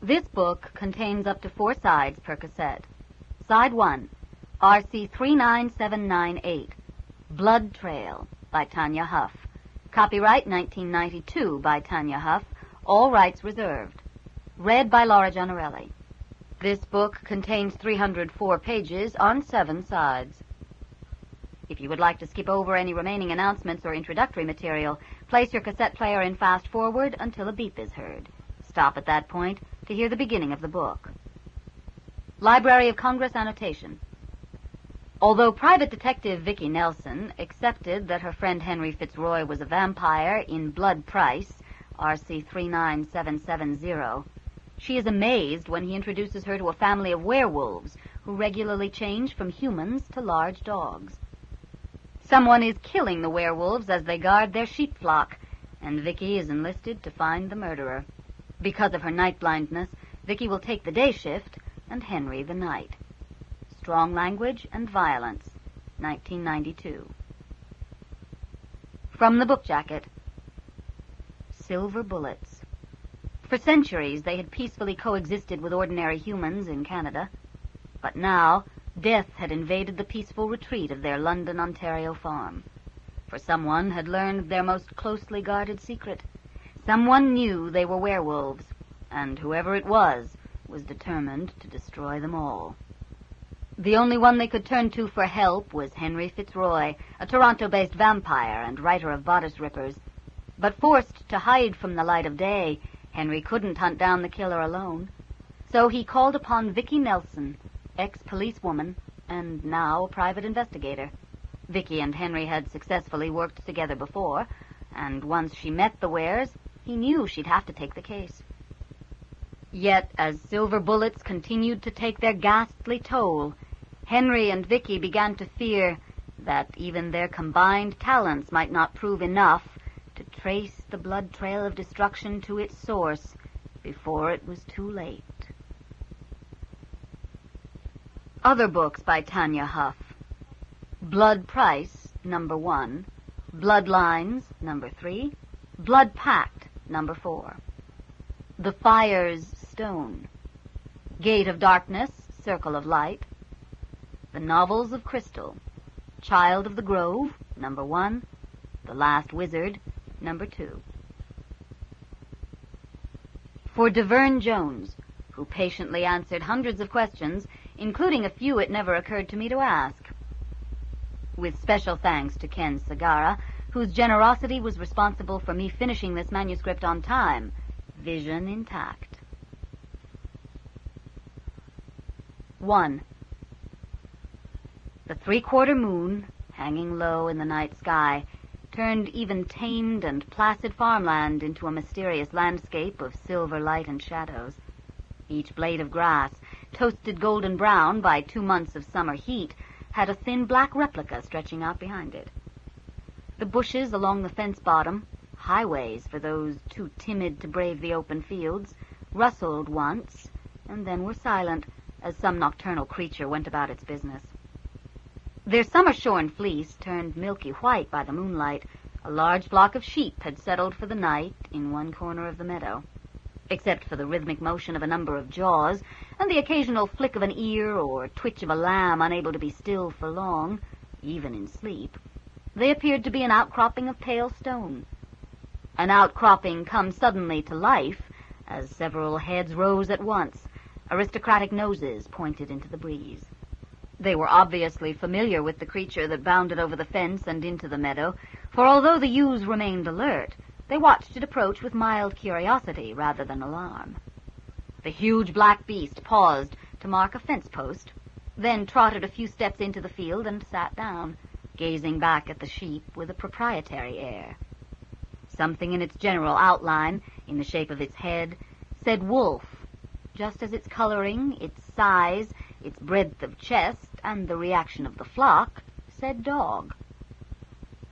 This book contains up to 4 sides per cassette. Side 1, RC 39798, Blood Trail by Tanya Huff. Copyright 1992 by Tanya Huff. All rights reserved. Read by Laura Gianarelli. This book contains 304 pages on 7 sides. If you would like to skip over any remaining announcements or introductory material, place your cassette player in fast forward until a beep is heard. Stop at that point to hear the beginning of the book. Library of Congress annotation. Although Private Detective Vicki Nelson accepted that her friend Henry Fitzroy was a vampire in Blood Price, RC 39770, she is amazed when he introduces her to a family of werewolves who regularly change from humans to large dogs. Someone is killing the werewolves as they guard their sheep flock, and Vicki is enlisted to find the murderer. Because of her night blindness, Vicki will take the day shift and Henry the night. Strong Language and Violence, 1992. From the book jacket. Silver bullets. For centuries they had peacefully coexisted with ordinary humans in Canada, but now death had invaded the peaceful retreat of their London, Ontario farm. For someone had learned their most closely guarded secret. Someone knew they were werewolves, and whoever it was determined to destroy them all. The only one they could turn to for help was Henry Fitzroy, a Toronto-based vampire and writer of bodice rippers. But forced to hide from the light of day, Henry couldn't hunt down the killer alone. So he called upon Vicki Nelson, ex-policewoman, and now a private investigator. Vicki and Henry had successfully worked together before, and once she met the Wares, he knew she'd have to take the case. Yet, as silver bullets continued to take their ghastly toll, Henry and Vicki began to fear that even their combined talents might not prove enough to trace the blood trail of destruction to its source before it was too late. Other books by Tanya Huff. Blood Price, number 1. Bloodlines, number 3. Blood Pact, number 4. The Fire's Stone. Gate of Darkness, Circle of Light. The Novels of Crystal. Child of the Grove, number 1. The Last Wizard, number 2. For Deverne Jones, who patiently answered hundreds of questions, including a few it never occurred to me to ask. With special thanks to Ken Sagara, whose generosity was responsible for me finishing this manuscript on time, vision intact. 1. The 3/4 moon, hanging low in the night sky, turned even tamed and placid farmland into a mysterious landscape of silver light and shadows. Each blade of grass, toasted golden brown by 2 months of summer heat, had a thin black replica stretching out behind it. The bushes along the fence bottom, highways for those too timid to brave the open fields, rustled once and then were silent as some nocturnal creature went about its business. Their summer-shorn fleece turned milky white by the moonlight. A large flock of sheep had settled for the night in one corner of the meadow. Except for the rhythmic motion of a number of jaws and the occasional flick of an ear or twitch of a lamb unable to be still for long, even in sleep, they appeared to be an outcropping of pale stone. An outcropping come suddenly to life as several heads rose at once. Aristocratic noses pointed into the breeze. They were obviously familiar with the creature that bounded over the fence and into the meadow, for although the ewes remained alert, they watched it approach with mild curiosity rather than alarm. The huge black beast paused to mark a fence post, then trotted a few steps into the field and sat down, gazing back at the sheep with a proprietary air. Something in its general outline, in the shape of its head, said wolf, just as its coloring, its size, its breadth of chest, and the reaction of the flock said dog.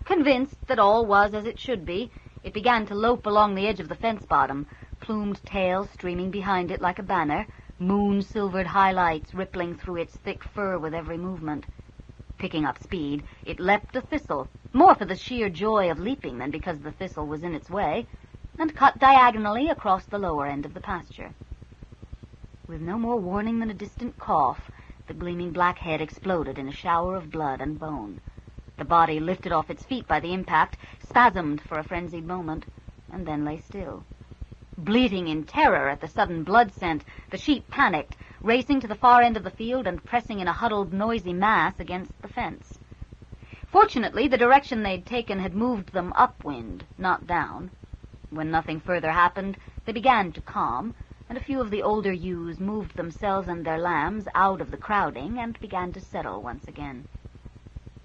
Convinced that all was as it should be, it began to lope along the edge of the fence bottom, plumed tail streaming behind it like a banner, moon-silvered highlights rippling through its thick fur with every movement. Picking up speed, it leapt a thistle, more for the sheer joy of leaping than because the thistle was in its way, and cut diagonally across the lower end of the pasture. With no more warning than a distant cough, the gleaming black head exploded in a shower of blood and bone. The body, lifted off its feet by the impact, spasmed for a frenzied moment, and then lay still. Bleating in terror at the sudden blood scent, the sheep panicked, racing to the far end of the field and pressing in a huddled, noisy mass against the fence. Fortunately, the direction they'd taken had moved them upwind, not down. When nothing further happened, they began to calm, and a few of the older ewes moved themselves and their lambs out of the crowding and began to settle once again.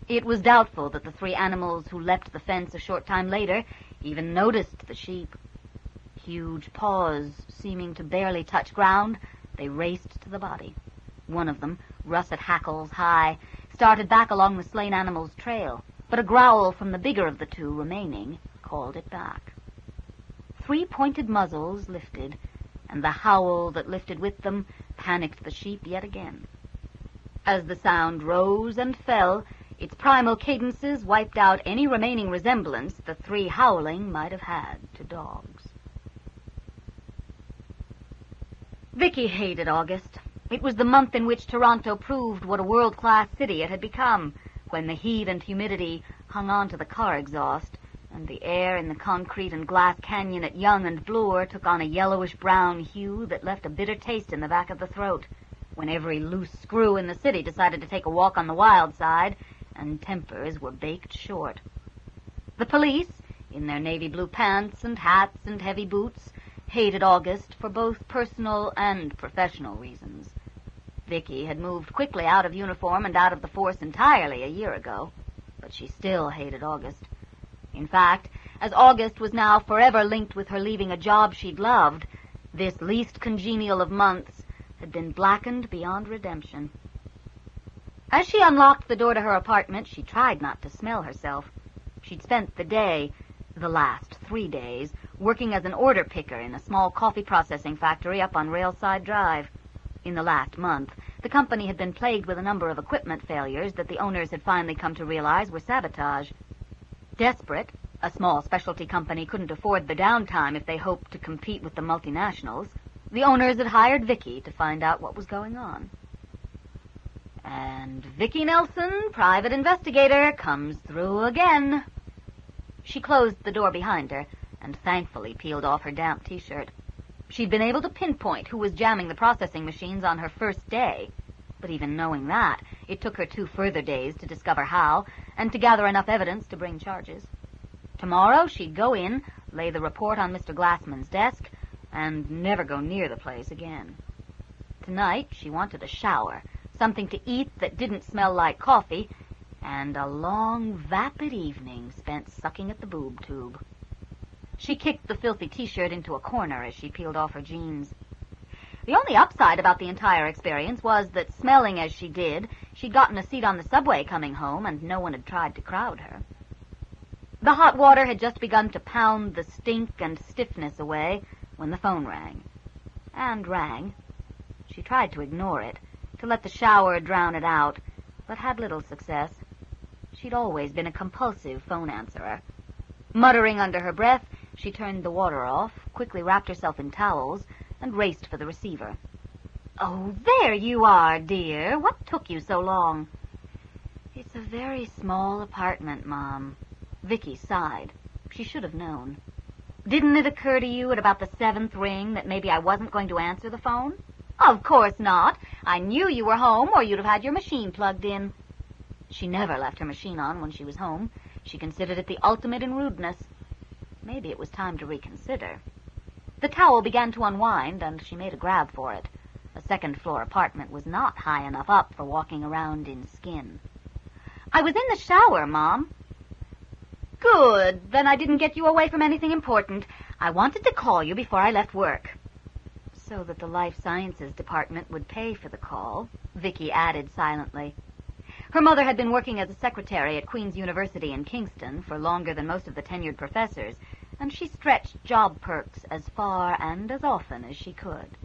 It was doubtful that the 3 animals who leapt the fence a short time later even noticed the sheep. Huge paws seeming to barely touch ground, they raced to the body. One of them, russet hackles high, started back along the slain animal's trail, but a growl from the bigger of the 2 remaining called it back. 3 pointed muzzles lifted, and the howl that lifted with them panicked the sheep yet again. As the sound rose and fell, its primal cadences wiped out any remaining resemblance the 3 howling might have had to dogs. Vicki hated August. It was the month in which Toronto proved what a world-class city it had become, when the heat and humidity hung on to the car exhaust, and the air in the concrete and glass canyon at Yonge and Bloor took on a yellowish-brown hue that left a bitter taste in the back of the throat, when every loose screw in the city decided to take a walk on the wild side, and tempers were baked short. The police, in their navy blue pants and hats and heavy boots, hated August for both personal and professional reasons. Vicki had moved quickly out of uniform and out of the force entirely a year ago, but she still hated August. In fact, as August was now forever linked with her leaving a job she'd loved, this least congenial of months had been blackened beyond redemption. As she unlocked the door to her apartment, she tried not to smell herself. She'd spent the last 3 days, working as an order picker in a small coffee processing factory up on Railside Drive. In the last month, the company had been plagued with a number of equipment failures that the owners had finally come to realize were sabotage. Desperate, a small specialty company couldn't afford the downtime if they hoped to compete with the multinationals, the owners had hired Vicki to find out what was going on. And Vicki Nelson, private investigator, comes through again. She closed the door behind her and thankfully peeled off her damp T-shirt. She'd been able to pinpoint who was jamming the processing machines on her first day, but even knowing that, it took her 2 further days to discover how and to gather enough evidence to bring charges. Tomorrow she'd go in, lay the report on Mr. Glassman's desk, and never go near the place again. Tonight she wanted a shower, something to eat that didn't smell like coffee, and a long, vapid evening spent sucking at the boob tube. She kicked the filthy T-shirt into a corner as she peeled off her jeans. The only upside about the entire experience was that, smelling as she did, she'd gotten a seat on the subway coming home, and no one had tried to crowd her. The hot water had just begun to pound the stink and stiffness away when the phone rang. And rang. She tried to ignore it, to let the shower drown it out, but had little success. She'd always been a compulsive phone answerer. Muttering under her breath, she turned the water off, quickly wrapped herself in towels, and raced for the receiver. "Oh, there you are, dear. What took you so long?" "It's a very small apartment, Mom." Vicki sighed. She should have known. "Didn't it occur to you at about the 7th ring that maybe I wasn't going to answer the phone?" "Of course not. I knew you were home, or you'd have had your machine plugged in." She never left her machine on when she was home. She considered it the ultimate in rudeness. Maybe it was time to reconsider. The towel began to unwind, and she made a grab for it. A second-floor apartment was not high enough up for walking around in skin. "I was in the shower, Mom." "Good. Then I didn't get you away from anything important. I wanted to call you before I left work." So that the Life Sciences Department would pay for the call, Vicki added silently. Her mother had been working as a secretary at Queen's University in Kingston for longer than most of the tenured professors, and she stretched job perks as far and as often as she could.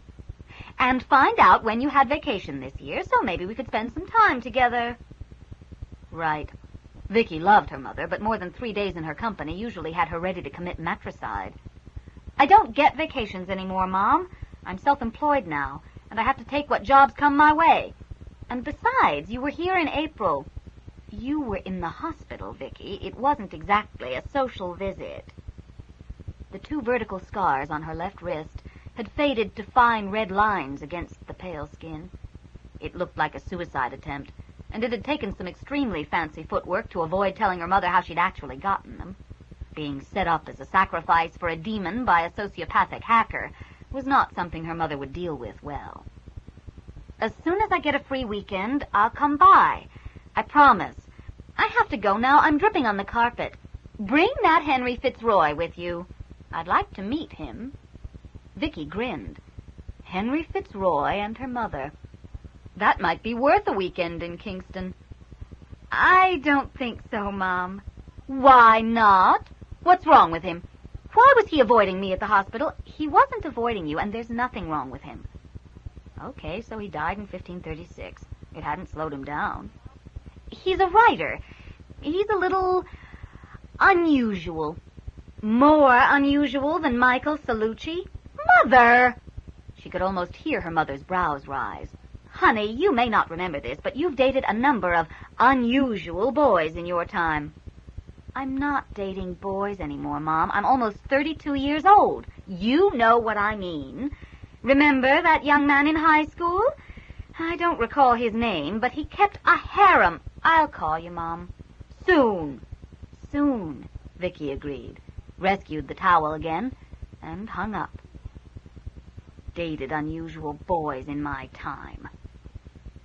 "And find out when you had vacation this year, so maybe we could spend some time together." Right. Vicki loved her mother, but more than 3 days in her company usually had her ready to commit matricide. "I don't get vacations anymore, Mom. I'm self-employed now, and I have to take what jobs come my way. And besides, you were here in April. You were in the hospital, Vicki. It wasn't exactly a social visit. The 2 vertical scars on her left wrist had faded to fine red lines against the pale skin. It looked like a suicide attempt, and it had taken some extremely fancy footwork to avoid telling her mother how she'd actually gotten them. Being set up as a sacrifice for a demon by a sociopathic hacker was not something her mother would deal with well. As soon as I get a free weekend, I'll come by. I promise. I have to go now. I'm dripping on the carpet. Bring that Henry Fitzroy with you. I'd like to meet him. Vicki grinned. Henry Fitzroy and her mother. That might be worth a weekend in Kingston. I don't think so, Mom. Why not? What's wrong with him? Why was he avoiding me at the hospital? He wasn't avoiding you, and there's nothing wrong with him. Okay, so he died in 1536. It hadn't slowed him down. He's a writer. He's a little unusual. More unusual than Michael Salucci. Mother! She could almost hear her mother's brows rise. Honey, you may not remember this, but you've dated a number of unusual boys in your time. I'm not dating boys anymore, Mom. I'm almost 32 years old. You know what I mean. Remember that young man in high school? I don't recall his name, but he kept a harem. I'll call you, Mom. Soon. Soon, Vicki agreed, rescued the towel again, and hung up. Dated unusual boys in my time.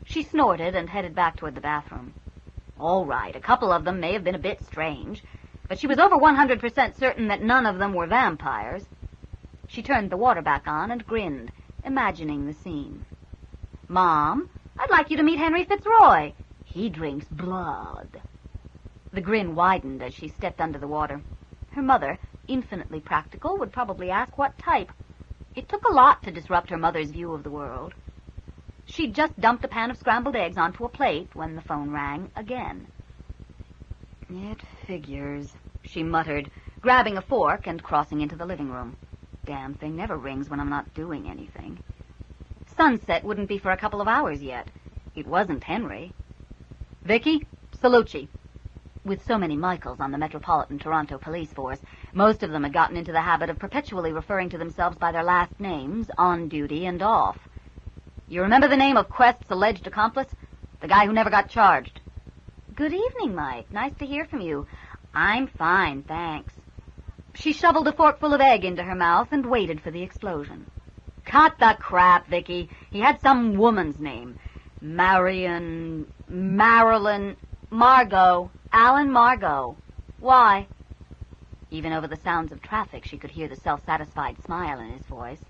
She snorted and headed back toward the bathroom. All right, a couple of them may have been a bit strange, but she was over 100% certain that none of them were vampires. She turned the water back on and grinned, imagining the scene. Mom, I'd like you to meet Henry Fitzroy. He drinks blood. The grin widened as she stepped under the water. Her mother, infinitely practical, would probably ask what type. It took a lot to disrupt her mother's view of the world. She'd just dumped a pan of scrambled eggs onto a plate when the phone rang again. It figures, she muttered, grabbing a fork and crossing into the living room. Damn thing never rings when I'm not doing anything. Sunset wouldn't be for a couple of hours yet. It wasn't Henry. Vicki, Salucci. With so many Michaels on the Metropolitan Toronto Police Force, most of them had gotten into the habit of perpetually referring to themselves by their last names, on duty and off. You remember the name of Quest's alleged accomplice? The guy who never got charged. Good evening, Mike. Nice to hear from you. I'm fine, thanks. She shoveled a forkful of egg into her mouth and waited for the explosion. Cut the crap, Vicki. He had some woman's name. Marilyn, Margot. Alan Margot. Why? Even over the sounds of traffic, she could hear the self-satisfied smile in his voice.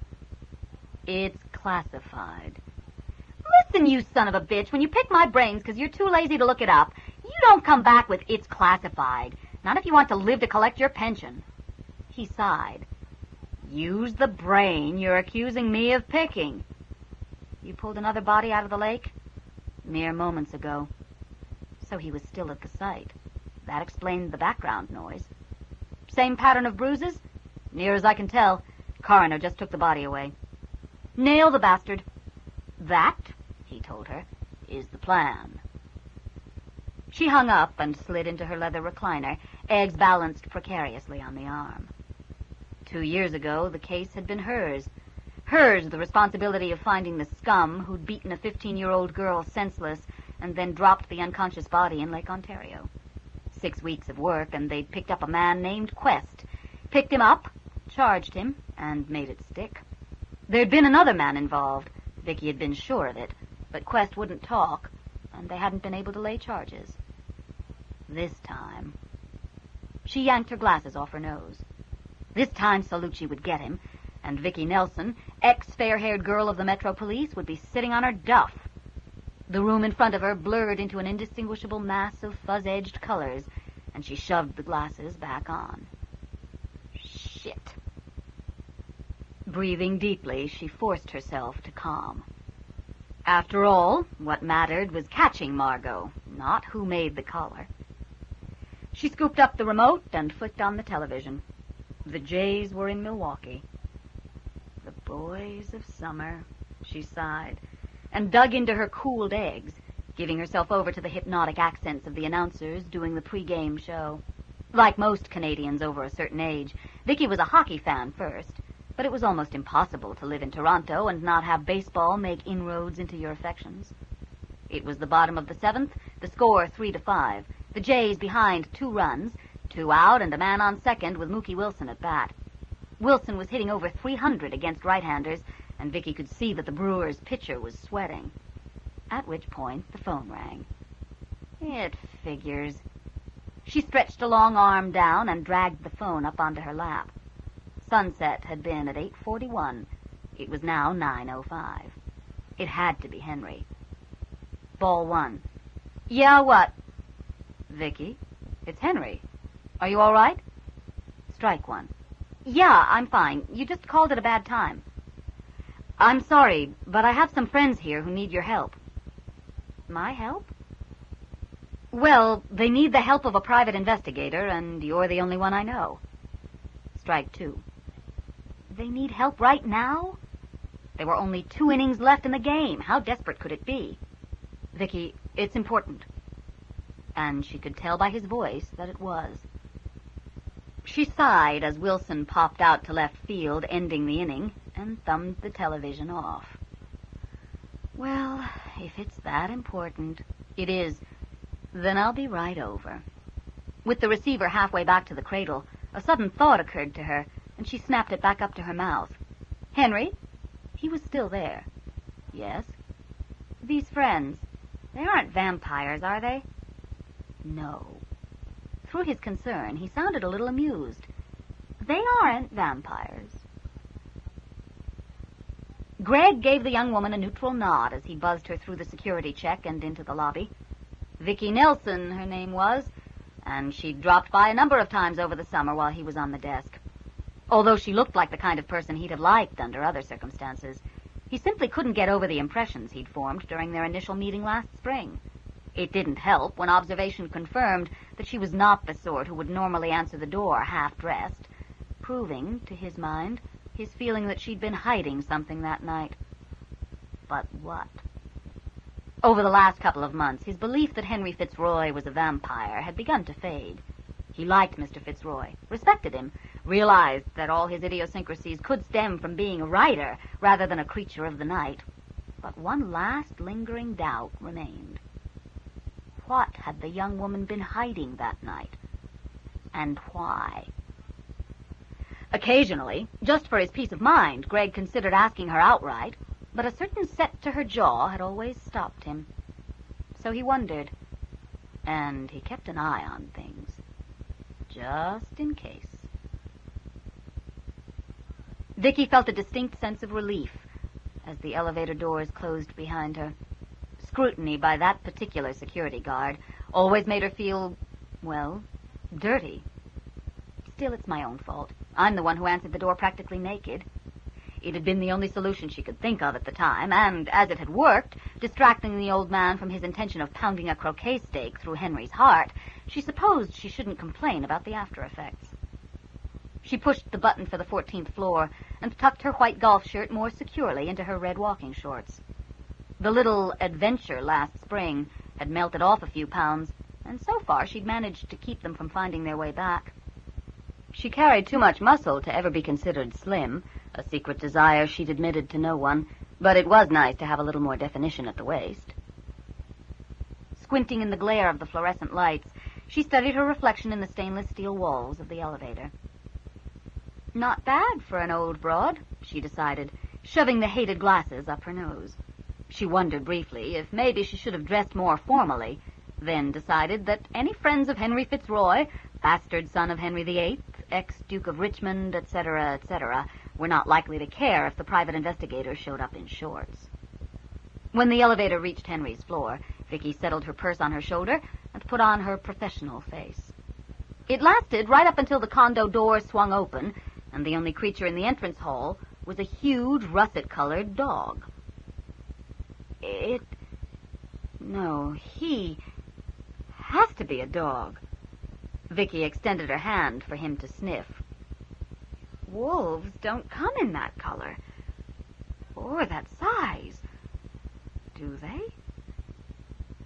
It's classified. Listen, you son of a bitch, when you pick my brains because you're too lazy to look it up, you don't come back with it's classified. Not if you want to live to collect your pension. He sighed. Use the brain you're accusing me of picking. You pulled another body out of the lake? Mere moments ago. So he was still at the site. That explained the background noise. Same pattern of bruises? Near as I can tell, coroner just took the body away. Nail the bastard. That, he told her, is the plan. She hung up and slid into her leather recliner, eggs balanced precariously on the arm. 2 years ago, the case had been hers. Hers the responsibility of finding the scum who'd beaten a 15-year-old girl senseless and then dropped the unconscious body in Lake Ontario. 6 weeks of work, and they'd picked up a man named Quest. Picked him up, charged him, and made it stick. There'd been another man involved. Vicki had been sure of it, but Quest wouldn't talk, and they hadn't been able to lay charges. This time... She yanked her glasses off her nose. This time Salucci would get him, and Vicki Nelson, ex-fair-haired girl of the Metro Police, would be sitting on her duff. The room in front of her blurred into an indistinguishable mass of fuzz-edged colors, and she shoved the glasses back on. Shit. Breathing deeply, she forced herself to calm. After all, what mattered was catching Margot, not who made the collar. She scooped up the remote and flicked on the television. The Jays were in Milwaukee. The boys of summer. She sighed and dug into her cooled eggs, giving herself over to the hypnotic accents of the announcers doing the pre-game show. Like most Canadians over a certain age, Vicki was a hockey fan first, but it was almost impossible to live in Toronto and not have baseball make inroads into your affections. It was the bottom of the seventh, the score 3-5, the Jays behind 2 runs, 2 out and a man on second with Mookie Wilson at bat. Wilson was hitting over 300 against right-handers, and Vicki could see that the Brewers' pitcher was sweating. At which point the phone rang. It figures. She stretched a long arm down and dragged the phone up onto her lap. Sunset had been at 8:41. It was now 9:05. It had to be Henry. Ball 1. Yeah, what? Vicki, it's Henry. Are you all right? Strike 1. Yeah, I'm fine. You just called at a bad time. I'm sorry, but I have some friends here who need your help. My help? Well, they need the help of a private investigator, and you're the only one I know. Strike 2. They need help right now? There were only 2 innings left in the game. How desperate could it be? Vicki, it's important. And she could tell by his voice that it was. She sighed as Wilson popped out to left field, ending the inning, and thumbed the television off. Well, if it's that important, it is. Then I'll be right over. With the receiver halfway back to the cradle, a sudden thought occurred to her, and she snapped it back up to her mouth. Henry? He was still there. Yes? These friends, they aren't vampires, are they? No. Through his concern, he sounded a little amused. They aren't vampires. Greg gave the young woman a neutral nod as he buzzed her through the security check and into the lobby. Vicki Nelson, her name was, and she'd dropped by a number of times over the summer while he was on the desk. Although she looked like the kind of person he'd have liked under other circumstances, he simply couldn't get over the impressions he'd formed during their initial meeting last spring. It didn't help when observation confirmed that she was not the sort who would normally answer the door half-dressed, proving, to his mind, his feeling that she'd been hiding something that night. But what? Over the last couple of months, his belief that Henry Fitzroy was a vampire had begun to fade. He liked Mr. Fitzroy, respected him, realized that all his idiosyncrasies could stem from being a writer rather than a creature of the night. But one last lingering doubt remained. What had the young woman been hiding that night? And why? Occasionally, just for his peace of mind, Greg considered asking her outright, but a certain set to her jaw had always stopped him. So he wondered, and he kept an eye on things, just in case. Vicki felt a distinct sense of relief as the elevator doors closed behind her. Scrutiny by that particular security guard always made her feel, well, dirty. Still, it's my own fault. I'm the one who answered the door practically naked. It had been the only solution she could think of at the time, and as it had worked, distracting the old man from his intention of pounding a croquet stake through Henry's heart, she supposed she shouldn't complain about the after effects. She pushed the button for the 14th floor and tucked her white golf shirt more securely into her red walking shorts. The little adventure last spring had melted off a few pounds, and so far she'd managed to keep them from finding their way back. She carried too much muscle to ever be considered slim, a secret desire she'd admitted to no one, but it was nice to have a little more definition at the waist. Squinting in the glare of the fluorescent lights, she studied her reflection in the stainless steel walls of the elevator. Not bad for an old broad, she decided, shoving the hated glasses up her nose. She wondered briefly if maybe she should have dressed more formally, then decided that any friends of Henry Fitzroy, bastard son of Henry VIII, ex-Duke of Richmond, etc., etc., were not likely to care if the private investigator showed up in shorts. When the elevator reached Henry's floor, Vicki settled her purse on her shoulder and put on her professional face. It lasted right up until the condo door swung open, and the only creature in the entrance hall was a huge russet-colored dog. He has to be a dog. Vicki extended her hand for him to sniff. Wolves don't come in that color. or that size. Do they?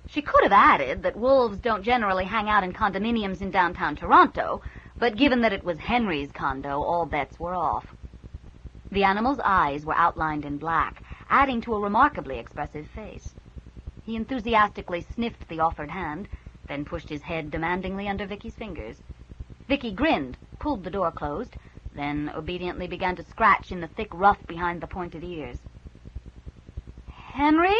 She could have added that wolves don't generally hang out in condominiums in downtown Toronto, but given that it was Henry's condo, all bets were off. The animal's eyes were outlined in black, adding to a remarkably expressive face. He enthusiastically sniffed the offered hand, then pushed his head demandingly under Vicky's fingers. Vicky grinned, pulled the door closed, then obediently began to scratch in the thick ruff behind the pointed ears. "Henry?"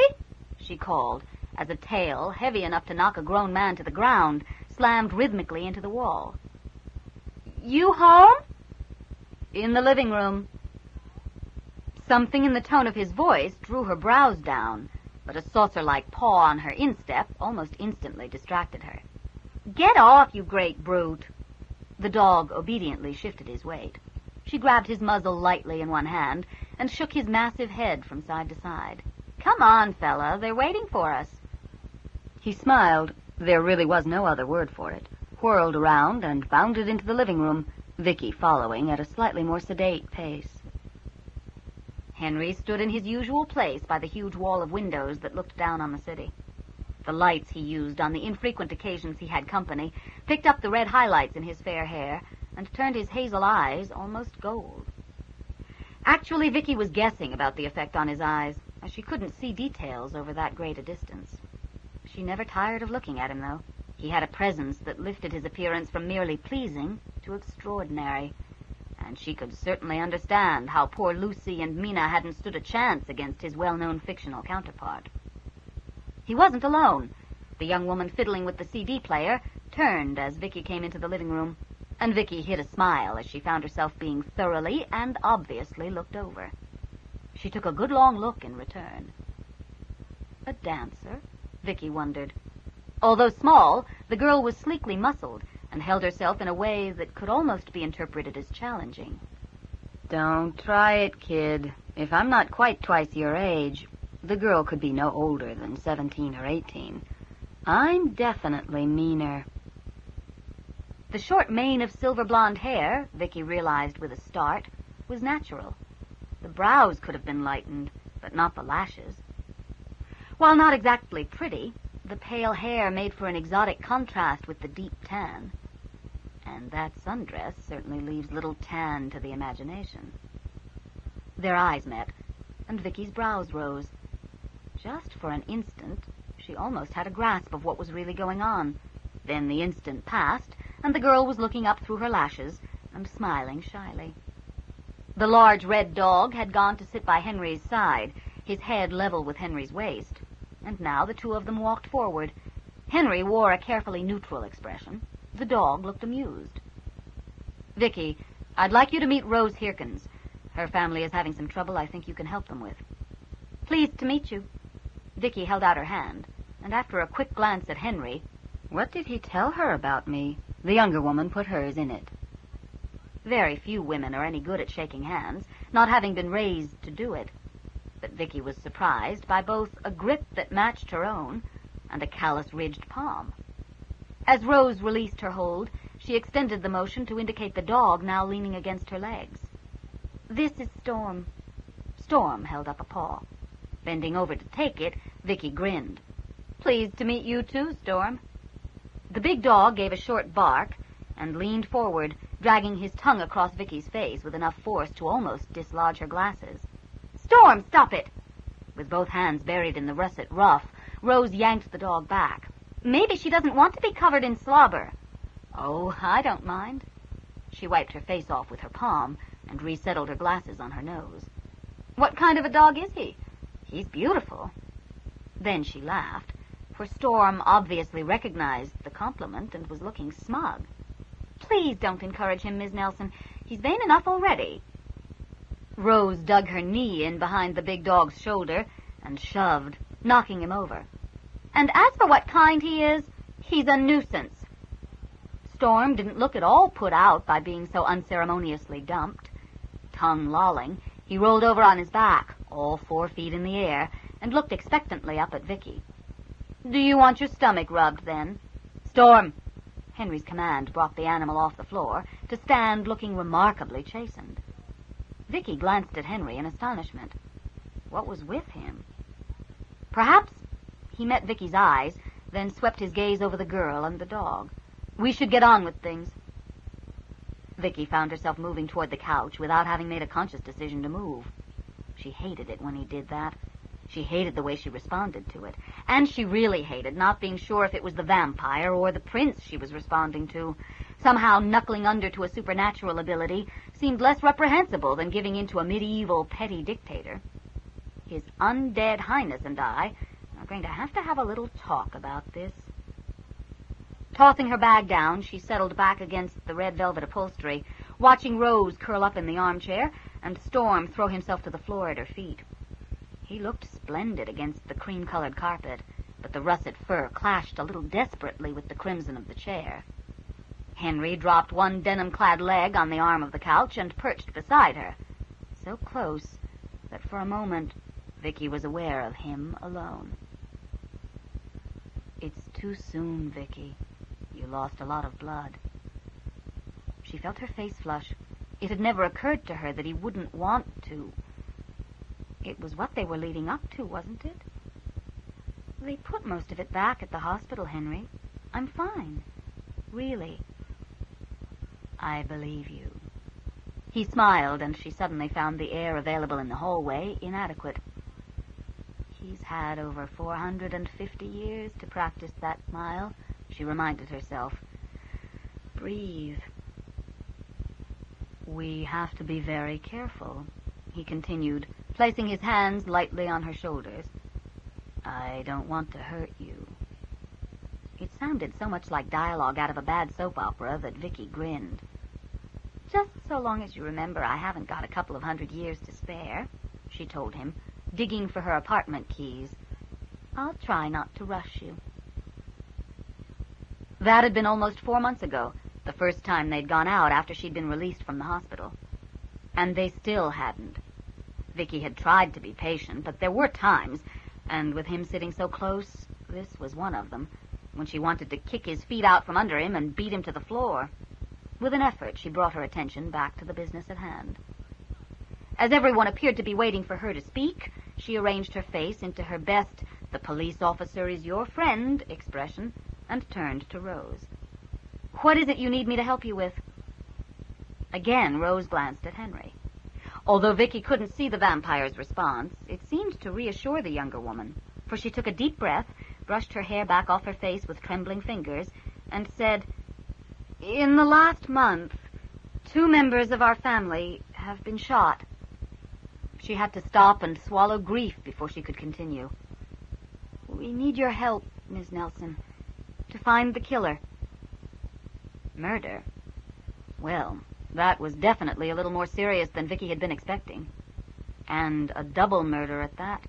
she called, as a tail, heavy enough to knock a grown man to the ground, slammed rhythmically into the wall. "You home?" "In the living room." Something in the tone of his voice drew her brows down, but a saucer-like paw on her instep almost instantly distracted her. "Get off, you great brute!" The dog obediently shifted his weight. She grabbed his muzzle lightly in one hand and shook his massive head from side to side. "Come on, fella, they're waiting for us." He smiled. There really was no other word for it, whirled around and bounded into the living room, Vicky following at a slightly more sedate pace. Henry stood in his usual place by the huge wall of windows that looked down on the city. The lights he used on the infrequent occasions he had company picked up the red highlights in his fair hair and turned his hazel eyes almost gold. Actually, Vicky was guessing about the effect on his eyes, as she couldn't see details over that great a distance. She never tired of looking at him, though. He had a presence that lifted his appearance from merely pleasing to extraordinary, and she could certainly understand how poor Lucy and Mina hadn't stood a chance against his well-known fictional counterpart. He wasn't alone. The young woman fiddling with the CD player turned as Vicky came into the living room, and Vicky hid a smile as she found herself being thoroughly and obviously looked over. She took a good long look in return. A dancer? Vicky wondered. Although small, the girl was sleekly muscled and held herself in a way that could almost be interpreted as challenging. "Don't try it, kid. If I'm not quite twice your age," the girl could be no older than 17 or 18, "I'm definitely meaner." The short mane of silver blonde hair, Vicky realized with a start, was natural. The brows could have been lightened, but not the lashes. While not exactly pretty, the pale hair made for an exotic contrast with the deep tan. And that sundress certainly leaves little tan to the imagination. Their eyes met, and Vicky's brows rose. Just for an instant, she almost had a grasp of what was really going on. Then the instant passed, and the girl was looking up through her lashes and smiling shyly. The large red dog had gone to sit by Henry's side, his head level with Henry's waist, and now the two of them walked forward. Henry wore a carefully neutral expression. The dog looked amused. "Vicky, I'd like you to meet Rose Hirkins. Her family is having some trouble I think you can help them with." "Pleased to meet you." Vicky held out her hand, and after a quick glance at Henry, "What did he tell her about me?" The younger woman put hers in it. Very few women are any good at shaking hands, not having been raised to do it. But Vicky was surprised by both a grip that matched her own and a callous-ridged palm. As Rose released her hold, she extended the motion to indicate the dog now leaning against her legs. "This is Storm." Storm held up a paw. Bending over to take it, Vicky grinned. "Pleased to meet you too, Storm." The big dog gave a short bark and leaned forward, dragging his tongue across Vicky's face with enough force to almost dislodge her glasses. "Storm, stop it!" With both hands buried in the russet ruff, Rose yanked the dog back. "Maybe she doesn't want to be covered in slobber." "Oh, I don't mind." She wiped her face off with her palm and resettled her glasses on her nose. "What kind of a dog is he?" "He's beautiful." Then she laughed, for Storm obviously recognized the compliment and was looking smug. "Please don't encourage him, Miss Nelson. He's vain enough already." Rose dug her knee in behind the big dog's shoulder and shoved, knocking him over. "And as for what kind he is, he's a nuisance." Storm didn't look at all put out by being so unceremoniously dumped. Tongue lolling, he rolled over on his back, all 4 feet in the air, and looked expectantly up at Vicky. "Do you want your stomach rubbed, then?" "Storm!" Henry's command brought the animal off the floor to stand looking remarkably chastened. Vicky glanced at Henry in astonishment. What was with him? Perhaps he met Vicki's eyes, then swept his gaze over the girl and the dog. We should get on with things. Vicki found herself moving toward the couch without having made a conscious decision to move. She hated it when he did that. She hated the way she responded to it. And she really hated not being sure if it was the vampire or the prince she was responding to. Somehow knuckling under to a supernatural ability seemed less reprehensible than giving in to a medieval petty dictator. His undead highness and I are going to have a little talk about this. Tossing her bag down, she settled back against the red velvet upholstery, watching Rose curl up in the armchair and Storm throw himself to the floor at her feet. He looked splendid against the cream-colored carpet, but the russet fur clashed a little desperately with the crimson of the chair. Henry dropped one denim-clad leg on the arm of the couch and perched beside her, so close that for a moment Vicki was aware of him alone. It's too soon, Vicki. You lost a lot of blood. She felt her face flush. It had never occurred to her that he wouldn't want to. It was what they were leading up to, wasn't it? They put most of it back at the hospital, Henry. I'm fine. Really. I believe you. He smiled, and she suddenly found the air available in the hallway inadequate. He's had over 450 years to practice that smile, she reminded herself. Breathe. We have to be very careful, he continued, placing his hands lightly on her shoulders. I don't want to hurt you. It sounded so much like dialogue out of a bad soap opera that Vicki grinned. Just so long as you remember I haven't got a couple of 100 years to spare, she told him, digging for her apartment keys. I'll try not to rush you. That had been almost 4 months ago, the first time they'd gone out after she'd been released from the hospital. And they still hadn't. Vicki had tried to be patient, but there were times, and with him sitting so close, this was one of them, when she wanted to kick his feet out from under him and beat him to the floor. With an effort, she brought her attention back to the business at hand. As everyone appeared to be waiting for her to speak, she arranged her face into her best "the police officer is your friend" expression and turned to Rose. What is it you need me to help you with? Again, Rose glanced at Henry. Although Vicki couldn't see the vampire's response, it seemed to reassure the younger woman, for she took a deep breath, brushed her hair back off her face with trembling fingers, and said, In the last month, 2 members of our family have been shot. She had to stop and swallow grief before she could continue. We need your help, Miss Nelson, to find the killer. Murder? Well, that was definitely a little more serious than Vicki had been expecting. And a double murder at that.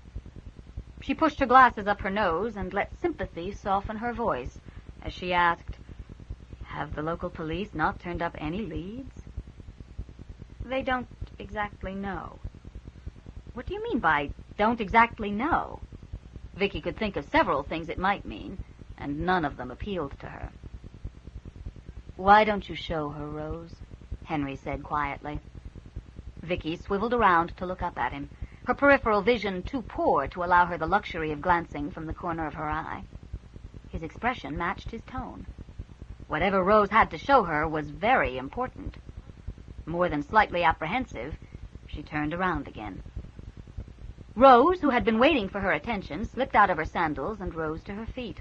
She pushed her glasses up her nose and let sympathy soften her voice as she asked, Have the local police not turned up any leads? They don't exactly know. What do you mean by don't exactly know? Vicki could think of several things it might mean, and none of them appealed to her. Why don't you show her, Rose? Henry said quietly. Vicki swiveled around to look up at him, her peripheral vision too poor to allow her the luxury of glancing from the corner of her eye. His expression matched his tone. Whatever Rose had to show her was very important. More than slightly apprehensive, she turned around again. Rose, who had been waiting for her attention, slipped out of her sandals and rose to her feet.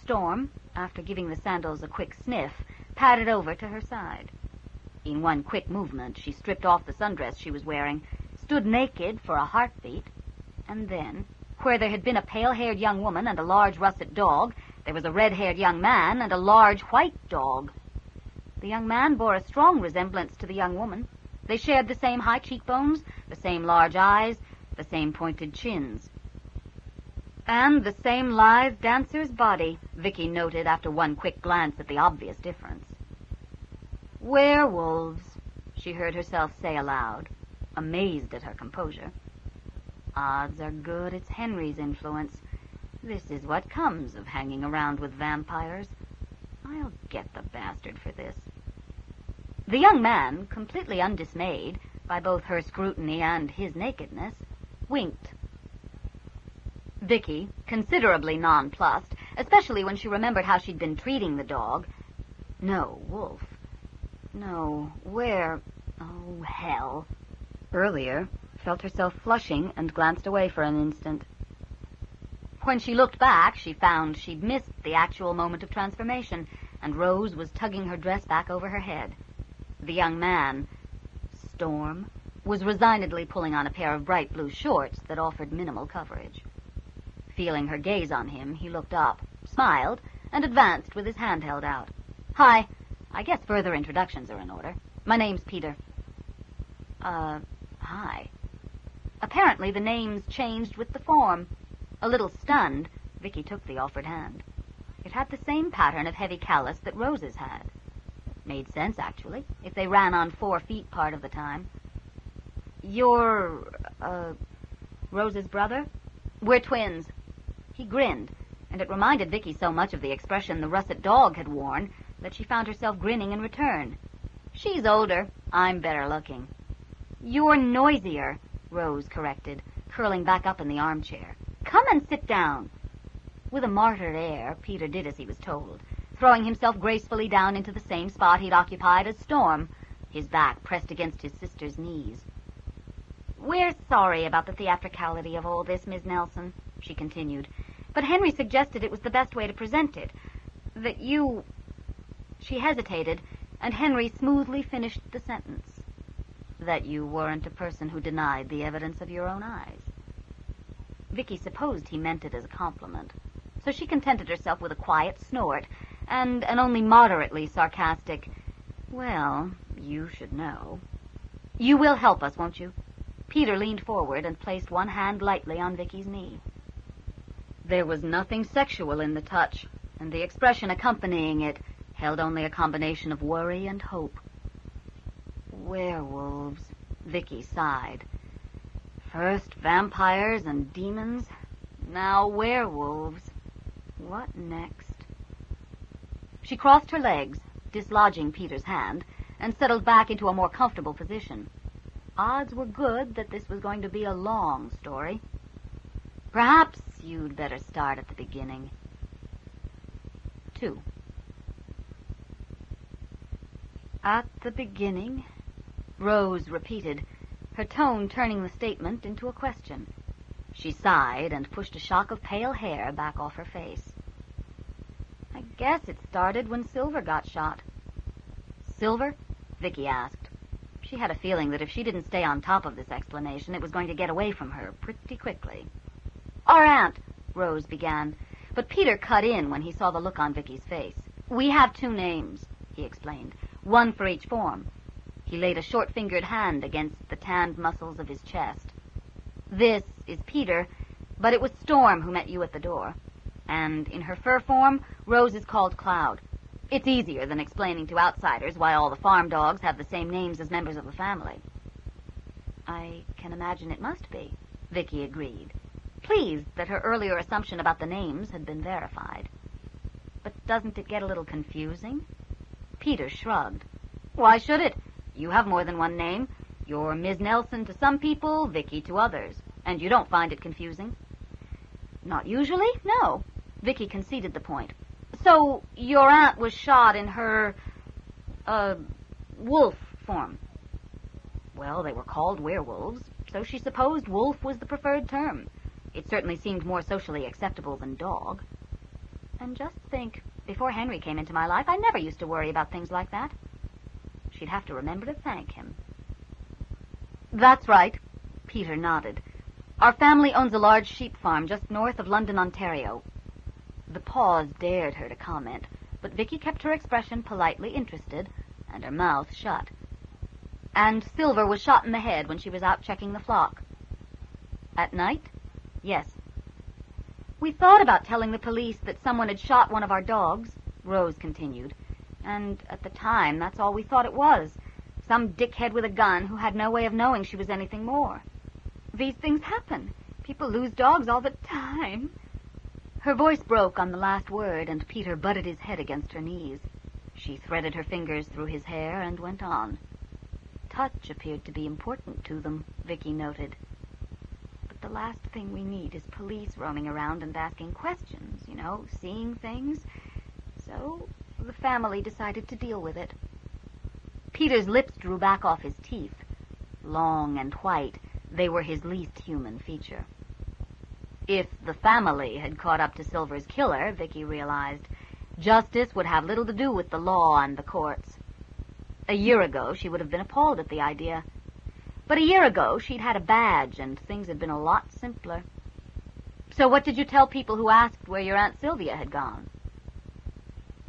Storm, after giving the sandals a quick sniff, padded over to her side. In one quick movement, she stripped off the sundress she was wearing, stood naked for a heartbeat, and then, where there had been a pale-haired young woman and a large russet dog, there was a red-haired young man and a large white dog. The young man bore a strong resemblance to the young woman. They shared the same high cheekbones, the same large eyes, the same pointed chins. And the same lithe dancer's body, Vicki noted after one quick glance at the obvious difference. Werewolves, she heard herself say aloud, amazed at her composure. Odds are good it's Henry's influence. This is what comes of hanging around with vampires. I'll get the bastard for this. The young man, completely undismayed by both her scrutiny and his nakedness, winked. Vicki, considerably nonplussed, especially when she remembered how she'd been treating the dog. No, Wolf. No, where? Oh, hell. Earlier, felt herself flushing and glanced away for an instant. When she looked back, she found she'd missed the actual moment of transformation, and Rose was tugging her dress back over her head. The young man, Storm, was resignedly pulling on a pair of bright blue shorts that offered minimal coverage. Feeling her gaze on him, he looked up, smiled, and advanced with his hand held out. "Hi. I guess further introductions are in order. My name's Peter." Hi. Apparently the names changed with the form. A little stunned, Vicki took the offered hand. It had the same pattern of heavy callus that Rose's had. Made sense, actually, if they ran on 4 feet part of the time. "You're, Rose's brother?" "We're twins." He grinned, and it reminded Vicki so much of the expression the russet dog had worn that she found herself grinning in return. "She's older. I'm better looking." "You're noisier," Rose corrected, curling back up in the armchair. "Come and sit down." With a martyred air, Peter did as he was told, throwing himself gracefully down into the same spot he'd occupied as Storm, his back pressed against his sister's knees. "We're sorry about the theatricality of all this, Miss Nelson," she continued, "but Henry suggested it was the best way to present it. That you—" She hesitated, and Henry smoothly finished the sentence. "That you weren't a person who denied the evidence of your own eyes." Vicki supposed he meant it as a compliment, so she contented herself with a quiet snort and an only moderately sarcastic, "Well, you should know." "You will help us, won't you?" Peter leaned forward and placed one hand lightly on Vicki's knee. There was nothing sexual in the touch, and the expression accompanying it held only a combination of worry and hope. "Werewolves," Vicki sighed. "First vampires and demons, now werewolves. What next?" She crossed her legs, dislodging Peter's hand, and settled back into a more comfortable position. Odds were good that this was going to be a long story. "Perhaps you'd better start at the beginning." 2. "At the beginning," Rose repeated, her tone turning the statement into a question. She sighed and pushed a shock of pale hair back off her face. "I guess it started when Silver got shot." "Silver?" Vicki asked. She had a feeling that if she didn't stay on top of this explanation, it was going to get away from her pretty quickly. "Our aunt," Rose began, but Peter cut in when he saw the look on Vicki's face. "We have 2 names," he explained, "one for each form." He laid a short-fingered hand against the tanned muscles of his chest. "This is Peter, but it was Storm who met you at the door. And in her fur form, Rose is called Cloud. It's easier than explaining to outsiders why all the farm dogs have the same names as members of the family." "I can imagine it must be," Vicki agreed, pleased that her earlier assumption about the names had been verified. "But doesn't it get a little confusing?" Peter shrugged. "Why should it? You have more than one name. You're Ms. Nelson to some people, Vicki to others. And you don't find it confusing?" "Not usually, no." Vicki conceded the point. "So your aunt was shot in her, wolf form?" Well, they were called werewolves, so she supposed wolf was the preferred term. It certainly seemed more socially acceptable than dog. "And just think, before Henry came into my life, I never used to worry about things like that." She'd have to remember to thank him. "That's right," Peter nodded. "Our family owns a large sheep farm just north of London, Ontario." The pause dared her to comment, but Vicki kept her expression politely interested and her mouth shut. "And Silver was shot in the head when she was out checking the flock." "At night?" "Yes." "We thought about telling the police that someone had shot one of our dogs," Rose continued. "And at the time, that's all we thought it was. Some dickhead with a gun who had no way of knowing she was anything more. These things happen. People lose dogs all the time." Her voice broke on the last word, and Peter butted his head against her knees. She threaded her fingers through his hair and went on. Touch appeared to be important to them, Vicki noted. But the last thing we need is police roaming around and asking questions, seeing things. So the family decided to deal with it. Peter's lips drew back off his teeth. Long and white, they were his least human feature. If the family had caught up to Silver's killer, Vicki realized, justice would have little to do with the law and the courts. A year ago, she would have been appalled at the idea. But a year ago, she'd had a badge, and things had been a lot simpler. So what did you tell people who asked where your Aunt Sylvia had gone?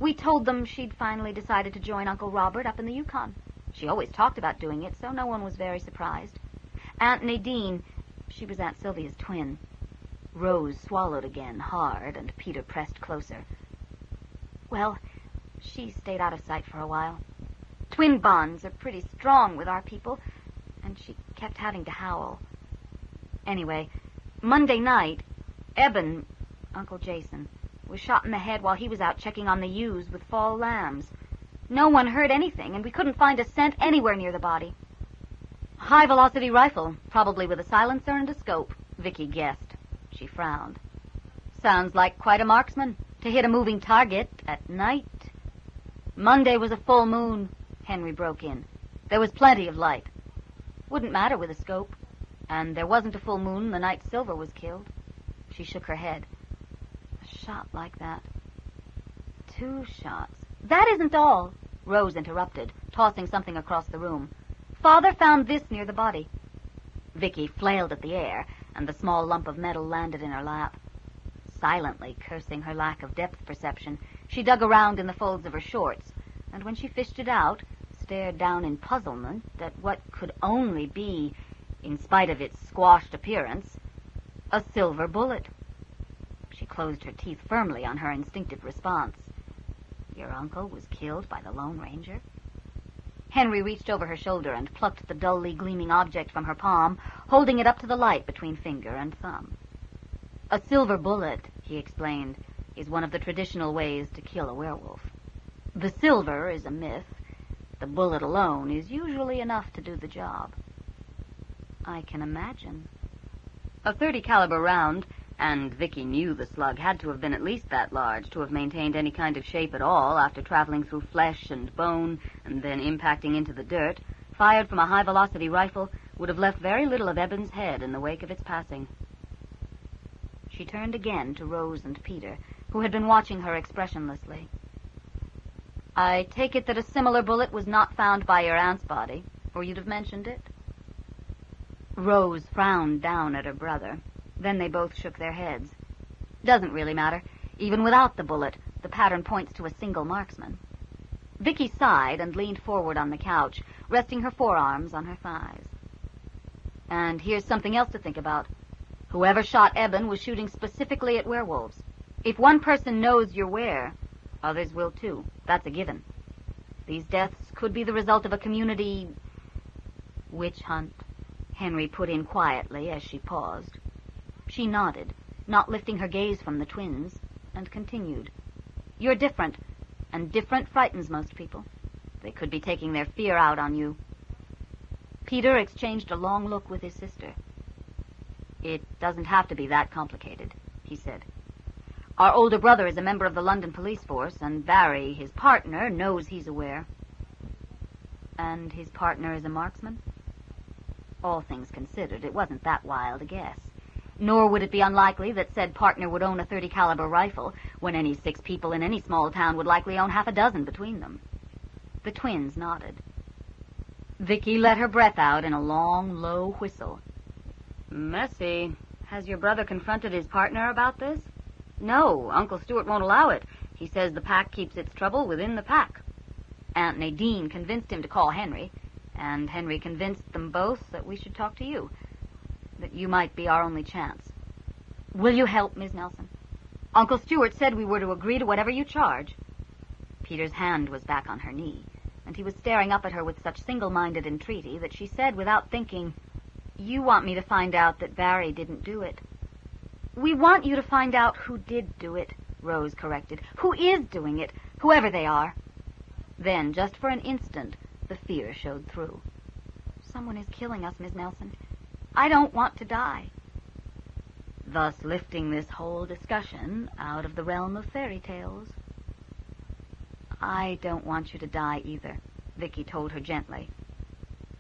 We told them she'd finally decided to join Uncle Robert up in the Yukon. She always talked about doing it, so no one was very surprised. Aunt Nadine, she was Aunt Sylvia's twin. Rose swallowed again, hard, and Peter pressed closer. Well, she stayed out of sight for a while. Twin bonds are pretty strong with our people, and she kept having to howl. Anyway, Monday night, Eben, Uncle Jason, was shot in the head while he was out checking on the ewes with fall lambs. No one heard anything, and we couldn't find a scent anywhere near the body. High-velocity rifle, probably with a silencer and a scope, Vicki guessed. She frowned. Sounds like quite a marksman, to hit a moving target at night. Monday was a full moon, Henry broke in. There was plenty of light. Wouldn't matter with a scope. And there wasn't a full moon the night Silver was killed. She shook her head. A shot like that. 2 shots. That isn't all, Rose interrupted, tossing something across the room. Father found this near the body. Vicki flailed at the air, and the small lump of metal landed in her lap. Silently cursing her lack of depth perception, she dug around in the folds of her shorts, and when she fished it out, stared down in puzzlement at what could only be, in spite of its squashed appearance, a silver bullet. She closed her teeth firmly on her instinctive response. Your uncle was killed by the Lone Ranger? Henry reached over her shoulder and plucked the dully gleaming object from her palm, holding it up to the light between finger and thumb. A silver bullet, he explained, is one of the traditional ways to kill a werewolf. The silver is a myth. The bullet alone is usually enough to do the job. I can imagine. A .30 caliber round, and Vicki knew the slug had to have been at least that large to have maintained any kind of shape at all after traveling through flesh and bone and then impacting into the dirt, fired from a high-velocity rifle, would have left very little of Eben's head in the wake of its passing. She turned again to Rose and Peter, who had been watching her expressionlessly. I take it that a similar bullet was not found by your aunt's body, or you'd have mentioned it? Rose frowned down at her brother. Then they both shook their heads. Doesn't really matter. Even without the bullet, the pattern points to a single marksman. Vicki sighed and leaned forward on the couch, resting her forearms on her thighs. And here's something else to think about. Whoever shot Eben was shooting specifically at werewolves. If one person knows you're where, others will too. That's a given. These deaths could be the result of a community witch hunt, Henry put in quietly as she paused. She nodded, not lifting her gaze from the twins, and continued. You're different, and different frightens most people. They could be taking their fear out on you. Peter exchanged a long look with his sister. It doesn't have to be that complicated, he said. Our older brother is a member of the London police force, and Barry, his partner, knows he's aware. And his partner is a marksman? All things considered, it wasn't that wild a guess. Nor would it be unlikely that said partner would own a .30 caliber rifle, when any 6 people in any small town would likely own half a dozen between them. The twins nodded. Vicki let her breath out in a long, low whistle. Messy. Has your brother confronted his partner about this? No, Uncle Stuart won't allow it. He says the pack keeps its trouble within the pack. Aunt Nadine convinced him to call Henry, and Henry convinced them both that we should talk to you, that you might be our only chance. Will you help, Miss Nelson? Uncle Stuart said we were to agree to whatever you charge. Peter's hand was back on her knee, and he was staring up at her with such single-minded entreaty that she said without thinking, You want me to find out that Barry didn't do it. We want you to find out who did do it, Rose corrected. Who is doing it, whoever they are. Then, just for an instant, the fear showed through. Someone is killing us, Miss Nelson. I don't want to die. thus lifting this whole discussion out of the realm of fairy tales. I don't want you to die either, Vicki told her gently.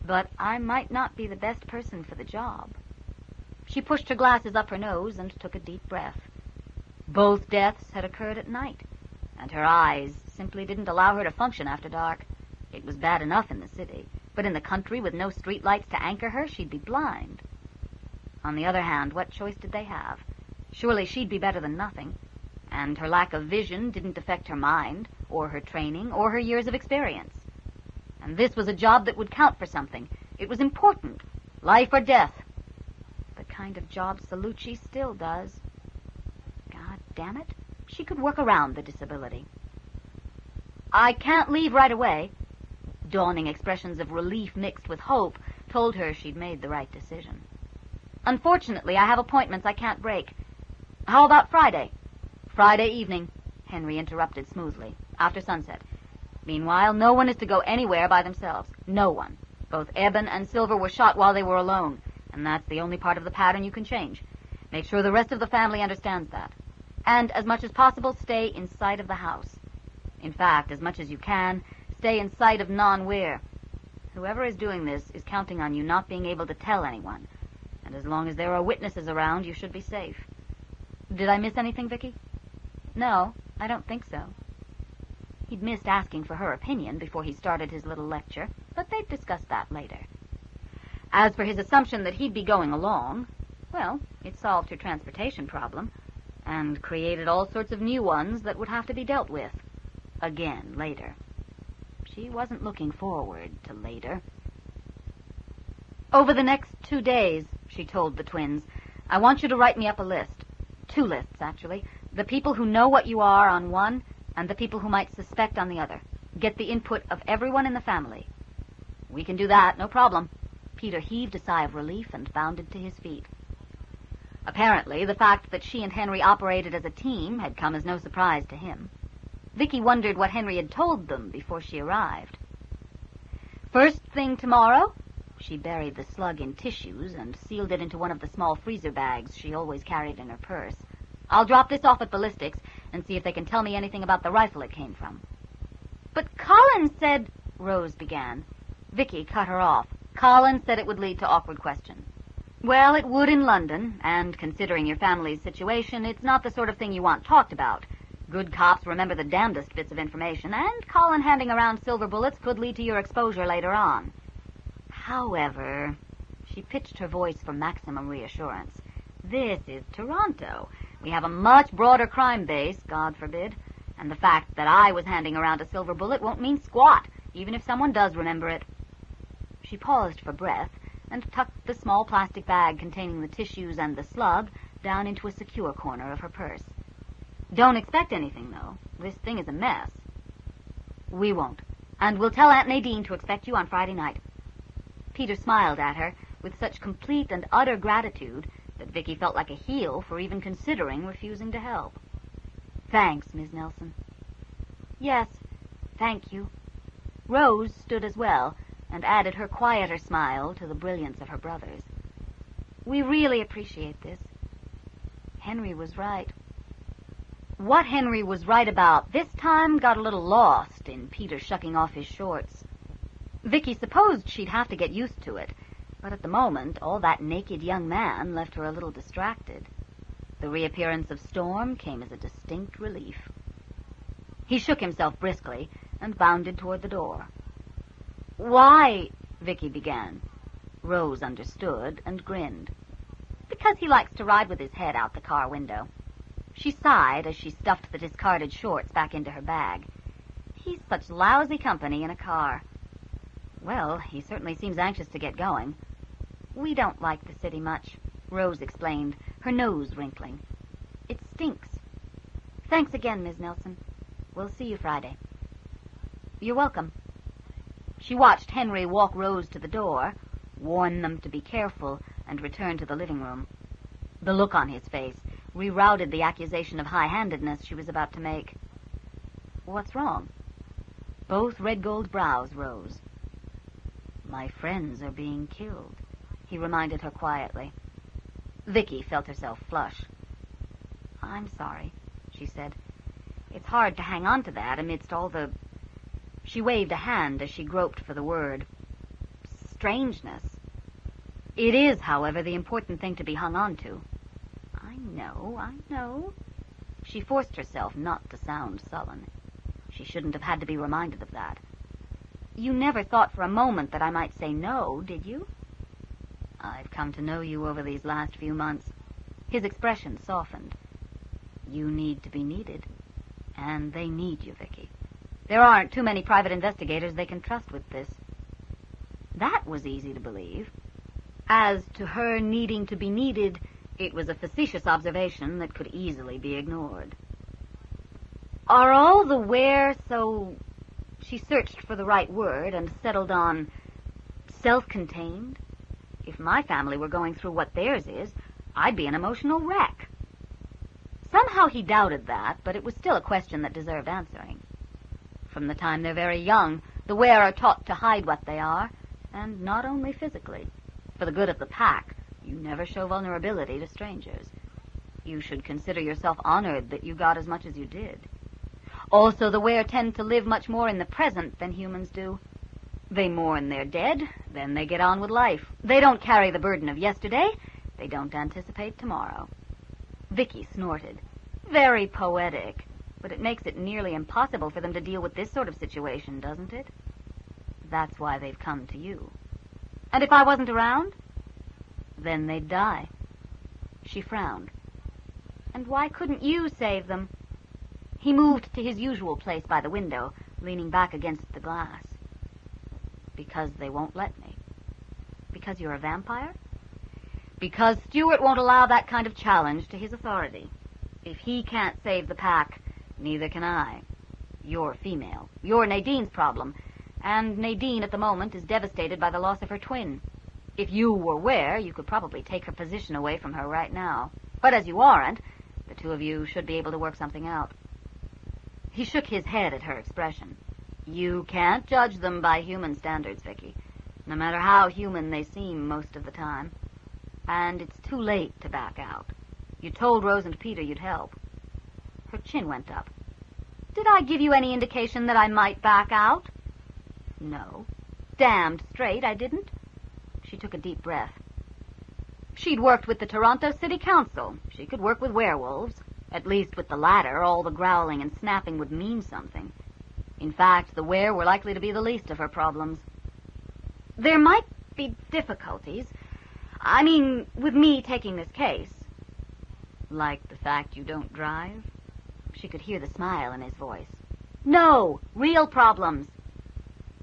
But I might not be the best person for the job. She pushed her glasses up her nose and took a deep breath. Both deaths had occurred at night, and her eyes simply didn't allow her to function after dark. It was bad enough in the city, but in the country with no streetlights to anchor her, she'd be blind. On the other hand, what choice did they have? Surely she'd be better than nothing. And her lack of vision didn't affect her mind, or her training, or her years of experience. And this was a job that would count for something. It was important. Life or death. The kind of job Salucci still does. God damn it. She could work around the disability. I can't leave right away. Dawning expressions of relief mixed with hope told her she'd made the right decision. Unfortunately, I have appointments I can't break. How about Friday? Friday evening, Henry interrupted smoothly, after sunset. Meanwhile, no one is to go anywhere by themselves. No one. Both Eben and Silver were shot while they were alone, and that's the only part of the pattern you can change. Make sure the rest of the family understands that. And, as much as possible, stay in sight of the house. In fact, as much as you can, stay in sight of non-Weir. Whoever is doing this is counting on you not being able to tell anyone. And as long as there are witnesses around, you should be safe. Did I miss anything, Vicki? No, I don't think so. He'd missed asking for her opinion before he started his little lecture, but they'd discuss that later. As for his assumption that he'd be going along, well, it solved her transportation problem, and created all sorts of new ones that would have to be dealt with. Again, later. She wasn't looking forward to later. Over the next 2 days, she told the twins, I want you to write me up a list. 2 lists, actually. The people who know what you are on one, and the people who might suspect on the other. Get the input of everyone in the family. We can do that, no problem. Peter heaved a sigh of relief and bounded to his feet. Apparently, the fact that she and Henry operated as a team had come as no surprise to him. Vicki wondered what Henry had told them before she arrived. First thing tomorrow, she buried the slug in tissues and sealed it into one of the small freezer bags she always carried in her purse. I'll drop this off at ballistics and see if they can tell me anything about the rifle it came from. But Colin said... Rose began. Vicki cut her off. Colin said it would lead to awkward questions. Well, it would in London, and considering your family's situation, it's not the sort of thing you want talked about. Good cops remember the damnedest bits of information, and Colin handing around silver bullets could lead to your exposure later on. However, she pitched her voice for maximum reassurance. This is Toronto. We have a much broader crime base, God forbid, and the fact that I was handing around a silver bullet won't mean squat, even if someone does remember it. She paused for breath and tucked the small plastic bag containing the tissues and the slug down into a secure corner of her purse. Don't expect anything, though. This thing is a mess. We won't, and we'll tell Aunt Nadine to expect you on Friday night. Peter smiled at her with such complete and utter gratitude that Vicki felt like a heel for even considering refusing to help. Thanks, Miss Nelson. Yes, thank you. Rose stood as well and added her quieter smile to the brilliance of her brothers. We really appreciate this. Henry was right. What Henry was right about this time got a little lost in Peter shucking off his shorts. Vicki supposed she'd have to get used to it, but at the moment, all that naked young man left her a little distracted. The reappearance of Storm came as a distinct relief. He shook himself briskly and bounded toward the door. Why? Vicki began. Rose understood and grinned. Because he likes to ride with his head out the car window. She sighed as she stuffed the discarded shorts back into her bag. He's such lousy company in a car. Well, he certainly seems anxious to get going. We don't like the city much, Rose explained, her nose wrinkling. It stinks. Thanks again, Miss Nelson. We'll see you Friday. You're welcome. She watched Henry walk Rose to the door, warn them to be careful, and return to the living room. The look on his face rerouted the accusation of high-handedness she was about to make. What's wrong? Both red gold brows rose. My friends are being killed, he reminded her quietly. Vicki felt herself flush. "I'm sorry," she said. "It's hard to hang on to that amidst all the—" She waved a hand as she groped for the word. "Strangeness. It is, however, the important thing to be hung on to." I know. She forced herself not to sound sullen. She shouldn't have had to be reminded of that. "You never thought for a moment that I might say no, did you?" "I've come to know you over these last few months." His expression softened. "You need to be needed, and they need you, Vicki. There aren't too many private investigators they can trust with this." That was easy to believe. As to her needing to be needed, it was a facetious observation that could easily be ignored. "Are all the Ware so—" She searched for the right word and settled on self-contained. "If my family were going through what theirs is, I'd be an emotional wreck." Somehow he doubted that, but it was still a question that deserved answering. From the time they're very young, the Ware are taught to hide what they are, and not only physically. For the good of the pack, you never show vulnerability to strangers. You should consider yourself honored that you got as much as you did. Also, the Ware tend to live much more in the present than humans do. They mourn their dead, then they get on with life. They don't carry the burden of yesterday. They don't anticipate tomorrow." Vicki snorted. "Very poetic, but it makes it nearly impossible for them to deal with this sort of situation, doesn't it?" "That's why they've come to you." "And if I wasn't around?" "Then they'd die." She frowned. "And why couldn't you save them?" He moved to his usual place by the window, leaning back against the glass. "Because they won't let me." "Because you're a vampire?" "Because Stuart won't allow that kind of challenge to his authority. If he can't save the pack, neither can I. You're female. You're Nadine's problem. And Nadine at the moment is devastated by the loss of her twin. If you were Ware, you could probably take her position away from her right now. But as you aren't, the two of you should be able to work something out." He shook his head at her expression. "You can't judge them by human standards, Vicki, no matter how human they seem most of the time. And it's too late to back out. You told Rose and Peter you'd help." Her chin went up. "Did I give you any indication that I might back out?" "No. Damned straight I didn't." She took a deep breath. She'd worked with the Toronto City Council. She could work with werewolves. At least with the latter, all the growling and snapping would mean something. In fact, the Ware were likely to be the least of her problems. "There might be difficulties. I mean, with me taking this case." "Like the fact you don't drive?" She could hear the smile in his voice. "No, real problems."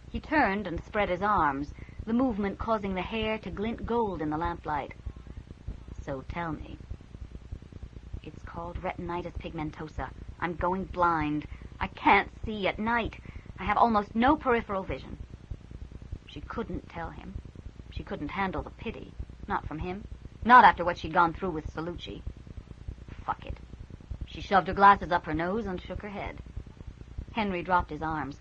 He turned and spread his arms, the movement causing the hair to glint gold in the lamplight. "So tell me." "It's called retinitis pigmentosa. I'm going blind. I can't see at night. I have almost no peripheral vision." She couldn't tell him. She couldn't handle the pity. Not from him. Not after what she'd gone through with Salucci. Fuck it. She shoved her glasses up her nose and shook her head. Henry dropped his arms.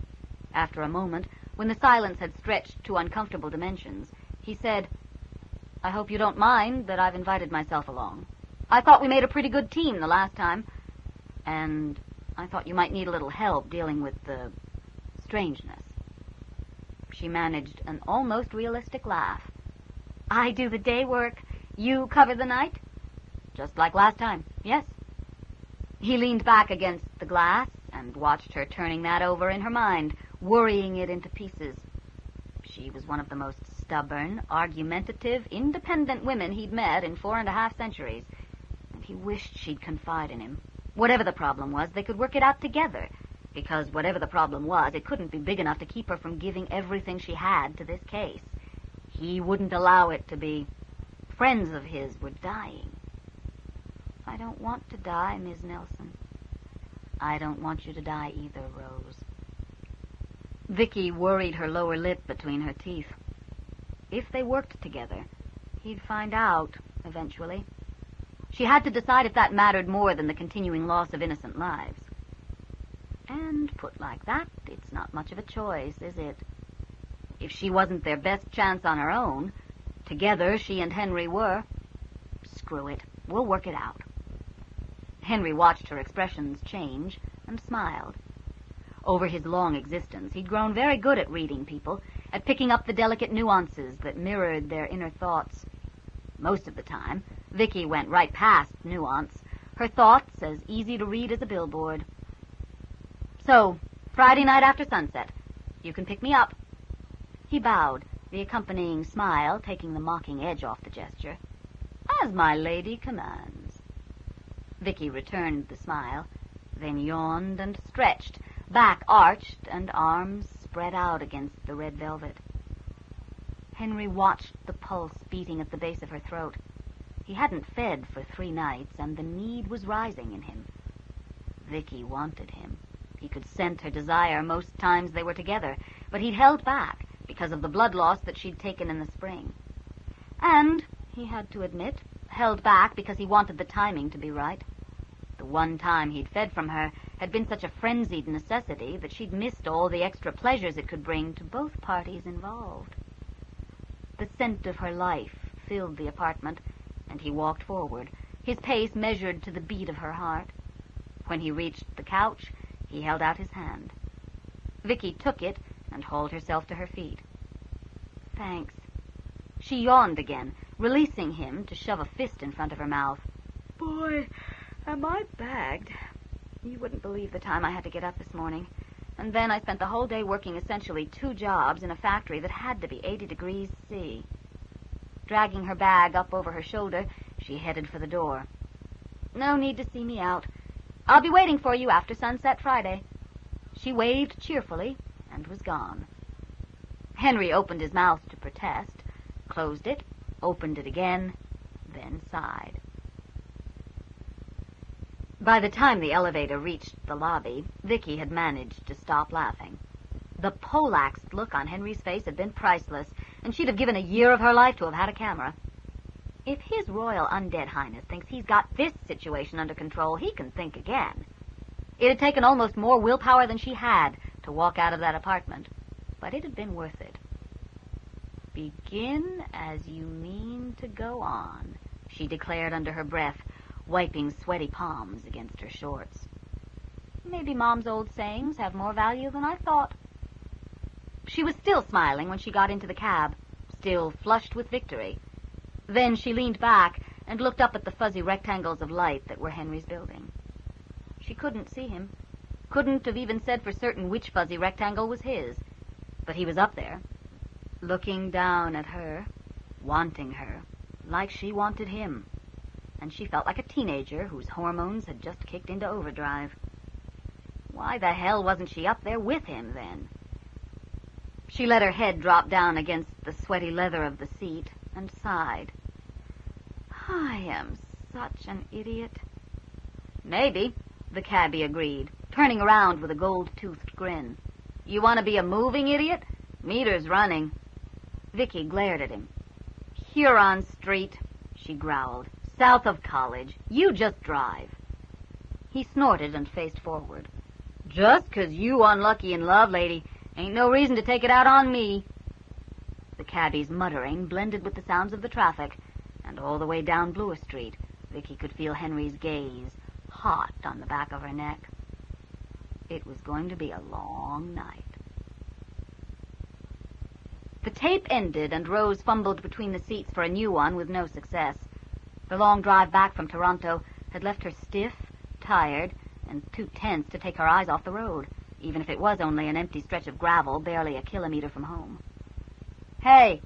After a moment, when the silence had stretched to uncomfortable dimensions, he said, "I hope you don't mind that I've invited myself along. I thought we made a pretty good team the last time. And I thought you might need a little help dealing with the strangeness." She managed an almost realistic laugh. "I do the day work. You cover the night?" "Just like last time, yes." He leaned back against the glass and watched her turning that over in her mind, worrying it into pieces. She was one of the most stubborn, argumentative, independent women he'd met in 4.5 centuries. And he wished she'd confide in him. Whatever the problem was, they could work it out together. Because whatever the problem was, it couldn't be big enough to keep her from giving everything she had to this case. He wouldn't allow it to be. Friends of his were dying. "I don't want to die, Ms. Nelson." "I don't want you to die either, Rose." Vicki worried her lower lip between her teeth. If they worked together, he'd find out, eventually. She had to decide if that mattered more than the continuing loss of innocent lives. And put like that, it's not much of a choice, is it? If she wasn't their best chance on her own, together she and Henry were. Screw it. We'll work it out. Henry watched her expressions change and smiled. Over his long existence, he'd grown very good at reading people, at picking up the delicate nuances that mirrored their inner thoughts. Most of the time, Vicki went right past nuance, her thoughts as easy to read as a billboard. So, Friday night after sunset, you can pick me up. He bowed, the accompanying smile taking the mocking edge off the gesture. As my lady commands. Vicki returned the smile, then yawned and stretched, back arched and arms spread out against the red velvet. Henry watched the pulse beating at the base of her throat. He hadn't fed for 3 nights, and the need was rising in him. Vicki wanted him. He could scent her desire most times they were together, but he'd held back because of the blood loss that she'd taken in the spring. And, he had to admit, held back because he wanted the timing to be right. The one time he'd fed from her had been such a frenzied necessity that she'd missed all the extra pleasures it could bring to both parties involved. The scent of her life filled the apartment, and he walked forward, his pace measured to the beat of her heart. When he reached the couch, he held out his hand. Vicki took it and hauled herself to her feet. Thanks. She yawned again, releasing him to shove a fist in front of her mouth. Boy, am I bagged. You wouldn't believe the time I had to get up this morning. And then I spent the whole day working essentially 2 jobs in a factory that had to be 80 degrees C. Dragging her bag up over her shoulder, she headed for the door. No need to see me out. I'll be waiting for you after sunset Friday. She waved cheerfully and was gone. Henry opened his mouth to protest, closed it, opened it again, then sighed. By the time the elevator reached the lobby, Vicki had managed to stop laughing. The poleaxed look on Henry's face had been priceless, and she'd have given a year of her life to have had a camera. If His Royal Undead Highness thinks he's got this situation under control, he can think again. It had taken almost more willpower than she had to walk out of that apartment, but it had been worth it. Begin as you mean to go on, she declared under her breath, wiping sweaty palms against her shorts. Maybe Mom's old sayings have more value than I thought. She was still smiling when she got into the cab, still flushed with victory. Then she leaned back and looked up at the fuzzy rectangles of light that were Henry's building. She couldn't see him, couldn't have even said for certain which fuzzy rectangle was his, but he was up there, looking down at her, wanting her, like she wanted him, and she felt like a teenager whose hormones had just kicked into overdrive. Why the hell wasn't she up there with him, then? She let her head drop down against the sweaty leather of the seat and sighed. I am such an idiot. Maybe, the cabbie agreed, turning around with a gold-toothed grin. You want to be a moving idiot? Meter's running. Vicki glared at him. Huron Street, she growled. South of College. You just drive. He snorted and faced forward. Just 'cause you unlucky in love, lady, ain't no reason to take it out on me. The cabbie's muttering blended with the sounds of the traffic, and all the way down Bloor Street, Vicki could feel Henry's gaze, hot on the back of her neck. It was going to be a long night. The tape ended, and Rose fumbled between the seats for a new one with no success. The long drive back from Toronto had left her stiff, tired, and too tense to take her eyes off the road, even if it was only an empty stretch of gravel barely a kilometer from home. Hey!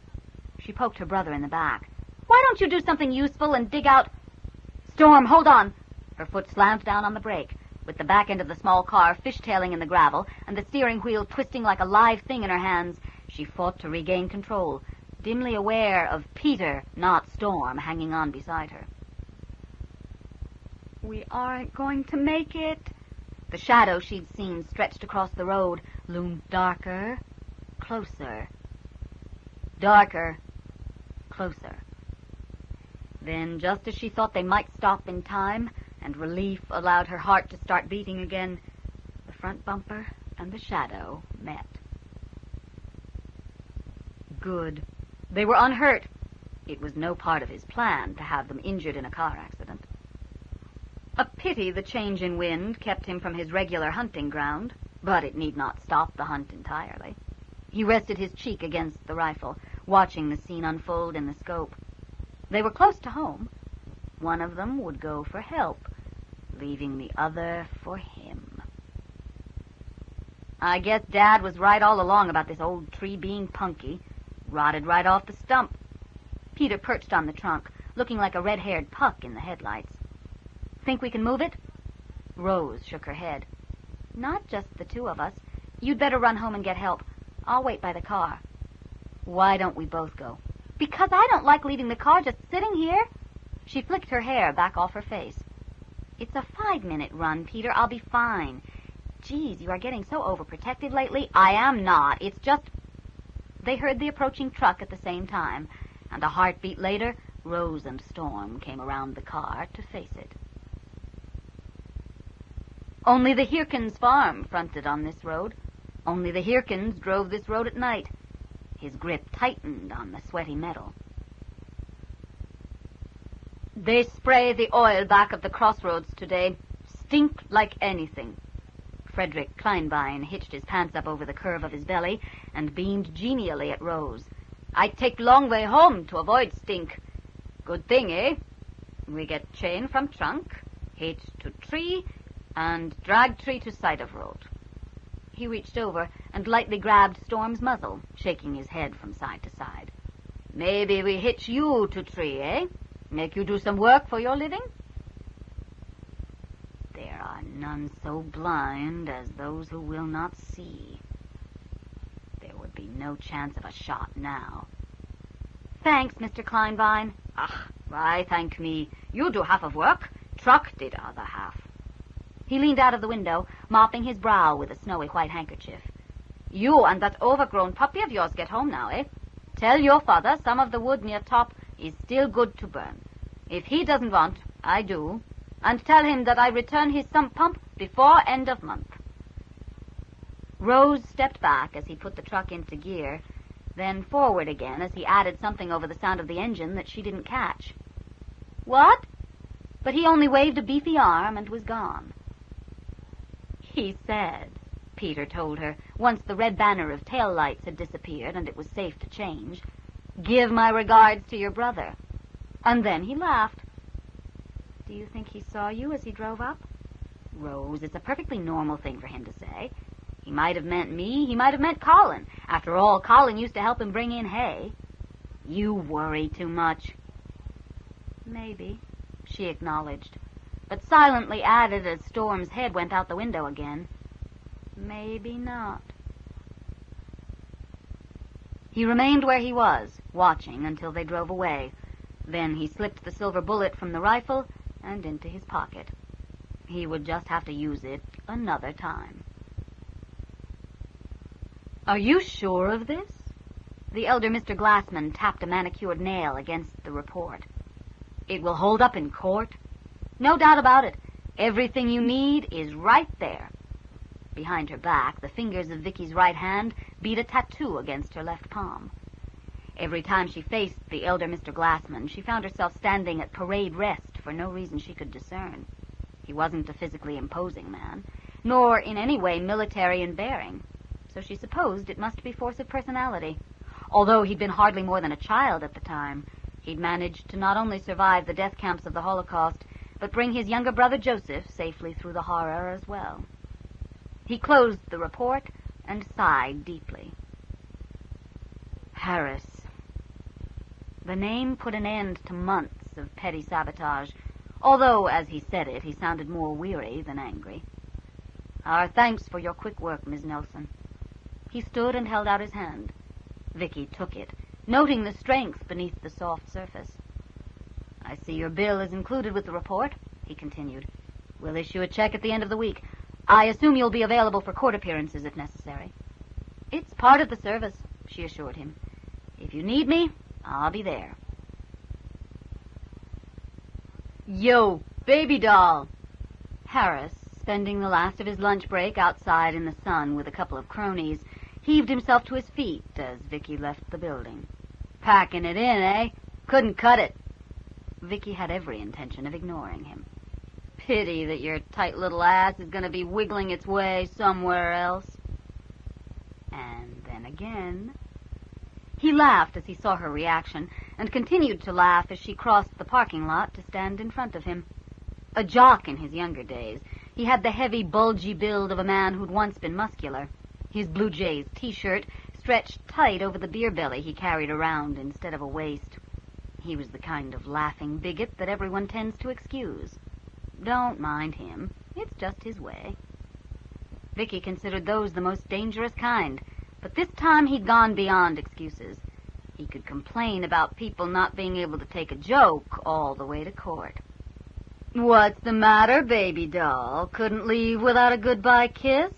She poked her brother in the back. Why don't you do something useful and dig out... Storm, hold on! Her foot slammed down on the brake, with the back end of the small car fishtailing in the gravel and the steering wheel twisting like a live thing in her hands. She fought to regain control, dimly aware of Peter, not Storm, hanging on beside her. We aren't going to make it. The shadow she'd seen stretched across the road loomed darker, closer. Darker, closer. Then, just as she thought they might stop in time, and relief allowed her heart to start beating again, the front bumper and the shadow met. Good. They were unhurt. It was no part of his plan to have them injured in a car accident. A pity the change in wind kept him from his regular hunting ground, but it need not stop the hunt entirely. He rested his cheek against the rifle, watching the scene unfold in the scope. They were close to home. One of them would go for help, leaving the other for him. I guess Dad was right all along about this old tree being punky. Rotted right off the stump. Peter perched on the trunk, looking like a red-haired puck in the headlights. Think we can move it? Rose shook her head. Not just the two of us. You'd better run home and get help. I'll wait by the car. Why don't we both go? Because I don't like leaving the car just sitting here. She flicked her hair back off her face. It's a 5-minute run, Peter. I'll be fine. Geez, you are getting so overprotective lately. I am not. It's just... They heard the approaching truck at the same time, and a heartbeat later, Rose and Storm came around the car to face it. Only the Hirkins farm fronted on this road. Only the Hirkins drove this road at night. His grip tightened on the sweaty metal. They spray the oil back of the crossroads today. Stink like anything. Frederick Kleinbein hitched his pants up over the curve of his belly and beamed genially at Rose. I take long way home to avoid stink. Good thing, eh? We get chain from trunk, hitch to tree, and drag tree to side of road. He reached over and lightly grabbed Storm's muzzle, shaking his head from side to side. Maybe we hitch you to tree, eh? Make you do some work for your living? There are none so blind as those who will not see. There would be no chance of a shot now. Thanks, Mr. Kleinbein. Ah, why thank me? You do half of work. Truck did other half. He leaned out of the window, mopping his brow with a snowy white handkerchief. You and that overgrown puppy of yours get home now, eh? Tell your father some of the wood near top is still good to burn. If he doesn't want, I do. And tell him that I return his sump pump before end of month. Rose stepped back as he put the truck into gear, then forward again as he added something over the sound of the engine that she didn't catch. What? But he only waved a beefy arm and was gone. He said, Peter told her, once the red banner of tail lights had disappeared and it was safe to change, give my regards to your brother. And then he laughed. Do you think he saw you as he drove up? Rose, it's a perfectly normal thing for him to say. He might have meant me. He might have meant Colin. After all, Colin used to help him bring in hay. You worry too much. Maybe, she acknowledged, but silently added as Storm's head went out the window again. Maybe not. He remained where he was, watching until they drove away. Then he slipped the silver bullet from the rifle and into his pocket. He would just have to use it another time. Are you sure of this? The elder Mr. Glassman tapped a manicured nail against the report. It will hold up in court? No doubt about it. Everything you need is right there. Behind her back, the fingers of Vicky's right hand beat a tattoo against her left palm. Every time she faced the elder Mr. Glassman, she found herself standing at parade rest for no reason she could discern. He wasn't a physically imposing man, nor in any way military in bearing, so she supposed it must be force of personality. Although he'd been hardly more than a child at the time, he'd managed to not only survive the death camps of the Holocaust, but bring his younger brother Joseph safely through the horror as well. He closed the report and sighed deeply. Harris. The name put an end to months of petty sabotage, although, as he said it, he sounded more weary than angry. Our thanks for your quick work, Miss Nelson. He stood and held out his hand. Vicki took it, noting the strength beneath the soft surface. I see your bill is included with the report, he continued. We'll issue a check at the end of the week. I assume you'll be available for court appearances if necessary. It's part of the service, she assured him. If you need me, I'll be there. Yo, baby doll! Harris, spending the last of his lunch break outside in the sun with a couple of cronies, heaved himself to his feet as Vicki left the building. Packing it in, eh? Couldn't cut it. Vicki had every intention of ignoring him. Pity that your tight little ass is going to be wiggling its way somewhere else. And then again. He laughed as he saw her reaction, and continued to laugh as she crossed the parking lot to stand in front of him. A jock in his younger days, he had the heavy, bulgy build of a man who'd once been muscular. His Blue Jays t-shirt stretched tight over the beer belly he carried around instead of a waist. He was the kind of laughing bigot that everyone tends to excuse. Don't mind him. It's just his way. Vicki considered those the most dangerous kind, but this time he'd gone beyond excuses. He could complain about people not being able to take a joke all the way to court. What's the matter, baby doll? Couldn't leave without a goodbye kiss?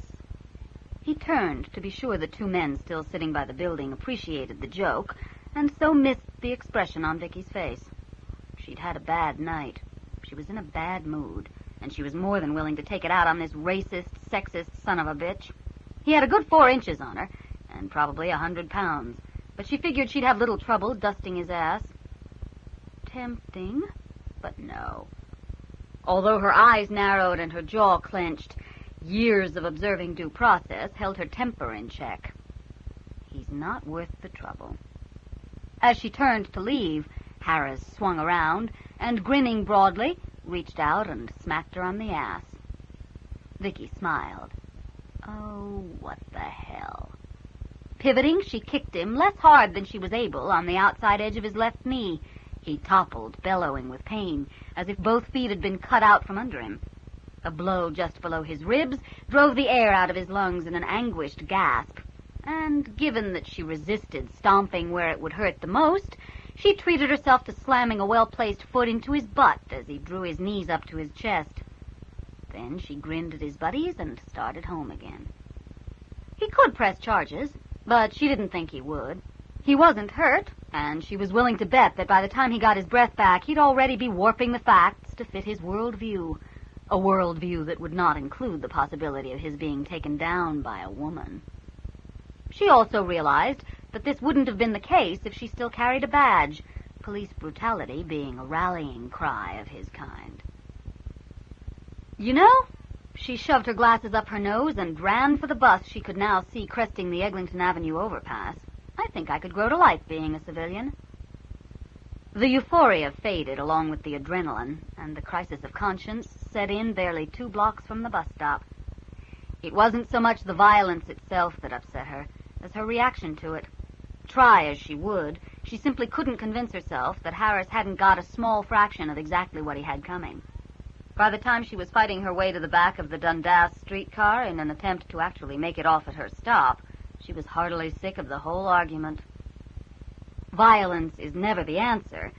He turned to be sure the two men still sitting by the building appreciated the joke, and so missed the expression on Vicki's face. She'd had a bad night. She was in a bad mood, and she was more than willing to take it out on this racist, sexist son of a bitch. He had a good 4 inches on her, and probably 100 pounds, but she figured she'd have little trouble dusting his ass. Tempting, but no. Although her eyes narrowed and her jaw clenched, years of observing due process held her temper in check. He's not worth the trouble. As she turned to leave, Harris swung around and, grinning broadly, reached out and smacked her on the ass. Vicki smiled. Oh, what the hell. Pivoting, she kicked him less hard than she was able on the outside edge of his left knee. He toppled, bellowing with pain, as if both feet had been cut out from under him. A blow just below his ribs drove the air out of his lungs in an anguished gasp, and given that she resisted stomping where it would hurt the most, she treated herself to slamming a well-placed foot into his butt as he drew his knees up to his chest. Then she grinned at his buddies and started home again. He could press charges, but she didn't think he would. He wasn't hurt, and she was willing to bet that by the time he got his breath back, he'd already be warping the facts to fit his worldview. A worldview that would not include the possibility of his being taken down by a woman. She also realized that this wouldn't have been the case if she still carried a badge, police brutality being a rallying cry of his kind. You know, she shoved her glasses up her nose and ran for the bus she could now see cresting the Eglinton Avenue overpass. I think I could grow to like being a civilian. The euphoria faded along with the adrenaline, and the crisis of conscience set in barely 2 blocks from the bus stop. It wasn't so much the violence itself that upset her as her reaction to it. Try as she would, she simply couldn't convince herself that Harris hadn't got a small fraction of exactly what he had coming. By the time she was fighting her way to the back of the Dundas streetcar in an attempt to actually make it off at her stop, she was heartily sick of the whole argument. Violence is never the answer,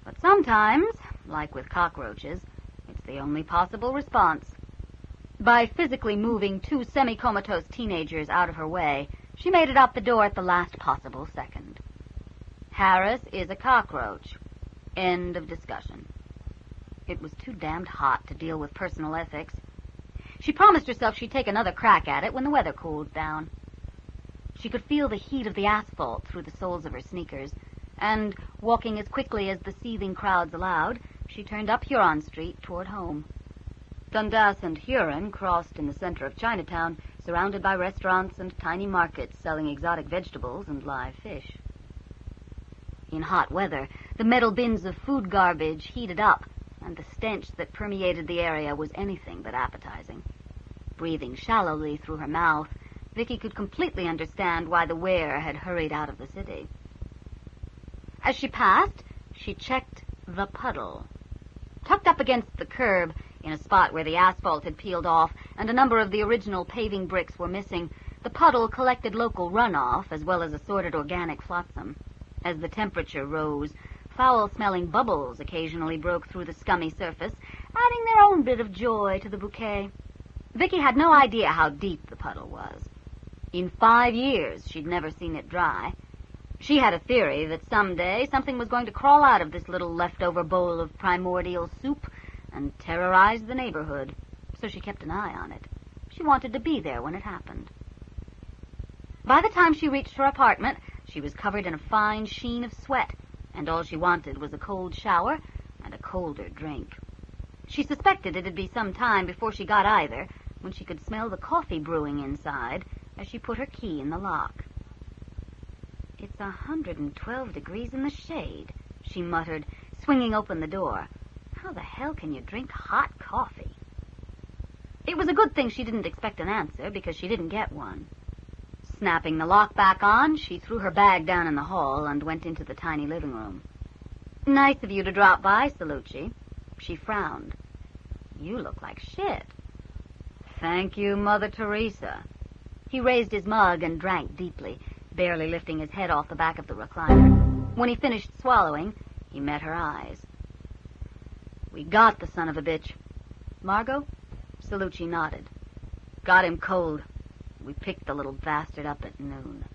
but sometimes, like with cockroaches, it's the only possible response. By physically moving 2 semi-comatose teenagers out of her way, she made it out the door at the last possible second. Harris is a cockroach. End of discussion. It was too damned hot to deal with personal ethics. She promised herself she'd take another crack at it when the weather cooled down. She could feel the heat of the asphalt through the soles of her sneakers, and, walking as quickly as the seething crowds allowed, she turned up Huron Street toward home. Dundas and Huron crossed in the center of Chinatown, surrounded by restaurants and tiny markets selling exotic vegetables and live fish. In hot weather, the metal bins of food garbage heated up, and the stench that permeated the area was anything but appetizing. Breathing shallowly through her mouth, Vicki could completely understand why the wear had hurried out of the city. As she passed, she checked the puddle. Tucked up against the curb, in a spot where the asphalt had peeled off and a number of the original paving bricks were missing, the puddle collected local runoff as well as assorted organic flotsam. As the temperature rose, foul-smelling bubbles occasionally broke through the scummy surface, adding their own bit of joy to the bouquet. Vicki had no idea how deep the puddle was. In 5 years, she'd never seen it dry. She had a theory that someday something was going to crawl out of this little leftover bowl of primordial soup and terrorize the neighborhood, so she kept an eye on it. She wanted to be there when it happened. By the time she reached her apartment, she was covered in a fine sheen of sweat, and all she wanted was a cold shower and a colder drink. She suspected it'd be some time before she got either, when she could smell the coffee brewing inside as she put her key in the lock. "It's 112 degrees in the shade," she muttered, swinging open the door. "How the hell can you drink hot coffee?" It was a good thing she didn't expect an answer, because she didn't get one. Snapping the lock back on, she threw her bag down in the hall and went into the tiny living room. "Nice of you to drop by, Salucci." She frowned. "You look like shit." "Thank you, Mother Teresa." He raised his mug and drank deeply, barely lifting his head off the back of the recliner. When he finished swallowing, he met her eyes. "We got the son of a bitch." "Margot?" Salucci nodded. "Got him cold. We picked the little bastard up at noon."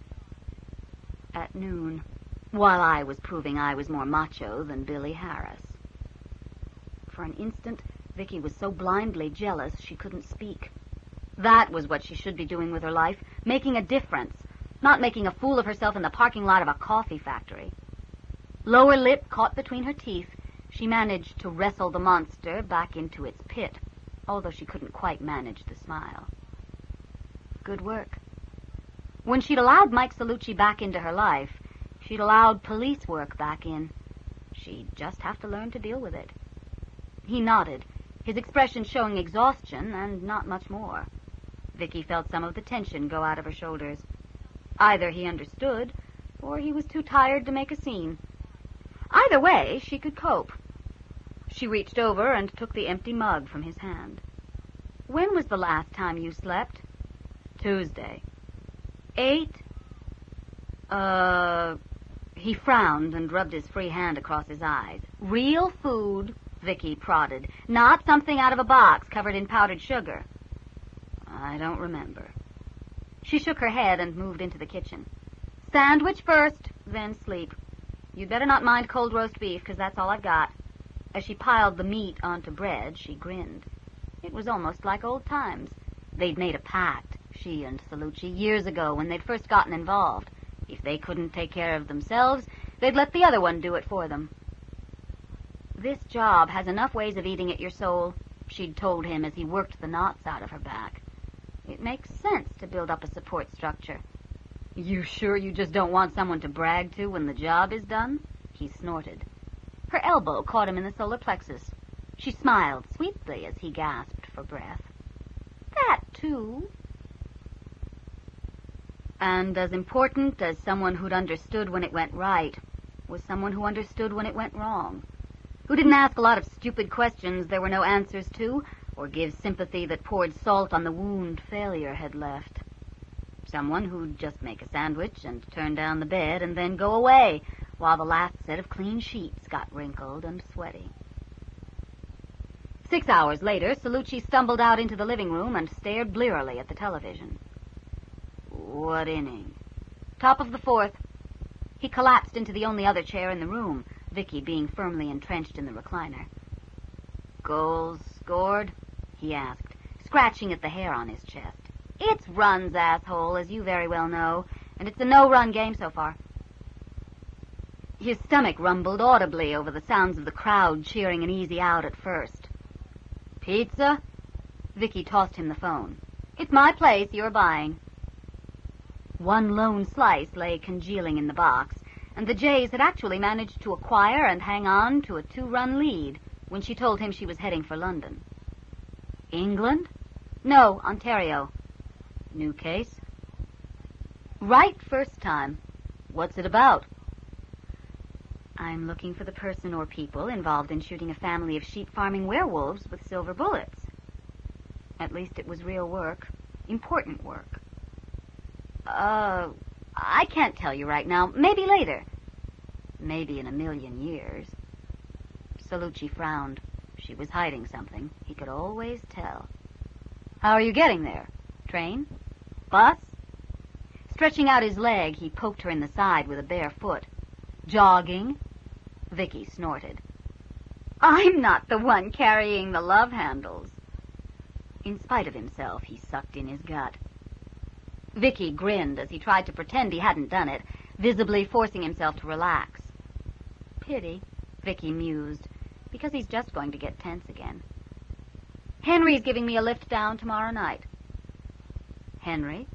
At noon, while I was proving I was more macho than Billy Harris. For an instant, Vicki was so blindly jealous she couldn't speak. That was what she should be doing with her life, making a difference, not making a fool of herself in the parking lot of a coffee factory. Lower lip caught between her teeth, she managed to wrestle the monster back into its pit, although she couldn't quite manage the smile. Good work. When she'd allowed Mike Salucci back into her life, she'd allowed police work back in. She'd just have to learn to deal with it. He nodded, his expression showing exhaustion and not much more. Vicki felt some of the tension go out of her shoulders. Either he understood, or he was too tired to make a scene. Either way, she could cope. She reached over and took the empty mug from his hand. "When was the last time you slept?" "Tuesday." "8? He frowned and rubbed his free hand across his eyes. "Real food," Vicki prodded. "Not something out of a box covered in powdered sugar." "I don't remember." She shook her head and moved into the kitchen. "Sandwich first, then sleep. You'd better not mind cold roast beef, because that's all I've got." As she piled the meat onto bread, she grinned. It was almost like old times. They'd made a pact, she and Salucci, years ago when they'd first gotten involved. If they couldn't take care of themselves, they'd let the other one do it for them. "This job has enough ways of eating at your soul," she'd told him as he worked the knots out of her back. "It makes sense to build up a support structure." "You sure you just don't want someone to brag to when the job is done?" He snorted. Her elbow caught him in the solar plexus. She smiled sweetly as he gasped for breath. "That, too." And as important as someone who'd understood when it went right was someone who understood when it went wrong, who didn't ask a lot of stupid questions there were no answers to, or give sympathy that poured salt on the wound failure had left. Someone who'd just make a sandwich and turn down the bed and then go away while the last set of clean sheets got wrinkled and sweaty. 6 hours later, Salucci stumbled out into the living room and stared blearily at the television. "What inning?" "Top of the 4th. He collapsed into the only other chair in the room, Vicki being firmly entrenched in the recliner. "Goals scored?" he asked, scratching at the hair on his chest. "It's runs, asshole, as you very well know, and it's a no-run game so far." His stomach rumbled audibly over the sounds of the crowd cheering an easy out at first. "Pizza?" Vicki tossed him the phone. "It's my place, you're buying." One lone slice lay congealing in the box, and the Jays had actually managed to acquire and hang on to a 2-run lead when she told him she was heading for London. "England?" "No, Ontario." "New case?" "Right first time." "What's it about?" "I'm looking for the person or people involved in shooting a family of sheep-farming werewolves with silver bullets." At least it was real work. Important work. I can't tell you right now. Maybe later." "Maybe in 1,000,000 years." Salucci frowned. She was hiding something. He could always tell. "How are you getting there? Train? Bus?" Stretching out his leg, he poked her in the side with a bare foot. "Jogging?" Vicki snorted. "I'm not the one carrying the love handles." In spite of himself, he sucked in his gut. Vicki grinned as he tried to pretend he hadn't done it, visibly forcing himself to relax. pity, Vicki mused, because he's just going to get tense again. Henry's giving me a lift down tomorrow night. Henry?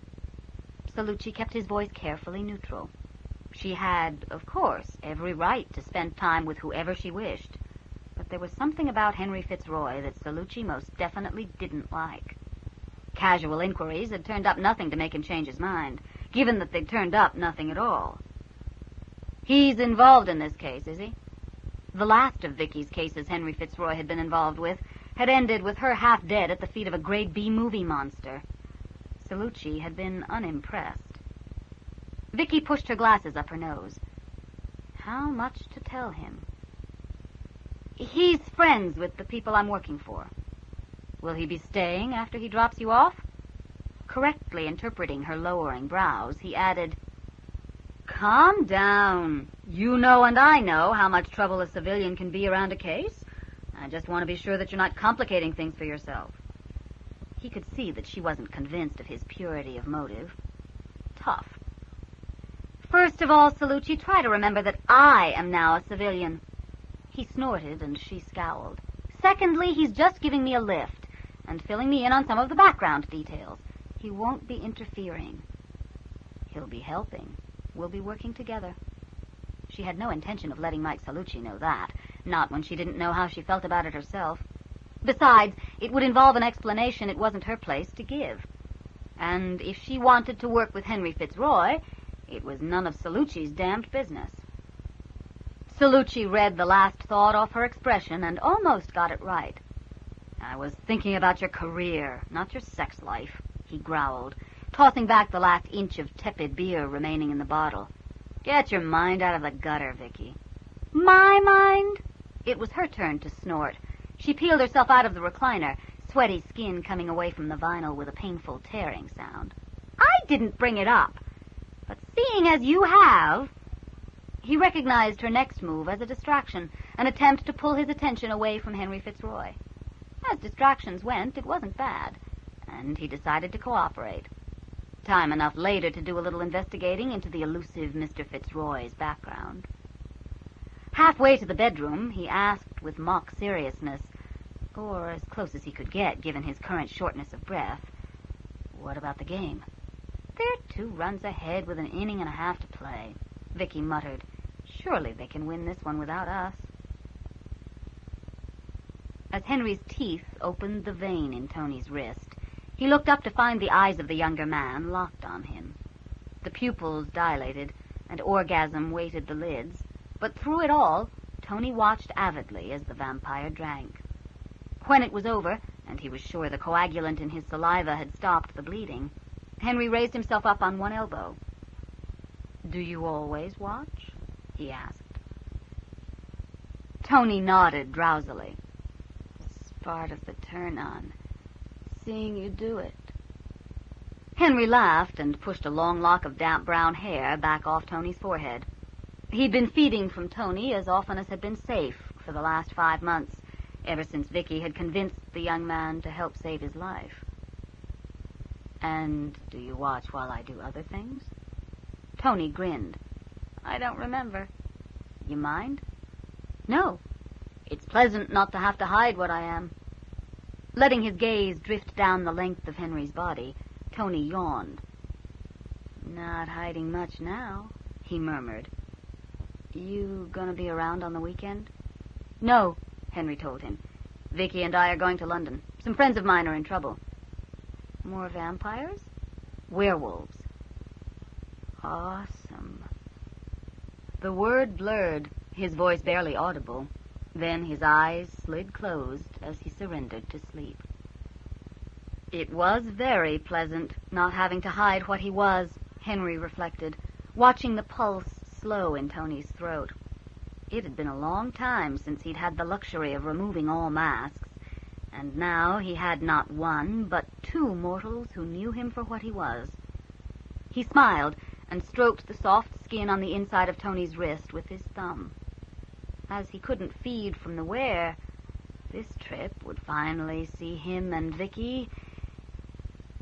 Salucci kept his voice carefully neutral. She had, of course, every right to spend time with whoever she wished, but there was something about Henry Fitzroy that Salucci most definitely didn't like. Casual inquiries had turned up nothing to make him change his mind, given that they'd turned up nothing at all. He's involved in this case, is he? The last of Vicki's cases Henry Fitzroy had been involved with had ended with her half dead at the feet of a grade B movie monster. Salucci had been unimpressed. Vicki pushed her glasses up her nose. How much to tell him? He's friends with the people I'm working for. Will he be staying after he drops you off? Correctly interpreting her lowering brows, he added, Calm down. You know and I know how much trouble a civilian can be around a case. I just want to be sure that you're not complicating things for yourself. He could see that she wasn't convinced of his purity of motive. Tough. First of all, Salucci, try to remember that I am now a civilian. He snorted and she scowled. Secondly, he's just giving me a lift and filling me in on some of the background details. He won't be interfering. He'll be helping. We'll be working together. She had no intention of letting Mike Salucci know that, not when she didn't know how she felt about it herself. Besides, it would involve an explanation it wasn't her place to give. And if she wanted to work with Henry Fitzroy, it was none of Salucci's damned business. Salucci read the last thought off her expression and almost got it right. I was thinking about your career, not your sex life, he growled, tossing back the last inch of tepid beer remaining in the bottle. Get your mind out of the gutter, Vicki. My mind? It was her turn to snort. She peeled herself out of the recliner, sweaty skin coming away from the vinyl with a painful tearing sound. I didn't bring it up. But seeing as you have... He recognized her next move as a distraction, an attempt to pull his attention away from Henry Fitzroy. As distractions went, it wasn't bad, and he decided to cooperate. Time enough later to do a little investigating into the elusive Mr. Fitzroy's background. Halfway to the bedroom, he asked with mock seriousness, or as close as he could get given his current shortness of breath, what about the game? They're 2 runs ahead with an inning and a half to play, Vicki muttered. Surely they can win this one without us. As Henry's teeth opened the vein in Tony's wrist, he looked up to find the eyes of the younger man locked on him. The pupils dilated, and orgasm weighted the lids, but through it all, Tony watched avidly as the vampire drank. When it was over, and he was sure the coagulant in his saliva had stopped the bleeding, Henry raised himself up on one elbow. Do you always watch? He asked. Tony nodded drowsily. It's part of the turn-on, seeing you do it. Henry laughed and pushed a long lock of damp brown hair back off Tony's forehead. He'd been feeding from Tony as often as had been safe for the last 5 months, ever since Vicki had convinced the young man to help save his life. And do you watch while I do other things? Tony grinned. I don't remember. You mind? No. It's pleasant not to have to hide what I am. Letting his gaze drift down the length of Henry's body, Tony yawned. Not hiding much now, he murmured. You gonna be around on the weekend? No, Henry told him. Vicki and I are going to London. Some friends of mine are in trouble. More vampires? Werewolves. Awesome. The word blurred, his voice barely audible. Then his eyes slid closed as he surrendered to sleep. It was very pleasant not having to hide what he was, Henry reflected, watching the pulse slow in Tony's throat. It had been a long time since he'd had the luxury of removing all masks, and now he had not one, but 2 mortals who knew him for what he was. He smiled and stroked the soft skin on the inside of Tony's wrist with his thumb. As he couldn't feed from the wear, this trip would finally see him and Vicki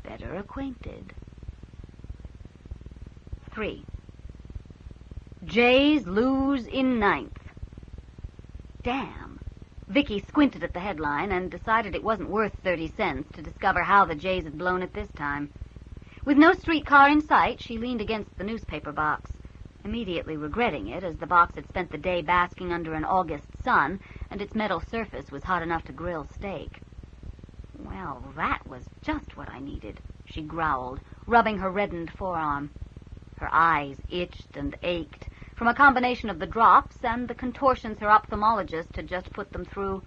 better acquainted. 3. Jays lose in 9th. Damn. Vicki squinted at the headline and decided it wasn't worth 30 cents to discover how the Jays had blown it this time. With no streetcar in sight, she leaned against the newspaper box, immediately regretting it, as the box had spent the day basking under an August sun, and its metal surface was hot enough to grill steak. Well, that was just what I needed, she growled, rubbing her reddened forearm. Her eyes itched and ached from a combination of the drops and the contortions her ophthalmologist had just put them through.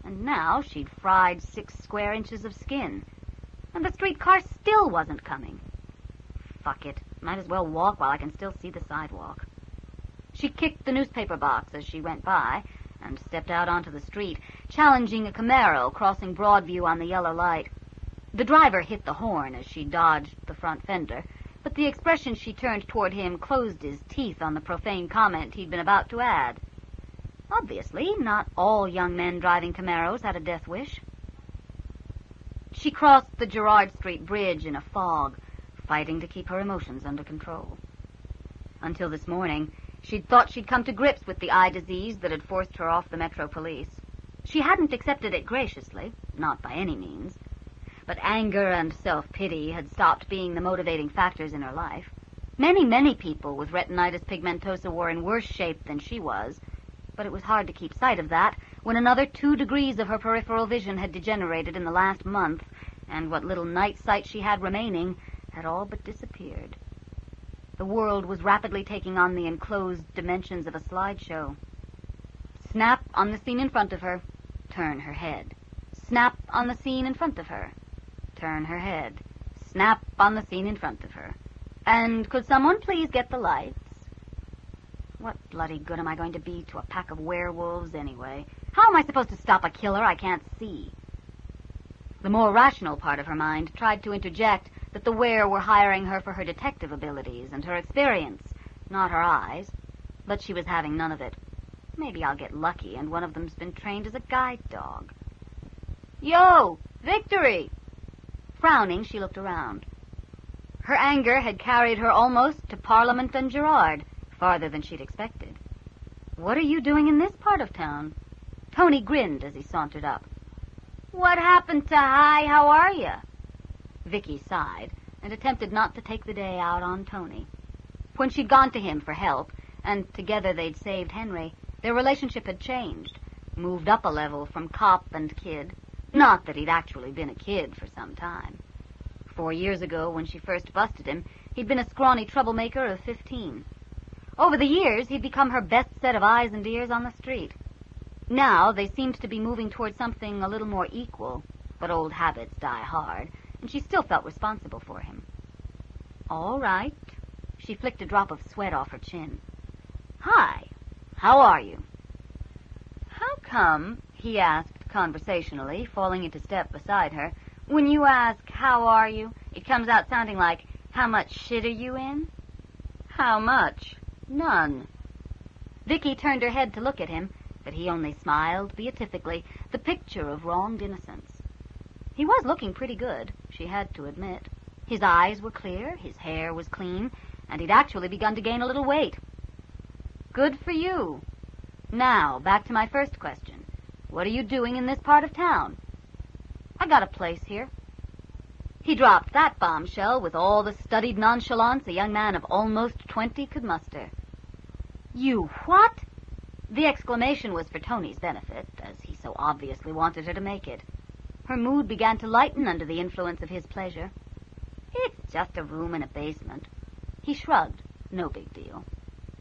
And now she'd fried 6 square inches of skin, and the streetcar still wasn't coming. Fuck it. Might as well walk while I can still see the sidewalk. She kicked the newspaper box as she went by and stepped out onto the street, challenging a Camaro crossing Broadview on the yellow light. The driver hit the horn as she dodged the front fender, but the expression she turned toward him closed his teeth on the profane comment he'd been about to add. Obviously, not all young men driving Camaros had a death wish. She crossed the Girard Street Bridge in a fog, fighting to keep her emotions under control. Until this morning, she'd thought she'd come to grips with the eye disease that had forced her off the Metro Police. She hadn't accepted it graciously, not by any means. But anger and self-pity had stopped being the motivating factors in her life. Many people with retinitis pigmentosa were in worse shape than she was, but it was hard to keep sight of that when another 2 degrees of her peripheral vision had degenerated in the last month, and what little night sight she had remaining had all but disappeared. The world was rapidly taking on the enclosed dimensions of a slideshow. Snap on the scene in front of her, turn her head. Snap on the scene in front of her, turn her head. Snap on the scene in front of her. And could someone please get the lights? What bloody good am I going to be to a pack of werewolves anyway? How am I supposed to stop a killer I can't see? The more rational part of her mind tried to interject that the were were hiring her for her detective abilities and her experience, not her eyes. But she was having none of it. Maybe I'll get lucky and one of them's been trained as a guide dog. Yo, Victory! Frowning, she looked around. Her anger had carried her almost to Parliament and Girard, farther than she'd expected. What are you doing in this part of town? Tony grinned as he sauntered up. What happened to hi, how are you? Vicki sighed and attempted not to take the day out on Tony. When she'd gone to him for help, and together they'd saved Henry, their relationship had changed, moved up a level from cop and kid. Not that he'd actually been a kid for some time. 4 years ago, when she first busted him, he'd been a scrawny troublemaker of 15. Over the years, he'd become her best set of eyes and ears on the street. Now, they seemed to be moving toward something a little more equal, but old habits die hard, and she still felt responsible for him. All right. She flicked a drop of sweat off her chin. Hi, how are you? How come, he asked conversationally, falling into step beside her, when you ask, how are you, it comes out sounding like, how much shit are you in? How much? None. Vicki turned her head to look at him, but he only smiled beatifically, the picture of wronged innocence. He was looking pretty good, she had to admit. His eyes were clear, his hair was clean, and he'd actually begun to gain a little weight. Good for you. Now, back to my first question. What are you doing in this part of town? I got a place here. He dropped that bombshell with all the studied nonchalance a young man of almost 20 could muster. You what? The exclamation was for Tony's benefit, as he so obviously wanted her to make it. Her mood began to lighten under the influence of his pleasure. It's just a room in a basement. He shrugged. No big deal.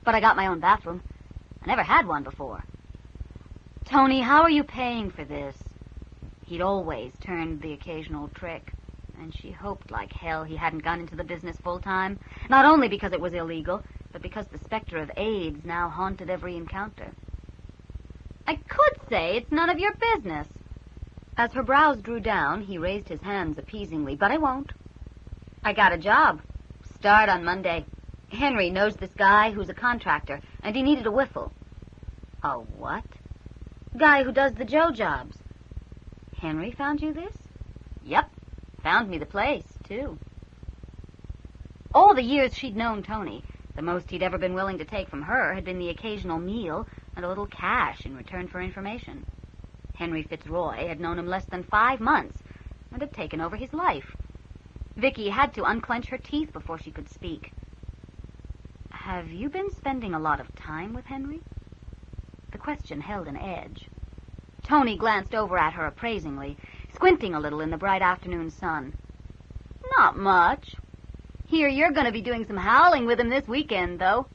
But I got my own bathroom. I never had one before. Tony, how are you paying for this? He'd always turned the occasional trick, and she hoped like hell he hadn't gone into the business full-time, not only because it was illegal, but because the specter of AIDS now haunted every encounter. I could say it's none of your business. As her brows drew down, he raised his hands appeasingly, but I won't. I got a job. Start on Monday. Henry knows this guy who's a contractor, and he needed a whiffle. A what? Guy who does the Joe jobs. Henry found you this? Yep. Found me the place, too. All the years she'd known Tony, the most he'd ever been willing to take from her had been the occasional meal, and a little cash in return for information. Henry Fitzroy had known him less than 5 months and had taken over his life. Vicki had to unclench her teeth before she could speak. "Have you been spending a lot of time with Henry?" The question held an edge. Tony glanced over at her appraisingly, squinting a little in the bright afternoon sun. "Not much. Hear you're going to be doing some howling with him this weekend, though."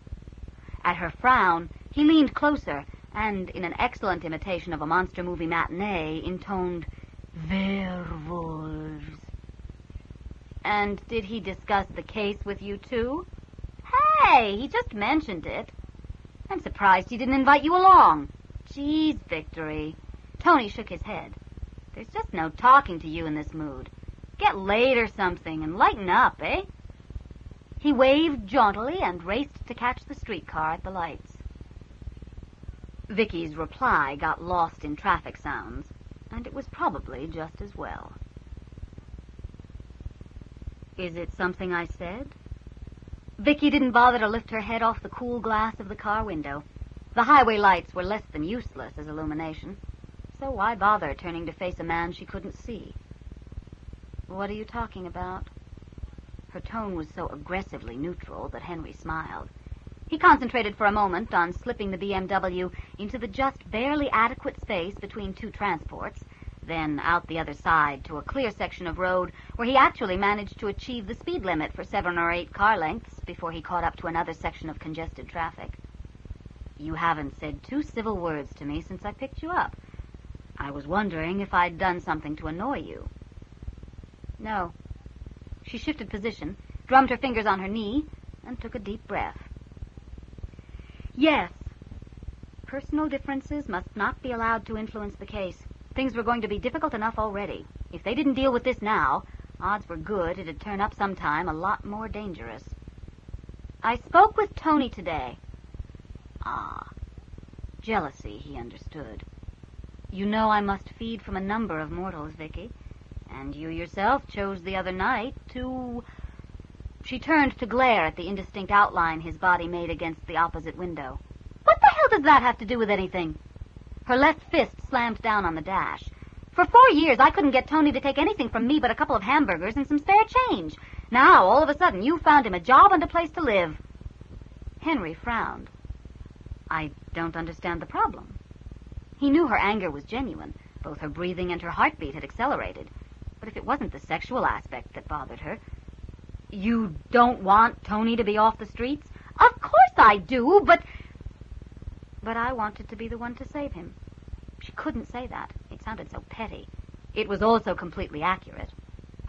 At her frown, he leaned closer and, in an excellent imitation of a monster movie matinee, intoned, "Werewolves." "And did he discuss the case with you, too?" "Hey, he just mentioned it." "I'm surprised he didn't invite you along." "Geez, Victory." Tony shook his head. "There's just no talking to you in this mood. Get laid or something and lighten up, eh?" He waved jauntily and raced to catch the streetcar at the lights. Vicki's reply got lost in traffic sounds, and it was probably just as well. "Is it something I said?" Vicki didn't bother to lift her head off the cool glass of the car window. The highway lights were less than useless as illumination, so why bother turning to face a man she couldn't see? "What are you talking about?" Her tone was so aggressively neutral that Henry smiled. He concentrated for a moment on slipping the BMW into the just barely adequate space between two transports, then out the other side to a clear section of road where he actually managed to achieve the speed limit for 7 or 8 car lengths before he caught up to another section of congested traffic. "You haven't said 2 civil words to me since I picked you up. I was wondering if I'd done something to annoy you." "No." She shifted position, drummed her fingers on her knee, and took a deep breath. "Yes. Personal differences must not be allowed to influence the case. Things were going to be difficult enough already. If they didn't deal with this now, odds were good it'd turn up sometime a lot more dangerous." "I spoke with Tony today." "Ah." Jealousy, he understood. "You know I must feed from a number of mortals, Vicki. And you yourself chose the other night to..." She turned to glare at the indistinct outline his body made against the opposite window. "What the hell does that have to do with anything?" Her left fist slammed down on the dash. "For 4 years, I couldn't get Tony to take anything from me but a couple of hamburgers and some spare change. Now, all of a sudden, you found him a job and a place to live." Henry frowned. "I don't understand the problem." He knew her anger was genuine. Both her breathing and her heartbeat had accelerated. But if it wasn't the sexual aspect that bothered her... "You don't want Tony to be off the streets?" "Of course I do, but I wanted to be the one to save him." She couldn't say that. It sounded so petty. It was also completely accurate.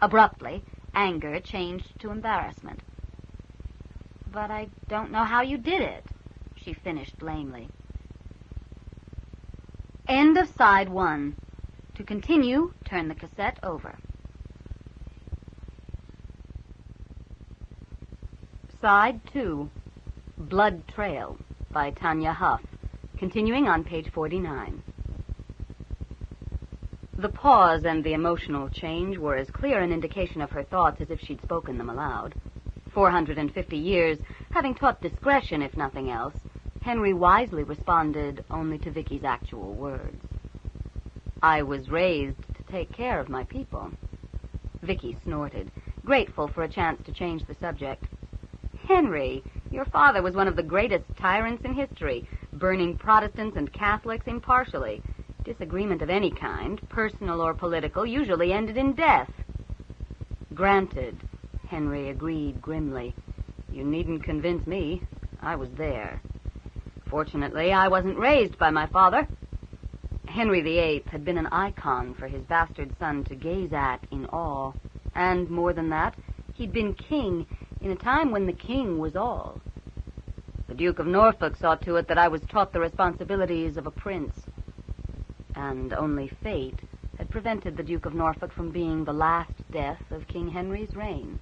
Abruptly, anger changed to embarrassment. "But I don't know how you did it," she finished lamely. End of side 1. To continue, turn the cassette over. Side 2. Blood Trail by Tanya Huff. Continuing on page 49. The pause and the emotional change were as clear an indication of her thoughts as if she'd spoken them aloud. 450 years, having taught discretion if nothing else, Henry wisely responded only to Vicki's actual words. "I was raised to take care of my people." Vicki snorted, grateful for a chance to change the subject. "Henry, your father was one of the greatest tyrants in history, burning Protestants and Catholics impartially. Disagreement of any kind, personal or political, usually ended in death." "Granted," Henry agreed grimly. "You needn't convince me. I was there. Fortunately, I wasn't raised by my father." Henry VIII had been an icon for his bastard son to gaze at in awe. And more than that, he'd been king in a time when the king was all. The Duke of Norfolk saw to it that I was taught the responsibilities of a prince. And only fate had prevented the Duke of Norfolk from being the last death of King Henry's reign.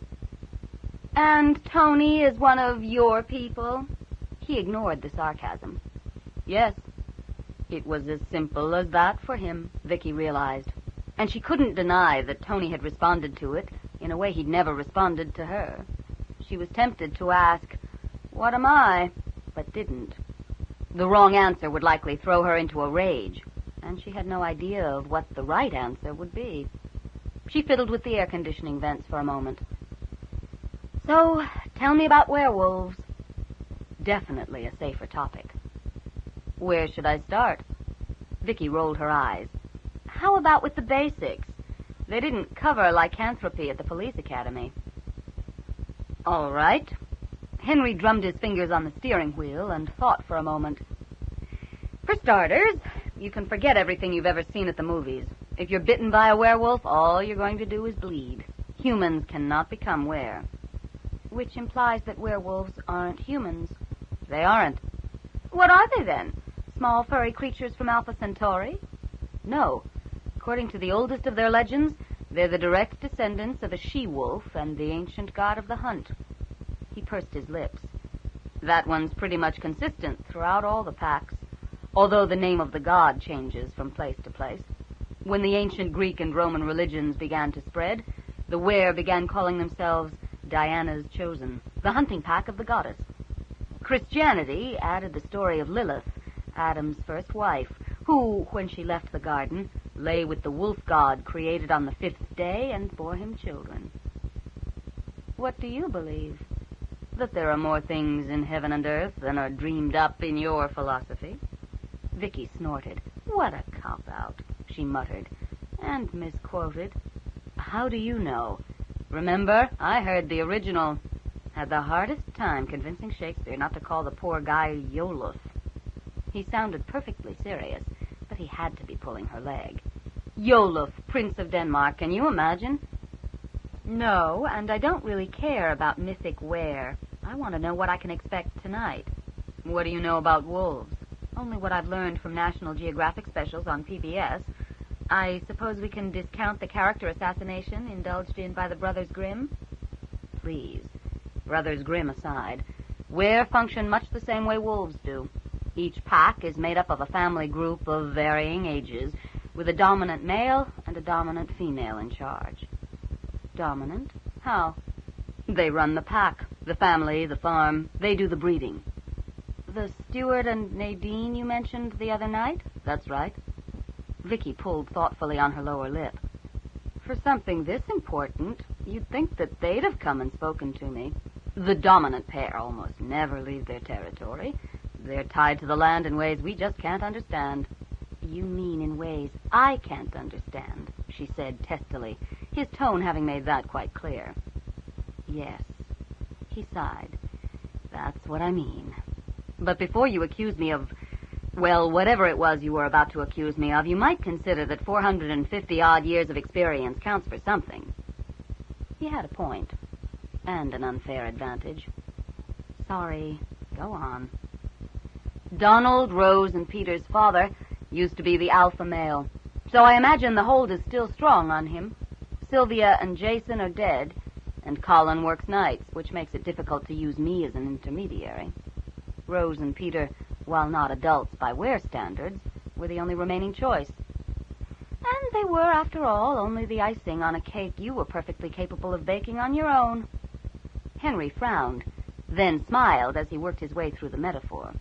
"And Tony is one of your people?" He ignored the sarcasm. "Yes." It was as simple as that for him, Vicki realized. And she couldn't deny that Tony had responded to it in a way he'd never responded to her. She was tempted to ask, "What am I?" but didn't. The wrong answer would likely throw her into a rage, and she had no idea of what the right answer would be. She fiddled with the air conditioning vents for a moment. So, tell me about werewolves. Definitely a safer topic. Where should I start? Vicki rolled her eyes. How about with the basics? They didn't cover lycanthropy at the police academy. All right. Henry drummed his fingers on the steering wheel and thought for a moment. For starters, you can forget everything you've ever seen at the movies. If you're bitten by a werewolf, all you're going to do is bleed. Humans cannot become were. Which implies that werewolves aren't humans. They aren't. What are they then? Small furry creatures from Alpha Centauri? No. According to the oldest of their legends, they're the direct descendants of a she-wolf and the ancient god of the hunt. He pursed his lips. That one's pretty much consistent throughout all the packs, although the name of the god changes from place to place. When the ancient Greek and Roman religions began to spread, the were began calling themselves Diana's Chosen, the hunting pack of the goddess. Christianity added the story of Lilith, Adam's first wife, who, when she left the garden, lay with the wolf god created on the 5th day and bore him children. What do you believe? That there are more things in heaven and earth than are dreamed up in your philosophy? Vicki snorted. What a cop-out, she muttered, and misquoted. How do you know? Remember, I heard the original. Had the hardest time convincing Shakespeare not to call the poor guy Yoluf. He sounded perfectly serious, but he had to be pulling her leg. Yoluf, Prince of Denmark, can you imagine? No, and I don't really care about mythic were. I want to know what I can expect tonight. What do you know about wolves? Only what I've learned from National Geographic specials on PBS. I suppose we can discount the character assassination indulged in by the Brothers Grimm? Please. Brothers Grimm aside, were function much the same way wolves do. Each pack is made up of a family group of varying ages, with a dominant male and a dominant female in charge. Dominant? How? They run the pack, the family, the farm. They do the breeding. The Stuart and Nadine you mentioned the other night? That's right. Vicki pulled thoughtfully on her lower lip. For something this important, you'd think that they'd have come and spoken to me. The dominant pair almost never leave their territory. They're tied to the land in ways we just can't understand. You mean in ways I can't understand, she said testily, his tone having made that quite clear. Yes, he sighed. That's what I mean. But before you accuse me of, well, whatever it was you were about to accuse me of, you might consider that 450-odd years of experience counts for something. He had a point, and an unfair advantage. Sorry, go on. Donald, Rose, and Peter's father used to be the alpha male, so I imagine the hold is still strong on him. Sylvia and Jason are dead, and Colin works nights, which makes it difficult to use me as an intermediary. Rose and Peter, while not adults by were standards, were the only remaining choice. And they were, after all, only the icing on a cake you were perfectly capable of baking on your own. Henry frowned, then smiled as he worked his way through the metaphor.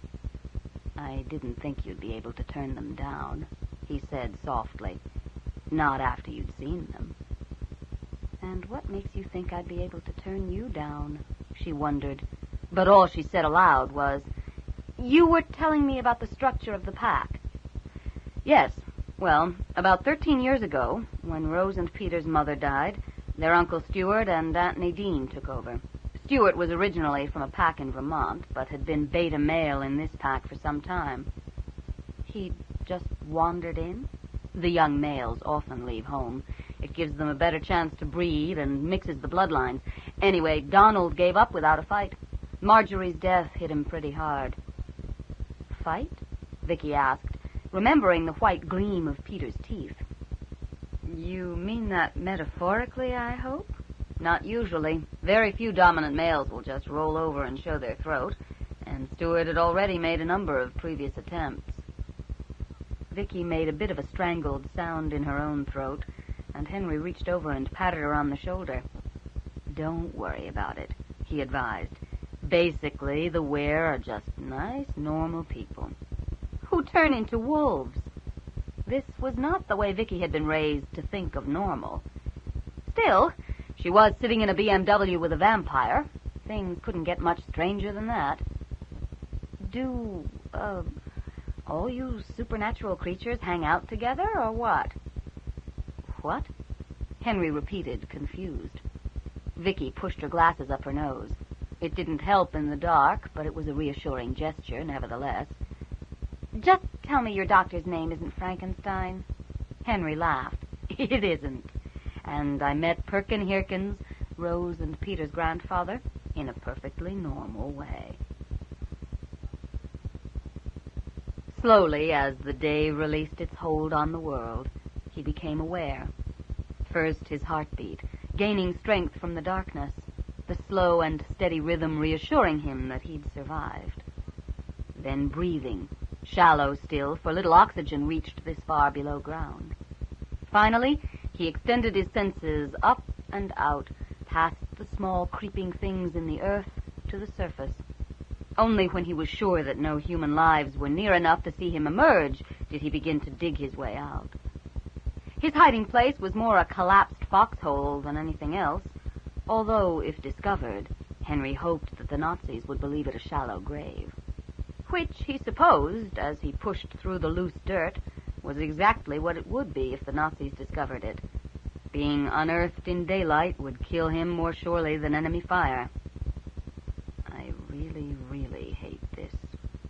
I didn't think you'd be able to turn them down, he said softly. Not after you'd seen them. And what makes you think I'd be able to turn you down? She wondered. But all she said aloud was, You were telling me about the structure of the pack. Yes. Well, about 13 years ago, when Rose and Peter's mother died, their Uncle Stuart and Aunt Nadine took over. Stuart was originally from a pack in Vermont, but had been beta male in this pack for some time. He'd just wandered in? The young males often leave home. It gives them a better chance to breed and mixes the bloodlines. Anyway, Donald gave up without a fight. Marjorie's death hit him pretty hard. Fight? Vicki asked, remembering the white gleam of Peter's teeth. You mean that metaphorically, I hope? Not usually. Very few dominant males will just roll over and show their throat, and Stuart had already made a number of previous attempts. Vicki made a bit of a strangled sound in her own throat, and Henry reached over and patted her on the shoulder. Don't worry about it, he advised. Basically, the were are just nice, normal people. turn into wolves. This was not the way Vicki had been raised to think of normal. Still, she was sitting in a BMW with a vampire. Things couldn't get much stranger than that. Do, all you supernatural creatures hang out together, or what? What? Henry repeated, confused. Vicki pushed her glasses up her nose. It didn't help in the dark, but it was a reassuring gesture, nevertheless. Just tell me your doctor's name isn't Frankenstein. Henry laughed. It isn't. And I met Perkin Hirkins, Rose and Peter's grandfather, in a perfectly normal way. Slowly, as the day released its hold on the world, he became aware. First his heartbeat, gaining strength from the darkness, the slow and steady rhythm reassuring him that he'd survived. Then breathing, shallow still, for little oxygen reached this far below ground. Finally, he extended his senses up and out, past the small creeping things in the earth to the surface. Only when he was sure that no human lives were near enough to see him emerge did he begin to dig his way out. His hiding place was more a collapsed foxhole than anything else, although, if discovered, Henry hoped that the Nazis would believe it a shallow grave. Which, he supposed, as he pushed through the loose dirt, was exactly what it would be if the Nazis discovered it. Being unearthed in daylight would kill him more surely than enemy fire. I really hate this,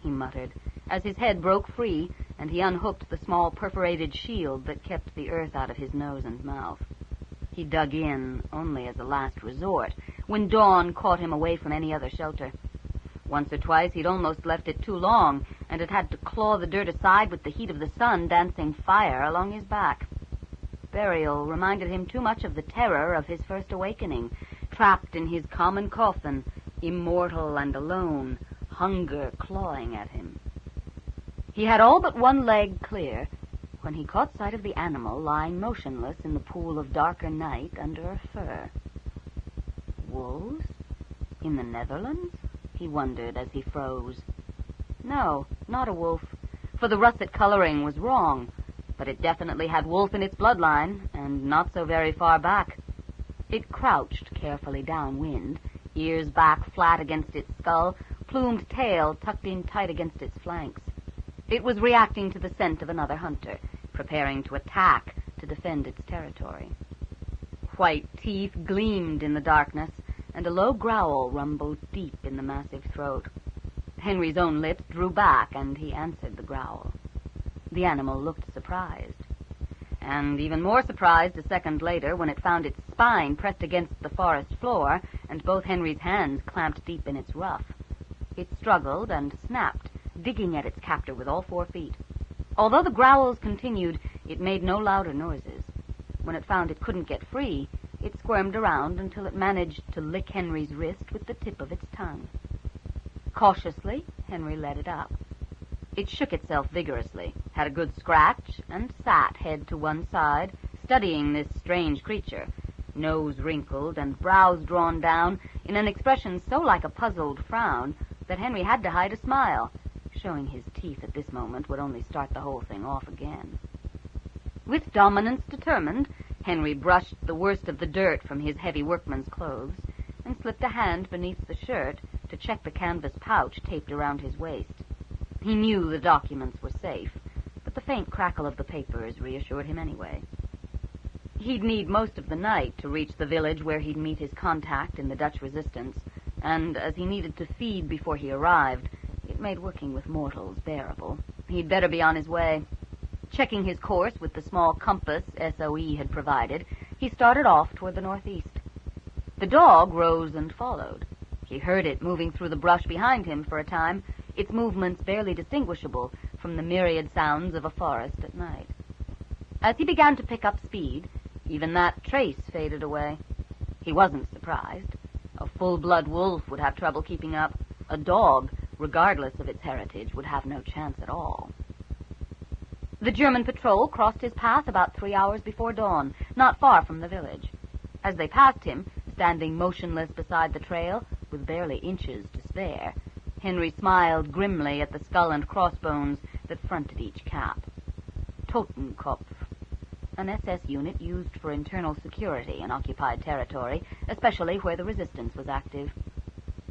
he muttered, as his head broke free and he unhooked the small perforated shield that kept the earth out of his nose and mouth. He dug in only as a last resort, when dawn caught him away from any other shelter. Once or twice he'd almost left it too long, and had to claw the dirt aside with the heat of the sun dancing fire along his back. Burial reminded him too much of the terror of his first awakening, trapped in his common coffin, immortal and alone, hunger clawing at him. He had all but one leg clear when he caught sight of the animal lying motionless in the pool of darker night under a fir. Wolves? In the Netherlands? He wondered as he froze. No, not a wolf, for the russet coloring was wrong, but it definitely had wolf in its bloodline, and not so very far back. It crouched carefully downwind, ears back flat against its skull, plumed tail tucked in tight against its flanks. It was reacting to the scent of another hunter, preparing to attack to defend its territory. White teeth gleamed in the darkness, and a low growl rumbled deep in the massive throat. Henry's own lips drew back, and he answered the growl. The animal looked surprised. And even more surprised a second later when it found its spine pressed against the forest floor and both Henry's hands clamped deep in its ruff. It struggled and snapped, digging at its captor with all 4 feet. Although the growls continued, it made no louder noises. When it found it couldn't get free, it squirmed around until it managed to lick Henry's wrist with the tip of its tongue. Cautiously, Henry let it up. It shook itself vigorously, had a good scratch, and sat head to one side, studying this strange creature, nose wrinkled and brows drawn down in an expression so like a puzzled frown that Henry had to hide a smile. Showing his teeth at this moment would only start the whole thing off again. With dominance determined, Henry brushed the worst of the dirt from his heavy workman's clothes and slipped a hand beneath the shirt to check the canvas pouch taped around his waist. He knew the documents were safe, but the faint crackle of the papers reassured him anyway. He'd need most of the night to reach the village where he'd meet his contact in the Dutch resistance, and as he needed to feed before he arrived, it made working with mortals bearable. He'd better be on his way. Checking his course with the small compass SOE had provided, he started off toward the northeast. The dog rose and followed. He heard it moving through the brush behind him for a time, its movements barely distinguishable from the myriad sounds of a forest at night. As he began to pick up speed, even that trace faded away. He wasn't surprised. A full-blood wolf would have trouble keeping up. A dog, regardless of its heritage, would have no chance at all. The German patrol crossed his path about 3 hours before dawn, not far from the village. As they passed him, standing motionless beside the trail, with barely inches to spare, Henry smiled grimly at the skull and crossbones that fronted each cap. Totenkopf, an SS unit used for internal security in occupied territory, especially where the resistance was active.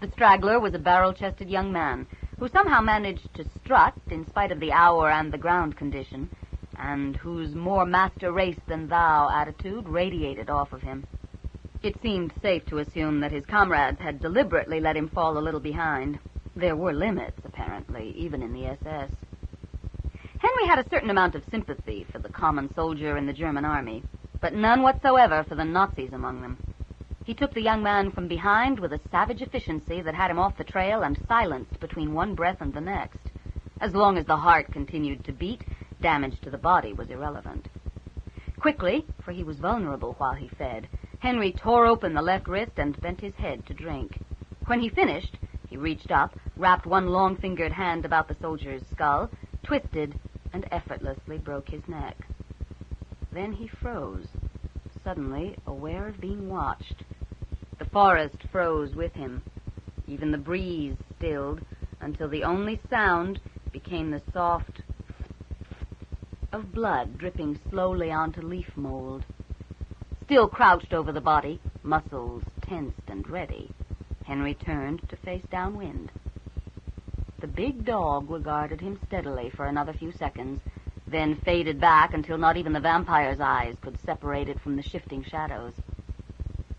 The straggler was a barrel-chested young man who somehow managed to strut in spite of the hour and the ground condition, and whose more master-race-than-thou attitude radiated off of him. It seemed safe to assume that his comrades had deliberately let him fall a little behind. There were limits, apparently, even in the SS. Henry had a certain amount of sympathy for the common soldier in the German army, but none whatsoever for the Nazis among them. He took the young man from behind with a savage efficiency that had him off the trail and silenced between one breath and the next. As long as the heart continued to beat, damage to the body was irrelevant. Quickly, for he was vulnerable while he fed, Henry tore open the left wrist and bent his head to drink. When he finished, he reached up, wrapped one long-fingered hand about the soldier's skull, twisted, and effortlessly broke his neck. Then he froze, suddenly aware of being watched. The forest froze with him. Even the breeze stilled until the only sound became the soft of blood dripping slowly onto leaf mold. Still crouched over the body, muscles tensed and ready, Henry turned to face downwind. The big dog regarded him steadily for another few seconds, then faded back until not even the vampire's eyes could separate it from the shifting shadows.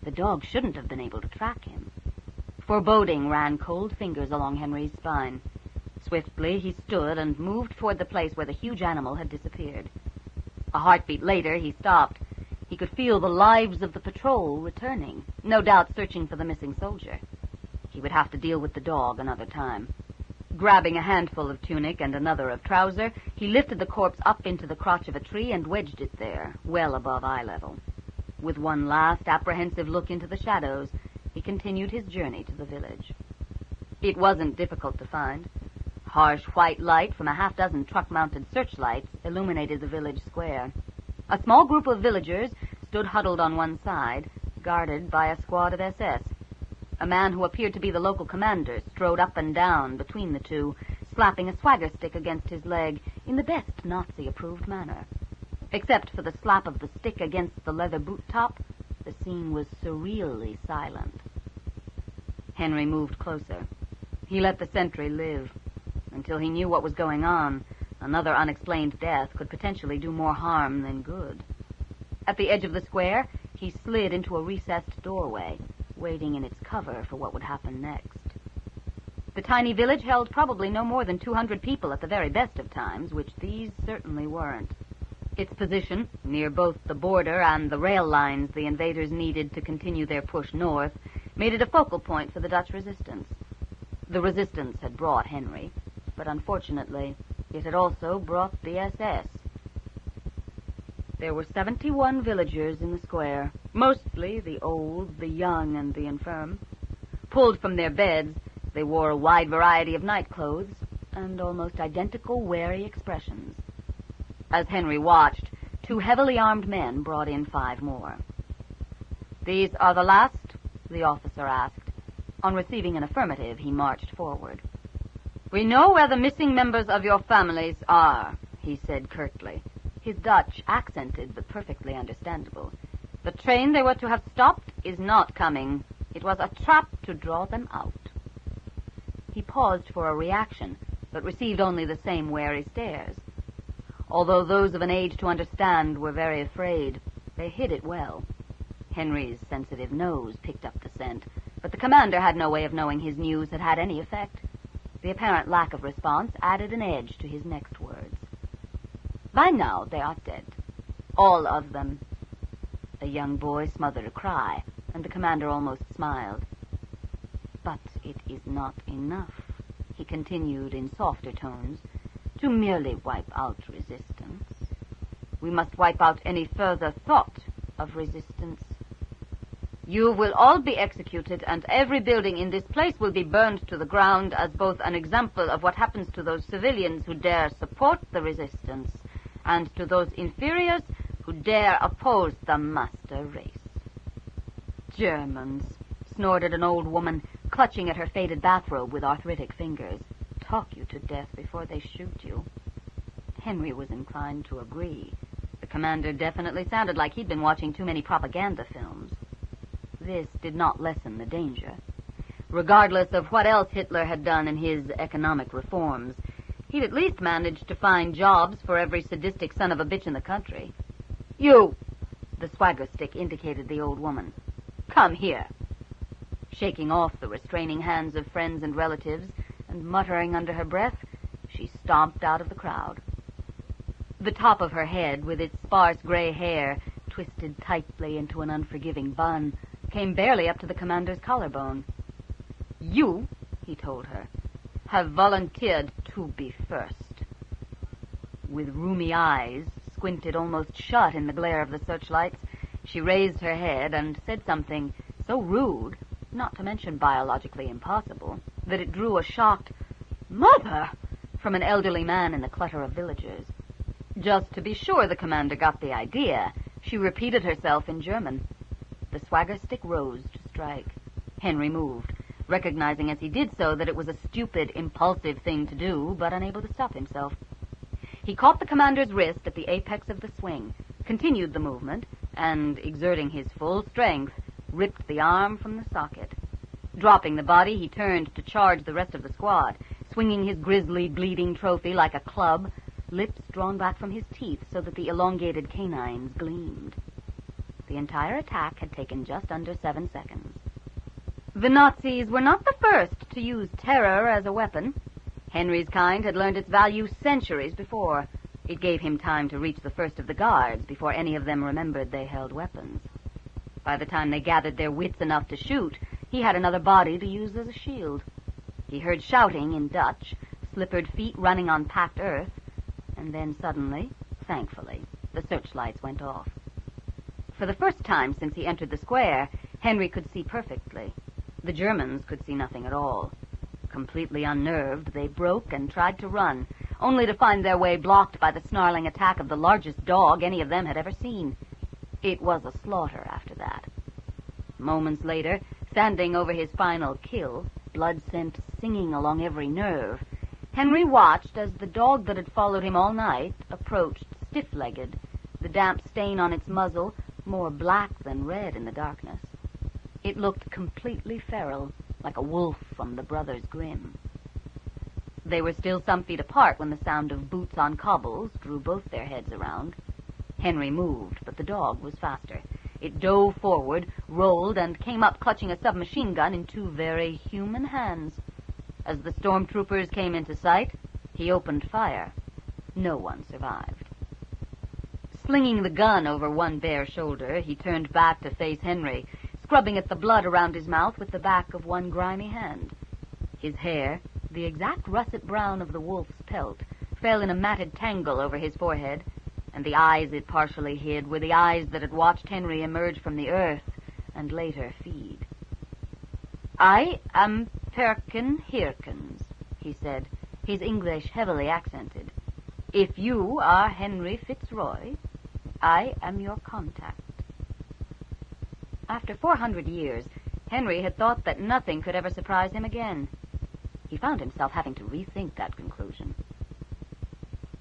The dog shouldn't have been able to track him. Foreboding ran cold fingers along Henry's spine. Swiftly he stood and moved toward the place where the huge animal had disappeared. A heartbeat later, he stopped. He could feel the lives of the patrol returning, no doubt searching for the missing soldier. He would have to deal with the dog another time. Grabbing a handful of tunic and another of trouser, he lifted the corpse up into the crotch of a tree and wedged it there, well above eye level. With one last apprehensive look into the shadows, he continued his journey to the village. It wasn't difficult to find. Harsh white light from a half-dozen truck-mounted searchlights illuminated the village square. A small group of villagers stood huddled on one side, guarded by a squad of SS. A man who appeared to be the local commander strode up and down between the two, slapping a swagger stick against his leg in the best Nazi-approved manner. Except for the slap of the stick against the leather boot top, the scene was surreally silent. Henry moved closer. He let the sentry live. Until he knew what was going on, another unexplained death could potentially do more harm than good. At the edge of the square, he slid into a recessed doorway, waiting in its cover for what would happen next. The tiny village held probably no more than 200 people at the very best of times, which these certainly weren't. Its position, near both the border and the rail lines the invaders needed to continue their push north, made it a focal point for the Dutch resistance. The resistance had brought Henry, but unfortunately, it had also brought the SS. There were 71 villagers in the square, mostly the old, the young, and the infirm. Pulled from their beds, they wore a wide variety of nightclothes and almost identical wary expressions. As Henry watched, 2 heavily armed men brought in 5 more. "These are the last?" the officer asked. On receiving an affirmative, he marched forward. "We know where the missing members of your families are," he said curtly, his Dutch accented but perfectly understandable. "The train they were to have stopped is not coming. It was a trap to draw them out." He paused for a reaction, but received only the same wary stares. Although those of an age to understand were very afraid, they hid it well. Henry's sensitive nose picked up the scent, but the commander had no way of knowing his news had had any effect. The apparent lack of response added an edge to his next words. "By now they are dead. All of them." A young boy smothered a cry, and the commander almost smiled. "But it is not enough," he continued in softer tones, "to merely wipe out resistance. We must wipe out any further thought of resistance. You will all be executed, and every building in this place will be burned to the ground as both an example of what happens to those civilians who dare support the resistance, and to those inferiors who dare oppose the master race." "Germans," snorted an old woman, clutching at her faded bathrobe with arthritic fingers. "Talk you to death before they shoot you." Henry was inclined to agree. The commander definitely sounded like he'd been watching too many propaganda films. This did not lessen the danger. Regardless of what else Hitler had done in his economic reforms, he'd at least managed to find jobs for every sadistic son of a bitch in the country. "You!" The swagger stick indicated the old woman. "Come here." Shaking off the restraining hands of friends and relatives and muttering under her breath, she stomped out of the crowd. The top of her head, with its sparse gray hair twisted tightly into an unforgiving bun, came barely up to the commander's collarbone. "You," he told her, "have volunteered to be first." With rheumy eyes, squinted almost shut in the glare of the searchlights, she raised her head and said something so rude, not to mention biologically impossible, that it drew a shocked "Mother!" from an elderly man in the clutter of villagers. Just to be sure the commander got the idea, she repeated herself in German. The swagger stick rose to strike. Henry moved, recognizing as he did so that it was a stupid, impulsive thing to do, but unable to stop himself. He caught the commander's wrist at the apex of the swing, continued the movement, and, exerting his full strength, ripped the arm from the socket. Dropping the body, he turned to charge the rest of the squad, swinging his grisly, bleeding trophy like a club, lips drawn back from his teeth so that the elongated canines gleamed. The entire attack had taken just under 7 seconds. The Nazis were not the first to use terror as a weapon. Henry's kind had learned its value centuries before. It gave him time to reach the first of the guards before any of them remembered they held weapons. By the time they gathered their wits enough to shoot, he had another body to use as a shield. He heard shouting in Dutch, slippered feet running on packed earth, and then suddenly, thankfully, the searchlights went off. For the first time since he entered the square, Henry could see perfectly. The Germans could see nothing at all. Completely unnerved, they broke and tried to run, only to find their way blocked by the snarling attack of the largest dog any of them had ever seen. It was a slaughter after that. Moments later, standing over his final kill, blood scent singing along every nerve, Henry watched as the dog that had followed him all night approached stiff-legged, the damp stain on its muzzle more black than red in the darkness. It looked completely feral, like a wolf from the Brothers Grimm. They were still some feet apart when the sound of boots on cobbles drew both their heads around. Henry moved, but the dog was faster. It dove forward, rolled, and came up clutching a submachine gun in 2 very human hands. As the stormtroopers came into sight, he opened fire. No one survived. Slinging the gun over one bare shoulder, he turned back to face Henry, scrubbing at the blood around his mouth with the back of one grimy hand. His hair, the exact russet brown of the wolf's pelt, fell in a matted tangle over his forehead, and the eyes it partially hid were the eyes that had watched Henry emerge from the earth and later feed. "I am Perkin Hirkins," he said, his English heavily accented. "If you are Henry Fitzroy, I am your contact." After 400 years, Henry had thought that nothing could ever surprise him again. He found himself having to rethink that conclusion.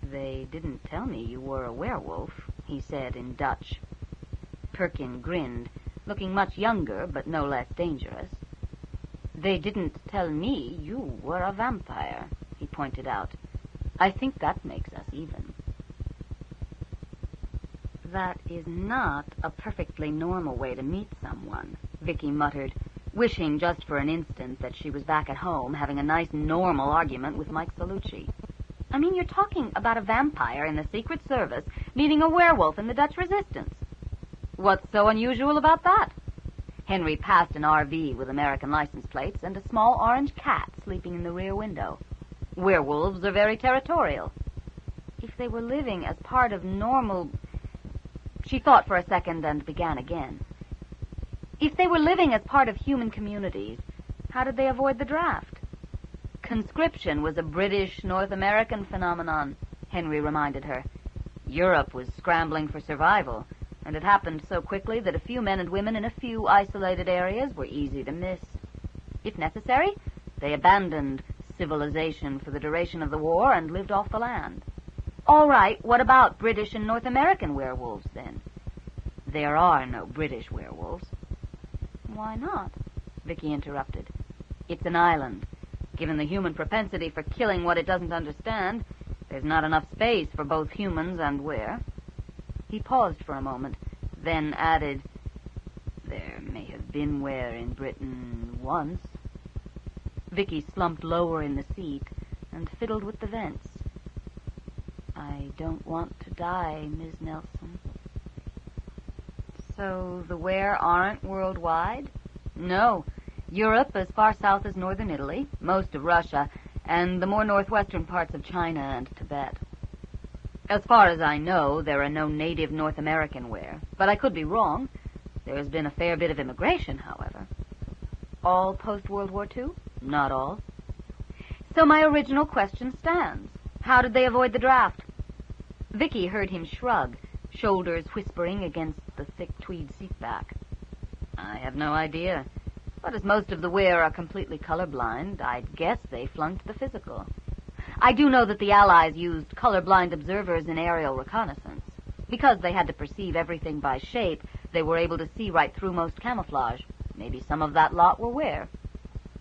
"They didn't tell me you were a werewolf," he said in Dutch. Perkin grinned, looking much younger but no less dangerous. "They didn't tell me you were a vampire," he pointed out. "I think that makes us even." "That is not a perfectly normal way to meet someone," Vicki muttered, wishing just for an instant that she was back at home having a nice normal argument with Mike Salucci. "I mean, you're talking about a vampire in the Secret Service meeting a werewolf in the Dutch Resistance. What's so unusual about that?" Henry passed an RV with American license plates and a small orange cat sleeping in the rear window. "Werewolves are very territorial." If they were living as part of normal... She thought for a second and began again. If they were living as part of human communities, how did they avoid the draft? Conscription was a British, North American phenomenon, Henry reminded her. Europe was scrambling for survival, and it happened so quickly that a few men and women in a few isolated areas were easy to miss. If necessary, they abandoned civilization for the duration of the war and lived off the land. All right, what about British and North American werewolves, then? There are no British werewolves. Why not? Vicki interrupted. It's an island. Given the human propensity for killing what it doesn't understand, there's not enough space for both humans and were. He paused for a moment, then added, There may have been were in Britain once. Vicki slumped lower in the seat and fiddled with the vents. I don't want to die, Ms. Nelson. So the were aren't worldwide? No. Europe as far south as northern Italy, most of Russia, and the more northwestern parts of China and Tibet. As far as I know, there are no native North American were, but I could be wrong. There has been a fair bit of immigration, however. All post-World War II? Not all. So my original question stands. How did they avoid the draft? Vicki heard him shrug, shoulders whispering against the thick tweed seatback. I have no idea. But as most of the were are completely colorblind, I'd guess they flunked the physical. I do know that the Allies used colorblind observers in aerial reconnaissance. Because they had to perceive everything by shape, they were able to see right through most camouflage. Maybe some of that lot were were.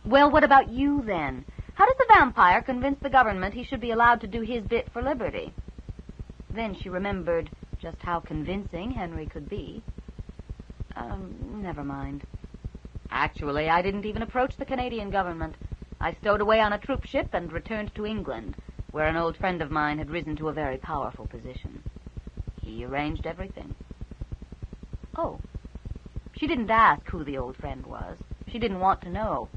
Well, what about you, then? How does the vampire convince the government he should be allowed to do his bit for liberty? Then she remembered just how convincing Henry could be. Never mind. Actually, I didn't even approach the Canadian government. I stowed away on a troop ship and returned to England, where an old friend of mine had risen to a very powerful position. He arranged everything. Oh. She didn't ask who the old friend was. She didn't want to know.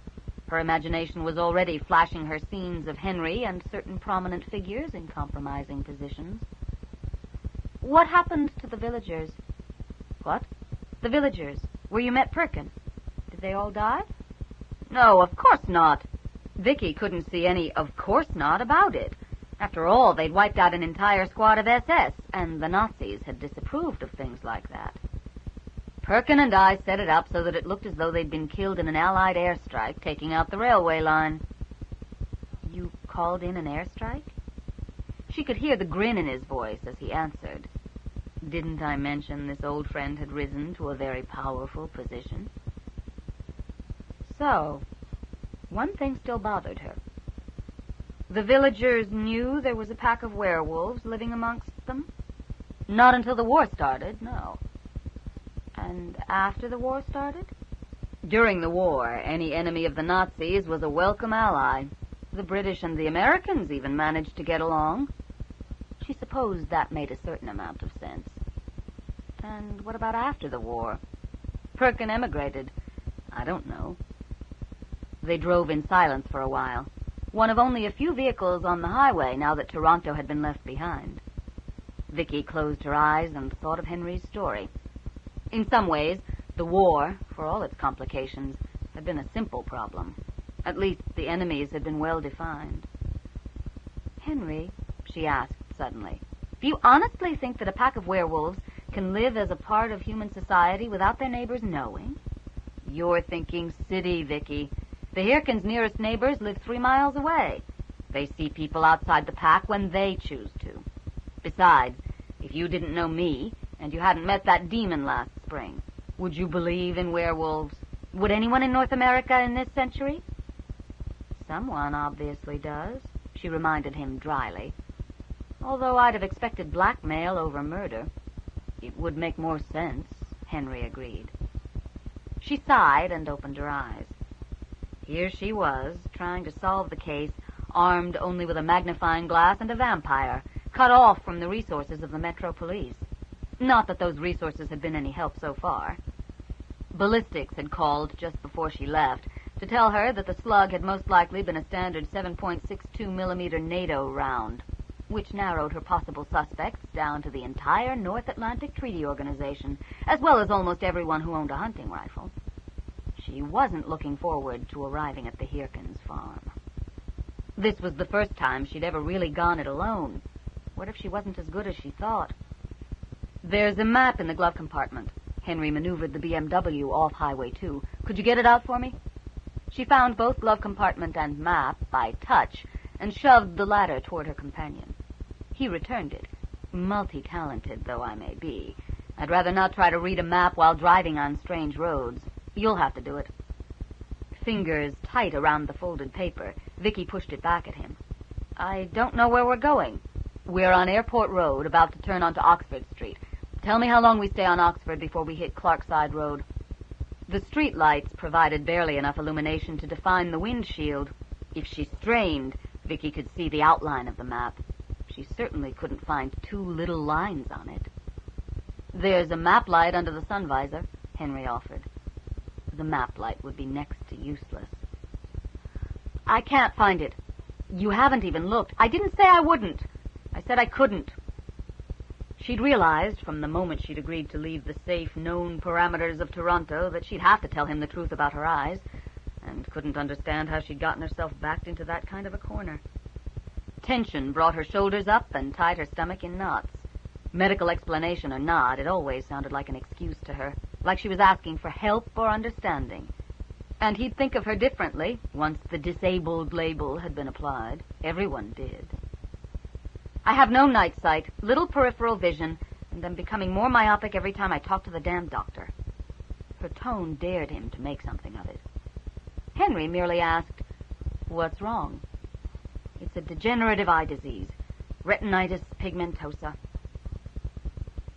Her imagination was already flashing her scenes of Henry and certain prominent figures in compromising positions. What happened to the villagers? What? The villagers, where you met Perkin. Did they all die? No, of course not. Vicki couldn't see any of course not about it. After all, they'd wiped out an entire squad of SS, and the Nazis had disapproved of things like that. Perkin and I set it up so that it looked as though they'd been killed in an Allied airstrike taking out the railway line. You called in an airstrike? She could hear the grin in his voice as he answered. Didn't I mention this old friend had risen to a very powerful position? So, one thing still bothered her. The villagers knew there was a pack of werewolves living amongst them? Not until the war started, no. And after the war started? During the war, any enemy of the Nazis was a welcome ally. The British and the Americans even managed to get along. She supposed that made a certain amount of sense. And what about after the war? Perkin emigrated. I don't know. They drove in silence for a while, one of only a few vehicles on the highway now that Toronto had been left behind. Vicki closed her eyes and thought of Henry's story. In some ways, the war, for all its complications, had been a simple problem. At least the enemies had been well defined. Henry, she asked suddenly, do you honestly think that a pack of werewolves can live as a part of human society without their neighbors knowing? You're thinking city, Vicki. The Hirkins' nearest neighbors live 3 miles away. They see people outside the pack when they choose to. Besides, if you didn't know me, and you hadn't met that demon last spring, would you believe in werewolves? Would anyone in North America in this century? Someone obviously does, she reminded him dryly. Although I'd have expected blackmail over murder. It would make more sense, Henry agreed. She sighed and opened her eyes. Here she was, trying to solve the case, armed only with a magnifying glass and a vampire, cut off from the resources of the Metro Police. Not that those resources had been any help so far. Ballistics had called just before she left to tell her that the slug had most likely been a standard 7.62 millimeter NATO round, which narrowed her possible suspects down to the entire North Atlantic Treaty Organization, as well as almost everyone who owned a hunting rifle. She wasn't looking forward to arriving at the Hirkins' farm. This was the first time she'd ever really gone it alone. What if she wasn't as good as she thought? There's a map in the glove compartment. Henry maneuvered the BMW off Highway 2. Could you get it out for me? She found both glove compartment and map by touch and shoved the latter toward her companion. He returned it. Multi-talented though I may be, I'd rather not try to read a map while driving on strange roads. You'll have to do it. Fingers tight around the folded paper, Vicki pushed it back at him. I don't know where we're going. We're on Airport Road, about to turn onto Oxford Street. Tell me how long we stay on Oxford before we hit Clarkside Road. The street lights provided barely enough illumination to define the windshield. If she strained, Vicki could see the outline of the map. She certainly couldn't find two little lines on it. There's a map light under the sun visor, Henry offered. The map light would be next to useless. I can't find it. You haven't even looked. I didn't say I wouldn't. I said I couldn't. She'd realized from the moment she'd agreed to leave the safe, known parameters of Toronto that she'd have to tell him the truth about her eyes, and couldn't understand how she'd gotten herself backed into that kind of a corner. Tension brought her shoulders up and tied her stomach in knots. Medical explanation or not, it always sounded like an excuse to her, like she was asking for help or understanding. And he'd think of her differently once the disabled label had been applied. Everyone did. I have no night sight, little peripheral vision, and I'm becoming more myopic every time I talk to the damn doctor. Her tone dared him to make something of it. Henry merely asked, What's wrong? It's a degenerative eye disease, retinitis pigmentosa.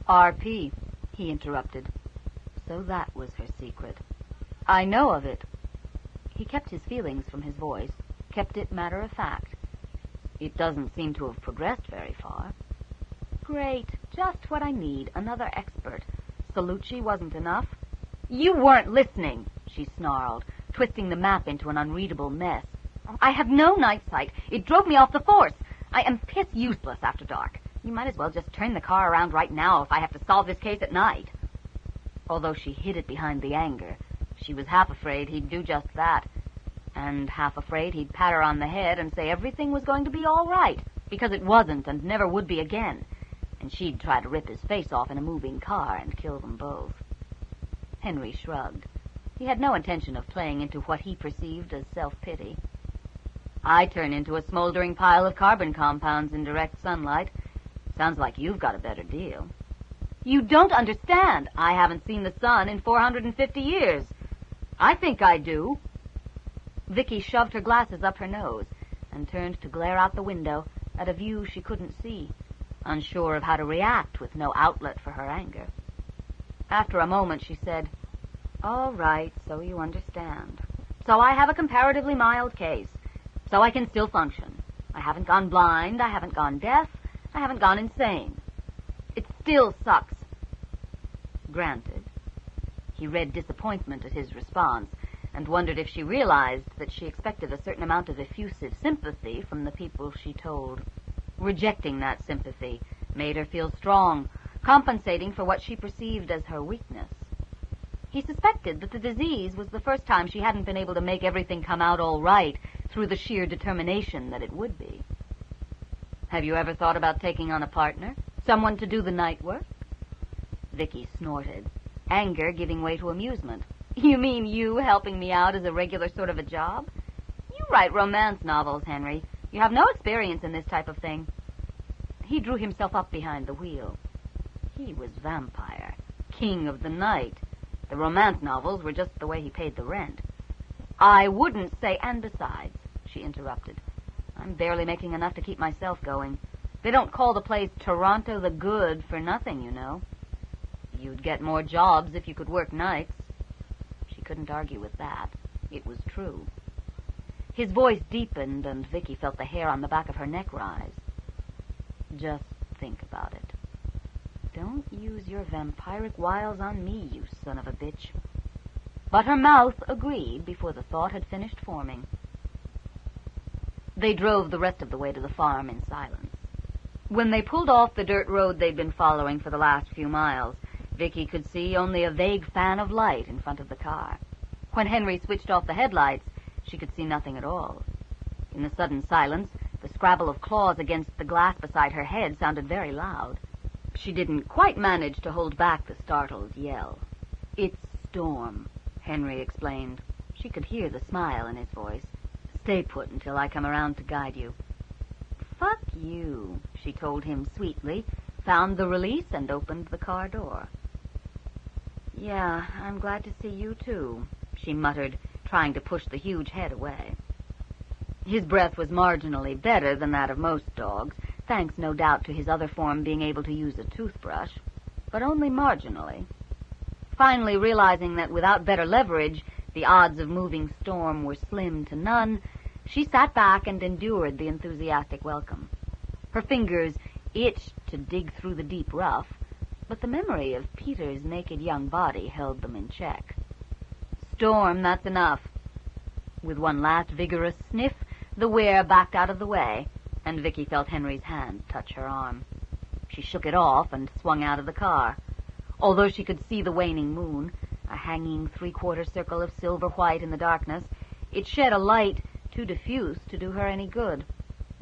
RP, he interrupted. So that was her secret. I know of it. He kept his feelings from his voice, kept it matter of fact. It doesn't seem to have progressed very far. Great, just what I need, another expert. Salucci wasn't enough. You weren't listening, she snarled, twisting the map into an unreadable mess. I have no night sight. It drove me off the force. I am piss useless after dark. You might as well just turn the car around right now if I have to solve this case at night. Although she hid it behind the anger, she was half afraid he'd do just that, and half afraid he'd pat her on the head and say everything was going to be all right, because it wasn't and never would be again, and she'd try to rip his face off in a moving car and kill them both. Henry shrugged. He had no intention of playing into what he perceived as self-pity. I turn into a smoldering pile of carbon compounds in direct sunlight. Sounds like you've got a better deal. You don't understand. I haven't seen the sun in 450 years. I think I do. Vicki shoved her glasses up her nose and turned to glare out the window at a view she couldn't see, unsure of how to react with no outlet for her anger. After a moment, she said, All right, so you understand. So I have a comparatively mild case, so I can still function. I haven't gone blind, I haven't gone deaf, I haven't gone insane. It still sucks. Granted. He read disappointment at his response and wondered if she realized that she expected a certain amount of effusive sympathy from the people she told. Rejecting that sympathy made her feel strong, compensating for what she perceived as her weakness. He suspected that the disease was the first time she hadn't been able to make everything come out all right through the sheer determination that it would be. Have you ever thought about taking on a partner? Someone to do the night work? Vicki snorted, anger giving way to amusement. You mean you helping me out as a regular sort of a job? You write romance novels, Henry. You have no experience in this type of thing. He drew himself up behind the wheel. He was vampire, king of the night. The romance novels were just the way he paid the rent. I wouldn't say, and besides, she interrupted, I'm barely making enough to keep myself going. They don't call the place Toronto the Good for nothing, you know. You'd get more jobs if you could work nights. She couldn't argue with that. It was true. His voice deepened, and Vicki felt the hair on the back of her neck rise. Just think about it. Don't use your vampiric wiles on me, you son of a bitch. But her mouth agreed before the thought had finished forming. They drove the rest of the way to the farm in silence. When they pulled off the dirt road they'd been following for the last few miles, Vicki could see only a vague fan of light in front of the car. When Henry switched off the headlights, she could see nothing at all. In the sudden silence, the scrabble of claws against the glass beside her head sounded very loud. She didn't quite manage to hold back the startled yell. It's Storm, Henry explained. She could hear the smile in his voice. Stay put until I come around to guide you. Fuck you, she told him sweetly, found the release and opened the car door. Yeah, I'm glad to see you too, she muttered, trying to push the huge head away. His breath was marginally better than that of most dogs, thanks no doubt to his other form being able to use a toothbrush, but only marginally. Finally realizing that without better leverage, the odds of moving Storm were slim to none, she sat back and endured the enthusiastic welcome. Her fingers itched to dig through the deep rough, but the memory of Peter's naked young body held them in check. Storm, that's enough. With one last vigorous sniff, the were backed out of the way, and Vicki felt Henry's hand touch her arm. She shook it off and swung out of the car. Although she could see the waning moon, a hanging three-quarter circle of silver-white in the darkness, it shed a light too diffuse to do her any good.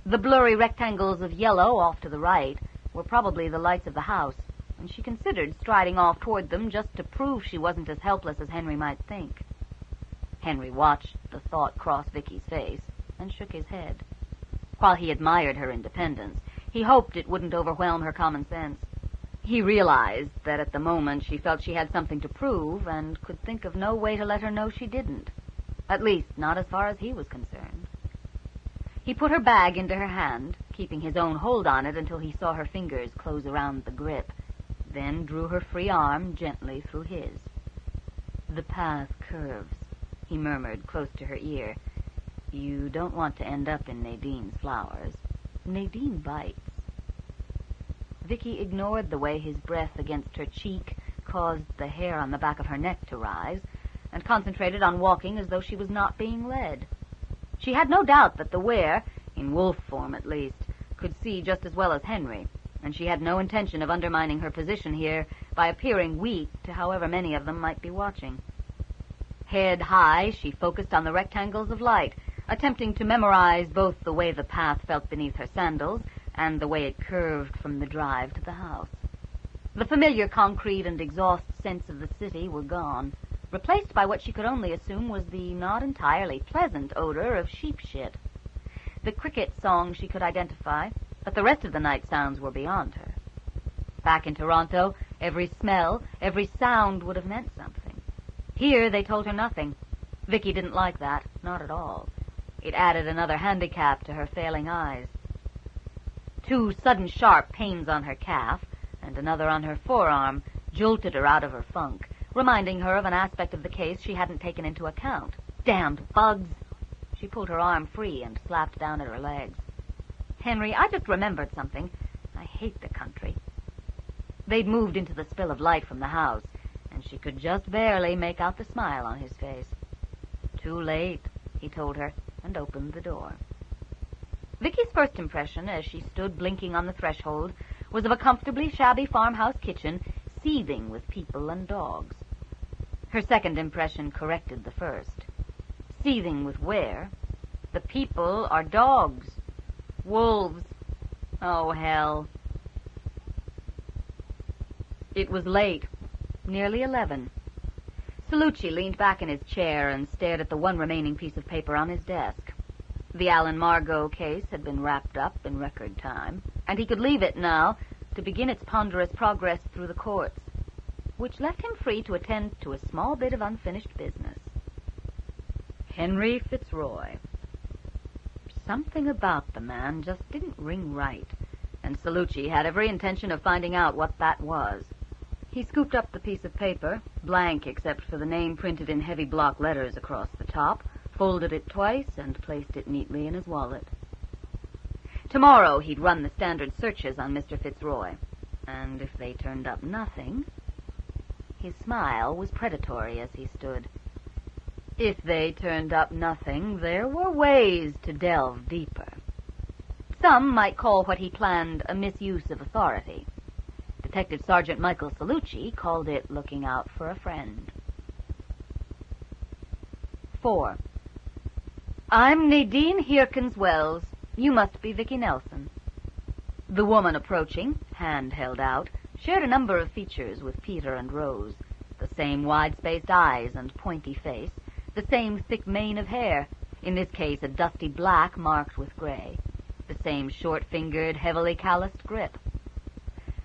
The blurry rectangles of yellow off to the right were probably the lights of the house, and she considered striding off toward them just to prove she wasn't as helpless as Henry might think. Henry watched the thought cross Vicki's face and shook his head. While he admired her independence, he hoped it wouldn't overwhelm her common sense. He realized that at the moment she felt she had something to prove and could think of no way to let her know she didn't. At least, not as far as he was concerned. He put her bag into her hand, keeping his own hold on it until he saw her fingers close around the grip, then drew her free arm gently through his. The path curves, he murmured close to her ear. You don't want to end up in Nadine's flowers. Nadine bites. Vicki ignored the way his breath against her cheek caused the hair on the back of her neck to rise, and concentrated on walking as though she was not being led. She had no doubt that the were, in wolf form at least, could see just as well as Henry, and she had no intention of undermining her position here by appearing weak to however many of them might be watching. Head high, she focused on the rectangles of light, attempting to memorize both the way the path felt beneath her sandals and the way it curved from the drive to the house. The familiar concrete and exhaust scents of the city were gone, replaced by what she could only assume was the not entirely pleasant odor of sheep shit. The cricket song she could identify, but the rest of the night sounds were beyond her. Back in Toronto, every smell, every sound would have meant something. Here, they told her nothing. Vicki didn't like that, not at all. It added another handicap to her failing eyes. 2 sudden sharp pains on her calf, and another on her forearm, jolted her out of her funk, reminding her of an aspect of the case she hadn't taken into account. Damned bugs! She pulled her arm free and slapped down at her legs. Henry, I just remembered something. I hate the country. They'd moved into the spill of light from the house, and she could just barely make out the smile on his face. Too late, he told her, and opened the door. Vicki's first impression, as she stood blinking on the threshold, was of a comfortably shabby farmhouse kitchen seething with people and dogs. Her second impression corrected the first. Seething with where? The people are dogs. Wolves. Oh, hell. It was late, nearly 11. Salucci leaned back in his chair and stared at the one remaining piece of paper on his desk. The Alan Margot case had been wrapped up in record time, and he could leave it now to begin its ponderous progress through the courts, which left him free to attend to a small bit of unfinished business. Henry Fitzroy. Something about the man just didn't ring right, and Salucci had every intention of finding out what that was. He scooped up the piece of paper, blank except for the name printed in heavy block letters across the top, folded it twice, and placed it neatly in his wallet. Tomorrow he'd run the standard searches on Mr. Fitzroy, and if they turned up nothing... His smile was predatory as he stood. If they turned up nothing, there were ways to delve deeper. Some might call what he planned a misuse of authority. Detective Sergeant Michael Salucci called it looking out for a friend. 4. I'm Nadine Hirkins-Wells. You must be Vicki Nelson. The woman approaching, hand held out, shared a number of features with Peter and Rose. The same wide-spaced eyes and pointy face, the same thick mane of hair, in this case a dusty black marked with gray, the same short-fingered, heavily calloused grip.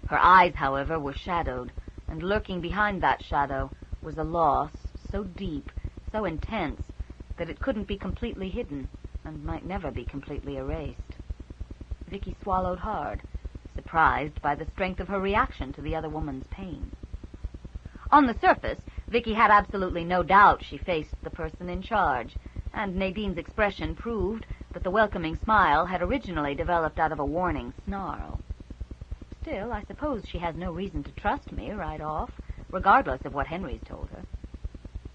Her eyes, however, were shadowed, and lurking behind that shadow was a loss so deep, so intense, that it couldn't be completely hidden and might never be completely erased. Vicki swallowed hard, surprised by the strength of her reaction to the other woman's pain. On the surface, Vicki had absolutely no doubt she faced the person in charge, and Nadine's expression proved that the welcoming smile had originally developed out of a warning snarl. Still, I suppose she has no reason to trust me right off, regardless of what Henry's told her.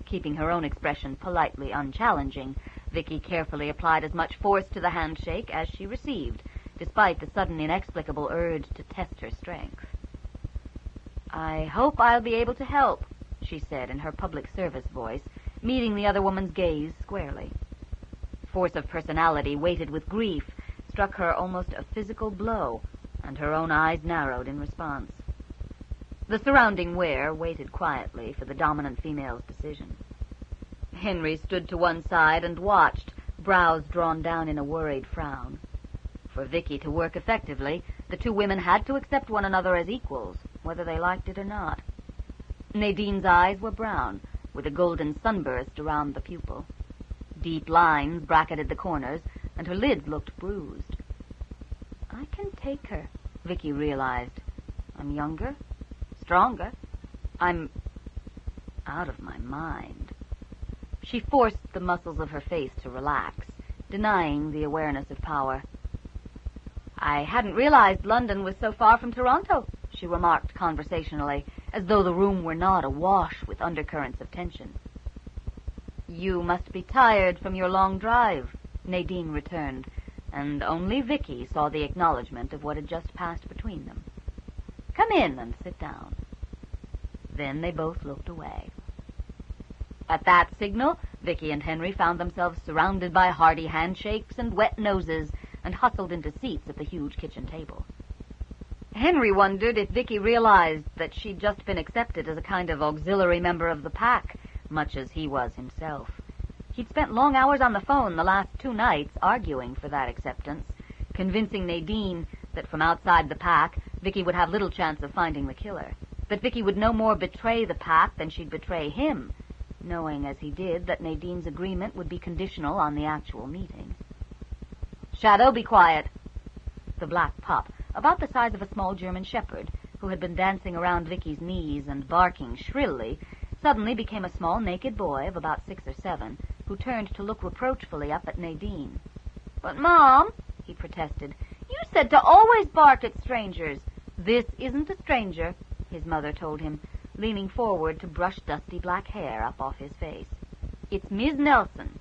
Keeping her own expression politely unchallenging, Vicki carefully applied as much force to the handshake as she received, despite the sudden inexplicable urge to test her strength. "I hope I'll be able to help," she said in her public service voice, meeting the other woman's gaze squarely. Force of personality weighted with grief struck her almost a physical blow, and her own eyes narrowed in response. The surrounding wear waited quietly for the dominant female's decision. Henry stood to one side and watched, brows drawn down in a worried frown. For Vicki to work effectively, the two women had to accept one another as equals, whether they liked it or not. Nadine's eyes were brown, with a golden sunburst around the pupil. Deep lines bracketed the corners, and her lids looked bruised. I can take her, Vicki realized. I'm younger, stronger. I'm out of my mind. She forced the muscles of her face to relax, denying the awareness of power. I hadn't realized London was so far from Toronto, she remarked conversationally, as though the room were not awash with undercurrents of tension. You must be tired from your long drive, Nadine returned, and only Vicki saw the acknowledgement of what had just passed between them. Come in and sit down. Then they both looked away. At that signal, Vicki and Henry found themselves surrounded by hearty handshakes and wet noses and hustled into seats at the huge kitchen table. Henry wondered if Vicki realized that she'd just been accepted as a kind of auxiliary member of the pack, much as he was himself. He'd spent long hours on the phone the last 2 nights arguing for that acceptance, convincing Nadine that from outside the pack, Vicki would have little chance of finding the killer, that Vicki would no more betray the pack than she'd betray him, knowing as he did that Nadine's agreement would be conditional on the actual meeting. Shadow, be quiet. The black pup, about the size of a small German shepherd, who had been dancing around Vicki's knees and barking shrilly, suddenly became a small naked boy of about 6 or 7, who turned to look reproachfully up at Nadine. But, Mom, he protested, you said to always bark at strangers. This isn't a stranger, his mother told him, leaning forward to brush dusty black hair up off his face. It's Miss Nelson.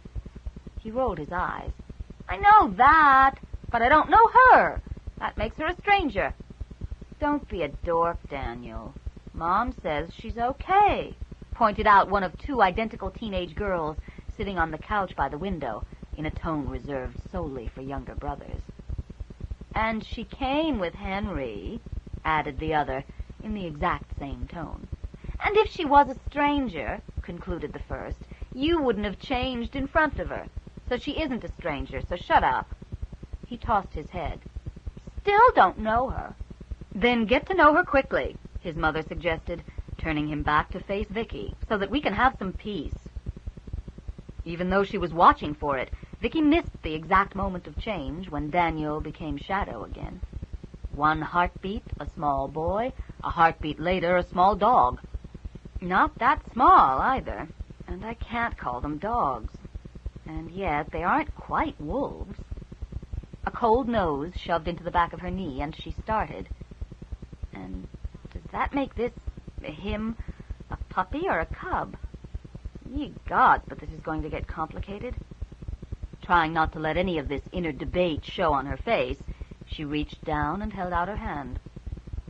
He rolled his eyes. I know that, but I don't know her. That makes her a stranger. Don't be a dork, Daniel. Mom says she's okay, pointed out one of 2 identical teenage girls sitting on the couch by the window, in a tone reserved solely for younger brothers. And she came with Henry, added the other, in the exact same tone. And if she was a stranger, concluded the first, you wouldn't have changed in front of her. So she isn't a stranger, so shut up. He tossed his head. Still don't know her. Then get to know her quickly, his mother suggested, turning him back to face Vicki, so that we can have some peace. Even though she was watching for it, Vicki missed the exact moment of change when Daniel became Shadow again. 1 heartbeat, a small boy, a heartbeat later, a small dog. Not that small, either, and I can't call them dogs. And yet they aren't quite wolves. A cold nose shoved into the back of her knee, and she started. And does that make this, him, a puppy or a cub? Ye gods, but this is going to get complicated. Trying not to let any of this inner debate show on her face, she reached down and held out her hand.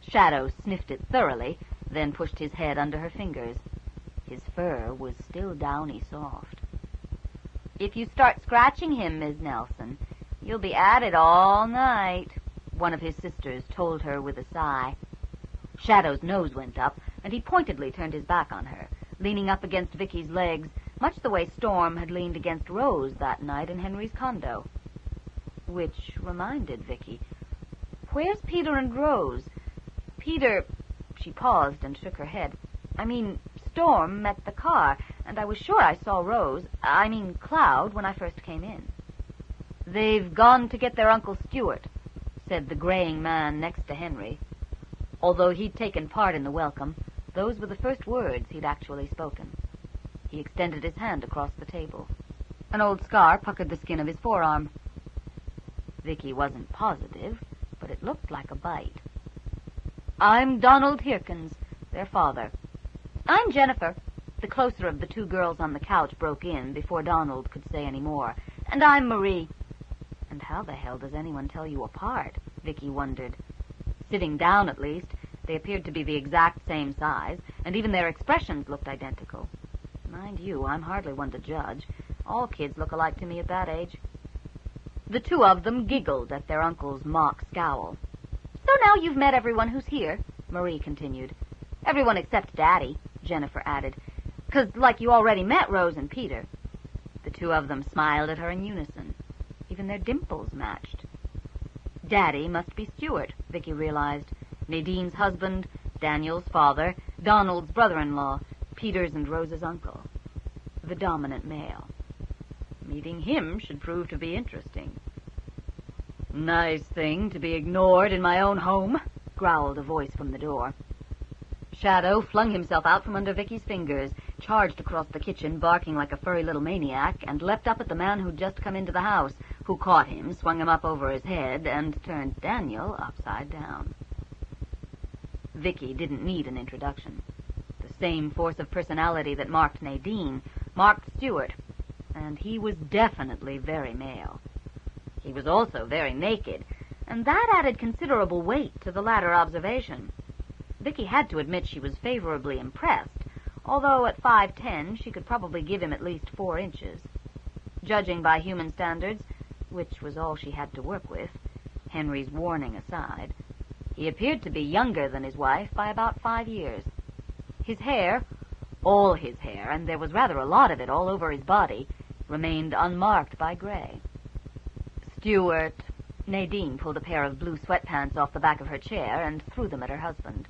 Shadow sniffed it thoroughly, then pushed his head under her fingers. His fur was still downy soft. If you start scratching him, Miss Nelson, you'll be at it all night, one of his sisters told her with a sigh. Shadow's nose went up, and he pointedly turned his back on her, leaning up against Vicki's legs, much the way Storm had leaned against Rose that night in Henry's condo. Which reminded Vicki. "Where's Peter and Rose?" "Peter—" She paused and shook her head. "Storm met the car, and I was sure I saw Cloud, when I first came in." "They've gone to get their Uncle Stuart," said the graying man next to Henry. Although he'd taken part in the welcome, those were the first words he'd actually spoken. He extended his hand across the table. An old scar puckered the skin of his forearm. Vicki wasn't positive, but it looked like a bite. "I'm Donald Hirkins, their father." "I'm Jennifer." The closer of the two girls on the couch broke in before Donald could say any more. "And I'm Marie." And how the hell does anyone tell you apart? Vicki wondered. Sitting down, at least, they appeared to be the exact same size, and even their expressions looked identical. Mind you, I'm hardly one to judge. All kids look alike to me at that age. The two of them giggled at their uncle's mock scowl. "So now you've met everyone who's here," Marie continued. "Everyone except Daddy," Jennifer added. "'Cause like you already met Rose and Peter." The two of them smiled at her in unison. Even their dimples matched. Daddy must be Stuart, Vicki realized. Nadine's husband, Daniel's father, Donald's brother-in-law, Peter's and Rose's uncle. The dominant male. Meeting him should prove to be interesting. "Nice thing to be ignored in my own home," growled a voice from the door. Shadow flung himself out from under Vicki's fingers, charged across the kitchen, barking like a furry little maniac, and leapt up at the man who'd just come into the house, who caught him, swung him up over his head, and turned Daniel upside down. Vicki didn't need an introduction. The same force of personality that marked Nadine marked Stuart, and he was definitely very male. He was also very naked, and that added considerable weight to the latter observation. Vicki had to admit she was favorably impressed, although at 5'10" she could probably give him at least 4 inches. Judging by human standards, which was all she had to work with, Henry's warning aside, he appeared to be younger than his wife by about 5 years. His hair, all his hair, and there was rather a lot of it all over his body, remained unmarked by gray. "Stuart," Nadine pulled a pair of blue sweatpants off the back of her chair and threw them at her husband.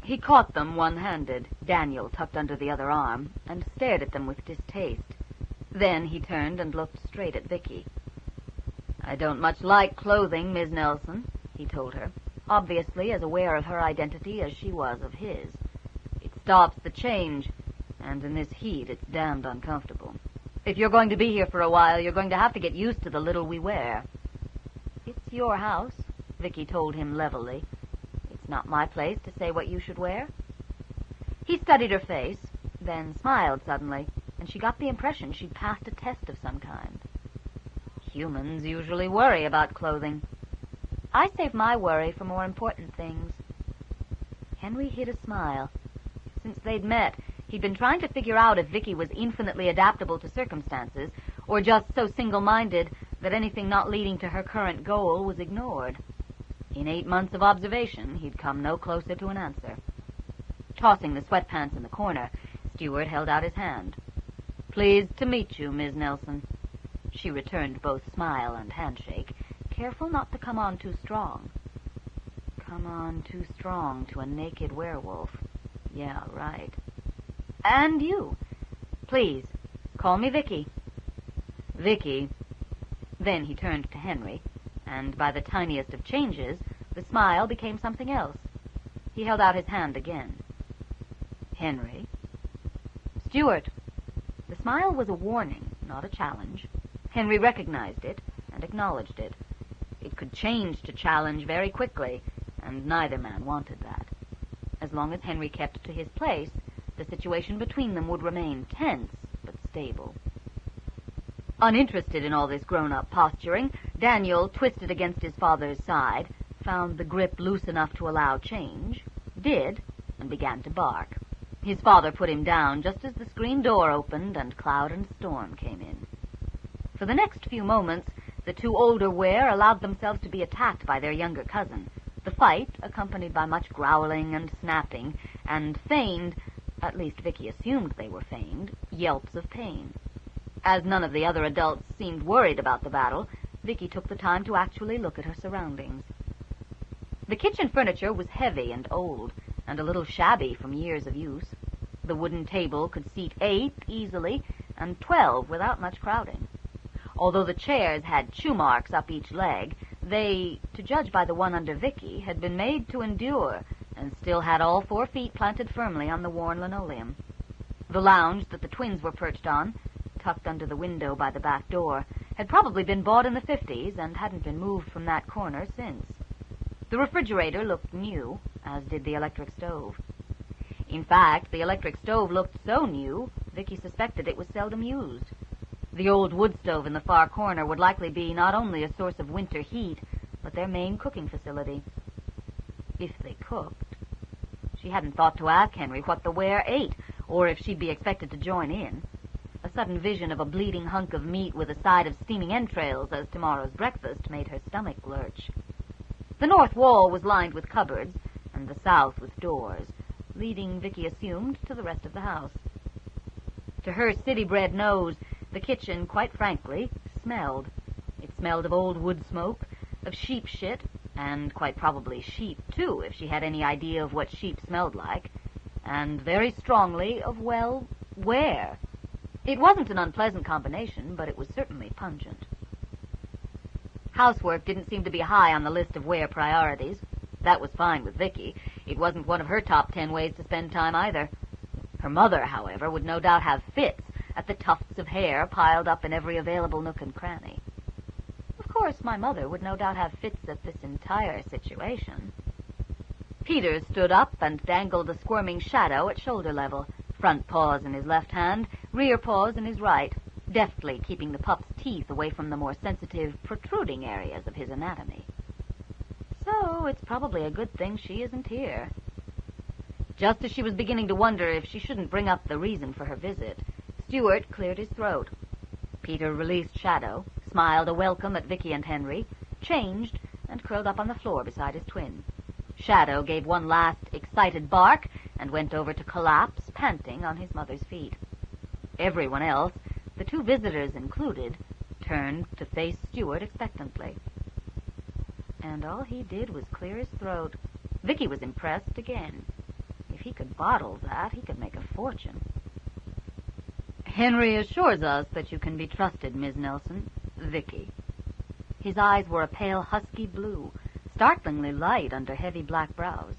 He caught them one-handed, Daniel tucked under the other arm, and stared at them with distaste. Then he turned and looked straight at Vicki. "I don't much like clothing, Miss Nelson," he told her, obviously as aware of her identity as she was of his. "It stops the change, and in this heat it's damned uncomfortable. If you're going to be here for a while, you're going to have to get used to the little we wear." "It's your house," Vicki told him levelly. "It's not my place to say what you should wear." He studied her face, then smiled suddenly, and she got the impression she'd passed a test of some kind. Humans usually worry about clothing. "I save my worry for more important things." Henry hid a smile. Since they'd met, he'd been trying to figure out if Vicki was infinitely adaptable to circumstances, or just so single-minded that anything not leading to her current goal was ignored. In 8 months of observation, he'd come no closer to an answer. Tossing the sweatpants in the corner, Stuart held out his hand. "Pleased to meet you, Miss Nelson." She returned both smile and handshake, careful not to come on too strong. Come on too strong to a naked werewolf. Yeah, right. "And you. Please, call me Vicki." "Vicki." Then he turned to Henry, and by the tiniest of changes, the smile became something else. He held out his hand again. "Henry." "Stuart." The smile was a warning, not a challenge. Henry recognized it and acknowledged it. It could change to challenge very quickly, and neither man wanted that. As long as Henry kept to his place, the situation between them would remain tense but stable. Uninterested in all this grown-up posturing, Daniel twisted against his father's side, found the grip loose enough to allow change, did, and began to bark. His father put him down just as the screen door opened and Cloud and Storm came in. For the next few moments, the two older Ware allowed themselves to be attacked by their younger cousin, the fight accompanied by much growling and snapping, and feigned, at least Vicki assumed they were feigned, yelps of pain. As none of the other adults seemed worried about the battle, Vicki took the time to actually look at her surroundings. The kitchen furniture was heavy and old, and a little shabby from years of use. The wooden table could seat 8 easily, and 12 without much crowding. Although the chairs had chew marks up each leg, they, to judge by the one under Vicki, had been made to endure, and still had all 4 feet planted firmly on the worn linoleum. The lounge that the twins were perched on, tucked under the window by the back door, had probably been bought in the 50s and hadn't been moved from that corner since. The refrigerator looked new, as did the electric stove. In fact, the electric stove looked so new, Vicki suspected it was seldom used. The old wood stove in the far corner would likely be not only a source of winter heat, but their main cooking facility. If they cooked. She hadn't thought to ask Henry what the ware ate, or if she'd be expected to join in. A sudden vision of a bleeding hunk of meat with a side of steaming entrails as tomorrow's breakfast made her stomach lurch. The north wall was lined with cupboards, and the south with doors, leading, Vicki assumed, to the rest of the house. To her city-bred nose, the kitchen, quite frankly, smelled. It smelled of old wood smoke, of sheep shit, and quite probably sheep, too, if she had any idea of what sheep smelled like, and very strongly of, well, ware. It wasn't an unpleasant combination, but it was certainly pungent. Housework didn't seem to be high on the list of ware priorities. That was fine with Vicki. It wasn't one of her top 10 ways to spend time either. Her mother, however, would no doubt have fits at the tufts of hair piled up in every available nook and cranny. Of course, my mother would no doubt have fits at this entire situation. Peter stood up and dangled a squirming shadow at shoulder level, front paws in his left hand, rear paws in his right, deftly keeping the pup's teeth away from the more sensitive, protruding areas of his anatomy. So it's probably a good thing she isn't here. Just as she was beginning to wonder if she shouldn't bring up the reason for her visit, Stuart cleared his throat. Peter released Shadow, smiled a welcome at Vicki and Henry, changed, and curled up on the floor beside his twin. Shadow gave one last excited bark and went over to collapse, panting, on his mother's feet. Everyone else, the 2 visitors included, turned to face Stuart expectantly. And all he did was clear his throat. Vicki was impressed again. If he could bottle that, he could make a fortune. Henry assures us that you can be trusted, Ms. Nelson. Vicki. His eyes were a pale husky blue, startlingly light under heavy black brows.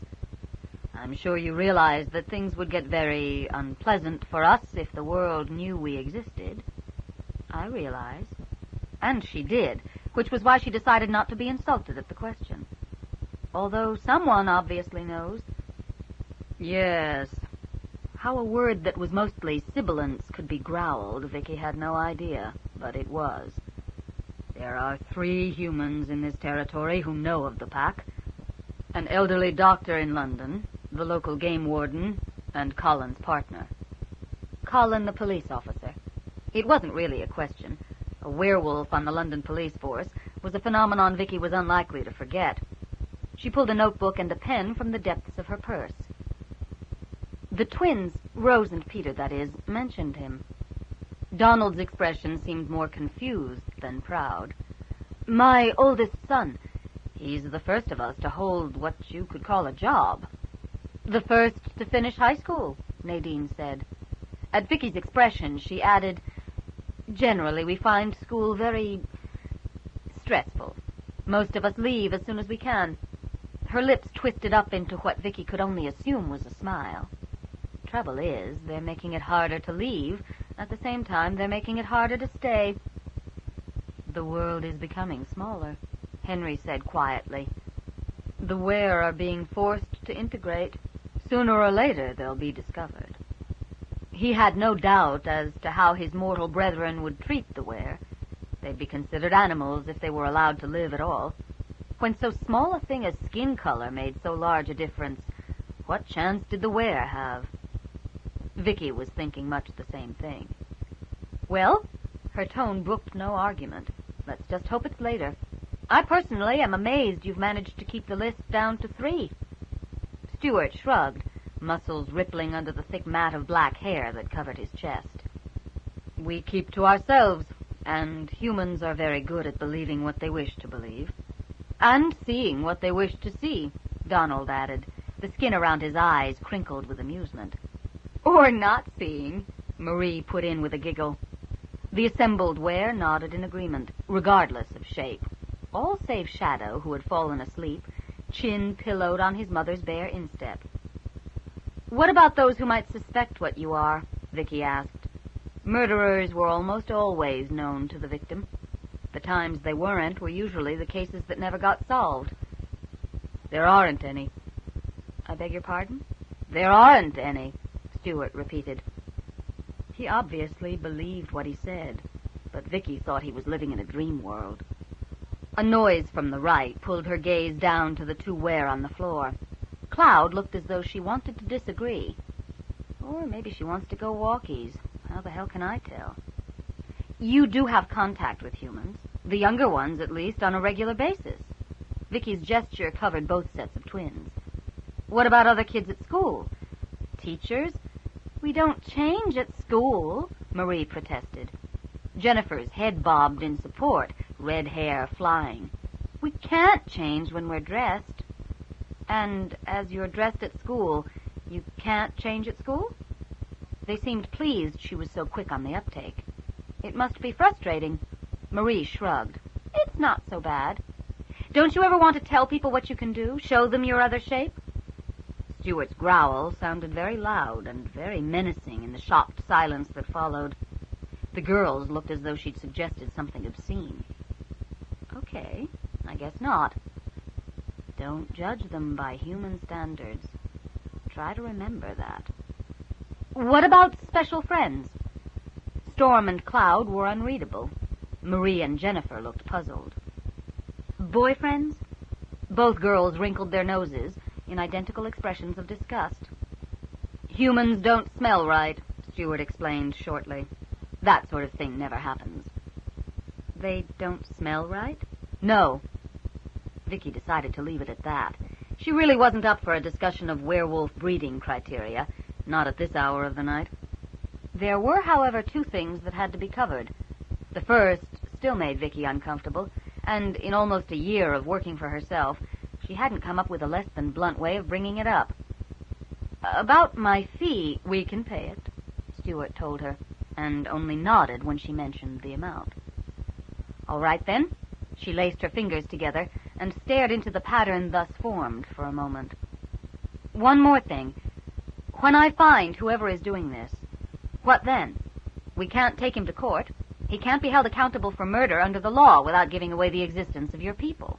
I'm sure you realize that things would get very unpleasant for us if the world knew we existed. I realize. And she did, which was why she decided not to be insulted at the question. Although someone obviously knows. Yes. How a word that was mostly sibilance could be growled, Vicki had no idea, but it was. There are 3 humans in this territory who know of the pack. An elderly doctor in London, the local game warden, and Colin's partner. Colin, the police officer. It wasn't really a question. A werewolf on the London police force was a phenomenon Vicki was unlikely to forget. She pulled a notebook and a pen from the depths of her purse. The twins, Rose and Peter, that is, mentioned him. Donald's expression seemed more confused than proud. My oldest son. He's the first of us to hold what you could call a job. The first to finish high school, Nadine said. At Vicki's expression, she added, generally we find school very stressful. Most of us leave as soon as we can. Her lips twisted up into what Vicki could only assume was a smile. Trouble is, they're making it harder to leave. At the same time, they're making it harder to stay. The world is becoming smaller, Henry said quietly. The ware are being forced to integrate. Sooner or later, they'll be discovered. He had no doubt as to how his mortal brethren would treat the ware. They'd be considered animals if they were allowed to live at all. When so small a thing as skin color made so large a difference, what chance did the ware have? Vicki was thinking much the same thing. Well, her tone brooked no argument. Let's just hope it's later. I personally am amazed you've managed to keep the list down to 3. Stuart shrugged, muscles rippling under the thick mat of black hair that covered his chest. We keep to ourselves. And humans are very good at believing what they wish to believe. And seeing what they wish to see, Donald added, the skin around his eyes crinkled with amusement. Or not seeing, Marie put in with a giggle. The assembled Ware nodded in agreement, regardless of shape. All save Shadow, who had fallen asleep, chin pillowed on his mother's bare instep. What about those who might suspect what you are? Vicki asked. Murderers were almost always known to the victim. The times they weren't were usually the cases that never got solved. There aren't any. I beg your pardon? There aren't any, Stewart repeated. He obviously believed what he said, but Vicki thought he was living in a dream world. A noise from the right pulled her gaze down to the two Ware on the floor. Cloud looked as though she wanted to disagree. Or maybe she wants to go walkies. How the hell can I tell? You do have contact with humans, the younger ones at least, on a regular basis. Vicki's gesture covered both sets of twins. What about other kids at school? Teachers? We don't change at school, Marie protested. Jennifer's head bobbed in support, red hair flying. We can't change when we're dressed. And as you're dressed at school, you can't change at school? They seemed pleased she was so quick on the uptake. It must be frustrating. Marie shrugged. It's not so bad. Don't you ever want to tell people what you can do? Show them your other shape? Stewart's growl sounded very loud and very menacing in the shocked silence that followed. The girls looked as though she'd suggested something obscene. Okay, I guess not. Don't judge them by human standards. Try to remember that. What about special friends? Storm and Cloud were unreadable. Marie and Jennifer looked puzzled. Boyfriends? Both girls wrinkled their noses in identical expressions of disgust. Humans don't smell right, Stewart explained shortly. That sort of thing never happens. They don't smell right? No. Vicki decided to leave it at that. She really wasn't up for a discussion of werewolf breeding criteria, not at this hour of the night. There were, however, two things that had to be covered. The first still made Vicki uncomfortable, and in almost a year of working for herself, she hadn't come up with a less than blunt way of bringing it up. About my fee, we can pay it, Stewart told her, and only nodded when she mentioned the amount. All right, then. She laced her fingers together and stared into the pattern thus formed for a moment. One more thing. When I find whoever is doing this, what then? We can't take him to court. He can't be held accountable for murder under the law without giving away the existence of your people.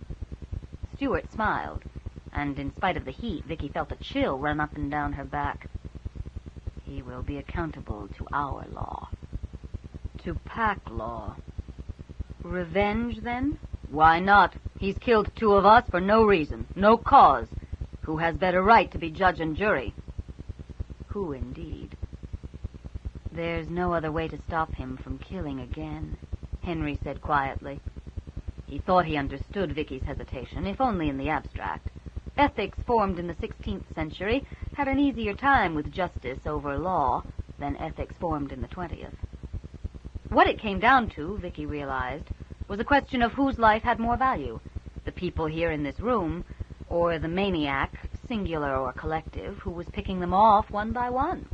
Stewart smiled, and in spite of the heat, Vicki felt a chill run up and down her back. He will be accountable to our law. To pack law. Revenge, then? Why not? He's killed two of us for no reason, no cause. Who has better right to be judge and jury? Who, indeed? There's no other way to stop him from killing again, Henry said quietly. He thought he understood Vicki's hesitation, if only in the abstract. Ethics formed in the 16th century had an easier time with justice over law than ethics formed in the 20th. What it came down to, Vicki realized, was a question of whose life had more value, the people here in this room, or the maniac, singular or collective, who was picking them off one by one.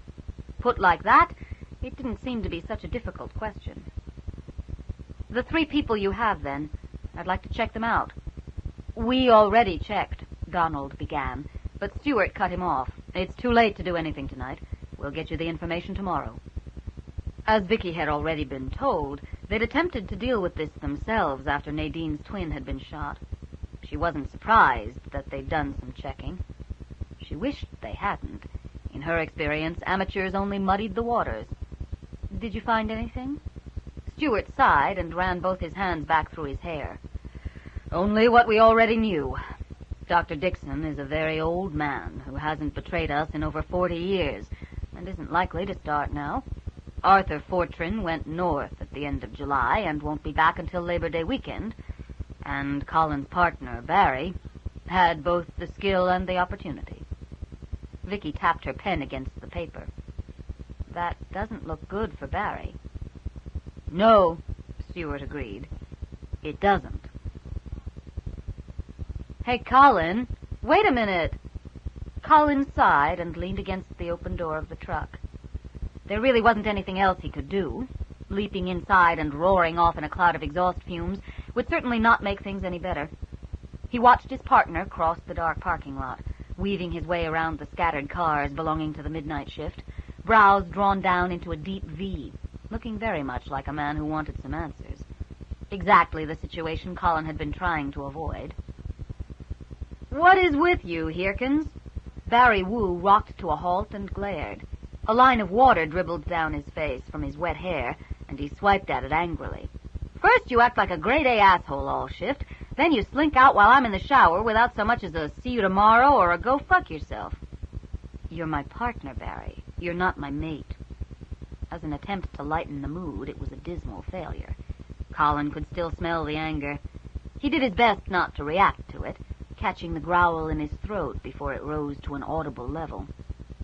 Put like that, it didn't seem to be such a difficult question. The three people you have, then, I'd like to check them out. We already checked, Donald began, but Stewart cut him off. It's too late to do anything tonight. We'll get you the information tomorrow. As Vicki had already been told, they'd attempted to deal with this themselves after Nadine's twin had been shot. She wasn't surprised that they'd done some checking. She wished they hadn't. In her experience, amateurs only muddied the waters. Did you find anything? Stewart sighed and ran both his hands back through his hair. Only what we already knew. Dr. Dixon is a very old man who hasn't betrayed us in over 40 years and isn't likely to start now. Arthur Fortran went north at the end of July and won't be back until Labor Day weekend, and Colin's partner, Barry, had both the skill and the opportunity. Vicki tapped her pen against the paper. That doesn't look good for Barry. No, Stewart agreed. It doesn't. Hey, Colin, wait a minute. Colin sighed and leaned against the open door of the truck. There really wasn't anything else he could do. Leaping inside and roaring off in a cloud of exhaust fumes would certainly not make things any better. He watched his partner cross the dark parking lot, weaving his way around the scattered cars belonging to the midnight shift, brows drawn down into a deep V, looking very much like a man who wanted some answers. Exactly the situation Colin had been trying to avoid. "What is with you, Heerkens?" Barry Wu rocked to a halt and glared. A line of water dribbled down his face from his wet hair, and he swiped at it angrily. "First you act like a grade-A asshole all shift, then you slink out while I'm in the shower without so much as a see you tomorrow or a go fuck yourself." "You're my partner, Barry. You're not my mate." As an attempt to lighten the mood, it was a dismal failure. Colin could still smell the anger. He did his best not to react to it, catching the growl in his throat before it rose to an audible level.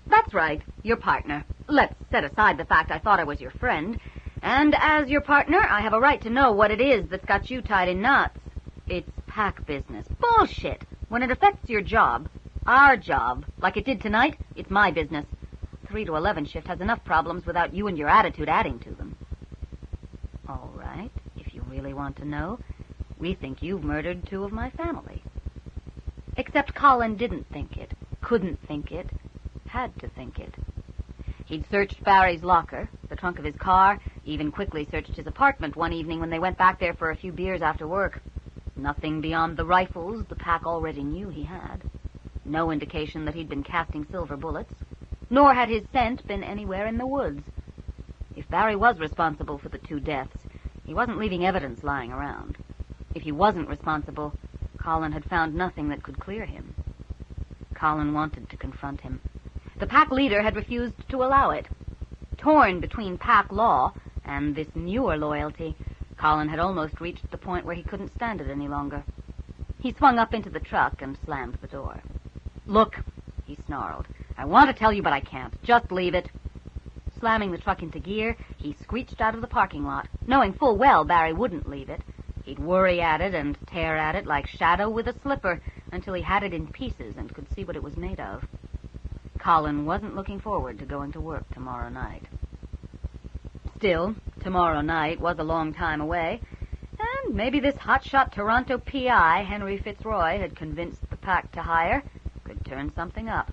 "That's right, your partner. Let's set aside the fact I thought I was your friend. And as your partner, I have a right to know what it is that's got you tied in knots. It's pack business." "Bullshit! When it affects your job, our job, like it did tonight, it's my business. 3 to 11 shift has enough problems without you and your attitude adding to them." "All right, if you really want to know, we think you've murdered 2 of my family." Except Colin didn't think it, couldn't think it, had to think it. He'd searched Barry's locker, the trunk of his car, even quickly searched his apartment one evening when they went back there for a few beers after work. Nothing beyond the rifles the pack already knew he had. No indication that he'd been casting silver bullets, nor had his scent been anywhere in the woods. If Barry was responsible for the 2 deaths, he wasn't leaving evidence lying around. If he wasn't responsible, Colin had found nothing that could clear him. Colin wanted to confront him. The pack leader had refused to allow it. Torn between pack law and this newer loyalty, Colin had almost reached the point where he couldn't stand it any longer. He swung up into the truck and slammed the door. "Look," he snarled, "I want to tell you, but I can't. Just leave it." Slamming the truck into gear, he screeched out of the parking lot, knowing full well Barry wouldn't leave it. He'd worry at it and tear at it like Shadow with a slipper until he had it in pieces and could see what it was made of. Colin wasn't looking forward to going to work tomorrow night. Still, tomorrow night was a long time away, and maybe this hotshot Toronto P.I. Henry Fitzroy had convinced the pack to hire could turn something up.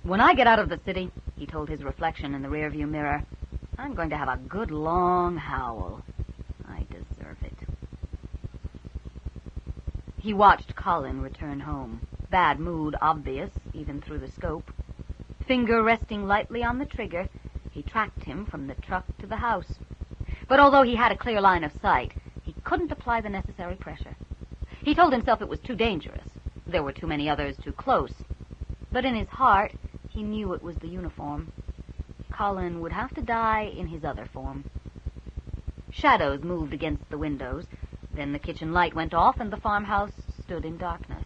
"When I get out of the city," he told his reflection in the rearview mirror, "I'm going to have a good long howl. I deserve it." He watched Colin return home, bad mood obvious even through the scope. Finger resting lightly on the trigger, he tracked him from the truck to the house. But although he had a clear line of sight, he couldn't apply the necessary pressure. He told himself it was too dangerous. There were too many others too close. But in his heart, he knew it was the uniform. Colin would have to die in his other form. Shadows moved against the windows. Then the kitchen light went off and the farmhouse stood in darkness.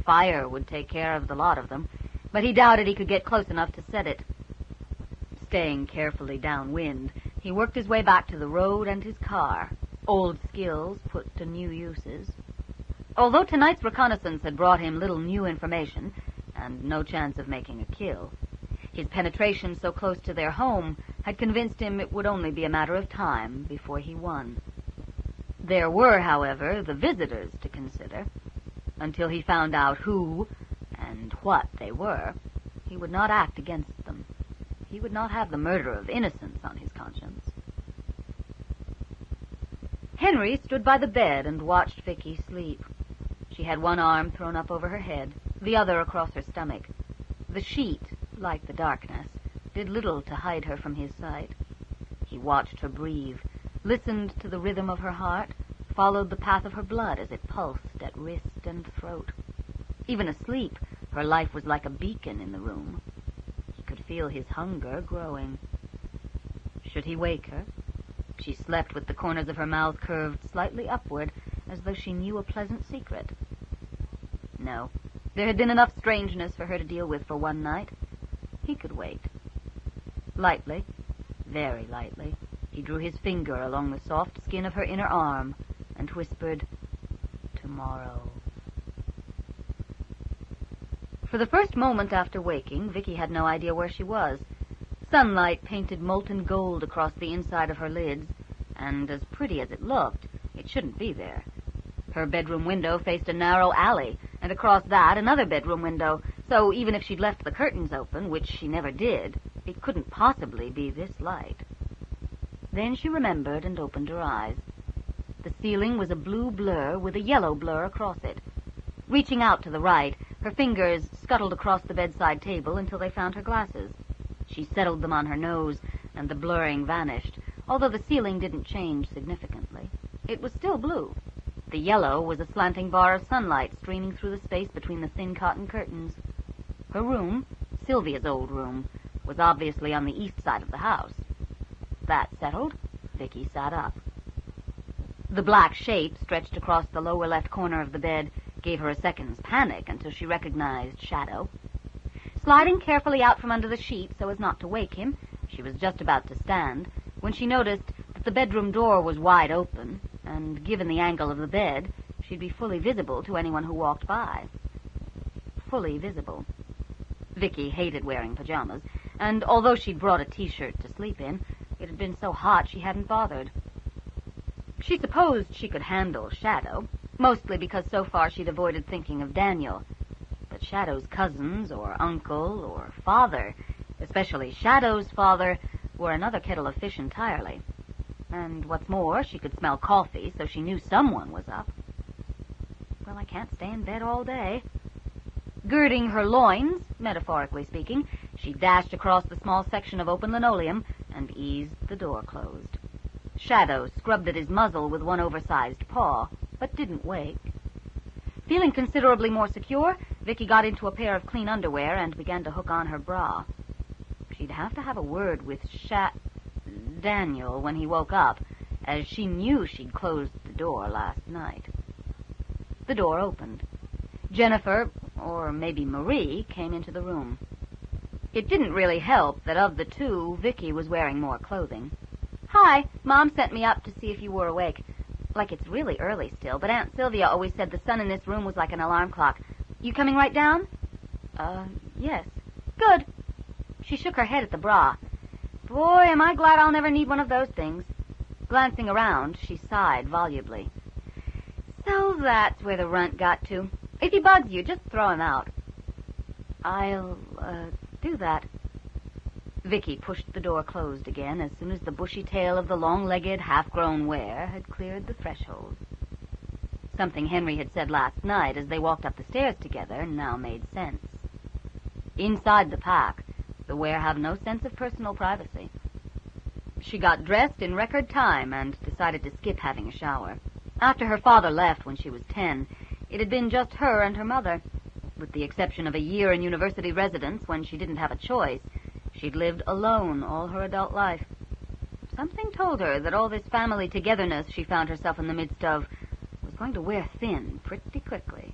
Fire would take care of the lot of them, but he doubted he could get close enough to set it. Staying carefully downwind, he worked his way back to the road and his car, old skills put to new uses. Although tonight's reconnaissance had brought him little new information and no chance of making a kill, his penetration so close to their home had convinced him it would only be a matter of time before he won. There were, however, the visitors to consider. Until he found out who and what they were, he would not act against them. He would not have the murder of innocents on his conscience. Henry stood by the bed and watched Vicki sleep. She had one arm thrown up over her head, the other across her stomach. The sheet, like the darkness, did little to hide her from his sight. He watched her breathe, listened to the rhythm of her heart, followed the path of her blood as it pulsed at wrist and throat. Even asleep, her life was like a beacon in the room. He could feel his hunger growing. Should he wake her? She slept with the corners of her mouth curved slightly upward, as though she knew a pleasant secret. No, there had been enough strangeness for her to deal with for one night. He could wait. Lightly, very lightly, He drew his finger along the soft skin of her inner arm and whispered, "Tomorrow." For the first moment after waking, Vicki had no idea where she was. Sunlight painted molten gold across the inside of her lids, and as pretty as it looked, it shouldn't be there. Her bedroom window faced a narrow alley, and across that another bedroom window, so even if she'd left the curtains open, which she never did, it couldn't possibly be this light. Then she remembered and opened her eyes. The ceiling was a blue blur with a yellow blur across it. Reaching out to the right, her fingers scuttled across the bedside table until they found her glasses. She settled them on her nose, and the blurring vanished, although the ceiling didn't change significantly. It was still blue. The yellow was a slanting bar of sunlight streaming through the space between the thin cotton curtains. Her room, Sylvia's old room, was obviously on the east side of the house. That settled, Vicki sat up. The black shape stretched across the lower left corner of the bed gave her a second's panic until she recognized Shadow. Sliding carefully out from under the sheet so as not to wake him, she was just about to stand when she noticed that the bedroom door was wide open, and given the angle of the bed, she'd be fully visible to anyone who walked by. Fully visible. Vicki hated wearing pajamas, and although she'd brought a t-shirt to sleep in, it had been so hot she hadn't bothered. She supposed she could handle Shadow, mostly because so far she'd avoided thinking of Daniel. But Shadow's cousins, or uncle, or father, especially Shadow's father, were another kettle of fish entirely. And what's more, she could smell coffee, so she knew someone was up. Well, I can't stay in bed all day. Girding her loins, metaphorically speaking, she dashed across the small section of open linoleum and eased the door closed. Shadow scrubbed at his muzzle with one oversized paw, but didn't wake. Feeling considerably more secure, Vicki got into a pair of clean underwear and began to hook on her bra. She'd have to have a word with Daniel when he woke up, as she knew she'd closed the door last night. The door opened. Jennifer, or maybe Marie, came into the room. It didn't really help that of the two, Vicki was wearing more clothing. "Hi, Mom sent me up to see if you were awake. Like it's really early still, but Aunt Sylvia always said the sun in this room was like an alarm clock. You coming right down?" Yes." "Good." She shook her head at the bra. "Boy, am I glad I'll never need one of those things." Glancing around, she sighed volubly. "So that's where the runt got to. If he bugs you, just throw him out." "I'll, do that." Vicki pushed the door closed again as soon as the bushy tail of the long-legged, half-grown were had cleared the threshold. Something Henry had said last night as they walked up the stairs together now made sense. Inside the pack, the were have no sense of personal privacy. She got dressed in record time and decided to skip having a shower. After her father left when she was 10, it had been just her and her mother. With the exception of a year in university residence when she didn't have a choice, she'd lived alone all her adult life. Something told her that all this family togetherness she found herself in the midst of was going to wear thin pretty quickly.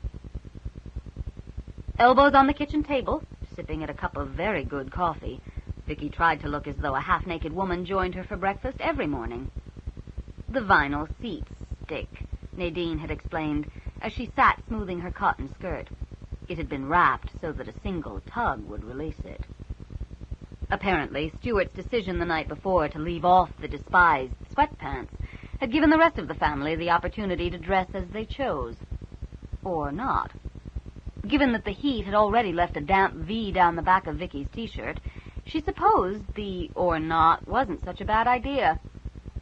Elbows on the kitchen table, sipping at a cup of very good coffee, Vicki tried to look as though a half-naked woman joined her for breakfast every morning. "The vinyl seats stick," Nadine had explained, as she sat smoothing her cotton skirt. It had been wrapped so that a single tug would release it. Apparently, Stuart's decision the night before to leave off the despised sweatpants had given the rest of the family the opportunity to dress as they chose. Or not. Given that the heat had already left a damp V down the back of Vicki's t-shirt, she supposed the or not wasn't such a bad idea.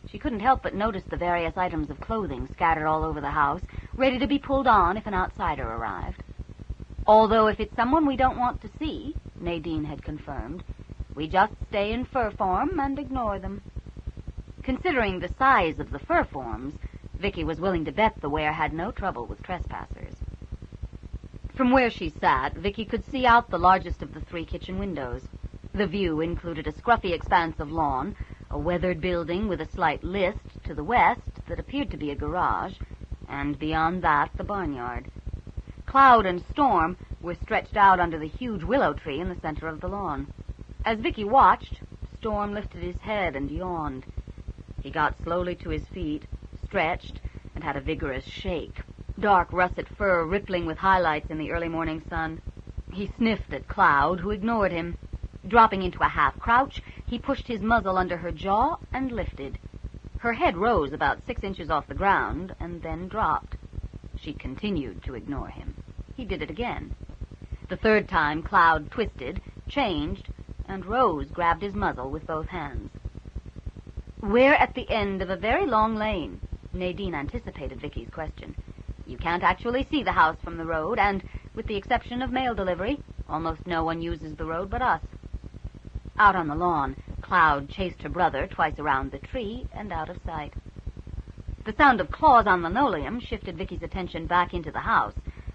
She couldn't help but notice the various items of clothing scattered all over the house, ready to be pulled on if an outsider arrived. Although if it's someone we don't want to see, Nadine had confirmed, we just stay in fur form and ignore them. Considering the size of the fur forms, Vicki was willing to bet the were had no trouble with trespassers. From where she sat, Vicki could see out the largest of the 3 kitchen windows. The view included a scruffy expanse of lawn, a weathered building with a slight list to the west that appeared to be a garage, and beyond that, the barnyard. Cloud and Storm were stretched out under the huge willow tree in the center of the lawn. As Vicki watched, Storm lifted his head and yawned. He got slowly to his feet, stretched, and had a vigorous shake, dark russet fur rippling with highlights in the early morning sun. He sniffed at Cloud, who ignored him. Dropping into a half-crouch, he pushed his muzzle under her jaw and lifted. Her head rose about 6 inches off the ground and then dropped. She continued to ignore him. He did it again. The third time, Cloud twisted, changed, and Rose grabbed his muzzle with both hands. "We're at the end of a very long lane." Nadine anticipated Vicki's question. "You can't actually see the house from the road, and, with the exception of mail delivery, almost no one uses the road but us." Out on the lawn, Cloud chased her brother twice around the tree and out of sight. The sound of claws on linoleum shifted Vicki's attention back into the house,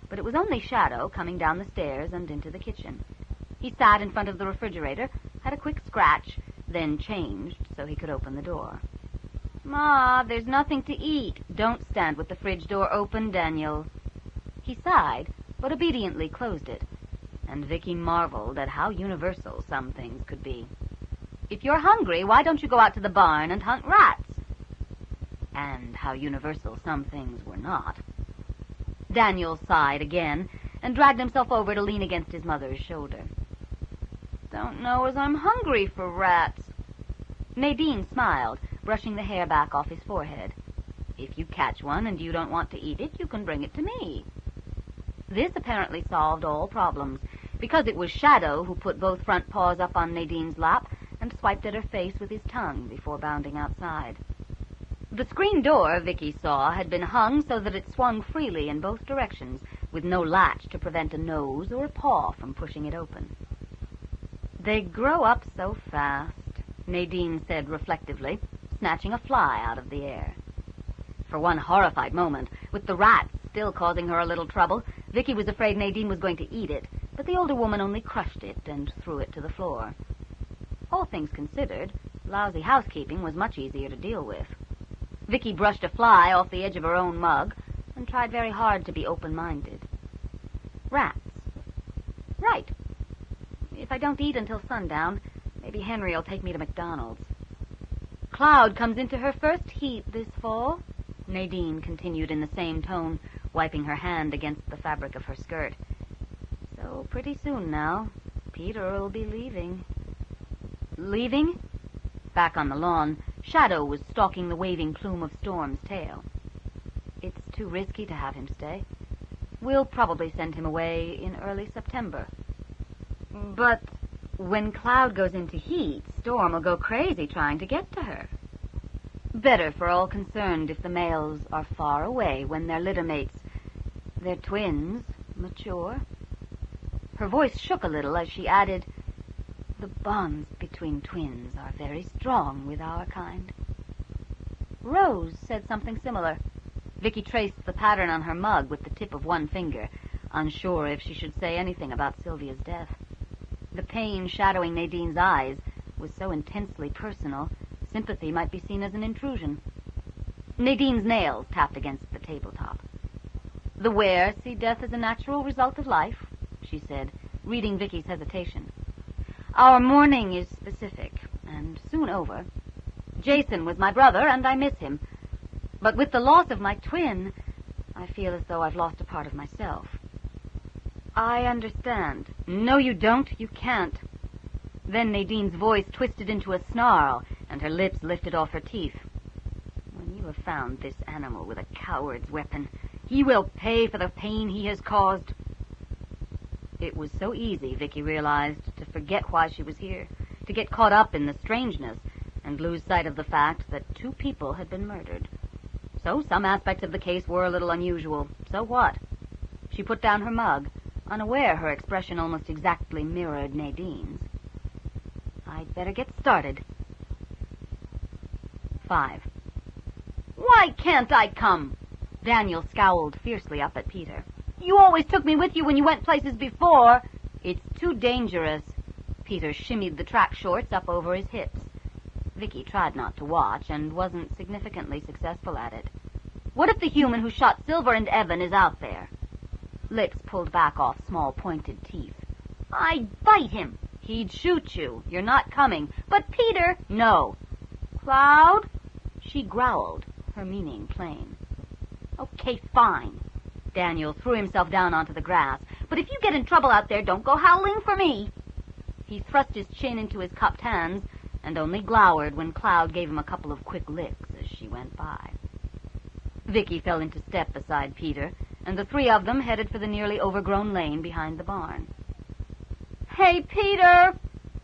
but it was only Shadow coming down the stairs and into the kitchen. He sat in front of the refrigerator, had a quick scratch, then changed so he could open the door. "Ma, there's nothing to eat. Don't stand with the fridge door open, Daniel." He sighed, but obediently closed it, and Vicki marveled at how universal some things could be. "If you're hungry, why don't you go out to the barn and hunt rats?" And how universal some things were not. Daniel sighed again and dragged himself over to lean against his mother's shoulder. "Don't know as I'm hungry for rats." Nadine smiled, brushing the hair back off his forehead. "If you catch one and you don't want to eat it, you can bring it to me." This apparently solved all problems, because it was Shadow who put both front paws up on Nadine's lap and swiped at her face with his tongue before bounding outside. The screen door, Vicki saw, had been hung so that it swung freely in both directions, with no latch to prevent a nose or a paw from pushing it open. "They grow up so fast," Nadine said reflectively, snatching a fly out of the air. For one horrified moment, with the rats still causing her a little trouble, Vicki was afraid Nadine was going to eat it, but the older woman only crushed it and threw it to the floor. All things considered, lousy housekeeping was much easier to deal with. Vicki brushed a fly off the edge of her own mug and tried very hard to be open-minded. Rats. Right. If I don't eat until sundown, maybe Henry will take me to McDonald's. Cloud comes into her first heat this fall, Nadine continued in the same tone, wiping her hand against the fabric of her skirt. So pretty soon now, Peter will be leaving. Leaving? Back on the lawn, Shadow was stalking the waving plume of Storm's tail. It's too risky to have him stay. We'll probably send him away in early September. But when Cloud goes into heat, Storm will go crazy trying to get to her. Better for all concerned if the males are far away when their litter mates, their twins, mature. Her voice shook a little as she added, "The bonds between twins are very strong with our kind." Rose said something similar. Vicki traced the pattern on her mug with the tip of one finger, unsure if she should say anything about Sylvia's death. The pain shadowing Nadine's eyes was so intensely personal, sympathy might be seen as an intrusion. Nadine's nails tapped against the tabletop. "The Ware see death as a natural result of life," she said, reading Vicki's hesitation. "Our mourning is specific, and soon over. Jason was my brother, and I miss him. But with the loss of my twin, I feel as though I've lost a part of myself." "I understand." "No, you don't. You can't." Then Nadine's voice twisted into a snarl, and her lips lifted off her teeth. "When you have found this animal with a coward's weapon, he will pay for the pain he has caused." It was so easy, Vicki realized, to forget why she was here, to get caught up in the strangeness, and lose sight of the fact that 2 people had been murdered. So some aspects of the case were a little unusual. So what? She put down her mug, unaware her expression almost exactly mirrored Nadine's. "I'd better get started." 5. "Why can't I come?" Daniel scowled fiercely up at Peter. "You always took me with you when you went places before." "It's too dangerous." Peter shimmied the track shorts up over his hips. Vicki tried not to watch and wasn't significantly successful at it. "What if the human who shot Silver and Evan is out there?" Lips pulled back off small pointed teeth. "I'd bite him." "He'd shoot you. You're not coming." "But Peter—" "No." "Cloud?" She growled, her meaning plain. "Okay, fine." Daniel threw himself down onto the grass. "But if you get in trouble out there, don't go howling for me." He thrust his chin into his cupped hands and only glowered when Cloud gave him a couple of quick licks as she went by. Vicki fell into step beside Peter, and the three of them headed for the nearly overgrown lane behind the barn. "Hey, Peter!"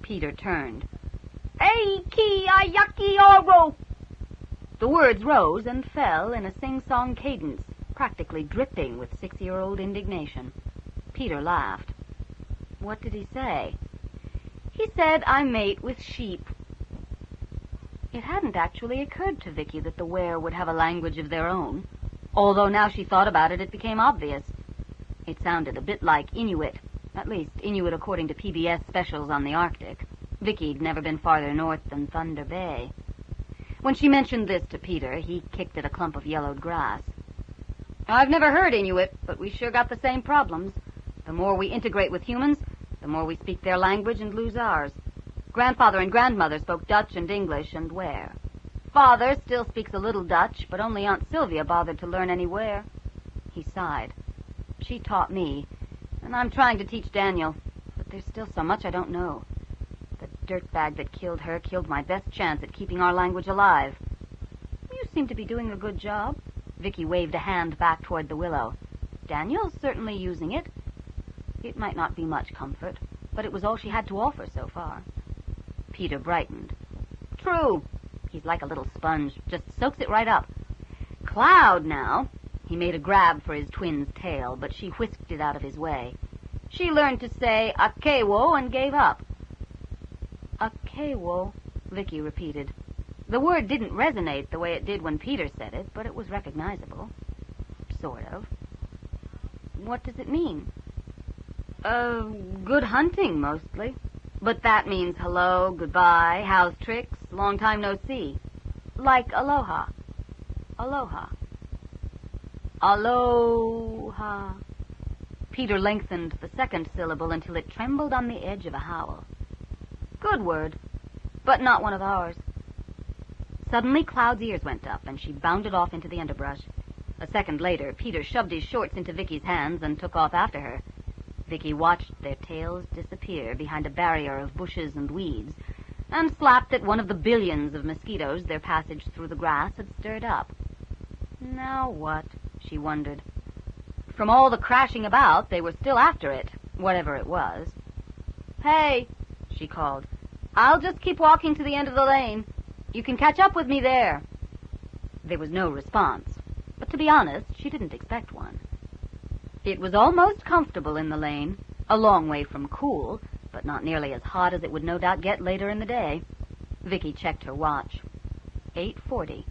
Peter turned. "Hey, ki-a-yaki oro!" The words rose and fell in a sing-song cadence, practically dripping with 6-year-old indignation. Peter laughed. "What did he say?" "He said I mate with sheep." It hadn't actually occurred to Vicki that the were would have a language of their own, although now she thought about it, it became obvious. It sounded a bit like Inuit, at least Inuit according to PBS specials on the Arctic. Vicki'd never been farther north than Thunder Bay. When she mentioned this to Peter, he kicked at a clump of yellowed grass. "I've never heard Inuit, but we sure got the same problems. The more we integrate with humans, the more we speak their language and lose ours. Grandfather and grandmother spoke Dutch and English and were. Father still speaks a little Dutch, but only Aunt Sylvia bothered to learn any were." He sighed. "She taught me, and I'm trying to teach Daniel, but there's still so much I don't know. The dirtbag that killed her killed my best chance at keeping our language alive." "You seem to be doing a good job." Vicki waved a hand back toward the willow. "Daniel's certainly using it." It might not be much comfort, but it was all she had to offer so far. Peter brightened. "True. He's like a little sponge, just soaks it right up. Cloud now." He made a grab for his twin's tail, but she whisked it out of his way. "She learned to say akewo and gave up." "Akewo," Vicki repeated. The word didn't resonate the way it did when Peter said it, but it was recognizable. Sort of. "What does it mean?" Good hunting, mostly. But that means hello, goodbye, how's tricks, long time no see. Like aloha. Aloha. Aloha." Peter lengthened the second syllable until it trembled on the edge of a howl. "Good word, but not one of ours." Suddenly Cloud's ears went up, and she bounded off into the underbrush. A second later, Peter shoved his shorts into Vicki's hands and took off after her. Vicki watched their tails disappear behind a barrier of bushes and weeds, and slapped at one of the billions of mosquitoes their passage through the grass had stirred up. Now what? She wondered. From all the crashing about, they were still after it, whatever it was. "Hey," she called. "I'll just keep walking to the end of the lane. You can catch up with me there." There was no response, but to be honest, she didn't expect one. It was almost comfortable in the lane, a long way from cool, but not nearly as hot as it would no doubt get later in the day. Vicki checked her watch. 8:40.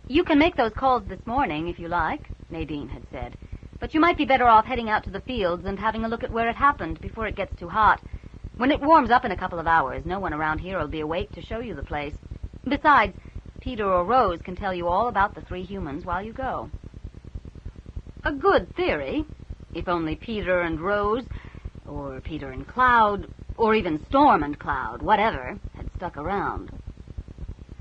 "You can make those calls this morning, if you like," Nadine had said. "But you might be better off heading out to the fields and having a look at where it happened before it gets too hot. When it warms up in a couple of hours, no one around here will be awake to show you the place. Besides, Peter or Rose can tell you all about the three humans while you go." A good theory, if only Peter and Rose, or Peter and Cloud, or even Storm and Cloud, whatever, had stuck around.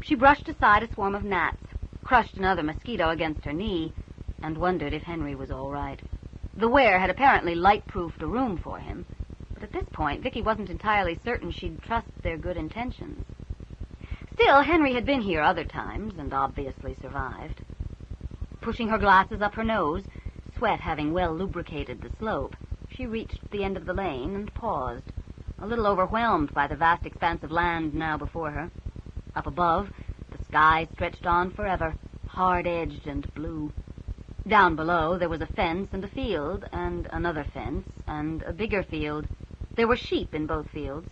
She brushed aside a swarm of gnats, crushed another mosquito against her knee, and wondered if Henry was all right. The were had apparently light-proofed a room for him, but at this point Vicki wasn't entirely certain she'd trust their good intentions. Still, Henry had been here other times, and obviously survived. Pushing her glasses up her nose, sweat having well lubricated the slope, she reached the end of the lane and paused, a little overwhelmed by the vast expanse of land now before her. Up above, the sky stretched on forever, hard-edged and blue. Down below, there was a fence and a field, and another fence, and a bigger field. There were sheep in both fields.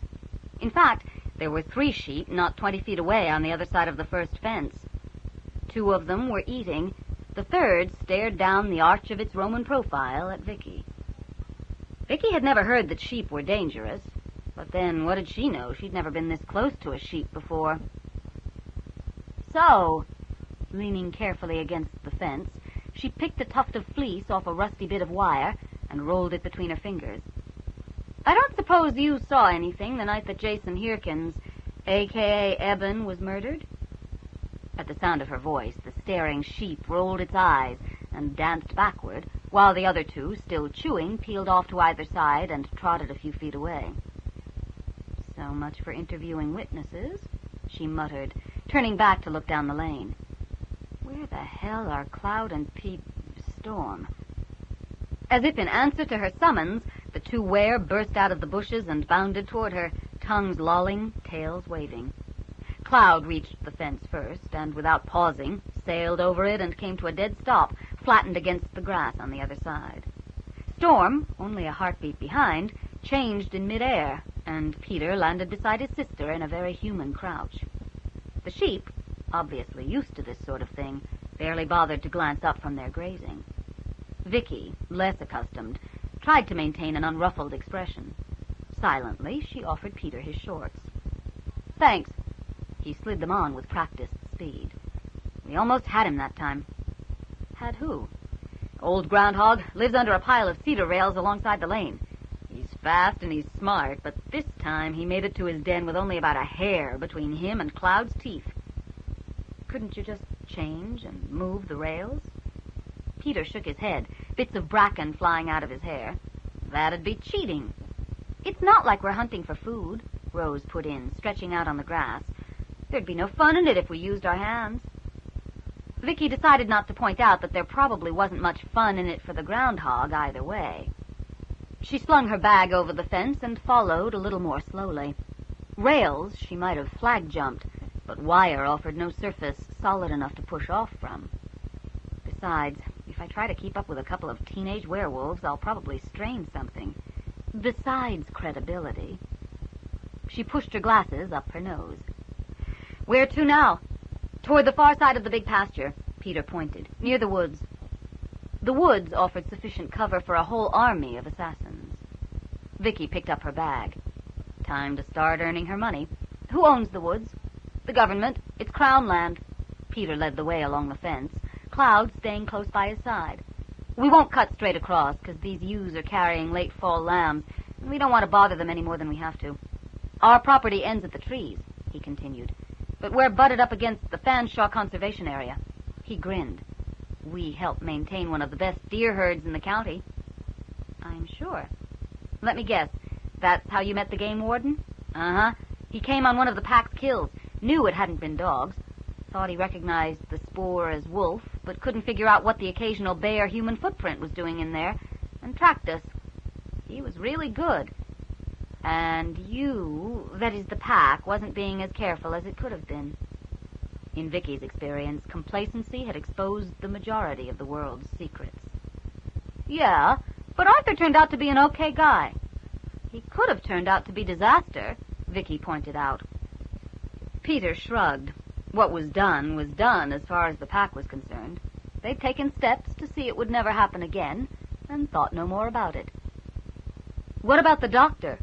In fact, there were 3 sheep not 20 feet away on the other side of the first fence. 2 of them were eating. The third stared down the arch of its Roman profile at Vicki. Vicki had never heard that sheep were dangerous, but then what did she know? She'd never been this close to a sheep before. So, leaning carefully against the fence, she picked a tuft of fleece off a rusty bit of wire and rolled it between her fingers. "I don't suppose you saw anything the night that Jason Hirkins, a.k.a. Eben, was murdered?" At the sound of her voice, the staring sheep rolled its eyes and danced backward, while the other two, still chewing, peeled off to either side and trotted a few feet away. "So much for interviewing witnesses," she muttered, turning back to look down the lane. "Where the hell are Cloud and Storm?" As if in answer to her summons, the two were burst out of the bushes and bounded toward her, tongues lolling, tails waving. Cloud reached the fence first, and without pausing, sailed over it and came to a dead stop, flattened against the grass on the other side. Storm, only a heartbeat behind, changed in midair, and Peter landed beside his sister in a very human crouch. The sheep, obviously used to this sort of thing, barely bothered to glance up from their grazing. Vicki, less accustomed, tried to maintain an unruffled expression. Silently, she offered Peter his shorts. "Thanks." He slid them on with practiced speed. "We almost had him that time." "Had who?" "Old groundhog, lives under a pile of cedar rails alongside the lane. He's fast and he's smart, but this time he made it to his den with only about a hair between him and Cloud's teeth." "Couldn't you just change and move the rails?" Peter shook his head, bits of bracken flying out of his hair. "That'd be cheating." "It's not like we're hunting for food," Rose put in, stretching out on the grass. "There'd be no fun in it if we used our hands." Vicki decided not to point out that there probably wasn't much fun in it for the groundhog either way. She slung her bag over the fence and followed a little more slowly. Rails she might have flag-jumped, but wire offered no surface solid enough to push off from. Besides, if I try to keep up with a couple of teenage werewolves, I'll probably strain something. Besides credibility. She pushed her glasses up her nose. "Where to now?" "Toward the far side of the big pasture," Peter pointed, "near the woods." The woods offered sufficient cover for a whole army of assassins. Vicki picked up her bag. Time to start earning her money. "Who owns the woods?" "The government. It's Crown land." Peter led the way along the fence, Cloud staying close by his side. "We won't cut straight across, because these ewes are carrying late fall lambs, and we don't want to bother them any more than we have to. Our property ends at the trees," he continued, "but we're butted up against the Fanshawe Conservation Area." He grinned. "We help maintain one of the best deer herds in the county." "I'm sure." "Let me guess. That's how you met the game warden?" "Uh-huh. He came on one of the pack's kills. Knew it hadn't been dogs. Thought he recognized the spoor as wolf, but couldn't figure out what the occasional bare human footprint was doing in there, and tracked us. He was really good. And you, that is the pack, wasn't being as careful as it could have been." In Vicki's experience, complacency had exposed the majority of the world's secrets. "Yeah, but Arthur turned out to be an okay guy." "He could have turned out to be disaster," Vicki pointed out. Peter shrugged. What was done as far as the pack was concerned. They'd taken steps to see it would never happen again, and thought no more about it. "What about the doctor?"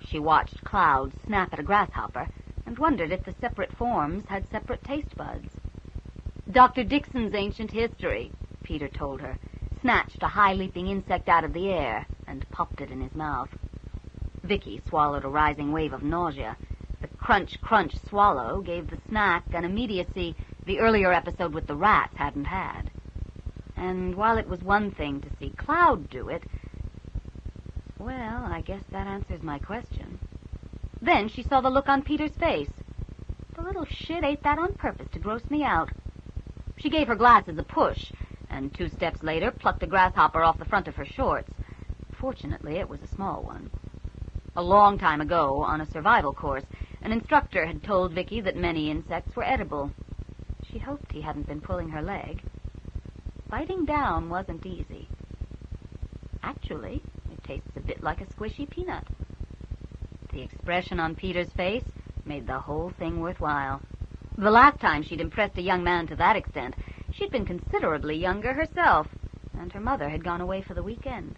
She watched Cloud snap at a grasshopper and wondered if the separate forms had separate taste buds. "Dr. Dixon's ancient history," Peter told her, snatched a high-leaping insect out of the air and popped it in his mouth. Vicki swallowed a rising wave of nausea. The crunch-crunch swallow gave the snack an immediacy the earlier episode with the rats hadn't had. And while it was one thing to see Cloud do it, well, I guess that answers my question. Then she saw the look on Peter's face. The little shit ate that on purpose to gross me out. She gave her glasses a push, and 2 steps later plucked a grasshopper off the front of her shorts. Fortunately, it was a small one. A long time ago, on a survival course, an instructor had told Vicki that many insects were edible. She hoped he hadn't been pulling her leg. Biting down wasn't easy. Actually, it tastes a bit like a squishy peanut. The expression on Peter's face made the whole thing worthwhile. The last time she'd impressed a young man to that extent, she'd been considerably younger herself, and her mother had gone away for the weekend.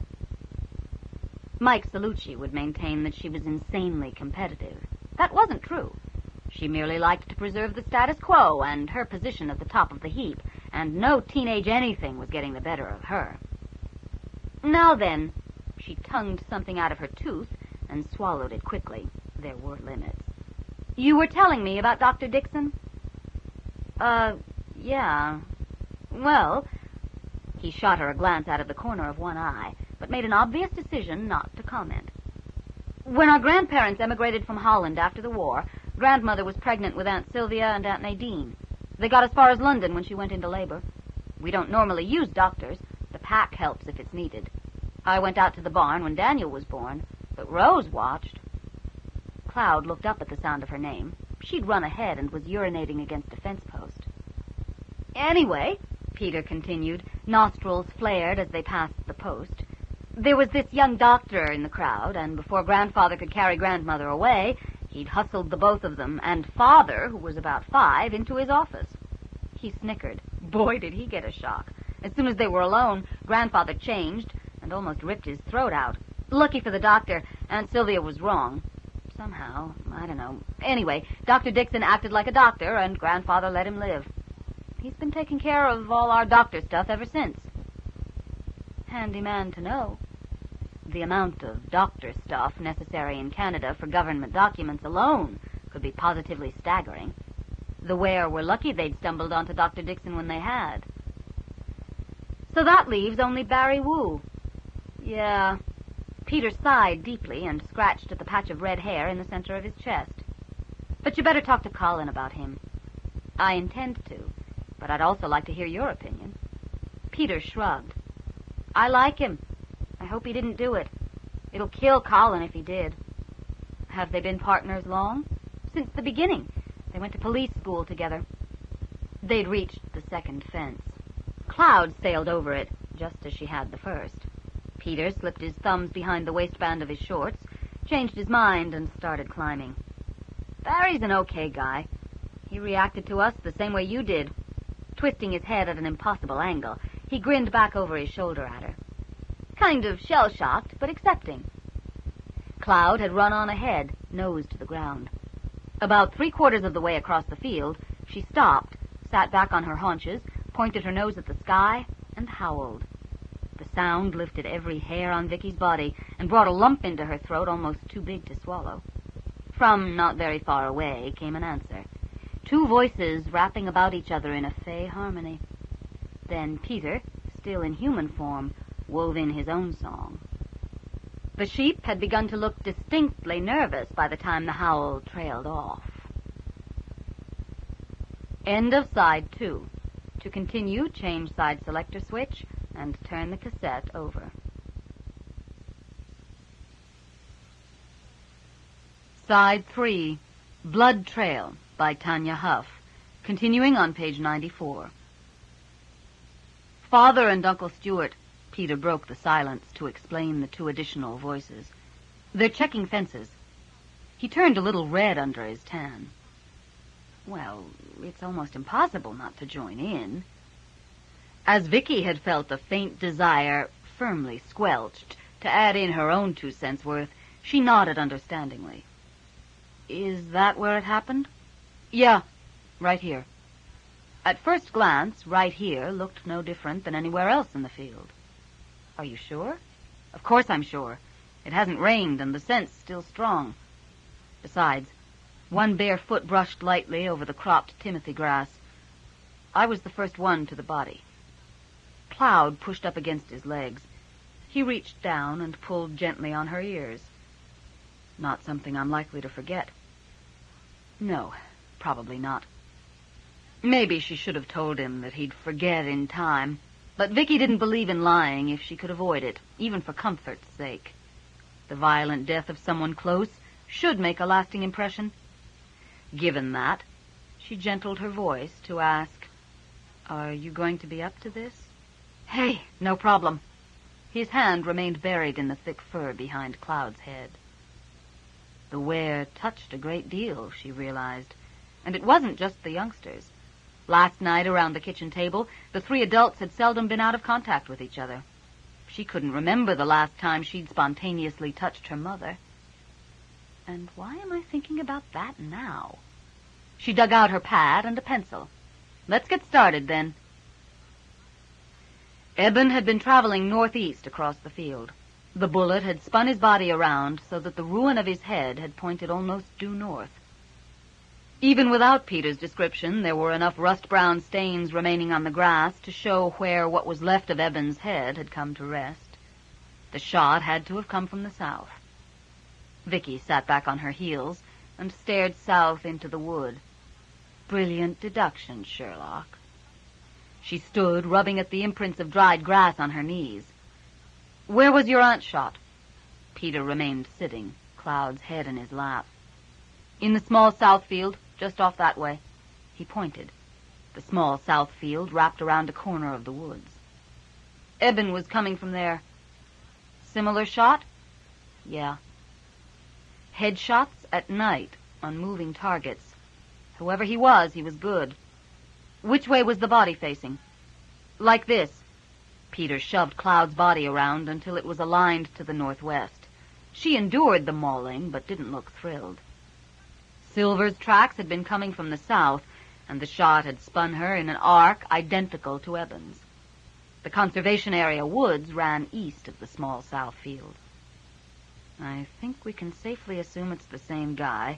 Mike Salucci would maintain that she was insanely competitive. That wasn't true. She merely liked to preserve the status quo and her position at the top of the heap, and no teenage anything was getting the better of her. "Now then," she tongued something out of her tooth and swallowed it quickly. There were limits. "You were telling me about Dr. Dixon?" Yeah. Well, he shot her a glance out of the corner of one eye, but made an obvious decision not to comment. When our grandparents emigrated from Holland after the war, Grandmother was pregnant with Aunt Sylvia and Aunt Nadine. They got as far as London when she went into labor. We don't normally use doctors. The pack helps if it's needed. I went out to the barn when Daniel was born, but Rose watched. Cloud looked up at the sound of her name. She'd run ahead and was urinating against a fence post. Anyway, Peter continued, nostrils flared as they passed the post, there was this young doctor in the crowd, and before Grandfather could carry Grandmother away, he'd hustled the both of them and Father, who was about 5, into his office. He snickered. Boy, did he get a shock. As soon as they were alone, Grandfather changed and almost ripped his throat out. Lucky for the doctor, Aunt Sylvia was wrong. Somehow, I don't know. Anyway, Dr. Dixon acted like a doctor, and Grandfather let him live. He's been taking care of all our doctor stuff ever since. Handy man to know. The amount of doctor stuff necessary in Canada for government documents alone could be positively staggering. The Ware were lucky they'd stumbled onto Dr. Dixon when they had. So that leaves only Barry Wu. Yeah. Peter sighed deeply and scratched at the patch of red hair in the center of his chest. But you better talk to Colin about him. I intend to, but I'd also like to hear your opinion. Peter shrugged. I like him. I hope he didn't do it. It'll kill Colin if he did. Have they been partners long? Since the beginning. They went to police school together. They'd reached the second fence. Cloud sailed over it, just as she had the first. Peter slipped his thumbs behind the waistband of his shorts, changed his mind, and started climbing. Barry's an okay guy. He reacted to us the same way you did. Twisting his head at an impossible angle, he grinned back over his shoulder at her. Kind of shell-shocked, but accepting. Cloud had run on ahead, nose to the ground. About 3/4 of the way across the field, she stopped, sat back on her haunches, pointed her nose at the sky, and howled. The sound lifted every hair on Vicky's body and brought a lump into her throat almost too big to swallow. From not very far away came an answer. 2 voices rapping about each other in a fey harmony. Then Peter, still in human form, wove in his own song. The sheep had begun to look distinctly nervous by the time the howl trailed off. End of side 2. To continue, change side selector switch and turn the cassette over. Side 3, Blood Trail by Tanya Huff, continuing on page 94. Father and Uncle Stuart, Peter broke the silence to explain the 2 additional voices. They're checking fences. He turned a little red under his tan. Well, it's almost impossible not to join in. As Vicki had felt a faint desire, firmly squelched, to add in her own 2 cents worth, she nodded understandingly. Is that where it happened? Yeah, right here. At first glance, right here looked no different than anywhere else in the field. Are you sure? Of course I'm sure. It hasn't rained and the scent's still strong. Besides, 1 bare foot brushed lightly over the cropped timothy grass. I was the first one to the body. Cloud pushed up against his legs. He reached down and pulled gently on her ears. Not something I'm likely to forget. No, probably not. Maybe she should have told him that he'd forget in time, but Vicki didn't believe in lying if she could avoid it, even for comfort's sake. The violent death of someone close should make a lasting impression. Given that, she gentled her voice to ask, Are you going to be up to this? Hey, no problem. His hand remained buried in the thick fur behind Cloud's head. The Ware touched a great deal, she realized, and it wasn't just the youngsters. Last night around the kitchen table, the 3 adults had seldom been out of contact with each other. She couldn't remember the last time she'd spontaneously touched her mother. And why am I thinking about that now? She dug out her pad and a pencil. Let's get started, then. Eben had been traveling northeast across the field. The bullet had spun his body around so that the ruin of his head had pointed almost due north. Even without Peter's description, there were enough rust-brown stains remaining on the grass to show where what was left of Eben's head had come to rest. The shot had to have come from the south. Vicki sat back on her heels and stared south into the wood. Brilliant deduction, Sherlock. She stood, rubbing at the imprints of dried grass on her knees. Where was your aunt shot? Peter remained sitting, Cloud's head in his lap. In the small south field, just off that way. He pointed. The small south field wrapped around a corner of the woods. Eben was coming from there. Similar shot? Yeah. Headshots at night on moving targets. Whoever he was good. Which way was the body facing? Like this. Peter shoved Cloud's body around until it was aligned to the northwest. She endured the mauling, but didn't look thrilled. Silver's tracks had been coming from the south, and the shot had spun her in an arc identical to Eben's. The conservation area woods ran east of the small south field. I think we can safely assume it's the same guy,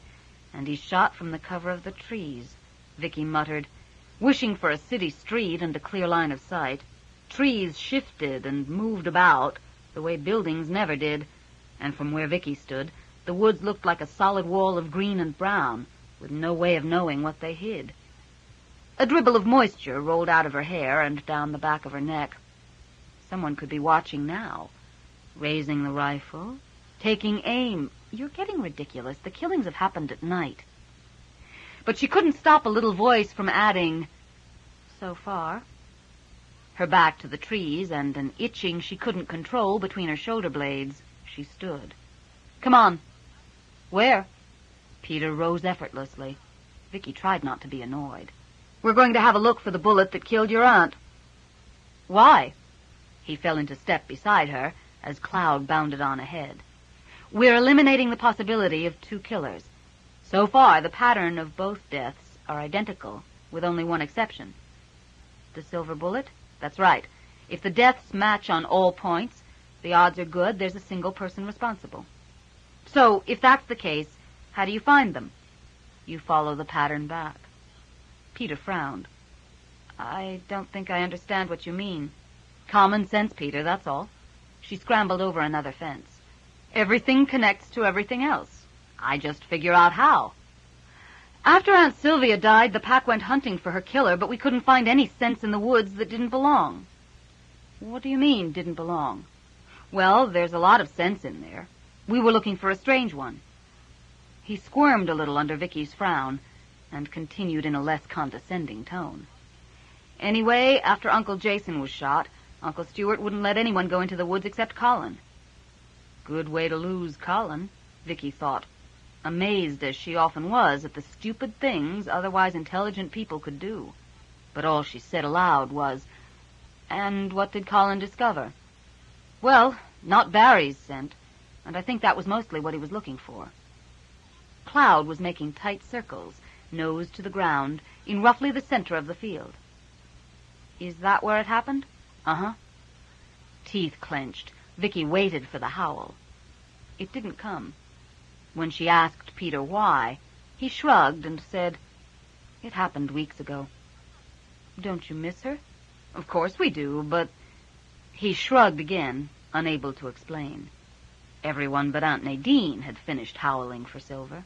and he shot from the cover of the trees, Vicki muttered, wishing for a city street and a clear line of sight. Trees shifted and moved about the way buildings never did, and from where Vicki stood, the woods looked like a solid wall of green and brown, with no way of knowing what they hid. A dribble of moisture rolled out of her hair and down the back of her neck. Someone could be watching now, raising the rifle, taking aim. You're getting ridiculous. The killings have happened at night. But she couldn't stop a little voice from adding, so far. Her back to the trees and an itching she couldn't control between her shoulder blades, she stood. Come on. Where? Peter rose effortlessly. Vicki tried not to be annoyed. We're going to have a look for the bullet that killed your aunt. Why? He fell into step beside her as Cloud bounded on ahead. We're eliminating the possibility of two killers. So far, the pattern of both deaths are identical, with only one exception. The silver bullet? That's right. If the deaths match on all points, the odds are good there's a single person responsible. So, if that's the case, how do you find them? You follow the pattern back. Peter frowned. I don't think I understand what you mean. Common sense, Peter, that's all. She scrambled over another fence. Everything connects to everything else. I just figure out how. After Aunt Sylvia died, the pack went hunting for her killer, but we couldn't find any scents in the woods that didn't belong. What do you mean, didn't belong? Well, there's a lot of scents in there. We were looking for a strange one. He squirmed a little under Vicki's frown and continued in a less condescending tone. Anyway, after Uncle Jason was shot, Uncle Stewart wouldn't let anyone go into the woods except Colin. Good way to lose Colin, Vicki thought, amazed as she often was at the stupid things otherwise intelligent people could do. But all she said aloud was, and what did Colin discover? Well, not Barry's scent, and I think that was mostly what he was looking for. Cloud was making tight circles, nose to the ground, in roughly the center of the field. Is that where it happened? Uh-huh. Teeth clenched. Vicki waited for the howl. It didn't come. When she asked Peter why, he shrugged and said, It happened weeks ago. Don't you miss her? Of course we do, but... He shrugged again, unable to explain. Everyone but Aunt Nadine had finished howling for Silver.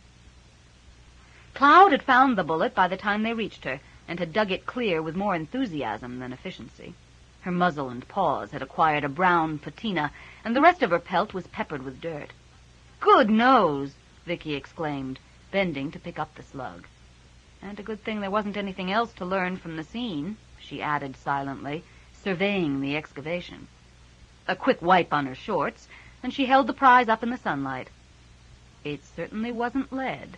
Cloud had found the bullet by the time they reached her, and had dug it clear with more enthusiasm than efficiency. Her muzzle and paws had acquired a brown patina, and the rest of her pelt was peppered with dirt. Good nose! Vicki exclaimed, bending to pick up the slug. And a good thing there wasn't anything else to learn from the scene, she added silently, surveying the excavation. A quick wipe on her shorts, and she held the prize up in the sunlight. It certainly wasn't lead.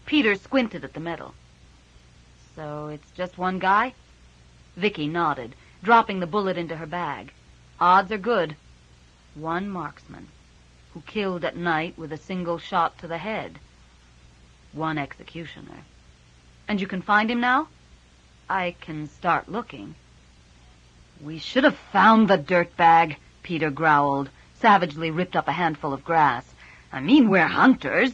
Peter squinted at the metal. So it's just one guy? Vicki nodded, dropping the bullet into her bag. Odds are good. One marksman, who killed at night with a single shot to the head. One executioner. And you can find him now? I can start looking. We should have found the dirtbag, Peter growled, savagely ripped up a handful of grass. I mean, we're hunters.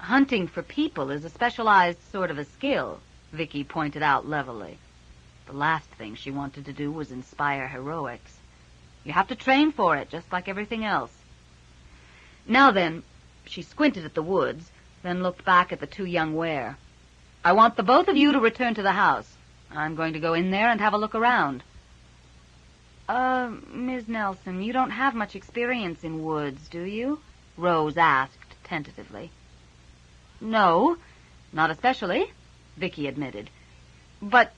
Hunting for people is a specialized sort of a skill, Vicki pointed out levelly. The last thing she wanted to do was inspire heroics. You have to train for it, just like everything else. Now then, she squinted at the woods, then looked back at the two young Ware. I want the both of you to return to the house. I'm going to go in there and have a look around. Ms. Nelson, you don't have much experience in woods, do you? Rose asked tentatively. No, not especially, Vicki admitted. But,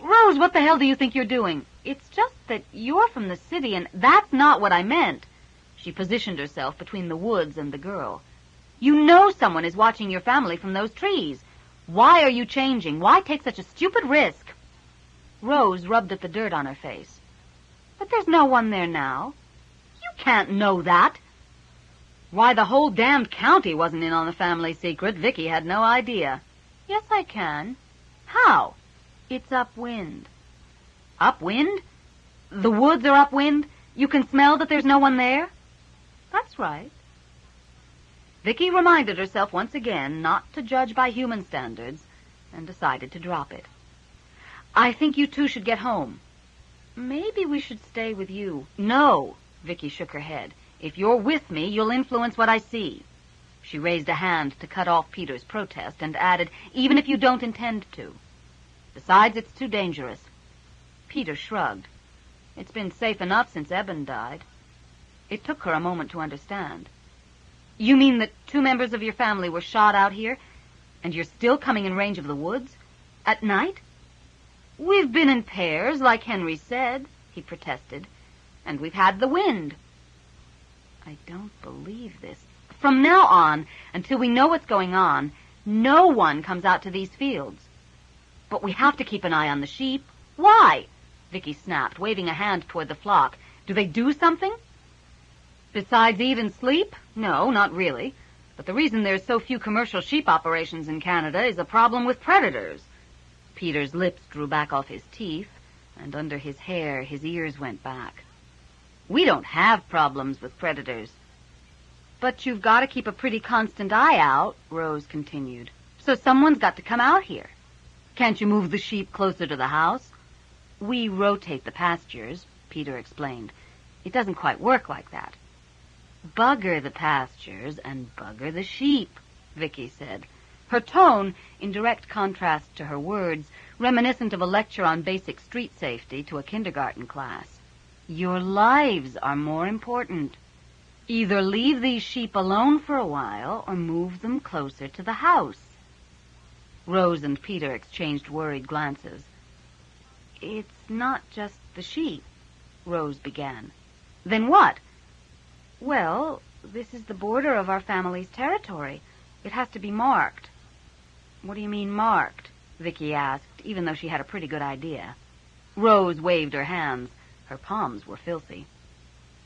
Rose, what the hell do you think you're doing? It's just that you're from the city, and that's not what I meant. She positioned herself between the woods and the girl. You know someone is watching your family from those trees. Why are you changing? Why take such a stupid risk? Rose rubbed at the dirt on her face. But there's no one there now. You can't know that. Why, the whole damned county wasn't in on the family secret. Vicki had no idea. Yes, I can. How? It's upwind. Upwind? The woods are upwind? You can smell that there's no one there? That's right. Vicki reminded herself once again not to judge by human standards and decided to drop it. I think you two should get home. Maybe we should stay with you. No, Vicki shook her head. If you're with me, you'll influence what I see. She raised a hand to cut off Peter's protest and added, even if you don't intend to. Besides, it's too dangerous. Peter shrugged. It's been safe enough since Eben died. It took her a moment to understand. You mean that 2 members of your family were shot out here, and you're still coming in range of the woods? At night? We've been in pairs, like Henry said, he protested, and we've had the wind. I don't believe this. From now on, until we know what's going on, no one comes out to these fields. But we have to keep an eye on the sheep. Why? Vicki snapped, waving a hand toward the flock. Do they do something? Besides eat and sleep? No, not really. But the reason there's so few commercial sheep operations in Canada is a problem with predators. Peter's lips drew back off his teeth, and under his hair his ears went back. We don't have problems with predators. But you've got to keep a pretty constant eye out, Rose continued. So someone's got to come out here. Can't you move the sheep closer to the house? We rotate the pastures, Peter explained. It doesn't quite work like that. Bugger the pastures and bugger the sheep, Vicki said. Her tone, in direct contrast to her words, reminiscent of a lecture on basic street safety to a kindergarten class. Your lives are more important. Either leave these sheep alone for a while or move them closer to the house. Rose and Peter exchanged worried glances. It's not just the sheep, Rose began. Then what? Well, this is the border of our family's territory. It has to be marked. What do you mean marked? Vicki asked, even though she had a pretty good idea. Rose waved her hands. Her palms were filthy.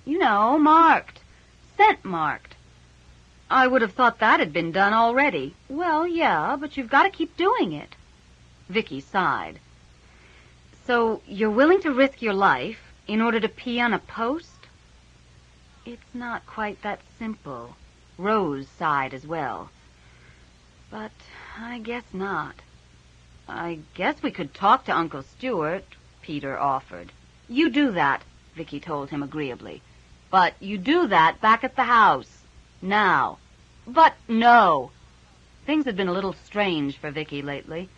You know, marked. Scent marked. I would have thought that had been done already. Well, yeah, but you've got to keep doing it. Vicki sighed. So you're willing to risk your life in order to pee on a post? It's not quite that simple. Rose sighed as well. But I guess not. I guess we could talk to Uncle Stuart, Peter offered. You do that, Vicki told him agreeably. But you do that back at the house. Now. But no. Things had been a little strange for Vicki lately.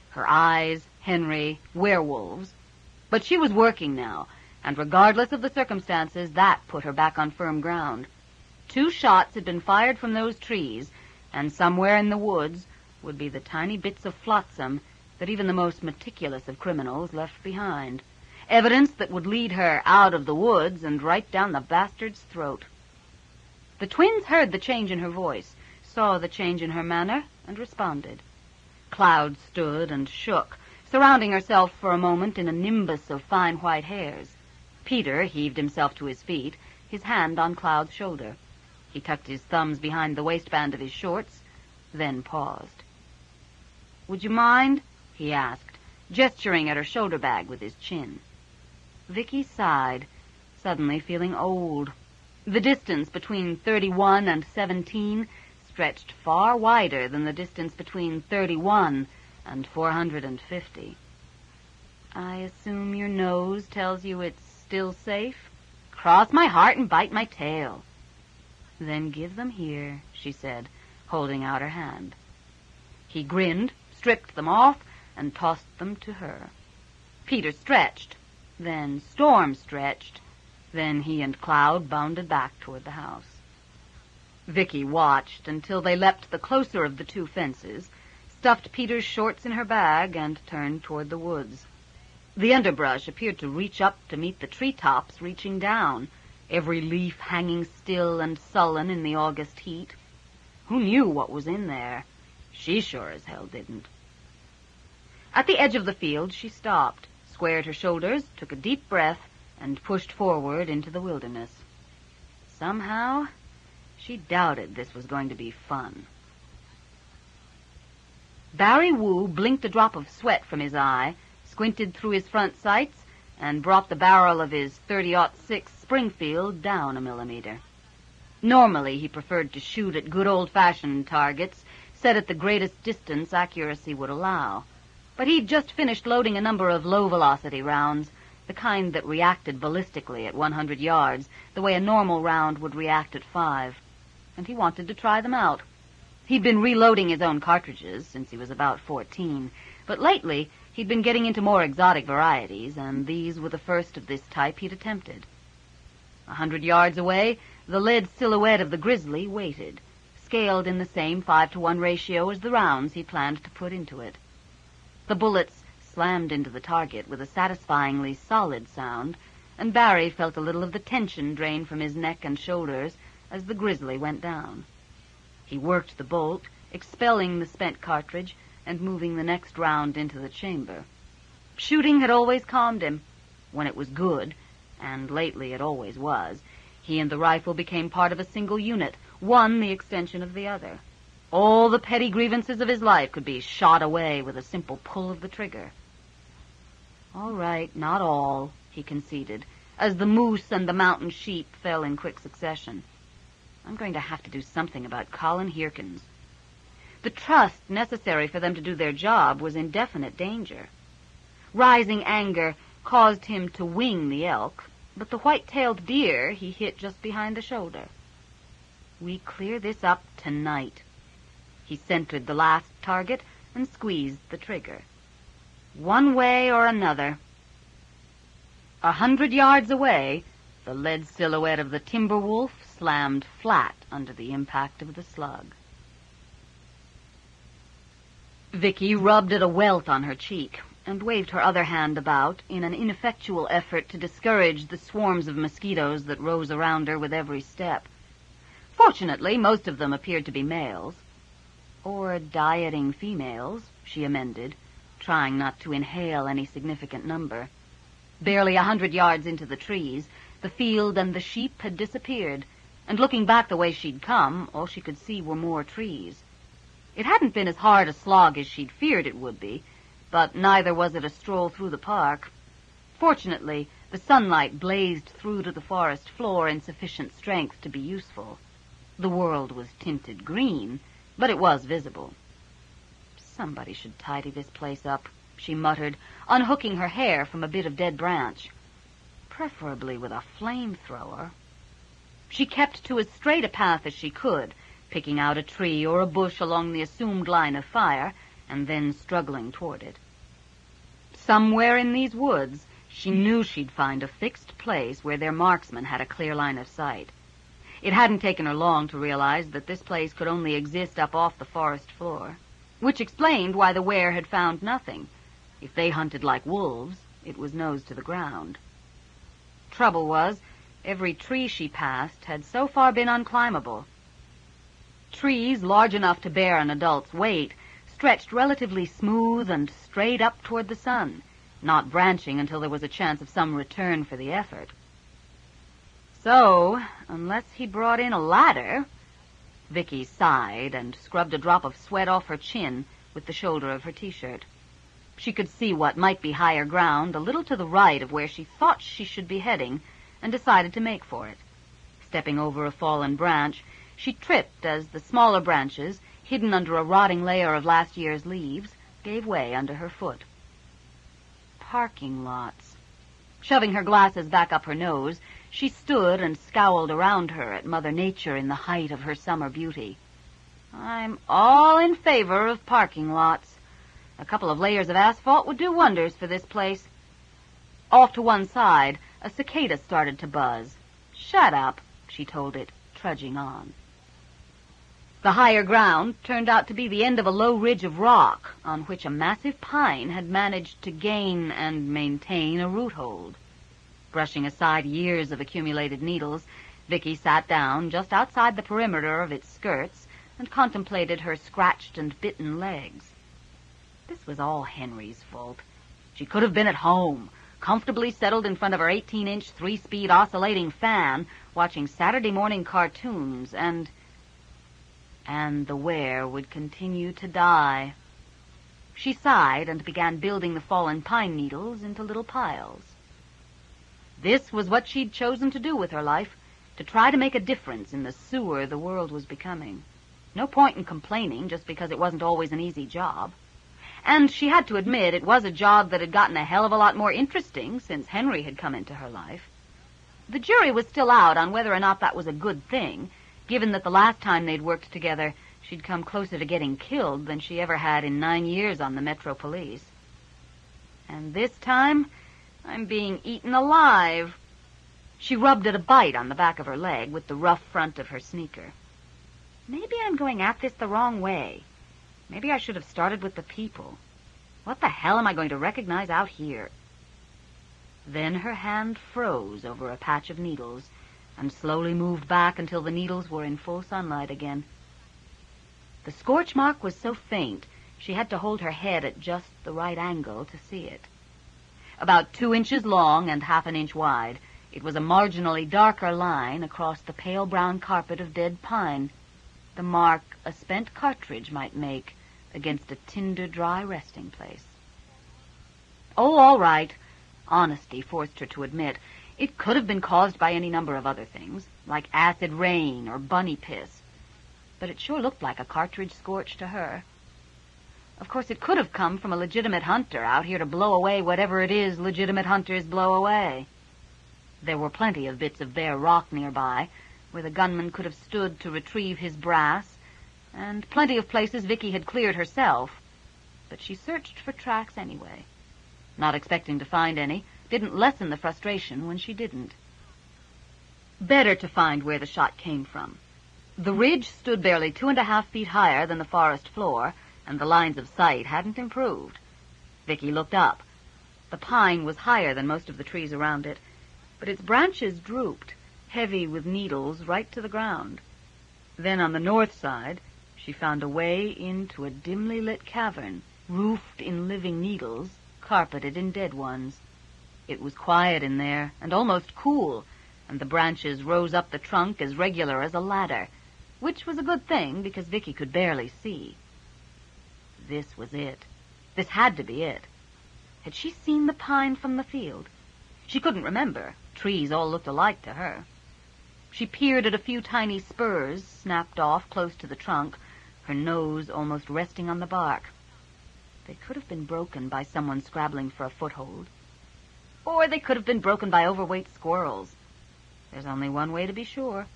Her eyes, Henry, werewolves. But she was working now, and regardless of the circumstances, that put her back on firm ground. 2 shots had been fired from those trees, and somewhere in the woods would be the tiny bits of flotsam that even the most meticulous of criminals left behind. Evidence that would lead her out of the woods and right down the bastard's throat. The twins heard the change in her voice, saw the change in her manner, and responded. Cloud stood and shook, surrounding herself for a moment in a nimbus of fine white hairs. Peter heaved himself to his feet, his hand on Cloud's shoulder. He tucked his thumbs behind the waistband of his shorts, then paused. Would you mind? He asked, gesturing at her shoulder bag with his chin. Vicki sighed, suddenly feeling old. The distance between 31 and 17 stretched far wider than the distance between 31 and 450. I assume your nose tells you it's still safe? Cross my heart and bite my tail. Then give them here, she said, holding out her hand. He grinned, stripped them off, and tossed them to her. Peter stretched, then Storm stretched, then he and Cloud bounded back toward the house. Vicki watched until they leapt the closer of the two fences, stuffed Peter's shorts in her bag, and turned toward the woods. The underbrush appeared to reach up to meet the treetops reaching down, every leaf hanging still and sullen in the August heat. Who knew what was in there? She sure as hell didn't. At the edge of the field, she stopped, squared her shoulders, took a deep breath, and pushed forward into the wilderness. Somehow, she doubted this was going to be fun. Barry Wu blinked a drop of sweat from his eye, squinted through his front sights, and brought the barrel of his .30-06 Springfield down a millimeter. Normally, he preferred to shoot at good old-fashioned targets, set at the greatest distance accuracy would allow. But he'd just finished loading a number of low-velocity rounds, the kind that reacted ballistically at 100 yards, the way a normal round would react at 5. And he wanted to try them out. He'd been reloading his own cartridges since he was about 14, but lately he'd been getting into more exotic varieties, and these were the first of this type he'd attempted. 100 yards away, the lead silhouette of the grizzly waited, scaled in the same 5-to-1 ratio as the rounds he planned to put into it. The bullets slammed into the target with a satisfyingly solid sound, and Barry felt a little of the tension drain from his neck and shoulders as the grizzly went down. He worked the bolt, expelling the spent cartridge and moving the next round into the chamber. Shooting had always calmed him. When it was good, and lately it always was, he and the rifle became part of a single unit, one the extension of the other. All the petty grievances of his life could be shot away with a simple pull of the trigger. All right, not all, he conceded, as the moose and the mountain sheep fell in quick succession. I'm going to have to do something about Colin Heerkins. The trust necessary for them to do their job was in definite danger. Rising anger caused him to wing the elk, but the white-tailed deer he hit just behind the shoulder. We clear this up tonight. He centered the last target and squeezed the trigger. One way or another. 100 yards away, the lead silhouette of the timber wolf slammed flat under the impact of the slug. Vicki rubbed at a welt on her cheek and waved her other hand about in an ineffectual effort to discourage the swarms of mosquitoes that rose around her with every step. Fortunately, most of them appeared to be males. Or dieting females, she amended, trying not to inhale any significant number. Barely 100 yards into the trees, the field and the sheep had disappeared, and looking back the way she'd come, all she could see were more trees. It hadn't been as hard a slog as she'd feared it would be, but neither was it a stroll through the park. Fortunately, the sunlight blazed through to the forest floor in sufficient strength to be useful. The world was tinted green, but it was visible. Somebody should tidy this place up, she muttered, unhooking her hair from a bit of dead branch. Preferably with a flamethrower. She kept to as straight a path as she could, picking out a tree or a bush along the assumed line of fire, and then struggling toward it. Somewhere in these woods, she knew she'd find a fixed place where their marksman had a clear line of sight. It hadn't taken her long to realize that this place could only exist up off the forest floor, which explained why the were had found nothing. If they hunted like wolves, it was nose to the ground. Trouble was, every tree she passed had so far been unclimbable. Trees large enough to bear an adult's weight stretched relatively smooth and straight up toward the sun, not branching until there was a chance of some return for the effort. So, unless he brought in a ladder... Vicki sighed and scrubbed a drop of sweat off her chin with the shoulder of her T-shirt. She could see what might be higher ground a little to the right of where she thought she should be heading, and decided to make for it. Stepping over a fallen branch, She tripped as the smaller branches, hidden under a rotting layer of last year's leaves, gave way under her foot. Parking lots. Shoving her glasses back up her nose, she stood and scowled around her at Mother Nature in the height of her summer beauty. I'm all in favor of parking lots. A couple of layers of asphalt would do wonders for this place. Off to one side, a cicada started to buzz. Shut up, she told it, trudging on. The higher ground turned out to be the end of a low ridge of rock on which a massive pine had managed to gain and maintain a root hold. Brushing aside years of accumulated needles, Vicki sat down just outside the perimeter of its skirts and contemplated her scratched and bitten legs. This was all Henry's fault. She could have been at home, comfortably settled in front of her 18-inch 3-speed oscillating fan, watching Saturday morning cartoons, and the wear would continue to die. She sighed and began building the fallen pine needles into little piles. This was what she'd chosen to do with her life, to try to make a difference in the sewer the world was becoming. No point in complaining just because it wasn't always an easy job. And she had to admit it was a job that had gotten a hell of a lot more interesting since Henry had come into her life. The jury was still out on whether or not that was a good thing, given that the last time they'd worked together, she'd come closer to getting killed than she ever had in 9 years on the Metro Police. And this time, I'm being eaten alive. She rubbed at a bite on the back of her leg with the rough front of her sneaker. Maybe I'm going at this the wrong way. Maybe I should have started with the people. What the hell am I going to recognize out here? Then her hand froze over a patch of needles and slowly moved back until the needles were in full sunlight again. The scorch mark was so faint, she had to hold her head at just the right angle to see it. About 2 inches long and half an inch wide, it was a marginally darker line across the pale brown carpet of dead pine, the mark a spent cartridge might make against a tinder-dry resting place. Oh, all right. Honesty forced her to admit it could have been caused by any number of other things, like acid rain or bunny piss. But it sure looked like a cartridge scorch to her. Of course, it could have come from a legitimate hunter out here to blow away whatever it is legitimate hunters blow away. There were plenty of bits of bare rock nearby, where the gunman could have stood to retrieve his brass, and plenty of places Vicki had cleared herself. But she searched for tracks anyway. Not expecting to find any, didn't lessen the frustration when she didn't. Better to find where the shot came from. The ridge stood barely 2.5 feet higher than the forest floor, and the lines of sight hadn't improved. Vicki looked up. The pine was higher than most of the trees around it, but its branches drooped, heavy with needles, right to the ground. Then on the north side, she found a way into a dimly lit cavern, roofed in living needles, carpeted in dead ones. It was quiet in there, and almost cool, and the branches rose up the trunk as regular as a ladder, which was a good thing because Vicki could barely see. This was it. This had to be it. Had she seen the pine from the field? She couldn't remember. Trees all looked alike to her. She peered at a few tiny spurs snapped off close to the trunk, her nose almost resting on the bark. They could have been broken by someone scrabbling for a foothold. Or they could have been broken by overweight squirrels. There's only one way to be sure.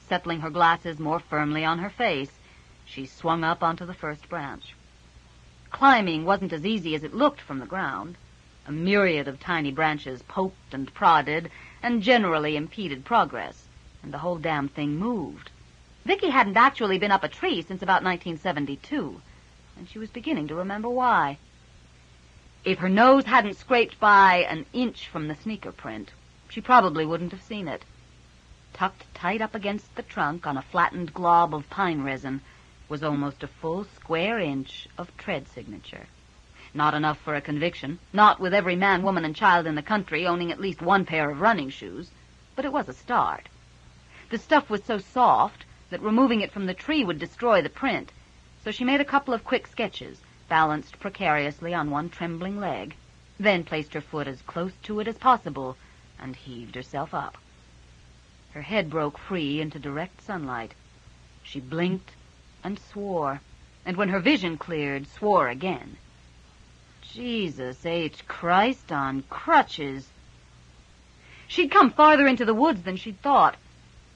Settling her glasses more firmly on her face, she swung up onto the first branch. Climbing wasn't as easy as it looked from the ground. A myriad of tiny branches poked and prodded and generally impeded progress, and the whole damn thing moved. Vicki hadn't actually been up a tree since about 1972, and she was beginning to remember why. If her nose hadn't scraped by an inch from the sneaker print, she probably wouldn't have seen it. Tucked tight up against the trunk on a flattened glob of pine resin was almost a full square inch of tread signature. Not enough for a conviction, not with every man, woman, and child in the country owning at least one pair of running shoes, but it was a start. The stuff was so soft that removing it from the tree would destroy the print, so she made a couple of quick sketches, balanced precariously on one trembling leg, then placed her foot as close to it as possible and heaved herself up. Her head broke free into direct sunlight. She blinked and swore, and when her vision cleared, swore again. Jesus H. Christ on crutches. She'd come farther into the woods than she'd thought.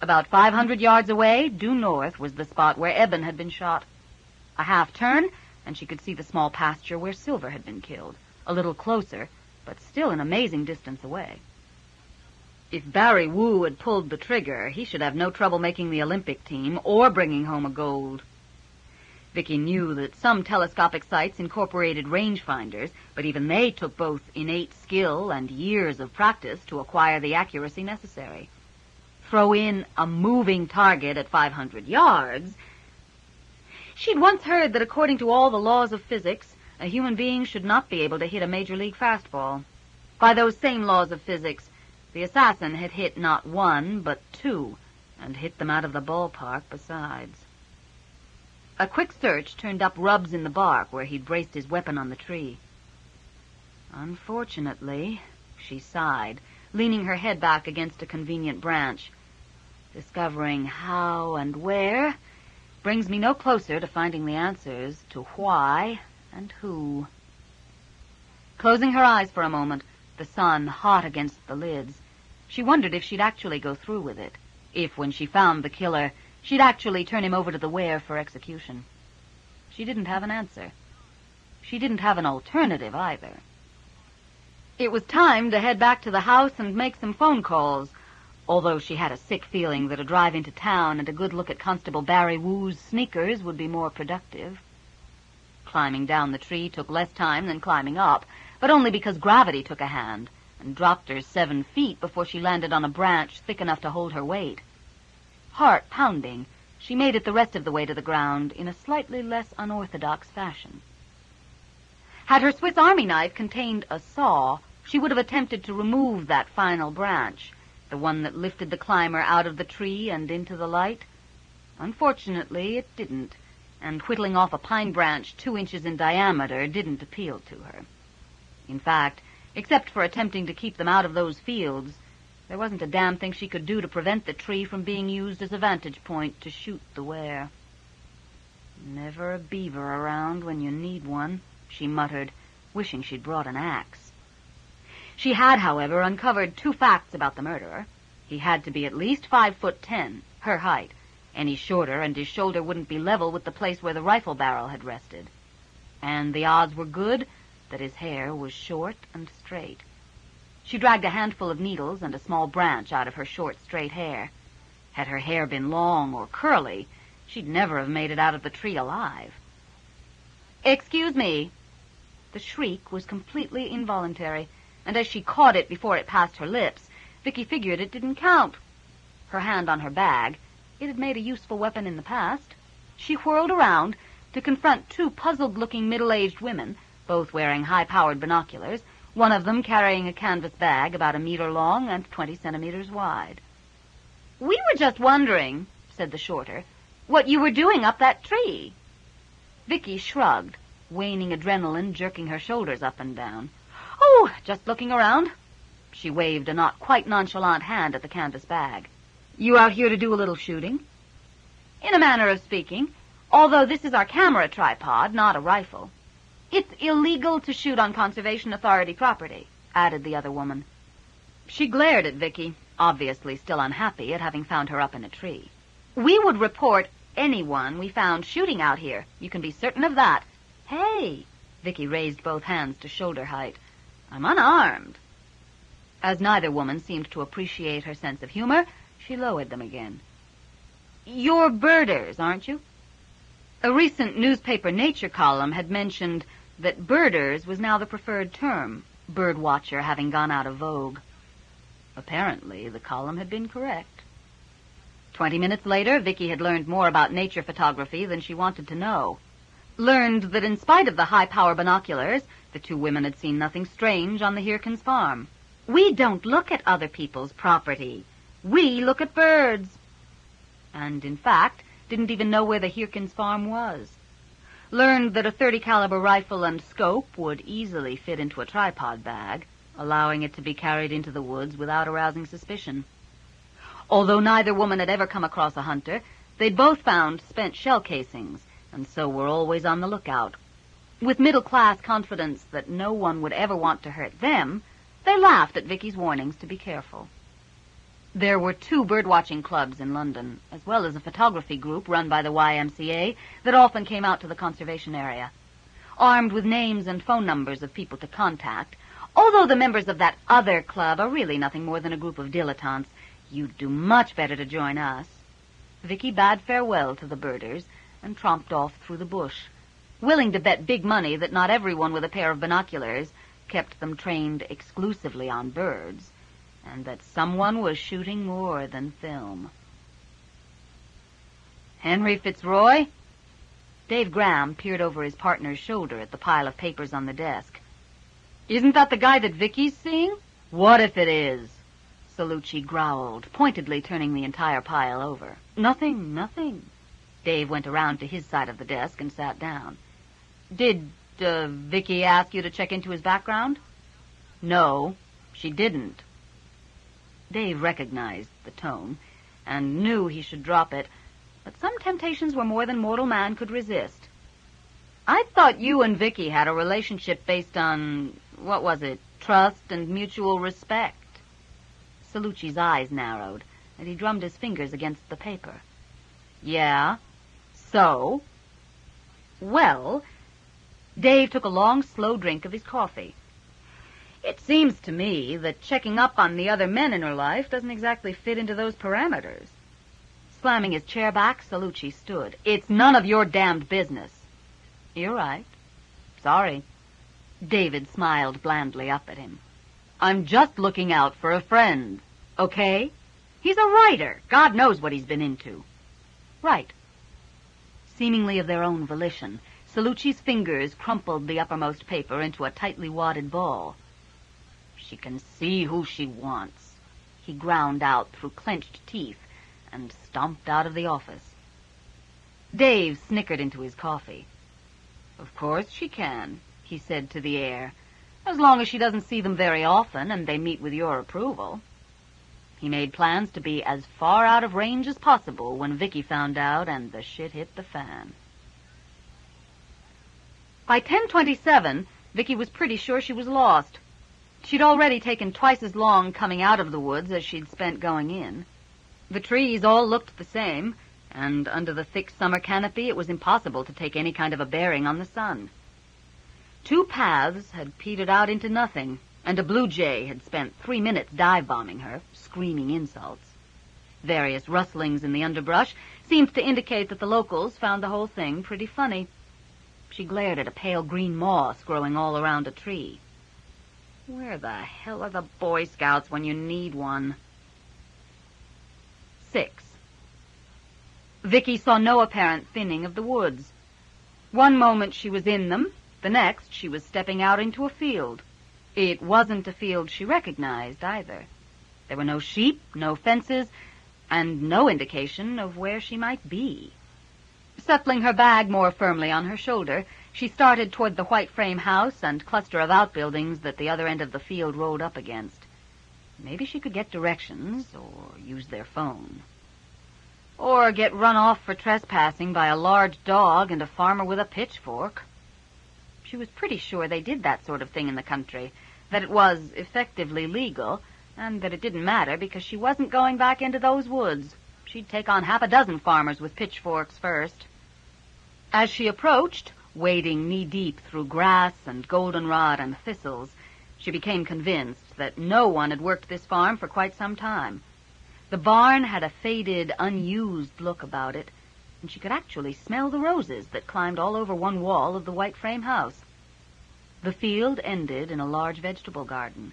About 500 yards away, due north, was the spot where Eben had been shot. A half turn, and she could see the small pasture where Silver had been killed. A little closer, but still an amazing distance away. If Barry Wu had pulled the trigger, he should have no trouble making the Olympic team or bringing home a gold. Vicki knew that some telescopic sights incorporated rangefinders, but even they took both innate skill and years of practice to acquire the accuracy necessary. Throw in a moving target at 500 yards. She'd once heard that according to all the laws of physics, a human being should not be able to hit a major league fastball. By those same laws of physics, the assassin had hit not one, but two, and hit them out of the ballpark besides. A quick search turned up rubs in the bark where he'd braced his weapon on the tree. Unfortunately, she sighed, leaning her head back against a convenient branch. Discovering how and where brings me no closer to finding the answers to why and who. Closing her eyes for a moment, the sun hot against the lids, she wondered if she'd actually go through with it. If, when she found the killer, she'd actually turn him over to the weir for execution. She didn't have an answer. She didn't have an alternative either. It was time to head back to the house and make some phone calls, although she had a sick feeling that a drive into town and a good look at Constable Barry Wu's sneakers would be more productive. Climbing down the tree took less time than climbing up, but only because gravity took a hand and dropped her 7 feet before she landed on a branch thick enough to hold her weight. Heart pounding, she made it the rest of the way to the ground in a slightly less unorthodox fashion. Had her Swiss Army knife contained a saw, she would have attempted to remove that final branch, the one that lifted the climber out of the tree and into the light. Unfortunately, it didn't, and whittling off a pine branch 2 inches in diameter didn't appeal to her. In fact, except for attempting to keep them out of those fields, there wasn't a damn thing she could do to prevent the tree from being used as a vantage point to shoot the weir. Never a beaver around when you need one, she muttered, wishing she'd brought an axe. She had, however, uncovered 2 facts about the murderer. He had to be at least 5'10", her height. Any shorter, and his shoulder wouldn't be level with the place where the rifle barrel had rested. And the odds were good that his hair was short and straight. She dragged a handful of needles and a small branch out of her short, straight hair. Had her hair been long or curly, she'd never have made it out of the tree alive. "Excuse me." The shriek was completely involuntary, and as she caught it before it passed her lips, Vicki figured it didn't count. Her hand on her bag, it had made a useful weapon in the past. She whirled around to confront 2 puzzled-looking middle-aged women, both wearing high-powered binoculars, one of them carrying a canvas bag about 1 meter long and 20 centimeters wide. "We were just wondering," said the shorter, "what you were doing up that tree." Vicki shrugged, waning adrenaline jerking her shoulders up and down. "Oh, just looking around." She waved a not quite nonchalant hand at the canvas bag. "You out here to do a little shooting?" "In a manner of speaking, although this is our camera tripod, not a rifle. It's illegal to shoot on Conservation Authority property," added the other woman. She glared at Vicki, obviously still unhappy at having found her up in a tree. "We would report anyone we found shooting out here. You can be certain of that." "Hey!" Vicki raised both hands to shoulder height. "I'm unarmed." As neither woman seemed to appreciate her sense of humor, she lowered them again. "You're birders, aren't you?" A recent newspaper Nature column had mentioned that birders was now the preferred term, bird watcher having gone out of vogue. Apparently, the column had been correct. 20 minutes later, Vicki had learned more about nature photography than she wanted to know. Learned that in spite of the high-power binoculars, the 2 women had seen nothing strange on the Hirkins farm. "We don't look at other people's property. We look at birds." And, in fact, didn't even know where the Hirkins farm was. Learned that a .30 caliber rifle and scope would easily fit into a tripod bag, allowing it to be carried into the woods without arousing suspicion. Although neither woman had ever come across a hunter, They'd both found spent shell casings, and so were always on the lookout. With middle-class confidence that no one would ever want to hurt them, they laughed at Vicki's warnings to be careful. There were 2 birdwatching clubs in London, as well as a photography group run by the YMCA that often came out to the conservation area. Armed with names and phone numbers of people to contact, although the members of that other club are really nothing more than a group of dilettantes, you'd do much better to join us. Vicki bade farewell to the birders and tromped off through the bush, willing to bet big money that not everyone with a pair of binoculars kept them trained exclusively on birds, and that someone was shooting more than film. Henry Fitzroy? Dave Graham peered over his partner's shoulder at the pile of papers on the desk. Isn't that the guy that Vicki's seeing? What if it is? Salucci growled, pointedly turning the entire pile over. Nothing. Dave went around to his side of the desk and sat down. Did Vicki ask you to check into his background? No, she didn't. Dave recognized the tone and knew he should drop it, but some temptations were more than mortal man could resist. I thought you and Vicki had a relationship based on, what was it, trust and mutual respect. Salucci's eyes narrowed, and he drummed his fingers against the paper. Yeah, so? Well, Dave took a long, slow drink of his coffee. It seems to me that checking up on the other men in her life doesn't exactly fit into those parameters. Slamming his chair back, Salucci stood. It's none of your damned business. You're right. Sorry. David smiled blandly up at him. I'm just looking out for a friend, okay? He's a writer. God knows what he's been into. Right. Seemingly of their own volition, Salucci's fingers crumpled the uppermost paper into a tightly wadded ball. She can see who she wants, he ground out through clenched teeth and stomped out of the office. Dave snickered into his coffee. Of course she can, he said to the air, as long as she doesn't see them very often and they meet with your approval. He made plans to be as far out of range as possible when Vicki found out and the shit hit the fan. By 10:27, Vicki was pretty sure she was lost. She'd already taken twice as long coming out of the woods as she'd spent going in. The trees all looked the same, and under the thick summer canopy it was impossible to take any kind of a bearing on the sun. 2 paths had petered out into nothing, and a blue jay had spent 3 minutes dive-bombing her, screaming insults. Various rustlings in the underbrush seemed to indicate that the locals found the whole thing pretty funny. She glared at a pale green moss growing all around a tree. Where the hell are the Boy Scouts when you need one? 6. Vicki saw no apparent thinning of the woods. One moment she was in them, the next she was stepping out into a field. It wasn't a field she recognized either. There were no sheep, no fences, and no indication of where she might be. Settling her bag more firmly on her shoulder, she started toward the white frame house and cluster of outbuildings that the other end of the field rolled up against. Maybe she could get directions, or use their phone. Or get run off for trespassing by a large dog and a farmer with a pitchfork. She was pretty sure they did that sort of thing in the country, that it was effectively legal, and that it didn't matter because she wasn't going back into those woods. She'd take on 6 farmers with pitchforks first. As she approached, wading knee-deep through grass and goldenrod and thistles, she became convinced that no one had worked this farm for quite some time. The barn had a faded, unused look about it, and she could actually smell the roses that climbed all over one wall of the white frame house. The field ended in a large vegetable garden.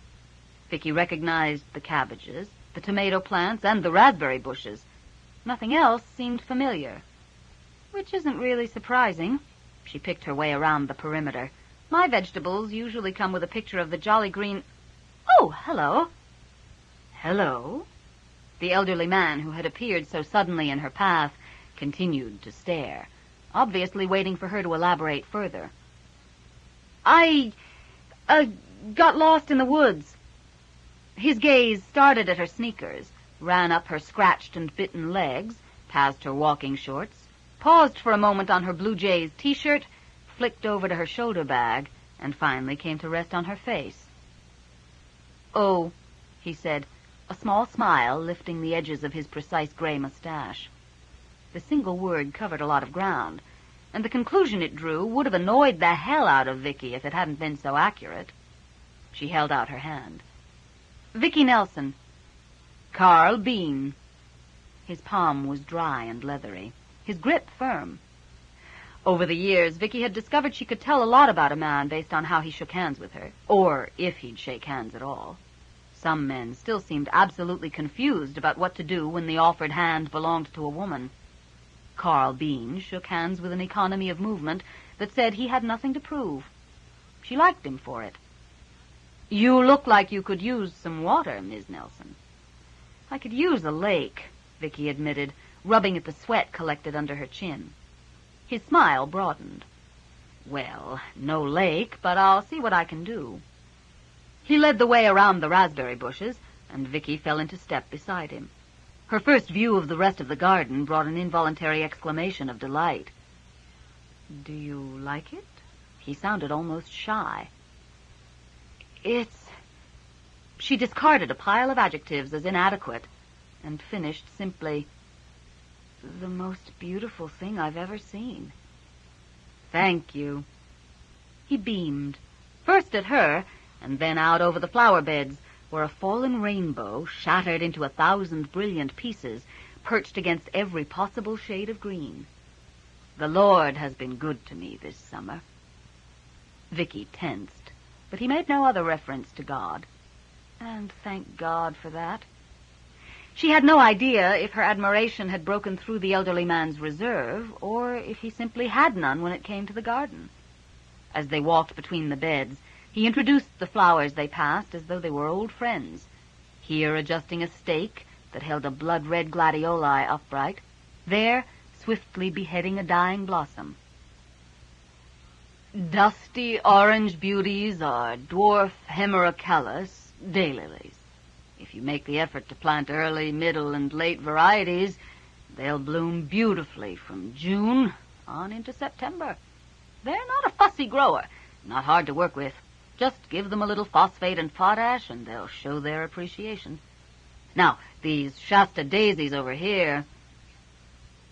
Vicki recognized the cabbages, the tomato plants, and the raspberry bushes. Nothing else seemed familiar, which isn't really surprising. She picked her way around the perimeter. My vegetables usually come with a picture of the jolly green... Oh, hello. Hello? The elderly man who had appeared so suddenly in her path continued to stare, obviously waiting for her to elaborate further. I got lost in the woods. His gaze started at her sneakers, ran up her scratched and bitten legs, past her walking shorts, paused for a moment on her Blue Jays t-shirt, flicked over to her shoulder bag, and finally came to rest on her face. "Oh," he said, a small smile lifting the edges of his precise gray mustache. The single word covered a lot of ground, and the conclusion it drew would have annoyed the hell out of Vicki if it hadn't been so accurate. She held out her hand. "Vicki Nelson." "Carl Bean." His palm was dry and leathery, his grip firm. Over the years, Vicki had discovered she could tell a lot about a man based on how he shook hands with her, or if he'd shake hands at all. Some men still seemed absolutely confused about what to do when the offered hand belonged to a woman. Carl Bean shook hands with an economy of movement that said he had nothing to prove. She liked him for it. "You look like you could use some water, Miss Nelson." "I could use a lake," Vicki admitted, rubbing at the sweat collected under her chin. His smile broadened. "Well, no lake, but I'll see what I can do." He led the way around the raspberry bushes, and Vicki fell into step beside him. Her first view of the rest of the garden brought an involuntary exclamation of delight. "Do you like it?" He sounded almost shy. "It's—" She discarded a pile of adjectives as inadequate and finished simply, "the most beautiful thing I've ever seen." "Thank you." He beamed, first at her, and then out over the flower beds, where a fallen rainbow, shattered into 1,000 brilliant pieces, perched against every possible shade of green. "The Lord has been good to me this summer." Vicki tensed, but he made no other reference to God. And thank God for that. She had no idea if her admiration had broken through the elderly man's reserve, or if he simply had none when it came to the garden. As they walked between the beds, he introduced the flowers they passed as though they were old friends, here adjusting a stake that held a blood-red gladioli upright, there swiftly beheading a dying blossom. "Dusty orange beauties are dwarf hemerocallis daylilies. If you make the effort to plant early, middle, and late varieties, they'll bloom beautifully from June on into September. They're not a fussy grower, not hard to work with. Just give them a little phosphate and potash, and they'll show their appreciation. Now, these Shasta daisies over here..."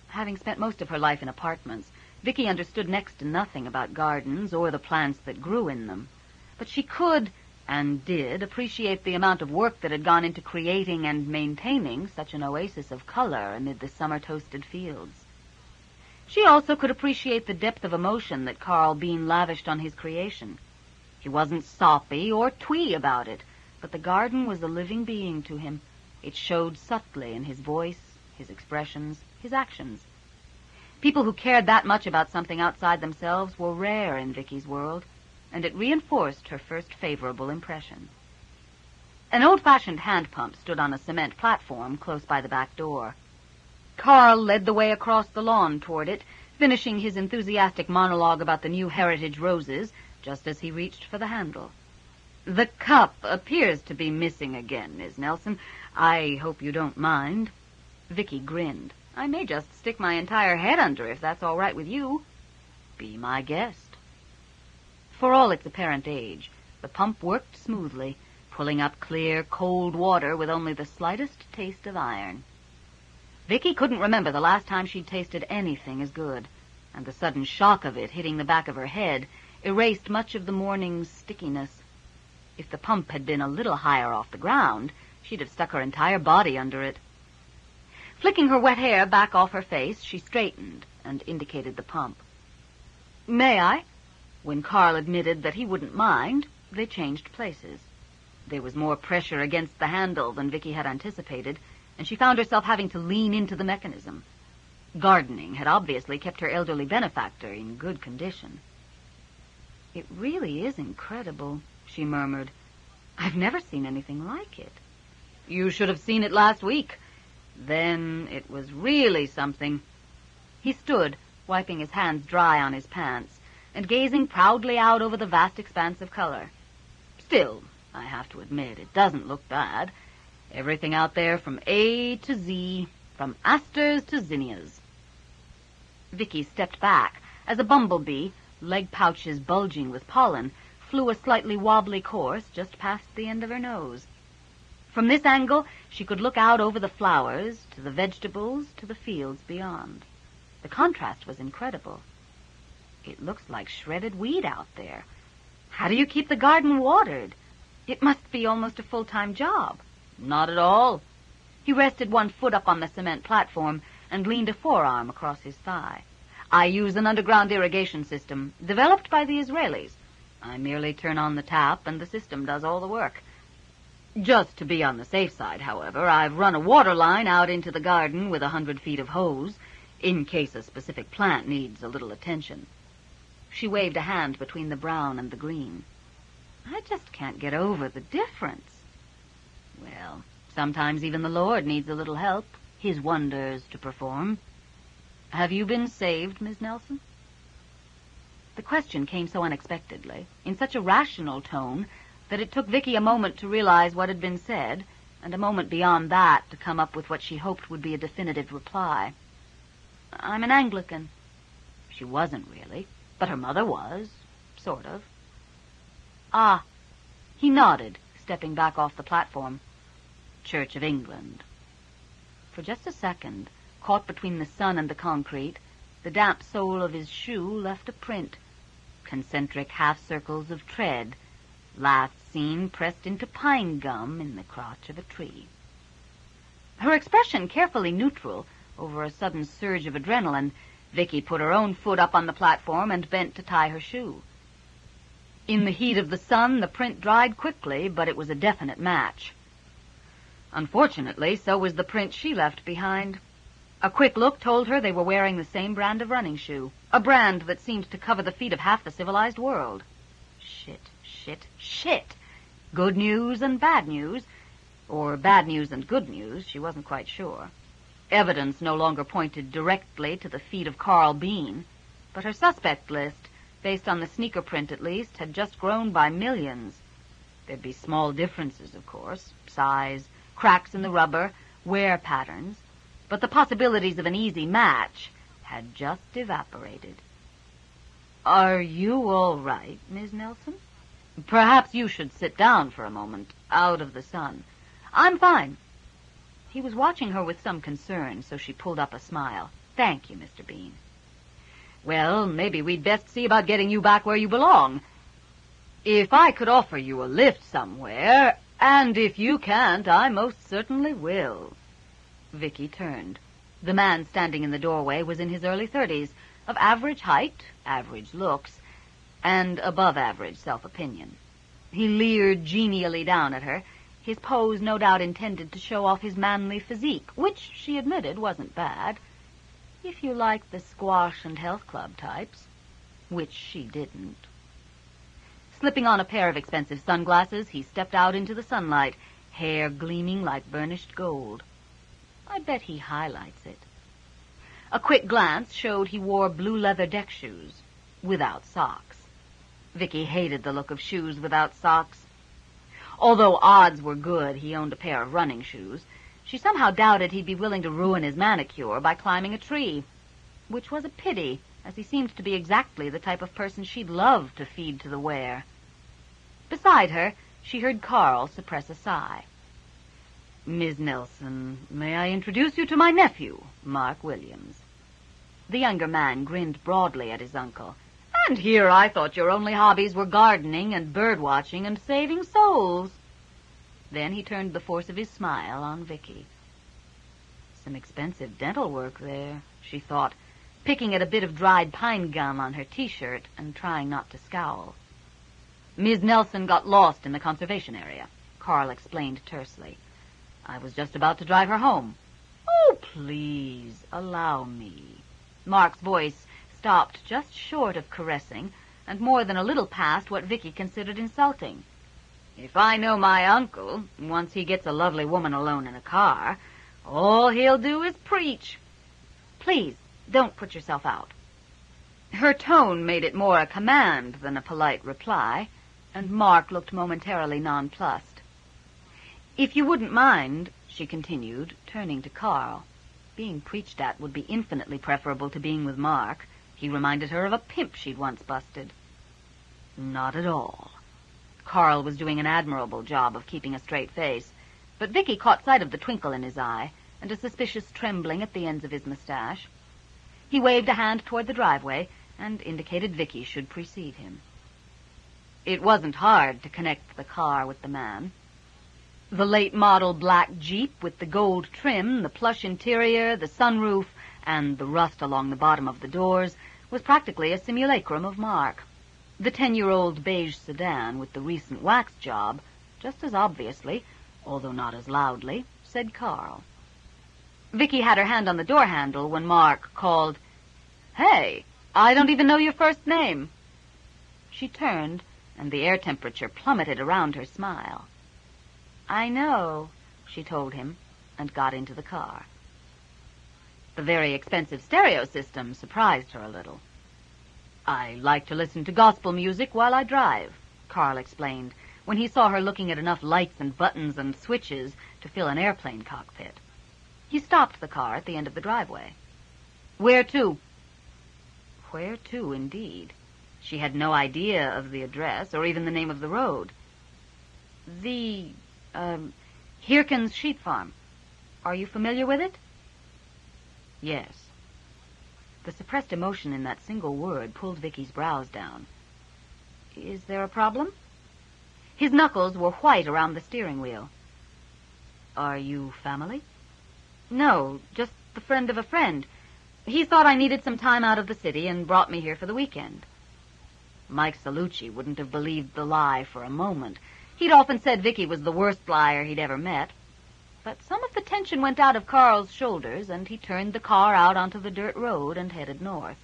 Having spent most of her life in apartments, Vicki understood next to nothing about gardens or the plants that grew in them. But she could, and did, appreciate the amount of work that had gone into creating and maintaining such an oasis of color amid the summer-toasted fields. She also could appreciate the depth of emotion that Carl Bean lavished on his creation. He wasn't soppy or twee about it, but the garden was a living being to him. It showed subtly in his voice, his expressions, his actions. People who cared that much about something outside themselves were rare in Vicki's world, and it reinforced her first favorable impression. An old-fashioned hand pump stood on a cement platform close by the back door. Carl led the way across the lawn toward it, finishing his enthusiastic monologue about the new heritage roses just as he reached for the handle. "The cup appears to be missing again, Miss Nelson. I hope you don't mind." Vicki grinned. "I may just stick my entire head under if that's all right with you." "Be my guest." For all its apparent age, the pump worked smoothly, pulling up clear, cold water with only the slightest taste of iron. Vicki couldn't remember the last time she'd tasted anything as good, and the sudden shock of it hitting the back of her head erased much of the morning's stickiness. If the pump had been a little higher off the ground, she'd have stuck her entire body under it. Flicking her wet hair back off her face, she straightened and indicated the pump. "May I?" When Carl admitted that he wouldn't mind, they changed places. There was more pressure against the handle than Vicki had anticipated, and she found herself having to lean into the mechanism. Gardening had obviously kept her elderly benefactor in good condition. "It really is incredible," she murmured. "I've never seen anything like it." "You should have seen it last week. Then it was really something." He stood, wiping his hands dry on his pants, and gazing proudly out over the vast expanse of color. "Still, I have to admit, it doesn't look bad. Everything out there from A to Z, from asters to zinnias. Vicki stepped back as a bumblebee, leg pouches bulging with pollen, flew a slightly wobbly course just past the end of her nose. From this angle, she could look out over the flowers, to the vegetables, to the fields beyond. The contrast was incredible. It looks like shredded weed out there. How do you keep the garden watered? It must be almost a full-time job. Not at all. He rested one foot up on the cement platform and leaned a forearm across his thigh. I use an underground irrigation system developed by the Israelis. I merely turn on the tap and the system does all the work. Just to be on the safe side, however, I've run a water line out into the garden with 100 feet of hose, in case a specific plant needs a little attention. She waved a hand between the brown and the green. I just can't get over the difference. Well, sometimes even the Lord needs a little help, his wonders to perform. Have you been saved, Miss Nelson? The question came so unexpectedly, in such a rational tone, that it took Vicki a moment to realize what had been said, and a moment beyond that to come up with what she hoped would be a definitive reply. I'm an Anglican. She wasn't really, but her mother was, sort of. Ah, he nodded, stepping back off the platform. Church of England. For just a second, caught between the sun and the concrete, the damp sole of his shoe left a print. Concentric half-circles of tread, last seen pressed into pine gum in the crotch of a tree. Her expression carefully neutral, over a sudden surge of adrenaline, Vicki put her own foot up on the platform and bent to tie her shoe. In the heat of the sun, the print dried quickly, but it was a definite match. Unfortunately, so was the print she left behind. A quick look told her they were wearing the same brand of running shoe, a brand that seemed to cover the feet of half the civilized world. Shit. Good news and bad news, or bad news and good news, she wasn't quite sure. Evidence no longer pointed directly to the feet of Carl Bean, but her suspect list, based on the sneaker print at least, had just grown by millions. There'd be small differences, of course, size, cracks in the rubber, wear patterns, but the possibilities of an easy match had just evaporated. Are you all right, Miss Nelson? Perhaps you should sit down for a moment, out of the sun. I'm fine. He was watching her with some concern, so she pulled up a smile. Thank you, Mr. Bean. Well, maybe we'd best see about getting you back where you belong. If I could offer you a lift somewhere, and if you can't, I most certainly will. Vicki turned. The man standing in the doorway was in his early 30s, of average height, average looks, and above-average self-opinion. He leered genially down at her, his pose no doubt intended to show off his manly physique, which she admitted wasn't bad, if you like the squash and health club types, which she didn't. Slipping on a pair of expensive sunglasses, he stepped out into the sunlight, hair gleaming like burnished gold. I bet he highlights it. A quick glance showed he wore blue leather deck shoes, without socks. Vicki hated the look of shoes without socks. Although odds were good he owned a pair of running shoes, she somehow doubted he'd be willing to ruin his manicure by climbing a tree, which was a pity, as he seemed to be exactly the type of person she'd love to feed to the wear. Beside her, she heard Carl suppress a sigh. Miss Nelson, may I introduce you to my nephew, Mark Williams? The younger man grinned broadly at his uncle. And here I thought your only hobbies were gardening and bird-watching and saving souls. Then he turned the force of his smile on Vicki. Some expensive dental work there, she thought, picking at a bit of dried pine gum on her T-shirt and trying not to scowl. Miss Nelson got lost in the conservation area, Carl explained tersely. I was just about to drive her home. Oh, please, allow me. Mark's voice stopped just short of caressing, and more than a little past what Vicki considered insulting. If I know my uncle, once he gets a lovely woman alone in a car, all he'll do is preach. Please, don't put yourself out. Her tone made it more a command than a polite reply, and Mark looked momentarily nonplussed. If you wouldn't mind, she continued, turning to Carl, Being preached at would be infinitely preferable to being with Mark. He reminded her of a pimp she'd once busted. Not at all. Carl was doing an admirable job of keeping a straight face, but Vicki caught sight of the twinkle in his eye and a suspicious trembling at the ends of his mustache. He waved a hand toward the driveway and indicated Vicki should precede him. It wasn't hard to connect the car with the man. The late model black Jeep with the gold trim, the plush interior, the sunroof, and the rust along the bottom of the doors was practically a simulacrum of Mark. The 10-year-old beige sedan with the recent wax job, just as obviously, although not as loudly, said Carl. Vicki had her hand on the door handle when Mark called, "Hey, I don't even know your first name." She turned, and the air temperature plummeted around her smile. "I know," she told him, and got into the car. The very expensive stereo system surprised her a little. "I like to listen to gospel music while I drive," Carl explained, when he saw her looking at enough lights and buttons and switches to fill an airplane cockpit. He stopped the car at the end of the driveway. "Where to?" Where to, indeed? She had no idea of the address or even the name of the road. "The, Hirkins Sheep Farm. Are you familiar with it?" "Yes." The suppressed emotion in that single word pulled Vicki's brows down. "Is there a problem?" His knuckles were white around the steering wheel. "Are you family?" "No, just the friend of a friend. He thought I needed some time out of the city and brought me here for the weekend." Mike Salucci wouldn't have believed the lie for a moment. He'd often said Vicki was the worst liar he'd ever met. But some of the tension went out of Carl's shoulders, and he turned the car out onto the dirt road and headed north.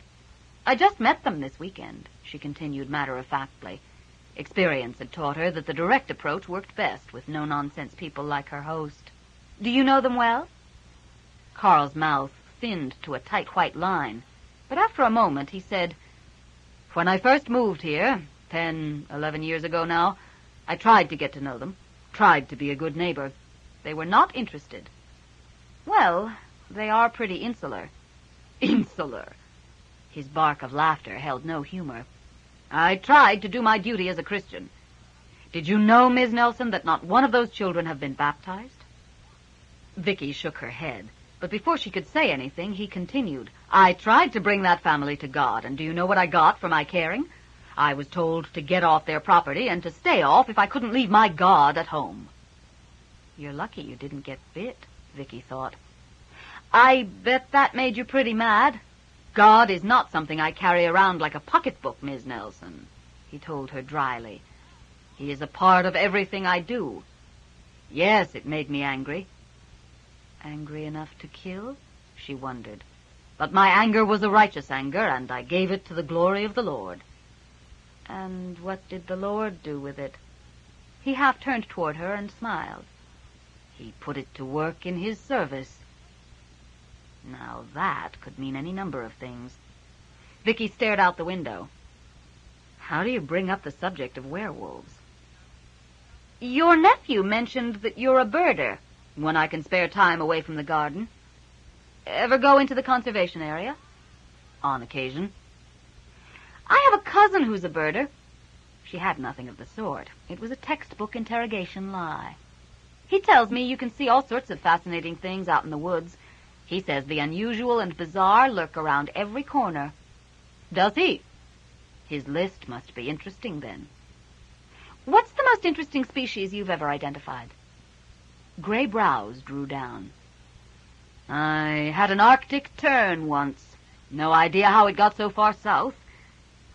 "I just met them this weekend," she continued matter-of-factly. Experience had taught her that the direct approach worked best with no-nonsense people like her host. "Do you know them well?" Carl's mouth thinned to a tight white line, but after a moment he said, "When I first moved here, 11 years ago now, I tried to get to know them, tried to be a good neighbor. They were not interested." "Well, they are pretty insular." "Insular!" His bark of laughter held no humor. "I tried to do my duty as a Christian. Did you know, Miss Nelson, that not one of those children have been baptized?" Vicki shook her head, but before she could say anything, he continued, "I tried to bring that family to God, and do you know what I got for my caring? I was told to get off their property and to stay off if I couldn't leave my God at home." "You're lucky you didn't get bit," Vicki thought. "I bet that made you pretty mad. God is not something I carry around like a pocketbook, Miss Nelson," he told her dryly. "He is a part of everything I do. Yes, it made me angry." Angry enough to kill? She wondered. But my anger was a righteous anger, and I gave it to the glory of the Lord. "And what did the Lord do with it?" He half turned toward her and smiled. "He put it to work in his service." Now that could mean any number of things. Vicki stared out the window. "How do you bring up the subject of werewolves?" "Your nephew mentioned that you're a birder." "When I can spare time away from the garden." "Ever go into the conservation area?" "On occasion." "I have a cousin who's a birder." She had nothing of the sort. It was a textbook interrogation lie. "He tells me you can see all sorts of fascinating things out in the woods. He says the unusual and bizarre lurk around every corner." "Does he?" His list must be interesting, then. "What's the most interesting species you've ever identified?" Gray brows drew down. "I had an Arctic tern once. No idea how it got so far south.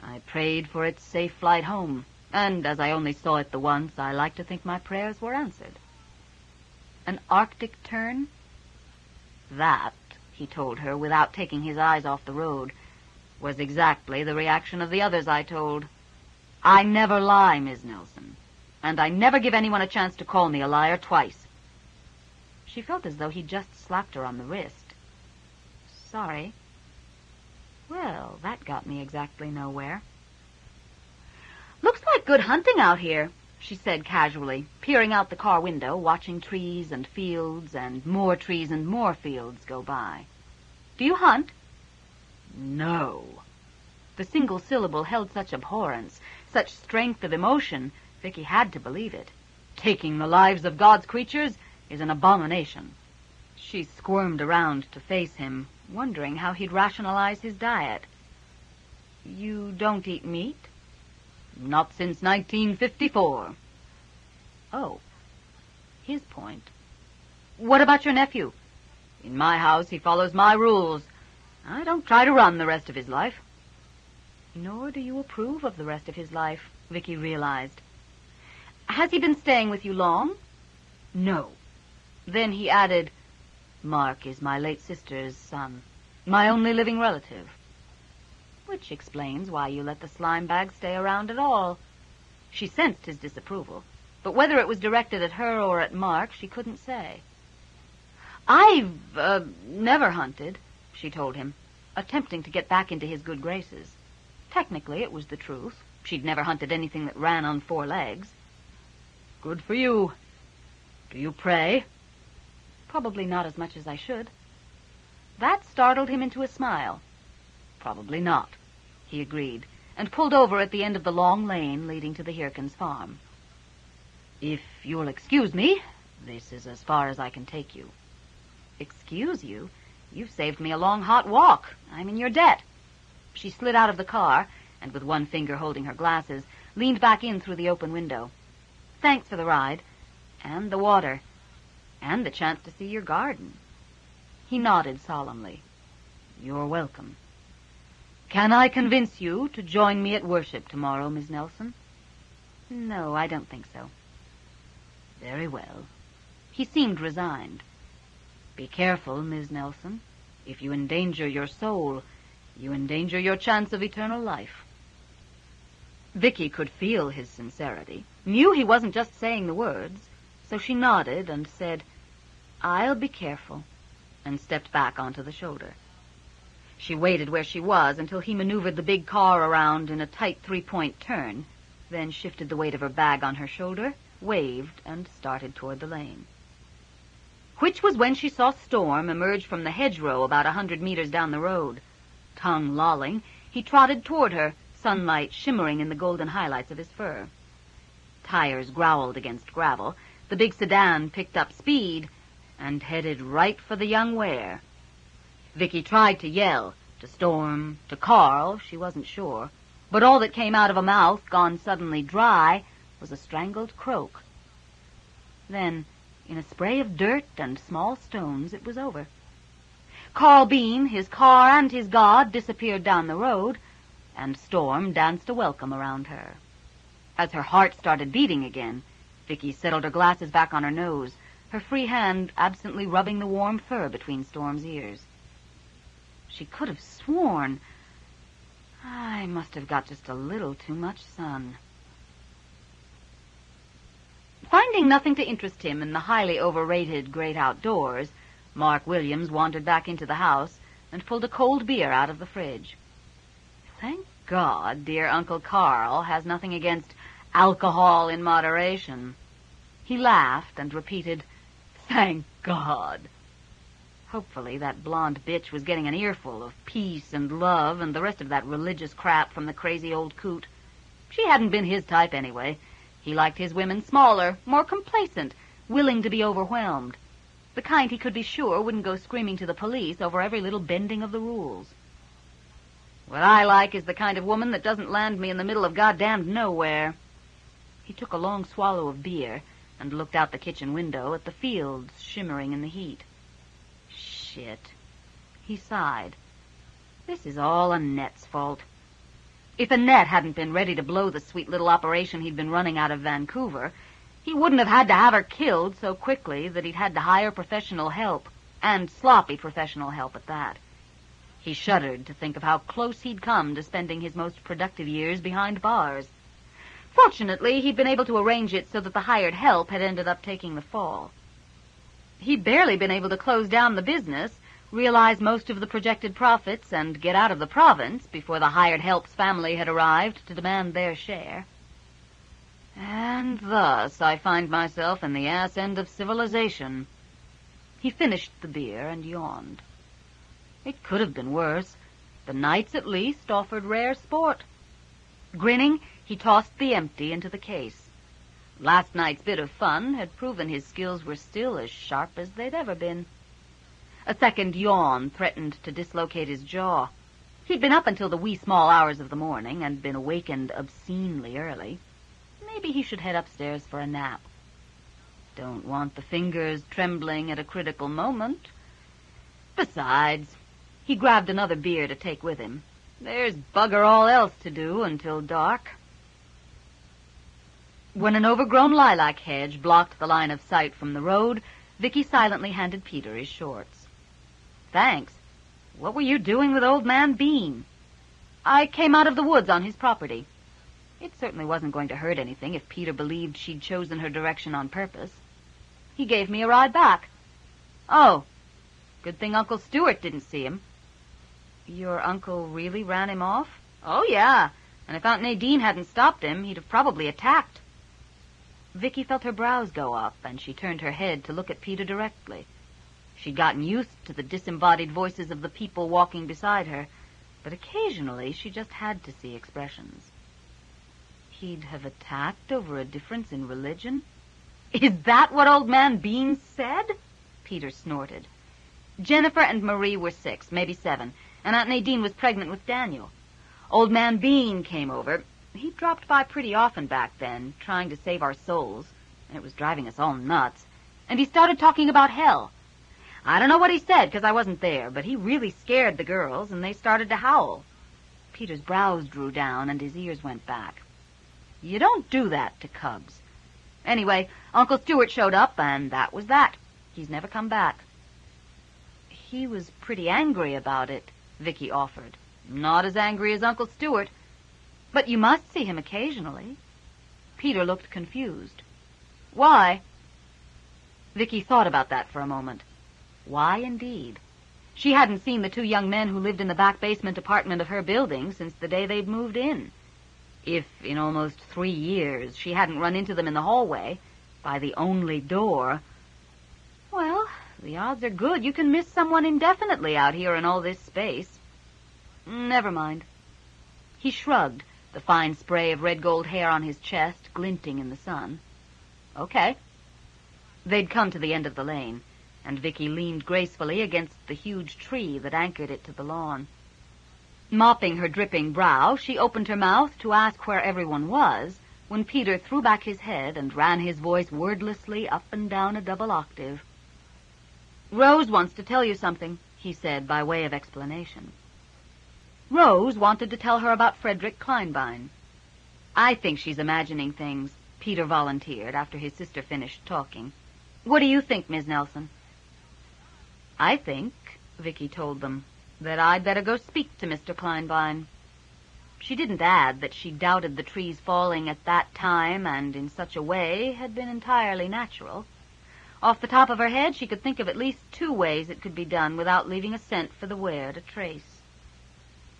I prayed for its safe flight home, and as I only saw it the once, I like to think my prayers were answered." An Arctic tern? That, he told her without taking his eyes off the road, was exactly the reaction of the others I told. I never lie, Miss Nelson, and I never give anyone a chance to call me a liar twice. She felt as though he'd just slapped her on the wrist. "Sorry." Well, that got me exactly nowhere. "Looks like good hunting out here. she said casually, peering out the car window, watching trees and fields and more trees and more fields go by. "Do you hunt?" "No." The single syllable held such abhorrence, such strength of emotion, Vicki had to believe it. Taking the lives of God's creatures is an abomination. She squirmed around to face him, wondering how he'd rationalize his diet. "You don't eat meat?" "Not since 1954. "Oh." His point. "What about your nephew?" "In my house he follows my rules. I don't try to run the rest of his life." Nor do you approve of the rest of his life, Vicki realized. "Has he been staying with you long?" "No." Then he added, "Mark is my late sister's son, my only living relative." Which explains why you let the slime bag stay around at all. She sensed his disapproval, but whether it was directed at her or at Mark, she couldn't say. "I've never hunted," she told him, attempting to get back into his good graces. Technically, it was the truth. She'd never hunted anything that ran on 4 legs. "Good for you. Do you pray?" "Probably not as much as I should." That startled him into a smile. "Probably not," he agreed, and pulled over at the end of the long lane leading to the Hirkins' farm. "If you'll excuse me, this is as far as I can take you." "Excuse you? You've saved me a long, hot walk. I'm in your debt." She slid out of the car, and with one finger holding her glasses, leaned back in through the open window. "Thanks for the ride, and the water, and the chance to see your garden." He nodded solemnly. "You're welcome. Can I convince you to join me at worship tomorrow, Miss Nelson?" "No, I don't think so." "Very well." He seemed resigned. "Be careful, Miss Nelson. If you endanger your soul, you endanger your chance of eternal life." Vicki could feel his sincerity, knew he wasn't just saying the words, so she nodded and said, "I'll be careful," and stepped back onto the shoulder. She waited where she was until he maneuvered the big car around in a tight 3-point turn, then shifted the weight of her bag on her shoulder, waved, and started toward the lane. Which was when she saw Storm emerge from the hedgerow about 100 meters down the road. Tongue lolling, he trotted toward her, sunlight shimmering in the golden highlights of his fur. Tires growled against gravel. The big sedan picked up speed and headed right for the young ware. Vicki tried to yell, to Storm, to Carl, she wasn't sure, but all that came out of a mouth gone suddenly dry was a strangled croak. Then, in a spray of dirt and small stones, it was over. Carl Bean, his car and his god, disappeared down the road, and Storm danced a welcome around her. As her heart started beating again, Vicki settled her glasses back on her nose, her free hand absently rubbing the warm fur between Storm's ears. She could have sworn, "I must have got just a little too much sun." Finding nothing to interest him in the highly overrated great outdoors, Mark Williams wandered back into the house and pulled a cold beer out of the fridge. Thank God dear Uncle Carl has nothing against alcohol in moderation. He laughed and repeated, "Thank God." Hopefully that blonde bitch was getting an earful of peace and love and the rest of that religious crap from the crazy old coot. She hadn't been his type anyway. He liked his women smaller, more complacent, willing to be overwhelmed. The kind he could be sure wouldn't go screaming to the police over every little bending of the rules. "What I like is the kind of woman that doesn't land me in the middle of goddamned nowhere." He took a long swallow of beer and looked out the kitchen window at the fields shimmering in the heat. Shit. He sighed. This is all Annette's fault. If Annette hadn't been ready to blow the sweet little operation he'd been running out of Vancouver, he wouldn't have had to have her killed so quickly that he'd had to hire professional help, and sloppy professional help at that. He shuddered to think of how close he'd come to spending his most productive years behind bars. Fortunately, he'd been able to arrange it so that the hired help had ended up taking the fall. He'd barely been able to close down the business, realize most of the projected profits, and get out of the province before the hired help's family had arrived to demand their share. And thus I find myself in the ass end of civilization. He finished the beer and yawned. It could have been worse. The nights, at least, offered rare sport. Grinning, he tossed the empty into the case. Last night's bit of fun had proven his skills were still as sharp as they'd ever been. A second yawn threatened to dislocate his jaw. He'd been up until the wee small hours of the morning and been awakened obscenely early. Maybe he should head upstairs for a nap. Don't want the fingers trembling at a critical moment. Besides, he grabbed another beer to take with him. There's bugger all else to do until dark. When an overgrown lilac hedge blocked the line of sight from the road, Vicki silently handed Peter his shorts. Thanks. What were you doing with old man Bean? I came out of the woods on his property. It certainly wasn't going to hurt anything if Peter believed she'd chosen her direction on purpose. He gave me a ride back. Oh, good thing Uncle Stewart didn't see him. Your uncle really ran him off? Oh, yeah. And if Aunt Nadine hadn't stopped him, he'd have probably attacked. Vicki felt her brows go up, and she turned her head to look at Peter directly. She'd gotten used to the disembodied voices of the people walking beside her, but occasionally she just had to see expressions. He'd have attacked over a difference in religion? Is that what old man Bean said? Peter snorted. Jennifer and Marie were 6, maybe 7, and Aunt Nadine was pregnant with Daniel. Old man Bean came over. He dropped by pretty often back then, trying to save our souls, and it was driving us all nuts. And he started talking about hell. I don't know what he said, because I wasn't there, but he really scared the girls, and they started to howl. Peter's brows drew down, and his ears went back. You don't do that to cubs. Anyway, Uncle Stewart showed up, and that was that. He's never come back. He was pretty angry about it, Vicki offered. Not as angry as Uncle Stewart. But you must see him occasionally. Peter looked confused. Why? Vicki thought about that for a moment. Why, indeed? She hadn't seen the 2 young men who lived in the back basement apartment of her building since the day they'd moved in. If, in almost 3 years, she hadn't run into them in the hallway, by the only door... Well, the odds are good you can miss someone indefinitely out here in all this space. Never mind. He shrugged, the fine spray of red-gold hair on his chest glinting in the sun. Okay. They'd come to the end of the lane, and Vicki leaned gracefully against the huge tree that anchored it to the lawn. Mopping her dripping brow, she opened her mouth to ask where everyone was, when Peter threw back his head and ran his voice wordlessly up and down a double octave. Rose wants to tell you something, he said by way of explanation. Rose wanted to tell her about Frederick Kleinbein. I think she's imagining things, Peter volunteered after his sister finished talking. What do you think, Miss Nelson? I think, Vicki told them, that I'd better go speak to Mr. Kleinbein. She didn't add that she doubted the trees falling at that time and in such a way had been entirely natural. Off the top of her head, she could think of at least 2 ways it could be done without leaving a scent for the wearer to trace.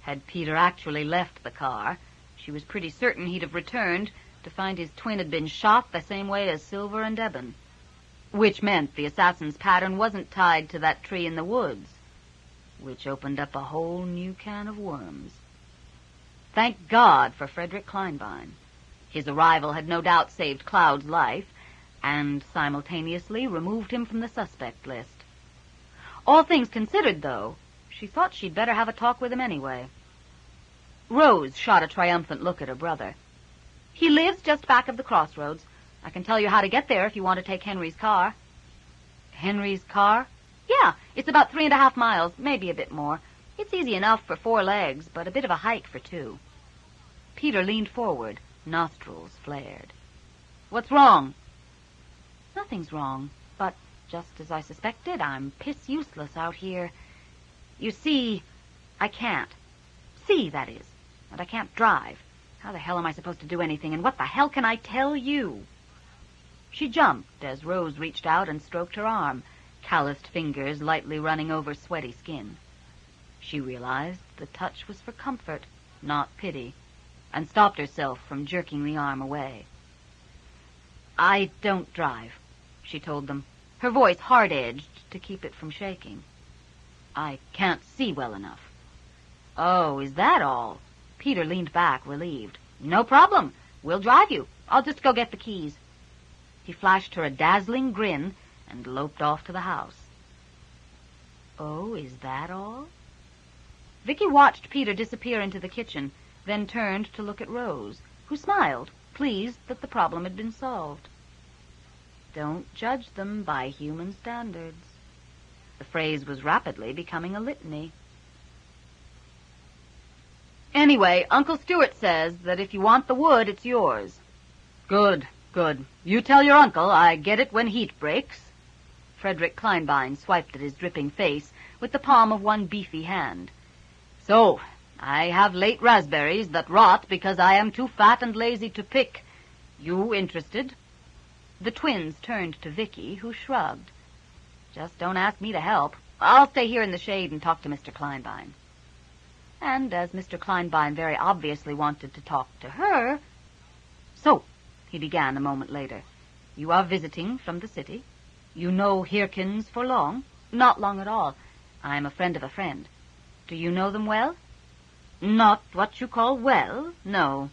Had Peter actually left the car, she was pretty certain he'd have returned to find his twin had been shot the same way as Silver and Eben, which meant the assassin's pattern wasn't tied to that tree in the woods, which opened up a whole new can of worms. Thank God for Frederick Kleinbein. His arrival had no doubt saved Cloud's life, and simultaneously removed him from the suspect list. All things considered, though, she thought she'd better have a talk with him anyway. Rose shot a triumphant look at her brother. He lives just back of the crossroads. I can tell you how to get there if you want to take Henry's car. Henry's car? Yeah, it's about 3.5 miles, maybe a bit more. It's easy enough for 4 legs, but a bit of a hike for 2. Peter leaned forward, nostrils flared. What's wrong? Nothing's wrong, but just as I suspected, I'm piss useless out here. You see, I can't. See, that is. And I can't drive. How the hell am I supposed to do anything, and what the hell can I tell you? She jumped as Rose reached out and stroked her arm, calloused fingers lightly running over sweaty skin. She realized the touch was for comfort, not pity, and stopped herself from jerking the arm away. I don't drive, she told them, her voice hard-edged to keep it from shaking. I can't see well enough. Oh, is that all? Peter leaned back, relieved. No problem. We'll drive you. I'll just go get the keys. He flashed her a dazzling grin and loped off to the house. Oh, is that all? Vicki watched Peter disappear into the kitchen, then turned to look at Rose, who smiled, pleased that the problem had been solved. Don't judge them by human standards. The phrase was rapidly becoming a litany. Anyway, Uncle Stuart says that if you want the wood, it's yours. Good, good. You tell your uncle I get it when heat breaks. Frederick Kleinbein swiped at his dripping face with the palm of one beefy hand. So, I have late raspberries that rot because I am too fat and lazy to pick. You interested? The twins turned to Vicki, who shrugged. Just don't ask me to help. I'll stay here in the shade and talk to Mr. Kleinbein. And as Mr. Kleinbein very obviously wanted to talk to her... So, he began a moment later, you are visiting from the city? You know Hirkins for long? Not long at all. I am a friend of a friend. Do you know them well? Not what you call well, no.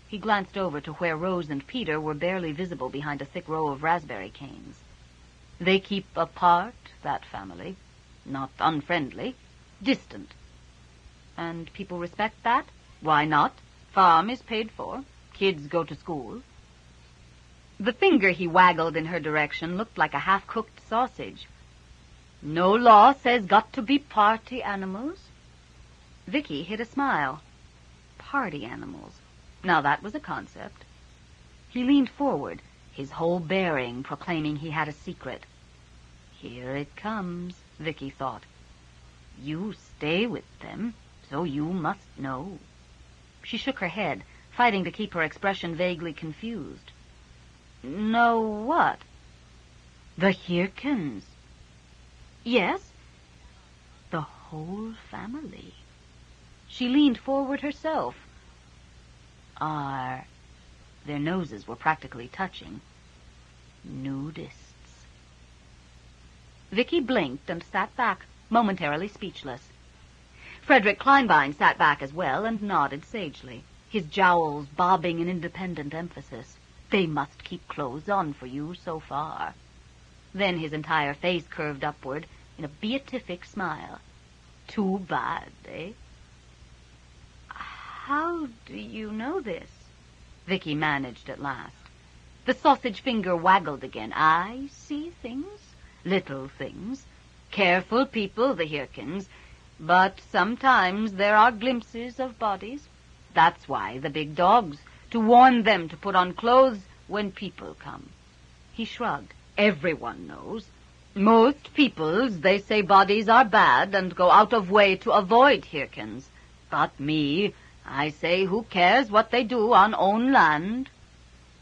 He glanced over to where Rose and Peter were barely visible behind a thick row of raspberry canes. They keep apart, that family. Not unfriendly. Distant. And people respect that? Why not? Farm is paid for. Kids go to school. The finger he waggled in her direction looked like a half-cooked sausage. No law says got to be party animals. Vicki hid a smile. Party animals. Now that was a concept. He leaned forward, his whole bearing proclaiming he had a secret. Here it comes, Vicki thought. You stay with them, so you must know. She shook her head, fighting to keep her expression vaguely confused. Know what? The Hirkins. Yes? The whole family. She leaned forward herself. Their noses were practically touching. Nudists. Vicki blinked and sat back, momentarily speechless. Frederick Kleinbein sat back as well and nodded sagely, his jowls bobbing in independent emphasis. They must keep clothes on for you so far. Then his entire face curved upward in a beatific smile. Too bad, eh? How do you know this? Vicki managed at last. The sausage finger waggled again. I see things, little things. Careful people, the Hirkins. But sometimes there are glimpses of bodies. That's why the big dogs, to warn them to put on clothes when people come. He shrugged. Everyone knows. Most peoples, they say bodies are bad and go out of way to avoid Hirkins. But me, I say who cares what they do on own land?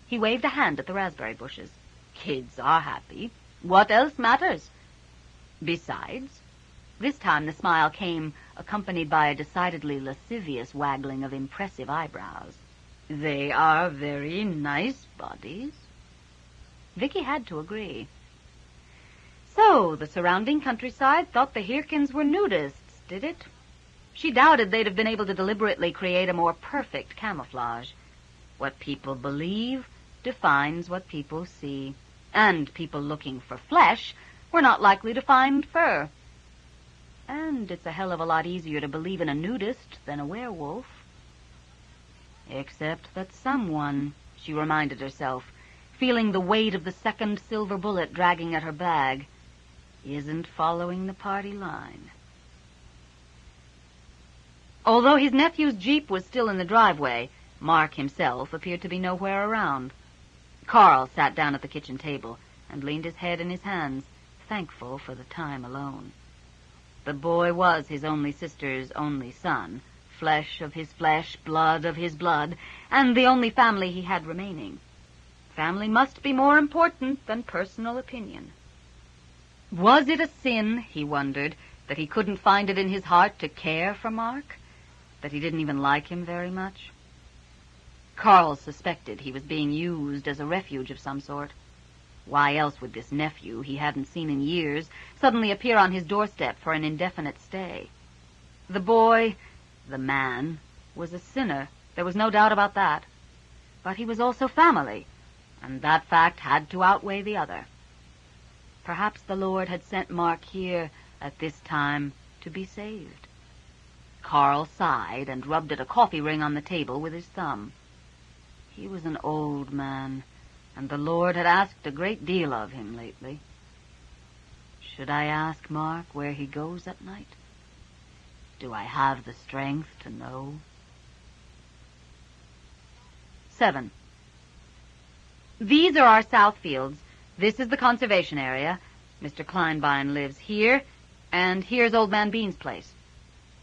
He waved a hand at the raspberry bushes. Kids are happy. What else matters? Besides, this time the smile came accompanied by a decidedly lascivious waggling of impressive eyebrows. They are very nice bodies. Vicki had to agree. So, the surrounding countryside thought the Hirkins were nudists, did it? She doubted they'd have been able to deliberately create a more perfect camouflage. What people believe defines what people see. And people looking for flesh were not likely to find fur. And it's a hell of a lot easier to believe in a nudist than a werewolf. Except that someone, she reminded herself, feeling the weight of the second silver bullet dragging at her bag, isn't following the party line. Although his nephew's Jeep was still in the driveway, Mark himself appeared to be nowhere around. Carl sat down at the kitchen table and leaned his head in his hands, thankful for the time alone. The boy was his only sister's only son, flesh of his flesh, blood of his blood, and the only family he had remaining. Family must be more important than personal opinion. Was it a sin, he wondered, that he couldn't find it in his heart to care for Mark? That he didn't even like him very much? Carl suspected he was being used as a refuge of some sort. Why else would this nephew he hadn't seen in years suddenly appear on his doorstep for an indefinite stay? The boy, the man, was a sinner. There was no doubt about that. But he was also family, and that fact had to outweigh the other. Perhaps the Lord had sent Mark here at this time to be saved. Carl sighed and rubbed at a coffee ring on the table with his thumb. He was an old man, and the Lord had asked a great deal of him lately. Should I ask Mark where he goes at night? Do I have the strength to know? 7. These are our south fields. This is the conservation area. Mr. Kleinbein lives here, and here's Old Man Bean's place.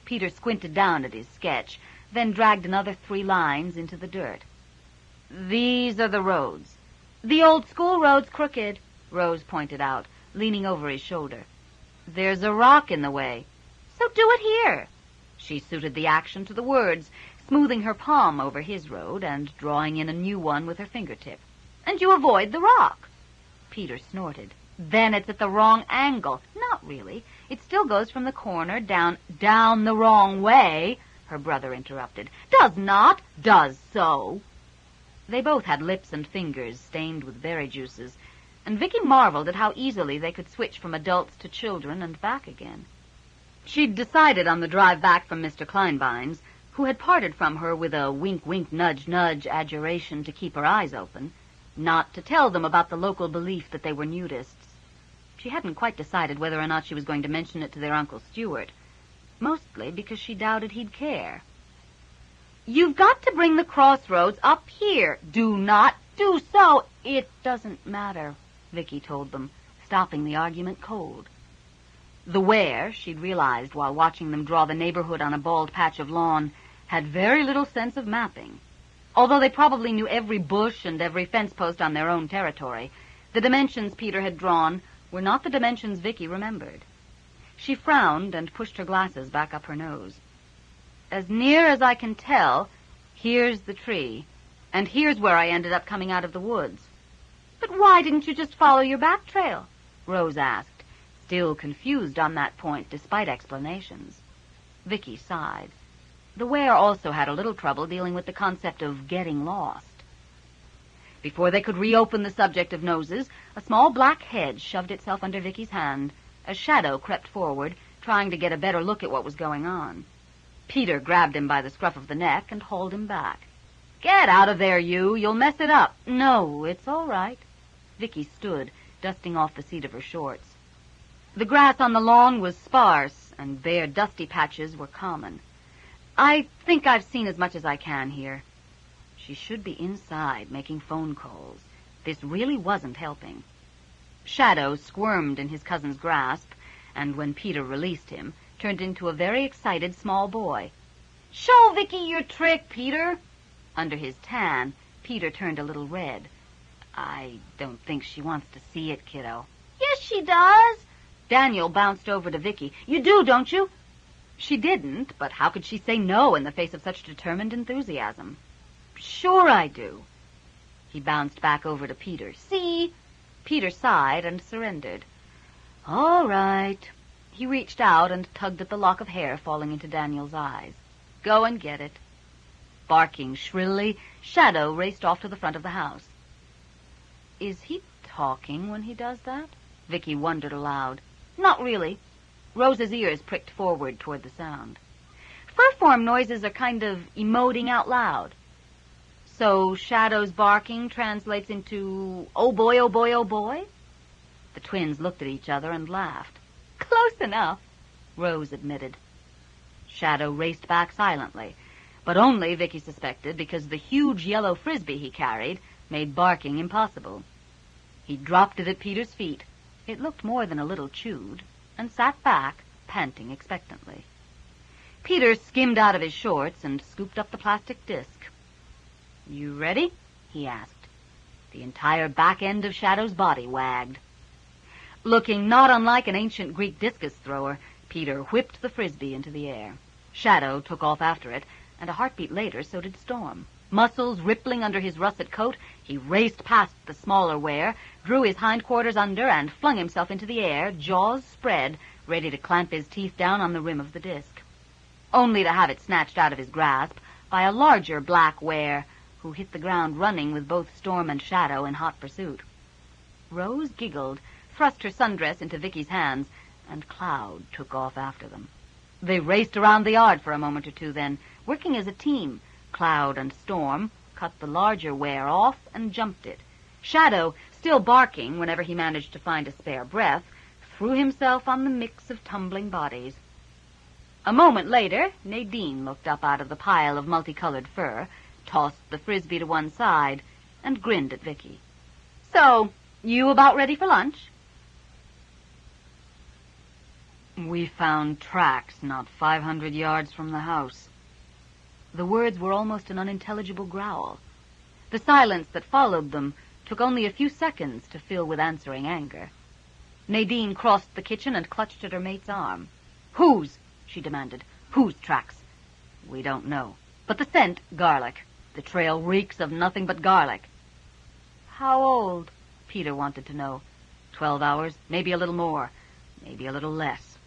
Peter squinted down at his sketch, then dragged another 3 lines into the dirt. These are the roads. The old school road's crooked, Rose pointed out, leaning over his shoulder. There's a rock in the way. So do it here. She suited the action to the words, smoothing her palm over his road and drawing in a new one with her fingertip. And you avoid the rock. Peter snorted. Then it's at the wrong angle. Not really. It still goes from the corner down the wrong way, her brother interrupted. Does not. Does so. They both had lips and fingers stained with berry juices, and Vicki marveled at how easily they could switch from adults to children and back again. She'd decided on the drive back from Mr. Kleinbein's, who had parted from her with a wink-wink, nudge-nudge adjuration to keep her eyes open, not to tell them about the local belief that they were nudists. She hadn't quite decided whether or not she was going to mention it to their Uncle Stuart, mostly because she doubted he'd care. You've got to bring the crossroads up here. Do not do so. It doesn't matter, Vicki told them, stopping the argument cold. The where, she'd realized while watching them draw the neighborhood on a bald patch of lawn, had very little sense of mapping. Although they probably knew every bush and every fence post on their own territory, the dimensions Peter had drawn were not the dimensions Vicki remembered. She frowned and pushed her glasses back up her nose. As near as I can tell, here's the tree, and here's where I ended up coming out of the woods. But why didn't you just follow your back trail? Rose asked, still confused on that point despite explanations. Vicki sighed. The where also had a little trouble dealing with the concept of getting lost. Before they could reopen the subject of noses, a small black head shoved itself under Vicki's hand. A shadow crept forward, trying to get a better look at what was going on. Peter grabbed him by the scruff of the neck and hauled him back. Get out of there, you! You'll mess it up. No, it's all right. Vicki stood, dusting off the seat of her shorts. The grass on the lawn was sparse, and bare, dusty patches were common. I think I've seen as much as I can here. She should be inside, making phone calls. This really wasn't helping. Shadow squirmed in his cousin's grasp, and when Peter released him, turned into a very excited small boy. Show Vicki your trick, Peter! Under his tan, Peter turned a little red. I don't think she wants to see it, kiddo. Yes, she does. Daniel bounced over to Vicki. You do, don't you? She didn't, but how could she say no in the face of such determined enthusiasm? Sure I do. He bounced back over to Peter. See? Peter sighed and surrendered. All right. He reached out and tugged at the lock of hair falling into Daniel's eyes. Go and get it. Barking shrilly, Shadow raced off to the front of the house. Is he talking when he does that? Vicki wondered aloud. Not really. Rose's ears pricked forward toward the sound. Fur-form noises are kind of emoting out loud. So Shadow's barking translates into, oh boy, oh boy, oh boy? The twins looked at each other and laughed. Close enough, Rose admitted. Shadow raced back silently, but only, Vicki suspected, because the huge yellow frisbee he carried made barking impossible. He dropped it at Peter's feet. It looked more than a little chewed, and sat back, panting expectantly. Peter skimmed out of his shorts and scooped up the plastic disc. You ready? He asked. The entire back end of Shadow's body wagged. Looking not unlike an ancient Greek discus thrower, Peter whipped the frisbee into the air. Shadow took off after it, and a heartbeat later so did Storm. Muscles rippling under his russet coat, he raced past the smaller ware, drew his hindquarters under, and flung himself into the air, jaws spread, ready to clamp his teeth down on the rim of the disc. Only to have it snatched out of his grasp by a larger black ware, who hit the ground running with both Storm and Shadow in hot pursuit. Rose giggled, thrust her sundress into Vicky's hands, and Cloud took off after them. They raced around the yard for a moment or two then, working as a team. Cloud and Storm cut the larger ware off and jumped it. Shadow, still barking whenever he managed to find a spare breath, threw himself on the mix of tumbling bodies. A moment later, Nadine looked up out of the pile of multicolored fur, tossed the frisbee to one side, and grinned at Vicki. "So, you about ready for lunch?" "We found tracks not 500 yards from the house." The words were almost an unintelligible growl. The silence that followed them took only a few seconds to fill with answering anger. Nadine crossed the kitchen and clutched at her mate's arm. "Whose?" she demanded. "Whose tracks?" "We don't know. But the scent, garlic. The trail reeks of nothing but garlic." "How old?" Peter wanted to know. 12 hours, maybe a little more, maybe a little less.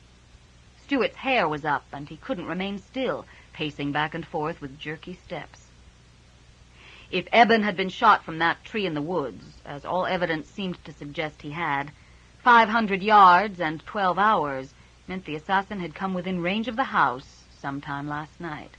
Stuart's hair was up, and he couldn't remain still, pacing back and forth with jerky steps. If Eben had been shot from that tree in the woods, as all evidence seemed to suggest he had, 500 yards and 12 hours meant the assassin had come within range of the house sometime last night.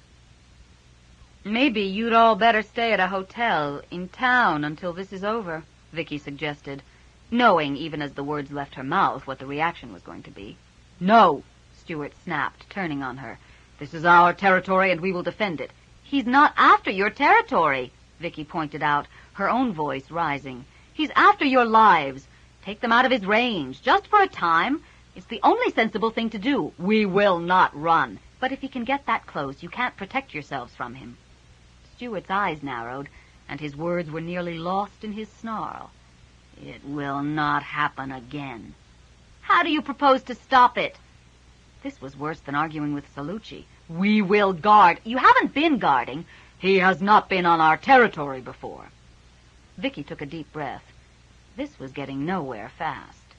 "Maybe you'd all better stay at a hotel in town until this is over," Vicki suggested, knowing, even as the words left her mouth, what the reaction was going to be. "No," Stuart snapped, turning on her. "This is our territory, and we will defend it." "He's not after your territory," Vicki pointed out, her own voice rising. "He's after your lives. Take them out of his range, just for a time. It's the only sensible thing to do." "We will not run." "But if he can get that close, you can't protect yourselves from him." Stuart's eyes narrowed, and his words were nearly lost in his snarl. "It will not happen again." "How do you propose to stop it?" This was worse than arguing with Salucci. "We will guard." "You haven't been guarding." "He has not been on our territory before." Vicki took a deep breath. This was getting nowhere fast.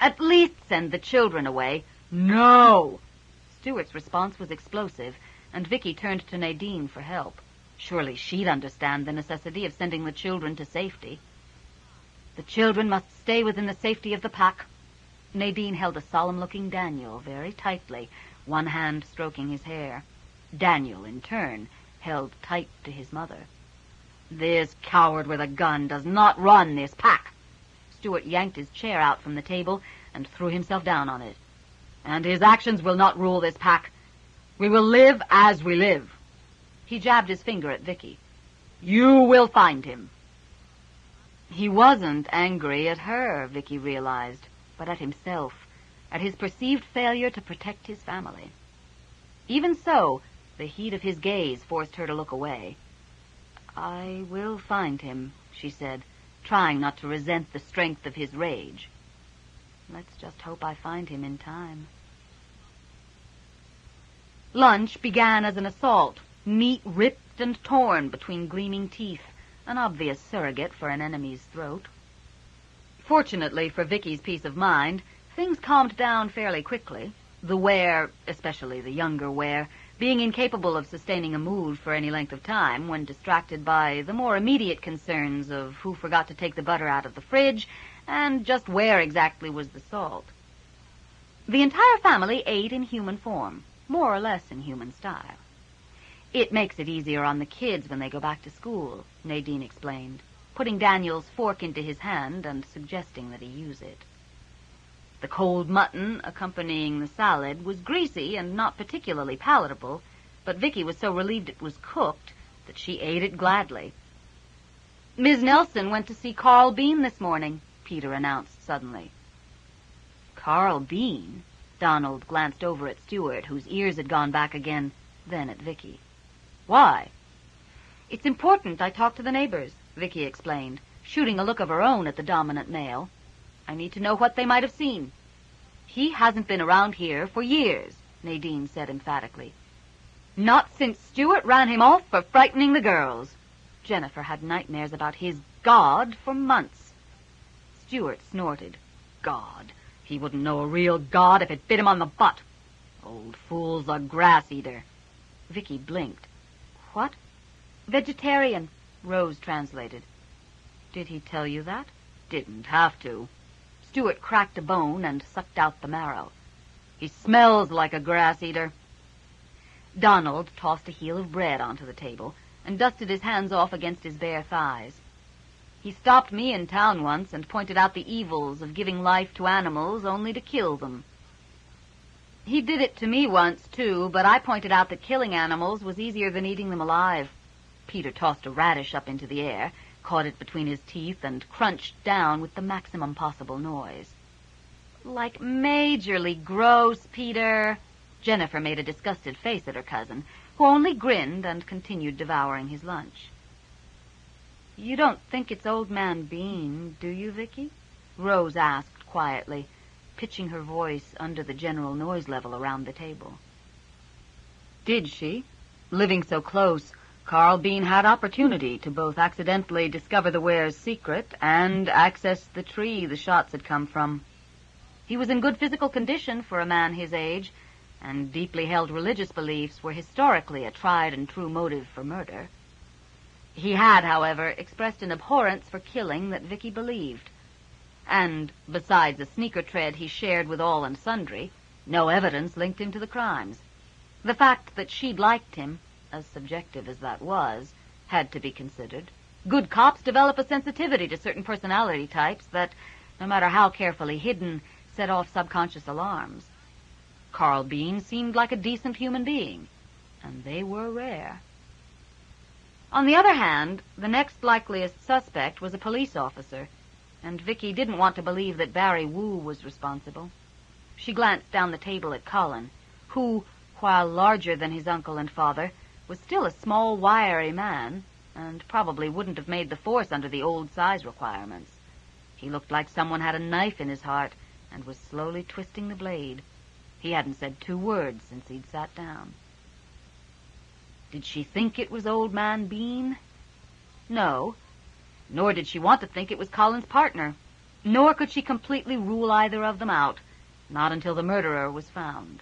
"At least send the children away." "No!" Stuart's response was explosive, and Vicki turned to Nadine for help. Surely she'd understand the necessity of sending the children to safety. "The children must stay within the safety of the pack." Nadine held a solemn-looking Daniel very tightly, one hand stroking his hair. Daniel, in turn, held tight to his mother. "This coward with a gun does not run this pack." Stuart yanked his chair out from the table and threw himself down on it. "And his actions will not rule this pack. We will live as we live." He jabbed his finger at Vicki. "You will find him." He wasn't angry at her, Vicki realized, but at himself, at his perceived failure to protect his family. Even so, the heat of his gaze forced her to look away. "I will find him," she said, trying not to resent the strength of his rage. "Let's just hope I find him in time." Lunch began as an assault, meat ripped and torn between gleaming teeth, an obvious surrogate for an enemy's throat. Fortunately for Vicki's peace of mind, things calmed down fairly quickly, the ware, especially the younger ware, being incapable of sustaining a mood for any length of time when distracted by the more immediate concerns of who forgot to take the butter out of the fridge and just where exactly was the salt. The entire family ate in human form, more or less in human style. "It makes it easier on the kids when they go back to school," Nadine explained, putting Daniel's fork into his hand and suggesting that he use it. The cold mutton accompanying the salad was greasy and not particularly palatable, but Vicki was so relieved it was cooked that she ate it gladly. "Ms. Nelson went to see Carl Bean this morning," Peter announced suddenly. "Carl Bean?" Donald glanced over at Stuart, whose ears had gone back again, then at Vicki. "Why?" "It's important I talk to the neighbors," Vicki explained, shooting a look of her own at the dominant male. "I need to know what they might have seen." "He hasn't been around here for years," Nadine said emphatically. "Not since Stuart ran him off for frightening the girls." Jennifer had nightmares about his God for months. Stewart snorted. God. He wouldn't know a real God if it bit him on the butt. Old fool's a grass-eater. Vicki blinked. What? Vegetarian, Rose translated. Did he tell you that? Didn't have to. Stewart cracked a bone and sucked out the marrow. He smells like a grass-eater. Donald tossed a heel of bread onto the table and dusted his hands off against his bare thighs. He stopped me in town once and pointed out the evils of giving life to animals only to kill them. He did it to me once, too, but I pointed out that killing animals was easier than eating them alive. Peter tossed a radish up into the air, caught it between his teeth, and crunched down with the maximum possible noise. Like majorly gross, Peter. Jennifer made a disgusted face at her cousin, who only grinned and continued devouring his lunch. You don't think it's Old Man Bean, do you, Vicki? Rose asked quietly, pitching her voice under the general noise level around the table. Did she? Living so close, Carl Bean had opportunity to both accidentally discover the ware's secret and access the tree the shots had come from. He was in good physical condition for a man his age, and deeply held religious beliefs were historically a tried and true motive for murder. He had, however, expressed an abhorrence for killing that Vicki believed. And, besides a sneaker tread he shared with all and sundry, no evidence linked him to the crimes. The fact that she'd liked him, as subjective as that was, had to be considered. Good cops develop a sensitivity to certain personality types that, no matter how carefully hidden, set off subconscious alarms. Carl Bean seemed like a decent human being, and they were rare. On the other hand, the next likeliest suspect was a police officer, and Vicki didn't want to believe that Barry Wu was responsible. She glanced down the table at Colin, who, while larger than his uncle and father, was still a small, wiry man, and probably wouldn't have made the force under the old size requirements. He looked like someone had a knife in his heart and was slowly twisting the blade. He hadn't said 2 words since he'd sat down. Did she think it was Old Man Bean? No. Nor did she want to think it was Colin's partner. Nor could she completely rule either of them out, not until the murderer was found.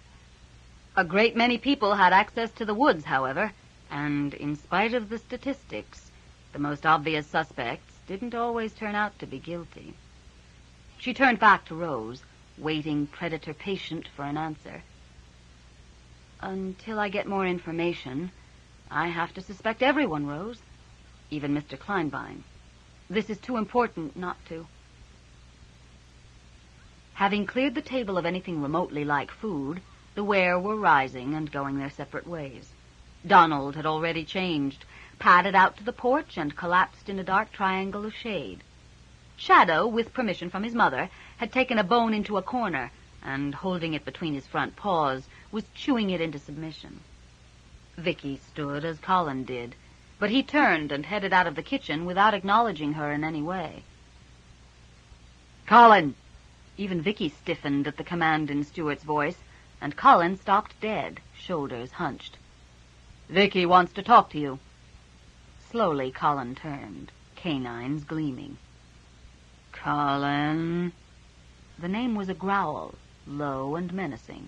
A great many people had access to the woods, however, and in spite of the statistics, the most obvious suspects didn't always turn out to be guilty. She turned back to Rose, waiting predator-patient for an answer. Until I get more information, I have to suspect everyone, Rose, even Mr. Kleinbein. This is too important not to. Having cleared the table of anything remotely like food, the Ware were rising and going their separate ways. Donald had already changed, padded out to the porch, and collapsed in a dark triangle of shade. Shadow, with permission from his mother, had taken a bone into a corner, and, holding it between his front paws, was chewing it into submission. Vicki stood as Colin did, but he turned and headed out of the kitchen without acknowledging her in any way. Colin! Even Vicki stiffened at the command in Stewart's voice, and Colin stopped dead, shoulders hunched. Vicki wants to talk to you. Slowly Colin turned, canines gleaming. Colin. The name was a growl, low and menacing.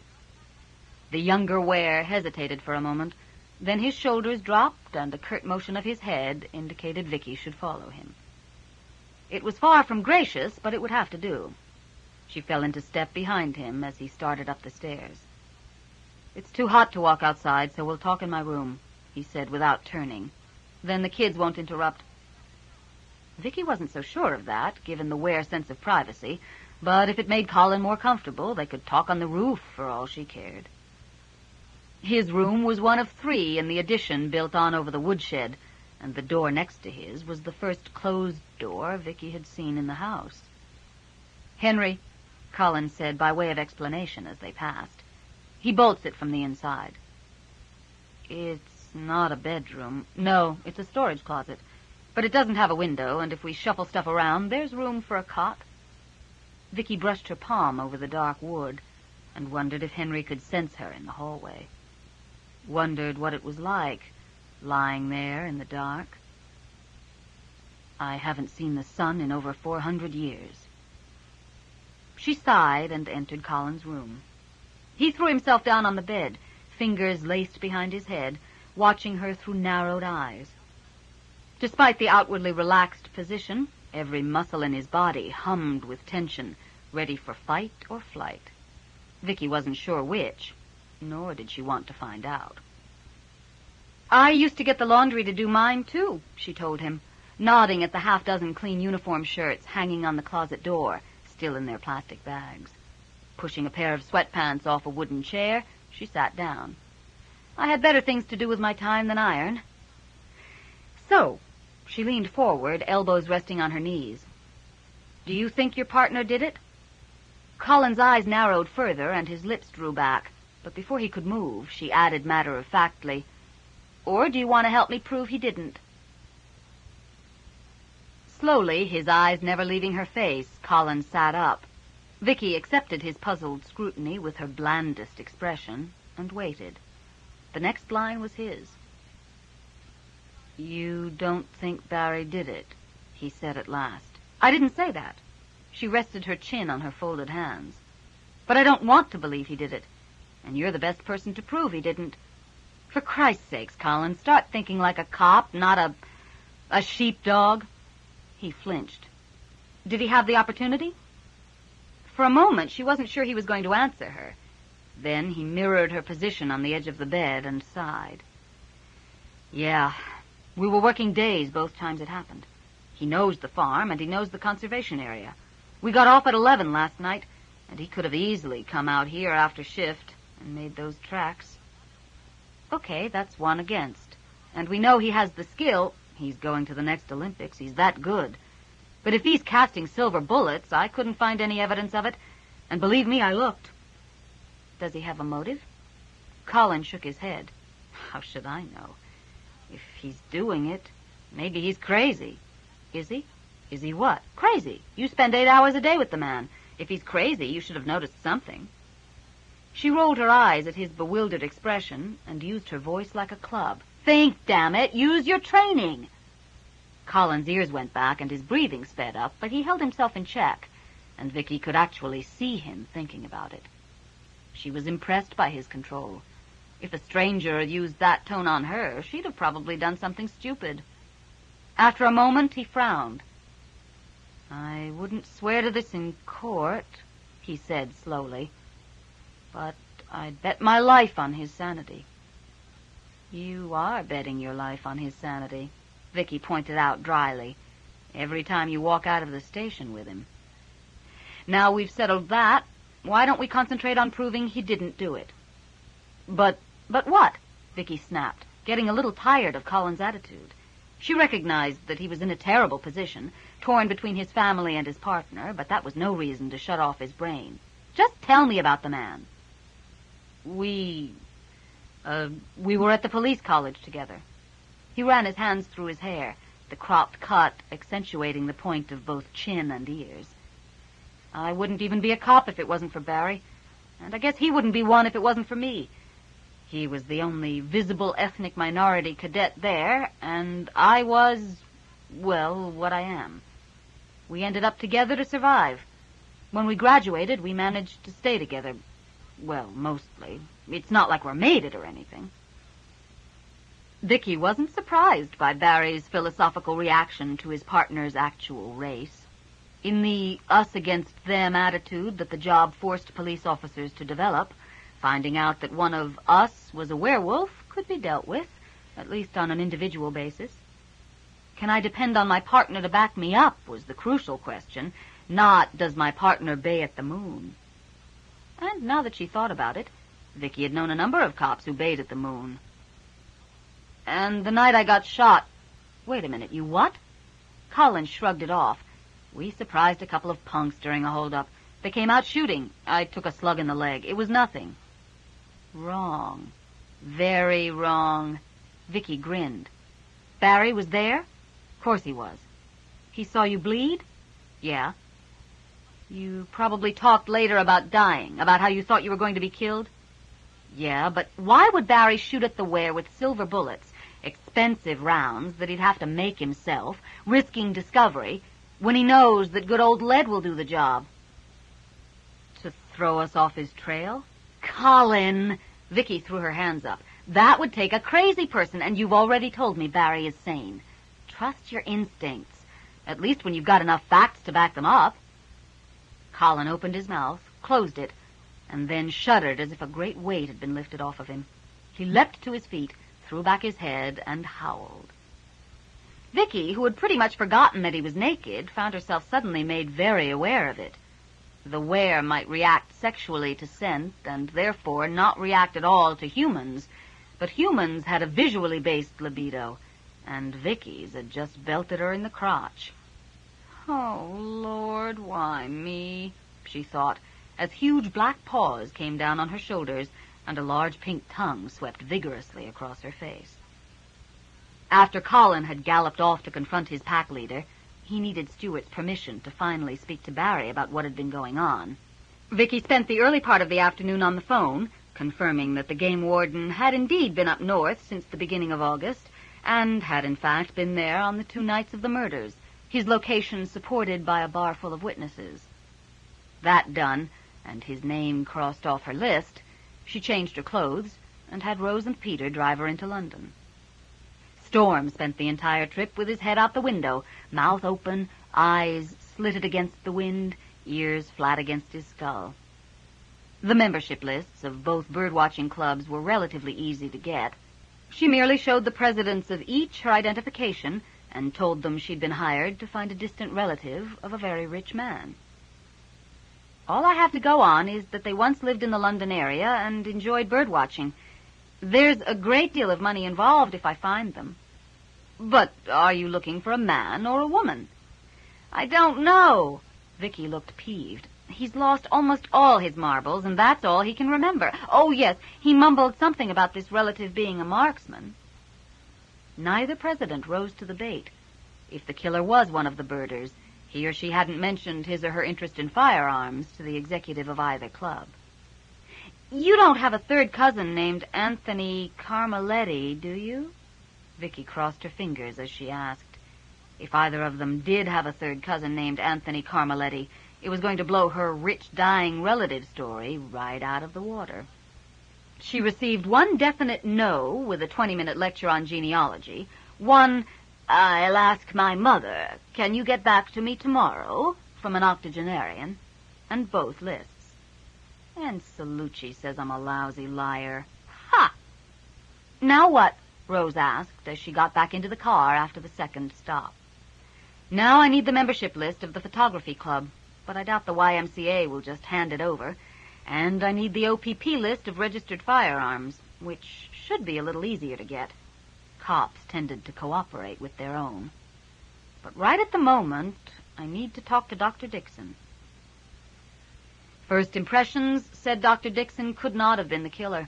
The younger Ware hesitated for a moment, then his shoulders dropped and a curt motion of his head indicated Vicki should follow him. It was far from gracious, but it would have to do. She fell into step behind him as he started up the stairs. It's too hot to walk outside, so we'll talk in my room, he said without turning. Then the kids won't interrupt. Vicki wasn't so sure of that, given the Ware sense of privacy, but if it made Colin more comfortable, they could talk on the roof for all she cared. His room was one of 3 in the addition built on over the woodshed, and the door next to his was the first closed door Vicki had seen in the house. Henry, Colin said by way of explanation as they passed. He bolts it from the inside. It's not a bedroom. No, it's a storage closet. But it doesn't have a window, and if we shuffle stuff around, there's room for a cot. Vicki brushed her palm over the dark wood and wondered if Henry could sense her in the hallway. Wondered what it was like, lying there in the dark. I haven't seen the sun in over 400 years. She sighed and entered Colin's room. He threw himself down on the bed, fingers laced behind his head, watching her through narrowed eyes. Despite the outwardly relaxed position, every muscle in his body hummed with tension, ready for fight or flight. Vicki wasn't sure which, nor did she want to find out. I used to get the laundry to do mine, too, she told him, nodding at the half-dozen clean uniform shirts hanging on the closet door, still in their plastic bags. Pushing a pair of sweatpants off a wooden chair, she sat down. I had better things to do with my time than iron. So, she leaned forward, elbows resting on her knees. Do you think your partner did it? Colin's eyes narrowed further and his lips drew back, but before he could move, she added matter-of-factly, or do you want to help me prove he didn't? Slowly, his eyes never leaving her face, Colin sat up. Vicki accepted his puzzled scrutiny with her blandest expression and waited. The next line was his. You don't think Barry did it, he said at last. I didn't say that. She rested her chin on her folded hands. But I don't want to believe he did it, and you're the best person to prove he didn't. For Christ's sakes, Colin, start thinking like a cop, not a sheepdog. He flinched. Did he have the opportunity? For a moment, she wasn't sure he was going to answer her. Then he mirrored her position on the edge of the bed and sighed. Yeah, we were working days both times it happened. He knows the farm, and he knows the conservation area. We got off at 11 last night, and he could have easily come out here after shift and made those tracks. Okay, that's one against. And we know he has the skill. He's going to the next Olympics. He's that good. But if he's casting silver bullets, I couldn't find any evidence of it. And believe me, I looked. Does he have a motive? Colin shook his head. How should I know? If he's doing it, maybe he's crazy. Is he? Is he what? Crazy. You spend 8 hours a day with the man. If he's crazy, you should have noticed something. She rolled her eyes at his bewildered expression and used her voice like a club. Think, damn it! Use your training! Colin's ears went back and his breathing sped up, but he held himself in check, and Vicki could actually see him thinking about it. She was impressed by his control. If a stranger had used that tone on her, she'd have probably done something stupid. After a moment, he frowned. I wouldn't swear to this in court, he said slowly, but I'd bet my life on his sanity. You are betting your life on his sanity, Vicki pointed out dryly, every time you walk out of the station with him. Now we've settled that, why don't we concentrate on proving he didn't do it? But what? Vicki snapped, getting a little tired of Colin's attitude. She recognized that he was in a terrible position, torn between his family and his partner, but that was no reason to shut off his brain. Just tell me about the man. We were at the police college together. He ran his hands through his hair, the cropped cut accentuating the point of both chin and ears. I wouldn't even be a cop if it wasn't for Barry, and I guess he wouldn't be one if it wasn't for me. He was the only visible ethnic minority cadet there, and I was, well, what I am. We ended up together to survive. When we graduated, we managed to stay together. Well, mostly. It's not like we're mated or anything. Vicki wasn't surprised by Barry's philosophical reaction to his partner's actual race. In the us-against-them attitude that the job forced police officers to develop, finding out that one of us was a werewolf could be dealt with, at least on an individual basis. Can I depend on my partner to back me up was the crucial question, not does my partner bay at the moon. And now that she thought about it, Vicki had known a number of cops who bayed at the moon. And the night I got shot... Wait a minute, you what? Colin shrugged it off. We surprised a couple of punks during a hold-up. They came out shooting. I took a slug in the leg. It was nothing. Wrong. Very wrong. Vicki grinned. Barry was there? Of course he was. He saw you bleed? Yeah. You probably talked later about dying, about how you thought you were going to be killed? Yeah, but why would Barry shoot at the were with silver bullets, expensive rounds that he'd have to make himself, risking discovery, when he knows that good old lead will do the job? To throw us off his trail? Colin! Vicki threw her hands up. That would take a crazy person, and you've already told me Barry is sane. Trust your instincts, at least when you've got enough facts to back them up. Colin opened his mouth, closed it, and then shuddered as if a great weight had been lifted off of him. He leapt to his feet, threw back his head, and howled. Vicki, who had pretty much forgotten that he was naked, found herself suddenly made very aware of it. The were might react sexually to scent, and therefore not react at all to humans, but humans had a visually based libido, and Vicki's had just belted her in the crotch. Oh, Lord, why me? She thought, as huge black paws came down on her shoulders and a large pink tongue swept vigorously across her face. After Colin had galloped off to confront his pack leader, he needed Stuart's permission to finally speak to Barry about what had been going on. Vicki spent the early part of the afternoon on the phone, confirming that the game warden had indeed been up north since the beginning of August, and had in fact been there on the 2 nights of the murders, his location supported by a bar full of witnesses. That done, and his name crossed off her list, she changed her clothes and had Rose and Peter drive her into London. Storm spent the entire trip with his head out the window, mouth open, eyes slitted against the wind, ears flat against his skull. The membership lists of both birdwatching clubs were relatively easy to get. She merely showed the presidents of each her identification and told them she'd been hired to find a distant relative of a very rich man. All I have to go on is that they once lived in the London area and enjoyed birdwatching. There's a great deal of money involved if I find them. But are you looking for a man or a woman? I don't know. Vicki looked peeved. He's lost almost all his marbles, and that's all he can remember. Oh, yes, he mumbled something about this relative being a marksman. Neither president rose to the bait. If the killer was one of the birders, he or she hadn't mentioned his or her interest in firearms to the executive of either club. You don't have a third cousin named Anthony Carmeletti, do you? Vicki crossed her fingers as she asked. If either of them did have a third cousin named Anthony Carmeletti, it was going to blow her rich dying relative story right out of the water. She received one definite no with a 20-minute lecture on genealogy, one, I'll ask my mother, can you get back to me tomorrow, from an octogenarian, and both lists. And Salucci says I'm a lousy liar. Ha! Now what? Rose asked as she got back into the car after the second stop. Now I need the membership list of the photography club, but I doubt the YMCA will just hand it over. And I need the OPP list of registered firearms, which should be a little easier to get. Cops tended to cooperate with their own. But right at the moment, I need to talk to Dr. Dixon. First impressions said Dr. Dixon could not have been the killer.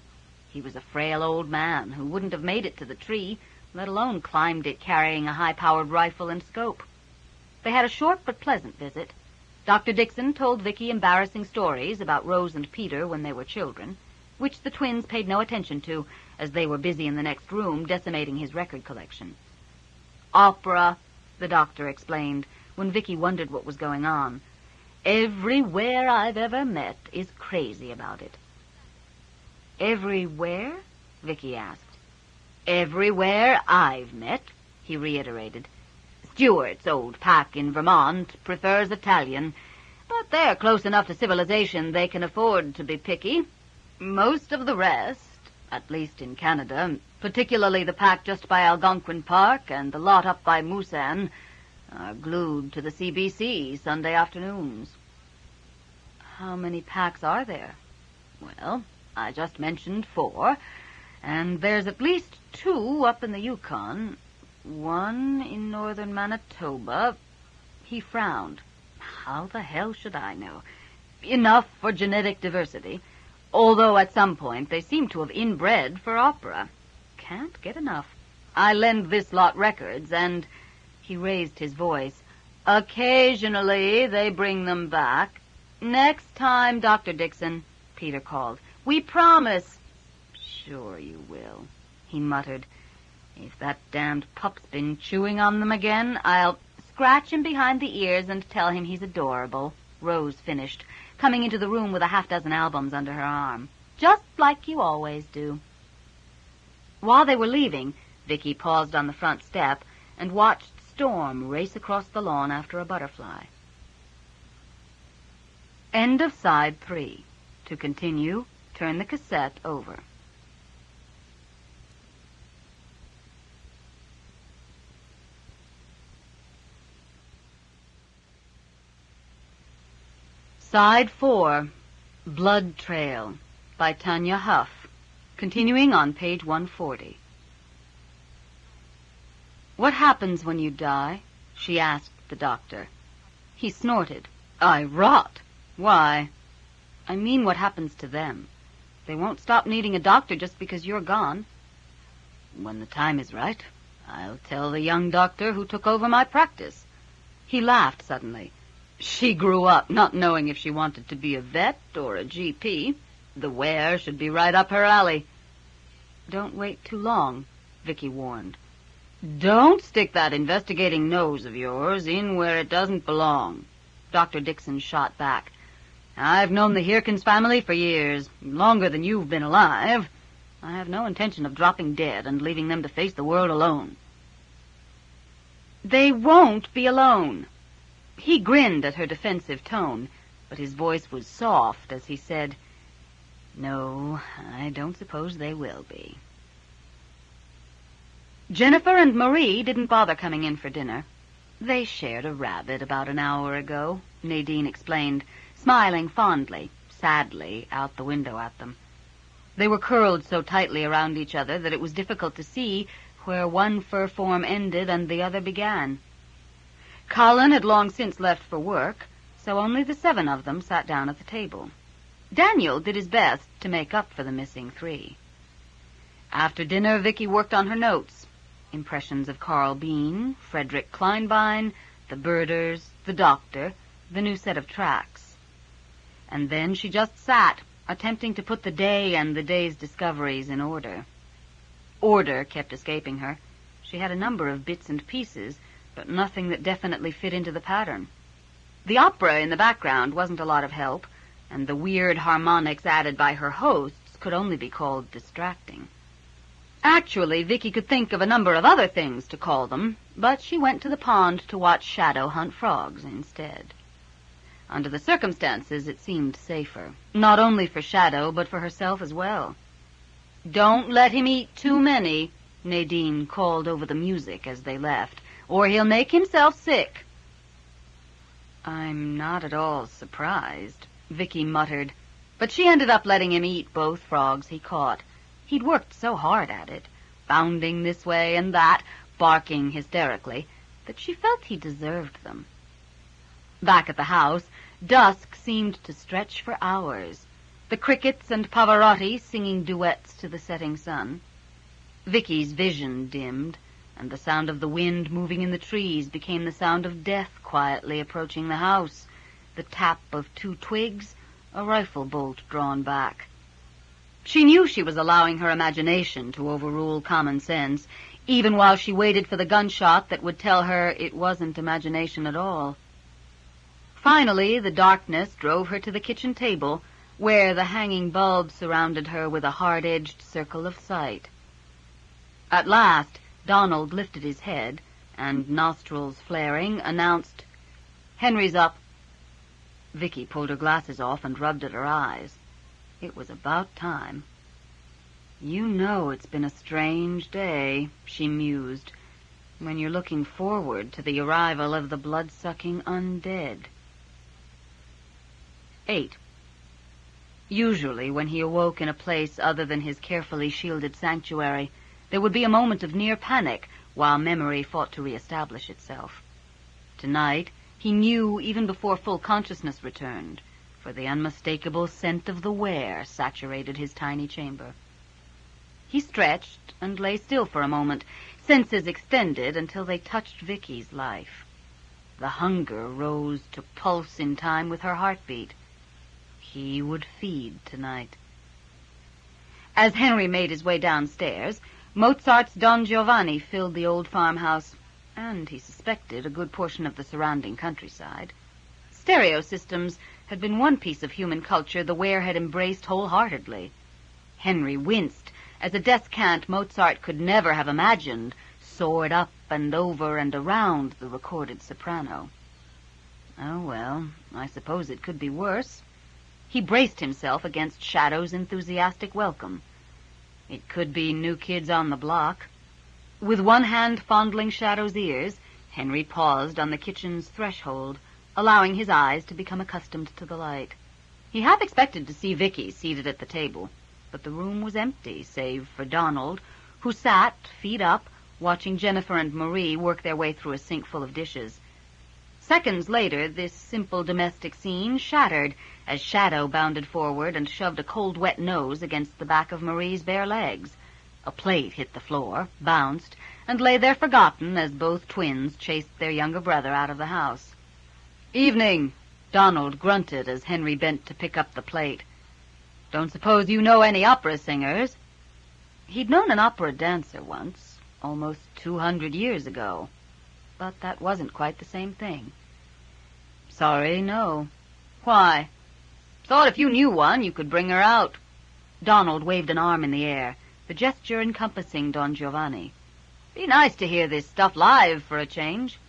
He was a frail old man who wouldn't have made it to the tree, let alone climbed it carrying a high-powered rifle and scope. They had a short but pleasant visit. Dr. Dixon told Vicki embarrassing stories about Rose and Peter when they were children, which the twins paid no attention to, as they were busy in the next room decimating his record collection. Opera, the doctor explained, when Vicki wondered what was going on. Everywhere I've ever met is crazy about it. Everywhere? Vicki asked. Everywhere I've met, he reiterated. Stuart's old pack in Vermont prefers Italian, but they're close enough to civilization they can afford to be picky. Most of the rest, at least in Canada, particularly the pack just by Algonquin Park and the lot up by Moussan, are glued to the CBC Sunday afternoons. How many packs are there? Well, I just mentioned 4, and there's at least 2 up in the Yukon, 1 in northern Manitoba. He frowned. How the hell should I know? Enough for genetic diversity, although at some point they seem to have inbred for opera. Can't get enough. I lend this lot records, and... He raised his voice. Occasionally they bring them back. Next time, Dr. Dixon, Peter called. We promise. Sure you will, he muttered. If that damned pup's been chewing on them again, I'll scratch him behind the ears and tell him he's adorable, Rose finished, coming into the room with a half-dozen albums under her arm. Just like you always do. While they were leaving, Vicki paused on the front step and watched Storm race across the lawn after a butterfly. End of side 3. To continue, turn the cassette over. Side 4, Blood Trail, by Tanya Huff, continuing on page 140. "What happens when you die?" she asked the doctor. He snorted. "I rot." "Why?" "I mean, what happens to them? They won't stop needing a doctor just because you're gone." "When the time is right, I'll tell the young doctor who took over my practice." He laughed suddenly. "She grew up not knowing if she wanted to be a vet or a GP. The where should be right up her alley." "Don't wait too long," Vicki warned. "Don't stick that investigating nose of yours in where it doesn't belong," Dr. Dixon shot back. "I've known the Hirkins family for years, longer than you've been alive. I have no intention of dropping dead and leaving them to face the world alone." "They won't be alone." He grinned at her defensive tone, but his voice was soft as he said, "No, I don't suppose they will be." Jennifer and Marie didn't bother coming in for dinner. "They shared a rabbit about an hour ago," Nadine explained, smiling fondly, sadly, out the window at them. They were curled so tightly around each other that it was difficult to see where one fur form ended and the other began. Colin had long since left for work, so only the 7 of them sat down at the table. Daniel did his best to make up for the missing 3. After dinner, Vicki worked on her notes. Impressions of Carl Bean, Frederick Kleinbein, the birders, the doctor, the new set of tracks. And then she just sat, attempting to put the day and the day's discoveries in order. Order kept escaping her. She had a number of bits and pieces, but nothing that definitely fit into the pattern. The opera in the background wasn't a lot of help, and the weird harmonics added by her hosts could only be called distracting. Actually, Vicki could think of a number of other things to call them, but she went to the pond to watch Shadow hunt frogs instead. Under the circumstances, it seemed safer, not only for Shadow, but for herself as well. "Don't let him eat too many," Nadine called over the music as they left, "or he'll make himself sick." "I'm not at all surprised," Vicki muttered, but she ended up letting him eat both frogs he caught. He'd worked so hard at it, bounding this way and that, barking hysterically, that she felt he deserved them. Back at the house, dusk seemed to stretch for hours, the crickets and Pavarotti singing duets to the setting sun. Vicki's vision dimmed, and the sound of the wind moving in the trees became the sound of death quietly approaching the house, the tap of 2 twigs, a rifle bolt drawn back. She knew she was allowing her imagination to overrule common sense, even while she waited for the gunshot that would tell her it wasn't imagination at all. Finally, the darkness drove her to the kitchen table, where the hanging bulb surrounded her with a hard-edged circle of sight. At last, Donald lifted his head, and, nostrils flaring, announced, "Henry's up." Vicki pulled her glasses off and rubbed at her eyes. It was about time. "You know it's been a strange day," she mused, "when you're looking forward to the arrival of the blood-sucking undead." 8. Usually, when he awoke in a place other than his carefully shielded sanctuary, there would be a moment of near panic while memory fought to reestablish itself. Tonight, he knew even before full consciousness returned, for the unmistakable scent of the ware saturated his tiny chamber. He stretched and lay still for a moment, senses extended until they touched Vicki's life. The hunger rose to pulse in time with her heartbeat. He would feed tonight. As Henry made his way downstairs, Mozart's Don Giovanni filled the old farmhouse, and he suspected a good portion of the surrounding countryside. Stereo systems had been one piece of human culture the Ware had embraced wholeheartedly. Henry winced as a descant Mozart could never have imagined soared up and over and around the recorded soprano. Oh, well, I suppose it could be worse. He braced himself against Shadow's enthusiastic welcome. It could be New Kids on the Block. With one hand fondling Shadow's ears, Henry paused on the kitchen's threshold, allowing his eyes to become accustomed to the light. He half expected to see Vicki seated at the table, but the room was empty, save for Donald, who sat, feet up, watching Jennifer and Marie work their way through a sink full of dishes. Seconds later, this simple domestic scene shattered as Shadow bounded forward and shoved a cold, wet nose against the back of Marie's bare legs. A plate hit the floor, bounced, and lay there forgotten as both twins chased their younger brother out of the house. "Evening," Donald grunted as Henry bent to pick up the plate. "Don't suppose you know any opera singers?" He'd known an opera dancer once, almost 200 years ago, but that wasn't quite the same thing. "Sorry, no." "Why?" "Thought if you knew one, you could bring her out." Donald waved an arm in the air, the gesture encompassing Don Giovanni. "Be nice to hear this stuff live for a change."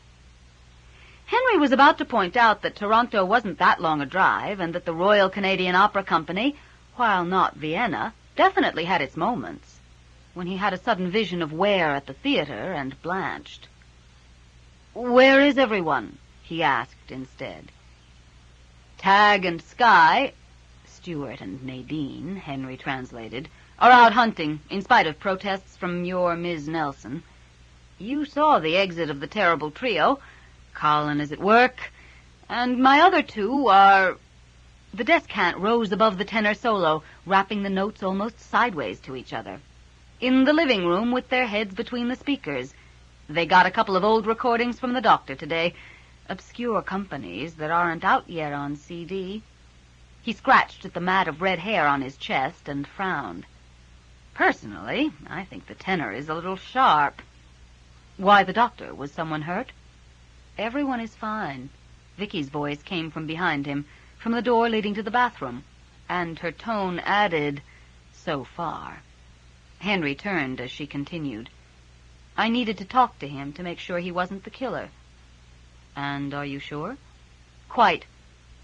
Henry was about to point out that Toronto wasn't that long a drive, and that the Royal Canadian Opera Company, while not Vienna, definitely had its moments, when he had a sudden vision of Ware at the theater and blanched. "Where is everyone?" he asked instead. "Tag and Skye," Stuart and Nadine, Henry translated, "are out hunting, in spite of protests from your Ms. Nelson. You saw the exit of the terrible trio. Colin is at work, and my other two are—" The descant rose above the tenor solo, wrapping the notes almost sideways to each other. "In the living room with their heads between the speakers. They got a couple of old recordings from the doctor today. Obscure companies that aren't out yet on CD. He scratched at the mat of red hair on his chest and frowned. "Personally, I think the tenor is a little sharp." "Why the doctor? Was someone hurt?" "Everyone is fine." Vicki's voice came from behind him, from the door leading to the bathroom, and her tone added, "so far." Henry turned as she continued. "I needed to talk to him to make sure he wasn't the killer." "And are you sure?" "Quite.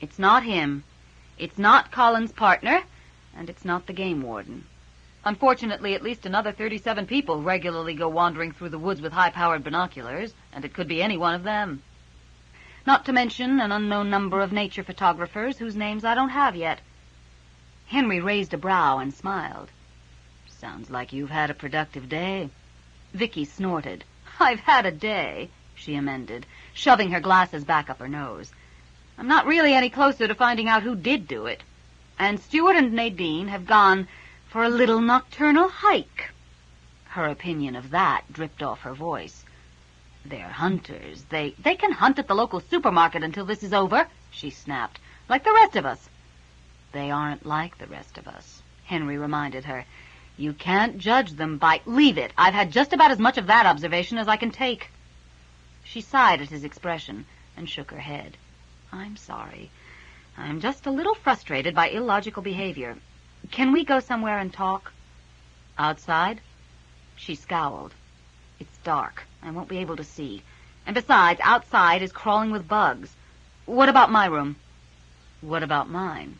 It's not him. It's not Colin's partner, and it's not the game warden. Unfortunately, at least another 37 people regularly go wandering through the woods with high-powered binoculars, and it could be any one of them. Not to mention an unknown number of nature photographers whose names I don't have yet." Henry raised a brow and smiled. "Sounds like you've had a productive day." Vicki snorted. "I've had a day," she amended, shoving her glasses back up her nose. "I'm not really any closer to finding out who did do it. And Stuart and Nadine have gone for a little nocturnal hike." Her opinion of that dripped off her voice. "They're hunters. They can hunt at the local supermarket until this is over," she snapped, "like the rest of us." "They aren't like the rest of us," Henry reminded her. "You can't judge them by—" "Leave it. I've had just about as much of that observation as I can take." She sighed at his expression and shook her head. "I'm sorry. I'm just a little frustrated by illogical behavior. Can we go somewhere and talk?" "Outside?" She scowled. "It's dark. I won't be able to see. And besides, outside is crawling with bugs. What about my room?" "What about mine?"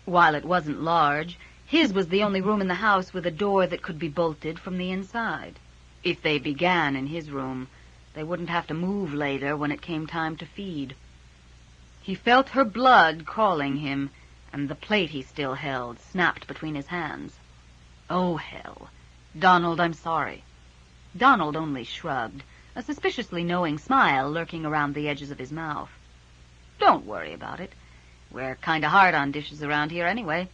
While it wasn't large, his was the only room in the house with a door that could be bolted from the inside. If they began in his room, they wouldn't have to move later when it came time to feed. He felt her blood calling him, and the plate he still held snapped between his hands. "Oh, hell. Donald, I'm sorry." Donald only shrugged, a suspiciously knowing smile lurking around the edges of his mouth. "Don't worry about it. We're kind of hard on dishes around here anyway."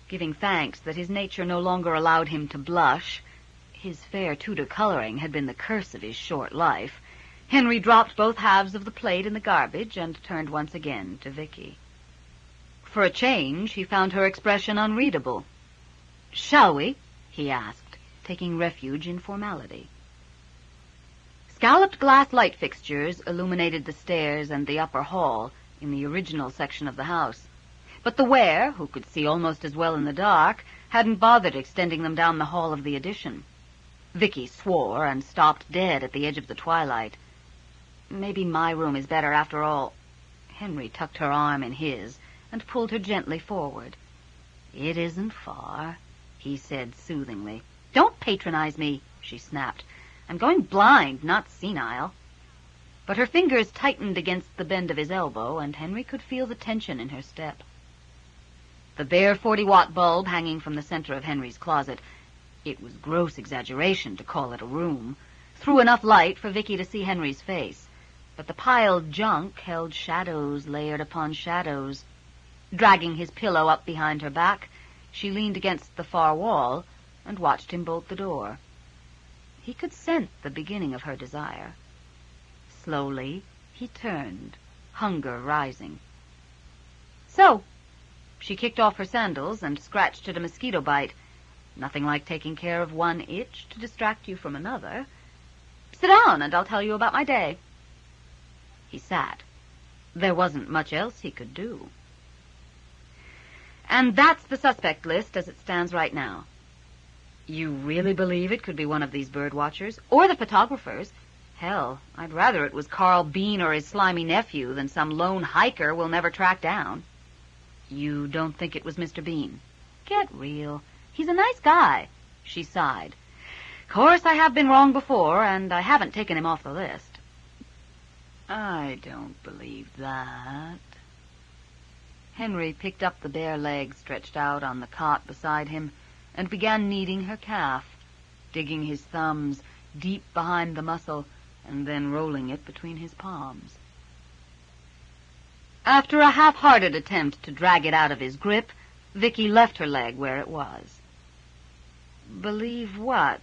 Giving thanks that his nature no longer allowed him to blush — his fair Tudor coloring had been the curse of his short life — Henry dropped both halves of the plate in the garbage and turned once again to Vicki. For a change, he found her expression unreadable. "Shall we?" he asked. taking refuge in formality. Scalloped glass light fixtures illuminated the stairs and the upper hall in the original section of the house. But the Ware, who could see almost as well in the dark, hadn't bothered extending them down the hall of the addition. Vicki swore and stopped dead at the edge of the twilight. Maybe my room is better after all. Henry tucked her arm in his and pulled her gently forward. It isn't far, he said soothingly. Don't patronize me, she snapped. I'm going blind, not senile. But her fingers tightened against the bend of his elbow, and Henry could feel the tension in her step. The bare 40-watt bulb hanging from the center of Henry's closet, it was gross exaggeration to call it a room, threw enough light for Vicki to see Henry's face, but the piled junk held shadows layered upon shadows. Dragging his pillow up behind her back, she leaned against the far wall and watched him bolt the door. He could sense the beginning of her desire. Slowly, he turned, hunger rising. So, she kicked off her sandals and scratched at a mosquito bite. Nothing like taking care of one itch to distract you from another. Sit down and I'll tell you about my day. He sat. There wasn't much else he could do. And that's the suspect list as it stands right now. You really believe it could be one of these bird watchers? Or the photographers? Hell, I'd rather it was Carl Bean or his slimy nephew than some lone hiker we'll never track down. You don't think it was Mr. Bean? Get real. He's a nice guy, she sighed. Of course, I have been wrong before, and I haven't taken him off the list. I don't believe that. Henry picked up the bare leg stretched out on the cot beside him and began kneading her calf, digging his thumbs deep behind the muscle and then rolling it between his palms. After a half-hearted attempt to drag it out of his grip, Vicki left her leg where it was. Believe what?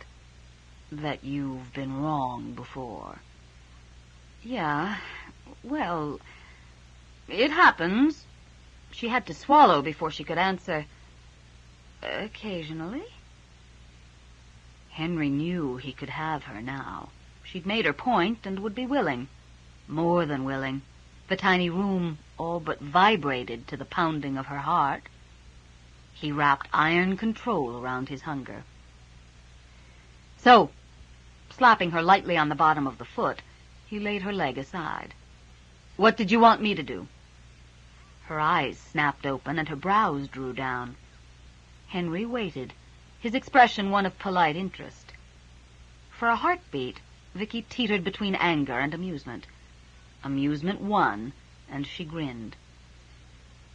That you've been wrong before. Yeah, well, it happens. She had to swallow before she could answer. Occasionally. Henry knew he could have her now. She'd made her point and would be willing. More than willing. The tiny room all but vibrated to the pounding of her heart. He wrapped iron control around his hunger. So, slapping her lightly on the bottom of the foot, he laid her leg aside. What did you want me to do? Her eyes snapped open and her brows drew down. Henry waited, his expression one of polite interest. For a heartbeat, Vicki teetered between anger and amusement. Amusement won, and she grinned.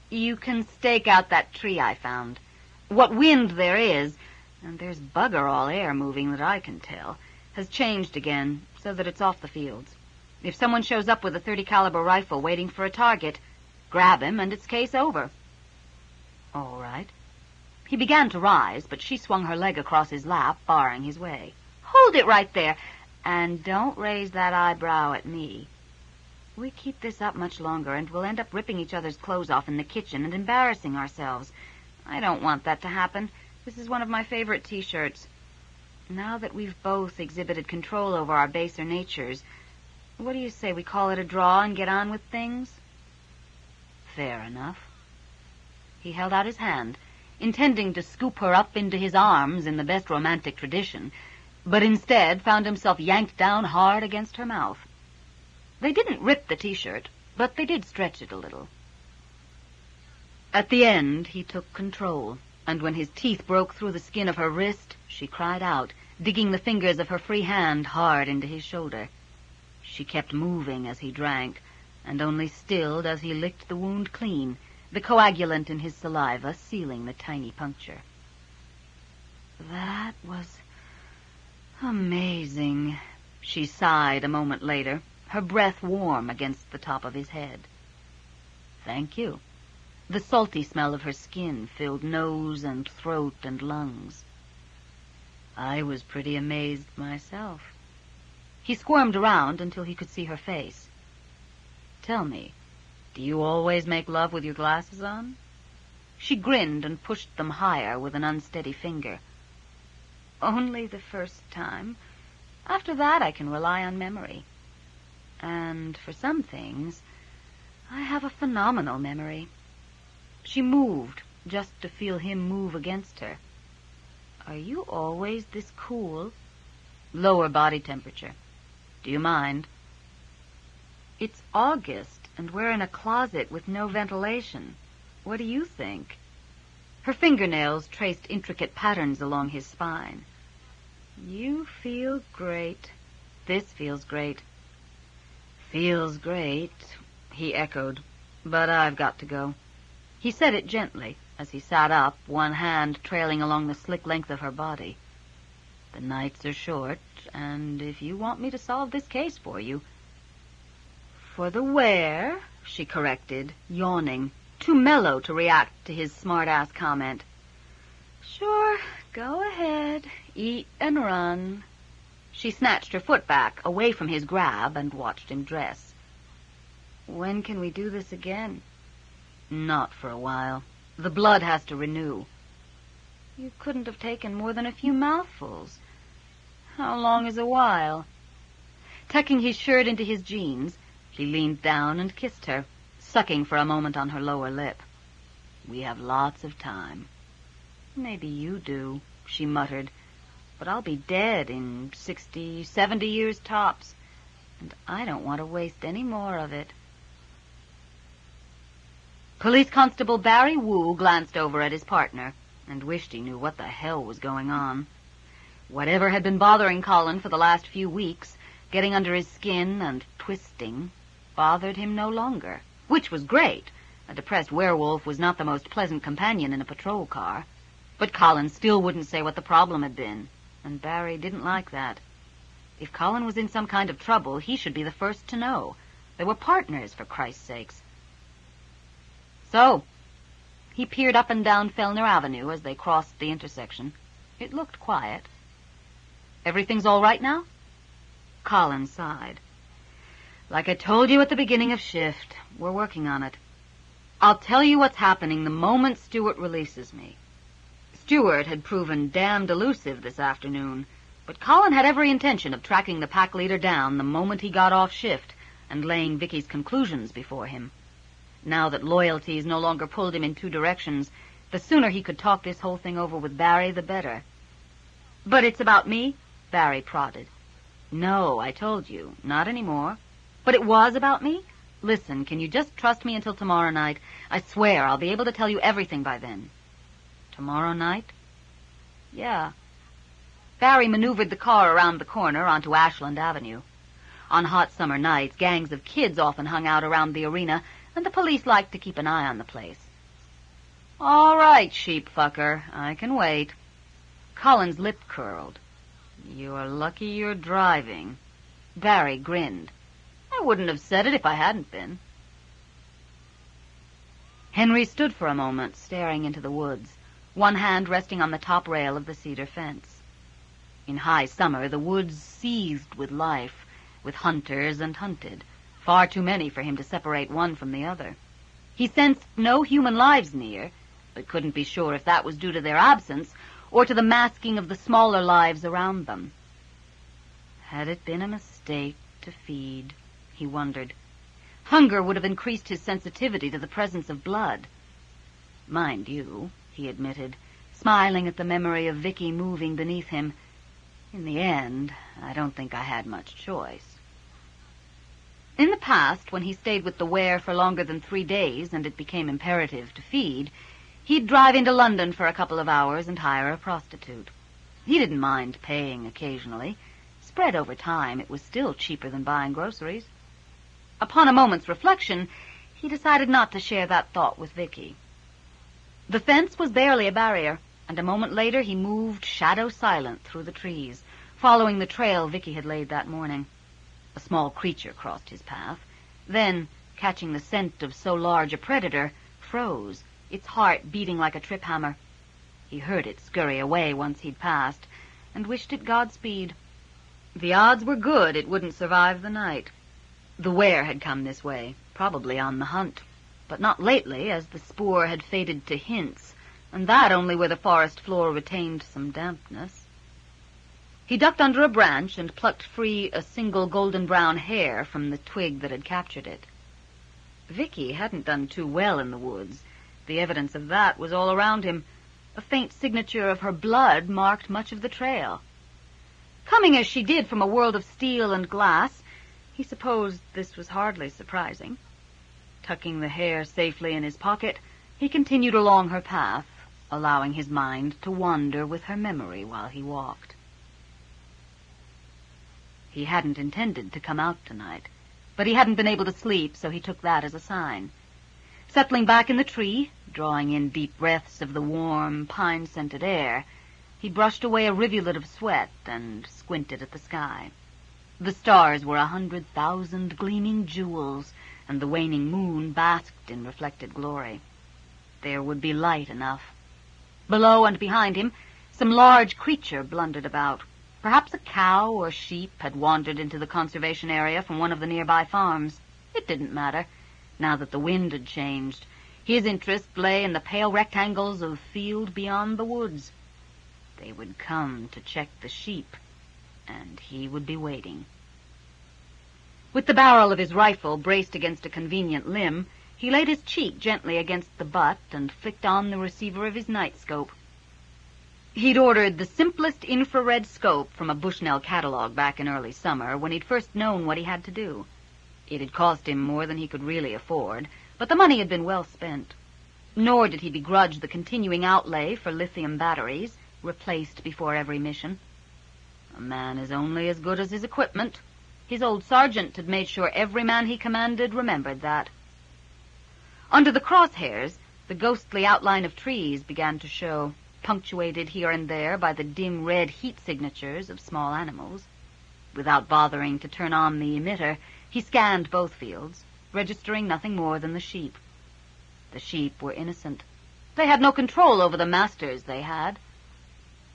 You can stake out that tree I found. What wind there is, and there's bugger all air moving that I can tell, has changed again, so that it's off the fields. If someone shows up with a .30 caliber rifle waiting for a target, grab him and it's case over. All right. He began to rise, but she swung her leg across his lap, barring his way. Hold it right there, and don't raise that eyebrow at me. We keep this up much longer, and we'll end up ripping each other's clothes off in the kitchen and embarrassing ourselves. I don't want that to happen. This is one of my favorite T-shirts. Now that we've both exhibited control over our baser natures, what do you say we call it a draw and get on with things? Fair enough. He held out his hand, intending to scoop her up into his arms in the best romantic tradition, but instead found himself yanked down hard against her mouth. They didn't rip the T-shirt, but they did stretch it a little. At the end, he took control, and when his teeth broke through the skin of her wrist, she cried out, digging the fingers of her free hand hard into his shoulder. She kept moving as he drank, and only stilled as he licked the wound clean, the coagulant in his saliva sealing the tiny puncture. That was amazing, she sighed a moment later, her breath warm against the top of his head. Thank you. The salty smell of her skin filled nose and throat and lungs. I was pretty amazed myself. He squirmed around until he could see her face. Tell me, do you always make love with your glasses on? She grinned and pushed them higher with an unsteady finger. Only the first time. After that, I can rely on memory. And for some things, I have a phenomenal memory. She moved just to feel him move against her. Are you always this cool? Lower body temperature. Do you mind? It's August, and we're in a closet with no ventilation. What do you think? Her fingernails traced intricate patterns along his spine. You feel great. This feels great. Feels great, he echoed, but I've got to go. He said it gently as he sat up, one hand trailing along the slick length of her body. The nights are short, and if you want me to solve this case for you... For the where, she corrected, yawning, too mellow to react to his smart-ass comment. Sure, go ahead, eat and run. She snatched her foot back, away from his grab, and watched him dress. When can we do this again? Not for a while. The blood has to renew. You couldn't have taken more than a few mouthfuls. How long is a while? Tucking his shirt into his jeans, he leaned down and kissed her, sucking for a moment on her lower lip. We have lots of time. Maybe you do, she muttered. But I'll be dead in 60, 70 years tops, and I don't want to waste any more of it. Police Constable Barry Wu glanced over at his partner and wished he knew what the hell was going on. Whatever had been bothering Colin for the last few weeks, getting under his skin and twisting, bothered him no longer, which was great. A depressed werewolf was not the most pleasant companion in a patrol car. But Colin still wouldn't say what the problem had been. And Barry didn't like that. If Colin was in some kind of trouble, he should be the first to know. They were partners, for Christ's sakes. So, he peered up and down Fellner Avenue as they crossed the intersection. It looked quiet. Everything's all right now? Colin sighed. Like I told you at the beginning of shift, we're working on it. I'll tell you what's happening the moment Stewart releases me. Stewart had proven damned elusive this afternoon, but Colin had every intention of tracking the pack leader down the moment he got off shift and laying Vicki's conclusions before him. Now that loyalties no longer pulled him in two directions, the sooner he could talk this whole thing over with Barry, the better. But it's about me, Barry prodded. No, I told you, not anymore. But it was about me? Listen, can you just trust me until tomorrow night? I swear I'll be able to tell you everything by then. Tomorrow night? Yeah. Barry maneuvered the car around the corner onto Ashland Avenue. On hot summer nights, gangs of kids often hung out around the arena, and the police liked to keep an eye on the place. All right, sheep-fucker, I can wait. Colin's lip curled. You're lucky you're driving. Barry grinned. I wouldn't have said it if I hadn't been. Henry stood for a moment, staring into the woods, one hand resting on the top rail of the cedar fence. In high summer, the woods seethed with life, with hunters and hunted, far too many for him to separate one from the other. He sensed no human lives near, but couldn't be sure if that was due to their absence or to the masking of the smaller lives around them. Had it been a mistake to feed, he wondered. Hunger would have increased his sensitivity to the presence of blood. Mind you, he admitted, smiling at the memory of Vicki moving beneath him, in the end, I don't think I had much choice. In the past, when he stayed with the Ware for longer than 3 days and it became imperative to feed, he'd drive into London for a couple of hours and hire a prostitute. He didn't mind paying occasionally. Spread over time, it was still cheaper than buying groceries. Upon a moment's reflection, he decided not to share that thought with Vicki. The fence was barely a barrier, and a moment later he moved shadow-silent through the trees, following the trail Vicki had laid that morning. A small creature crossed his path, then, catching the scent of so large a predator, froze, its heart beating like a trip hammer. He heard it scurry away once he'd passed, and wished it Godspeed. The odds were good it wouldn't survive the night. The Ware had come this way, probably on the hunt, but not lately, as the spoor had faded to hints, and that only where the forest floor retained some dampness. He ducked under a branch and plucked free a single golden-brown hair from the twig that had captured it. Vicki hadn't done too well in the woods. The evidence of that was all around him. A faint signature of her blood marked much of the trail. Coming as she did from a world of steel and glass, he supposed this was hardly surprising. Tucking the hair safely in his pocket, he continued along her path, allowing his mind to wander with her memory while he walked. He hadn't intended to come out tonight, but he hadn't been able to sleep, so he took that as a sign. Settling back in the tree, drawing in deep breaths of the warm, pine-scented air, he brushed away a rivulet of sweat and squinted at the sky. The stars were 100,000 gleaming jewels, and the waning moon basked in reflected glory. There would be light enough. Below and behind him, some large creature blundered about. Perhaps a cow or sheep had wandered into the conservation area from one of the nearby farms. It didn't matter, now that the wind had changed. His interest lay in the pale rectangles of field beyond the woods. They would come to check the sheep, and he would be waiting. With the barrel of his rifle braced against a convenient limb, he laid his cheek gently against the butt and flicked on the receiver of his night scope. He'd ordered the simplest infrared scope from a Bushnell catalog back in early summer when he'd first known what he had to do. It had cost him more than he could really afford, but the money had been well spent. Nor did he begrudge the continuing outlay for lithium batteries, replaced before every mission. A man is only as good as his equipment. His old sergeant had made sure every man he commanded remembered that. Under the crosshairs, the ghostly outline of trees began to show, punctuated here and there by the dim red heat signatures of small animals. Without bothering to turn on the emitter, he scanned both fields, registering nothing more than the sheep. The sheep were innocent. They had no control over the masters they had.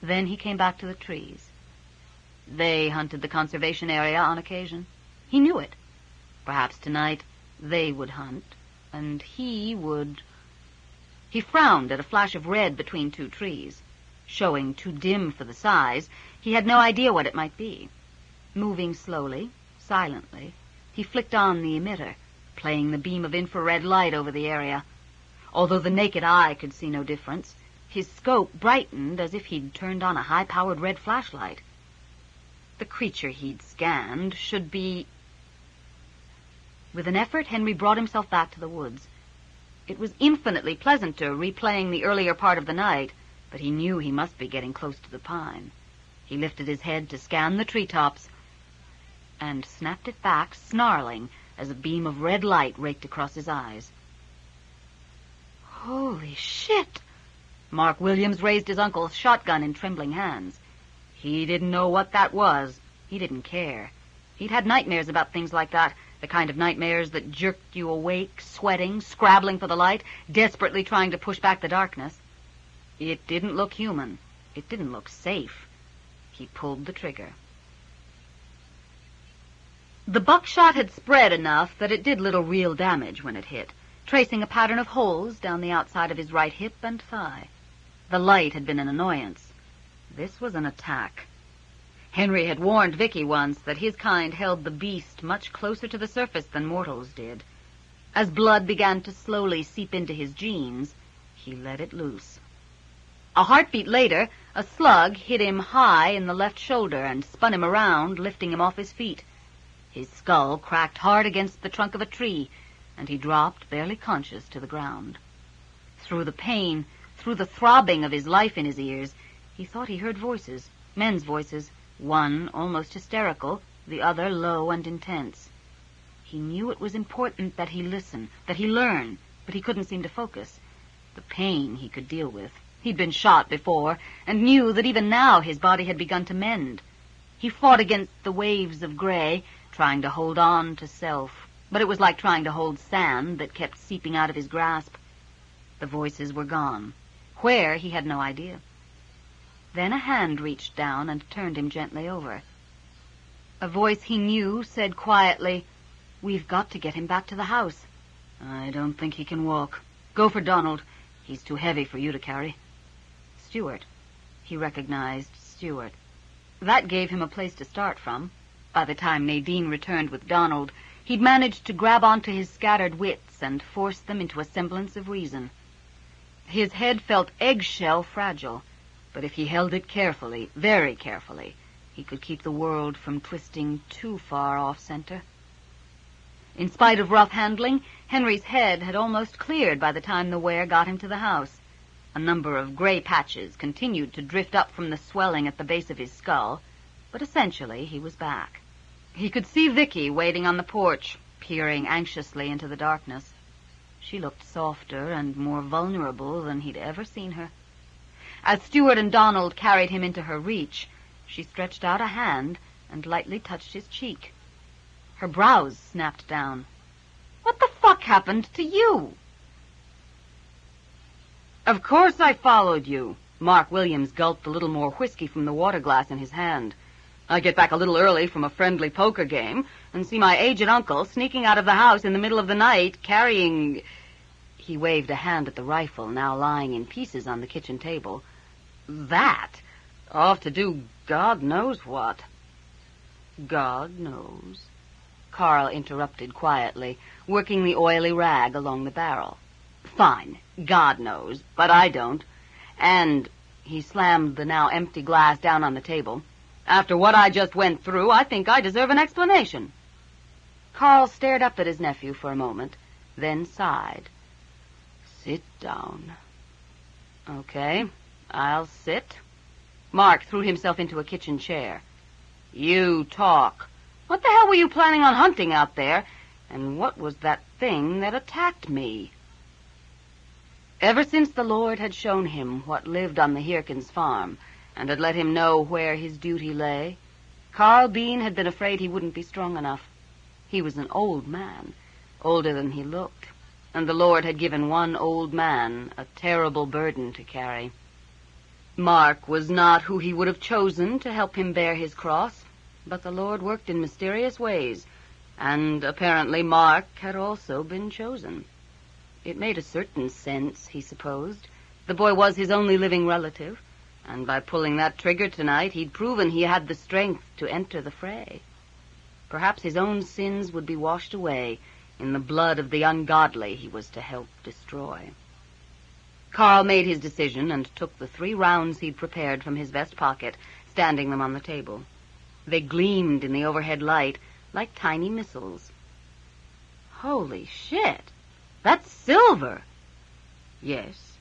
Then he came back to the trees. They hunted the conservation area on occasion. He knew it. Perhaps tonight they would hunt, and he would... He frowned at a flash of red between two trees. Showing too dim for the size, he had no idea what it might be. Moving slowly, silently, he flicked on the emitter, playing the beam of infrared light over the area. Although the naked eye could see no difference, his scope brightened as if he'd turned on a high-powered red flashlight. The creature he'd scanned should be... With an effort, Henry brought himself back to the woods. It was infinitely pleasanter replaying the earlier part of the night, but he knew he must be getting close to the pine. He lifted his head to scan the treetops and snapped it back, snarling, as a beam of red light raked across his eyes. Holy shit! Mark Williams raised his uncle's shotgun in trembling hands. He didn't know what that was. He didn't care. He'd had nightmares about things like that, the kind of nightmares that jerked you awake, sweating, scrabbling for the light, desperately trying to push back the darkness. It didn't look human. It didn't look safe. He pulled the trigger. The buckshot had spread enough that it did little real damage when it hit, tracing a pattern of holes down the outside of his right hip and thigh. The light had been an annoyance. This was an attack. Henry had warned Vicki once that his kind held the beast much closer to the surface than mortals did. As blood began to slowly seep into his genes, he let it loose. A heartbeat later, a slug hit him high in the left shoulder and spun him around, lifting him off his feet. His skull cracked hard against the trunk of a tree, and he dropped, barely conscious, to the ground. Through the pain, through the throbbing of his life in his ears, he thought he heard voices, men's voices, one almost hysterical, the other low and intense. He knew it was important that he listen, that he learn, but he couldn't seem to focus. The pain he could deal with. He'd been shot before, and knew that even now his body had begun to mend. He fought against the waves of gray, trying to hold on to self, but it was like trying to hold sand that kept seeping out of his grasp. The voices were gone. Where, he had no idea. Then a hand reached down and turned him gently over. A voice he knew said quietly, "We've got to get him back to the house." "I don't think he can walk. Go for Donald. He's too heavy for you to carry." Stuart. He recognized Stuart. That gave him a place to start from. By the time Nadine returned with Donald, he'd managed to grab onto his scattered wits and force them into a semblance of reason. His head felt eggshell fragile, but if he held it carefully, very carefully, he could keep the world from twisting too far off-center. In spite of rough handling, Henry's head had almost cleared by the time the wear got him to the house. A number of gray patches continued to drift up from the swelling at the base of his skull, but essentially he was back. He could see Vicki waiting on the porch, peering anxiously into the darkness. She looked softer and more vulnerable than he'd ever seen her. As Stuart and Donald carried him into her reach, she stretched out a hand and lightly touched his cheek. Her brows snapped down. "What the fuck happened to you?" "Of course I followed you." Mark Williams gulped a little more whiskey from the water glass in his hand. "I get back a little early from a friendly poker game and see my aged uncle sneaking out of the house in the middle of the night carrying—" He waved a hand at the rifle, now lying in pieces on the kitchen table. "That? Off to do God knows what." "God knows," Carl interrupted quietly, working the oily rag along the barrel. "Fine, God knows, but I don't. And," he slammed the now empty glass down on the table, "after what I just went through, I think I deserve an explanation." Carl stared up at his nephew for a moment, then sighed. "Sit down." "Okay, I'll sit." Mark threw himself into a kitchen chair. "You talk. What the hell were you planning on hunting out there? And what was that thing that attacked me?" Ever since the Lord had shown him what lived on the Hirkins farm and had let him know where his duty lay, Carl Bean had been afraid he wouldn't be strong enough. He was an old man, older than he looked, and the Lord had given one old man a terrible burden to carry. Mark was not who he would have chosen to help him bear his cross, but the Lord worked in mysterious ways, and apparently Mark had also been chosen. It made a certain sense, he supposed. The boy was his only living relative, and by pulling that trigger tonight, he'd proven he had the strength to enter the fray. Perhaps his own sins would be washed away in the blood of the ungodly he was to help destroy. Carl made his decision and took the 3 rounds he'd prepared from his vest pocket, standing them on the table. They gleamed in the overhead light like tiny missiles. "Holy shit! That's silver!" "Yes."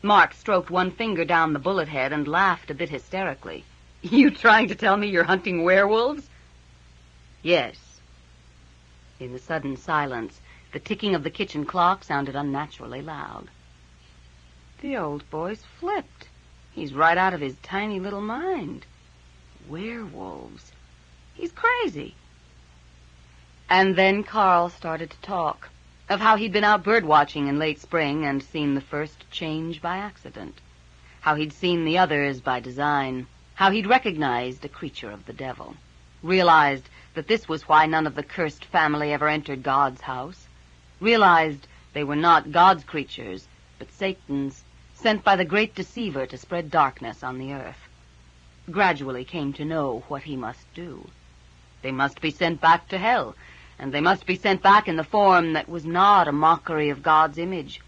Mark stroked one finger down the bullet head and laughed a bit hysterically. "You trying to tell me you're hunting werewolves?" "Yes." In the sudden silence, the ticking of the kitchen clock sounded unnaturally loud. The old boy's flipped. He's right out of his tiny little mind. Werewolves. He's crazy. And then Carl started to talk of how he'd been out bird-watching in late spring and seen the first change by accident, how he'd seen the others by design, how he'd recognized a creature of the devil, realized that this was why none of the cursed family ever entered God's house, realized they were not God's creatures, but Satan's, sent by the great deceiver to spread darkness on the earth. Gradually came to know what he must do. They must be sent back to hell, and they must be sent back in the form that was not a mockery of God's image.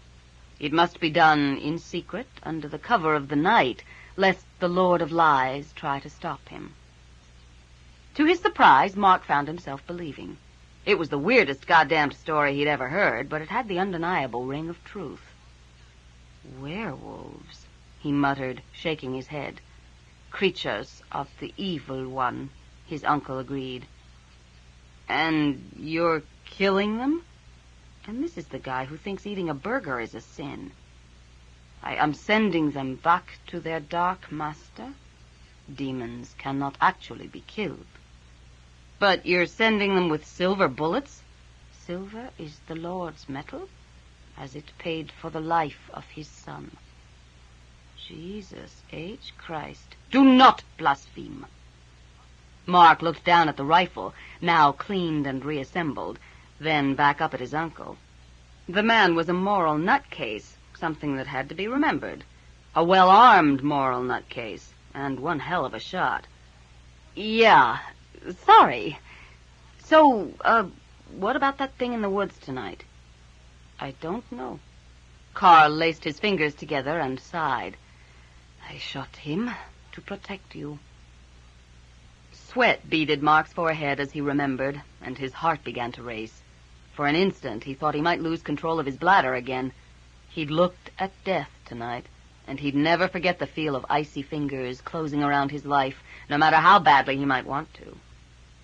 It must be done in secret, under the cover of the night, lest the Lord of Lies try to stop him. To his surprise, Mark found himself believing. It was the weirdest goddamned story he'd ever heard, but it had the undeniable ring of truth. "Werewolves," he muttered, shaking his head. "Creatures of the evil one," his uncle agreed. "And you're killing them?" And this is the guy who thinks eating a burger is a sin. "I am sending them back to their dark master. Demons cannot actually be killed." "But you're sending them with silver bullets?" "Silver is the Lord's metal, as it paid for the life of his son." "Jesus H. Christ, do not blaspheme." Mark looked down at the rifle, now cleaned and reassembled, then back up at his uncle. The man was a moral nutcase, something that had to be remembered. A well-armed moral nutcase, and one hell of a shot. Yeah, sorry. So, what about that thing in the woods tonight? I don't know. Carl laced his fingers together and sighed. I shot him to protect you. Sweat beaded Mark's forehead as he remembered, and his heart began to race. For an instant, he thought he might lose control of his bladder again. He'd looked at death tonight, and he'd never forget the feel of icy fingers closing around his life, no matter how badly he might want to.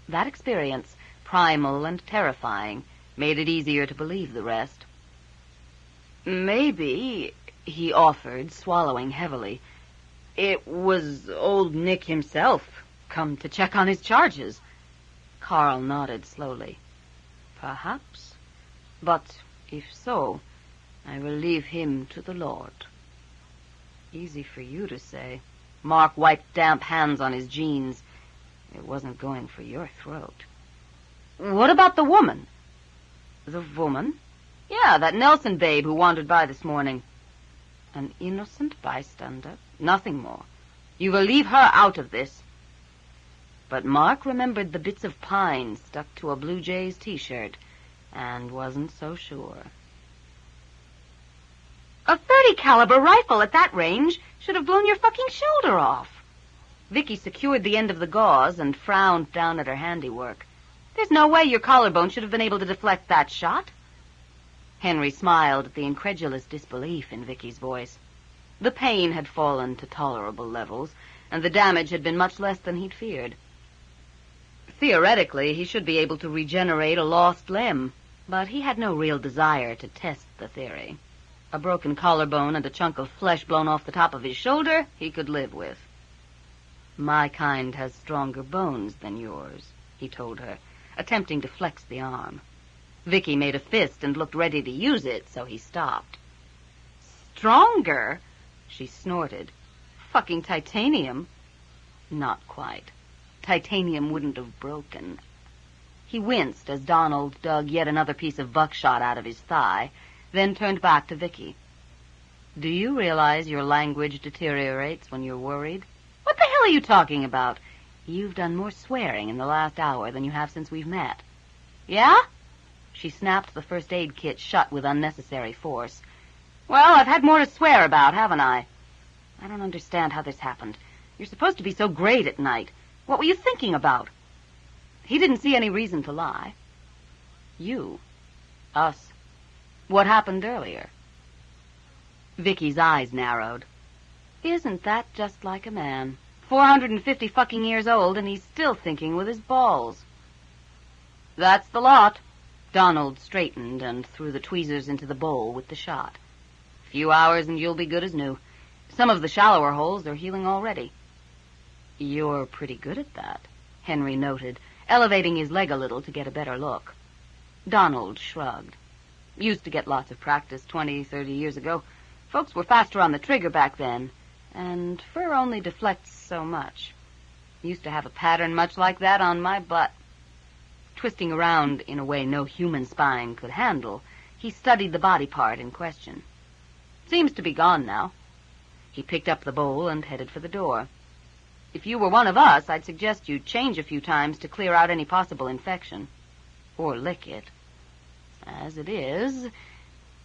That experience, primal and terrifying, made it easier to believe the rest. Maybe, he offered, swallowing heavily, it was old Nick himself, come to check on his charges. Carl nodded slowly. Perhaps. But if so, I will leave him to the Lord. Easy for you to say. Mark wiped damp hands on his jeans. It wasn't going for your throat. What about the woman? The woman? Yeah, that Nelson babe who wandered by this morning. An innocent bystander, nothing more. You will leave her out of this. But Mark remembered the bits of pine stuck to a Blue Jays t-shirt and wasn't so sure. A .30 caliber rifle at that range should have blown your fucking shoulder off. Vicki secured the end of the gauze and frowned down at her handiwork. There's no way your collarbone should have been able to deflect that shot. Henry smiled at the incredulous disbelief in Vicki's voice. The pain had fallen to tolerable levels, and the damage had been much less than he'd feared. Theoretically, he should be able to regenerate a lost limb, but he had no real desire to test the theory. A broken collarbone and a chunk of flesh blown off the top of his shoulder he could live with. My kind has stronger bones than yours, he told her, attempting to flex the arm. Vicki made a fist and looked ready to use it, so he stopped. Stronger? She snorted. Fucking titanium? Not quite. Titanium wouldn't have broken. He winced as Donald dug yet another piece of buckshot out of his thigh, then turned back to Vicki. Do you realize your language deteriorates when you're worried? What the hell are you talking about? You've done more swearing in the last hour than you have since we've met. Yeah? She snapped the first aid kit shut with unnecessary force. Well, I've had more to swear about, haven't I? I don't understand how this happened. You're supposed to be so great at night. What were you thinking about? He didn't see any reason to lie. You. Us. What happened earlier? Vicki's eyes narrowed. Isn't that just like a man? 450 fucking years old, and he's still thinking with his balls. That's the lot. Donald straightened and threw the tweezers into the bowl with the shot. A few hours and you'll be good as new. Some of the shallower holes are healing already. You're pretty good at that, Henry noted, elevating his leg a little to get a better look. Donald shrugged. Used to get lots of practice 20, 30 years ago. Folks were faster on the trigger back then, and fur only deflects so much. Used to have a pattern much like that on my butt. Twisting around in a way no human spine could handle, he studied the body part in question. Seems to be gone now. He picked up the bowl and headed for the door. If you were one of us, I'd suggest you change a few times to clear out any possible infection. Or lick it. As it is,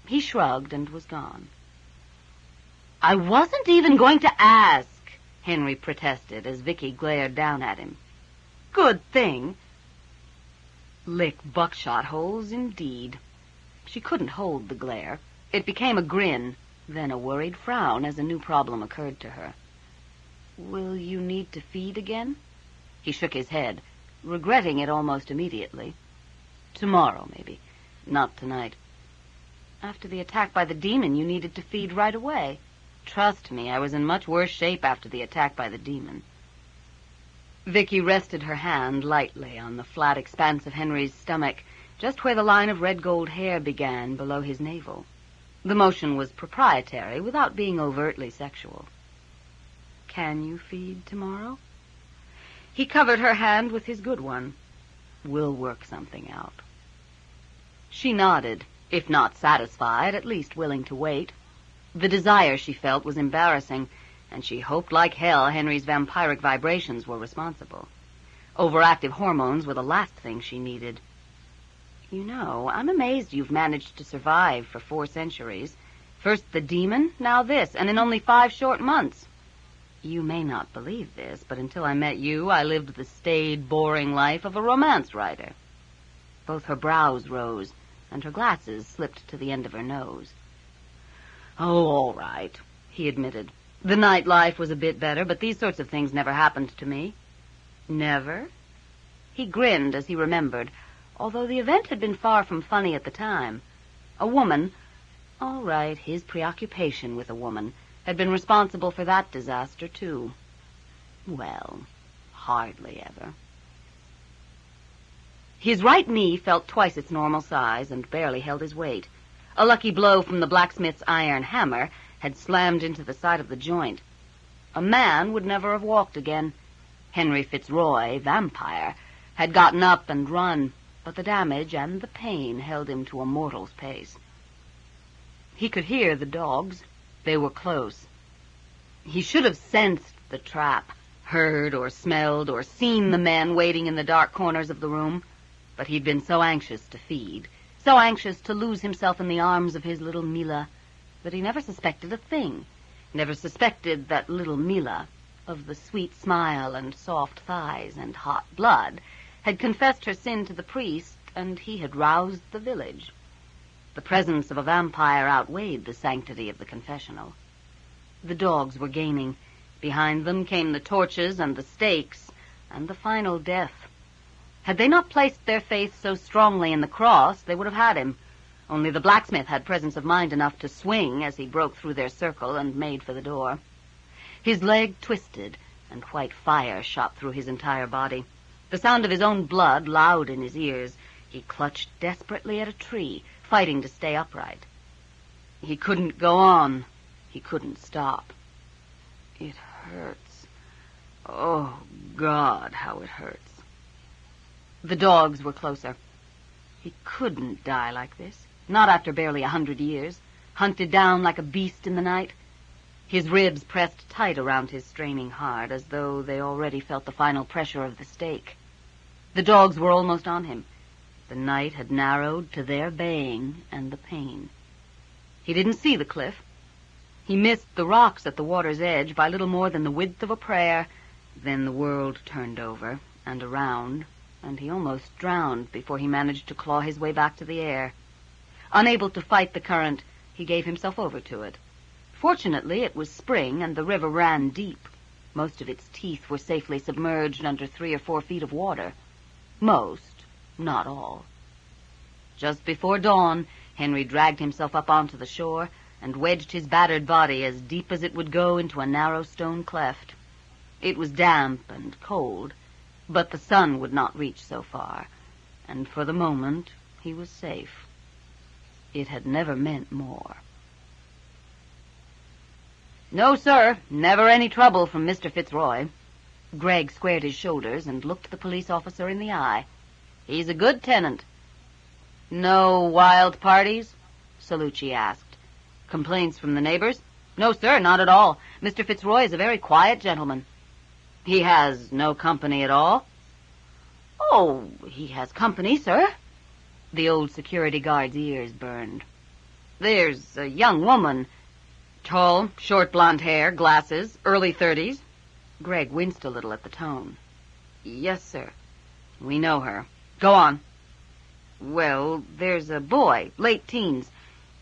he shrugged and was gone. I wasn't even going to ask, Henry protested as Vicki glared down at him. Good thing. Lick buckshot holes, indeed. She couldn't hold the glare. It became a grin, then a worried frown as a new problem occurred to her. Will you need to feed again? He shook his head, regretting it almost immediately. Tomorrow, maybe. Not tonight. After the attack by the demon, you needed to feed right away. Trust me, I was in much worse shape after the attack by the demon. Vicki rested her hand lightly on the flat expanse of Henry's stomach, just where the line of red-gold hair began below his navel. The motion was proprietary without being overtly sexual. Can you feed tomorrow? He covered her hand with his good one. We'll work something out. She nodded, if not satisfied, at least willing to wait. The desire she felt was embarrassing, and she hoped like hell Henry's vampiric vibrations were responsible. Overactive hormones were the last thing she needed. You know, I'm amazed you've managed to survive for 4 centuries. First the demon, now this, and in only 5 short months. You may not believe this, but until I met you, I lived the staid, boring life of a romance writer. Both her brows rose, and her glasses slipped to the end of her nose. Oh, all right, he admitted. The night life was a bit better, but these sorts of things never happened to me. Never? He grinned as he remembered, although the event had been far from funny at the time. A woman, all right, his preoccupation with a woman, had been responsible for that disaster, too. Well, hardly ever. His right knee felt twice its normal size and barely held his weight. A lucky blow from the blacksmith's iron hammer had slammed into the side of the joint. A man would never have walked again. Henry Fitzroy, vampire, had gotten up and run, but the damage and the pain held him to a mortal's pace. He could hear the dogs. They were close. He should have sensed the trap, heard or smelled or seen the men waiting in the dark corners of the room, but he'd been so anxious to feed, so anxious to lose himself in the arms of his little Mila, that he never suspected a thing, never suspected that little Mila, of the sweet smile and soft thighs and hot blood, had confessed her sin to the priest, and he had roused the village. The presence of a vampire outweighed the sanctity of the confessional. The dogs were gaining. Behind them came the torches and the stakes, and the final death. Had they not placed their faith so strongly in the cross, they would have had him. Only the blacksmith had presence of mind enough to swing as he broke through their circle and made for the door. His leg twisted, and white fire shot through his entire body. The sound of his own blood loud in his ears. He clutched desperately at a tree, fighting to stay upright. He couldn't go on. He couldn't stop. It hurts. Oh, God, how it hurts. The dogs were closer. He couldn't die like this. Not after barely 100 years, hunted down like a beast in the night. His ribs pressed tight around his straining heart, as though they already felt the final pressure of the stake. The dogs were almost on him. The night had narrowed to their baying and the pain. He didn't see the cliff. He missed the rocks at the water's edge by little more than the width of a prayer. Then the world turned over and around, and he almost drowned before he managed to claw his way back to the air. Unable to fight the current, he gave himself over to it. Fortunately, it was spring, and the river ran deep. Most of its teeth were safely submerged under 3 or 4 feet of water. Most, not all. Just before dawn, Henry dragged himself up onto the shore and wedged his battered body as deep as it would go into a narrow stone cleft. It was damp and cold, but the sun would not reach so far, and for the moment he was safe. It had never meant more. No, sir, never any trouble from Mr. Fitzroy. Gregg squared his shoulders and looked the police officer in the eye. He's a good tenant. No wild parties? Salucci asked. Complaints from the neighbors? No, sir, not at all. Mr. Fitzroy is a very quiet gentleman. He has no company at all? Oh, he has company, sir. The old security guard's ears burned. There's a young woman. Tall, short blonde hair, glasses, early 30s. Gregg winced a little at the tone. Yes, sir. We know her. Go on. Well, there's a boy, late teens.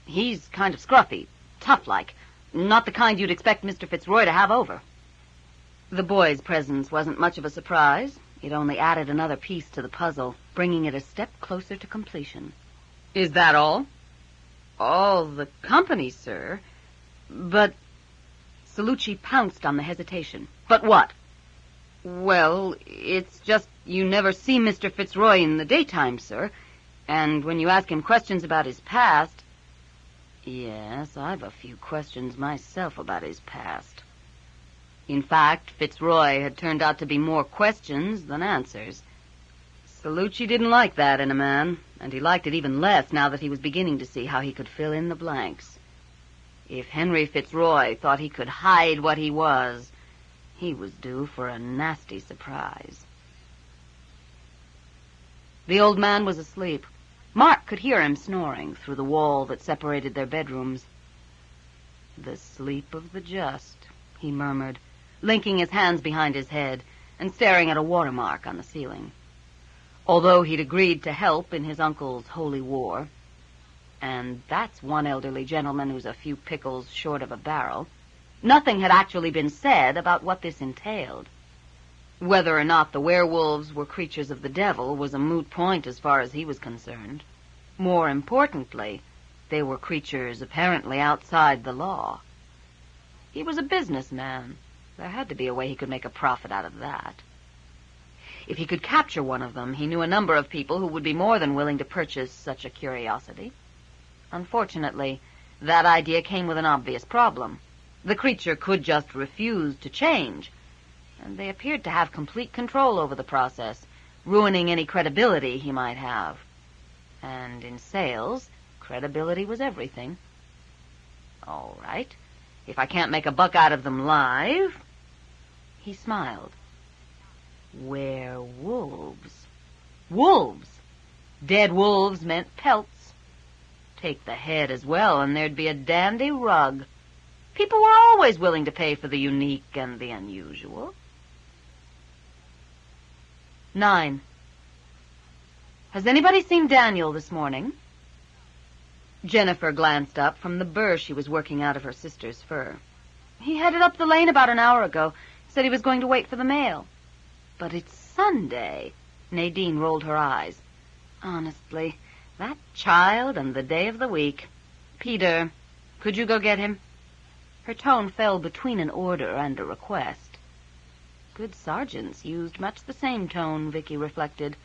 He's kind of scruffy, tough-like. Not the kind you'd expect Mr. Fitzroy to have over. The boy's presence wasn't much of a surprise. It only added another piece to the puzzle, bringing it a step closer to completion. Is that all? All the company, sir. But... Salucci pounced on the hesitation. But what? Well, it's just you never see Mr. Fitzroy in the daytime, sir. And when you ask him questions about his past... Yes, I've a few questions myself about his past. In fact, Fitzroy had turned out to be more questions than answers. Salucci didn't like that in a man, and he liked it even less now that he was beginning to see how he could fill in the blanks. If Henry Fitzroy thought he could hide what he was due for a nasty surprise. The old man was asleep. Mark could hear him snoring through the wall that separated their bedrooms. "The sleep of the just," he murmured, linking his hands behind his head and staring at a watermark on the ceiling. Although he'd agreed to help in his uncle's holy war, and that's one elderly gentleman who's a few pickles short of a barrel, nothing had actually been said about what this entailed. Whether or not the werewolves were creatures of the devil was a moot point as far as he was concerned. More importantly, they were creatures apparently outside the law. He was a businessman. There had to be a way he could make a profit out of that. If he could capture one of them, he knew a number of people who would be more than willing to purchase such a curiosity. Unfortunately, that idea came with an obvious problem. The creature could just refuse to change, and they appeared to have complete control over the process, ruining any credibility he might have. And in sales, credibility was everything. All right, if I can't make a buck out of them live... He smiled. Werewolves. Wolves! Dead wolves meant pelts. Take the head as well, and there'd be a dandy rug. People were always willing to pay for the unique and the unusual. 9. Has anybody seen Daniel this morning? Jennifer glanced up from the burr she was working out of her sister's fur. He headed up the lane about an hour ago. Said he was going to wait for the mail. But it's Sunday. Nadine rolled her eyes. Honestly, that child and the day of the week. Peter, could you go get him? Her tone fell between an order and a request. Good sergeants used much the same tone, Vicki reflected.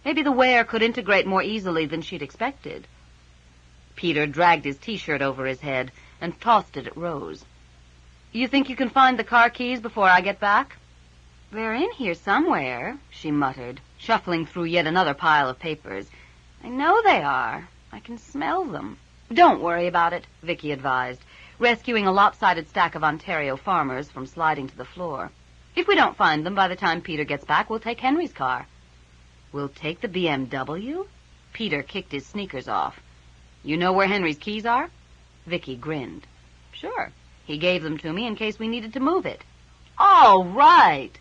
Maybe the wear could integrate more easily than she'd expected. Peter dragged his T-shirt over his head and tossed it at Rose. You think you can find the car keys before I get back? They're in here somewhere, she muttered, shuffling through yet another pile of papers. I know they are. I can smell them. Don't worry about it, Vicki advised, rescuing a lopsided stack of Ontario farmers from sliding to the floor. If we don't find them by the time Peter gets back, we'll take Henry's car. We'll take the BMW? Peter kicked his sneakers off. You know where Henry's keys are? Vicki grinned. Sure. He gave them to me in case we needed to move it. All right.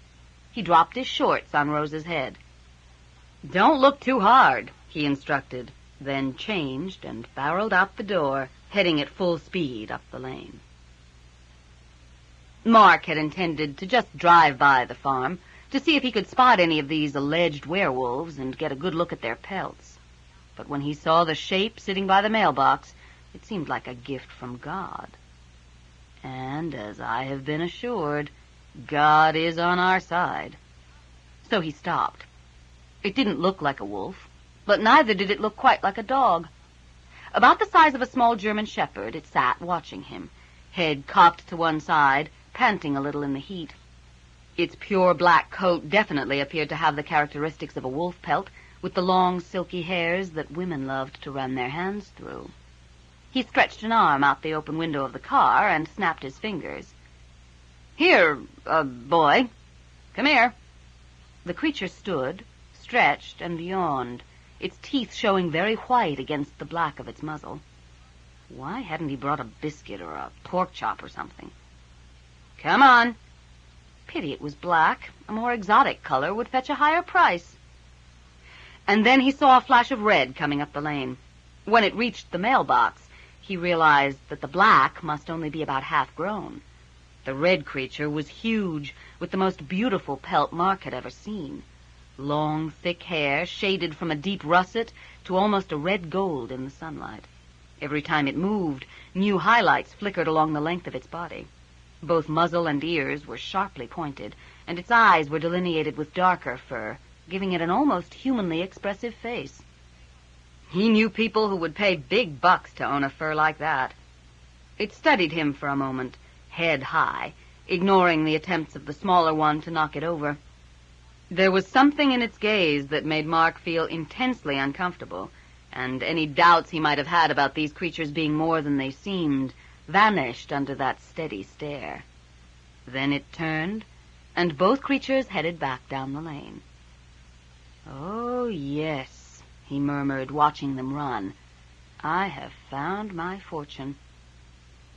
He dropped his shorts on Rose's head. Don't look too hard, he instructed, then changed and barreled out the door, heading at full speed up the lane. Mark had intended to just drive by the farm to see if he could spot any of these alleged werewolves and get a good look at their pelts. But when he saw the shape sitting by the mailbox, it seemed like a gift from God. And, as I have been assured, God is on our side. So he stopped. It didn't look like a wolf, but neither did it look quite like a dog. About the size of a small German shepherd, it sat watching him, head cocked to one side, panting a little in the heat. Its pure black coat definitely appeared to have the characteristics of a wolf pelt, with the long, silky hairs that women loved to run their hands through. He stretched an arm out the open window of the car and snapped his fingers. Here, boy. Come here. The creature stood, stretched, and yawned, its teeth showing very white against the black of its muzzle. Why hadn't he brought a biscuit or a pork chop or something? Come on. Pity it was black. A more exotic color would fetch a higher price. And then he saw a flash of red coming up the lane. When it reached the mailbox, he realized that the black must only be about half grown. The red creature was huge, with the most beautiful pelt Mark had ever seen. Long, thick hair, shaded from a deep russet to almost a red gold in the sunlight. Every time it moved, new highlights flickered along the length of its body. Both muzzle and ears were sharply pointed, and its eyes were delineated with darker fur, giving it an almost humanly expressive face. He knew people who would pay big bucks to own a fur like that. It studied him for a moment, head high, ignoring the attempts of the smaller one to knock it over. There was something in its gaze that made Mark feel intensely uncomfortable, and any doubts he might have had about these creatures being more than they seemed vanished under that steady stare. Then it turned, and both creatures headed back down the lane. Oh, yes, he murmured, watching them run. "I have found my fortune."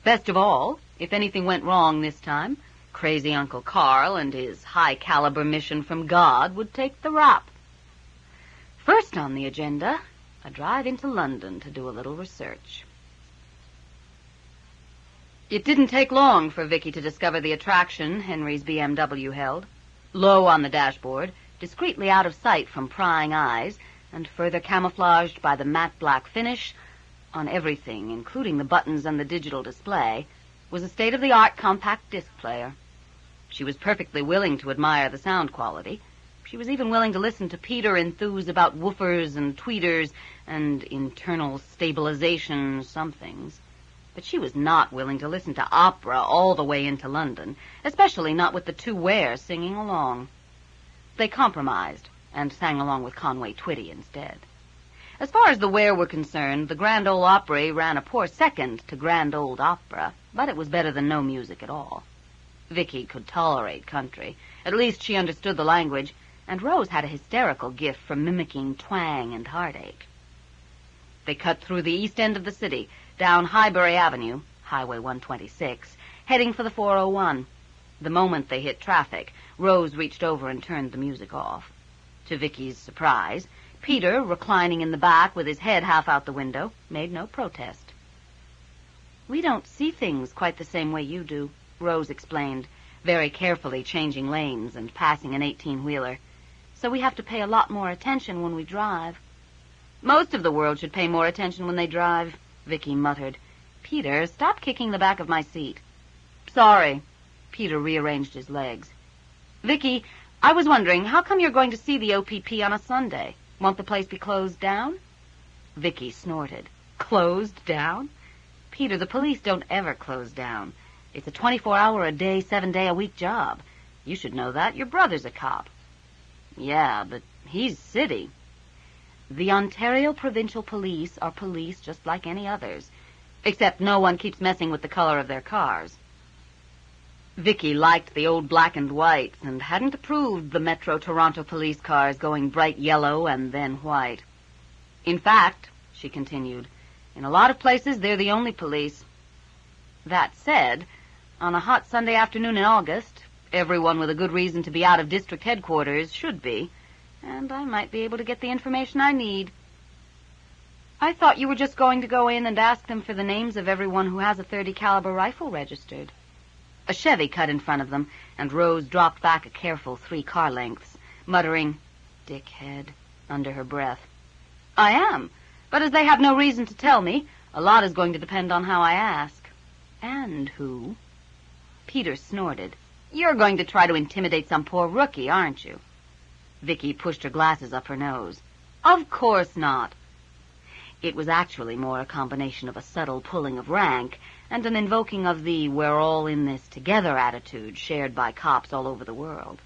Best of all, if anything went wrong this time, crazy Uncle Carl and his high-caliber mission from God would take the rap. First on the agenda, a drive into London to do a little research. It didn't take long for Vicki to discover the attraction Henry's BMW held. Low on the dashboard, discreetly out of sight from prying eyes, and further camouflaged by the matte black finish on everything, including the buttons and the digital display, was a state-of-the-art compact disc player. She was perfectly willing to admire the sound quality. She was even willing to listen to Peter enthuse about woofers and tweeters and internal stabilization somethings. But she was not willing to listen to opera all the way into London, especially not with the two Wares singing along. They compromised and sang along with Conway Twitty instead. As far as the Ware were concerned, the Grand Ole Opry ran a poor second to Grand Old Opera, but it was better than no music at all. Vicki could tolerate country. At least she understood the language, and Rose had a hysterical gift for mimicking twang and heartache. They cut through the east end of the city, down Highbury Avenue, Highway 126, heading for the 401. The moment they hit traffic, Rose reached over and turned the music off. To Vicki's surprise, Peter, reclining in the back with his head half out the window, made no protest. "We don't see things quite the same way you do," Rose explained, very carefully changing lanes and passing an 18-wheeler. "So we have to pay a lot more attention when we drive." "Most of the world should pay more attention when they drive," Vicki muttered. "Peter, stop kicking the back of my seat." "Sorry." Peter rearranged his legs. "Vicki, I was wondering, how come you're going to see the OPP on a Sunday? Won't the place be closed down?" Vicki snorted. "Closed down? Peter, the police don't ever close down. It's a 24-hour-a-day, 7-day-a-week job. You should know that. Your brother's a cop." "Yeah, but he's city." "The Ontario Provincial Police are police just like any others, except no one keeps messing with the color of their cars." Vicki liked the old black and whites and hadn't approved the Metro Toronto police cars going bright yellow and then white. "In fact," she continued, "in a lot of places they're the only police. That said, on a hot Sunday afternoon in August, everyone with a good reason to be out of district headquarters should be, and I might be able to get the information I need." "I thought you were just going to go in and ask them for the names of everyone who has a .30 caliber rifle registered." A Chevy cut in front of them, and Rose dropped back a careful 3 car lengths, muttering, "Dickhead," under her breath. "I am, but as they have no reason to tell me, a lot is going to depend on how I ask." "And who?" Peter snorted. "You're going to try to intimidate some poor rookie, aren't you?" Vicki pushed her glasses up her nose. "Of course not." It was actually more a combination of a subtle pulling of rank and an invoking of the "we're all in this together" attitude shared by cops all over the world.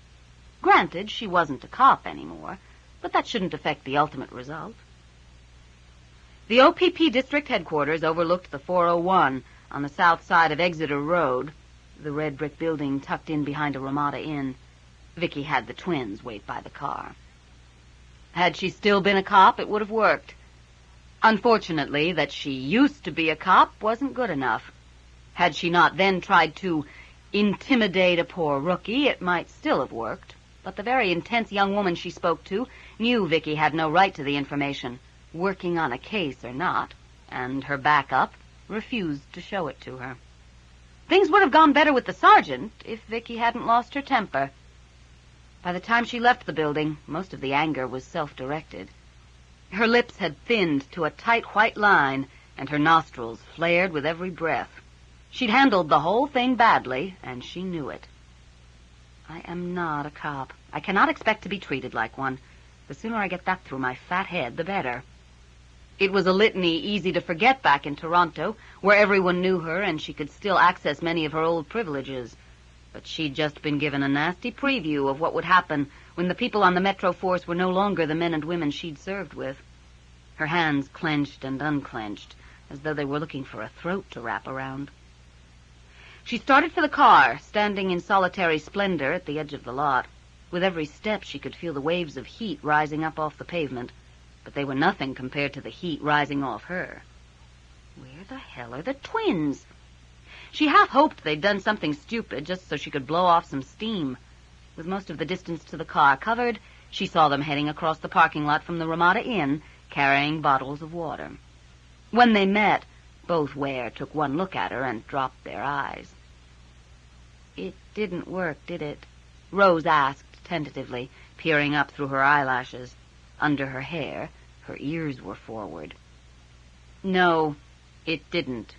Granted, she wasn't a cop anymore, but that shouldn't affect the ultimate result. The OPP district headquarters overlooked the 401 on the south side of Exeter Road, the red brick building tucked in behind a Ramada Inn. Vicki had the twins wait by the car. Had she still been a cop, it would have worked. Unfortunately, that she used to be a cop wasn't good enough. Had she not then tried to intimidate a poor rookie, it might still have worked. But the very intense young woman she spoke to knew Vicki had no right to the information, working on a case or not, and her backup refused to show it to her. Things would have gone better with the sergeant if Vicki hadn't lost her temper. By the time she left the building, most of the anger was self-directed. Her lips had thinned to a tight white line, and her nostrils flared with every breath. She'd handled the whole thing badly, and she knew it. "I am not a cop. I cannot expect to be treated like one. The sooner I get that through my fat head, the better." It was a litany easy to forget back in Toronto, where everyone knew her and she could still access many of her old privileges. But she'd just been given a nasty preview of what would happen when the people on the Metro Force were no longer the men and women she'd served with. Her hands clenched and unclenched, as though they were looking for a throat to wrap around. She started for the car, standing in solitary splendor at the edge of the lot. With every step, she could feel the waves of heat rising up off the pavement. but they were nothing compared to the heat rising off her. Where the hell are the twins? She half hoped they'd done something stupid just so she could blow off some steam. With most of the distance to the car covered, she saw them heading across the parking lot from the Ramada Inn, carrying bottles of water. When they met, both Ware took one look at her and dropped their eyes. "It didn't work, did it?" Rose asked tentatively, peering up through her eyelashes. Under her hair, her ears were forward. "No, it didn't."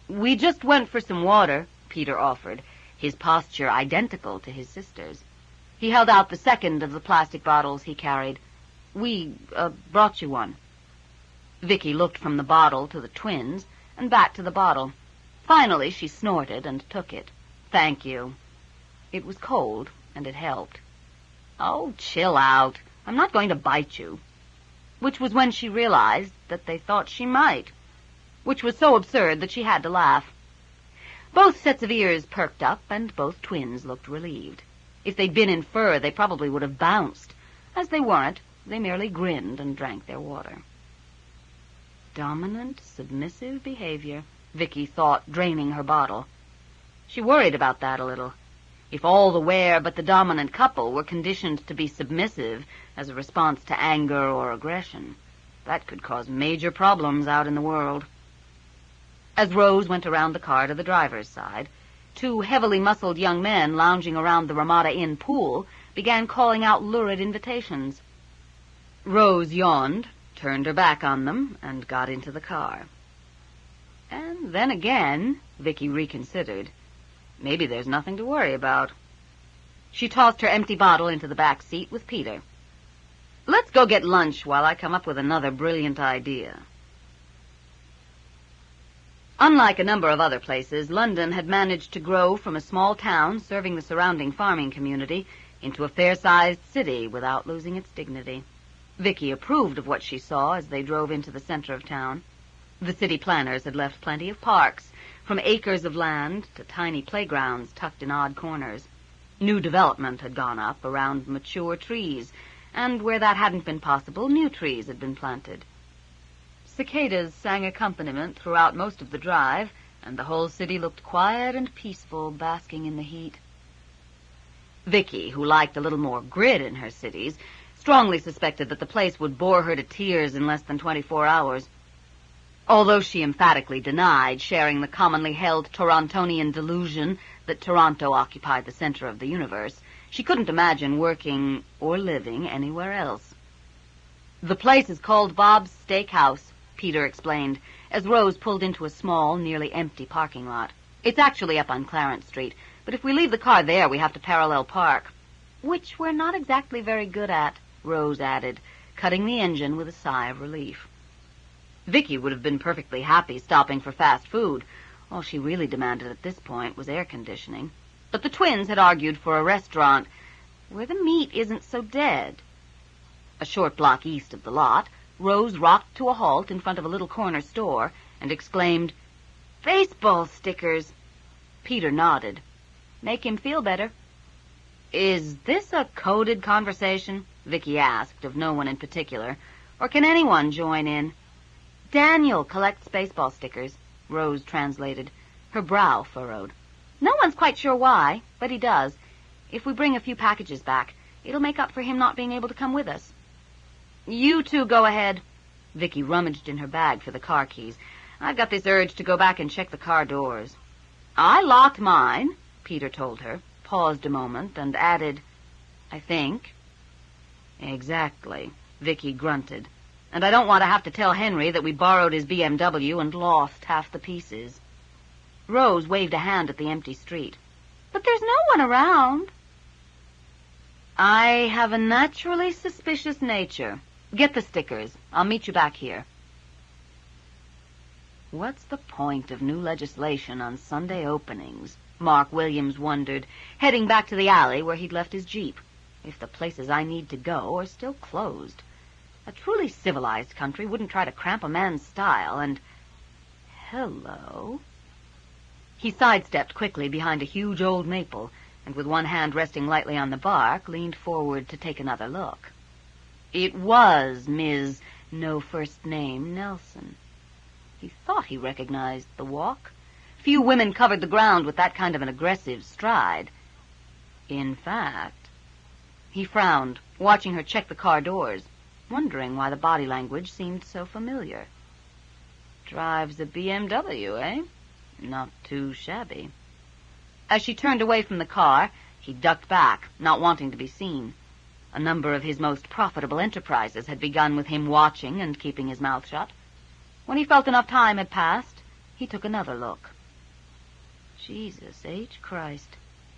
"We just went for some water," Peter offered, his posture identical to his sister's. He held out the second of the plastic bottles he carried. "We brought you one." Vicki looked from the bottle to the twins and back to the bottle. Finally, she snorted and took it. "Thank you." It was cold, and it helped. "Oh, chill out. I'm not going to bite you." Which was when she realized that they thought she might. Which was so absurd that she had to laugh. Both sets of ears perked up, and both twins looked relieved. If they'd been in fur, they probably would have bounced. As they weren't, they merely grinned and drank their water. Dominant, submissive behavior, Vicki thought, draining her bottle. She worried about that a little. If all the Ware but the dominant couple were conditioned to be submissive as a response to anger or aggression, that could cause major problems out in the world. As Rose went around the car to the driver's side, two heavily muscled young men lounging around the Ramada Inn pool began calling out lurid invitations. Rose yawned, turned her back on them, and got into the car. And then again, Vicki reconsidered. Maybe there's nothing to worry about. She tossed her empty bottle into the back seat with Peter. "Let's go get lunch while I come up with another brilliant idea." Unlike a number of other places, London had managed to grow from a small town serving the surrounding farming community into a fair-sized city without losing its dignity. Vicki approved of what she saw as they drove into the center of town. The city planners had left plenty of parks, from acres of land to tiny playgrounds tucked in odd corners. New development had gone up around mature trees, and where that hadn't been possible, new trees had been planted. Cicadas sang accompaniment throughout most of the drive, and the whole city looked quiet and peaceful, basking in the heat. Vicki, who liked a little more grit in her cities, strongly suspected that the place would bore her to tears in less than 24 hours. Although she emphatically denied sharing the commonly held Torontonian delusion that Toronto occupied the center of the universe, she couldn't imagine working or living anywhere else. "The place is called Bob's Steakhouse," Peter explained, as Rose pulled into a small, nearly empty parking lot. "It's actually up on Clarence Street, but if we leave the car there, we have to parallel park." "Which we're not exactly very good at," Rose added, cutting the engine with a sigh of relief. Vicki would have been perfectly happy stopping for fast food. All she really demanded at this point was air conditioning. But the twins had argued for a restaurant where the meat isn't so dead. A short block east of the lot, Rose rocked to a halt in front of a little corner store and exclaimed, "Baseball stickers!" Peter nodded. "Make him feel better." "Is this a coded conversation?" Vicki asked, of no one in particular. "Or can anyone join in?" "Daniel collects baseball stickers," Rose translated. Her brow furrowed. "No one's quite sure why, but he does. If we bring a few packages back, it'll make up for him not being able to come with us." "You two go ahead." Vicki rummaged in her bag for the car keys. "I've got this urge to go back and check the car doors." "I locked mine," Peter told her, paused a moment, and added, "I think." "Exactly," Vicki grunted. "And I don't want to have to tell Henry that we borrowed his BMW and lost half the pieces." Rose waved a hand at the empty street. "But there's no one around." "I have a naturally suspicious nature. Get the stickers. I'll meet you back here." What's the point of new legislation on Sunday openings? Mark Williams wondered, heading back to the alley where he'd left his Jeep, if the places I need to go are still closed. A truly civilized country wouldn't try to cramp a man's style, and... Hello? He sidestepped quickly behind a huge old maple, and with one hand resting lightly on the bark, leaned forward to take another look. It was Ms. No First Name Nelson. He thought he recognized the walk. Few women covered the ground with that kind of an aggressive stride. In fact, he frowned, watching her check the car doors, wondering why the body language seemed so familiar. Drives a BMW, eh? Not too shabby. As she turned away from the car, he ducked back, not wanting to be seen. A number of his most profitable enterprises had begun with him watching and keeping his mouth shut. When he felt enough time had passed, he took another look. Jesus H. Christ,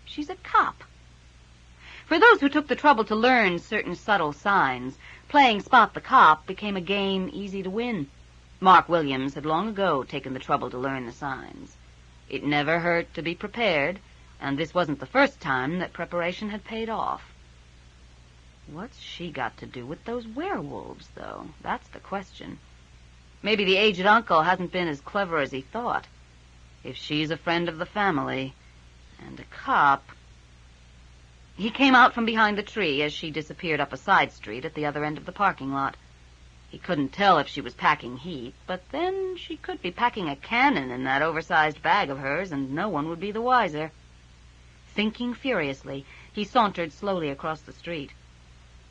she's a cop. For those who took the trouble to learn certain subtle signs, playing Spot the Cop became a game easy to win. Mark Williams had long ago taken the trouble to learn the signs. It never hurt to be prepared, and this wasn't the first time that preparation had paid off. What's she got to do with those werewolves, though? That's the question. Maybe the aged uncle hasn't been as clever as he thought. If she's a friend of the family, and a cop... He came out from behind the tree as she disappeared up a side street at the other end of the parking lot. He couldn't tell if she was packing heat, but then she could be packing a cannon in that oversized bag of hers, and no one would be the wiser. Thinking furiously, he sauntered slowly across the street.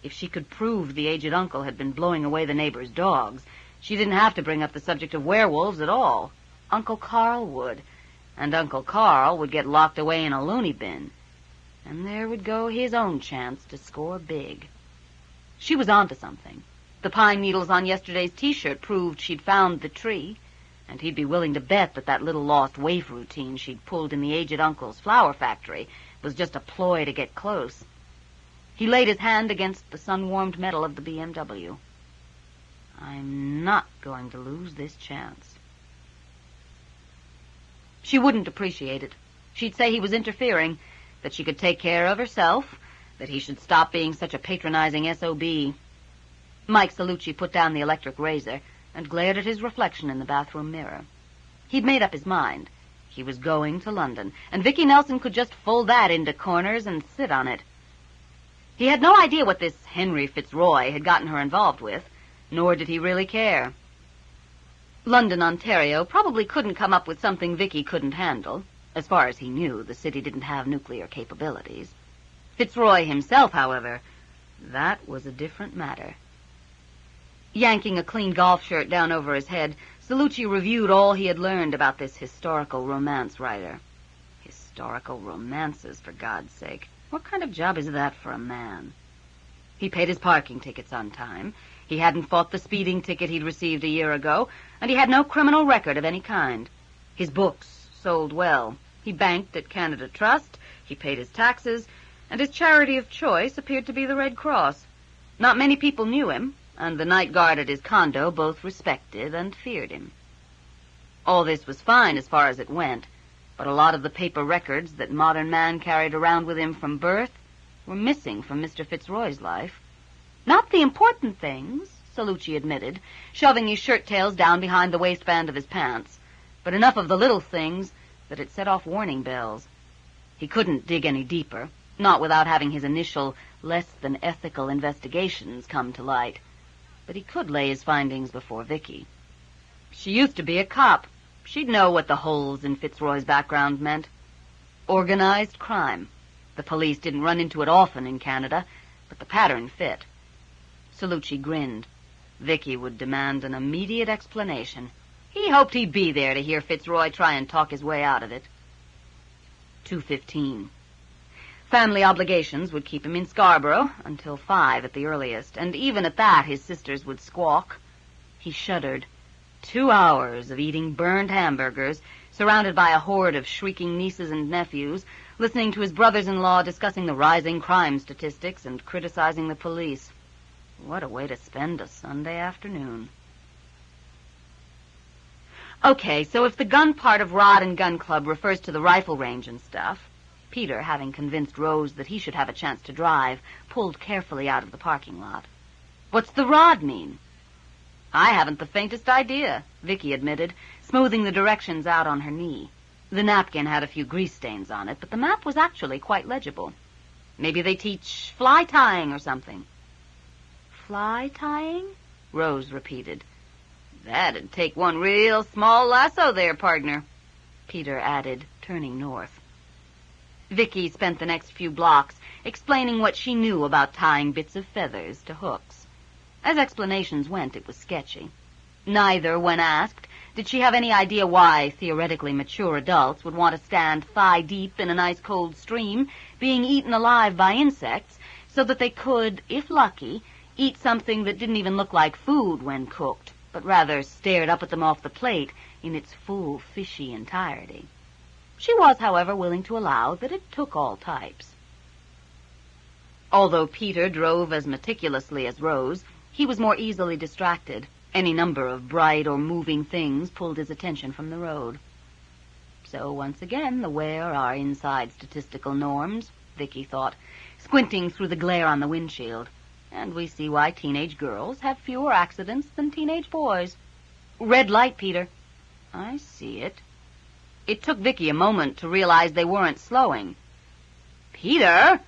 If she could prove the aged uncle had been blowing away the neighbors' dogs, she didn't have to bring up the subject of werewolves at all. Uncle Carl would, and Uncle Carl would get locked away in a loony bin. And there would go his own chance to score big. She was onto something. The pine needles on yesterday's T-shirt proved she'd found the tree, and he'd be willing to bet that that little lost waif routine she'd pulled in the aged uncle's flower factory was just a ploy to get close. He laid his hand against the sun-warmed metal of the BMW. I'm not going to lose this chance. She wouldn't appreciate it. She'd say he was interfering, that she could take care of herself, that he should stop being such a patronizing SOB. Mike Salucci put down the electric razor and glared at his reflection in the bathroom mirror. He'd made up his mind. He was going to London, and Vicki Nelson could just fold that into corners and sit on it. He had no idea what this Henry Fitzroy had gotten her involved with, nor did he really care. London, Ontario probably couldn't come up with something Vicki couldn't handle. As far as he knew, the city didn't have nuclear capabilities. Fitzroy himself, however, that was a different matter. Yanking a clean golf shirt down over his head, Salucci reviewed all he had learned about this historical romance writer. Historical romances, for God's sake. What kind of job is that for a man? He paid his parking tickets on time. He hadn't fought the speeding ticket he'd received a year ago, and he had no criminal record of any kind. His books sold well. He banked at Canada Trust, he paid his taxes, and his charity of choice appeared to be the Red Cross. Not many people knew him, and the night guard at his condo both respected and feared him. All this was fine as far as it went, but a lot of the paper records that modern man carried around with him from birth were missing from Mr. Fitzroy's life. Not the important things, Salucci admitted, shoving his shirt tails down behind the waistband of his pants, but enough of the little things that it set off warning bells. He couldn't dig any deeper, not without having his initial less-than-ethical investigations come to light. But he could lay his findings before Vicki. She used to be a cop. She'd know what the holes in Fitzroy's background meant. Organized crime. The police didn't run into it often in Canada, but the pattern fit. Salucci grinned. Vicki would demand an immediate explanation. He hoped he'd be there to hear Fitzroy try and talk his way out of it. 2:15. Family obligations would keep him in Scarborough until 5 at the earliest, and even at that his sisters would squawk. He shuddered. 2 hours of eating burned hamburgers, surrounded by a horde of shrieking nieces and nephews, listening to his brothers-in-law discussing the rising crime statistics and criticizing the police. What a way to spend a Sunday afternoon. Okay, so if the gun part of Rod and Gun Club refers to the rifle range and stuff, Peter, having convinced Rose that he should have a chance to drive, pulled carefully out of the parking lot. What's the rod mean? I haven't the faintest idea, Vicki admitted, smoothing the directions out on her knee. The napkin had a few grease stains on it, but the map was actually quite legible. Maybe they teach fly tying or something. Fly tying? Rose repeated. That'd take one real small lasso there, partner, Peter added, turning north. Vicki spent the next few blocks explaining what she knew about tying bits of feathers to hooks. As explanations went, it was sketchy. Neither, when asked, did she have any idea why theoretically mature adults would want to stand thigh-deep in an ice-cold stream, being eaten alive by insects, so that they could, if lucky, eat something that didn't even look like food when cooked, but rather stared up at them off the plate in its full fishy entirety. She was, however, willing to allow that it took all types. Although Peter drove as meticulously as Rose, he was more easily distracted. Any number of bright or moving things pulled his attention from the road. So once again, where are inside statistical norms, Vicki thought, squinting through the glare on the windshield. And we see why teenage girls have fewer accidents than teenage boys. Red light, Peter. I see it. It took Vicki a moment to realize they weren't slowing. Peter!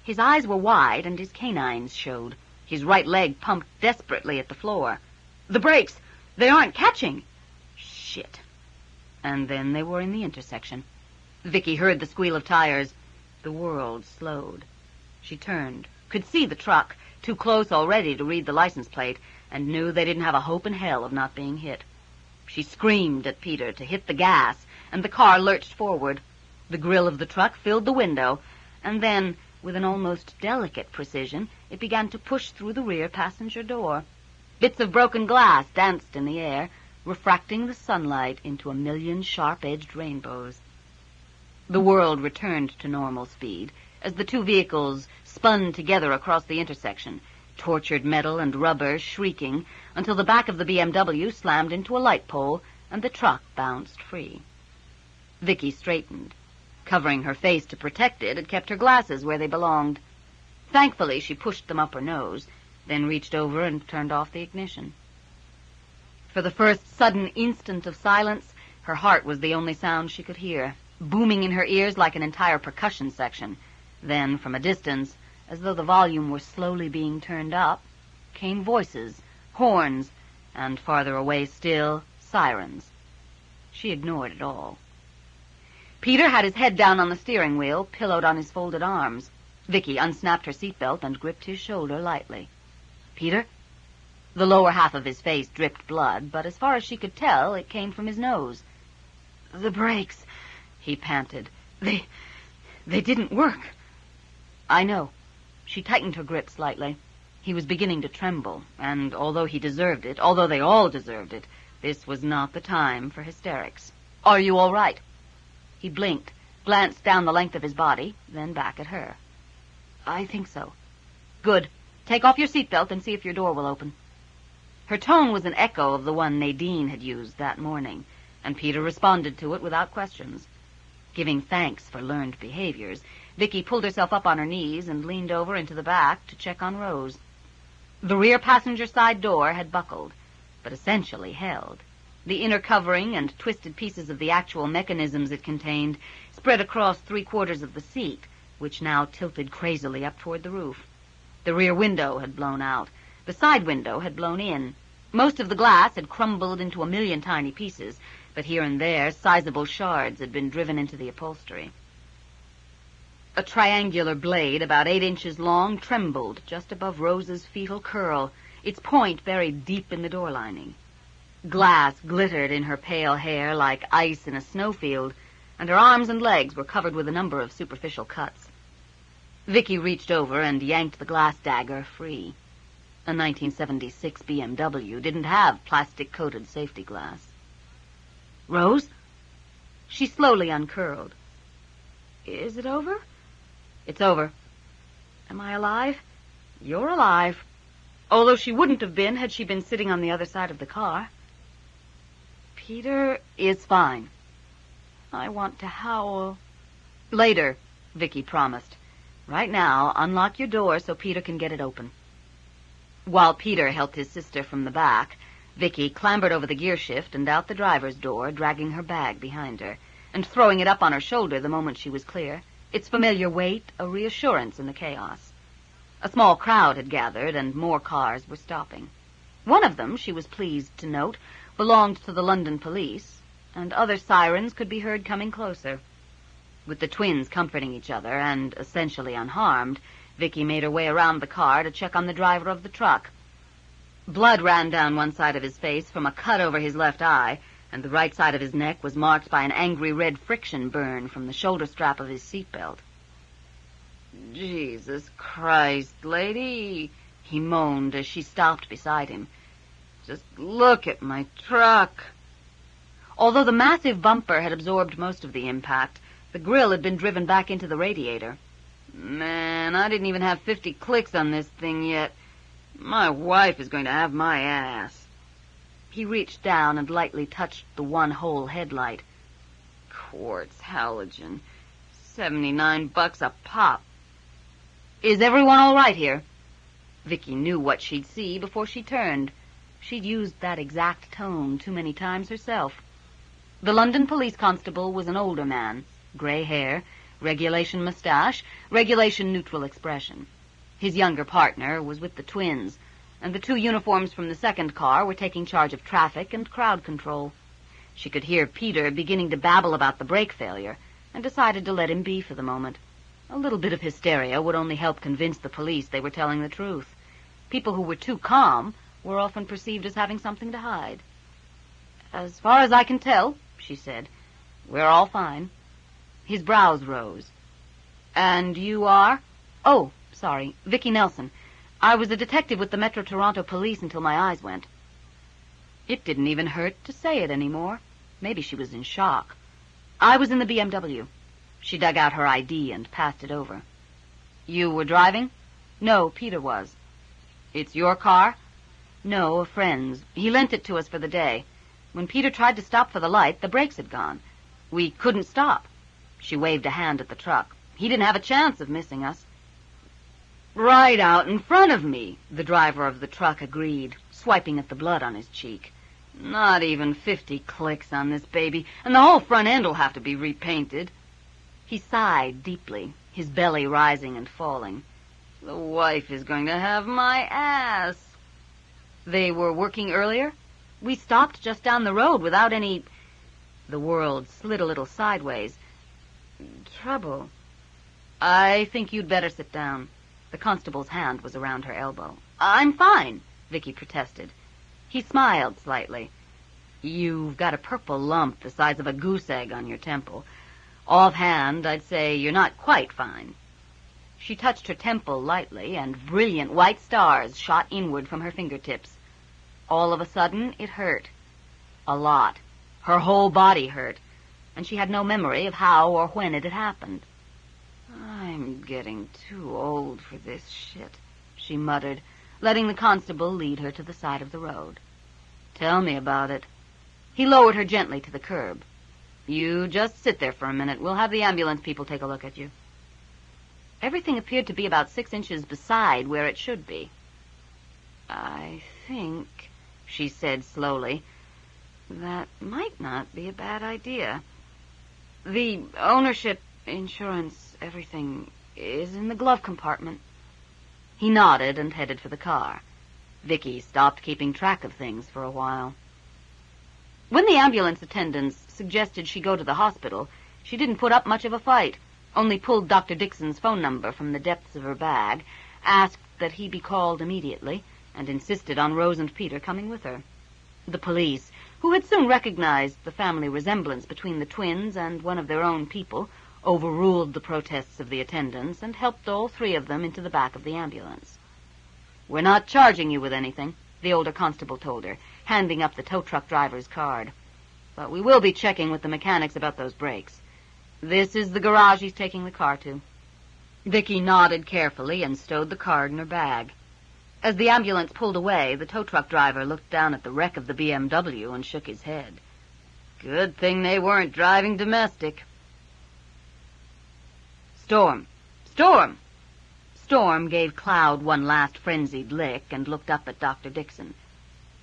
His eyes were wide and his canines showed. His right leg pumped desperately at the floor. The brakes! They aren't catching! Shit. And then they were in the intersection. Vicki heard the squeal of tires. The world slowed. She turned, could see the truck, too close already to read the license plate, and knew they didn't have a hope in hell of not being hit. She screamed at Peter to hit the gas, and the car lurched forward. The grill of the truck filled the window, and then, with an almost delicate precision, it began to push through the rear passenger door. Bits of broken glass danced in the air, refracting the sunlight into a million sharp-edged rainbows. The world returned to normal speed as the two vehicles spun together across the intersection, tortured metal and rubber shrieking, until the back of the BMW slammed into a light pole and the truck bounced free. Vicki straightened. Covering her face to protect it had kept her glasses where they belonged. Thankfully, she pushed them up her nose, then reached over and turned off the ignition. For the first sudden instant of silence, her heart was the only sound she could hear, booming in her ears like an entire percussion section. Then, from a distance, as though the volume were slowly being turned up, came voices, horns, and farther away still, sirens. She ignored it all. Peter had his head down on the steering wheel, pillowed on his folded arms. Vicki unsnapped her seatbelt and gripped his shoulder lightly. Peter? The lower half of his face dripped blood, but as far as she could tell, it came from his nose. The brakes, he panted. They didn't work. I know. She tightened her grip slightly. He was beginning to tremble, and although he deserved it, although they all deserved it, this was not the time for hysterics. Are you all right? He blinked, glanced down the length of his body, then back at her. I think so. Good. Take off your seatbelt and see if your door will open. Her tone was an echo of the one Nadine had used that morning, and Peter responded to it without questions. Giving thanks for learned behaviors, Vicki pulled herself up on her knees and leaned over into the back to check on Rose. The rear passenger side door had buckled, but essentially held. The inner covering and twisted pieces of the actual mechanisms it contained spread across 3/4 of the seat, which now tilted crazily up toward the roof. The rear window had blown out. The side window had blown in. Most of the glass had crumbled into a million tiny pieces, but here and there sizable shards had been driven into the upholstery. A triangular blade about 8 inches long trembled just above Rose's fetal curl, its point buried deep in the door lining. Glass glittered in her pale hair like ice in a snowfield, and her arms and legs were covered with a number of superficial cuts. Vicki reached over and yanked the glass dagger free. A 1976 BMW didn't have plastic-coated safety glass. Rose? She slowly uncurled. Is it over? It's over. Am I alive? You're alive. Although she wouldn't have been had she been sitting on the other side of the car. Peter is fine. I want to howl. Later, Vicki promised. Right now, unlock your door so Peter can get it open. While Peter helped his sister from the back, Vicki clambered over the gear shift and out the driver's door, dragging her bag behind her, and throwing it up on her shoulder the moment she was clear, its familiar weight a reassurance in the chaos. A small crowd had gathered, and more cars were stopping. One of them, she was pleased to note, belonged to the London police, and other sirens could be heard coming closer. With the twins comforting each other and essentially unharmed, Vicki made her way around the car to check on the driver of the truck. Blood ran down one side of his face from a cut over his left eye, and the right side of his neck was marked by an angry red friction burn from the shoulder strap of his seatbelt. "Jesus Christ, lady," he moaned as she stopped beside him. "Just look at my truck." Although the massive bumper had absorbed most of the impact, the grill had been driven back into the radiator. "Man, I didn't even have 50 clicks on this thing yet. My wife is going to have my ass." He reached down and lightly touched the one-hole headlight. "Quartz halogen. $79 a pop." "Is everyone all right here?" Vicki knew what she'd see before she turned. She'd used that exact tone too many times herself. The London police constable was an older man, gray hair, regulation mustache, regulation neutral expression. His younger partner was with the twins, and the two uniforms from the second car were taking charge of traffic and crowd control. She could hear Peter beginning to babble about the brake failure, and decided to let him be for the moment. A little bit of hysteria would only help convince the police they were telling the truth. People who were too calm were often perceived as having something to hide. "As far as I can tell," she said, "we're all fine." His brows rose. "And you are?" "Oh, sorry, Vicki Nelson. I was a detective with the Metro Toronto Police until my eyes went." It didn't even hurt to say it anymore. Maybe she was in shock. "I was in the BMW." She dug out her ID and passed it over. "You were driving?" "No, Peter was." "It's your car?" "No, a friend's. He lent it to us for the day. When Peter tried to stop for the light, the brakes had gone. We couldn't stop." She waved a hand at the truck. "He didn't have a chance of missing us." "Right out in front of me," the driver of the truck agreed, swiping at the blood on his cheek. "Not even 50 clicks on this baby, and the whole front end will have to be repainted." He sighed deeply, his belly rising and falling. "The wife is going to have my ass." "They were working earlier? We stopped just down the road without any—" The world slid a little sideways. "Trouble." "I think you'd better sit down." The constable's hand was around her elbow. "I'm fine," Vicki protested. He smiled slightly. "You've got a purple lump the size of a goose egg on your temple. Offhand, I'd say you're not quite fine." She touched her temple lightly, and brilliant white stars shot inward from her fingertips. All of a sudden, it hurt. A lot. Her whole body hurt, and she had no memory of how or when it had happened. "I'm getting too old for this shit," she muttered, letting the constable lead her to the side of the road. "Tell me about it." He lowered her gently to the curb. "You just sit there for a minute. We'll have the ambulance people take a look at you." Everything appeared to be about 6 inches beside where it should be. "I think," she said slowly, "that might not be a bad idea. The ownership, insurance, everything is in the glove compartment." He nodded and headed for the car. Vicki stopped keeping track of things for a while. When the ambulance attendants suggested she go to the hospital, she didn't put up much of a fight, only pulled Dr. Dixon's phone number from the depths of her bag, asked that he be called immediately, and insisted on Rose and Peter coming with her. The police, who had soon recognized the family resemblance between the twins and one of their own people, overruled the protests of the attendants and helped all three of them into the back of the ambulance. "We're not charging you with anything," the older constable told her, handing up the tow truck driver's card. "But we will be checking with the mechanics about those brakes. This is the garage he's taking the car to." Vicki nodded carefully and stowed the card in her bag. As the ambulance pulled away, the tow truck driver looked down at the wreck of the BMW and shook his head. Good thing they weren't driving domestic. "Storm! Storm!" Storm gave Cloud one last frenzied lick and looked up at Dr. Dixon.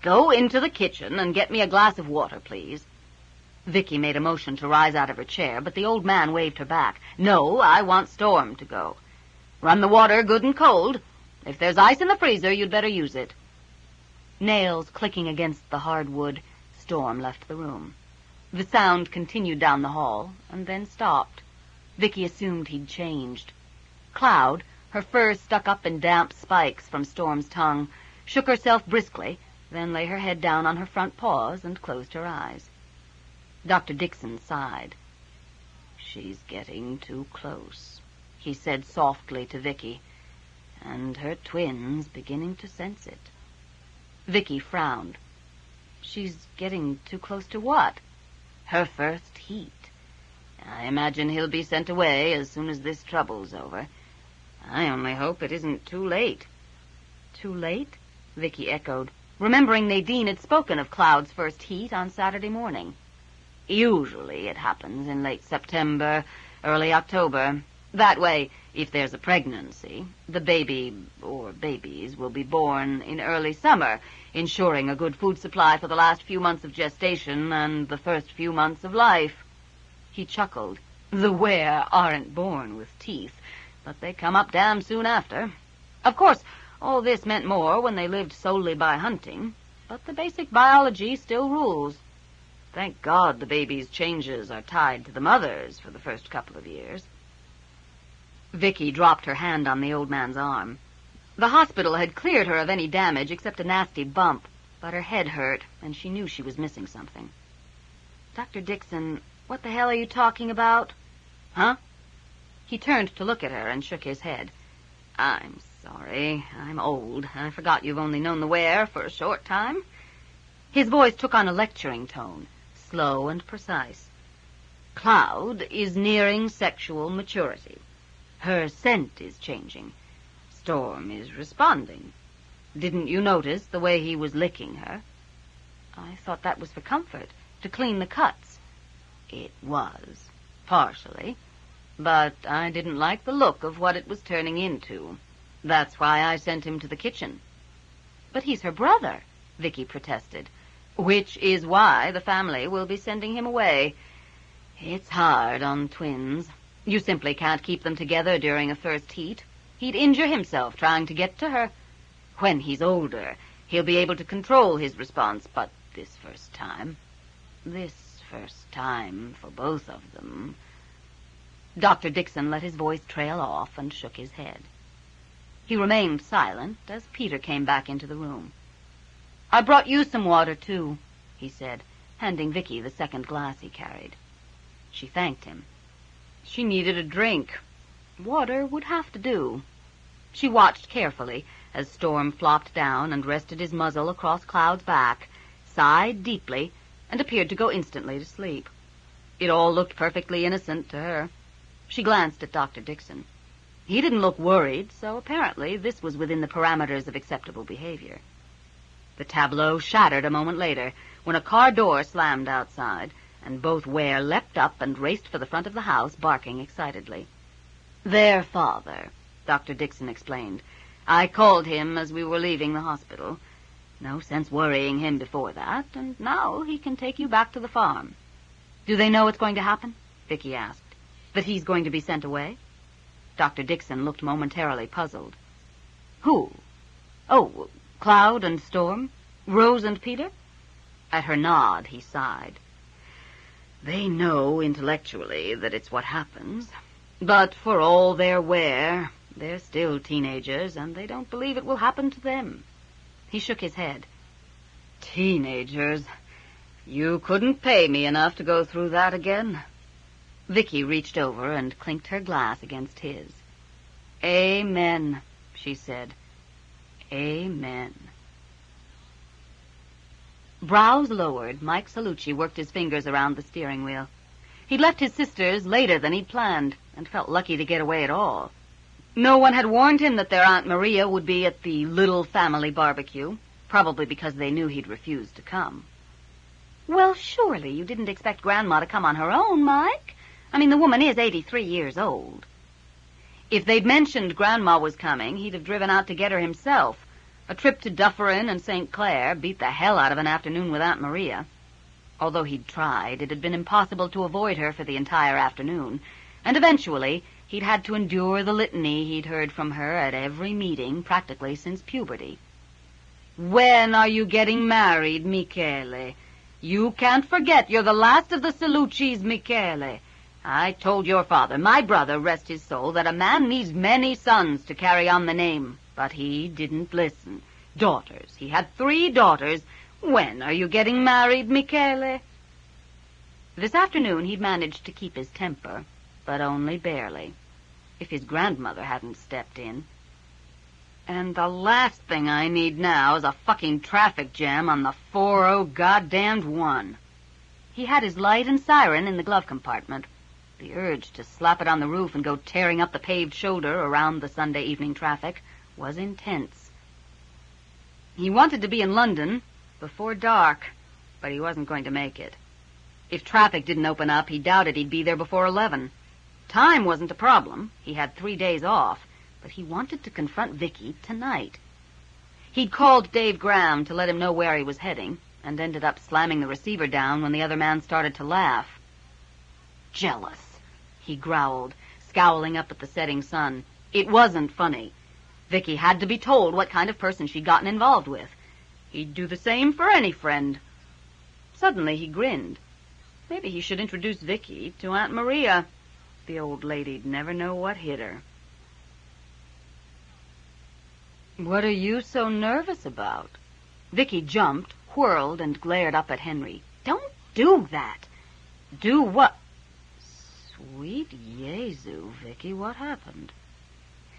"Go into the kitchen and get me a glass of water, please." Vicki made a motion to rise out of her chair, but the old man waved her back. "No, I want Storm to go. Run the water good and cold." If there's ice in the freezer, you'd better use it. Nails clicking against the hard wood, Storm left the room. The sound continued down the hall, and then stopped. Vicki assumed he'd changed. Cloud, her fur stuck up in damp spikes from Storm's tongue, shook herself briskly, then lay her head down on her front paws and closed her eyes. Dr. Dixon sighed. "She's getting too close," he said softly to Vicki, "and her twin's beginning to sense it." Vicki frowned. "She's getting too close to what?" "Her first heat. I imagine he'll be sent away as soon as this trouble's over. I only hope it isn't too late." "Too late?" Vicki echoed, remembering Nadine had spoken of Cloud's first heat on Saturday morning. "Usually it happens in late September, early October. That way, if there's a pregnancy, the baby, or babies, will be born in early summer, ensuring a good food supply for the last few months of gestation and the first few months of life." He chuckled. "The were aren't born with teeth, but they come up damn soon after. Of course, all this meant more when they lived solely by hunting, but the basic biology still rules. Thank God the baby's changes are tied to the mother's for the first couple of years." Vicki dropped her hand on the old man's arm. The hospital had cleared her of any damage except a nasty bump, but her head hurt, and she knew she was missing something. "Dr. Dixon, what the hell are you talking about?" "Huh?" He turned to look at her and shook his head. "I'm sorry. I'm old. I forgot you've only known the were for a short time." His voice took on a lecturing tone, slow and precise. "Cloud is nearing sexual maturity. Her scent is changing. Storm is responding. Didn't you notice the way he was licking her?" "I thought that was for comfort, to clean the cuts." "It was, partially. But I didn't like the look of what it was turning into. That's why I sent him to the kitchen." "But he's her brother," Vicki protested. "Which is why the family will be sending him away. It's hard on twins. You simply can't keep them together during a first heat. He'd injure himself trying to get to her. When he's older, he'll be able to control his response, but this first time for both of them." Dr. Dixon let his voice trail off and shook his head. He remained silent as Peter came back into the room. "I brought you some water, too," he said, handing Vicki the second glass he carried. She thanked him. She needed a drink. Water would have to do. She watched carefully as Storm flopped down and rested his muzzle across Cloud's back, sighed deeply, and appeared to go instantly to sleep. It all looked perfectly innocent to her. She glanced at Dr. Dixon. He didn't look worried, so apparently this was within the parameters of acceptable behavior. The tableau shattered a moment later when a car door slammed outside, and both Ware leapt up and raced for the front of the house, barking excitedly. "Their father," Dr. Dixon explained. "I called him as we were leaving the hospital. No sense worrying him before that, and now he can take you back to the farm." "Do they know what's going to happen?" Vicki asked. "That he's going to be sent away?" Dr. Dixon looked momentarily puzzled. "Who? Oh, Cloud and Storm? Rose and Peter?" At her nod, he sighed. "They know intellectually that it's what happens, but for all their wear, they're still teenagers, and they don't believe it will happen to them." He shook his head. "Teenagers? You couldn't pay me enough to go through that again." Vicki reached over and clinked her glass against his. "Amen," she said. "Amen." Brows lowered, Mike Salucci worked his fingers around the steering wheel. He'd left his sisters later than he'd planned, and felt lucky to get away at all. No one had warned him that their Aunt Maria would be at the little family barbecue, probably because they knew he'd refused to come. "Well, surely you didn't expect Grandma to come on her own, Mike? I mean, the woman is 83 years old." If they'd mentioned Grandma was coming, he'd have driven out to get her himself. A trip to Dufferin and St. Clair beat the hell out of an afternoon with Aunt Maria. Although he'd tried, it had been impossible to avoid her for the entire afternoon, and eventually He'd had to endure the litany he'd heard from her at every meeting, practically since puberty. "When are you getting married, Michele? You can't forget you're the last of the Salucci's, Michele. I told your father, my brother, rest his soul, that a man needs many sons to carry on the name. But he didn't listen. Daughters. He had 3 daughters. When are you getting married, Michele?" This afternoon he'd managed to keep his temper, but only barely. If his grandmother hadn't stepped in. "And the last thing I need now is a fucking traffic jam on the 4-0 goddamned 1. He had his light and siren in the glove compartment. The urge to slap it on the roof and go tearing up the paved shoulder around the Sunday evening traffic was intense. He wanted to be in London before dark, but he wasn't going to make it. If traffic didn't open up, he doubted he'd be there before 11. Time wasn't a problem. He had 3 days off, but he wanted to confront Vicki tonight. He'd called Dave Graham to let him know where he was heading, and ended up slamming the receiver down when the other man started to laugh. "Jealous," he growled, scowling up at the setting sun. It wasn't funny. Vicki had to be told what kind of person she'd gotten involved with. He'd do the same for any friend. Suddenly he grinned. Maybe he should introduce Vicki to Aunt Maria. The old lady'd never know what hit her. "What are you so nervous about?" Vicki jumped, whirled, and glared up at Henry. "Don't do that." "Do what?" "Sweet Jesu, Vicki, what happened?"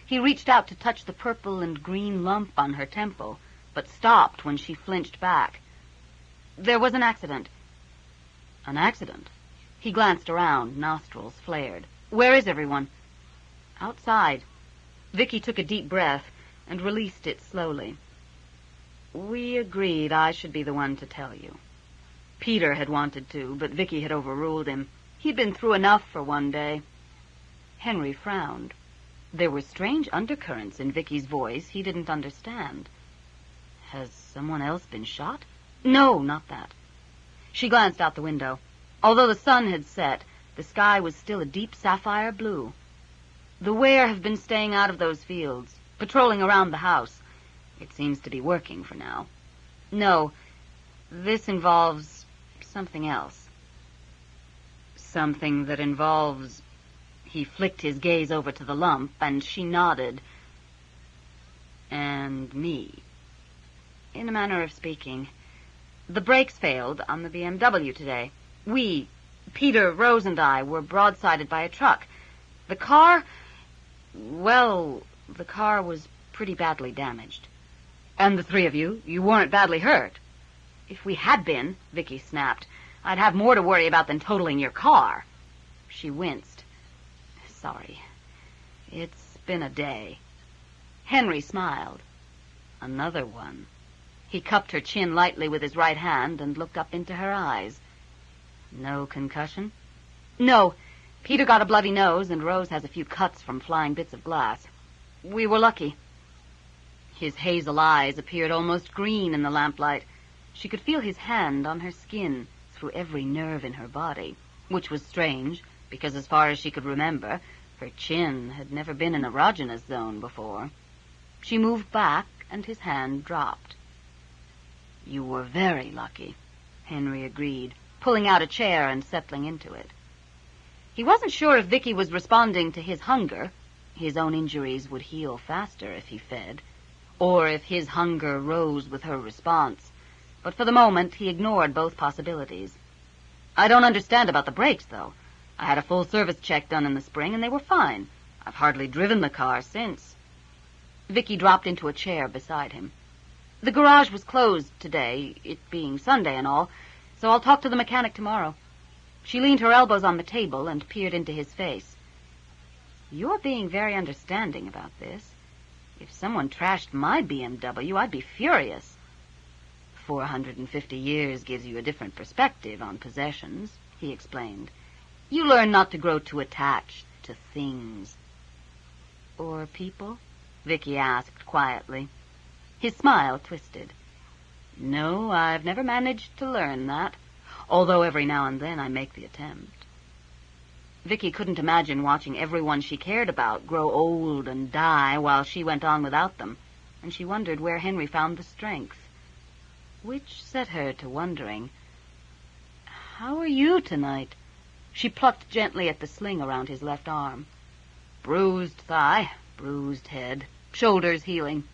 He reached out to touch the purple and green lump on her temple, but stopped when she flinched back. "There was an accident." "An accident?" He glanced around, nostrils flared. "Where is everyone?" "Outside." Vicki took a deep breath and released it slowly. "We agreed I should be the one to tell you. Peter had wanted to, but Vicki had overruled him. He'd been through enough for one day." Henry frowned. There were strange undercurrents in Vicki's voice he didn't understand. "Has someone else been shot?" "No, not that." She glanced out the window. Although the sun had set, the sky was still a deep sapphire blue. "The Ware have been staying out of those fields, patrolling around the house. It seems to be working for now. No, this involves something else." "Something that involves—" He flicked his gaze over to the lump, and she nodded. "And me." "In a manner of speaking. The brakes failed on the BMW today. Peter, Rose, and I were broadsided by a truck. The car was pretty badly damaged." "And the 3 of you weren't badly hurt?" "If we had been," Vicki snapped, "I'd have more to worry about than totaling your car." She winced. "Sorry. It's been a day." Henry smiled. "Another one." He cupped her chin lightly with his right hand and looked up into her eyes. "No concussion?" "No. Peter got a bloody nose, and Rose has a few cuts from flying bits of glass. We were lucky." His hazel eyes appeared almost green in the lamplight. She could feel his hand on her skin through every nerve in her body, which was strange, because as far as she could remember, her chin had never been in erogenous zone before. She moved back, and his hand dropped. "You were very lucky," Henry agreed, pulling out a chair and settling into it. He wasn't sure if Vicki was responding to his hunger. His own injuries would heal faster if he fed, or if his hunger rose with her response. But for the moment, he ignored both possibilities. "I don't understand about the brakes, though. I had a full service check done in the spring, and they were fine. I've hardly driven the car since." Vicki dropped into a chair beside him. "The garage was closed today, it being Sunday and all, so I'll talk to the mechanic tomorrow." She leaned her elbows on the table and peered into his face. "You're being very understanding about this. If someone trashed my BMW, I'd be furious." 450 years gives you a different perspective on possessions," he explained. "You learn not to grow too attached to things." "Or people?" Vicki asked quietly. His smile twisted. "No, I've never managed to learn that, although every now and then I make the attempt." Vicki couldn't imagine watching everyone she cared about grow old and die while she went on without them, and she wondered where Henry found the strength. Which set her to wondering, "How are you tonight?" She plucked gently at the sling around his left arm. Bruised thigh, bruised head, shoulders healing.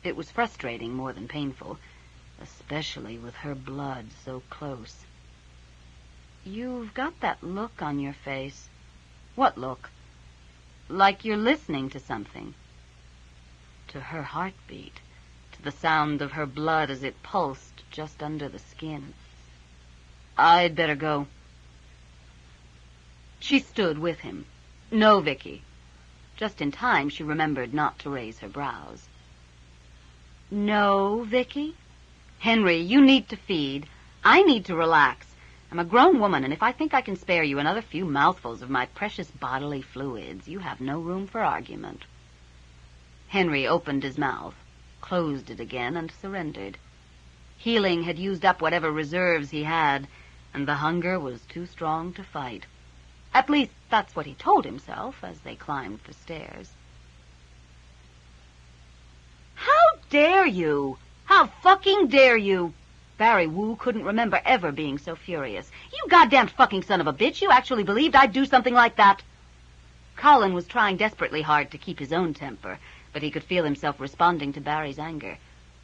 It was frustrating more than painful, especially with her blood so close. "You've got that look on your face." "What look?" "Like you're listening to something." To her heartbeat, to the sound of her blood as it pulsed just under the skin. "I'd better go." She stood with him. "No, Vicki." Just in time, she remembered not to raise her brows. "No, Vicki?" "Henry, you need to feed. I need to relax. I'm a grown woman, and if I think I can spare you another few mouthfuls of my precious bodily fluids, you have no room for argument." Henry opened his mouth, closed it again, and surrendered. Healing had used up whatever reserves he had, and the hunger was too strong to fight. At least, that's what he told himself as they climbed the stairs. "How dare you? How fucking dare you?" Barry Wu couldn't remember ever being so furious. "You goddamn fucking son of a bitch, you actually believed I'd do something like that?" Colin was trying desperately hard to keep his own temper, but he could feel himself responding to Barry's anger.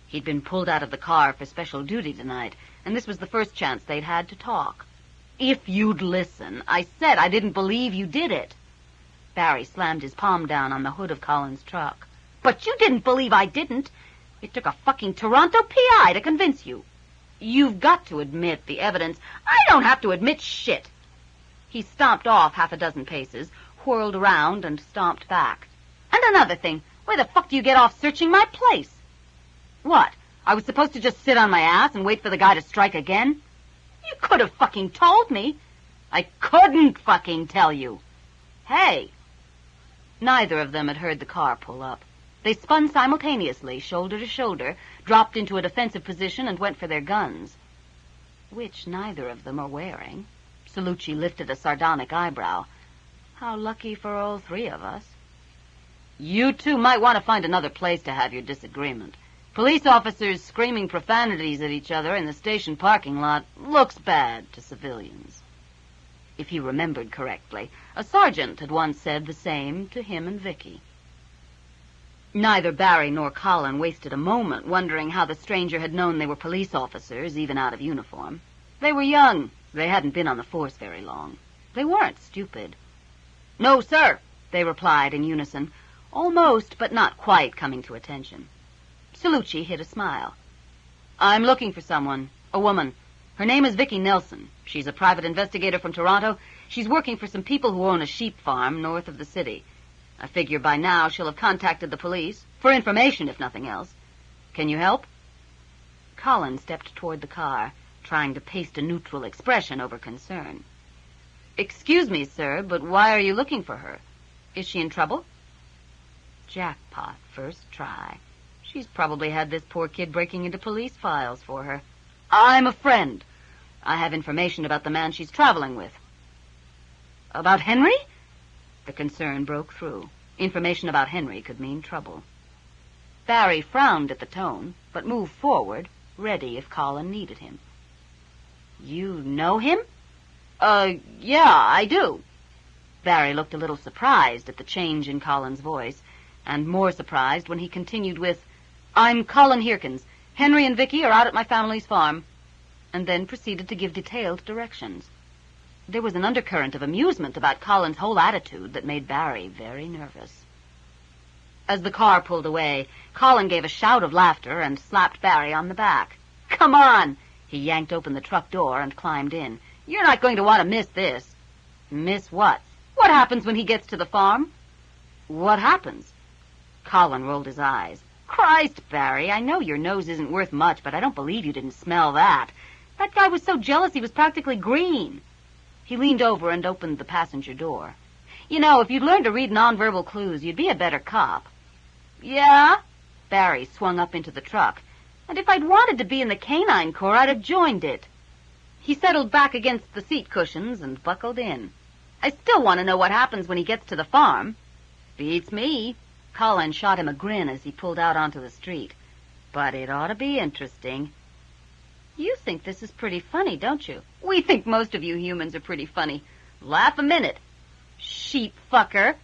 He'd been pulled out of the car for special duty tonight, and this was the first chance they'd had to talk. "If you'd listen, I said I didn't believe you did it." Barry slammed his palm down on the hood of Colin's truck. "But you didn't believe I didn't. It took a fucking Toronto P.I. to convince you. You've got to admit the evidence." "I don't have to admit shit." He stomped off half a dozen paces, whirled around, and stomped back. "And another thing, where the fuck do you get off searching my place?" "What? I was supposed to just sit on my ass and wait for the guy to strike again?" "You could have fucking told me." "I couldn't fucking tell you." "Hey." Neither of them had heard the car pull up. They spun simultaneously, shoulder to shoulder, dropped into a defensive position, and went for their guns. Which neither of them are wearing. Salucci lifted a sardonic eyebrow. "How lucky for all three of us." "You two might want to find another place to have your disagreement. Police officers screaming profanities at each other in the station parking lot looks bad to civilians." If he remembered correctly, a sergeant had once said the same to him and Vicki. Neither Barry nor Colin wasted a moment wondering how the stranger had known they were police officers, even out of uniform. They were young. They hadn't been on the force very long. They weren't stupid. "No, sir," they replied in unison, almost but not quite coming to attention. Salucci hid a smile. "I'm looking for someone, a woman. Her name is Vicki Nelson. She's a private investigator from Toronto. She's working for some people who own a sheep farm north of the city. I figure by now she'll have contacted the police, for information if nothing else. Can you help?" Colin stepped toward the car, trying to paste a neutral expression over concern. "Excuse me, sir, but why are you looking for her? Is she in trouble?" Jackpot, first try. She's probably had this poor kid breaking into police files for her. "I'm a friend. I have information about the man she's traveling with." "About Henry?" The concern broke through. Information about Henry could mean trouble. Barry frowned at the tone, but moved forward, ready if Colin needed him. "You know him?" Yeah, I do." Barry looked a little surprised at the change in Colin's voice, and more surprised when he continued with, "I'm Colin Hirkins. Henry and Vicki are out at my family's farm," and then proceeded to give detailed directions. There was an undercurrent of amusement about Colin's whole attitude that made Barry very nervous. As the car pulled away, Colin gave a shout of laughter and slapped Barry on the back. "Come on!" He yanked open the truck door and climbed in. "You're not going to want to miss this." "Miss what?" "What happens when he gets to the farm?" "What happens?" Colin rolled his eyes. "Christ, Barry, I know your nose isn't worth much, but I don't believe you didn't smell that. That guy was so jealous he was practically green." He leaned over and opened the passenger door. "You know, if you'd learned to read nonverbal clues, you'd be a better cop." "Yeah?" Barry swung up into the truck. "And if I'd wanted to be in the canine corps, I'd have joined it." He settled back against the seat cushions and buckled in. I still want to know what happens when he gets to the farm. Beats me. Colin shot him a grin as he pulled out onto the street. But it ought to be interesting. You think this is pretty funny, don't you? We think most of you humans are pretty funny. Laugh a minute. Sheep fucker.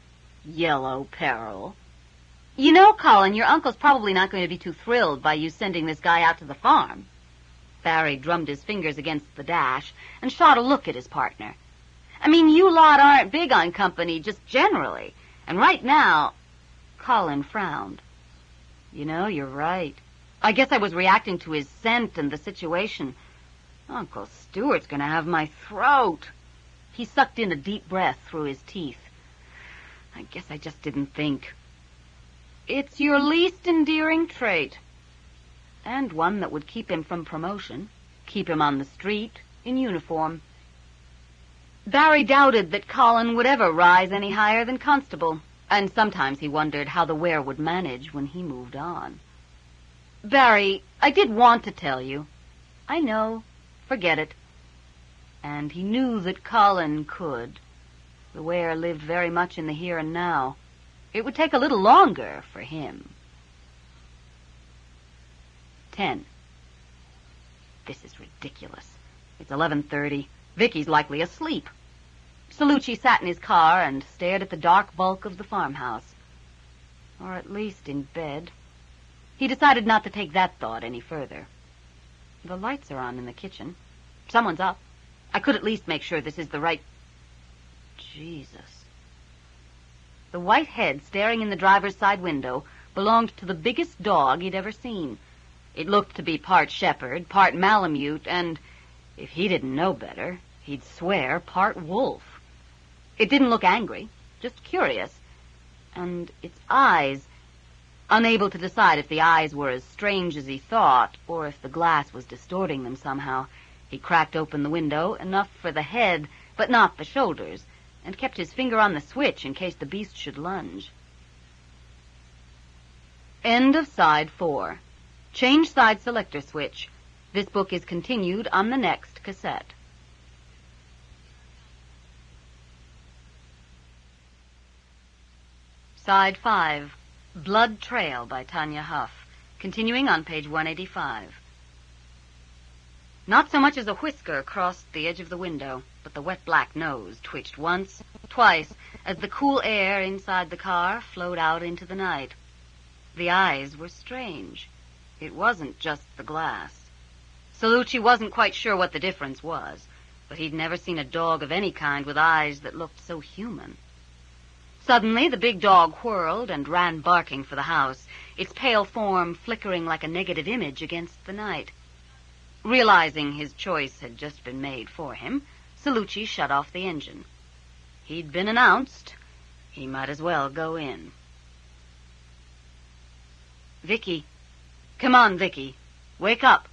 Yellow peril. You know, Colin, your uncle's probably not going to be too thrilled by you sending this guy out to the farm. Barry drummed his fingers against the dash and shot a look at his partner. I mean, you lot aren't big on company, just generally. And right now... Colin frowned. You know, you're right. I guess I was reacting to his scent and the situation. Uncle Stuart's going to have my throat. He sucked in a deep breath through his teeth. I guess I just didn't think. It's your least endearing trait. And one that would keep him from promotion, keep him on the street, in uniform. Barry doubted that Colin would ever rise any higher than constable, and sometimes he wondered how the wear would manage when he moved on. Barry, I did want to tell you. I know. Forget it. And he knew that Colin could. The wear lived very much in the here and now. It would take a little longer for him. 10. This is ridiculous. It's 11:30. Vicky's likely asleep. Salucci sat in his car and stared at the dark bulk of the farmhouse. Or at least in bed. He decided not to take that thought any further. The lights are on in the kitchen. Someone's up. I could at least make sure this is the right... Jesus. The white head staring in the driver's side window belonged to the biggest dog he'd ever seen. It looked to be part shepherd, part Malamute, and, if he didn't know better, he'd swear part wolf. It didn't look angry, just curious. And its eyes, unable to decide if the eyes were as strange as he thought, or if the glass was distorting them somehow, he cracked open the window, enough for the head, but not the shoulders, and kept his finger on the switch in case the beast should lunge. End of side 4. Change side selector switch. This book is continued on the next cassette. Side 5. Blood Trail by Tanya Huff. Continuing on page 185. Not so much as a whisker crossed the edge of the window, but the wet black nose twitched once, twice, as the cool air inside the car flowed out into the night. The eyes were strange. It wasn't just the glass. Salucci wasn't quite sure what the difference was, but he'd never seen a dog of any kind with eyes that looked so human. Suddenly, the big dog whirled and ran barking for the house, its pale form flickering like a negative image against the night. Realizing his choice had just been made for him, Salucci shut off the engine. He'd been announced. He might as well go in. Vicki. Come on, Vicki. Wake up.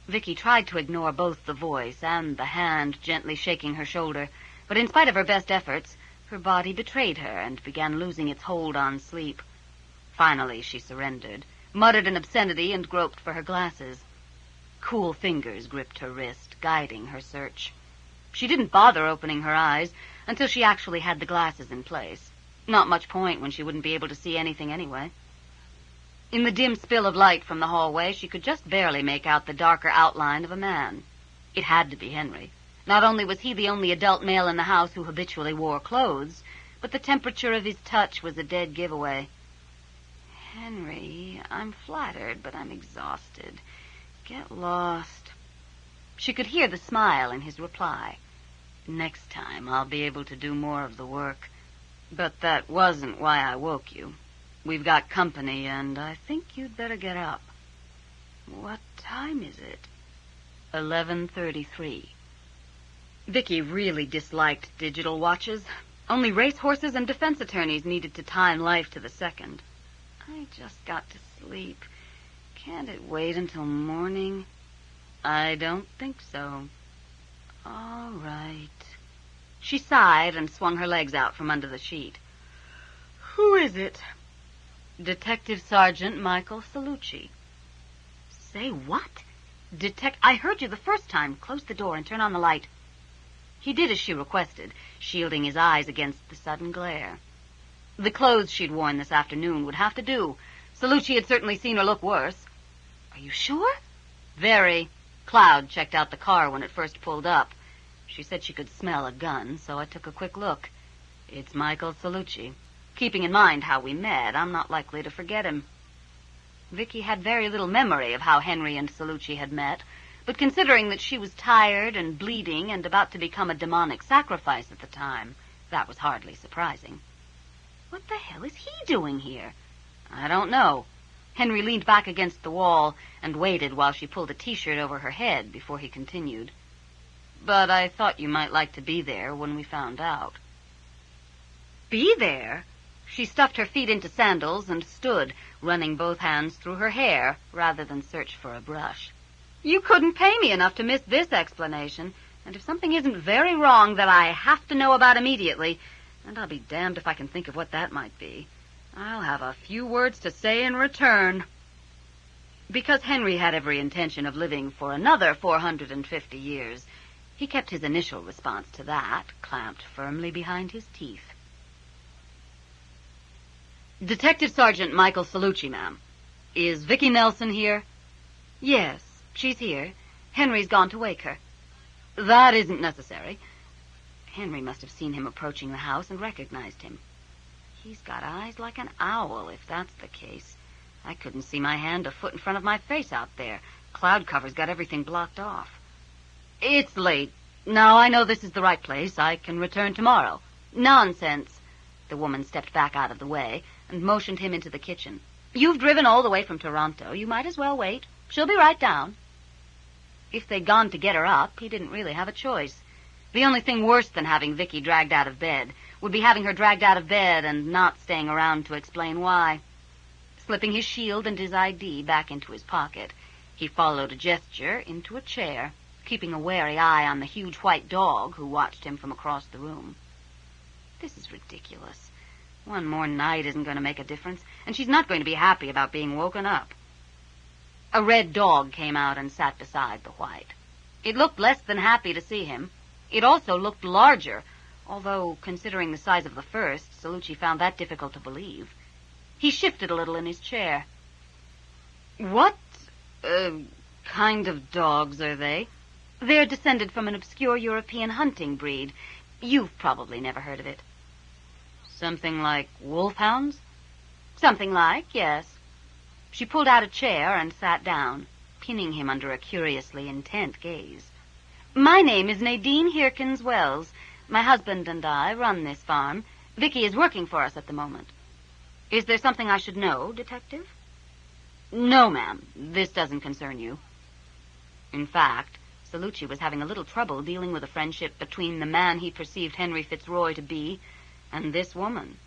Vicki tried to ignore both the voice and the hand gently shaking her shoulder, but in spite of her best efforts, her body betrayed her and began losing its hold on sleep. Finally, she surrendered, muttered an obscenity, and groped for her glasses. Cool fingers gripped her wrist, guiding her search. She didn't bother opening her eyes until she actually had the glasses in place. Not much point when she wouldn't be able to see anything anyway. In the dim spill of light from the hallway, she could just barely make out the darker outline of a man. It had to be Henry. Not only was he the only adult male in the house who habitually wore clothes, but the temperature of his touch was a dead giveaway. Henry, I'm flattered, but I'm exhausted. Get lost. She could hear the smile in his reply. Next time I'll be able to do more of the work. But that wasn't why I woke you. We've got company, and I think you'd better get up. What time is it? 11:33. Vicki really disliked digital watches. Only racehorses and defense attorneys needed to time life to the second. I just got to sleep. Can't it wait until morning? I don't think so. All right. She sighed and swung her legs out from under the sheet. Who is it? Detective Sergeant Michael Salucci. Say what? I heard you the first time. Close the door and turn on the light. He did as she requested, shielding his eyes against the sudden glare. The clothes she'd worn this afternoon would have to do. Salucci had certainly seen her look worse. Are you sure? Very. Cloud checked out the car when it first pulled up. She said she could smell a gun, so I took a quick look. It's Michael Salucci. Keeping in mind how we met, I'm not likely to forget him. Vicki had very little memory of how Henry and Salucci had met, but considering that she was tired and bleeding and about to become a demonic sacrifice at the time, that was hardly surprising. What the hell is he doing here? I don't know. Henry leaned back against the wall and waited while she pulled a T-shirt over her head before he continued. But I thought you might like to be there when we found out. Be there? She stuffed her feet into sandals and stood, running both hands through her hair rather than search for a brush. You couldn't pay me enough to miss this explanation, and if something isn't very wrong that I have to know about immediately, and I'll be damned if I can think of what that might be, I'll have a few words to say in return. Because Henry had every intention of living for another 450 years, he kept his initial response to that clamped firmly behind his teeth. Detective Sergeant Michael Salucci, ma'am. Is Vicki Nelson here? Yes, she's here. Henry's gone to wake her. That isn't necessary. Henry must have seen him approaching the house and recognized him. He's got eyes like an owl, if that's the case. I couldn't see my hand a foot in front of my face out there. Cloud cover's got everything blocked off. It's late. Now I know this is the right place. I can return tomorrow. Nonsense. The woman stepped back out of the way and motioned him into the kitchen. You've driven all the way from Toronto. You might as well wait. She'll be right down. If they'd gone to get her up, he didn't really have a choice. The only thing worse than having Vicki dragged out of bed would be having her dragged out of bed and not staying around to explain why. Slipping his shield and his ID back into his pocket, he followed a gesture into a chair, keeping a wary eye on the huge white dog who watched him from across the room. This is ridiculous. One more night isn't going to make a difference, and she's not going to be happy about being woken up. A red dog came out and sat beside the white. It looked less than happy to see him. It also looked larger, although, considering the size of the first, Salucci found that difficult to believe. He shifted a little in his chair. What, kind of dogs are they? They're descended from an obscure European hunting breed. You've probably never heard of it. Something like wolfhounds? Something like, yes. She pulled out a chair and sat down, pinning him under a curiously intent gaze. My name is Nadine Hirkins-Wells. My husband and I run this farm. Vicki is working for us at the moment. Is there something I should know, Detective? No, ma'am. This doesn't concern you. In fact, Salucci was having a little trouble dealing with a friendship between the man he perceived Henry Fitzroy to be and this woman.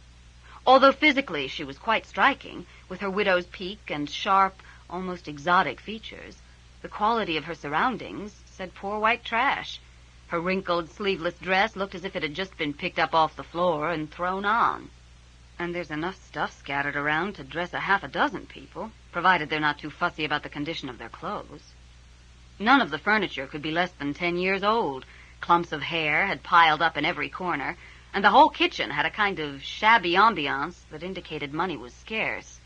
Although physically she was quite striking, with her widow's peak and sharp, almost exotic features, the quality of her surroundings said poor white trash. Her wrinkled, sleeveless dress looked as if it had just been picked up off the floor and thrown on. And there's enough stuff scattered around to dress a half a dozen people, provided they're not too fussy about the condition of their clothes. None of the furniture could be less than 10 years old. Clumps of hair had piled up in every corner, and the whole kitchen had a kind of shabby ambiance that indicated money was scarce.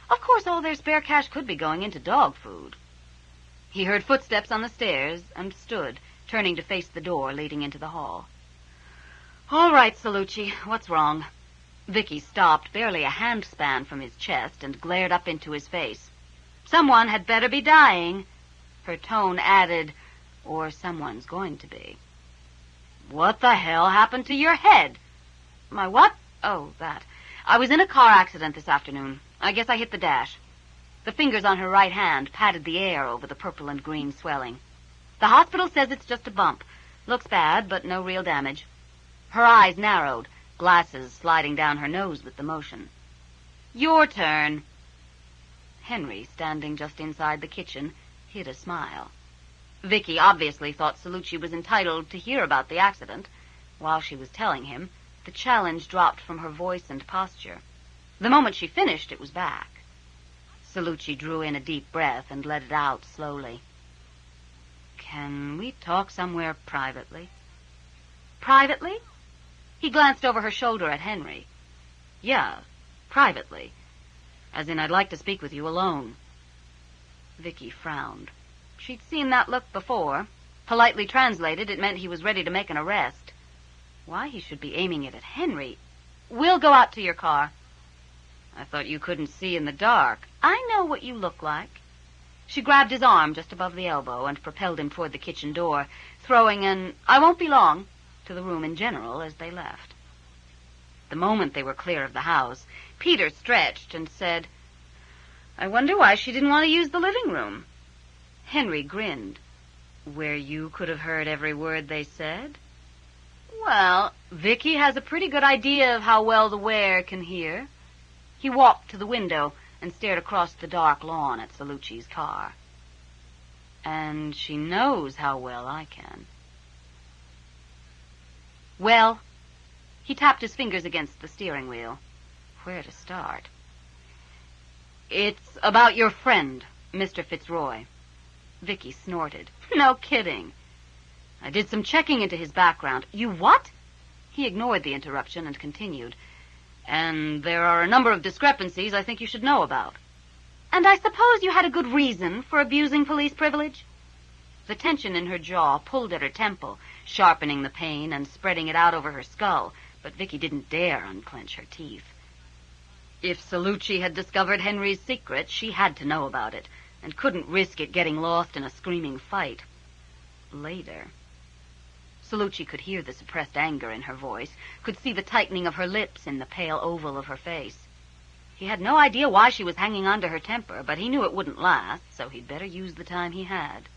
Of course, all their spare cash could be going into dog food. He heard footsteps on the stairs and stood, turning to face the door leading into the hall. All right, Salucci, what's wrong? Vicki stopped barely a handspan from his chest and glared up into his face. Someone had better be dying. Her tone added, or someone's going to be. What the hell happened to your head? My what? Oh, that. I was in a car accident this afternoon. I guess I hit the dash. The fingers on her right hand patted the air over the purple and green swelling. The hospital says it's just a bump. Looks bad, but no real damage. Her eyes narrowed, glasses sliding down her nose with the motion. Your turn. Henry, standing just inside the kitchen, hid a smile. Vicki obviously thought Salucci was entitled to hear about the accident. While she was telling him, the challenge dropped from her voice and posture. The moment she finished, it was back. Salucci drew in a deep breath and let it out slowly. Can we talk somewhere privately? Privately? He glanced over her shoulder at Henry. Yeah, privately. As in, I'd like to speak with you alone. Vicki frowned. She'd seen that look before. Politely translated, it meant he was ready to make an arrest. Why he should be aiming it at Henry? We'll go out to your car. I thought you couldn't see in the dark. I know what you look like. She grabbed his arm just above the elbow and propelled him toward the kitchen door, throwing an "I won't be long" to the room in general as they left. The moment they were clear of the house, Peter stretched and said, I wonder why she didn't want to use the living room. Henry grinned. Where you could have heard every word they said? Well, Vicki has a pretty good idea of how well the wearer can hear. He walked to the window and stared across the dark lawn at Salucci's car. And she knows how well I can. Well, he tapped his fingers against the steering wheel. Where to start? It's about your friend, Mr. Fitzroy. Vicki snorted. No kidding. I did some checking into his background. You what? He ignored the interruption and continued. And there are a number of discrepancies I think you should know about. And I suppose you had a good reason for abusing police privilege? The tension in her jaw pulled at her temple, sharpening the pain and spreading it out over her skull, but Vicki didn't dare unclench her teeth. If Salucci had discovered Henry's secret, she had to know about it, and couldn't risk it getting lost in a screaming fight. Later. Salucci could hear the suppressed anger in her voice, could see the tightening of her lips in the pale oval of her face. He had no idea why she was hanging on to her temper, but he knew it wouldn't last, so he'd better use the time he had.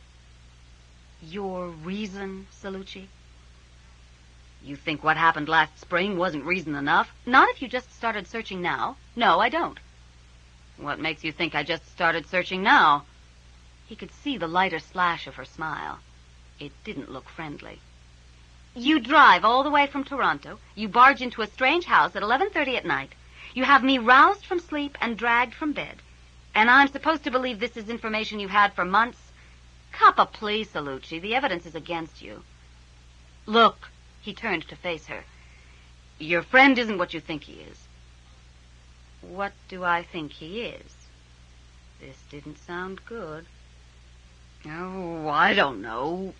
Your reason, Salucci? You think what happened last spring wasn't reason enough? Not if you just started searching now. No, I don't. What makes you think I just started searching now? He could see the lighter slash of her smile. It didn't look friendly. You drive all the way from Toronto. You barge into a strange house at 11:30 at night. You have me roused from sleep and dragged from bed. And I'm supposed to believe this is information you've had for months? Cop a plea, Salucci. The evidence is against you. Look, he turned to face her. Your friend isn't what you think he is. What do I think he is? This didn't sound good. Oh, I don't know.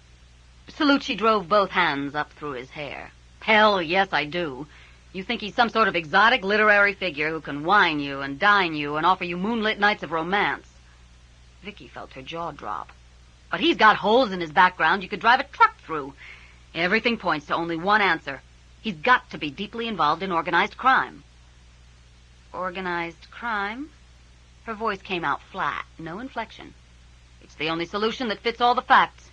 Salucci drove both hands up through his hair. Hell, yes, I do. You think he's some sort of exotic literary figure who can wine you and dine you and offer you moonlit nights of romance. Vicki felt her jaw drop. But he's got holes in his background you could drive a truck through. Everything points to only one answer. He's got to be deeply involved in organized crime. Organized crime? Her voice came out flat, no inflection. It's the only solution that fits all the facts.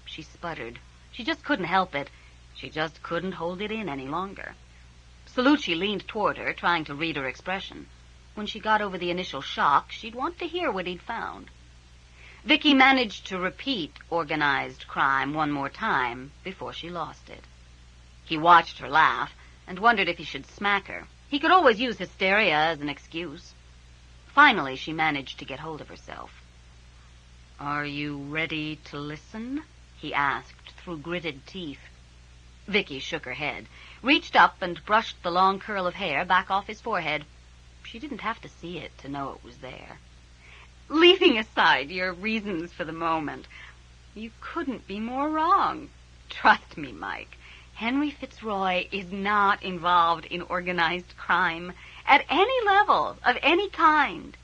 She sputtered. She just couldn't help it. She just couldn't hold it in any longer. Salucci leaned toward her, trying to read her expression. When she got over the initial shock, she'd want to hear what he'd found. Vicki managed to repeat organized crime one more time before she lost it. He watched her laugh and wondered if he should smack her. He could always use hysteria as an excuse. Finally, she managed to get hold of herself. Are you ready to listen? He asked through gritted teeth. Vicki shook her head, reached up and brushed the long curl of hair back off his forehead. She didn't have to see it to know it was there. Leaving aside your reasons for the moment, you couldn't be more wrong. Trust me, Mike. Henry Fitzroy is not involved in organized crime at any level, of any kind.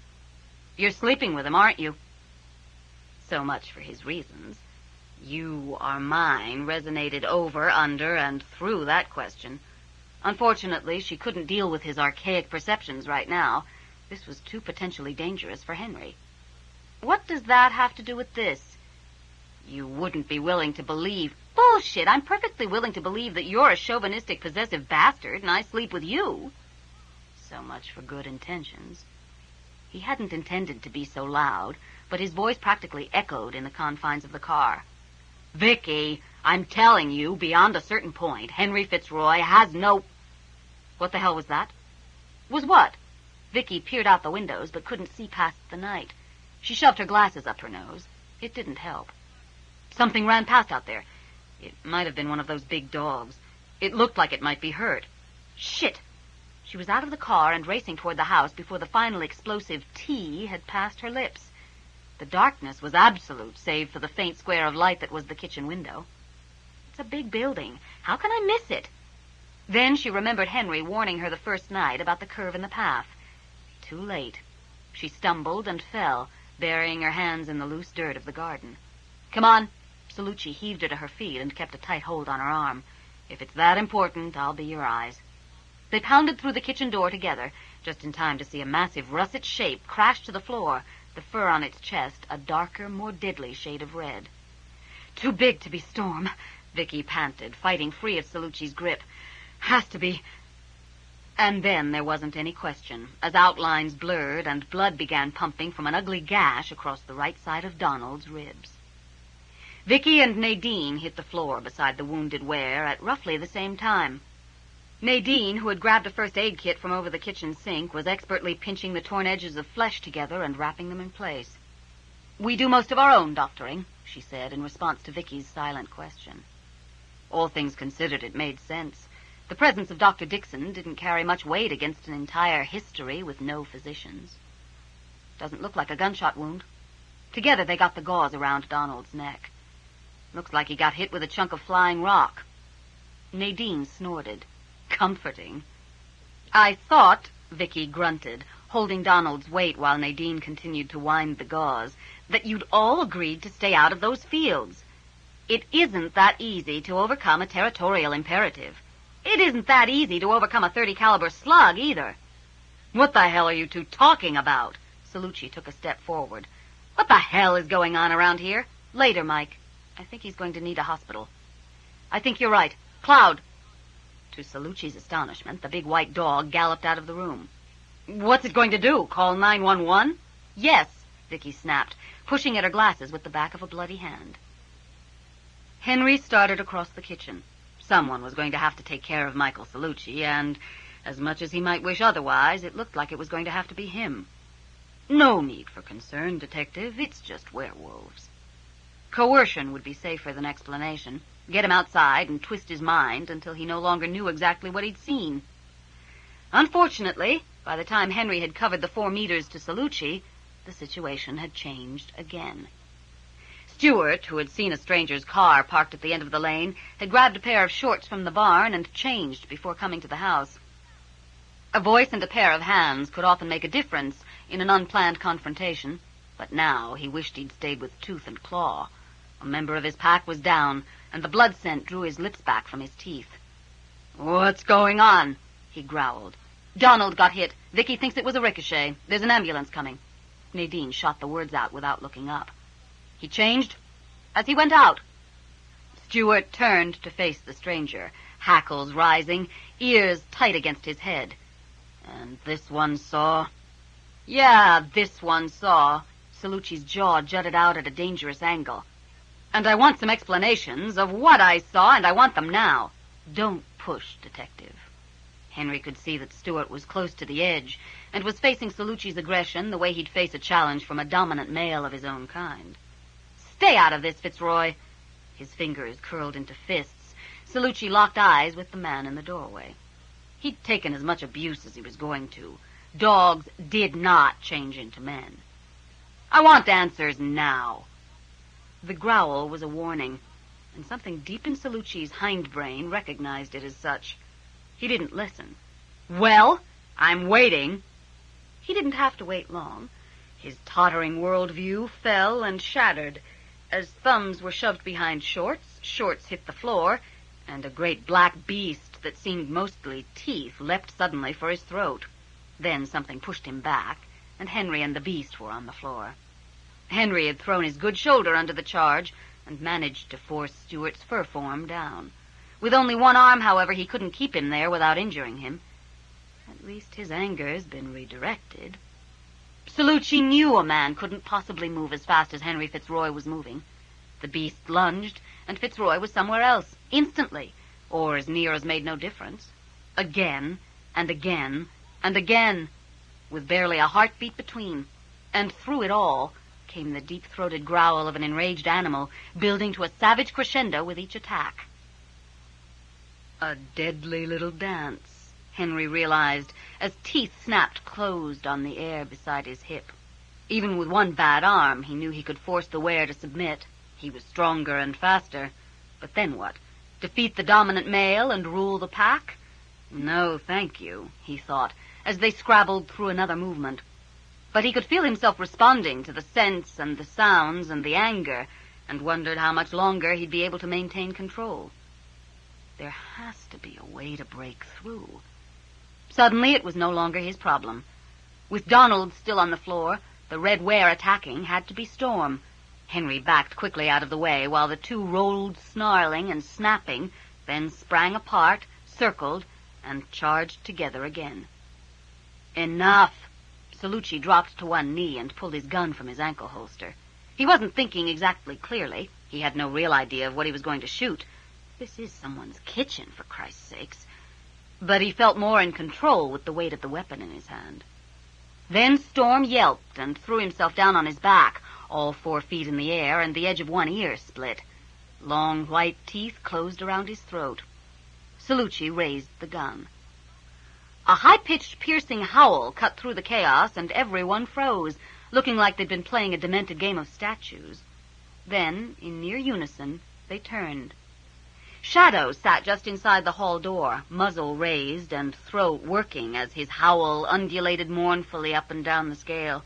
You're sleeping with him, aren't you? So much for his reasons. You are mine resonated over, under, and through that question. Unfortunately, she couldn't deal with his archaic perceptions right now. This was too potentially dangerous for Henry. What does that have to do with this? You wouldn't be willing to believe... Bullshit! I'm perfectly willing to believe that you're a chauvinistic, possessive bastard, and I sleep with you. So much for good intentions. He hadn't intended to be so loud, but his voice practically echoed in the confines of the car. Vicki, I'm telling you, beyond a certain point, Henry Fitzroy has no... What the hell was that? Was what? Vicki peered out the windows, but couldn't see past the night. She shoved her glasses up her nose. It didn't help. Something ran past out there. It might have been one of those big dogs. It looked like it might be hurt. Shit! She was out of the car and racing toward the house before the final explosive T had passed her lips. The darkness was absolute, save for the faint square of light that was the kitchen window. It's a big building. How can I miss it? Then she remembered Henry warning her the first night about the curve in the path. Too late. She stumbled and fell, burying her hands in the loose dirt of the garden. Come on. Salucci heaved her to her feet and kept a tight hold on her arm. If it's that important, I'll be your eyes. They pounded through the kitchen door together, just in time to see a massive russet shape crash to the floor, the fur on its chest a darker, more deadly shade of red. Too big to be Storm, Vicki panted, fighting free of Salucci's grip. Has to be. And then there wasn't any question, as outlines blurred and blood began pumping from an ugly gash across the right side of Donald's ribs. Vicki and Nadine hit the floor beside the wounded Ware at roughly the same time. Nadine, who had grabbed a first aid kit from over the kitchen sink, was expertly pinching the torn edges of flesh together and wrapping them in place. We do most of our own doctoring, she said in response to Vicki's silent question. All things considered, it made sense. The presence of Dr. Dixon didn't carry much weight against an entire history with no physicians. Doesn't look like a gunshot wound. Together they got the gauze around Donald's neck. Looks like he got hit with a chunk of flying rock. Nadine snorted. Comforting. I thought, Vicki grunted, holding Donald's weight while Nadine continued to wind the gauze, that you'd all agreed to stay out of those fields. It isn't that easy to overcome a territorial imperative. It isn't that easy to overcome a .30 caliber slug, either. What the hell are you two talking about? Salucci took a step forward. What the hell is going on around here? Later, Mike. I think he's going to need a hospital. I think you're right. Cloud. To Salucci's astonishment, the big white dog galloped out of the room. What's it going to do? Call 911? Yes, Vicki snapped, pushing at her glasses with the back of a bloody hand. Henry started across the kitchen. Someone was going to have to take care of Michael Salucci, and, as much as he might wish otherwise, it looked like it was going to have to be him. No need for concern, Detective. It's just werewolves. Coercion would be safer than explanation. Get him outside and twist his mind until he no longer knew exactly what he'd seen. Unfortunately, by the time Henry had covered the 4 meters to Salucci, the situation had changed again. Stewart, who had seen a stranger's car parked at the end of the lane, had grabbed a pair of shorts from the barn and changed before coming to the house. A voice and a pair of hands could often make a difference in an unplanned confrontation, but now he wished he'd stayed with tooth and claw. A member of his pack was down, and the blood scent drew his lips back from his teeth. What's going on? He growled. Donald got hit. Vicki thinks it was a ricochet. There's an ambulance coming. Nadine shot the words out without looking up. He changed as he went out. Stewart turned to face the stranger, hackles rising, ears tight against his head. And this one saw? Yeah, this one saw. Salucci's jaw jutted out at a dangerous angle. And I want some explanations of what I saw, and I want them now. Don't push, Detective. Henry could see that Stewart was close to the edge, and was facing Salucci's aggression the way he'd face a challenge from a dominant male of his own kind. Stay out of this, Fitzroy. His fingers curled into fists. Salucci locked eyes with the man in the doorway. He'd taken as much abuse as he was going to. Dogs did not change into men. I want answers now. The growl was a warning, and something deep in Salucci's hindbrain recognized it as such. He didn't listen. Well, I'm waiting. He didn't have to wait long. His tottering worldview fell and shattered as thumbs were shoved behind shorts, shorts hit the floor, and a great black beast that seemed mostly teeth leapt suddenly for his throat. Then something pushed him back, and Henry and the beast were on the floor. Henry had thrown his good shoulder under the charge and managed to force Stewart's fur form down. With only one arm, however, he couldn't keep him there without injuring him. At least his anger's been redirected. Salucci knew a man couldn't possibly move as fast as Henry Fitzroy was moving. The beast lunged, and Fitzroy was somewhere else, instantly, or as near as made no difference. Again, and again, and again, with barely a heartbeat between. And through it all, came the deep-throated growl of an enraged animal, building to a savage crescendo with each attack. A deadly little dance, Henry realized, as teeth snapped closed on the air beside his hip. Even with one bad arm, he knew he could force the wearer to submit. He was stronger and faster. But then what? Defeat the dominant male and rule the pack? No, thank you, he thought, as they scrabbled through another movement. But he could feel himself responding to the scents and the sounds and the anger, and wondered how much longer he'd be able to maintain control. There has to be a way to break through. Suddenly it was no longer his problem. With Donald still on the floor, the red ware attacking had to be Storm. Henry backed quickly out of the way while the two rolled, snarling and snapping, then sprang apart, circled, and charged together again. Enough! Salucci dropped to one knee and pulled his gun from his ankle holster. He wasn't thinking exactly clearly. He had no real idea of what he was going to shoot. This is someone's kitchen, for Christ's sakes. But he felt more in control with the weight of the weapon in his hand. Then Storm yelped and threw himself down on his back, all 4 feet in the air, and the edge of one ear split. Long white teeth closed around his throat. Salucci raised the gun. A high-pitched, piercing howl cut through the chaos, and everyone froze, looking like they'd been playing a demented game of statues. Then, in near unison, they turned. Shadow sat just inside the hall door, muzzle raised and throat working as his howl undulated mournfully up and down the scale.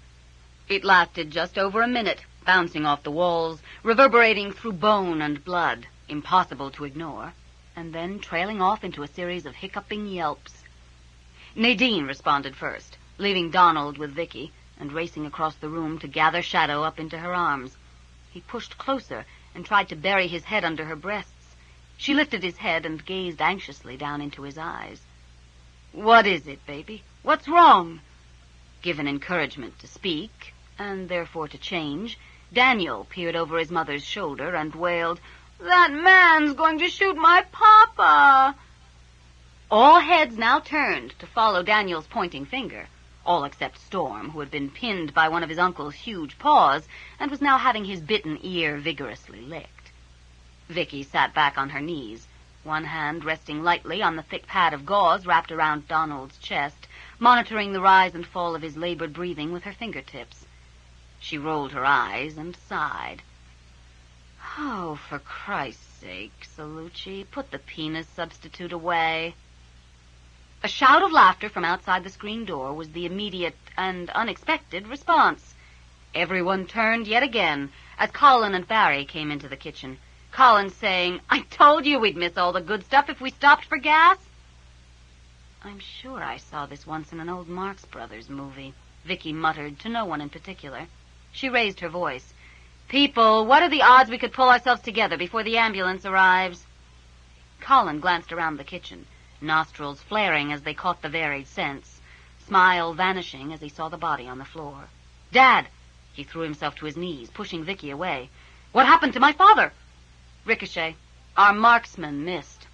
It lasted just over a minute, bouncing off the walls, reverberating through bone and blood, impossible to ignore, and then trailing off into a series of hiccuping yelps. Nadine responded first, leaving Donald with Vicki, and racing across the room to gather Shadow up into her arms. He pushed closer and tried to bury his head under her breasts. She lifted his head and gazed anxiously down into his eyes. "What is it, baby? What's wrong?" Given encouragement to speak, and therefore to change, Daniel peered over his mother's shoulder and wailed, "That man's going to shoot my papa!" All heads now turned to follow Daniel's pointing finger, all except Storm, who had been pinned by one of his uncle's huge paws and was now having his bitten ear vigorously licked. Vicki sat back on her knees, one hand resting lightly on the thick pad of gauze wrapped around Donald's chest, monitoring the rise and fall of his labored breathing with her fingertips. She rolled her eyes and sighed. "Oh, for Christ's sake, Salucci, put the penis substitute away." A shout of laughter from outside the screen door was the immediate and unexpected response. Everyone turned yet again as Colin and Barry came into the kitchen. Colin saying, "I told you we'd miss all the good stuff if we stopped for gas." "I'm sure I saw this once in an old Marx Brothers movie," Vicki muttered to no one in particular. She raised her voice. "People, what are the odds we could pull ourselves together before the ambulance arrives?" Colin glanced around the kitchen, nostrils flaring as they caught the varied scents, smile vanishing as he saw the body on the floor. "Dad!" He threw himself to his knees, pushing Vicki away. "What happened to my father?" "Ricochet. Our marksman missed."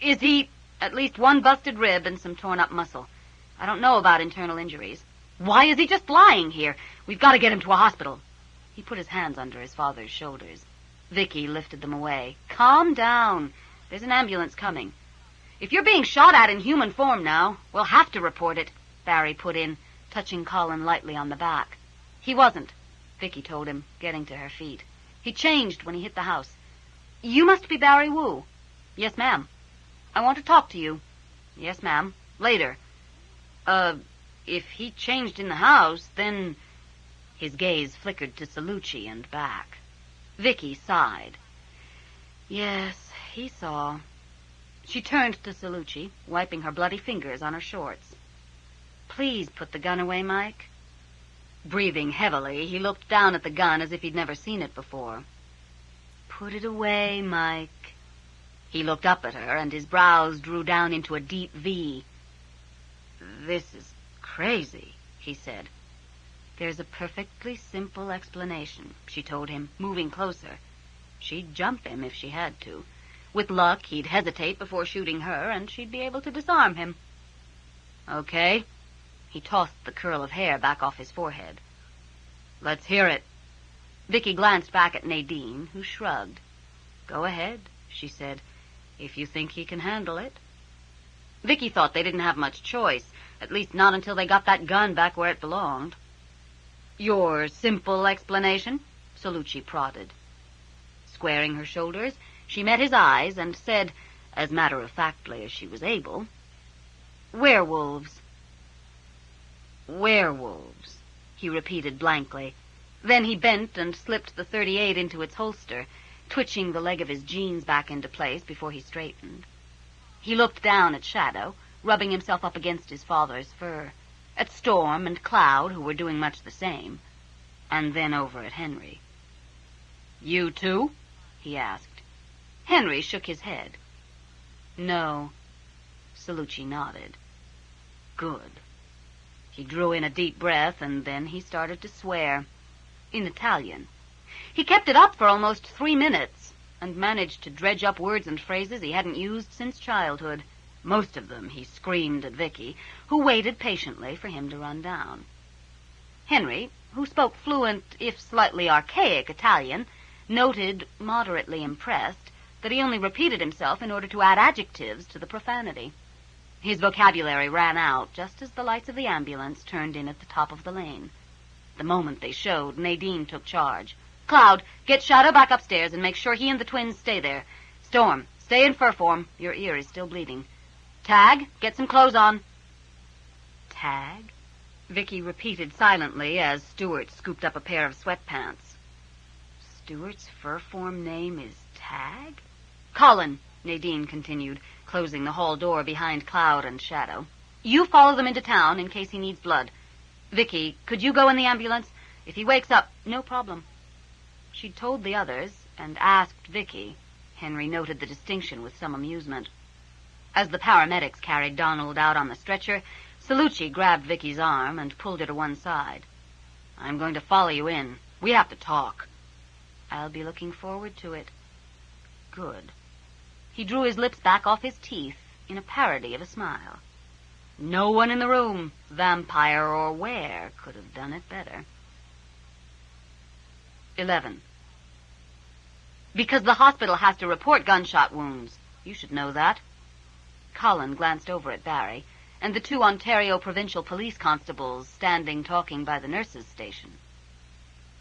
"Is he—" "At least one busted rib and some torn-up muscle. I don't know about internal injuries." "Why is he just lying here? We've got to get him to a hospital." He put his hands under his father's shoulders. Vicki lifted them away. "Calm down. There's an ambulance coming." "If you're being shot at in human form now, we'll have to report it," Barry put in, touching Colin lightly on the back. "He wasn't," Vicki told him, getting to her feet. "He changed when he hit the house." "You must be Barry Wu." "Yes, ma'am." "I want to talk to you." "Yes, ma'am. Later." If he changed in the house, then—" His gaze flickered to Salucci and back. Vicki sighed. Yes, he saw. She turned to Salucci, wiping her bloody fingers on her shorts. "Please put the gun away, Mike." Breathing heavily, he looked down at the gun as if he'd never seen it before. "Put it away, Mike." He looked up at her, and his brows drew down into a deep V. "This is crazy," he said. "There's a perfectly simple explanation," she told him, moving closer. She'd jump him if she had to. With luck, he'd hesitate before shooting her, and she'd be able to disarm him. "Okay." He tossed the curl of hair back off his forehead. "Let's hear it." Vicki glanced back at Nadine, who shrugged. "Go ahead," she said, "if you think he can handle it." Vicki thought they didn't have much choice, at least not until they got that gun back where it belonged. "Your simple explanation?" Salucci prodded. Squaring her shoulders, she met his eyes and said, as matter-of-factly as she was able, "Werewolves." "Werewolves," he repeated blankly. Then he bent and slipped the .38 into its holster, twitching the leg of his jeans back into place before he straightened. He looked down at Shadow, rubbing himself up against his father's fur, at Storm and Cloud, who were doing much the same, and then over at Henry. "You too?" he asked. Henry shook his head. "No." Salucci nodded. "Good." He drew in a deep breath, and then he started to swear. In Italian. He kept it up for almost 3 minutes, and managed to dredge up words and phrases he hadn't used since childhood. Most of them he screamed at Vicki, who waited patiently for him to run down. Henry, who spoke fluent, if slightly archaic Italian, noted, moderately impressed, that he only repeated himself in order to add adjectives to the profanity. His vocabulary ran out just as the lights of the ambulance turned in at the top of the lane. The moment they showed, Nadine took charge. "Cloud, get Shadow back upstairs and make sure he and the twins stay there. Storm, stay in fur form. Your ear is still bleeding. Tag, get some clothes on." "Tag?" Vicki repeated silently as Stuart scooped up a pair of sweatpants. "Stuart's fur form name is Tag?" "Colin," Nadine continued, closing the hall door behind Cloud and Shadow. "You follow them into town in case he needs blood. Vicki, could you go in the ambulance? If he wakes up, no problem." She'd told the others and asked Vicki. Henry noted the distinction with some amusement. As the paramedics carried Donald out on the stretcher, Salucci grabbed Vicki's arm and pulled her to one side. "I'm going to follow you in. We have to talk." "I'll be looking forward to it." "Good." He drew his lips back off his teeth in a parody of a smile. No one in the room, vampire or were, could have done it better. 11. "Because the hospital has to report gunshot wounds. You should know that." Colin glanced over at Barry and the 2 Ontario provincial police constables standing talking by the nurses' station.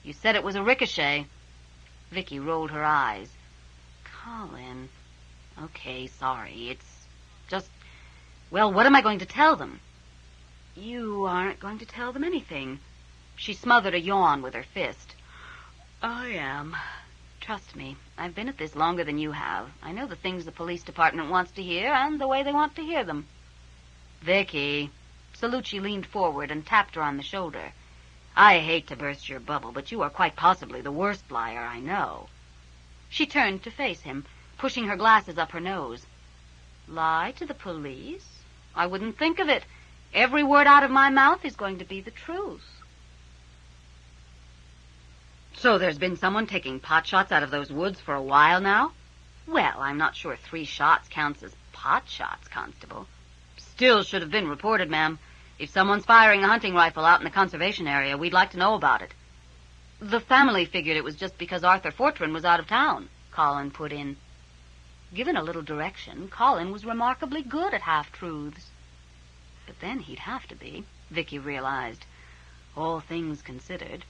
"You said it was a ricochet." Vicki rolled her eyes. "Colin, okay, sorry. It's just, well, what am I going to tell them?" "You aren't going to tell them anything." She smothered a yawn with her fist. "I am. Trust me, I've been at this longer than you have. I know the things the police department wants to hear and the way they want to hear them." "Vicki." Salucci leaned forward and tapped her on the shoulder. "I hate to burst your bubble, but you are quite possibly the worst liar I know." She turned to face him, pushing her glasses up her nose. "Lie to the police? I wouldn't think of it. Every word out of my mouth is going to be the truth." "So there's been someone taking pot shots out of those woods for a while now?" "Well, I'm not sure 3 shots counts as pot shots, Constable." "Still should have been reported, ma'am. If someone's firing a hunting rifle out in the conservation area, we'd like to know about it." "The family figured it was just because Arthur Fortran was out of town," Colin put in. Given a little direction, Colin was remarkably good at half-truths. But then he'd have to be, Vicki realized, all things considered.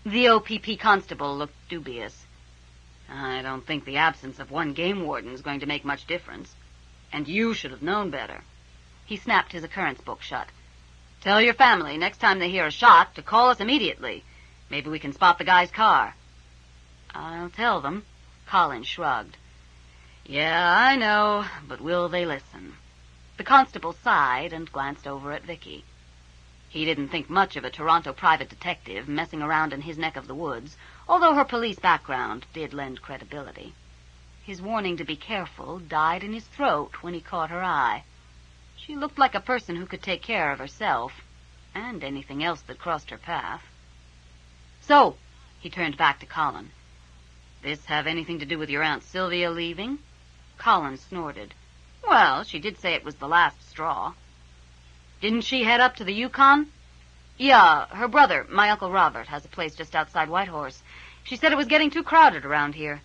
The OPP constable looked dubious. "I don't think the absence of 1 game warden is going to make much difference. And you should have known better." He snapped his occurrence book shut. "Tell your family next time they hear a shot to call us immediately. Maybe we can spot the guy's car." "I'll tell them." Colin shrugged. "Yeah, I know, but will they listen?" The constable sighed and glanced over at Vicki. He didn't think much of a Toronto private detective messing around in his neck of the woods, although her police background did lend credibility. His warning to be careful died in his throat when he caught her eye. She looked like a person who could take care of herself, and anything else that crossed her path. "So," he turned back to Colin, "this have anything to do with your Aunt Sylvia leaving?" Colin snorted. "Well, she did say it was the last straw." "Didn't she head up to the Yukon?" Yeah, her brother, my Uncle Robert, has a place just outside Whitehorse. She said it was getting too crowded around here.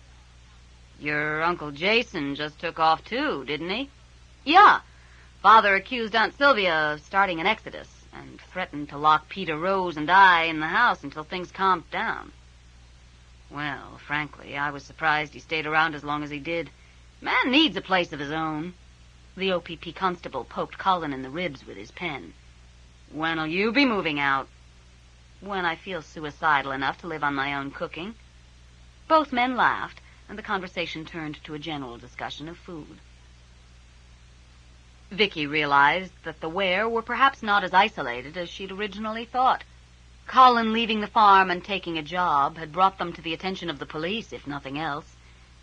Your Uncle Jason just took off, too, didn't he? Yeah. Father accused Aunt Sylvia of starting an exodus and threatened to lock Peter Rose and I in the house until things calmed down. Well, frankly, I was surprised he stayed around as long as he did. Man needs a place of his own. The OPP constable poked Colin in the ribs with his pen. When'll you be moving out? When I feel suicidal enough to live on my own cooking. Both men laughed, and the conversation turned to a general discussion of food. Vicki realized that the Ware were perhaps not as isolated as she'd originally thought. Colin leaving the farm and taking a job had brought them to the attention of the police, if nothing else.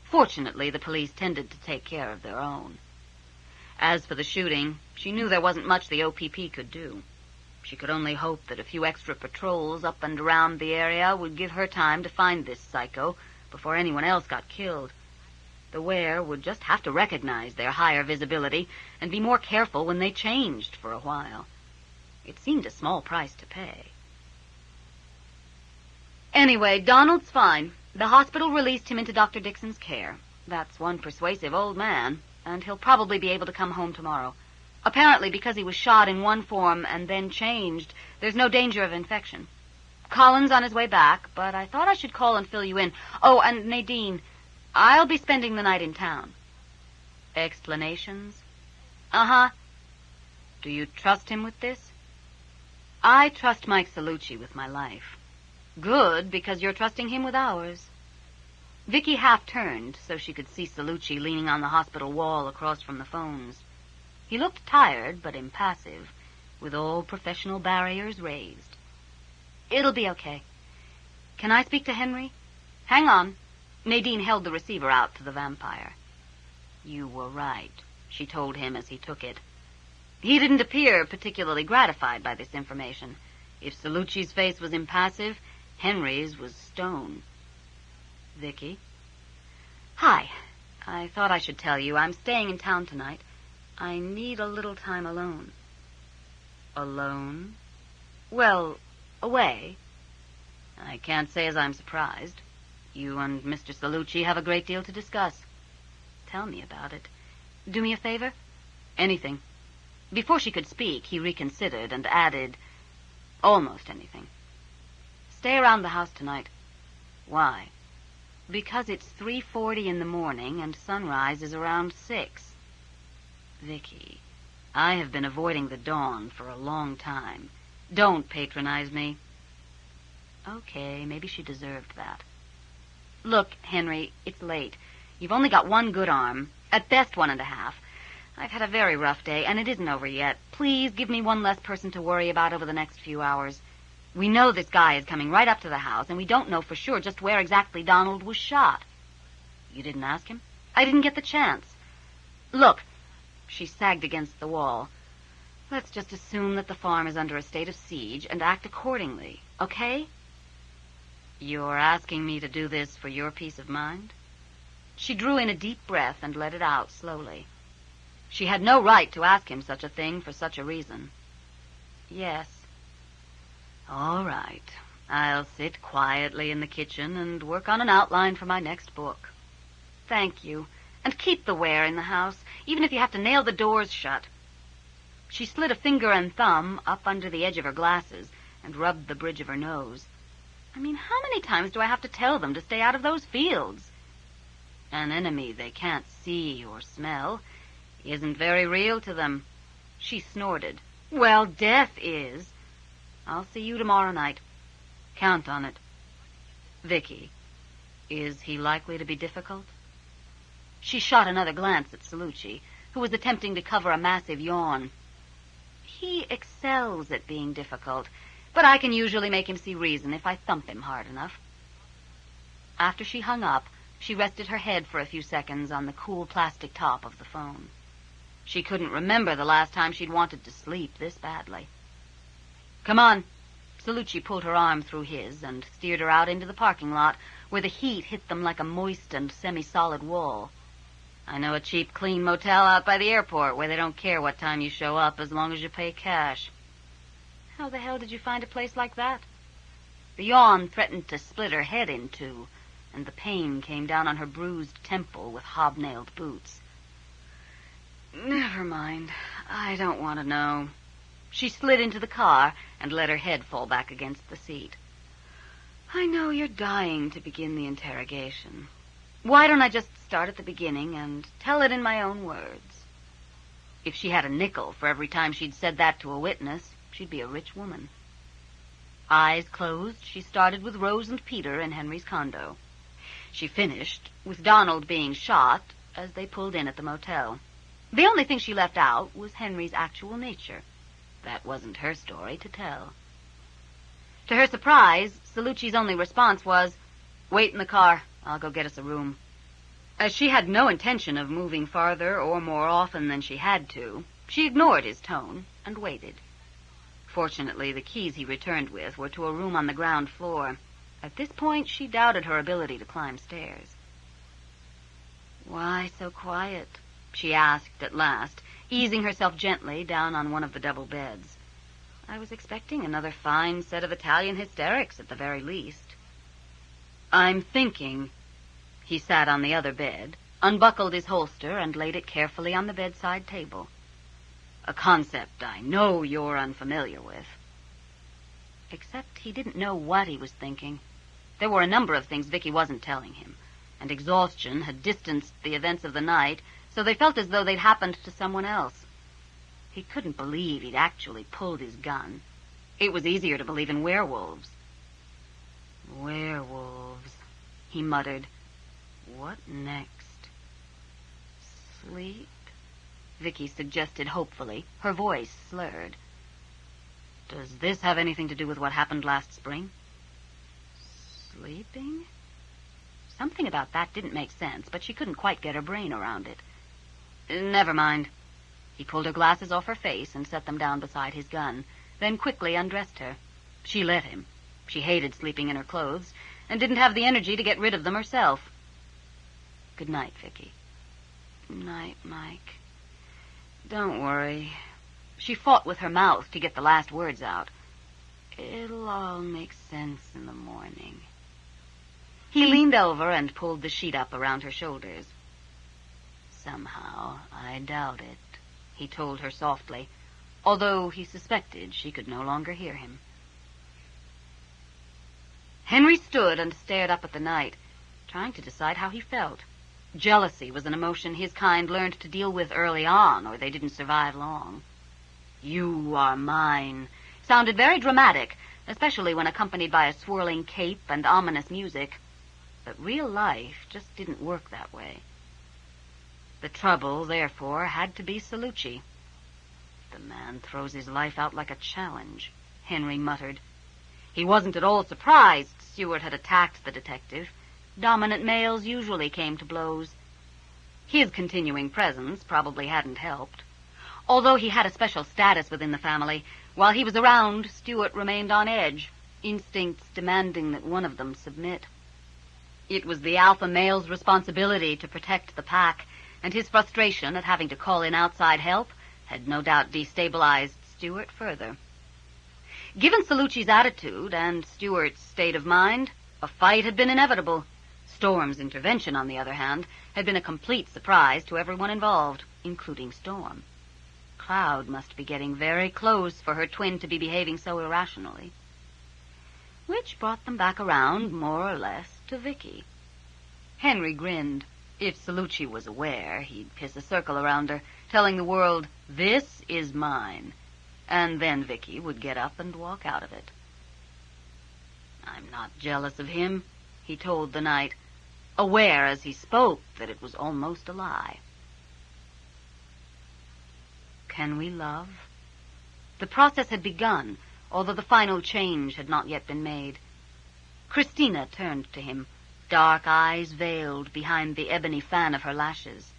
Fortunately, the police tended to take care of their own. As for the shooting, she knew there wasn't much the OPP could do. She could only hope that a few extra patrols up and around the area would give her time to find this psycho before anyone else got killed. The Ware would just have to recognize their higher visibility and be more careful when they changed for a while. It seemed a small price to pay. Anyway, Donald's fine. The hospital released him into Dr. Dixon's care. That's one persuasive old man, and he'll probably be able to come home tomorrow. Apparently, because he was shot in one form and then changed, there's no danger of infection. Colin's on his way back, but I thought I should call and fill you in. Oh, and Nadine, I'll be spending the night in town. Explanations? Uh-huh. Do you trust him with this? I trust Mike Salucci with my life. Good, because you're trusting him with ours. Vicki half-turned so she could see Salucci leaning on the hospital wall across from the phones. He looked tired but impassive, with all professional barriers raised. It'll be okay. Can I speak to Henry? Hang on. Nadine held the receiver out to the vampire. You were right, she told him as he took it. He didn't appear particularly gratified by this information. If Salucci's face was impassive, Henry's was stone. Vicki? Hi. I thought I should tell you I'm staying in town tonight. I need a little time alone. Alone? Well, away. I can't say as I'm surprised. You and Mr. Salucci have a great deal to discuss. Tell me about it. Do me a favor? Anything. Before she could speak, he reconsidered and added, almost anything. Stay around the house tonight. Why? Because it's 3:40 in the morning and sunrise is around 6. Vicki, I have been avoiding the dawn for a long time. Don't patronize me. Okay, maybe she deserved that. Look, Henry, it's late. You've only got one good arm, at best 1.5. I've had a very rough day, and it isn't over yet. Please give me one less person to worry about over the next few hours. We know this guy is coming right up to the house, and we don't know for sure just where exactly Donald was shot. You didn't ask him? I didn't get the chance. Look, she sagged against the wall. Let's just assume that the farm is under a state of siege and act accordingly, okay? You're asking me to do this for your peace of mind? She drew in a deep breath and let it out slowly. She had no right to ask him such a thing for such a reason. Yes. All right. I'll sit quietly in the kitchen and work on an outline for my next book. Thank you. And keep the Ware in the house, even if you have to nail the doors shut. She slid a finger and thumb up under the edge of her glasses and rubbed the bridge of her nose. I mean, how many times do I have to tell them to stay out of those fields? An enemy they can't see or smell isn't very real to them. She snorted. Well, death is. I'll see you tomorrow night. Count on it. Vicki, is he likely to be difficult? She shot another glance at Salucci, who was attempting to cover a massive yawn. He excels at being difficult, but I can usually make him see reason if I thump him hard enough. After she hung up, she rested her head for a few seconds on the cool plastic top of the phone. She couldn't remember the last time she'd wanted to sleep this badly. Come on. Salucci pulled her arm through his and steered her out into the parking lot, where the heat hit them like a moist and semi-solid wall. I know a cheap, clean motel out by the airport where they don't care what time you show up as long as you pay cash. How the hell did you find a place like that? The yawn threatened to split her head in two, and the pain came down on her bruised temple with hobnailed boots. Never mind. I don't want to know. She slid into the car and let her head fall back against the seat. I know you're dying to begin the interrogation. Why don't I just start at the beginning and tell it in my own words? If she had a nickel for every time she'd said that to a witness, she'd be a rich woman. Eyes closed, she started with Rose and Peter in Henry's condo. She finished with Donald being shot as they pulled in at the motel. The only thing she left out was Henry's actual nature. That wasn't her story to tell. To her surprise, Salucci's only response was, "Wait in the car. I'll go get us a room." As she had no intention of moving farther or more often than she had to, she ignored his tone and waited. Fortunately, the keys he returned with were to a room on the ground floor. At this point, she doubted her ability to climb stairs. "Why so quiet?" she asked at last, easing herself gently down on one of the double beds. "I was expecting another fine set of Italian hysterics at the very least." "I'm thinking." He sat on the other bed, unbuckled his holster, and laid it carefully on the bedside table. "A concept I know you're unfamiliar with." Except he didn't know what he was thinking. There were a number of things Vicki wasn't telling him, and exhaustion had distanced the events of the night, so they felt as though they'd happened to someone else. He couldn't believe he'd actually pulled his gun. It was easier to believe in werewolves. "Werewolves," he muttered. "What next?" "Sleep?" Vicki suggested hopefully, her voice slurred. "Does this have anything to do with what happened last spring?" Sleeping? Something about that didn't make sense, but she couldn't quite get her brain around it. Never mind. He pulled her glasses off her face and set them down beside his gun, then quickly undressed her. She let him. She hated sleeping in her clothes and didn't have the energy to get rid of them herself. "Good night, Vicki." "Night, Mike." "Don't worry." She fought with her mouth to get the last words out. "It'll all make sense in the morning." He leaned over and pulled the sheet up around her shoulders. "Somehow, I doubt it," he told her softly, although he suspected she could no longer hear him. Henry stood and stared up at the night, trying to decide how he felt. Jealousy was an emotion his kind learned to deal with early on, or they didn't survive long. "You are mine" sounded very dramatic, especially when accompanied by a swirling cape and ominous music. But real life just didn't work that way. The trouble, therefore, had to be Salucci. "The man throws his life out like a challenge," Henry muttered. He wasn't at all surprised Stewart had attacked the detective. Dominant males usually came to blows. His continuing presence probably hadn't helped. Although he had a special status within the family, while he was around, Stewart remained on edge, instincts demanding that one of them submit. It was the alpha male's responsibility to protect the pack, and his frustration at having to call in outside help had no doubt destabilized Stewart further. Given Salucci's attitude and Stewart's state of mind, a fight had been inevitable. Storm's intervention, on the other hand, had been a complete surprise to everyone involved, including Storm. Cloud must be getting very close for her twin to be behaving so irrationally. Which brought them back around, more or less, to Vicki. Henry grinned. If Salucci was aware, he'd piss a circle around her, telling the world, "This is mine." And then Vicki would get up and walk out of it. "I'm not jealous of him," he told the night, aware as he spoke that it was almost a lie. Can we love? The process had begun, although the final change had not yet been made. Christina turned to him, dark eyes veiled behind the ebony fan of her lashes.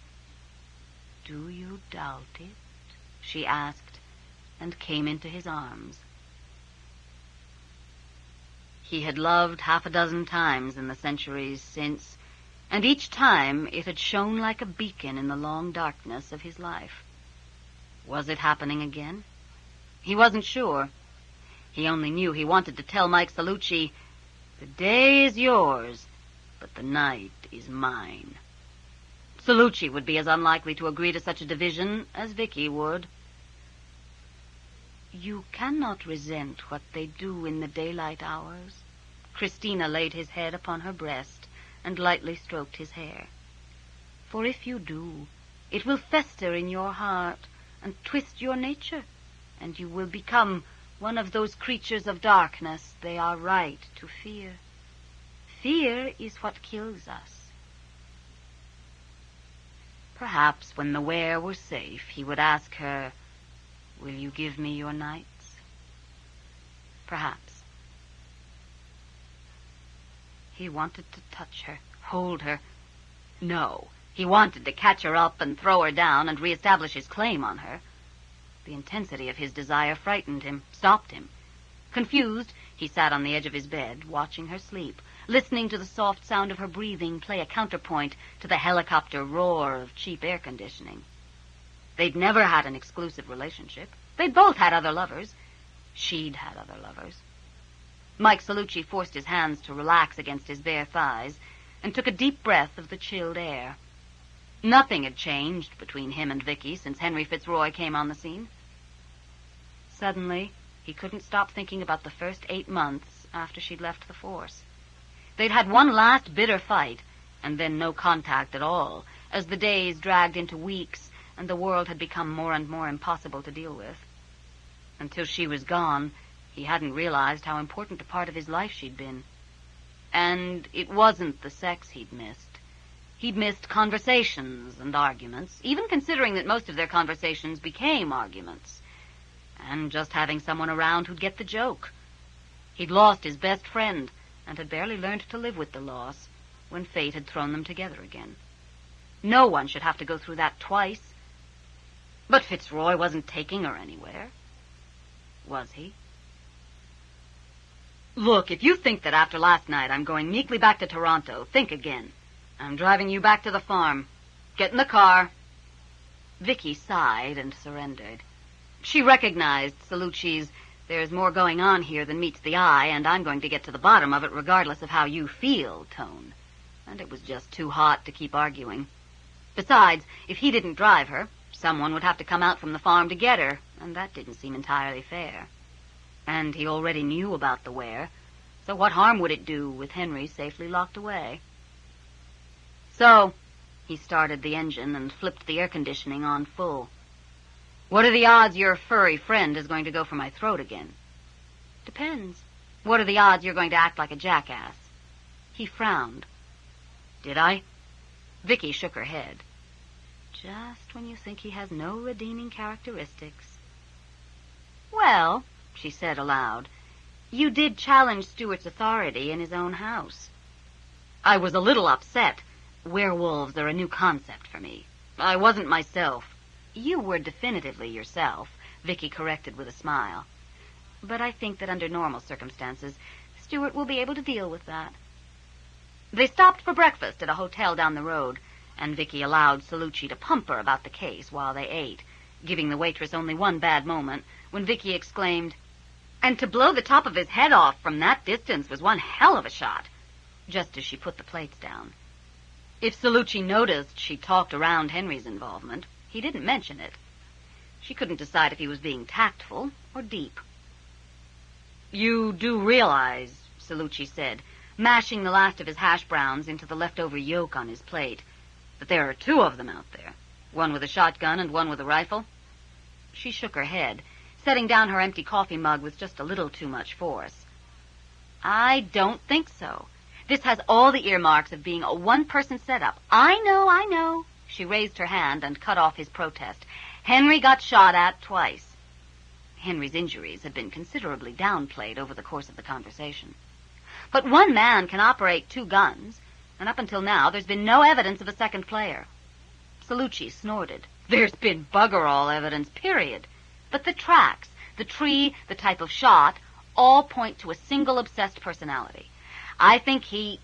"Do you doubt it?" she asked, and came into his arms. He had loved 6 times in the centuries since, and each time it had shone like a beacon in the long darkness of his life. Was it happening again? He wasn't sure. He only knew he wanted to tell Mike Salucci, "The day is yours, but the night is mine." Salucci would be as unlikely to agree to such a division as Vicki would. "You cannot resent what they do in the daylight hours." Christina laid his head upon her breast and lightly stroked his hair. "For if you do, it will fester in your heart and twist your nature, and you will become one of those creatures of darkness they are right to fear. Fear is what kills us." Perhaps when the ware were safe, he would ask her, "Will you give me your nights?" Perhaps. He wanted to touch her, hold her. No, he wanted to catch her up and throw her down and reestablish his claim on her. The intensity of his desire frightened him, stopped him. Confused, he sat on the edge of his bed, watching her sleep, listening to the soft sound of her breathing play a counterpoint to the helicopter roar of cheap air conditioning. They'd never had an exclusive relationship. They'd both had other lovers. She'd had other lovers. Mike Salucci forced his hands to relax against his bare thighs and took a deep breath of the chilled air. Nothing had changed between him and Vicki since Henry Fitzroy came on the scene. Suddenly, he couldn't stop thinking about the first 8 months after she'd left the force. They'd had one last bitter fight, and then no contact at all, as the days dragged into weeks and the world had become more and more impossible to deal with. Until she was gone, he hadn't realized how important a part of his life she'd been. And it wasn't the sex he'd missed. He'd missed conversations and arguments, even considering that most of their conversations became arguments. And just having someone around who'd get the joke. He'd lost his best friend and had barely learned to live with the loss when fate had thrown them together again. No one should have to go through that twice. But Fitzroy wasn't taking her anywhere. Was he? "Look, if you think that after last night I'm going meekly back to Toronto, think again. I'm driving you back to the farm. Get in the car." Vicki sighed and surrendered. She recognized Salucci's "there's more going on here than meets the eye, and I'm going to get to the bottom of it regardless of how you feel" tone. And it was just too hot to keep arguing. Besides, if he didn't drive her, someone would have to come out from the farm to get her, and that didn't seem entirely fair. And he already knew about the ware, so what harm would it do with Henry safely locked away? "So," he started the engine and flipped the air conditioning on full. "What are the odds your furry friend is going to go for my throat again?" "Depends." "What are the odds you're going to act like a jackass?" He frowned. "Did I?" Vicki shook her head. "Just when you think he has no redeeming characteristics." "Well," she said aloud, "you did challenge Stuart's authority in his own house." "I was a little upset. Werewolves are a new concept for me. I wasn't myself." "You were definitively yourself," Vicki corrected with a smile. "But I think that under normal circumstances, Stuart will be able to deal with that." They stopped for breakfast at a hotel down the road, and Vicki allowed Salucci to pump her about the case while they ate, giving the waitress only one bad moment when Vicki exclaimed, "And to blow the top of his head off from that distance was one hell of a shot," just as she put the plates down. If Salucci noticed she talked around Henry's involvement, he didn't mention it. She couldn't decide if he was being tactful or deep. "You do realize," Salucci said, mashing the last of his hash browns into the leftover yolk on his plate, "that there are 2 of them out there, one with a shotgun and one with a rifle?" She shook her head, setting down her empty coffee mug with just a little too much force. "I don't think so. This has all the earmarks of being a one-person setup. I know. She raised her hand and cut off his protest. "Henry got shot at twice." Henry's injuries had been considerably downplayed over the course of the conversation. "But one man can operate 2 guns, and up until now there's been no evidence of a second player." Salucci snorted. "There's been bugger all evidence, period. But the tracks, the tree, the type of shot, all point to a single obsessed personality. I think he—"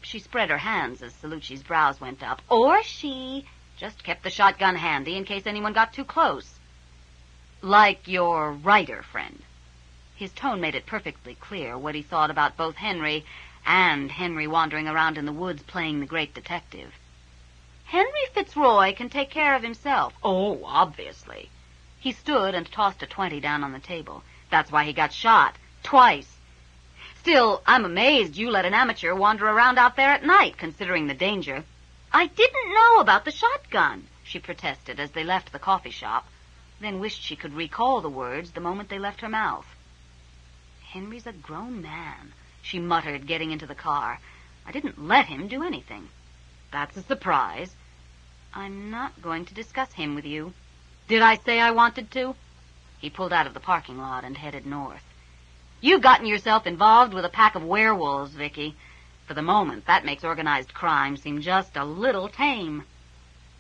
She spread her hands as Salucci's brows went up. "Or she just kept the shotgun handy in case anyone got too close." "Like your writer friend." His tone made it perfectly clear what he thought about both Henry and Henry wandering around in the woods playing the great detective. Henry Fitzroy can take care of himself. Oh, obviously. He stood and tossed a 20 down on the table. That's why he got shot. Twice. Still, I'm amazed you let an amateur wander around out there at night, considering the danger. I didn't know about the shotgun, she protested as they left the coffee shop, then wished she could recall the words the moment they left her mouth. Henry's a grown man, she muttered, getting into the car. I didn't let him do anything. That's a surprise. I'm not going to discuss him with you. Did I say I wanted to? He pulled out of the parking lot and headed north. You've gotten yourself involved with a pack of werewolves, Vicki. For the moment, that makes organized crime seem just a little tame.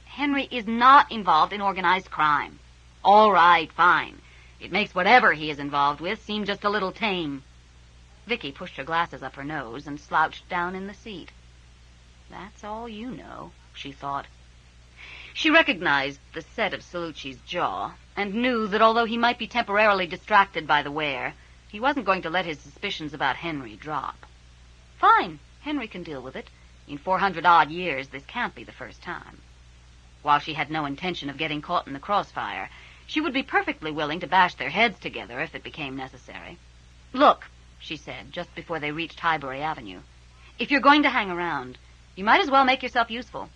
Henry is not involved in organized crime. All right, fine. It makes whatever he is involved with seem just a little tame. Vicki pushed her glasses up her nose and slouched down in the seat. That's all you know, she thought. She recognized the set of Salucci's jaw and knew that although he might be temporarily distracted by the wear, he wasn't going to let his suspicions about Henry drop. Fine, Henry can deal with it. In 400-odd years, this can't be the first time. While she had no intention of getting caught in the crossfire, she would be perfectly willing to bash their heads together if it became necessary. Look, she said, just before they reached Highbury Avenue, if you're going to hang around, you might as well make yourself useful.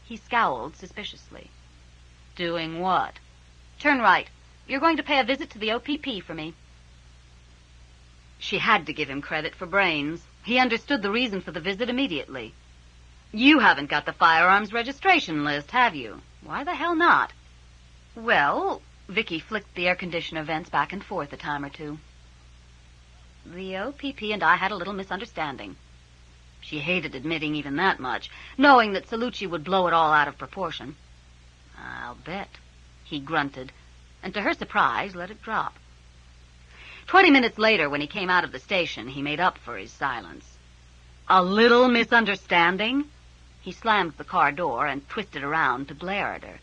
He scowled suspiciously. Doing what? Turn right. You're going to pay a visit to the OPP for me. She had to give him credit for brains. He understood the reason for the visit immediately. You haven't got the firearms registration list, have you? Why the hell not? Well, Vicki flicked the air conditioner vents back and forth a time or two. The OPP and I had a little misunderstanding. She hated admitting even that much, knowing that Salucci would blow it all out of proportion. I'll bet, he grunted, and to her surprise let it drop. 20 minutes later, when he came out of the station, he made up for his silence. A little misunderstanding? He slammed the car door and twisted around to glare at her.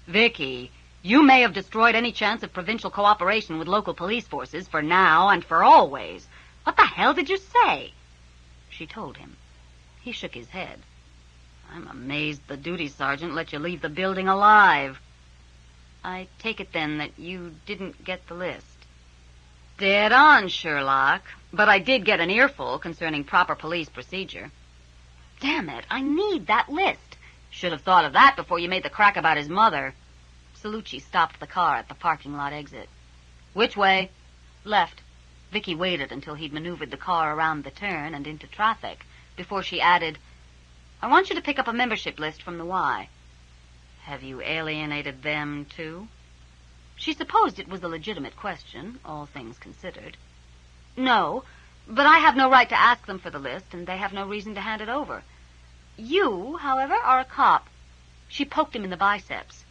Vicki, you may have destroyed any chance of provincial cooperation with local police forces for now and for always. What the hell did you say? She told him. He shook his head. I'm amazed the duty sergeant let you leave the building alive. I take it then that you didn't get the list. Dead on, Sherlock. But I did get an earful concerning proper police procedure. Damn it, I need that list. Should have thought of that before you made the crack about his mother. Salucci stopped the car at the parking lot exit. Which way? Left. Vicki waited until he'd maneuvered the car around the turn and into traffic before she added, I want you to pick up a membership list from the Y. Have you alienated them, too? She supposed it was a legitimate question, all things considered. No, but I have no right to ask them for the list, and they have no reason to hand it over. You, however, are a cop. She poked him in the biceps.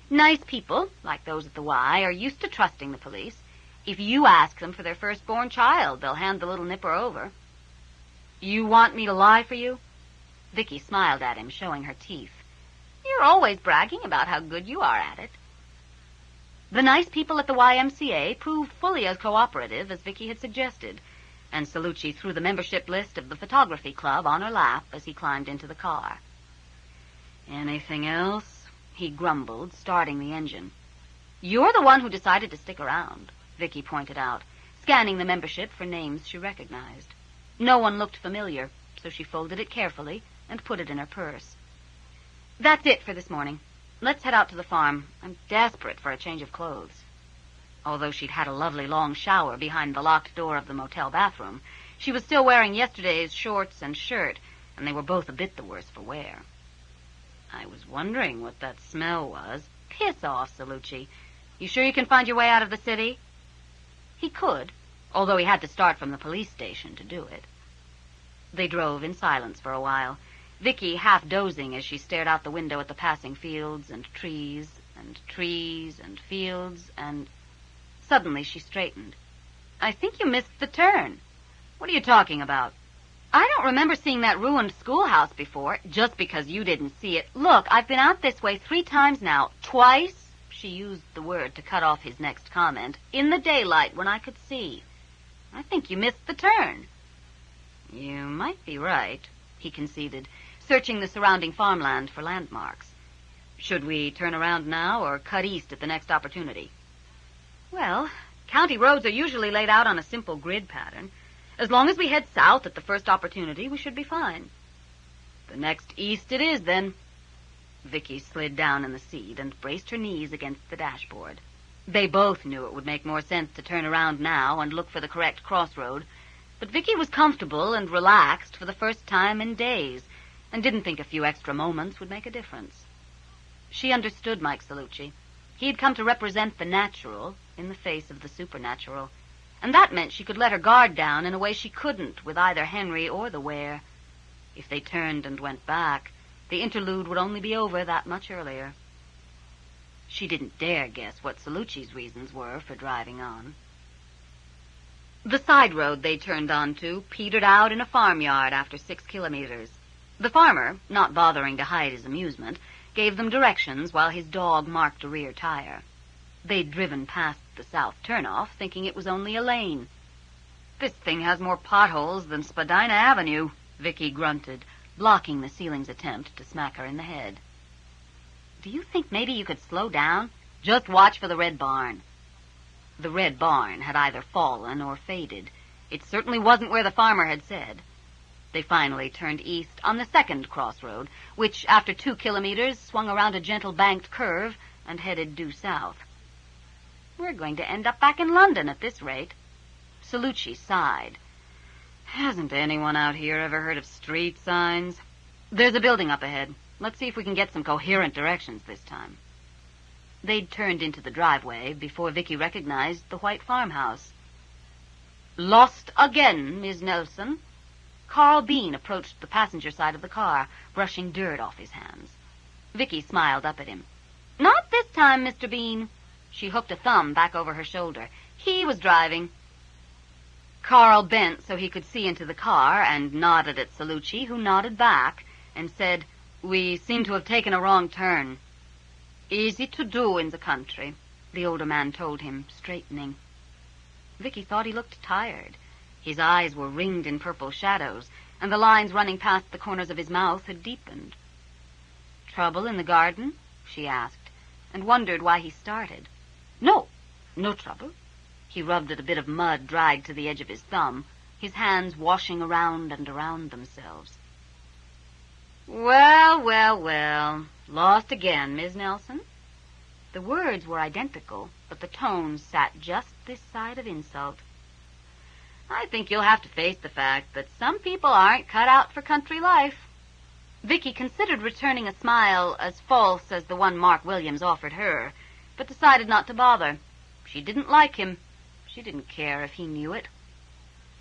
Nice people, like those at the Y, are used to trusting the police. If you ask them for their firstborn child, they'll hand the little nipper over. You want me to lie for you? Vicki smiled at him, showing her teeth. You're always bragging about how good you are at it. The nice people at the YMCA proved fully as cooperative as Vicki had suggested, and Salucci threw the membership list of the photography club on her lap as he climbed into the car. Anything else? He grumbled, starting the engine. You're the one who decided to stick around, Vicki pointed out, scanning the membership for names she recognized. No one looked familiar, so she folded it carefully and put it in her purse. That's it for this morning. Let's head out to the farm. I'm desperate for a change of clothes. Although she'd had a lovely long shower behind the locked door of the motel bathroom, she was still wearing yesterday's shorts and shirt, and they were both a bit the worse for wear. I was wondering what that smell was. Piss off, Salucci. You sure you can find your way out of the city? He could, although he had to start from the police station to do it. They drove in silence for a while, Vicki half dozing as she stared out the window at the passing fields and trees and trees and fields, and suddenly she straightened. I think you missed the turn. What are you talking about? I don't remember seeing that ruined schoolhouse before, just because you didn't see it. Look, I've been out this way 3 times now. Twice, she used the word to cut off his next comment, in the daylight when I could see. I think you missed the turn." "You might be right," he conceded, searching the surrounding farmland for landmarks. "Should we turn around now or cut east at the next opportunity?" "Well, county roads are usually laid out on a simple grid pattern. As long as we head south at the first opportunity, we should be fine." "The next east it is, then." Vicki slid down in the seat and braced her knees against the dashboard. They both knew it would make more sense to turn around now and look for the correct crossroad, but Vicki was comfortable and relaxed for the first time in days, and didn't think a few extra moments would make a difference. She understood Mike Salucci. He had come to represent the natural in the face of the supernatural, and that meant she could let her guard down in a way she couldn't with either Henry or the Ware. If they turned and went back, the interlude would only be over that much earlier. She didn't dare guess what Salucci's reasons were for driving on. The side road they turned onto petered out in a farmyard after 6 kilometers. The farmer, not bothering to hide his amusement, gave them directions while his dog marked a rear tire. They'd driven past the south turnoff, thinking it was only a lane. "This thing has more potholes than Spadina Avenue," Vicki grunted, blocking the ceiling's attempt to smack her in the head. "Do you think maybe you could slow down? Just watch for the red barn." The red barn had either fallen or faded. It certainly wasn't where the farmer had said. They finally turned east on the second crossroad, which, after 2 kilometers, swung around a gentle banked curve and headed due south. "We're going to end up back in London at this rate." Salucci sighed. "Hasn't anyone out here ever heard of street signs? There's a building up ahead. Let's see if we can get some coherent directions this time." They'd turned into the driveway before Vicki recognized the white farmhouse. "Lost again, Miss Nelson." Carl Bean approached the passenger side of the car, brushing dirt off his hands. Vicki smiled up at him. "Not this time, Mr. Bean." She hooked a thumb back over her shoulder. "He was driving." Carl bent so he could see into the car and nodded at Salucci, who nodded back and said, "We seem to have taken a wrong turn." "Easy to do in the country," the older man told him, straightening. Vicki thought he looked tired. His eyes were ringed in purple shadows, and the lines running past the corners of his mouth had deepened. "Trouble in the garden?" she asked, and wondered why he started. "No trouble." He rubbed at a bit of mud dried to the edge of his thumb, his hands washing around and around themselves. Well, lost again, Miss Nelson." The words were identical, but the tones sat just this side of insult. "I think you'll have to face the fact that some people aren't cut out for country life." Vicki considered returning a smile as false as the one Mark Williams offered her, but decided not to bother. She didn't like him. She didn't care if he knew it.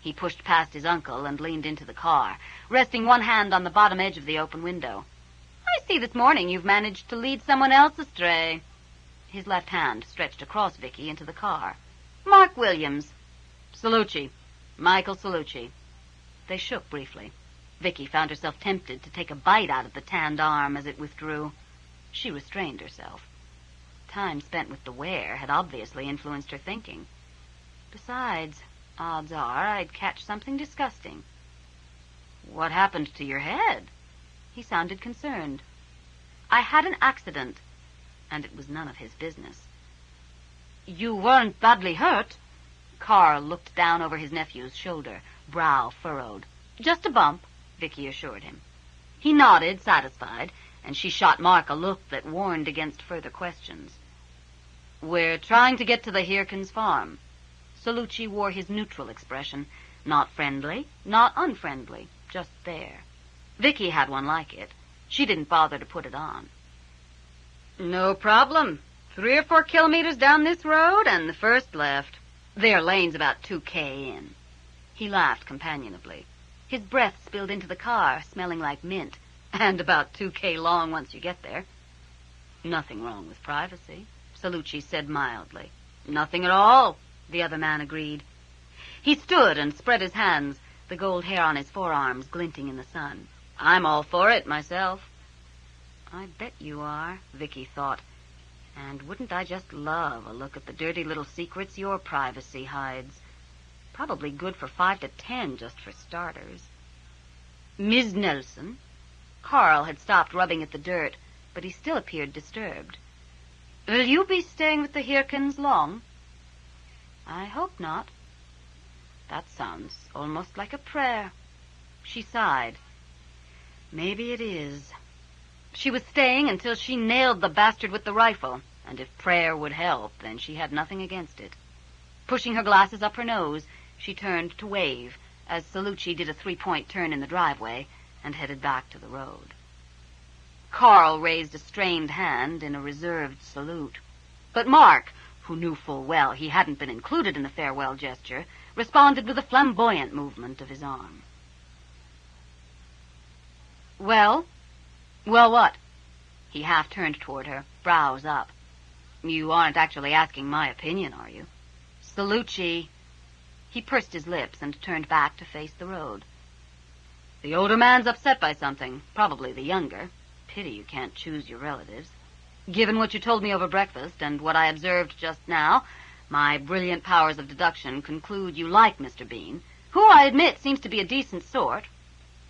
He pushed past his uncle and leaned into the car, resting one hand on the bottom edge of the open window. "I see this morning you've managed to lead someone else astray." His left hand stretched across Vicki into the car. "Mark Williams." "Salucci. Michael Salucci." They shook briefly. Vicki found herself tempted to take a bite out of the tanned arm as it withdrew. She restrained herself. Time spent with the Ware had obviously influenced her thinking. Besides, odds are I'd catch something disgusting. "What happened to your head?" He sounded concerned. "I had an accident," and it was none of his business. "You weren't badly hurt?" Carl looked down over his nephew's shoulder, brow furrowed. "Just a bump," Vicki assured him. He nodded, satisfied, and she shot Mark a look that warned against further questions. "We're trying to get to the Hirkins farm." Salucci wore his neutral expression, not friendly, not unfriendly, just there. Vicki had one like it. She didn't bother to put it on. "No problem. 3 or 4 kilometers down this road and the first left. Their lane's about 2K in." He laughed companionably. His breath spilled into the car, smelling like mint, and about 2K long once you get there. "Nothing wrong with privacy," Salucci said mildly. "Nothing at all," the other man agreed. He stood and spread his hands, the gold hair on his forearms glinting in the sun. "I'm all for it, myself." "I bet you are," Vicki thought. "And wouldn't I just love a look at the dirty little secrets your privacy hides? Probably good for 5 to 10, just for starters. Ms. Nelson? Carl had stopped rubbing at the dirt, but he still appeared disturbed. Will you be staying with the Hirkins long? I hope not. That sounds almost like a prayer. She sighed. Maybe it is. She was staying until she nailed the bastard with the rifle, and if prayer would help, then she had nothing against it. Pushing her glasses up her nose, she turned to wave as Salucci did a 3-point turn in the driveway and headed back to the road. Carl raised a strained hand in a reserved salute. But Mark, who knew full well he hadn't been included in the farewell gesture, responded with a flamboyant movement of his arm. Well? Well, what? He half turned toward her, brows up. You aren't actually asking my opinion, are you? Salucci. He pursed his lips and turned back to face the road. The older man's upset by something, probably the younger. Pity you can't choose your relatives. Given what you told me over breakfast and what I observed just now, my brilliant powers of deduction conclude you like Mr. Bean, who I admit seems to be a decent sort,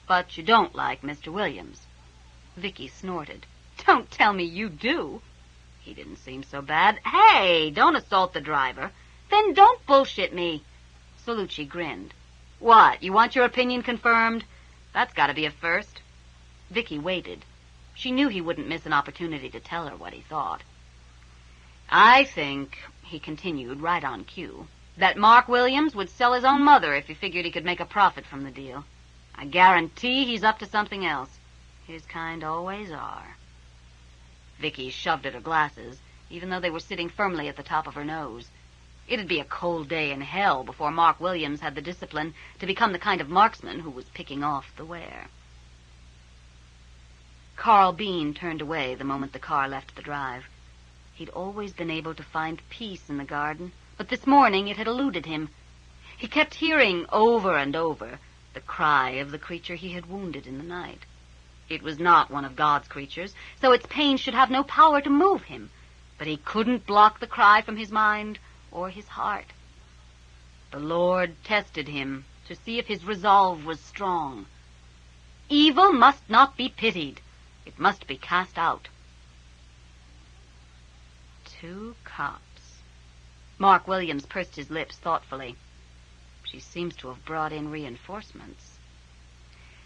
but you don't like Mr. Williams. Vicki snorted. Don't tell me you do. He didn't seem so bad. Hey, don't assault the driver. Then don't bullshit me. Salucci grinned. What, you want your opinion confirmed? That's got to be a first. Vicki waited. She knew he wouldn't miss an opportunity to tell her what he thought. I think, he continued right on cue, that Mark Williams would sell his own mother if he figured he could make a profit from the deal. I guarantee he's up to something else. His kind always are. Vicki shoved at her glasses, even though they were sitting firmly at the top of her nose. It'd be a cold day in hell before Mark Williams had the discipline to become the kind of marksman who was picking off the wear. Carl Bean turned away the moment the car left the drive. He'd always been able to find peace in the garden, but this morning it had eluded him. He kept hearing over and over the cry of the creature he had wounded in the night. It was not one of God's creatures, so its pain should have no power to move him, but he couldn't block the cry from his mind or his heart. The Lord tested him to see if his resolve was strong. Evil must not be pitied. It must be cast out. 2 cops. Mark Williams pursed his lips thoughtfully. She seems to have brought in reinforcements.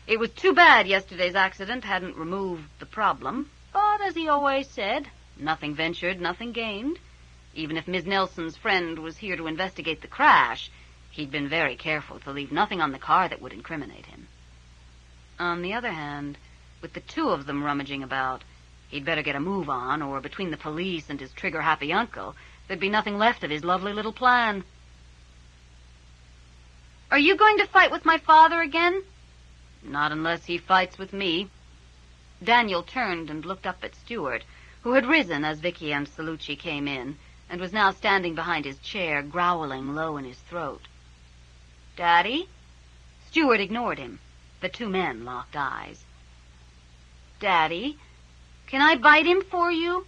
It was too bad yesterday's accident hadn't removed the problem, but as he always said, nothing ventured, nothing gained. Even if Ms. Nelson's friend was here to investigate the crash, he'd been very careful to leave nothing on the car that would incriminate him. On the other hand, with the 2 of them rummaging about, he'd better get a move on, or between the police and his trigger-happy uncle, there'd be nothing left of his lovely little plan. Are you going to fight with my father again? Not unless he fights with me. Daniel turned and looked up at Stuart, who had risen as Vicki and Salucci came in, and was now standing behind his chair, growling low in his throat. Daddy? Stuart ignored him. The 2 men locked eyes. Daddy, can I bite him for you?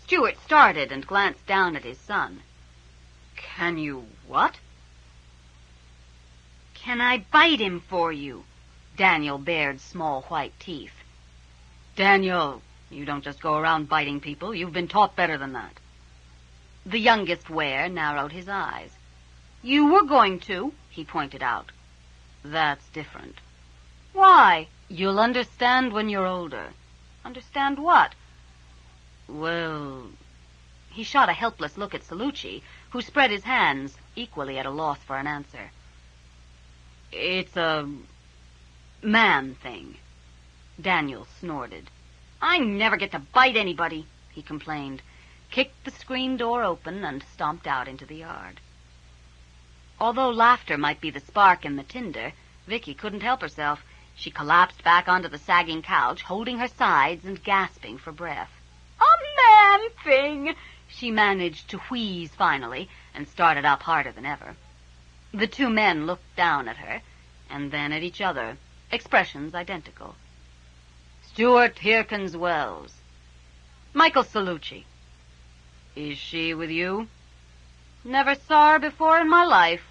Stuart started and glanced down at his son. Can you what? Can I bite him for you? Daniel bared small white teeth. Daniel, you don't just go around biting people. You've been taught better than that. The youngest Ware narrowed his eyes. You were going to, he pointed out. That's different. Why? You'll understand when you're older. Understand what? Well, he shot a helpless look at Salucci, who spread his hands, equally at a loss for an answer. It's a man thing. Daniel snorted. I never get to bite anybody, he complained, kicked the screen door open, and stomped out into the yard. Although laughter might be the spark in the tinder, Vicki couldn't help herself. She collapsed back onto the sagging couch, holding her sides and gasping for breath. A man thing! She managed to wheeze finally, and started up harder than ever. The 2 men looked down at her, and then at each other, expressions identical. Stuart Hirkins Wells. Michael Salucci. Is she with you? Never saw her before in my life.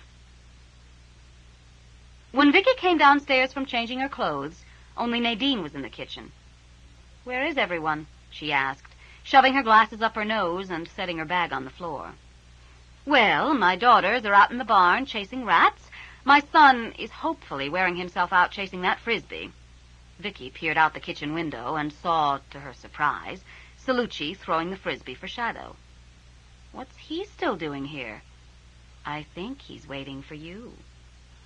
When Vicki came downstairs from changing her clothes, only Nadine was in the kitchen. "Where is everyone?" she asked, shoving her glasses up her nose and setting her bag on the floor. "Well, my daughters are out in the barn chasing rats. My son is hopefully wearing himself out chasing that frisbee." Vicki peered out the kitchen window and saw, to her surprise, Salucci throwing the frisbee for Shadow. "What's he still doing here?" "I think he's waiting for you."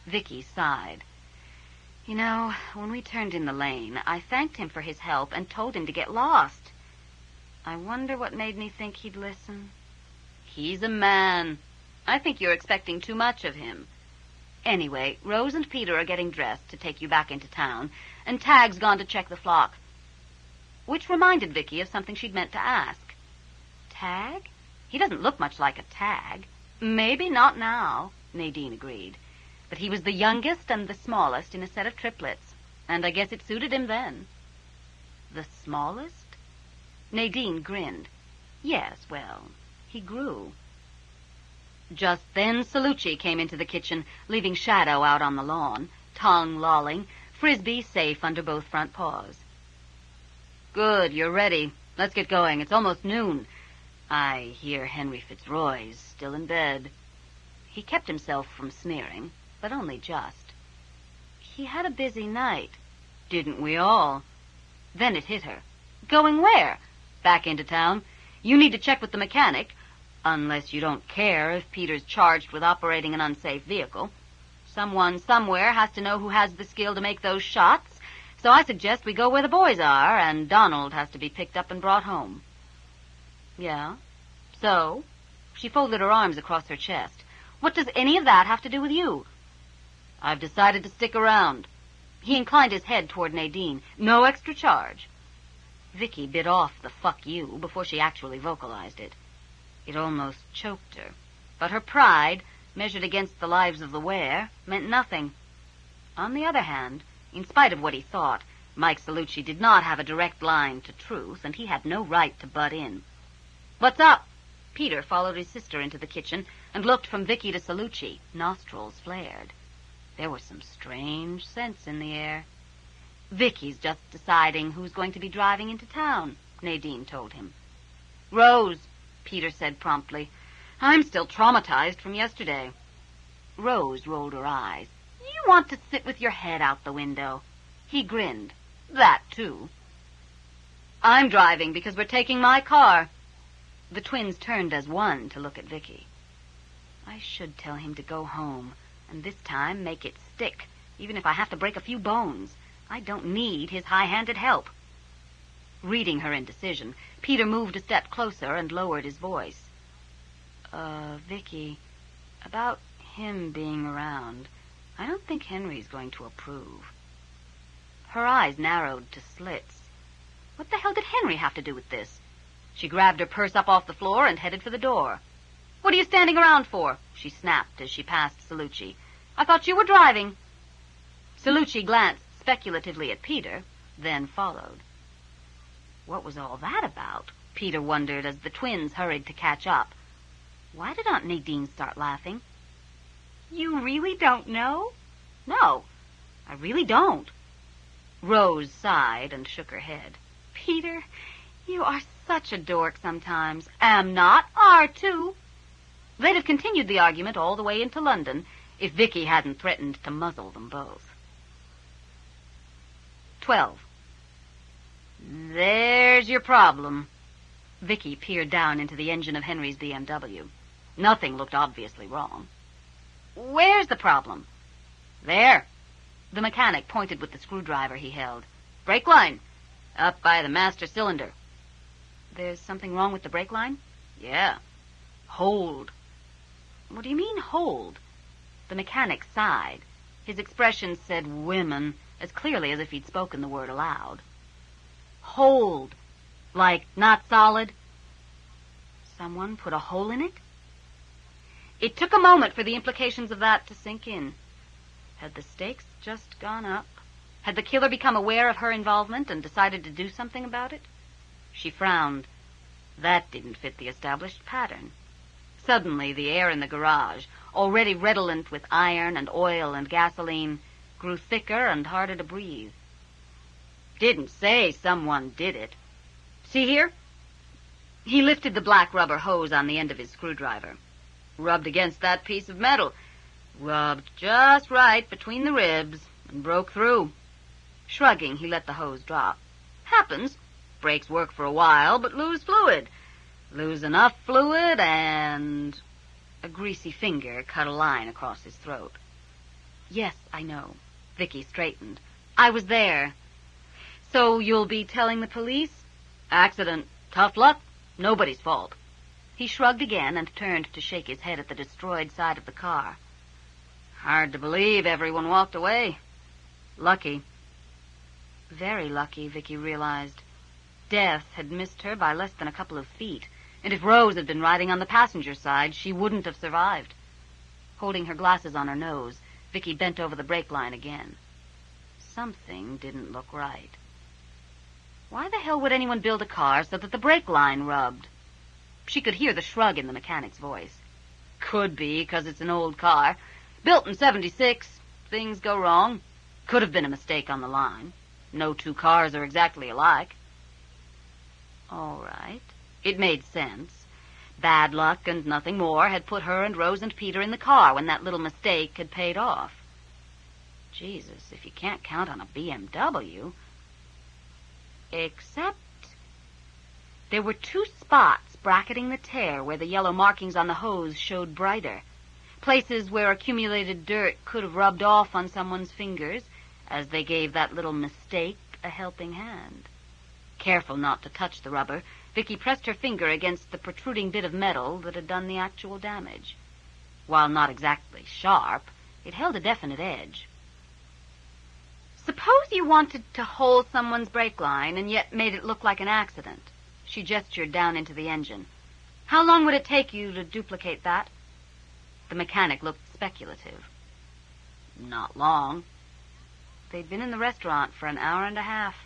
Vicki sighed. "You know, when we turned in the lane, I thanked him for his help and told him to get lost. I wonder what made me think he'd listen." "He's a man. I think you're expecting too much of him. Anyway, Rose and Peter are getting dressed to take you back into town, and Tag's gone to check the flock." Which reminded Vicki of something she'd meant to ask. "Tag? He doesn't look much like a Tag." "Maybe not now," Nadine agreed. "But he was the youngest and the smallest in a set of triplets, and I guess it suited him then." "The smallest?" Nadine grinned. "Yes, well, he grew." Just then Salucci came into the kitchen, leaving Shadow out on the lawn, tongue lolling, frisbee safe under both front paws. "Good, you're ready. Let's get going. It's almost noon. I hear Henry Fitzroy's still in bed." He kept himself from sneering, but only just. "He had a busy night." "Didn't we all?" Then it hit her. "Going where?" "Back into town. You need to check with the mechanic, unless you don't care if Peter's charged with operating an unsafe vehicle. Someone somewhere has to know who has the skill to make those shots, so I suggest we go where the boys are, and Donald has to be picked up and brought home." "Yeah? So?" She folded her arms across her chest. "What does any of that have to do with you?" "I've decided to stick around." He inclined his head toward Nadine. "No extra charge." Vicki bit off the "fuck you" before she actually vocalized it. It almost choked her, but her pride, measured against the lives of the Ware, meant nothing. On the other hand, in spite of what he thought, Mike Salucci did not have a direct line to truth, and he had no right to butt in. "What's up?" Peter followed his sister into the kitchen and looked from Vicki to Salucci, nostrils flared. There was some strange scents in the air. "Vicki's just deciding who's going to be driving into town," Nadine told him. "Rose," Peter said promptly. "I'm still traumatized from yesterday." Rose rolled her eyes. "You want to sit with your head out the window." He grinned. "That, too." "I'm driving because we're taking my car." The twins turned as one to look at Vicki. "I should tell him to go home, and this time make it stick, even if I have to break a few bones. I don't need his high-handed help." Reading her indecision, Peter moved a step closer and lowered his voice. Vicki, about him being around, I don't think Henry's going to approve." Her eyes narrowed to slits. What the hell did Henry have to do with this? She grabbed her purse up off the floor and headed for the door. "What are you standing around for?" she snapped as she passed Salucci. "I thought you were driving." Salucci glanced speculatively at Peter, then followed. What was all that about? Peter wondered as the twins hurried to catch up. Why did Aunt Nadine start laughing? "You really don't know?" "No, I really don't." Rose sighed and shook her head. "Peter, you are such a dork sometimes." "Am not, are too." They'd have continued the argument all the way into London if Vicki hadn't threatened to muzzle them both. 12. "There's your problem." Vicki peered down into the engine of Henry's BMW. Nothing looked obviously wrong. "Where's the problem?" "There." The mechanic pointed with the screwdriver he held. "Brake line. Up by the master cylinder." "There's something wrong with the brake line?" "Yeah. Hold." "What do you mean, hold?" The mechanic sighed. His expression said women as clearly as if he'd spoken the word aloud. "Hold. Like not solid." "Someone put a hole in it?" It took a moment for the implications of that to sink in. Had the stakes just gone up? Had the killer become aware of her involvement and decided to do something about it? She frowned. That didn't fit the established pattern. Suddenly, the air in the garage, already redolent with iron and oil and gasoline, grew thicker and harder to breathe. Didn't say someone did it. See here? He lifted the black rubber hose on the end of his screwdriver. Rubbed against that piece of metal. Rubbed just right between the ribs and broke through. Shrugging, he let the hose drop. Happens. Brakes work for a while, but lose fluid. Lose enough fluid and... A greasy finger cut a line across his throat. Yes, I know. Vicki straightened. I was there. So you'll be telling the police? Accident. Tough luck. Nobody's fault. He shrugged again and turned to shake his head at the destroyed side of the car. Hard to believe everyone walked away. Lucky. Very lucky, Vicki realized. Death had missed her by less than a couple of feet, and if Rose had been riding on the passenger side, she wouldn't have survived. Holding her glasses on her nose, Vicki bent over the brake line again. Something didn't look right. Why the hell would anyone build a car so that the brake line rubbed? She could hear the shrug in the mechanic's voice. Could be, 'cause it's an old car. Built in 76. Things go wrong. Could have been a mistake on the line. No two cars are exactly alike. All right. It made sense. Bad luck and nothing more had put her and Rose and Peter in the car when that little mistake had paid off. Jesus, if you can't count on a BMW... Except there were two spots bracketing the tear where the yellow markings on the hose showed brighter. Places where accumulated dirt could have rubbed off on someone's fingers as they gave that little mistake a helping hand. Careful not to touch the rubber, Vicki pressed her finger against the protruding bit of metal that had done the actual damage. While not exactly sharp, it held a definite edge. Suppose you wanted to hold someone's brake line and yet made it look like an accident. She gestured down into the engine. How long would it take you to duplicate that? The mechanic looked speculative. Not long. They'd been in the restaurant for an hour and a half.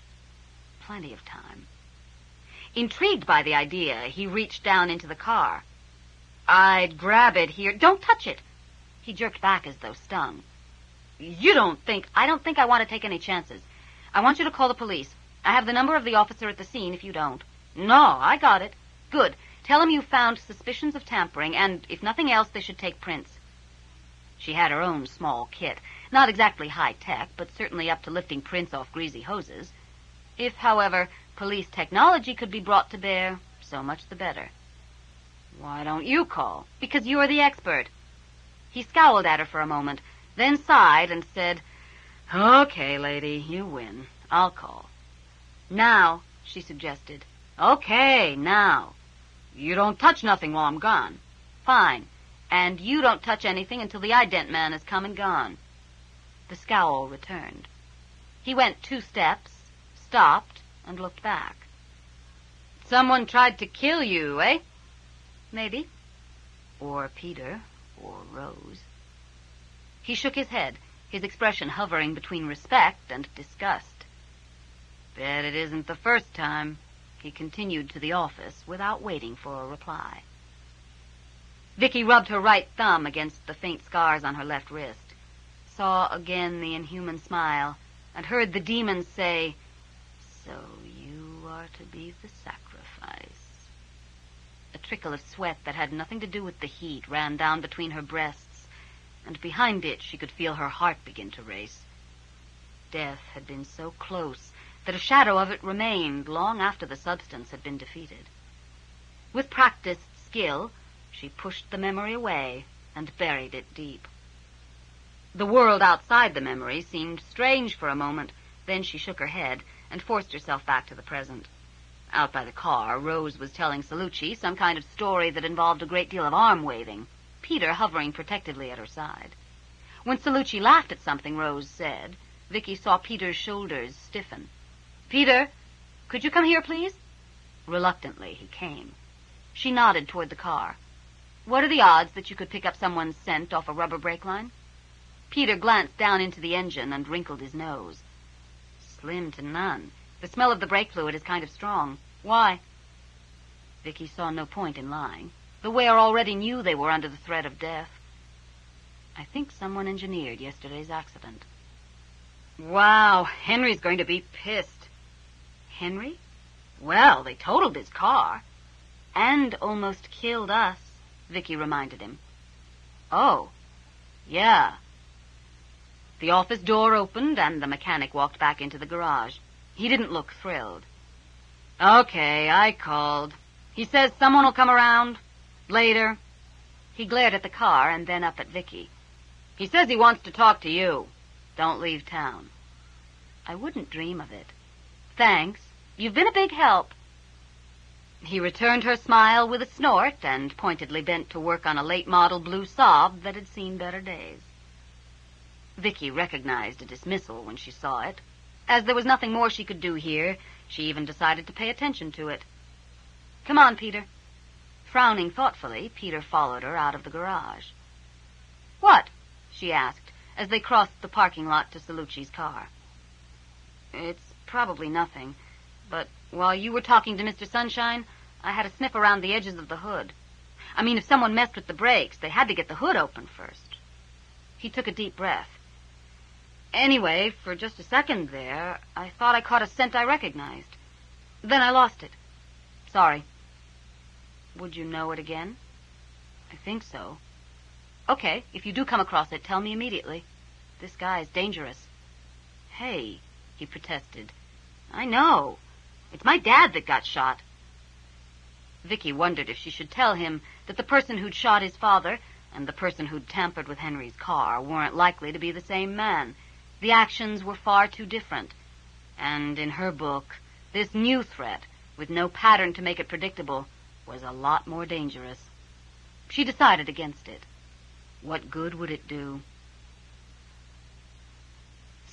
Plenty of time. Intrigued by the idea, he reached down into the car. I'd grab it here. Don't touch it. He jerked back as though stung. I don't think I want to take any chances. I want you to call the police. I have the number of the officer at the scene if you don't. No, I got it. Good. Tell him you found suspicions of tampering, and if nothing else, they should take prints. She had her own small kit. Not exactly high-tech, but certainly up to lifting prints off greasy hoses. If, however, police technology could be brought to bear, so much the better. Why don't you call? Because you're the expert. He scowled at her for a moment, then sighed and said, Okay, lady, you win. I'll call. Now, she suggested. Okay, now. You don't touch nothing while I'm gone. Fine. And you don't touch anything until the ident man has come and gone. The scowl returned. He went 2 steps, stopped, and looked back. Someone tried to kill you, eh? Maybe. Or Peter, or Rose. He shook his head, his expression hovering between respect and disgust. Bet it isn't the first time. He continued to the office without waiting for a reply. Vicki rubbed her right thumb against the faint scars on her left wrist, saw again the inhuman smile, and heard the demon say, So you are to be the sacrifice. A trickle of sweat that had nothing to do with the heat ran down between her breasts, and behind it she could feel her heart begin to race. Death had been so close that a shadow of it remained long after the substance had been defeated. With practiced skill, she pushed the memory away and buried it deep. The world outside the memory seemed strange for a moment. Then she shook her head and forced herself back to the present. Out by the car, Rose was telling Salucci some kind of story that involved a great deal of arm-waving, Peter hovering protectively at her side. When Salucci laughed at something Rose said, Vicki saw Peter's shoulders stiffen. Peter, could you come here, please? Reluctantly, he came. She nodded toward the car. What are the odds that you could pick up someone's scent off a rubber brake line? Peter glanced down into the engine and wrinkled his nose. Slim to none. The smell of the brake fluid is kind of strong. Why? Vicki saw no point in lying. The Ware already knew they were under the threat of death. I think someone engineered yesterday's accident. Wow, Henry's going to be pissed. Henry? Well, they totaled his car. And almost killed us, Vicki reminded him. Oh, yeah. The office door opened and the mechanic walked back into the garage. He didn't look thrilled. Okay, I called. He says someone will come around later. He glared at the car and then up at Vicki. He says he wants to talk to you. Don't leave town. I wouldn't dream of it. Thanks. You've been a big help. He returned her smile with a snort and pointedly bent to work on a late-model blue Saab that had seen better days. Vicki recognized a dismissal when she saw it. As there was nothing more she could do here, she even decided to pay attention to it. Come on, Peter. Frowning thoughtfully, Peter followed her out of the garage. What? She asked, as they crossed the parking lot to Salucci's car. It's probably nothing, but while you were talking to Mr. Sunshine, I had a sniff around the edges of the hood. I mean, if someone messed with the brakes, they had to get the hood open first. He took a deep breath. Anyway, for just a second there, I thought I caught a scent I recognized. Then I lost it. Sorry. Would you know it again? I think so. Okay, if you do come across it, tell me immediately. This guy's dangerous. Hey, he protested. I know. It's my dad that got shot. Vicki wondered if she should tell him that the person who'd shot his father and the person who'd tampered with Henry's car weren't likely to be the same man. The actions were far too different. And in her book, this new threat, with no pattern to make it predictable, was a lot more dangerous. She decided against it. What good would it do?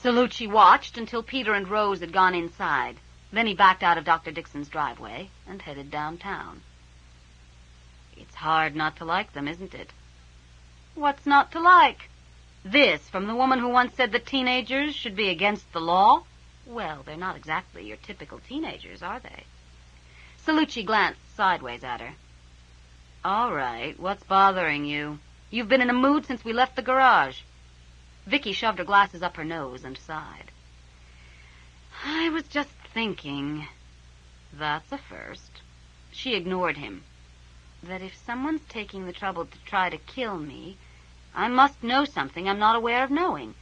Salucci watched until Peter and Rose had gone inside. Then he backed out of Dr. Dixon's driveway and headed downtown. It's hard not to like them, isn't it? What's not to like? This from the woman who once said that teenagers should be against the law? Well, they're not exactly your typical teenagers, are they? Salucci glanced sideways at her. All right, what's bothering you? You've been in a mood since we left the garage. Vicki shoved her glasses up her nose and sighed. I was just thinking. That's a first. She ignored him. That if someone's taking the trouble to try to kill me, I must know something I'm not aware of knowing.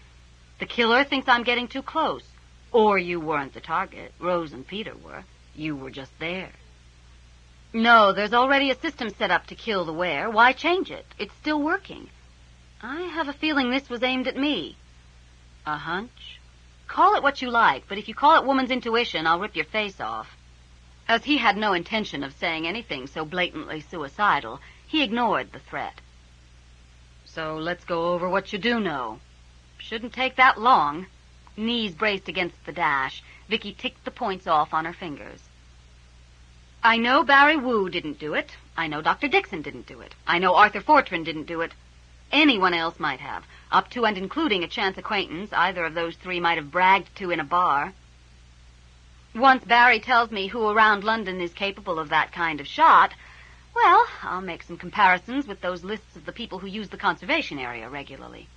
The killer thinks I'm getting too close. Or you weren't the target. Rose and Peter were. You were just there. No, there's already a system set up to kill the wearer. Why change it? It's still working. I have a feeling this was aimed at me. A hunch? Call it what you like, but if you call it woman's intuition, I'll rip your face off. As he had no intention of saying anything so blatantly suicidal, he ignored the threat. So let's go over what you do know. Shouldn't take that long. Knees braced against the dash, Vicki ticked the points off on her fingers. I know Barry Wu didn't do it. I know Dr. Dixon didn't do it. I know Arthur Fortran didn't do it. Anyone else might have, up to and including a chance acquaintance either of those three might have bragged to in a bar. Once Barry tells me who around London is capable of that kind of shot, well, I'll make some comparisons with those lists of the people who use the conservation area regularly.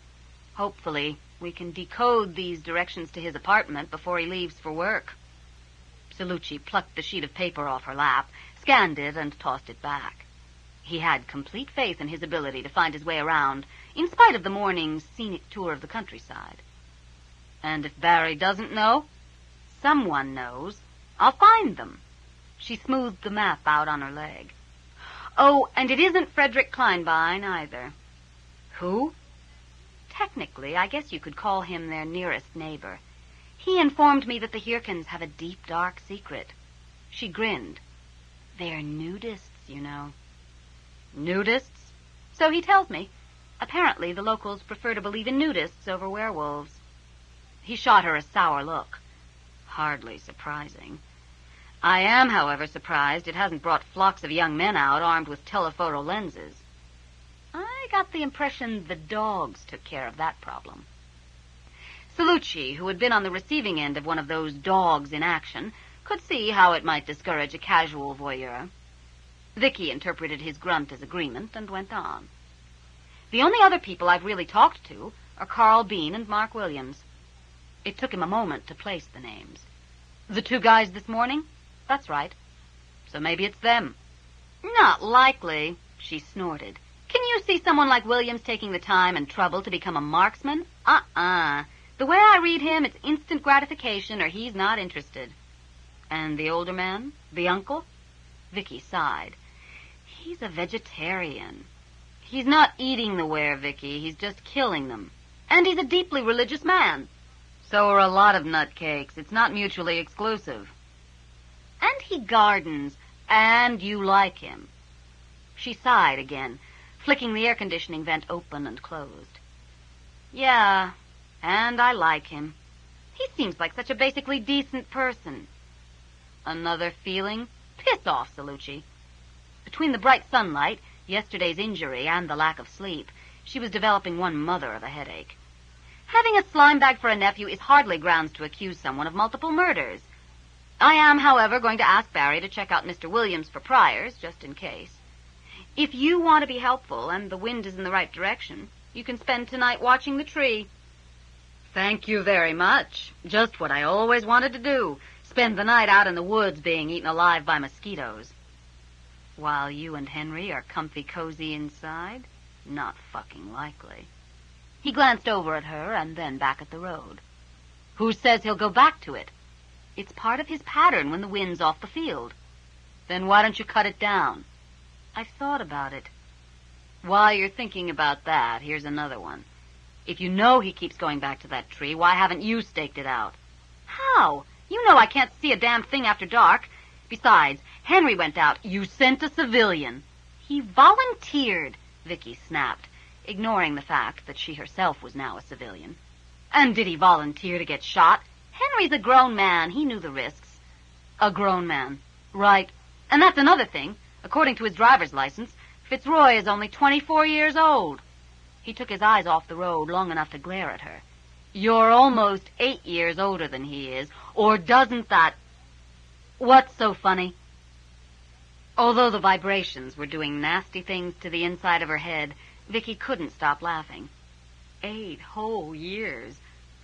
Hopefully, we can decode these directions to his apartment before he leaves for work. Salucci plucked the sheet of paper off her lap, scanned it, and tossed it back. He had complete faith in his ability to find his way around, in spite of the morning's scenic tour of the countryside. And if Barry doesn't know, someone knows. I'll find them. She smoothed the map out on her leg. Oh, and it isn't Frederick Kleinbein either. Who? Technically, I guess you could call him their nearest neighbor. He informed me that the Hirkins have a deep, dark secret. She grinned. They're nudists, you know. Nudists? So he tells me. Apparently, the locals prefer to believe in nudists over werewolves. He shot her a sour look. Hardly surprising. I am, however, surprised it hasn't brought flocks of young men out armed with telephoto lenses. I got the impression the dogs took care of that problem. Salucci, who had been on the receiving end of one of those dogs in action, could see how it might discourage a casual voyeur. Vicki interpreted his grunt as agreement and went on. The only other people I've really talked to are Carl Bean and Mark Williams. It took him a moment to place the names. The two guys this morning? That's right. So maybe it's them. Not likely, she snorted. Can you see someone like Williams taking the time and trouble to become a marksman? The way I read him, it's instant gratification or he's not interested. And the older man? The uncle? Vicki sighed. He's a vegetarian. He's not eating the were, Vicki. He's just killing them. And he's a deeply religious man. So are a lot of nutcakes. It's not mutually exclusive. And he gardens. And you like him. She sighed again, flicking the air conditioning vent open and closed. Yeah, and I like him. He seems like such a basically decent person. Another feeling? Piss off, Salucci. Between the bright sunlight, yesterday's injury, and the lack of sleep, she was developing one mother of a headache. Having a slime bag for a nephew is hardly grounds to accuse someone of multiple murders. I am, however, going to ask Barry to check out Mr. Williams for priors, just in case. If you want to be helpful and the wind is in the right direction, you can spend tonight watching the tree. Thank you very much. Just what I always wanted to do. Spend the night out in the woods being eaten alive by mosquitoes. While you and Henry are comfy cozy inside? Not fucking likely. He glanced over at her and then back at the road. Who says he'll go back to it? It's part of his pattern when the wind's off the field. Then why don't you cut it down? I've thought about it. While you're thinking about that, here's another one. If you know he keeps going back to that tree, why haven't you staked it out? How? You know I can't see a damn thing after dark. Besides, Henry went out. You sent a civilian. He volunteered, Vicki snapped, ignoring the fact that she herself was now a civilian. And did he volunteer to get shot? Henry's a grown man. He knew the risks. A grown man. Right. And that's another thing. According to his driver's license, Fitzroy is only 24 years old. He took his eyes off the road long enough to glare at her. You're almost 8 years older than he is, or doesn't that... What's so funny? Although the vibrations were doing nasty things to the inside of her head, Vicki couldn't stop laughing. 8 whole years.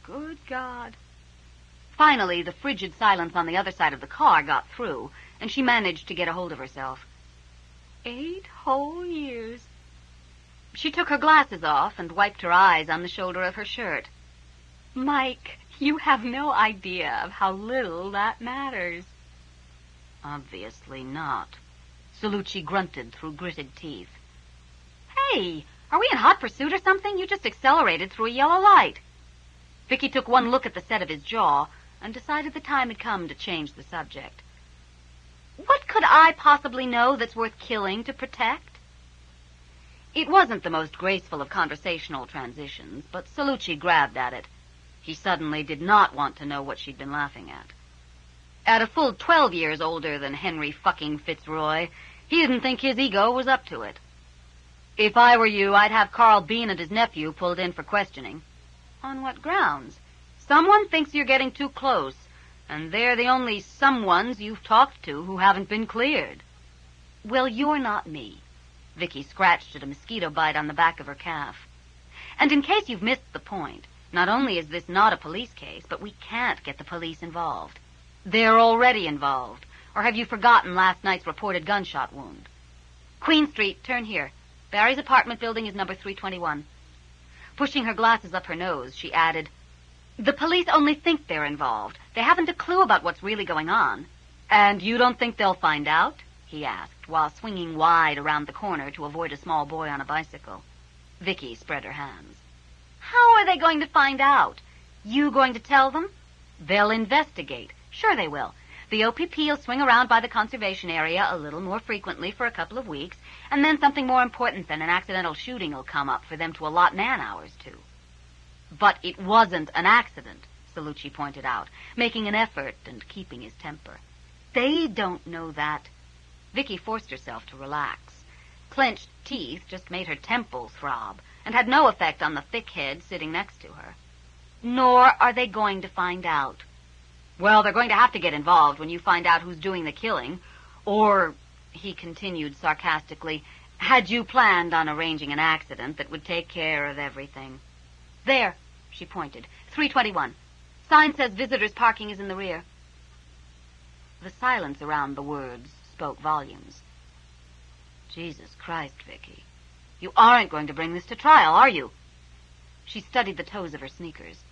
Good God. Finally, the frigid silence on the other side of the car got through, and she managed to get a hold of herself. 8 whole years. She took her glasses off and wiped her eyes on the shoulder of her shirt. Mike, you have no idea of how little that matters. Obviously not. Salucci grunted through gritted teeth. Hey, are we in hot pursuit or something? You just accelerated through a yellow light. Vicki took one look at the set of his jaw and decided the time had come to change the subject. What could I possibly know that's worth killing to protect? It wasn't the most graceful of conversational transitions, but Salucci grabbed at it. He suddenly did not want to know what she'd been laughing at. At a full 12 years older than Henry fucking Fitzroy, he didn't think his ego was up to it. If I were you, I'd have Carl Bean and his nephew pulled in for questioning. On what grounds? Someone thinks you're getting too close, and they're the only someones you've talked to who haven't been cleared. Well, you're not me. Vicki scratched at a mosquito bite on the back of her calf. And in case you've missed the point, not only is this not a police case, but we can't get the police involved. They're already involved. Or have you forgotten last night's reported gunshot wound? Queen Street, turn here. Barry's apartment building is number 321. Pushing her glasses up her nose, she added, the police only think they're involved. They haven't a clue about what's really going on. And you don't think they'll find out? He asked, while swinging wide around the corner to avoid a small boy on a bicycle. Vicki spread her hands. How are they going to find out? You going to tell them? They'll investigate. Sure they will. The OPP will swing around by the conservation area a little more frequently for a couple of weeks, and then something more important than an accidental shooting will come up for them to allot man-hours to. But it wasn't an accident, Salucci pointed out, making an effort and keeping his temper. They don't know that. Vicki forced herself to relax. Clenched teeth just made her temples throb and had no effect on the thick head sitting next to her. Nor are they going to find out. Well, they're going to have to get involved when you find out who's doing the killing. Or, he continued sarcastically, had you planned on arranging an accident that would take care of everything? There, she pointed. 321. Sign says visitors parking is in the rear. The silence around the words spoke volumes. Jesus Christ, Vicki. You aren't going to bring this to trial, are you? She studied the toes of her sneakers.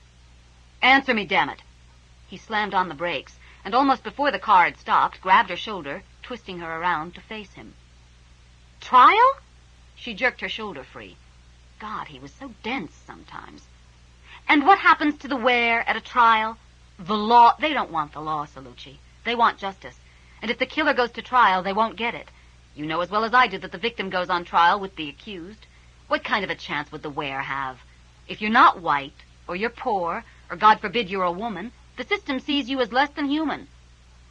Answer me, damn it. He slammed on the brakes, and almost before the car had stopped, grabbed her shoulder, twisting her around to face him. Trial? She jerked her shoulder free. God, he was so dense sometimes. And what happens to the wear at a trial? The law. They don't want the law, Salucci. They want justice. And if the killer goes to trial, they won't get it. You know as well as I do that the victim goes on trial with the accused. What kind of a chance would the wear have? If you're not white, or you're poor, or God forbid you're a woman, the system sees you as less than human.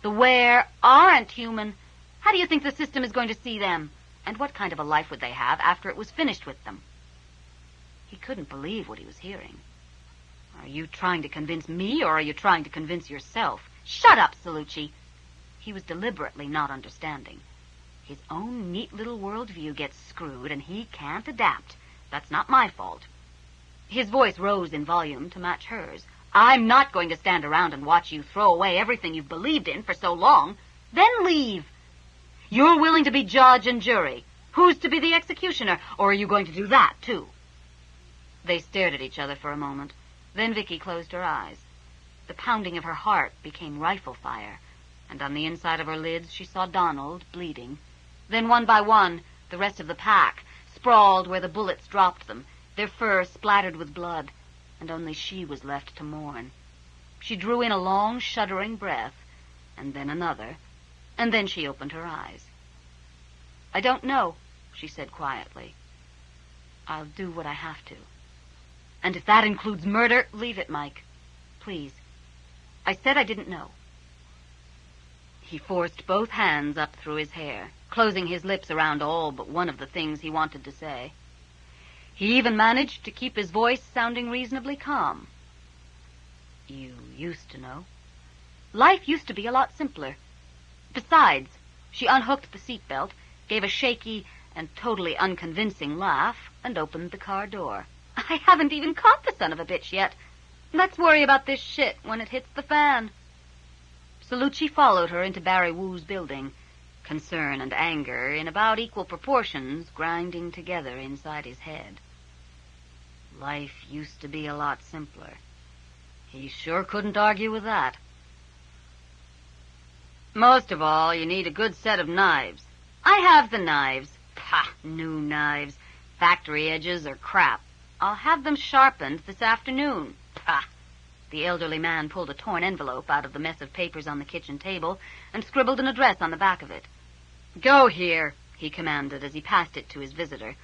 The wear aren't human. How do you think the system is going to see them? And what kind of a life would they have after it was finished with them? He couldn't believe what he was hearing. Are you trying to convince me, or are you trying to convince yourself? Shut up, Salucci. He was deliberately not understanding. His own neat little worldview gets screwed, and he can't adapt. That's not my fault. His voice rose in volume to match hers. I'm not going to stand around and watch you throw away everything you've believed in for so long. Then leave. You're willing to be judge and jury. Who's to be the executioner? Or are you going to do that, too? They stared at each other for a moment. Then Vicki closed her eyes. The pounding of her heart became rifle fire, and on the inside of her lids she saw Donald bleeding. Then one by one, the rest of the pack sprawled where the bullets dropped them, their fur splattered with blood, and only she was left to mourn. She drew in a long, shuddering breath, and then another, and then she opened her eyes. I don't know, she said quietly. I'll do what I have to. And if that includes murder, leave it, Mike. Please. I said I didn't know. He forced both hands up through his hair, closing his lips around all but one of the things he wanted to say. He even managed to keep his voice sounding reasonably calm. You used to know. Life used to be a lot simpler. Besides, she unhooked the seatbelt, gave a shaky and totally unconvincing laugh, and opened the car door. I haven't even caught the son of a bitch yet. Let's worry about this shit when it hits the fan. Salucci followed her into Barry Wu's building, concern and anger in about equal proportions grinding together inside his head. Life used to be a lot simpler. He sure couldn't argue with that. Most of all, you need a good set of knives. I have the knives. Pah, new knives. Factory edges are crap. I'll have them sharpened this afternoon. Pah! The elderly man pulled a torn envelope out of the mess of papers on the kitchen table and scribbled an address on the back of it. Go here, he commanded as he passed it to his visitor.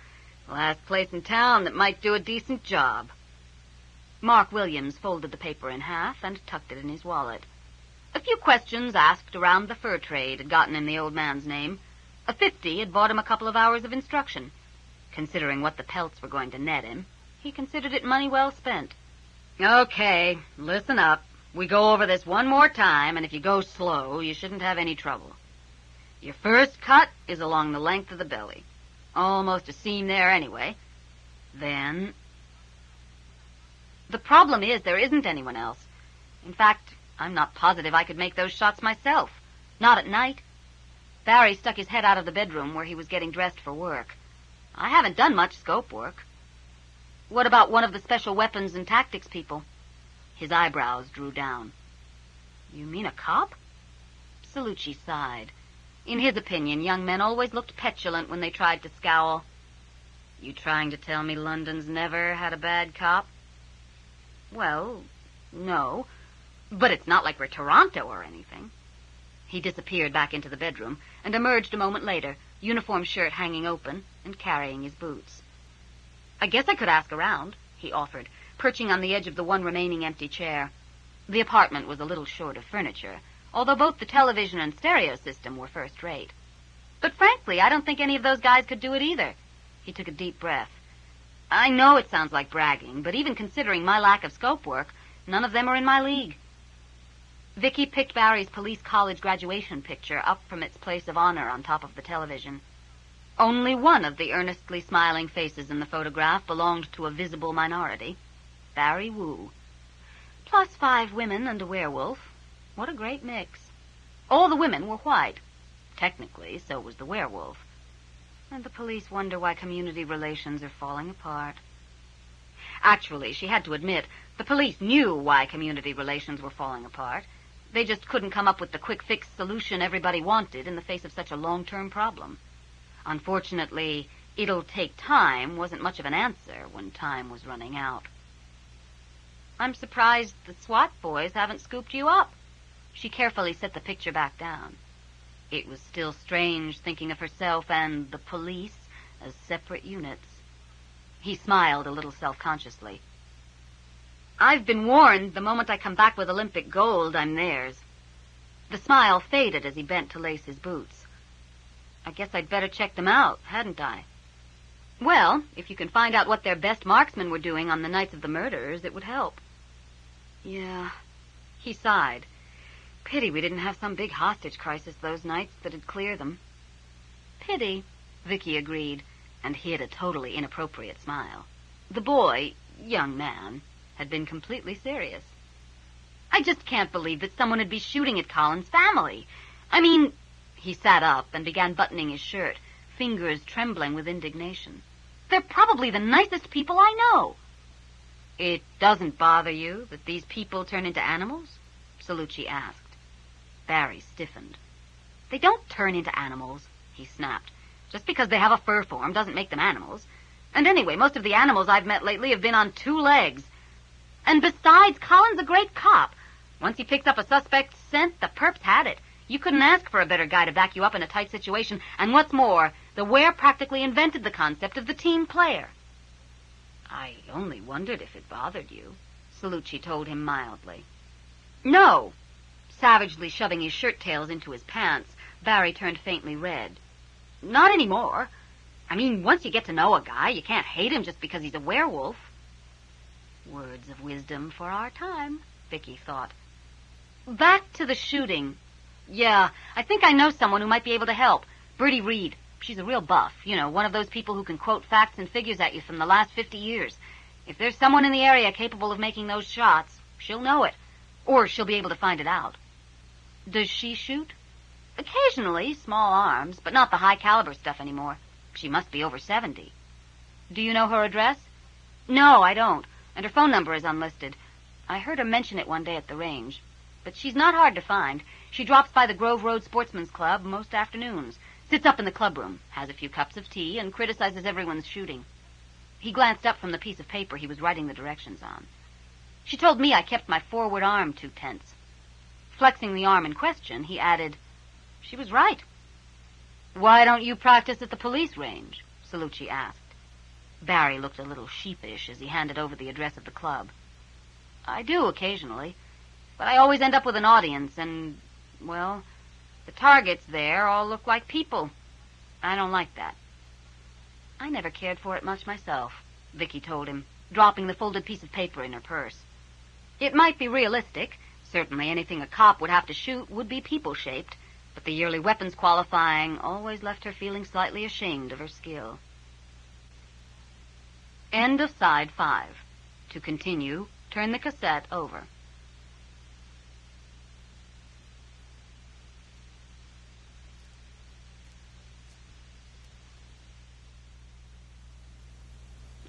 Last place in town that might do a decent job. Mark Williams folded the paper in half and tucked it in his wallet. A few questions asked around the fur trade had gotten him the old man's name. A 50 had bought him a couple of hours of instruction. Considering what the pelts were going to net him, he considered it money well spent. Okay, listen up. We go over this one more time, and if you go slow, you shouldn't have any trouble. Your first cut is along the length of the belly. Almost a seam there anyway. Then... The problem is there isn't anyone else. In fact, I'm not positive I could make those shots myself. Not at night. Barry stuck his head out of the bedroom where he was getting dressed for work. I haven't done much scope work. What about one of the special weapons and tactics people? His eyebrows drew down. You mean a cop? Salucci sighed. In his opinion, young men always looked petulant when they tried to scowl. You trying to tell me London's never had a bad cop? Well, no. But it's not like we're Toronto or anything. He disappeared back into the bedroom and emerged a moment later, uniform shirt hanging open and carrying his boots. I guess I could ask around, he offered, perching on the edge of the one remaining empty chair. The apartment was a little short of furniture, although both the television and stereo system were first-rate. But frankly, I don't think any of those guys could do it either. He took a deep breath. I know it sounds like bragging, but even considering my lack of scope work, none of them are in my league. Vicki picked Barry's police college graduation picture up from its place of honor on top of the television. Only one of the earnestly smiling faces in the photograph belonged to a visible minority, Barry Wu. Plus 5 women and a werewolf. What a great mix. All the women were white. Technically, so was the werewolf. And the police wonder why community relations are falling apart. Actually, she had to admit, the police knew why community relations were falling apart. They just couldn't come up with the quick-fix solution everybody wanted in the face of such a long-term problem. Unfortunately, it'll take time wasn't much of an answer when time was running out. I'm surprised the SWAT boys haven't scooped you up. She carefully set the picture back down. It was still strange thinking of herself and the police as separate units. He smiled a little self-consciously. I've been warned the moment I come back with Olympic gold, I'm theirs. The smile faded as he bent to lace his boots. I guess I'd better check them out, hadn't I? Well, if you can find out what their best marksmen were doing on the nights of the murders, it would help. Yeah, he sighed. Pity we didn't have some big hostage crisis those nights that'd clear them. Pity, Vicki agreed, and hid a totally inappropriate smile. The boy, young man, had been completely serious. I just can't believe that someone would be shooting at Colin's family. I mean, he sat up and began buttoning his shirt, fingers trembling with indignation. They're probably the nicest people I know. It doesn't bother you that these people turn into animals? Salucci asked. Barry stiffened. They don't turn into animals, he snapped. Just because they have a fur form doesn't make them animals. And anyway, most of the animals I've met lately have been on 2 legs. And besides, Colin's a great cop. Once he picks up a suspect's scent, the perps had it. You couldn't ask for a better guy to back you up in a tight situation. And what's more, the Ware practically invented the concept of the team player. I only wondered if it bothered you, Salucci told him mildly. No. Savagely shoving his shirt tails into his pants, Barry turned faintly red. Not anymore. I mean, once you get to know a guy, you can't hate him just because he's a werewolf. Words of wisdom for our time, Vicki thought. Back to the shooting. Yeah, I think I know someone who might be able to help. Bertie Reed. She's a real buff. You know, one of those people who can quote facts and figures at you from the last 50 years. If there's someone in the area capable of making those shots, she'll know it. Or she'll be able to find it out. Does she shoot? Occasionally, small arms, but not the high-caliber stuff anymore. She must be over 70. Do you know her address? No, I don't, and her phone number is unlisted. I heard her mention it one day at the range. But she's not hard to find. She drops by the Grove Road Sportsman's Club most afternoons, sits up in the clubroom, has a few cups of tea, and criticizes everyone's shooting. He glanced up from the piece of paper he was writing the directions on. She told me I kept my forward arm too tense. Flexing the arm in question, he added, She was right. Why don't you practice at the police range? Salucci asked. Barry looked a little sheepish as he handed over the address of the club. I do occasionally, but I always end up with an audience, and, well, the targets there all look like people. I don't like that. I never cared for it much myself, Vicki told him, dropping the folded piece of paper in her purse. It might be realistic. Certainly anything a cop would have to shoot would be people-shaped, but the yearly weapons qualifying always left her feeling slightly ashamed of her skill. End of side 5. To continue, turn the cassette over.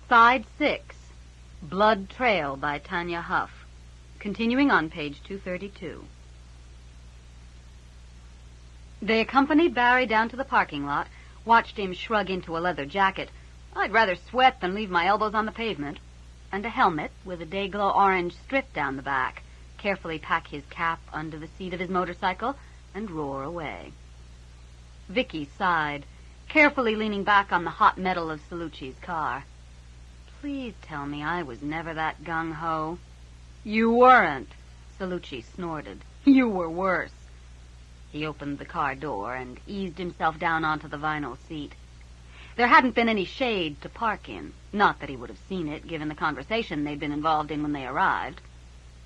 Side 6. Blood Trail by Tanya Huff. Continuing on page 232. They accompanied Barry down to the parking lot, watched him shrug into a leather jacket. I'd rather sweat than leave my elbows on the pavement. And a helmet with a day-glow orange strip down the back, carefully pack his cap under the seat of his motorcycle, and roar away. Vicki sighed, carefully leaning back on the hot metal of Salucci's car. Please tell me I was never that gung-ho. You weren't, Salucci snorted. You were worse. He opened the car door and eased himself down onto the vinyl seat. There hadn't been any shade to park in, not that he would have seen it, given the conversation they'd been involved in when they arrived.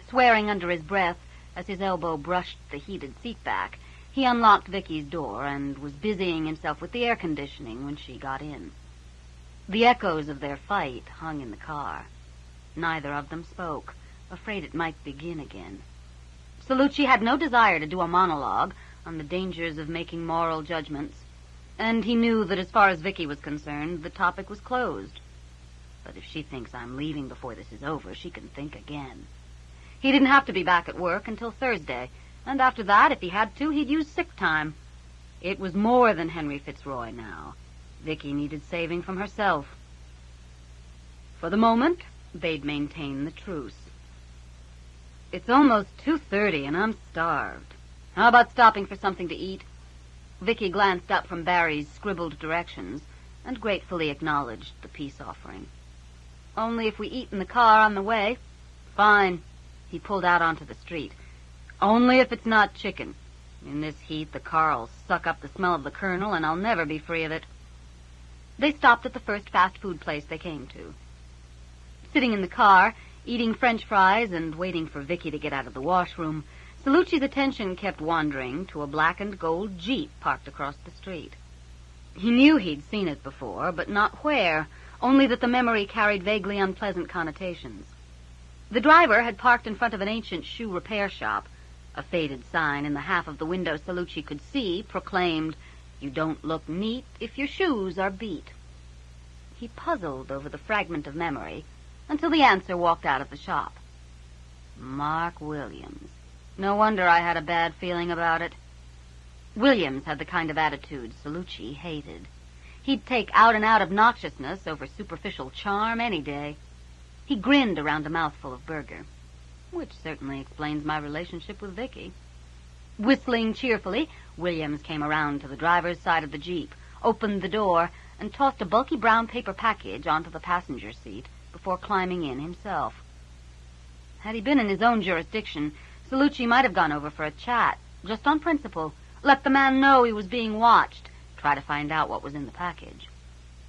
Swearing under his breath as his elbow brushed the heated seat back, he unlocked Vicki's door and was busying himself with the air conditioning when she got in. The echoes of their fight hung in the car. Neither of them spoke, afraid it might begin again. Salucci had no desire to do a monologue on the dangers of making moral judgments, and he knew that as far as Vicki was concerned, the topic was closed. But if she thinks I'm leaving before this is over, she can think again. He didn't have to be back at work until Thursday, and after that, if he had to, he'd use sick time. It was more than Henry Fitzroy now. Vicki needed saving from herself. For the moment, they'd maintain the truce. It's almost 2:30 and I'm starved. How about stopping for something to eat? Vicki glanced up from Barry's scribbled directions and gratefully acknowledged the peace offering. Only if we eat in the car on the way. Fine. He pulled out onto the street. Only if it's not chicken. In this heat, the car'll suck up the smell of the kernel, and I'll never be free of it. They stopped at the first fast food place they came to. Sitting in the car, eating French fries and waiting for Vicki to get out of the washroom, Salucci's attention kept wandering to a black and gold Jeep parked across the street. He knew he'd seen it before, but not where, only that the memory carried vaguely unpleasant connotations. The driver had parked in front of an ancient shoe repair shop. A faded sign in the half of the window Salucci could see proclaimed, "You don't look neat if your shoes are beat." He puzzled over the fragment of memory until the answer walked out of the shop. Mark Williams. No wonder I had a bad feeling about it. Williams had the kind of attitude Salucci hated. He'd take out-and-out obnoxiousness over superficial charm any day. He grinned around a mouthful of burger, which certainly explains my relationship with Vicki. Whistling cheerfully, Williams came around to the driver's side of the Jeep, opened the door, and tossed a bulky brown paper package onto the passenger seat before climbing in himself. Had he been in his own jurisdiction, Salucci might have gone over for a chat, just on principle, let the man know he was being watched, try to find out what was in the package.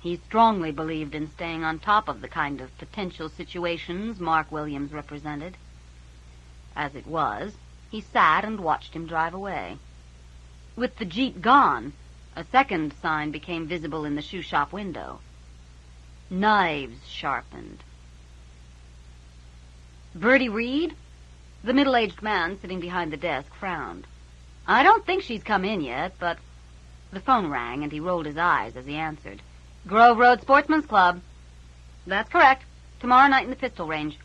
He strongly believed in staying on top of the kind of potential situations Mark Williams represented. As it was, he sat and watched him drive away. With the Jeep gone, a second sign became visible in the shoe shop window. Knives sharpened. Bertie Reed? The middle-aged man sitting behind the desk frowned. I don't think she's come in yet, but... The phone rang, and he rolled his eyes as he answered. Grove Road Sportsman's Club. That's correct. Tomorrow night in the pistol range.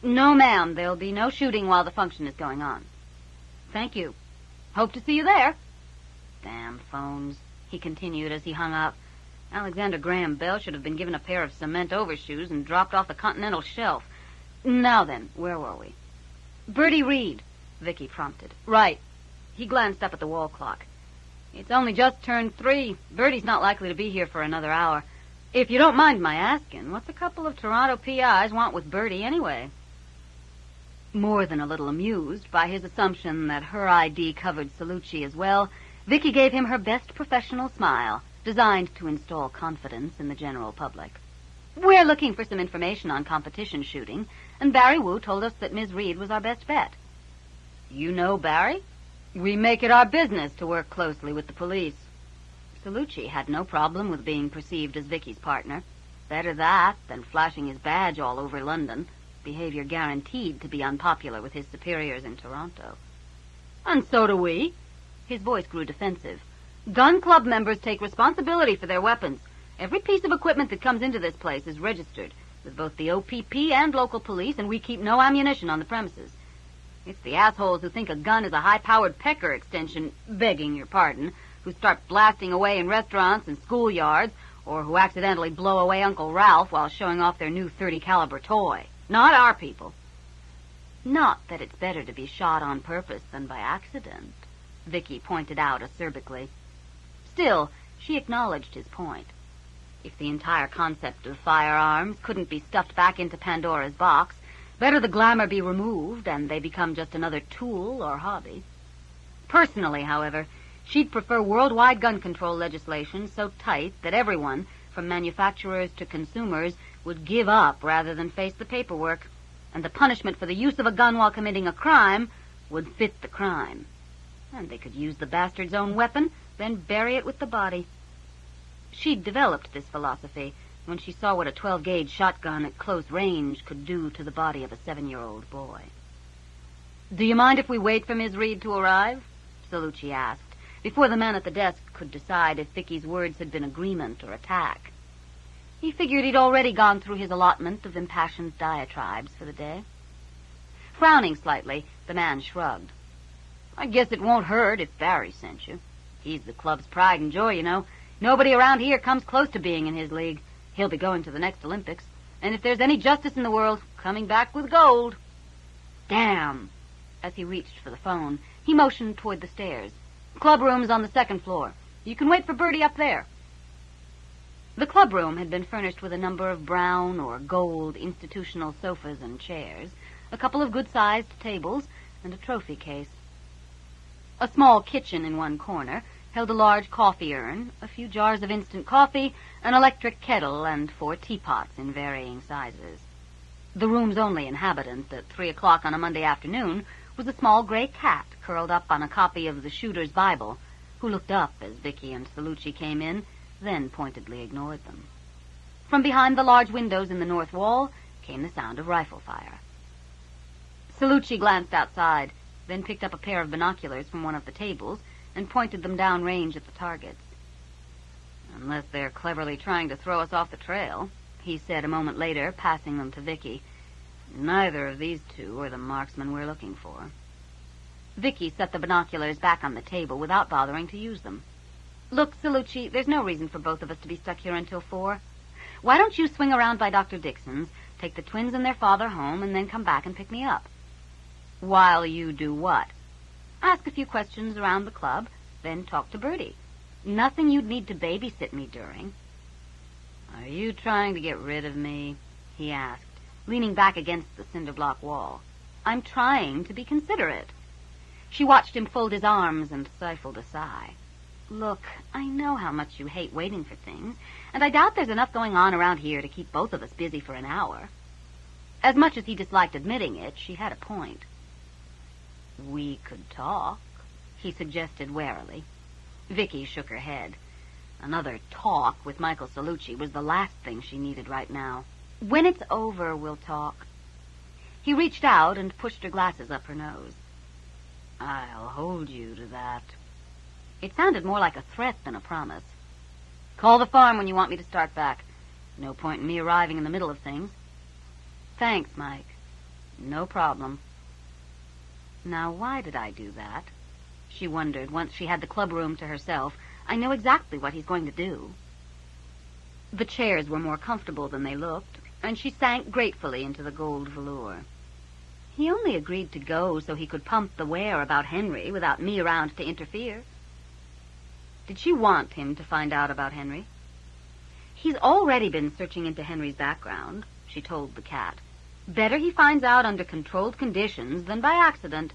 No, ma'am. There'll be no shooting while the function is going on. Thank you. Hope to see you there. Damn phones, he continued as he hung up. Alexander Graham Bell should have been given a pair of cement overshoes and dropped off the Continental Shelf. Now then, where were we? Bertie Reed, Vicki prompted. Right. He glanced up at the wall clock. It's only just turned 3. Bertie's not likely to be here for another hour. If you don't mind my asking, what's a couple of Toronto P.I.s want with Bertie anyway? More than a little amused by his assumption that her ID covered Salucci as well, Vicki gave him her best professional smile, designed to install confidence in the general public. We're looking for some information on competition shooting, and Barry Wu told us that Ms. Reed was our best bet. You know Barry? We make it our business to work closely with the police. Salucci had no problem with being perceived as Vicki's partner. Better that than flashing his badge all over London, behavior guaranteed to be unpopular with his superiors in Toronto. And so do we. His voice grew defensive. Gun club members take responsibility for their weapons. Every piece of equipment that comes into this place is registered with both the OPP and local police, and we keep no ammunition on the premises. It's the assholes who think a gun is a high-powered pecker extension, begging your pardon, who start blasting away in restaurants and schoolyards, or who accidentally blow away Uncle Ralph while showing off their new .30 caliber toy. Not our people. Not that it's better to be shot on purpose than by accident, Vicki pointed out acerbically. Still, she acknowledged his point. If the entire concept of firearms couldn't be stuffed back into Pandora's box, better the glamour be removed and they become just another tool or hobby. Personally, however, she'd prefer worldwide gun control legislation so tight that everyone, from manufacturers to consumers, would give up rather than face the paperwork, and the punishment for the use of a gun while committing a crime would fit the crime. And they could use the bastard's own weapon, then bury it with the body. She'd developed this philosophy, when she saw what a 12-gauge shotgun at close range could do to the body of a 7-year-old boy. "Do you mind if we wait for Ms. Reed to arrive?" Salucci asked, before the man at the desk could decide if Vicki's words had been agreement or attack. He figured he'd already gone through his allotment of impassioned diatribes for the day. Frowning slightly, the man shrugged. "I guess it won't hurt if Barry sent you. He's the club's pride and joy, you know. Nobody around here comes close to being in his league. He'll be going to the next Olympics. And if there's any justice in the world, coming back with gold." "Damn!" As he reached for the phone, he motioned toward the stairs. "Club room's on the 2nd floor. You can wait for Bertie up there." The club room had been furnished with a number of brown or gold institutional sofas and chairs, a couple of good-sized tables, and a trophy case. A small kitchen in one corner held a large coffee urn, a few jars of instant coffee, an electric kettle, and 4 teapots in varying sizes. The room's only inhabitant at 3 o'clock on a Monday afternoon was a small gray cat curled up on a copy of the Shooter's Bible, who looked up as Vicki and Salucci came in, then pointedly ignored them. From behind the large windows in the north wall came the sound of rifle fire. Salucci glanced outside, then picked up a pair of binoculars from one of the tables and pointed them downrange at the targets. "Unless they're cleverly trying to throw us off the trail," he said a moment later, passing them to Vicki. "Neither of these two are the marksmen we're looking for." Vicki set the binoculars back on the table without bothering to use them. "Look, Salucci, there's no reason for both of us to be stuck here until 4. Why don't you swing around by Dr. Dixon's, take the twins and their father home, and then come back and pick me up?" "While you do what?" "Ask a few questions around the club, then talk to Bertie. Nothing you'd need to babysit me during." "Are you trying to get rid of me?" he asked, leaning back against the cinder block wall. "I'm trying to be considerate." She watched him fold his arms and stifled a sigh. "Look, I know how much you hate waiting for things, and I doubt there's enough going on around here to keep both of us busy for an hour." As much as he disliked admitting it, she had a point. "We could talk," he suggested warily. Vicki shook her head. Another talk with Michael Salucci was the last thing she needed right now. "When it's over, we'll talk." He reached out and pushed her glasses up her nose. "I'll hold you to that." It sounded more like a threat than a promise. "Call the farm when you want me to start back. No point in me arriving in the middle of things." "Thanks, Mike." "No problem." Now, why did I do that? She wondered once she had the club room to herself. I know exactly what he's going to do. The chairs were more comfortable than they looked, and she sank gratefully into the gold velour. He only agreed to go so he could pump the ware about Henry without me around to interfere. Did she want him to find out about Henry? "He's already been searching into Henry's background," she told the cat. "Better he finds out under controlled conditions than by accident."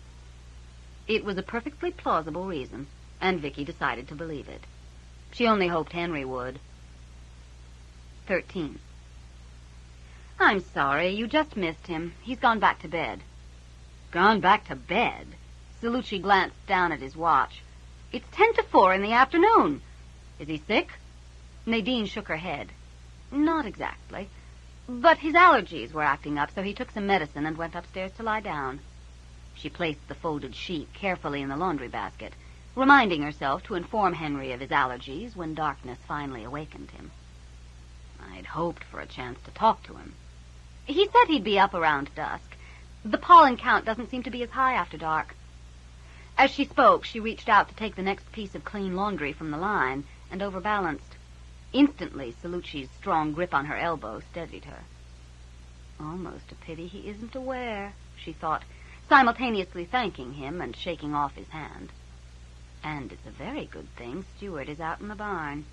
It was a perfectly plausible reason, and Vicki decided to believe it. She only hoped Henry would. 13. "I'm sorry, you just missed him. He's gone back to bed." "Gone back to bed?" Salucci glanced down at his watch. "It's 10 to 4 in the afternoon. Is he sick?" Nadine shook her head. "Not exactly. But his allergies were acting up, so he took some medicine and went upstairs to lie down." She placed the folded sheet carefully in the laundry basket, reminding herself to inform Henry of his allergies when darkness finally awakened him. I'd hoped for a chance to talk to him. "He said he'd be up around dusk. The pollen count doesn't seem to be as high after dark." As she spoke, she reached out to take the next piece of clean laundry from the line and overbalanced. Instantly, Salucci's strong grip on her elbow steadied her. Almost a pity he isn't aware, she thought, simultaneously thanking him and shaking off his hand. And it's a very good thing Stewart is out in the barn.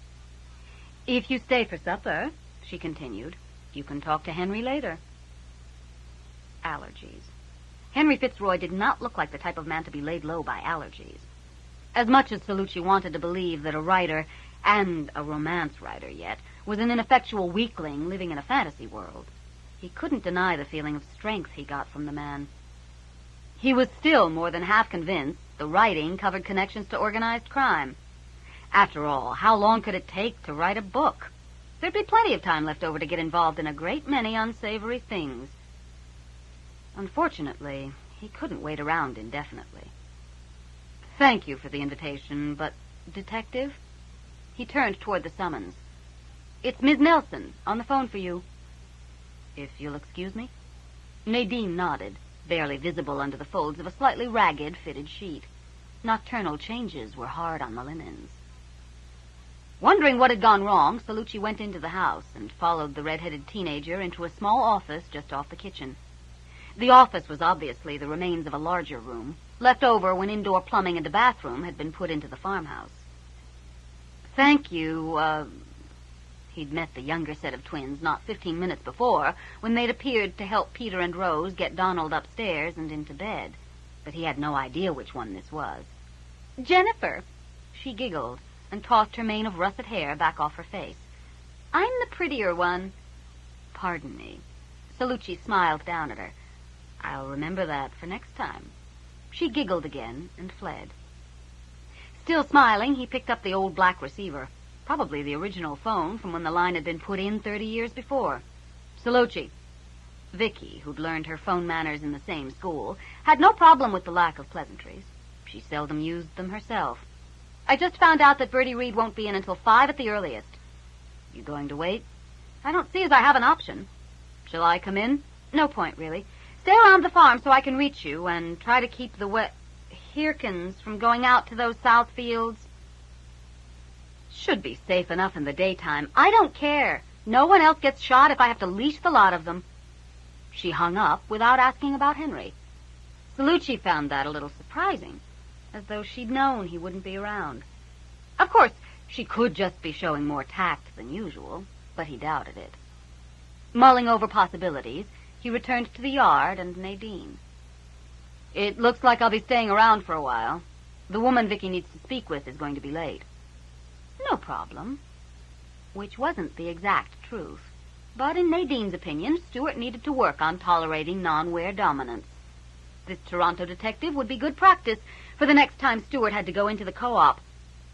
"If you stay for supper," she continued, "you can talk to Henry later." Allergies. Henry Fitzroy did not look like the type of man to be laid low by allergies. As much as Salucci wanted to believe that a writer, and a romance writer yet, was an ineffectual weakling living in a fantasy world, he couldn't deny the feeling of strength he got from the man. He was still more than half convinced the writing covered connections to organized crime. After all, how long could it take to write a book? there'd be plenty of time left over to get involved in a great many unsavory things. Unfortunately, he couldn't wait around indefinitely. Thank you for the invitation, but, Detective? He turned toward the summons. It's Miss Nelson, on the phone for you. If you'll excuse me? Nadine nodded, barely visible under the folds of a slightly ragged, fitted sheet. Nocturnal changes were hard on the linens. Wondering what had gone wrong, Salucci went into the house and followed the red-headed teenager into a small office just off the kitchen. The office was obviously the remains of a larger room, left over when indoor plumbing and a bathroom had been put into the farmhouse. Thank you, He'd met the younger set of twins not 15 minutes before, when they'd appeared to help Peter and Rose get Donald upstairs and into bed. But he had no idea which one this was. Jennifer, she giggled and tossed her mane of russet hair back off her face. I'm the prettier one. Pardon me. Salucci smiled down at her. I'll remember that for next time. She giggled again and fled. Still smiling, he picked up the old black receiver. Probably the original phone from when the line had been put in 30 years before. Salucci. Vicki, who'd learned her phone manners in the same school, had no problem with the lack of pleasantries. She seldom used them herself. I just found out that Bertie Reed won't be in until 5 at the earliest. You going to wait? I don't see as I have an option. Shall I come in? No point, really. Stay around the farm so I can reach you and try to keep the Hirkins from going out to those south fields. Should be safe enough in the daytime. I don't care. No one else gets shot if I have to leash the lot of them. She hung up without asking about Henry. Salucci found that a little surprising, as though she'd known he wouldn't be around. Of course, she could just be showing more tact than usual, but he doubted it. Mulling over possibilities, he returned to the yard and Nadine. It looks like I'll be staying around for a while. The woman Vicki needs to speak with is going to be late. No problem. Which wasn't the exact truth. But in Nadine's opinion, Stewart needed to work on tolerating non-wear dominance. This Toronto detective would be good practice for the next time Stewart had to go into the co-op.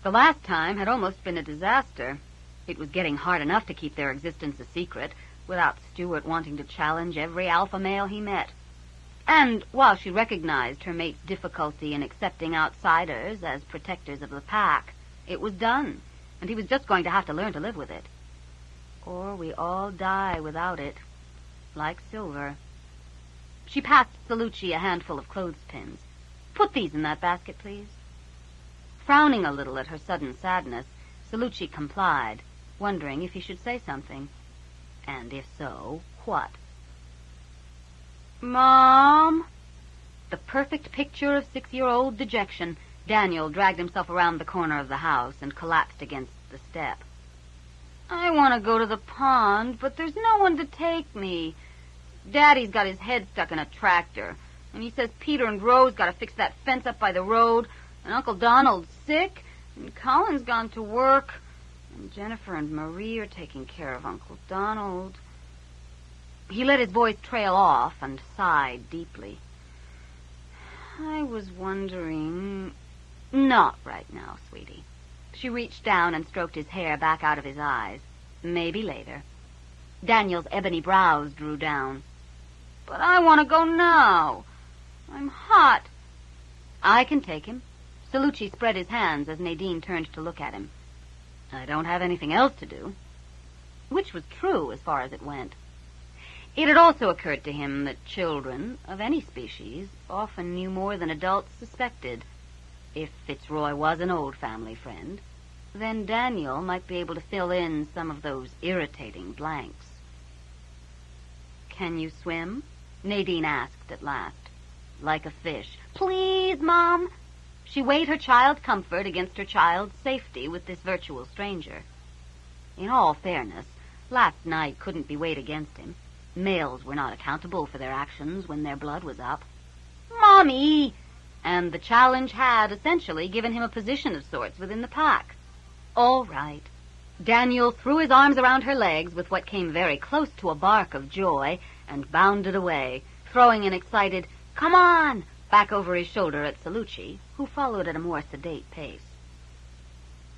The last time had almost been a disaster. It was getting hard enough to keep their existence a secret, without Stewart wanting to challenge every alpha male he met. And while she recognized her mate's difficulty in accepting outsiders as protectors of the pack, it was done, and he was just going to have to learn to live with it. Or we all die without it, like silver. She passed Salucci a handful of clothespins. Put these in that basket, please. Frowning a little at her sudden sadness, Salucci complied, wondering if he should say something. And if so, what? Mom? The perfect picture of 6-year-old dejection, Daniel dragged himself around the corner of the house and collapsed against the step. I want to go to the pond, but there's no one to take me. Daddy's got his head stuck in a tractor, and he says Peter and Rose got to fix that fence up by the road, and Uncle Donald's sick, and Colin's gone to work, and Jennifer and Marie are taking care of Uncle Donald. He let his voice trail off and sighed deeply. I was wondering... Not right now, sweetie. She reached down and stroked his hair back out of his eyes. Maybe later. Daniel's ebony brows drew down. But I want to go now. I'm hot. I can take him. Salucci spread his hands as Nadine turned to look at him. I don't have anything else to do. Which was true as far as it went. It had also occurred to him that children, of any species, often knew more than adults suspected. If Fitzroy was an old family friend, then Daniel might be able to fill in some of those irritating blanks. Can you swim? Nadine asked at last. Like a fish. Please, Mom. She weighed her child's comfort against her child's safety with this virtual stranger. In all fairness, last night couldn't be weighed against him. Males were not accountable for their actions when their blood was up. Mommy! And the challenge had essentially given him a position of sorts within the pack. All right. Daniel threw his arms around her legs with what came very close to a bark of joy and bounded away, throwing an excited, "Come on!" back over his shoulder at Salucci, who followed at a more sedate pace.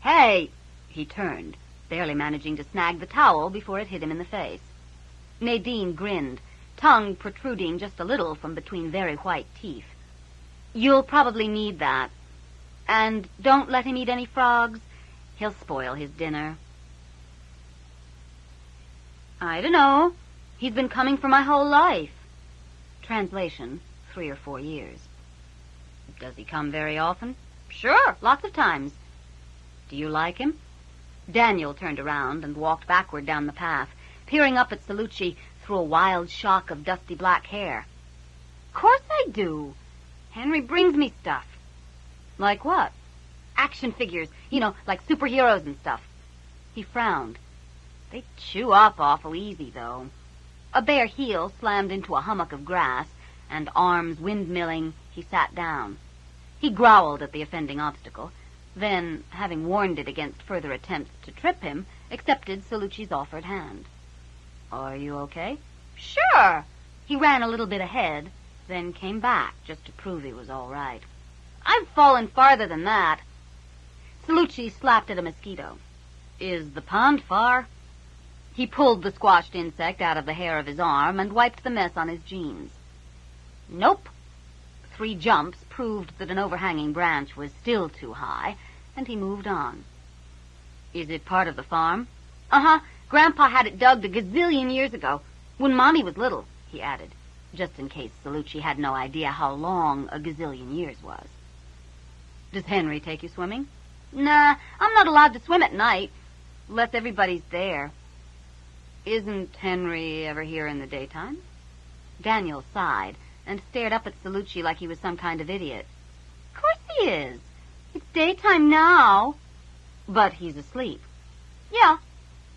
Hey! He turned, barely managing to snag the towel before it hit him in the face. Nadine grinned, tongue protruding just a little from between very white teeth. "You'll probably need that. And don't let him eat any frogs. He'll spoil his dinner." "I don't know. He's been coming for my whole life." Translation, 3 or 4 years. "Does he come very often?" "Sure, lots of times." "Do you like him?" Daniel turned around and walked backward down the path, peering up at Salucci through a wild shock of dusty black hair. "Course I do. Henry brings me stuff." "Like what?" "Action figures, like superheroes and stuff." He frowned. "They chew up awful easy, though." A bare heel slammed into a hummock of grass, and arms windmilling, he sat down. He growled at the offending obstacle, then, having warned it against further attempts to trip him, accepted Salucci's offered hand. "Are you okay?" "Sure." He ran a little bit ahead, then came back just to prove he was all right. "I've fallen farther than that." Salucci slapped at a mosquito. "Is the pond far?" He pulled the squashed insect out of the hair of his arm and wiped the mess on his jeans. "Nope." 3 jumps proved that an overhanging branch was still too high, and he moved on. "Is it part of the farm?" "Uh-huh. Grandpa had it dug a gazillion years ago, when Mommy was little," he added, just in case Salucci had no idea how long a gazillion years was. "Does Henry take you swimming?" "Nah, I'm not allowed to swim at night, unless everybody's there." "Isn't Henry ever here in the daytime?" Daniel sighed and stared up at Salucci like he was some kind of idiot. "Course he is. It's daytime now." "But he's asleep." "Yeah."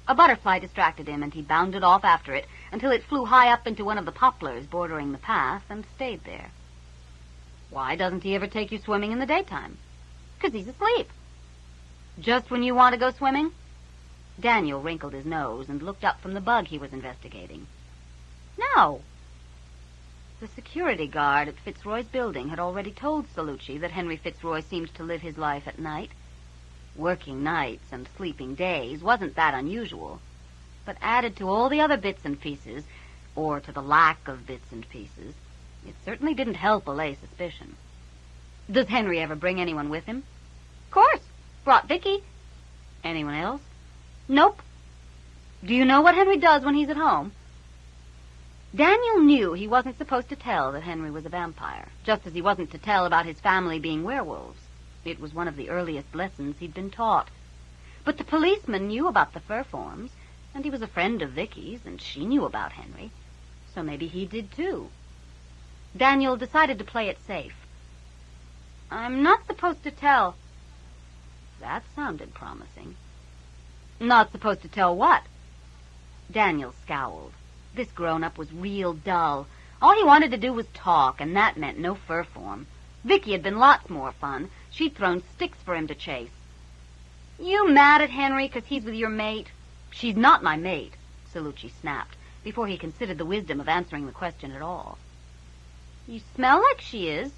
A butterfly distracted him, and he bounded off after it until it flew high up into one of the poplars bordering the path and stayed there. "Why doesn't he ever take you swimming in the daytime?" "'Cause he's asleep." "Just when you want to go swimming?" Daniel wrinkled his nose and looked up from the bug he was investigating. "No." The security guard at Fitzroy's building had already told Salucci that Henry Fitzroy seemed to live his life at night. Working nights and sleeping days wasn't that unusual, but added to all the other bits and pieces, or to the lack of bits and pieces, it certainly didn't help allay suspicion. "Does Henry ever bring anyone with him?" "Course. Brought Vicki." "Anyone else?" "Nope." "Do you know what Henry does when he's at home?" Daniel knew he wasn't supposed to tell that Henry was a vampire, just as he wasn't to tell about his family being werewolves. It was one of the earliest lessons he'd been taught. But the policeman knew about the fur forms, and he was a friend of Vicki's, and she knew about Henry, so maybe he did too. Daniel decided to play it safe. "I'm not supposed to tell." That sounded promising. "Not supposed to tell what?" Daniel scowled. This grown-up was real dull. All he wanted to do was talk, and that meant no fur form. Vicki had been lots more fun. She'd thrown sticks for him to chase. "You mad at Henry 'cause he's with your mate?" "She's not my mate," Salucci snapped, before he considered the wisdom of answering the question at all. "You smell like she is."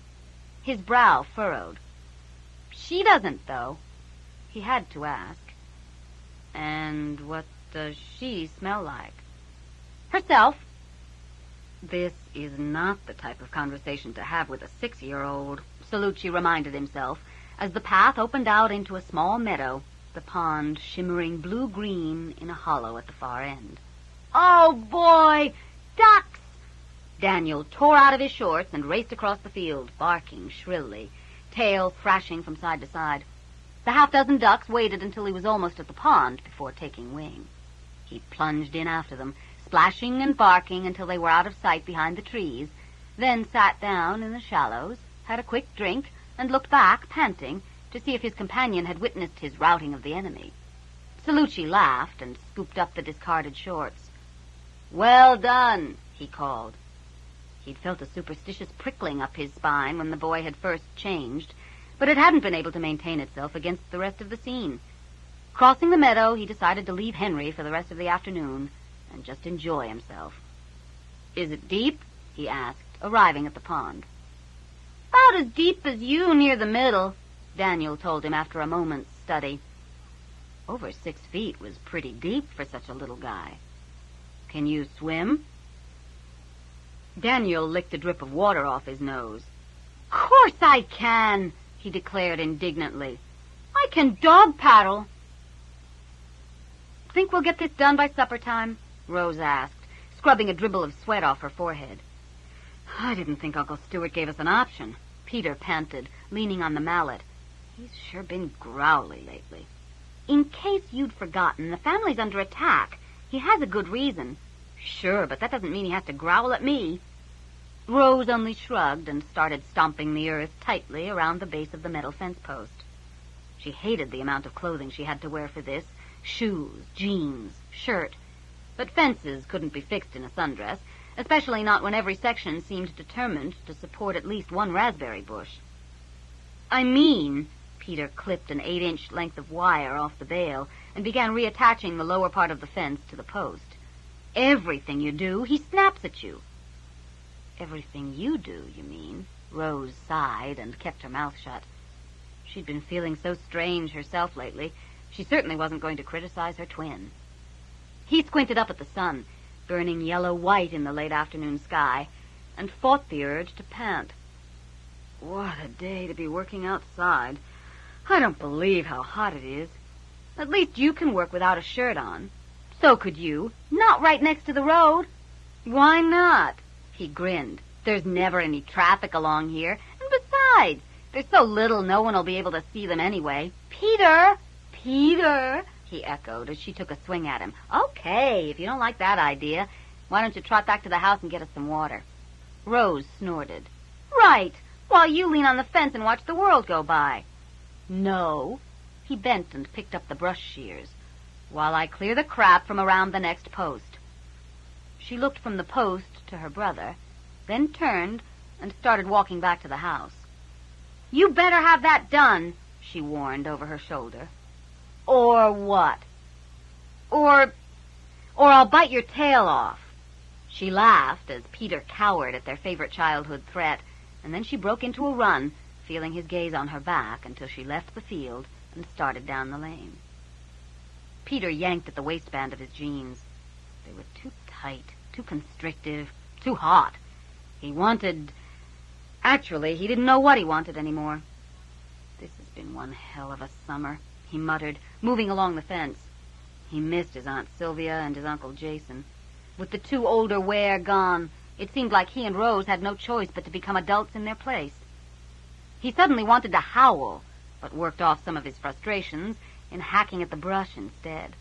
His brow furrowed. "She doesn't, though." He had to ask. "And what does she smell like?" "Herself." This is not the type of conversation to have with a 6-year-old, Salucci reminded himself, as the path opened out into a small meadow, the pond shimmering blue-green in a hollow at the far end. "Oh, boy! Ducks!" Daniel tore out of his shorts and raced across the field, barking shrilly, tail thrashing from side to side. The half-dozen ducks waited until he was almost at the pond before taking wing. He plunged in after them, splashing and barking until they were out of sight behind the trees, then sat down in the shallows, had a quick drink, and looked back, panting, to see if his companion had witnessed his routing of the enemy. Salucci laughed and scooped up the discarded shorts. "Well done," he called. He'd felt a superstitious prickling up his spine when the boy had first changed, but it hadn't been able to maintain itself against the rest of the scene. Crossing the meadow, he decided to leave Henry for the rest of the afternoon and just enjoy himself. "Is it deep?" he asked, arriving at the pond. "About as deep as you near the middle," Daniel told him after a moment's study. Over 6 feet was pretty deep for such a little guy. Can you swim? Daniel licked a drip of water off his nose. Course I can, he declared indignantly. I can dog paddle. Think we'll get this done by supper time? Rose asked, scrubbing a dribble of sweat off her forehead. I didn't think Uncle Stewart gave us an option. Peter panted, leaning on the mallet. He's sure been growly lately. In case you'd forgotten, the family's under attack. He has a good reason. Sure, but that doesn't mean he has to growl at me. Rose only shrugged and started stomping the earth tightly around the base of the metal fence post. She hated the amount of clothing she had to wear for this. Shoes, jeans, shirt. But fences couldn't be fixed in a sundress, especially not when every section seemed determined to support at least one raspberry bush. I mean, Peter clipped an 8-inch length of wire off the bale and began reattaching the lower part of the fence to the post. Everything you do, he snaps at you. Everything you do, you mean? Rose sighed and kept her mouth shut. She'd been feeling so strange herself lately. She certainly wasn't going to criticize her twin. He squinted up at the sun, burning yellow-white in the late afternoon sky, and fought the urge to pant. What a day to be working outside. I don't believe how hot it is. At least you can work without a shirt on. So could you. Not right next to the road. Why not? He grinned. There's never any traffic along here. And besides, there's so little no one will be able to see them anyway. Peter! Peter! He echoed as she took a swing at him. Okay, if you don't like that idea, why don't you trot back to the house and get us some water? Rose snorted. Right, while you lean on the fence and watch the world go by. No. He bent and picked up the brush shears. While I clear the crap from around the next post. She looked from the post to her brother, then turned and started walking back to the house. You better have that done, she warned over her shoulder. Or what? Or I'll bite your tail off. She laughed as Peter cowered at their favorite childhood threat, and then she broke into a run, feeling his gaze on her back until she left the field and started down the lane. Peter yanked at the waistband of his jeans. They were too tight, too constrictive, too hot. Actually, he didn't know what he wanted anymore. This has been one hell of a summer, he muttered, moving along the fence. He missed his Aunt Sylvia and his Uncle Jason. With the two older Ware gone, it seemed like he and Rose had no choice but to become adults in their place. He suddenly wanted to howl, but worked off some of his frustrations in hacking at the brush instead.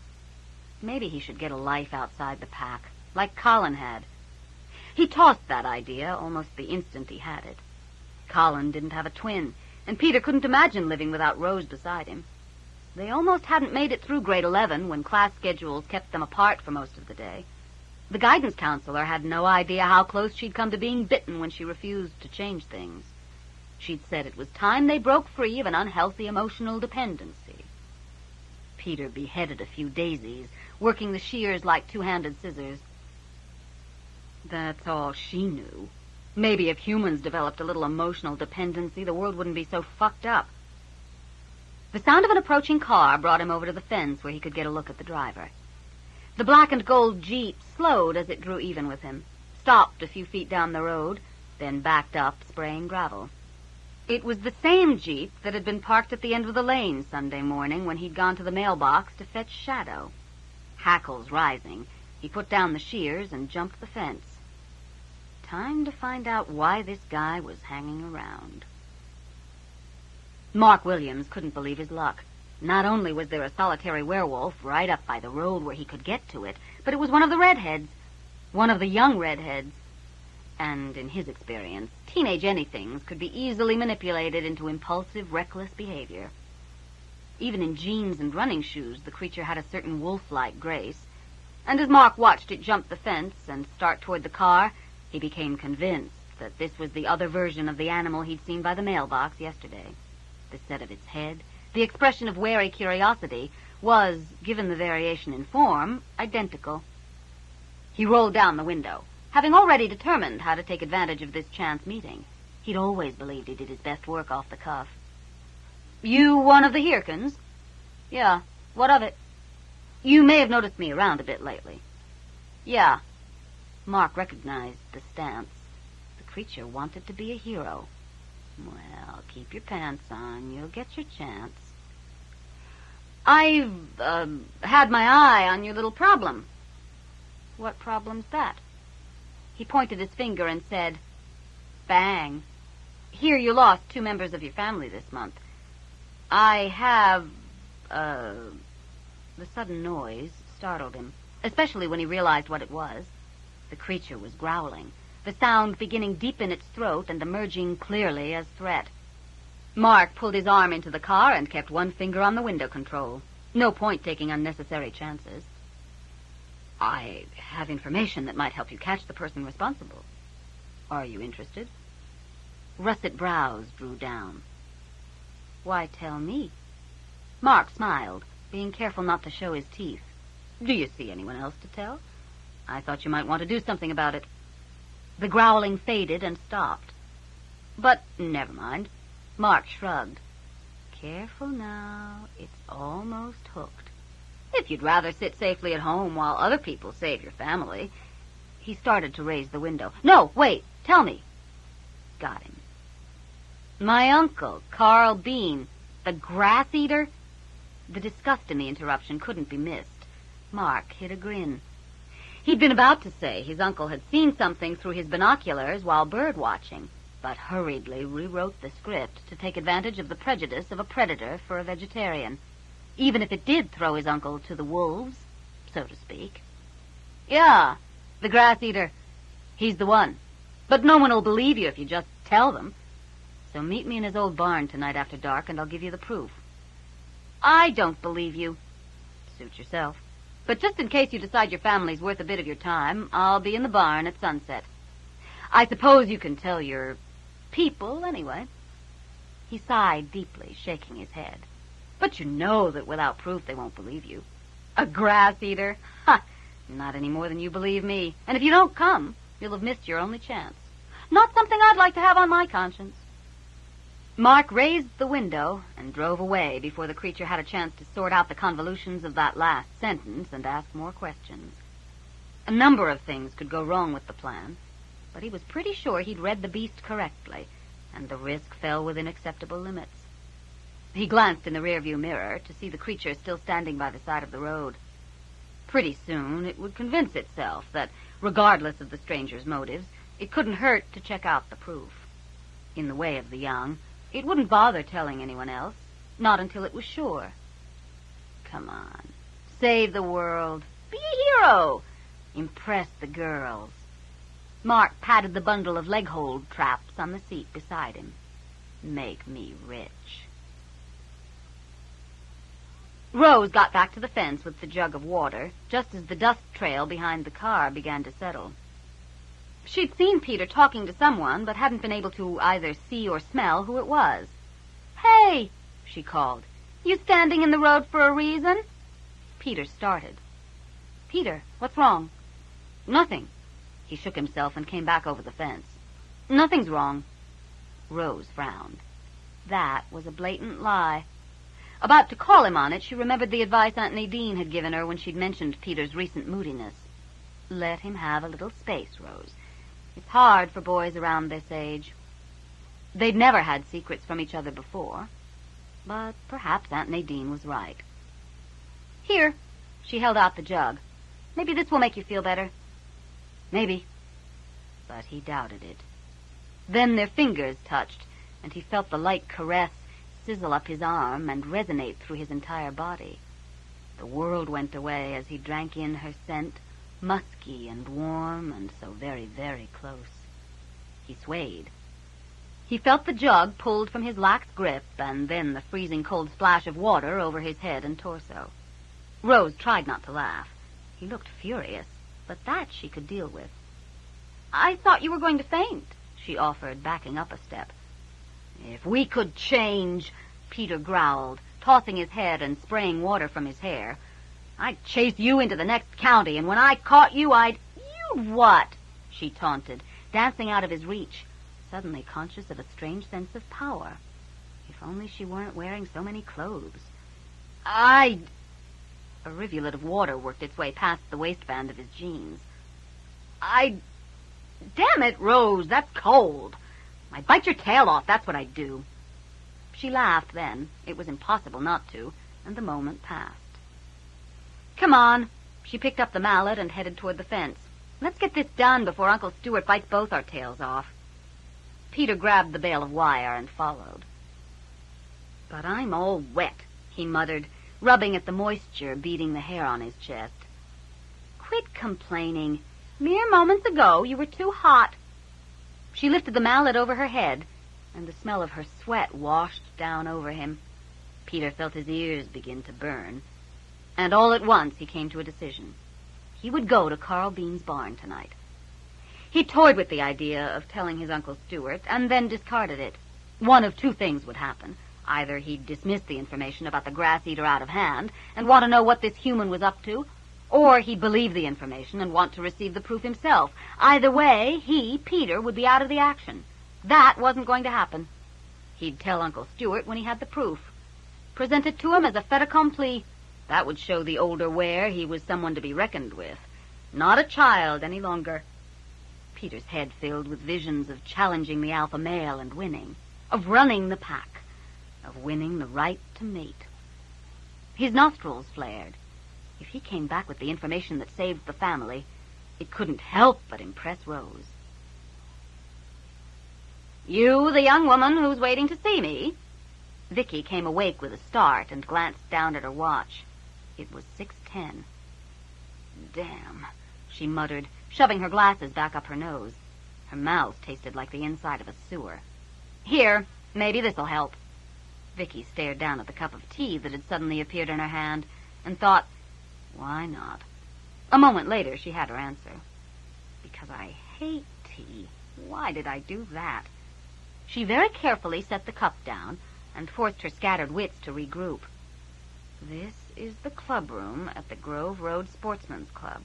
Maybe he should get a life outside the pack, like Colin had. He tossed that idea almost the instant he had it. Colin didn't have a twin, and Peter couldn't imagine living without Rose beside him. They almost hadn't made it through grade 11 when class schedules kept them apart for most of the day. The guidance counselor had no idea how close she'd come to being bitten when she refused to change things. She'd said it was time they broke free of an unhealthy emotional dependency. Peter beheaded a few daisies, working the shears like two-handed scissors. That's all she knew. Maybe if humans developed a little emotional dependency, the world wouldn't be so fucked up. The sound of an approaching car brought him over to the fence where he could get a look at the driver. The black and gold Jeep slowed as it drew even with him, stopped a few feet down the road, then backed up, spraying gravel. It was the same Jeep that had been parked at the end of the lane Sunday morning when he'd gone to the mailbox to fetch Shadow. Hackles rising, he put down the shears and jumped the fence. Time to find out why this guy was hanging around. Mark Williams couldn't believe his luck. Not only was there a solitary werewolf right up by the road where he could get to it, but it was one of the redheads. One of the young redheads. And in his experience, teenage anythings could be easily manipulated into impulsive, reckless behavior. Even in jeans and running shoes, the creature had a certain wolf-like grace. And as Mark watched it jump the fence and start toward the car, he became convinced that this was the other version of the animal he'd seen by the mailbox yesterday. The set of its head, the expression of wary curiosity, was, given the variation in form, identical. He rolled down the window, having already determined how to take advantage of this chance meeting. He'd always believed he did his best work off the cuff. You one of the Hirkins? Yeah. What of it? You may have noticed me around a bit lately. Yeah. Mark recognized the stance. The creature wanted to be a hero. Well, keep your pants on. You'll get your chance. I've, had my eye on your little problem. What problem's that? He pointed his finger and said, Bang. Hear you lost 2 members of your family this month. I have, The sudden noise startled him, especially when he realized what it was. The creature was growling, the sound beginning deep in its throat and emerging clearly as threat. Mark pulled his arm into the car and kept one finger on the window control. No point taking unnecessary chances. I have information that might help you catch the person responsible. Are you interested? Russet brows drew down. Why tell me? Mark smiled, being careful not to show his teeth. Do you see anyone else to tell? I thought you might want to do something about it. The growling faded and stopped. But never mind. Mark shrugged. Careful now. It's almost hooked. If you'd rather sit safely at home while other people save your family. He started to raise the window. No, wait. Tell me. Got him. My uncle, Carl Bean, the grass-eater? The disgust in the interruption couldn't be missed. Mark hid a grin. He'd been about to say his uncle had seen something through his binoculars while bird-watching, but hurriedly rewrote the script to take advantage of the prejudice of a predator for a vegetarian, even if it did throw his uncle to the wolves, so to speak. Yeah, the grass-eater. He's the one. But no one will believe you if you just tell them. So meet me in his old barn tonight after dark, and I'll give you the proof. I don't believe you. Suit yourself. But just in case you decide your family's worth a bit of your time, I'll be in the barn at sunset. I suppose you can tell your people, anyway. He sighed deeply, shaking his head. But you know that without proof they won't believe you. A grass-eater? Ha! Not any more than you believe me. And if you don't come, you'll have missed your only chance. Not something I'd like to have on my conscience. Mark raised the window and drove away before the creature had a chance to sort out the convolutions of that last sentence and ask more questions. A number of things could go wrong with the plan, but he was pretty sure he'd read the beast correctly, and the risk fell within acceptable limits. He glanced in the rearview mirror to see the creature still standing by the side of the road. Pretty soon it would convince itself that, regardless of the stranger's motives, it couldn't hurt to check out the proof. In the way of the young, it wouldn't bother telling anyone else, not until it was sure. Come on. Save the world. Be a hero. Impress the girls. Mark patted the bundle of leg-hold traps on the seat beside him. Make me rich. Rose got back to the fence with the jug of water, just as the dust trail behind the car began to settle. She'd seen Peter talking to someone, but hadn't been able to either see or smell who it was. Hey, she called. You standing in the road for a reason? Peter started. Peter, what's wrong? Nothing. He shook himself and came back over the fence. Nothing's wrong. Rose frowned. That was a blatant lie. About to call him on it, she remembered the advice Aunt Nadine had given her when she'd mentioned Peter's recent moodiness. Let him have a little space, Rose. It's hard for boys around this age. They'd never had secrets from each other before, but perhaps Aunt Nadine was right. Here, she held out the jug. Maybe this will make you feel better. Maybe. But he doubted it. Then their fingers touched, and he felt the light caress sizzle up his arm and resonate through his entire body. The world went away as he drank in her scent, musky and warm and so very, very close. He swayed. He felt the jug pulled from his lax grip and then the freezing cold splash of water over his head and torso. Rose tried not to laugh. He looked furious, but that she could deal with. I thought you were going to faint, she offered, backing up a step. If we could change, Peter growled, tossing his head and spraying water from his hair. I'd chase you into the next county, and when I caught you, I'd... You what? She taunted, dancing out of his reach, suddenly conscious of a strange sense of power. If only she weren't wearing so many clothes. A rivulet of water worked its way past the waistband of his jeans. Damn it, Rose, that's cold. I'd bite your tail off, that's what I'd do. She laughed then. It was impossible not to, and the moment passed. Come on. She picked up the mallet and headed toward the fence. Let's get this done before Uncle Stewart bites both our tails off. Peter grabbed the bale of wire and followed. But I'm all wet, he muttered, rubbing at the moisture beading the hair on his chest. Quit complaining. Mere moments ago, you were too hot. She lifted the mallet over her head, and the smell of her sweat washed down over him. Peter felt his ears begin to burn, and all at once he came to a decision. He would go to Carl Bean's barn tonight. He toyed with the idea of telling his Uncle Stewart, and then discarded it. One of two things would happen. Either he'd dismiss the information about the grass-eater out of hand and want to know what this human was up to, or he'd believe the information and want to receive the proof himself. Either way, he, Peter, would be out of the action. That wasn't going to happen. He'd tell Uncle Stewart when he had the proof. Present it to him as a fait accompli. That would show the older Ware he was someone to be reckoned with. Not a child any longer. Peter's head filled with visions of challenging the alpha male and winning, of running the pack, of winning the right to mate. His nostrils flared. If he came back with the information that saved the family, it couldn't help but impress Rose. You, the young woman who's waiting to see me? Vicki came awake with a start and glanced down at her watch. It was 6:10. Damn, she muttered, shoving her glasses back up her nose. Her mouth tasted like the inside of a sewer. Here, maybe this'll help. Vicki stared down at the cup of tea that had suddenly appeared in her hand and thought, why not? A moment later, she had her answer. Because I hate tea. Why did I do that? She very carefully set the cup down and forced her scattered wits to regroup. This is the clubroom at the Grove Road Sportsman's Club.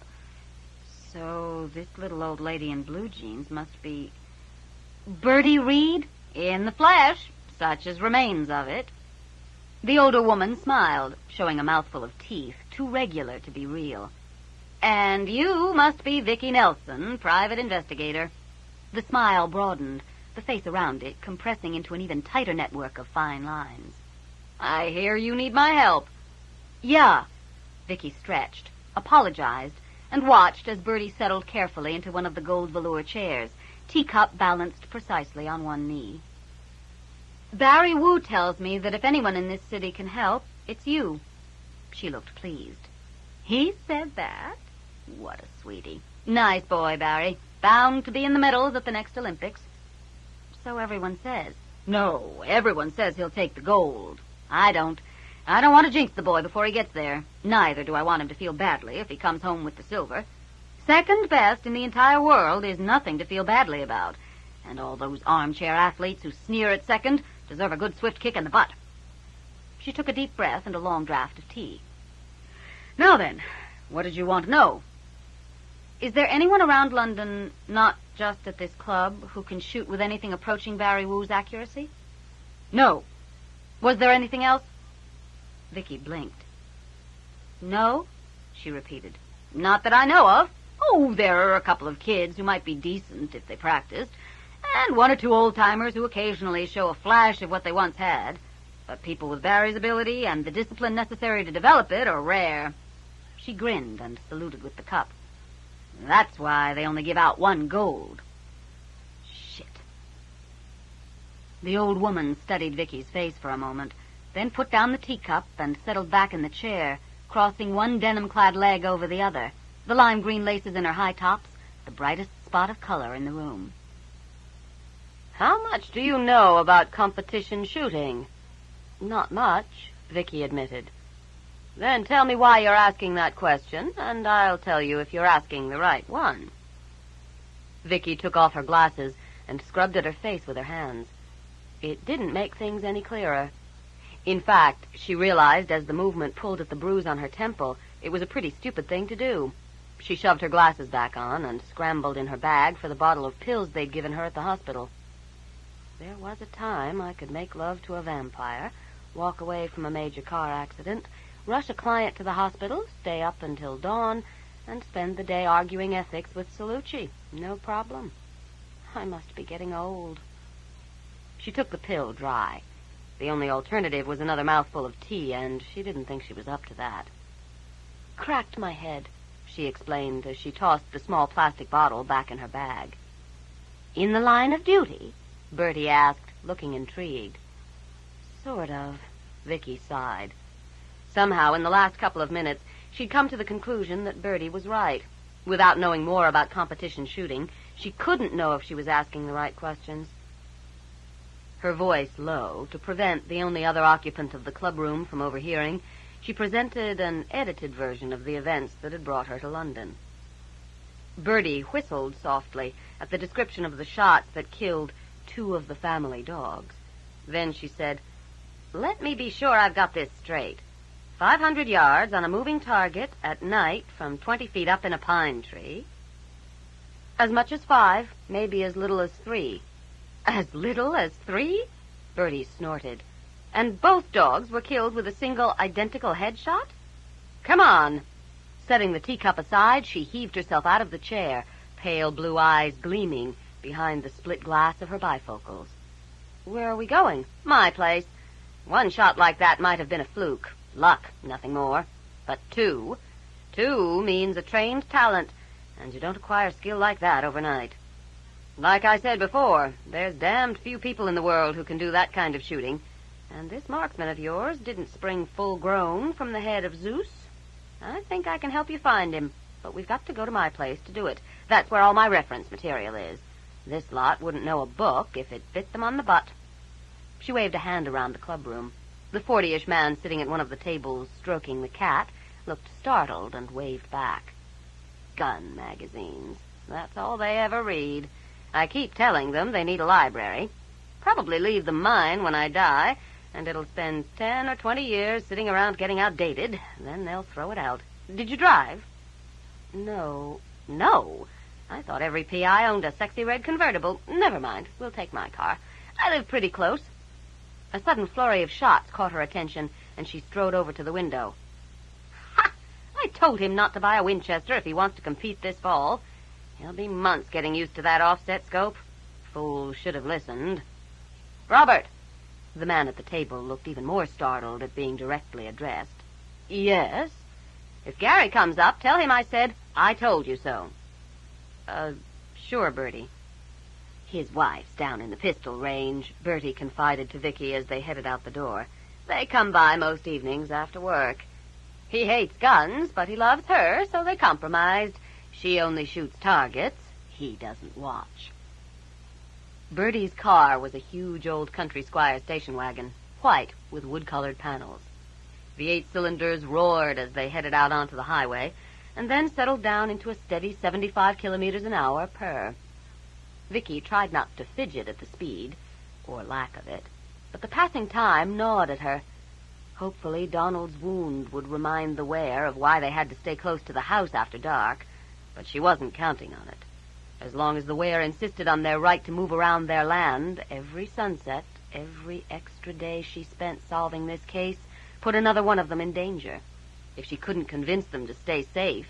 So this little old lady in blue jeans must be Bertie Reed in the flesh, such as remains of it. The older woman smiled, showing a mouthful of teeth, too regular to be real. And you must be Vicki Nelson, private investigator. The smile broadened, the face around it compressing into an even tighter network of fine lines. I hear you need my help. Yeah. Vicki stretched, apologized, and watched as Bertie settled carefully into one of the gold velour chairs, teacup balanced precisely on one knee. Barry Wu tells me that if anyone in this city can help, it's you. She looked pleased. He said that? What a sweetie. Nice boy, Barry. Bound to be in the medals at the next Olympics. So everyone says. No, everyone says he'll take the gold. I don't. I don't want to jinx the boy before he gets there. Neither do I want him to feel badly if he comes home with the silver. Second best in the entire world is nothing to feel badly about. And all those armchair athletes who sneer at second deserve a good swift kick in the butt. She took a deep breath and a long draught of tea. Now then, what did you want to know? Is there anyone around London, not just at this club, who can shoot with anything approaching Barry Wu's accuracy? No. Was there anything else? Vicki blinked. No, she repeated. Not that I know of. Oh, there are a couple of kids who might be decent if they practiced, and one or two old-timers who occasionally show a flash of what they once had. But people with Barry's ability and the discipline necessary to develop it are rare. She grinned and saluted with the cup. That's why they only give out one gold. Shit. The old woman studied Vicki's face for a moment, then put down the teacup and settled back in the chair, crossing one denim-clad leg over the other, the lime green laces in her high tops, the brightest spot of color in the room. How much do you know about competition shooting? Not much, Vicki admitted. Then tell me why you're asking that question, and I'll tell you if you're asking the right one. Vicki took off her glasses and scrubbed at her face with her hands. It didn't make things any clearer. In fact, she realized as the movement pulled at the bruise on her temple, it was a pretty stupid thing to do. She shoved her glasses back on and scrambled in her bag for the bottle of pills they'd given her at the hospital. There was a time I could make love to a vampire, walk away from a major car accident, rush a client to the hospital, stay up until dawn, and spend the day arguing ethics with Salucci. No problem. I must be getting old. She took the pill dry. The only alternative was another mouthful of tea, and she didn't think she was up to that. Cracked my head, she explained as she tossed the small plastic bottle back in her bag. In the line of duty? Bertie asked, looking intrigued. Sort of, Vicki sighed. Somehow, in the last couple of minutes, she'd come to the conclusion that Bertie was right. Without knowing more about competition shooting, she couldn't know if she was asking the right questions. Her voice low, to prevent the only other occupant of the clubroom from overhearing, she presented an edited version of the events that had brought her to London. Bertie whistled softly at the description of the shots that killed 2 of the family dogs. Then she said, "Let me be sure I've got this straight. 500 yards on a moving target at night from 20 feet up in a pine tree." As much as 5, maybe as little as 3. As little as 3? Bertie snorted. And both dogs were killed with a single identical headshot? Come on. Setting the teacup aside, she heaved herself out of the chair, pale blue eyes gleaming behind the split glass of her bifocals. Where are we going? My place. 1 shot like that might have been a fluke. Luck, nothing more. But 2 means a trained talent, and you don't acquire skill like that overnight. Like I said before, there's damned few people in the world who can do that kind of shooting, and this marksman of yours didn't spring full-grown from the head of Zeus. I think I can help you find him, but we've got to go to my place to do it. That's where all my reference material is. This lot wouldn't know a book if it bit them on the butt. She waved a hand around the clubroom. The 40-ish man sitting at one of the tables stroking the cat looked startled and waved back. Gun magazines. That's all they ever read. I keep telling them they need a library. Probably leave them mine when I die, and it'll spend 10 or 20 years sitting around getting outdated. Then they'll throw it out. Did you drive? No. No? I thought every P.I. owned a sexy red convertible. Never mind. We'll take my car. I live pretty close. A sudden flurry of shots caught her attention, and she strode over to the window. Ha! I told him not to buy a Winchester if he wants to compete this fall. He'll be months getting used to that offset scope. Fool should have listened. Robert! The man at the table looked even more startled at being directly addressed. Yes? If Gary comes up, tell him I said, I told you so. Sure, Bertie. His wife's down in the pistol range, Bertie confided to Vicki as they headed out the door. They come by most evenings after work. He hates guns, but he loves her, so they compromised. She only shoots targets. He doesn't watch. Bertie's car was a huge old country squire station wagon, white with wood-colored panels. The 8 cylinders roared as they headed out onto the highway, and then settled down into a steady 75 kilometers an hour per. Vicki tried not to fidget at the speed, or lack of it, but the passing time gnawed at her. Hopefully Donald's wound would remind the wearer of why they had to stay close to the house after dark, but she wasn't counting on it. As long as the wearer insisted on their right to move around their land, every sunset, every extra day she spent solving this case, put another one of them in danger. If she couldn't convince them to stay safe,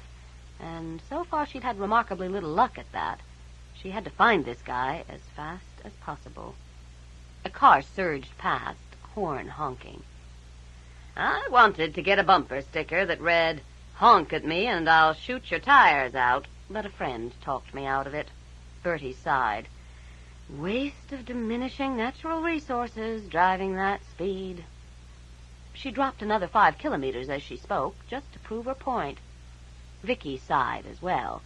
and so far she'd had remarkably little luck at that, she had to find this guy as fast as possible. A car surged past, horn honking. I wanted to get a bumper sticker that read, "Honk at me and I'll shoot your tires out," but a friend talked me out of it. Bertie sighed. Waste of diminishing natural resources, driving that speed. She dropped another 5 kilometers as she spoke, just to prove her point. Vicki sighed as well,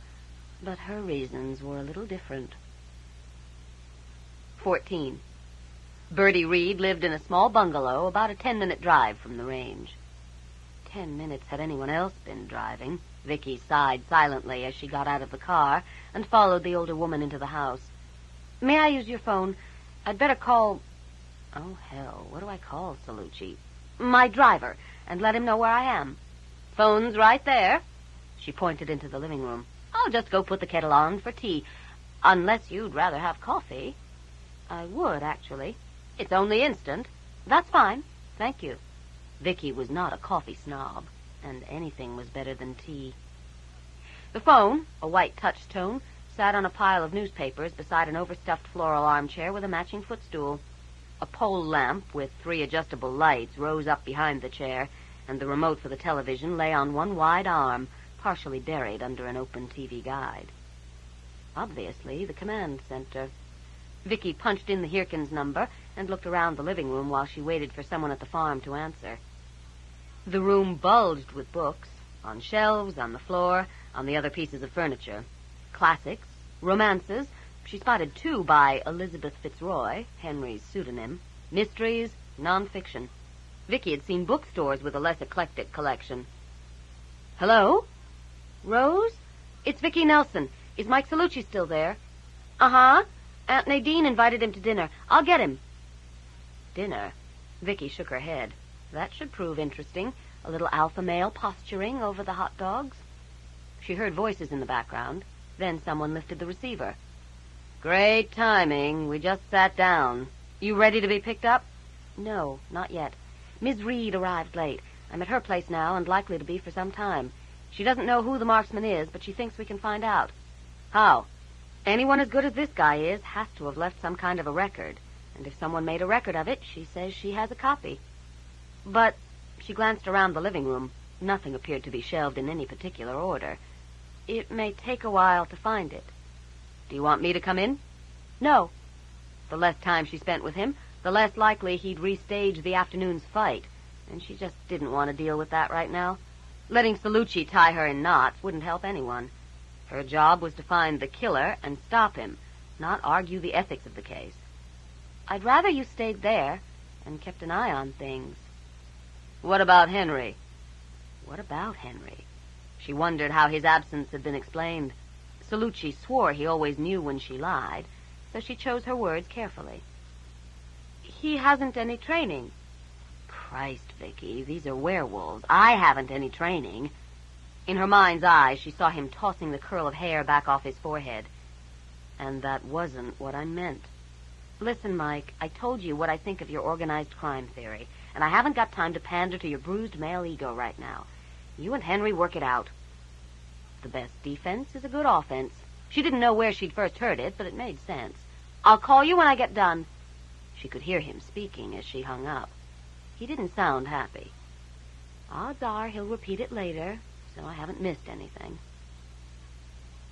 but her reasons were a little different. 14. Bertie Reed lived in a small bungalow about a 10-minute drive from the range. 10 minutes had anyone else been driving. Vicki sighed silently as she got out of the car and followed the older woman into the house. May I use your phone? I'd better call... Oh, hell, what do I call Salucci? My driver, and let him know where I am. Phone's right there. She pointed into the living room. I'll just go put the kettle on for tea, unless you'd rather have coffee. I would, actually. It's only instant. That's fine. Thank you. Vicki was not a coffee snob, and anything was better than tea. The phone, a white touch-tone, sat on a pile of newspapers beside an overstuffed floral armchair with a matching footstool. A pole lamp with 3 adjustable lights rose up behind the chair, and the remote for the television lay on one wide arm, partially buried under an open TV guide. Obviously, the command center. Vicki punched in the Hirkins number and looked around the living room while she waited for someone at the farm to answer. The room bulged with books, on shelves, on the floor, on the other pieces of furniture. Classics, romances, she spotted 2 by Elizabeth Fitzroy, Henry's pseudonym, mysteries, nonfiction. Vicki had seen bookstores with a less eclectic collection. Hello? Rose? It's Vicki Nelson. Is Mike Salucci still there? Uh-huh. Aunt Nadine invited him to dinner. I'll get him. Dinner? Vicki shook her head. That should prove interesting. A little alpha male posturing over the hot dogs. She heard voices in the background. Then someone lifted the receiver. Great timing. We just sat down. You ready to be picked up? No, not yet. Ms. Reed arrived late. I'm at her place now and likely to be for some time. She doesn't know who the marksman is, but she thinks we can find out. How? Anyone as good as this guy is has to have left some kind of a record. And if someone made a record of it, she says she has a copy. But she glanced around the living room. Nothing appeared to be shelved in any particular order. It may take a while to find it. Do you want me to come in? No. The less time she spent with him, the less likely he'd restage the afternoon's fight. And she just didn't want to deal with that right now. Letting Salucci tie her in knots wouldn't help anyone. Her job was to find the killer and stop him, not argue the ethics of the case. I'd rather you stayed there and kept an eye on things. What about Henry? What about Henry? She wondered how his absence had been explained. Salucci swore he always knew when she lied, so she chose her words carefully. He hasn't any training. Christ, Vicki, these are werewolves. I haven't any training. In her mind's eye, she saw him tossing the curl of hair back off his forehead. And that wasn't what I meant. Listen, Mike, I told you what I think of your organized crime theory, and I haven't got time to pander to your bruised male ego right now. You and Henry work it out. The best defense is a good offense. She didn't know where she'd first heard it, but it made sense. I'll call you when I get done. She could hear him speaking as she hung up. He didn't sound happy. Odds are he'll repeat it later, so I haven't missed anything.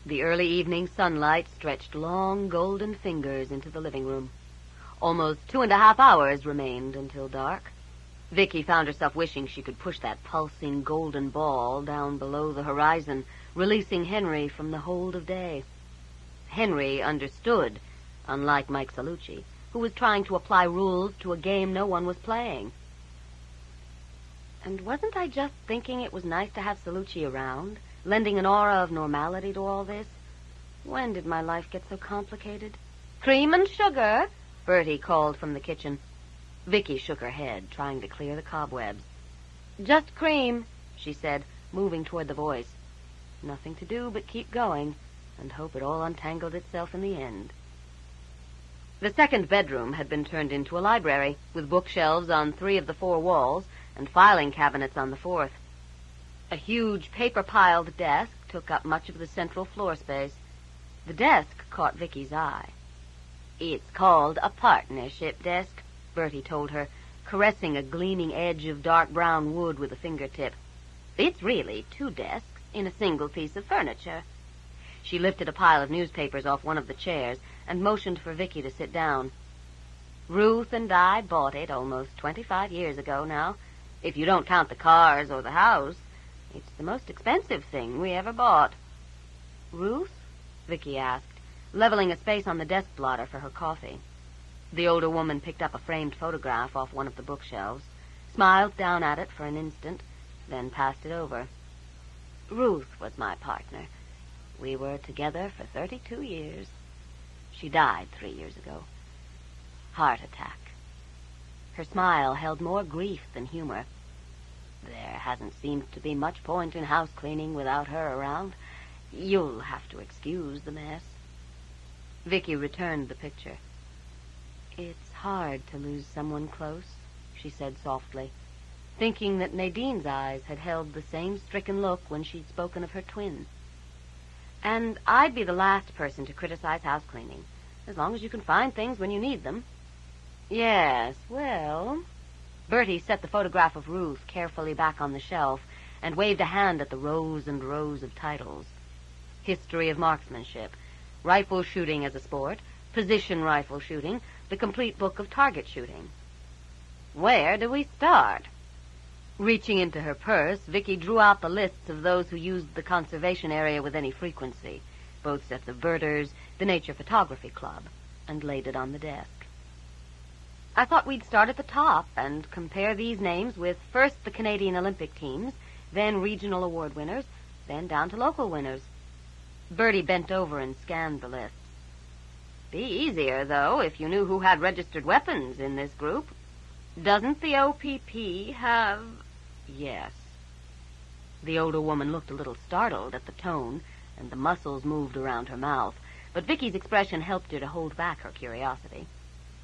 The early evening sunlight stretched long golden fingers into the living room. Almost 2.5 hours remained until dark. Vicki found herself wishing she could push that pulsing golden ball down below the horizon, releasing Henry from the hold of day. Henry understood, unlike Mike Salucci, who was trying to apply rules to a game no one was playing. And wasn't I just thinking it was nice to have Salucci around, lending an aura of normality to all this? When did my life get so complicated? Cream and sugar, Bertie called from the kitchen. Vicki shook her head, trying to clear the cobwebs. Just cream, she said, moving toward the voice. Nothing to do but keep going and hope it all untangled itself in the end. The second bedroom had been turned into a library, with bookshelves on 3 of the 4 walls and filing cabinets on the 4th. A huge paper-piled desk took up much of the central floor space. The desk caught Vicki's eye. It's called a partnership desk, Bertie told her, caressing a gleaming edge of dark brown wood with a fingertip. It's really 2 desks in a single piece of furniture. She lifted a pile of newspapers off one of the chairs and motioned for Vicki to sit down. Ruth and I bought it almost 25 years ago now. If you don't count the cars or the house, it's the most expensive thing we ever bought. Ruth? Vicki asked, leveling a space on the desk blotter for her coffee. The older woman picked up a framed photograph off one of the bookshelves, smiled down at it for an instant, then passed it over. Ruth was my partner. We were together for 32 years. She died 3 years ago. Heart attack. Her smile held more grief than humor. There hasn't seemed to be much point in house cleaning without her around. You'll have to excuse the mess. Vicki returned the picture. It's hard to lose someone close, she said softly. thinking that Nadine's eyes had held the same stricken look when she'd spoken of her twin. "And I'd be the last person to criticize house cleaning, as long as you can find things when you need them." "Yes, well..." Bertie set the photograph of Ruth carefully back on the shelf and waved a hand at the rows and rows of titles. History of marksmanship, rifle shooting as a sport, position rifle shooting, the complete book of target shooting. "Where do we start?" Reaching into her purse, Vicki drew out the lists of those who used the conservation area with any frequency, both sets of birders, the Nature Photography Club, and laid it on the desk. "I thought we'd start at the top and compare these names with first the Canadian Olympic teams, then regional award winners, then down to local winners." Bertie bent over and scanned the lists. "Be easier, though, if you knew who had registered weapons in this group. Doesn't the OPP have..." "Yes." The older woman looked a little startled at the tone, and the muscles moved around her mouth, but Vicki's expression helped her to hold back her curiosity.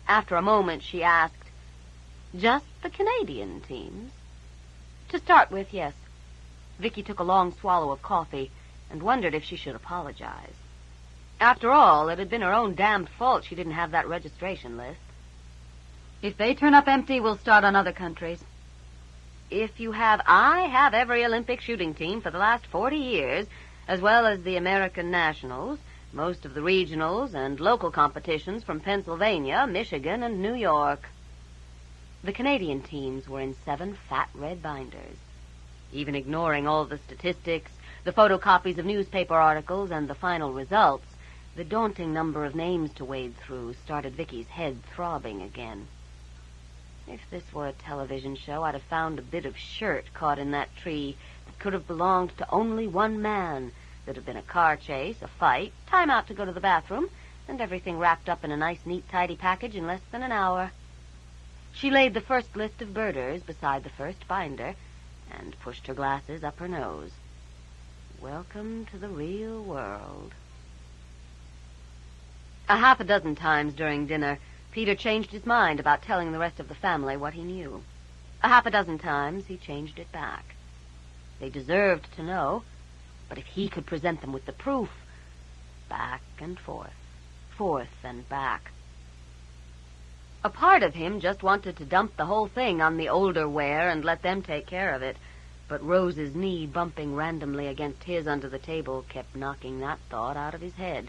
After a moment, she asked, "Just the Canadian teams?" "To start with, yes." Vicki took a long swallow of coffee and wondered if she should apologize. After all, it had been her own damned fault she didn't have that registration list. "If they turn up empty, we'll start on other countries." I have every Olympic shooting team for the last 40 years, as well as the American nationals, most of the regionals and local competitions from Pennsylvania, Michigan, and New York. The Canadian teams were in 7 fat red binders. Even ignoring all the statistics, the photocopies of newspaper articles, and the final results, the daunting number of names to wade through started Vicki's head throbbing again. If this were a television show, I'd have found a bit of shirt caught in that tree that could have belonged to only one man. There'd have been a car chase, a fight, time out to go to the bathroom, and everything wrapped up in a nice, neat, tidy package in less than an hour. She laid the first list of birders beside the first binder and pushed her glasses up her nose. Welcome to the real world. A half a dozen times during dinner, Peter changed his mind about telling the rest of the family what he knew. A half a dozen times he changed it back. They deserved to know, but if he could present them with the proof, back and forth and back. A part of him just wanted to dump the whole thing on the older Ware and let them take care of it, but Rose's knee bumping randomly against his under the table kept knocking that thought out of his head.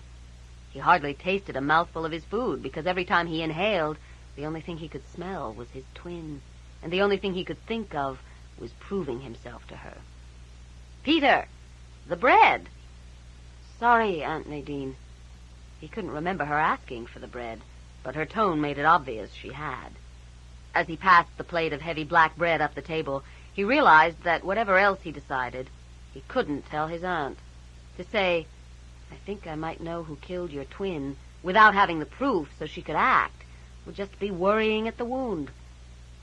He hardly tasted a mouthful of his food, because every time he inhaled, the only thing he could smell was his twin, and the only thing he could think of was proving himself to her. "Peter, the bread!" "Sorry, Aunt Nadine." He couldn't remember her asking for the bread, but her tone made it obvious she had. As he passed the plate of heavy black bread up the table, he realized that whatever else he decided, he couldn't tell his aunt. To say, "I think I might know who killed your twin," without having the proof so she could act, would just be worrying at the wound.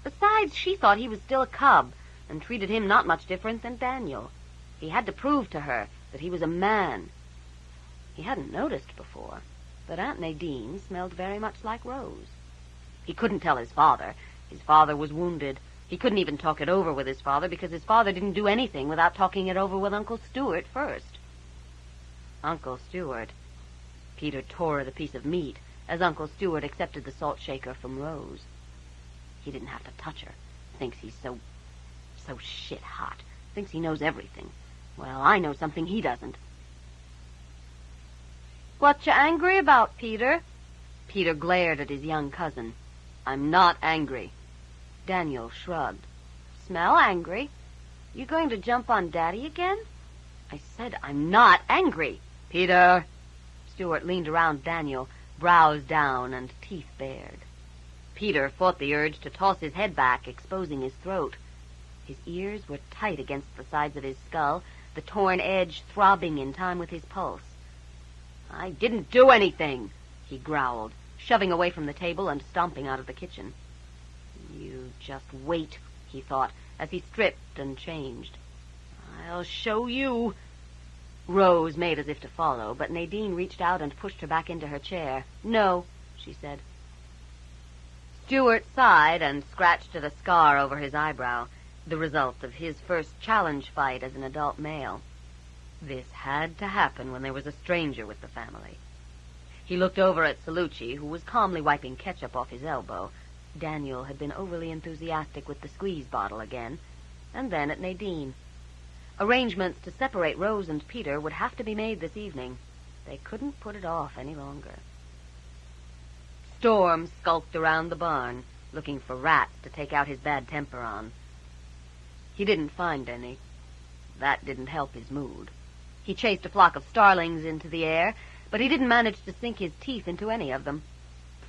Besides, she thought he was still a cub, and treated him not much different than Daniel. He had to prove to her that he was a man. He hadn't noticed before, but Aunt Nadine smelled very much like Rose. He couldn't tell his father. His father was wounded. He couldn't even talk it over with his father, because his father didn't do anything without talking it over with Uncle Stewart first. Uncle Stewart. Peter tore at a piece of meat as Uncle Stewart accepted the salt shaker from Rose. He didn't have to touch her. Thinks he's so shit hot. Thinks he knows everything. Well, I know something he doesn't. "What you angry about, Peter?" Peter glared at his young cousin. "I'm not angry." Daniel shrugged. "Smell angry. You going to jump on Daddy again?" "I said I'm not angry." "Peter!" Stewart leaned around Daniel, brows down and teeth bared. Peter fought the urge to toss his head back, exposing his throat. His ears were tight against the sides of his skull, the torn edge throbbing in time with his pulse. "I didn't do anything," he growled, shoving away from the table and stomping out of the kitchen. "You just wait," he thought, as he stripped and changed. "I'll show you." Rose made as if to follow, but Nadine reached out and pushed her back into her chair. "No," she said. Stewart sighed and scratched at a scar over his eyebrow. the result of his first challenge fight as an adult male. This had to happen when there was a stranger with the family. He looked over at Salucci, who was calmly wiping ketchup off his elbow. Daniel had been overly enthusiastic with the squeeze bottle again, and then at Nadine. Arrangements to separate Rose and Peter would have to be made this evening. They couldn't put it off any longer. Storm skulked around the barn, looking for rats to take out his bad temper on. He didn't find any. That didn't help his mood. He chased a flock of starlings into the air, but he didn't manage to sink his teeth into any of them.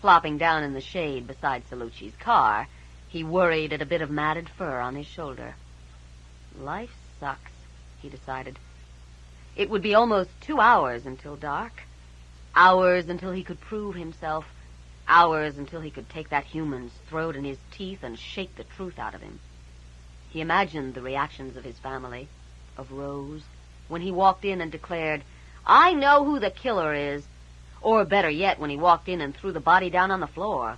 Flopping down in the shade beside Salucci's car, he worried at a bit of matted fur on his shoulder. Life sucks, he decided. It would be almost 2 hours until dark. Hours until he could prove himself. Hours until he could take that human's throat in his teeth and shake the truth out of him. He imagined the reactions of his family, of Rose, when he walked in and declared, "I know who the killer is," or better yet, when he walked in and threw the body down on the floor.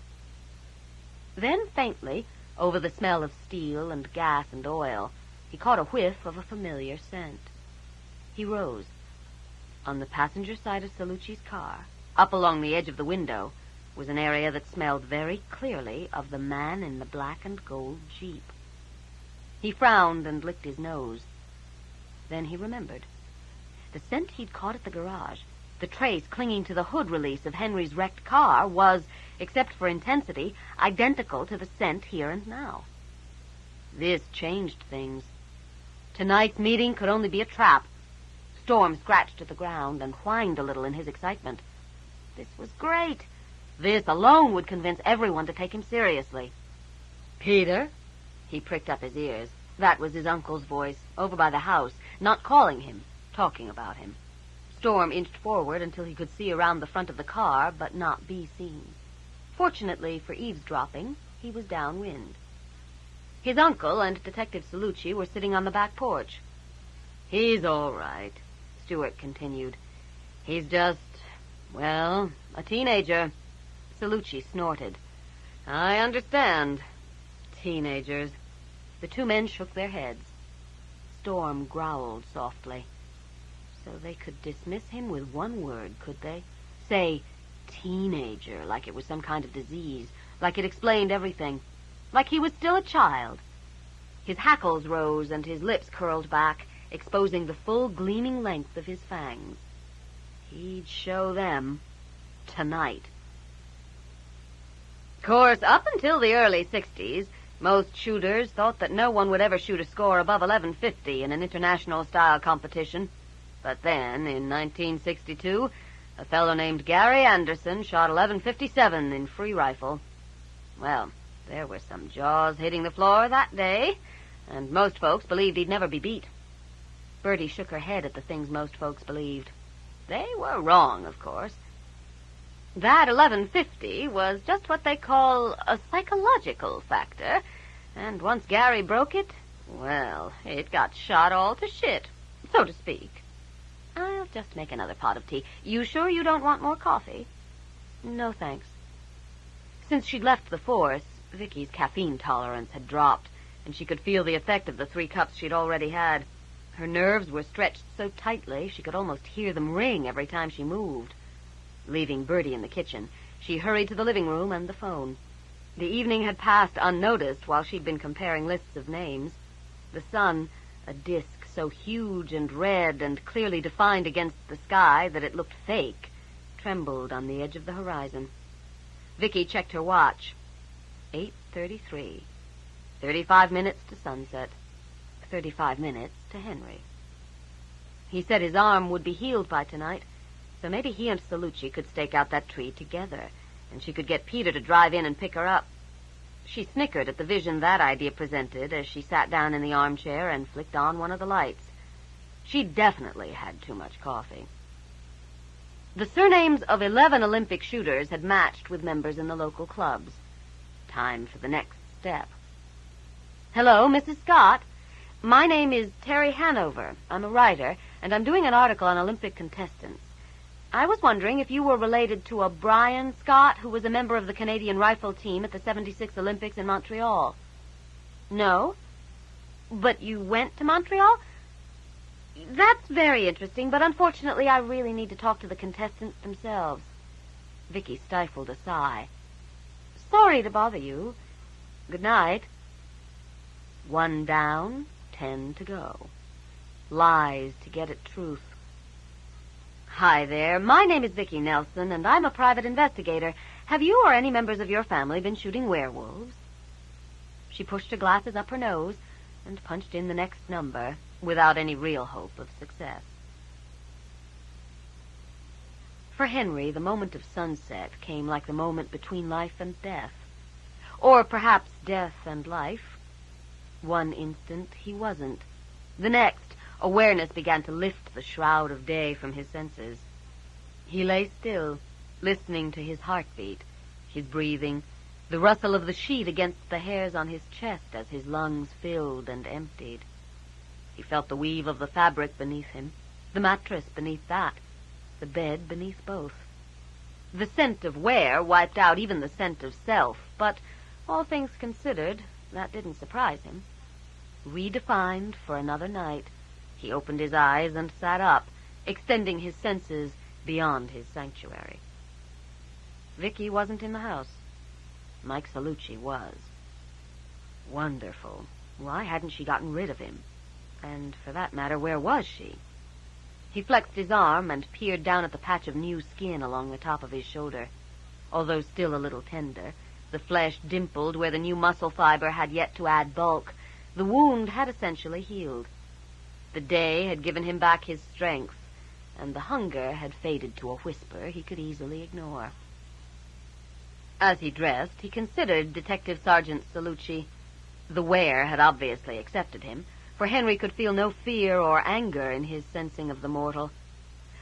Then faintly, over the smell of steel and gas and oil, he caught a whiff of a familiar scent. He rose. On the passenger side of Salucci's car, up along the edge of the window, was an area that smelled very clearly of the man in the black and gold Jeep. He frowned and licked his nose. Then he remembered. The scent he'd caught at the garage, the trace clinging to the hood release of Henry's wrecked car, was, except for intensity, identical to the scent here and now. This changed things. Tonight's meeting could only be a trap. Storm scratched at the ground and whined a little in his excitement. This was great. This alone would convince everyone to take him seriously. "Peter?" He pricked up his ears. That was his uncle's voice, over by the house, not calling him, talking about him. Storm inched forward until he could see around the front of the car, but not be seen. Fortunately for eavesdropping, he was downwind. His uncle and Detective Salucci were sitting on the back porch. "He's all right," Stewart continued. "He's just, well, a teenager." Salucci snorted. "I understand. Teenagers." The two men shook their heads. Storm growled softly. So they could dismiss him with one word, could they? Say, teenager, like it was some kind of disease, like it explained everything, like he was still a child. His hackles rose and his lips curled back, exposing the full gleaming length of his fangs. He'd show them tonight. Of course, up until the early 60s, most shooters thought that no one would ever shoot a score above 1150 in an international-style competition. But then, in 1962, a fellow named Gary Anderson shot 1157 in free rifle. Well, there were some jaws hitting the floor that day, and most folks believed he'd never be beat. Bertie shook her head at the things most folks believed. They were wrong, of course. That 1150 was just what they call a psychological factor, and once Gary broke it, well, it got shot all to shit, so to speak. I'll just make another pot of tea. You sure you don't want more coffee? No, thanks. Since she'd left the force, Vicky's caffeine tolerance had dropped, and she could feel the effect of the 3 cups she'd already had. Her nerves were stretched so tightly she could almost hear them ring every time she moved. Leaving Bertie in the kitchen, she hurried to the living room and the phone. The evening had passed unnoticed while she'd been comparing lists of names. The sun, a disk so huge and red and clearly defined against the sky that it looked fake, trembled on the edge of the horizon. Vicki checked her watch. 8:33. 35 minutes to sunset. 35 minutes to Henry. He said his arm would be healed by tonight, so maybe he and Salucci could stake out that tree together, and she could get Peter to drive in and pick her up. She snickered at the vision that idea presented as she sat down in the armchair and flicked on one of the lights. She definitely had too much coffee. The surnames of 11 Olympic shooters had matched with members in the local clubs. Time for the next step. Hello, Mrs. Scott. My name is Terry Hanover. I'm a writer, and I'm doing an article on Olympic contestants. I was wondering if you were related to a Brian Scott, who was a member of the Canadian rifle team at the 76 Olympics in Montreal. No? But you went to Montreal? That's very interesting, but unfortunately I really need to talk to the contestants themselves. Vicki stifled a sigh. Sorry to bother you. Good night. 1 down, 10 to go. Lies to get at truth. Hi there. My name is Vicki Nelson, and I'm a private investigator. Have you or any members of your family been shooting werewolves? She pushed her glasses up her nose and punched in the next number without any real hope of success. For Henry, the moment of sunset came like the moment between life and death. Or perhaps death and life. One instant he wasn't. The next, awareness began to lift the shroud of day from his senses. He lay still, listening to his heartbeat, his breathing, the rustle of the sheet against the hairs on his chest as his lungs filled and emptied. He felt the weave of the fabric beneath him, the mattress beneath that, the bed beneath both. The scent of wear wiped out even the scent of self, but, all things considered, that didn't surprise him. Redefined for another night, he opened his eyes and sat up, extending his senses beyond his sanctuary. Vicki wasn't in the house. Mike Salucci was. Wonderful. Why hadn't she gotten rid of him? And, for that matter, where was she? He flexed his arm and peered down at the patch of new skin along the top of his shoulder. Although still a little tender, the flesh dimpled where the new muscle fiber had yet to add bulk. The wound had essentially healed. The day had given him back his strength, and the hunger had faded to a whisper he could easily ignore. As he dressed, he considered Detective Sergeant Salucci. The wear had obviously accepted him, for Henry could feel no fear or anger in his sensing of the mortal.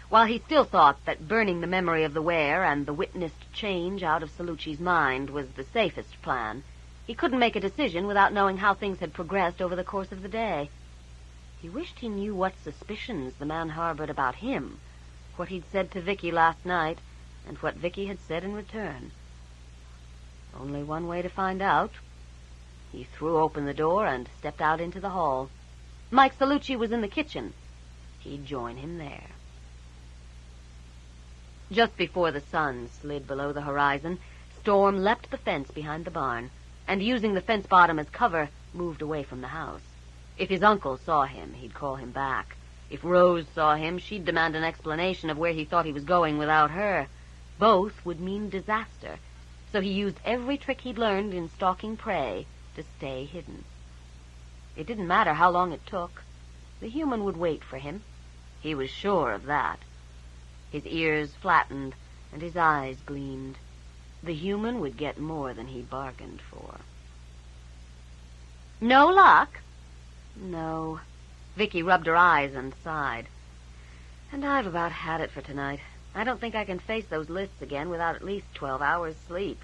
While he still thought that burning the memory of the wear and the witnessed change out of Salucci's mind was the safest plan, he couldn't make a decision without knowing how things had progressed over the course of the day. He wished he knew what suspicions the man harbored about him, what he'd said to Vicki last night, and what Vicki had said in return. Only one way to find out. He threw open the door and stepped out into the hall. Mike Salucci was in the kitchen. He'd join him there. Just before the sun slid below the horizon, Storm leapt the fence behind the barn, and using the fence bottom as cover, moved away from the house. If his uncle saw him, he'd call him back. If Rose saw him, she'd demand an explanation of where he thought he was going without her. Both would mean disaster, so he used every trick he'd learned in stalking prey to stay hidden. It didn't matter how long it took. The human would wait for him. He was sure of that. His ears flattened, and his eyes gleamed. The human would get more than he bargained for. No luck? No. Vicki rubbed her eyes and sighed. And I've about had it for tonight. I don't think I can face those lists again without at least 12 hours' sleep.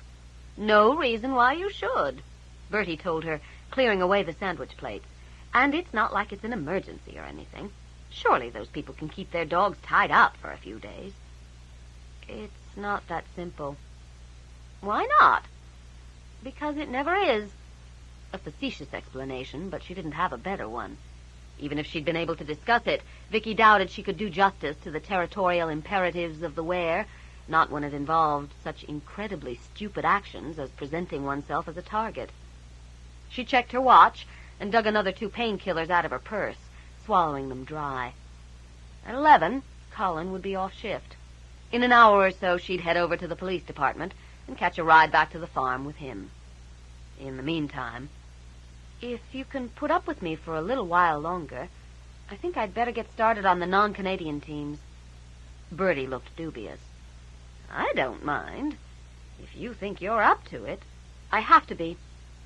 No reason why you should, Bertie told her, clearing away the sandwich plates. And it's not like it's an emergency or anything. Surely those people can keep their dogs tied up for a few days. It's not that simple. Why not? Because it never is. A facetious explanation, but she didn't have a better one. Even if she'd been able to discuss it, Vicki doubted she could do justice to the territorial imperatives of the wear, not when it involved such incredibly stupid actions as presenting oneself as a target. She checked her watch and dug another 2 painkillers out of her purse, swallowing them dry. At 11, Colin would be off shift. In an hour or so, she'd head over to the police department and catch a ride back to the farm with him. In the meantime, if you can put up with me for a little while longer, I think I'd better get started on the non-Canadian teams. Bertie looked dubious. I don't mind, if you think you're up to it. I have to be.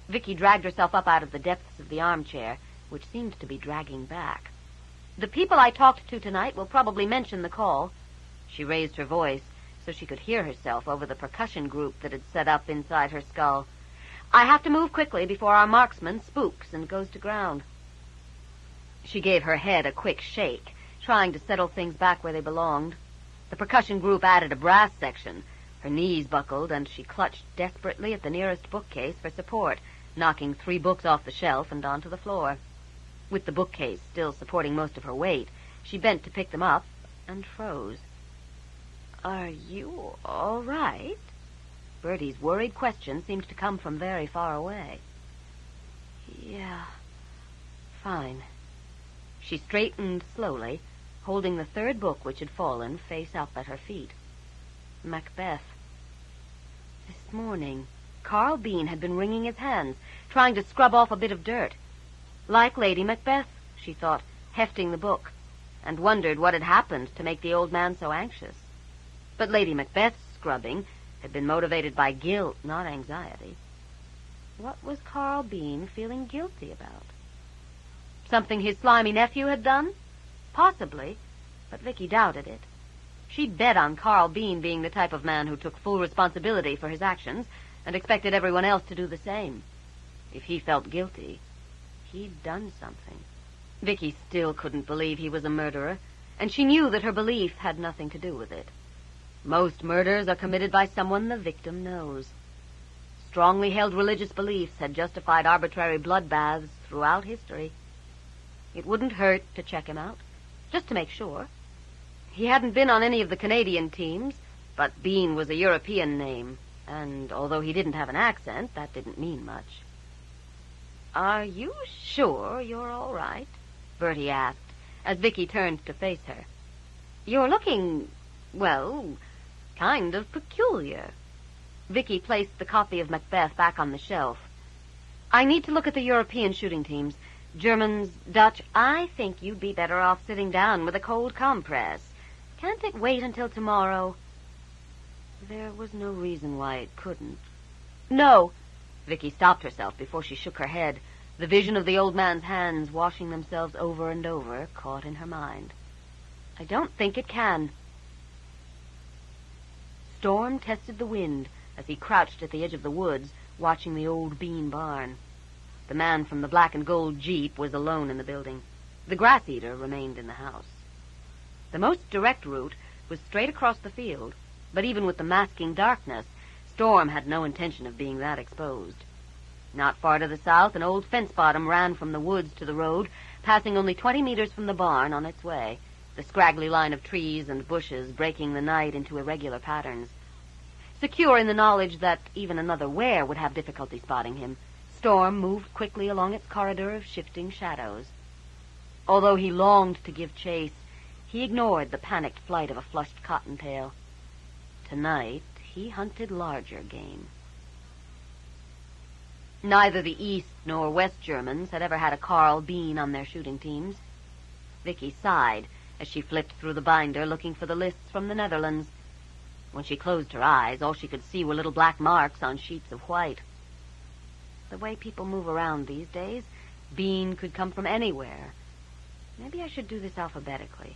Vicki dragged herself up out of the depths of the armchair, which seemed to be dragging back. The people I talked to tonight will probably mention the call. She raised her voice so she could hear herself over the percussion group that had set up inside her skull. I have to move quickly before our marksman spooks and goes to ground. She gave her head a quick shake, trying to settle things back where they belonged. The percussion group added a brass section. Her knees buckled, and she clutched desperately at the nearest bookcase for support, knocking 3 books off the shelf and onto the floor. With the bookcase still supporting most of her weight, she bent to pick them up and froze. "Are you all right?" Bertie's worried question seemed to come from very far away. "Yeah, fine." She straightened slowly, holding the third book which had fallen face up at her feet. Macbeth. This morning, Carl Bean had been wringing his hands, trying to scrub off a bit of dirt. Like Lady Macbeth, she thought, hefting the book, and wondered what had happened to make the old man so anxious. But Lady Macbeth's scrubbing had been motivated by guilt, not anxiety. What was Carl Bean feeling guilty about? Something his slimy nephew had done? Possibly, but Vicki doubted it. She'd bet on Carl Bean being the type of man who took full responsibility for his actions and expected everyone else to do the same. If he felt guilty, he'd done something. Vicki still couldn't believe he was a murderer, and she knew that her belief had nothing to do with it. Most murders are committed by someone the victim knows. Strongly held religious beliefs had justified arbitrary bloodbaths throughout history. It wouldn't hurt to check him out, just to make sure. He hadn't been on any of the Canadian teams, but Bean was a European name, and although he didn't have an accent, that didn't mean much. "Are you sure you're all right?" Bertie asked, as Vicki turned to face her. "You're looking, well, kind of peculiar." Vicki placed the copy of Macbeth back on the shelf. "I need to look at the European shooting teams. Germans, Dutch. I think you'd be better off sitting down with a cold compress. Can't it wait until tomorrow?" There was no reason why it couldn't. "No." Vicki stopped herself before she shook her head. The vision of the old man's hands washing themselves over and over caught in her mind. "I don't think it can." Storm tested the wind as he crouched at the edge of the woods, watching the old Bean barn. The man from the black and gold Jeep was alone in the building. The grass-eater remained in the house. The most direct route was straight across the field, but even with the masking darkness, Storm had no intention of being that exposed. Not far to the south, an old fence bottom ran from the woods to the road, passing only 20 meters from the barn on its way, the scraggly line of trees and bushes breaking the night into irregular patterns. Secure in the knowledge that even another Ware would have difficulty spotting him, Storm moved quickly along its corridor of shifting shadows. Although he longed to give chase, he ignored the panicked flight of a flushed cottontail. Tonight, he hunted larger game. Neither the East nor West Germans had ever had a Carl Bean on their shooting teams. Vicki sighed as she flipped through the binder looking for the lists from the Netherlands. When she closed her eyes, all she could see were little black marks on sheets of white. The way people move around these days, Bean could come from anywhere. Maybe I should do this alphabetically.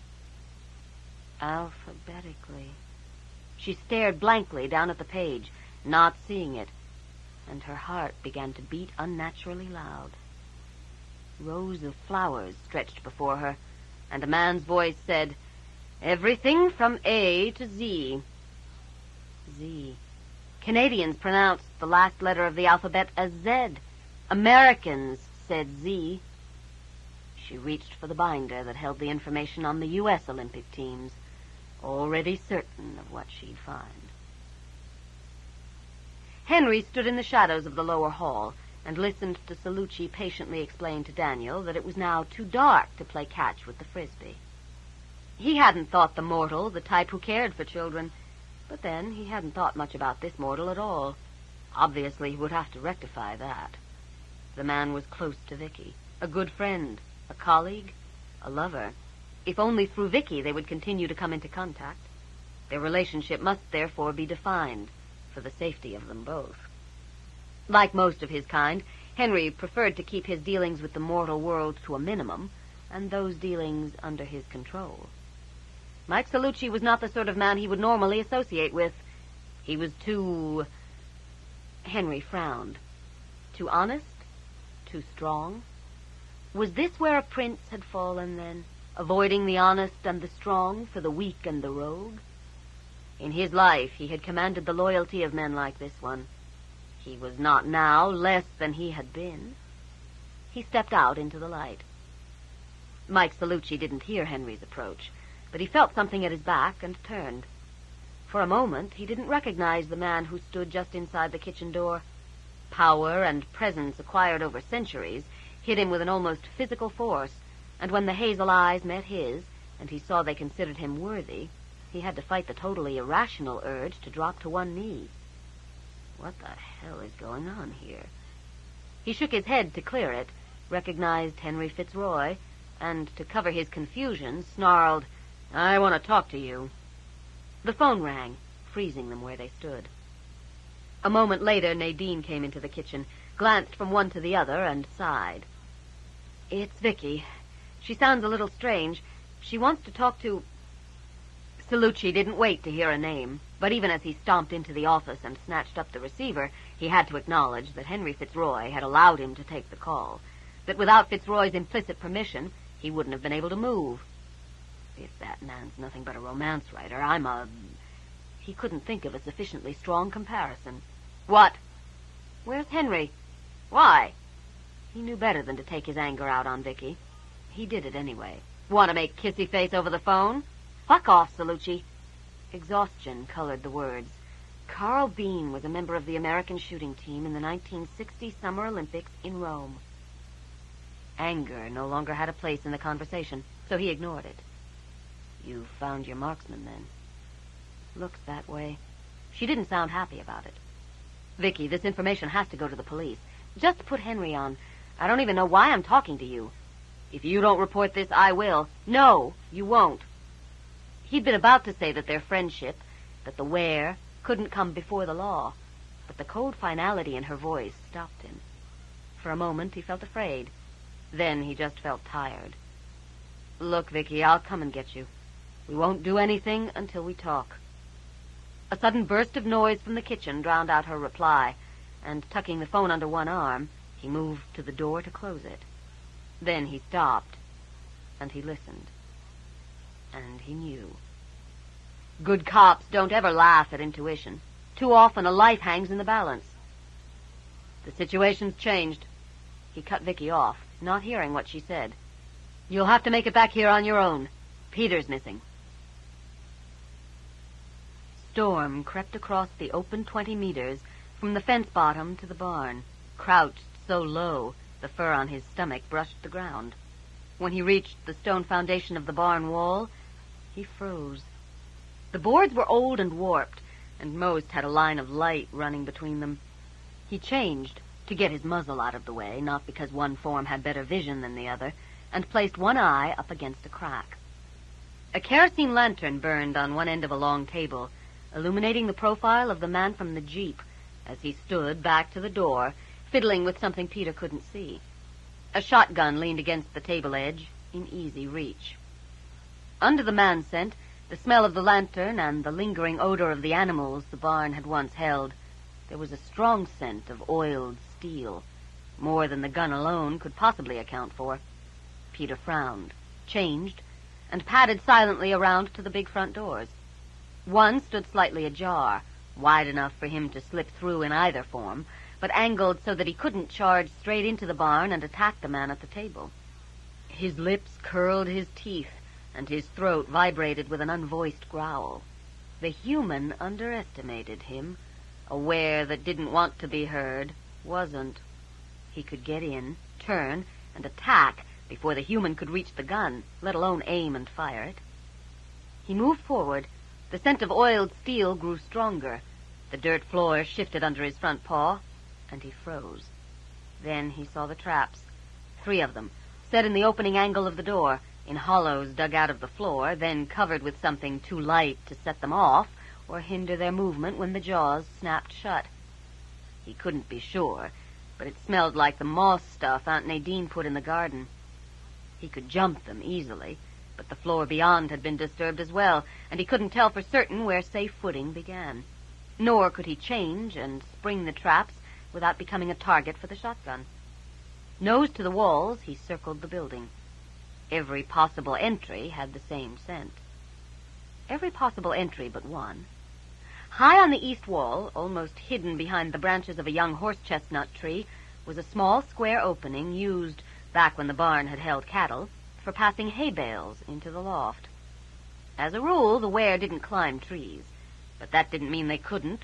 Alphabetically. She stared blankly down at the page, not seeing it, and her heart began to beat unnaturally loud. Rows of flowers stretched before her, and a man's voice said, "Everything from A to Z." Z. Canadians pronounced the last letter of the alphabet as Z. Americans said Z. She reached for the binder that held the information on the U.S. Olympic teams, already certain of what she'd find. Henry stood in the shadows of the lower hall and listened to Salucci patiently explain to Daniel that it was now too dark to play catch with the frisbee. He hadn't thought the mortal the type who cared for children, but then he hadn't thought much about this mortal at all. Obviously, he would have to rectify that. The man was close to Vicki, a good friend, a colleague, a lover. If only through Vicki they would continue to come into contact. Their relationship must therefore be defined for the safety of them both. Like most of his kind, Henry preferred to keep his dealings with the mortal world to a minimum, and those dealings under his control. Mike Salucci was not the sort of man he would normally associate with. He was too... Henry frowned. Too honest? Too strong? Was this where a prince had fallen, then, avoiding the honest and the strong for the weak and the rogue? In his life, he had commanded the loyalty of men like this one. He was not now less than he had been. He stepped out into the light. Mike Salucci didn't hear Henry's approach, but he felt something at his back and turned. For a moment, he didn't recognize the man who stood just inside the kitchen door. Power and presence acquired over centuries hit him with an almost physical force, and when the hazel eyes met his, and he saw they considered him worthy, he had to fight the totally irrational urge to drop to one knee. What the hell is going on here? He shook his head to clear it, recognized Henry Fitzroy, and to cover his confusion, snarled, "I want to talk to you." The phone rang, freezing them where they stood. A moment later, Nadine came into the kitchen, glanced from one to the other, and sighed. "It's Vicki. She sounds a little strange. She wants to talk to—" Salucci didn't wait to hear a name, but even as he stomped into the office and snatched up the receiver, he had to acknowledge that Henry Fitzroy had allowed him to take the call, that without Fitzroy's implicit permission, he wouldn't have been able to move. If that man's nothing but a romance writer, He couldn't think of a sufficiently strong comparison. "What?" "Where's Henry?" "Why?" He knew better than to take his anger out on Vicki. He did it anyway. "Want to make kissy face over the phone?" "Fuck off, Salucci." Exhaustion colored the words. Carl Bean was a member of the American shooting team in the 1960 Summer Olympics in Rome. Anger no longer had a place in the conversation, so he ignored it. "You found your marksman, then?" "Looks that way." She didn't sound happy about it. "Vicki, this information has to go to the police. Just put Henry on. I don't even know why I'm talking to you." "If you don't report this, I will." "No, you won't." He'd been about to say that their friendship, that the where, couldn't come before the law, but the cold finality in her voice stopped him. For a moment, he felt afraid. Then he just felt tired. "Look, Vicki, I'll come and get you. We won't do anything until we talk." A sudden burst of noise from the kitchen drowned out her reply, and tucking the phone under one arm, he moved to the door to close it. Then he stopped, and he listened. And he knew. Good cops don't ever laugh at intuition. Too often a life hangs in the balance. "The situation's changed." He cut Vicki off, not hearing what she said. "You'll have to make it back here on your own. Peter's missing." Storm crept across the open 20 meters from the fence bottom to the barn, crouched so low the fur on his stomach brushed the ground. When he reached the stone foundation of the barn wall, he froze. The boards were old and warped, and most had a line of light running between them. He changed, to get his muzzle out of the way, not because one form had better vision than the other, and placed one eye up against a crack. A kerosene lantern burned on one end of a long table, illuminating the profile of the man from the Jeep as he stood back to the door, fiddling with something Peter couldn't see. A shotgun leaned against the table edge, in easy reach. Under the man scent, the smell of the lantern, and the lingering odor of the animals the barn had once held, there was a strong scent of oiled steel, more than the gun alone could possibly account for. Peter frowned, changed, and padded silently around to the big front doors. One stood slightly ajar, wide enough for him to slip through in either form, but angled so that he couldn't charge straight into the barn and attack the man at the table. His lips curled his teeth, and his throat vibrated with an unvoiced growl. The human underestimated him. A where that didn't want to be heard wasn't. He could get in, turn, and attack before the human could reach the gun, let alone aim and fire it. He moved forward. The scent of oiled steel grew stronger. The dirt floor shifted under his front paw, and he froze. Then he saw the traps. 3 of them, set in the opening angle of the door, in hollows dug out of the floor, then covered with something too light to set them off or hinder their movement when the jaws snapped shut. He couldn't be sure, but it smelled like the moss stuff Aunt Nadine put in the garden. He could jump them easily, but the floor beyond had been disturbed as well, and he couldn't tell for certain where safe footing began. Nor could he change and spring the traps without becoming a target for the shotgun. Nose to the walls, he circled the building. Every possible entry had the same scent. Every possible entry but one. High on the east wall, almost hidden behind the branches of a young horse-chestnut tree, was a small square opening used, back when the barn had held cattle, for passing hay bales into the loft. As a rule, the wear didn't climb trees, but that didn't mean they couldn't,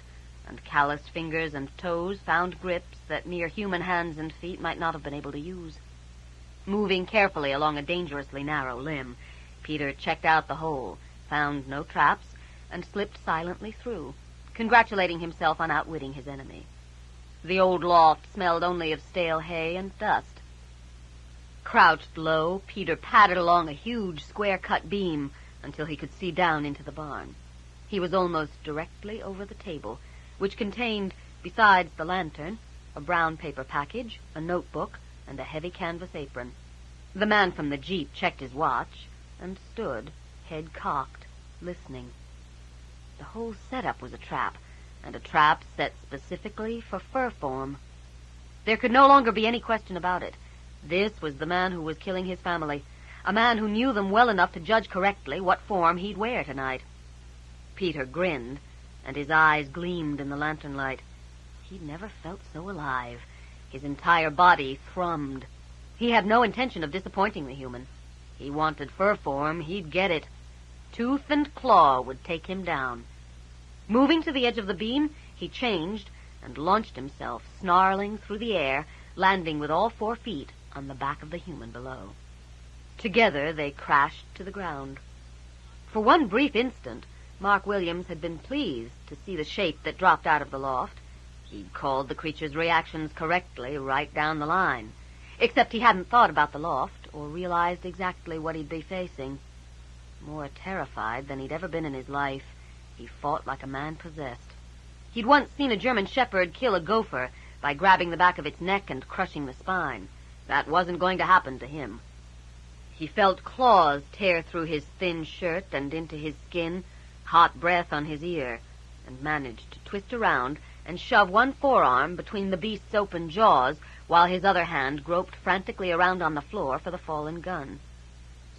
and calloused fingers and toes found grips that mere human hands and feet might not have been able to use. Moving carefully along a dangerously narrow limb, Peter checked out the hole, found no traps, and slipped silently through, congratulating himself on outwitting his enemy. The old loft smelled only of stale hay and dust. Crouched low, Peter padded along a huge square-cut beam until he could see down into the barn. He was almost directly over the table, which contained, besides the lantern, a brown paper package, a notebook, and a heavy canvas apron. The man from the jeep checked his watch and stood, head cocked, listening. The whole setup was a trap, and a trap set specifically for fur form. There could no longer be any question about it. This was the man who was killing his family, a man who knew them well enough to judge correctly what form he'd wear tonight. Peter grinned, and his eyes gleamed in the lantern light. He'd never felt so alive. His entire body thrummed. He had no intention of disappointing the human. He wanted fur form, he'd get it. Tooth and claw would take him down. Moving to the edge of the beam, he changed and launched himself, snarling through the air, landing with all 4 feet on the back of the human below. Together they crashed to the ground. For one brief instant, Mark Williams had been pleased to see the shape that dropped out of the loft. He'd called the creature's reactions correctly right down the line, except he hadn't thought about the loft or realized exactly what he'd be facing. More terrified than he'd ever been in his life, he fought like a man possessed. He'd once seen a German shepherd kill a gopher by grabbing the back of its neck and crushing the spine. That wasn't going to happen to him. He felt claws tear through his thin shirt and into his skin, hot breath on his ear, and managed to twist around and shove one forearm between the beast's open jaws while his other hand groped frantically around on the floor for the fallen gun.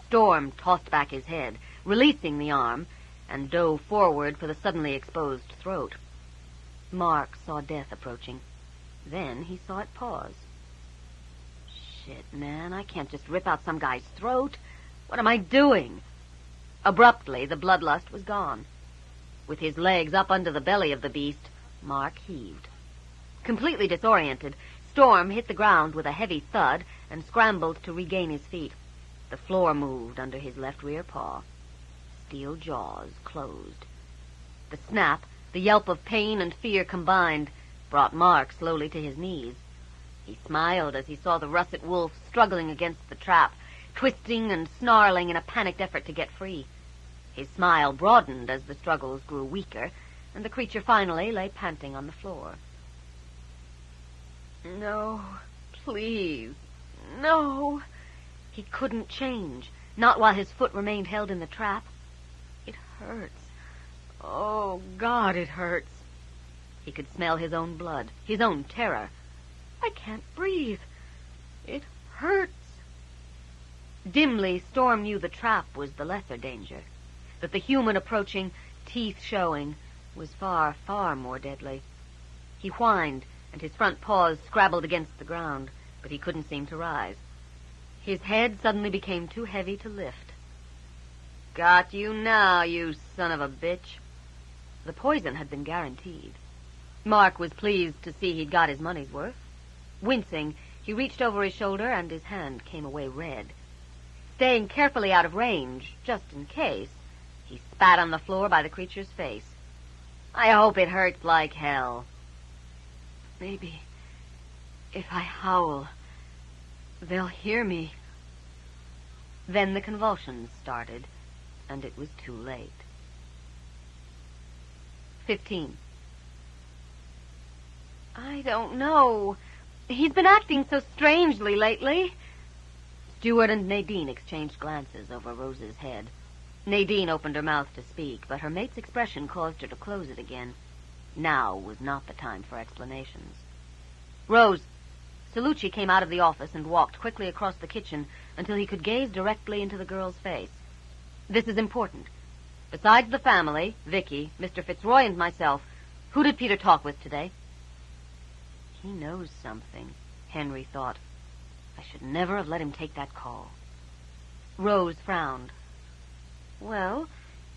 Storm tossed back his head, releasing the arm, and dove forward for the suddenly exposed throat. Mark saw death approaching. Then he saw it pause. Shit, man, I can't just rip out some guy's throat. What am I doing? Abruptly, the bloodlust was gone. With his legs up under the belly of the beast, Mark heaved. Completely disoriented, Storm hit the ground with a heavy thud and scrambled to regain his feet. The floor moved under his left rear paw. Steel jaws closed. The snap, the yelp of pain and fear combined, brought Mark slowly to his knees. He smiled as he saw the russet wolf struggling against the trap, twisting and snarling in a panicked effort to get free. His smile broadened as the struggles grew weaker, and the creature finally lay panting on the floor. No, please, no. He couldn't change, not while his foot remained held in the trap. It hurts. Oh, God, it hurts. He could smell his own blood, his own terror. I can't breathe. It hurts. Dimly, Storm knew the trap was the lesser danger, that the human approaching, teeth showing, was far, far more deadly. He whined, and his front paws scrabbled against the ground, but he couldn't seem to rise. His head suddenly became too heavy to lift. Got you now, you son of a bitch. The poison had been guaranteed. Mark was pleased to see he'd got his money's worth. Wincing, he reached over his shoulder and his hand came away red. Staying carefully out of range, just in case, he spat on the floor by the creature's face. I hope it hurts like hell. Maybe if I howl, they'll hear me. Then the convulsions started, and it was too late. 15. I don't know. He's been acting so strangely lately. Stuart and Nadine exchanged glances over Rose's head. Nadine opened her mouth to speak, but her mate's expression caused her to close it again. Now was not the time for explanations. Rose. Salucci came out of the office and walked quickly across the kitchen until he could gaze directly into the girl's face. This is important. Besides the family, Vicki, Mr. Fitzroy, and myself, who did Peter talk with today? He knows something, Henry thought. I should never have let him take that call. Rose frowned. Well,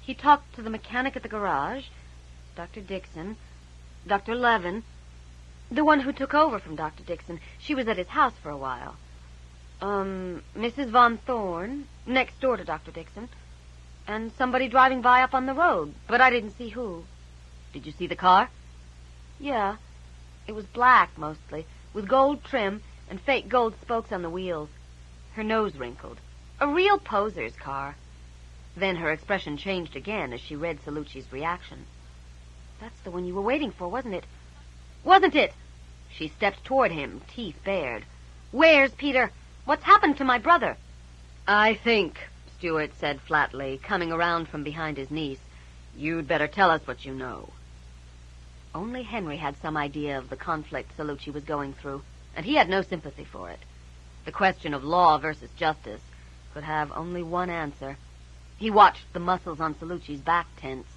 he talked to the mechanic at the garage, Dr. Dixon, Dr. Levin, the one who took over from Dr. Dixon. She was at his house for a while. Mrs. Von Thorne, next door to Dr. Dixon, and somebody driving by up on the road, but I didn't see who. Did you see the car? Yeah. It was black, mostly, with gold trim and fake gold spokes on the wheels. Her nose wrinkled. A real poser's car. Then her expression changed again as she read Salucci's reaction. That's the one you were waiting for, wasn't it? Wasn't it? She stepped toward him, teeth bared. Where's Peter? What's happened to my brother? I think, Stuart said flatly, coming around from behind his niece, you'd better tell us what you know. Only Henry had some idea of the conflict Salucci was going through, and he had no sympathy for it. The question of law versus justice could have only one answer. He watched the muscles on Salucci's back tense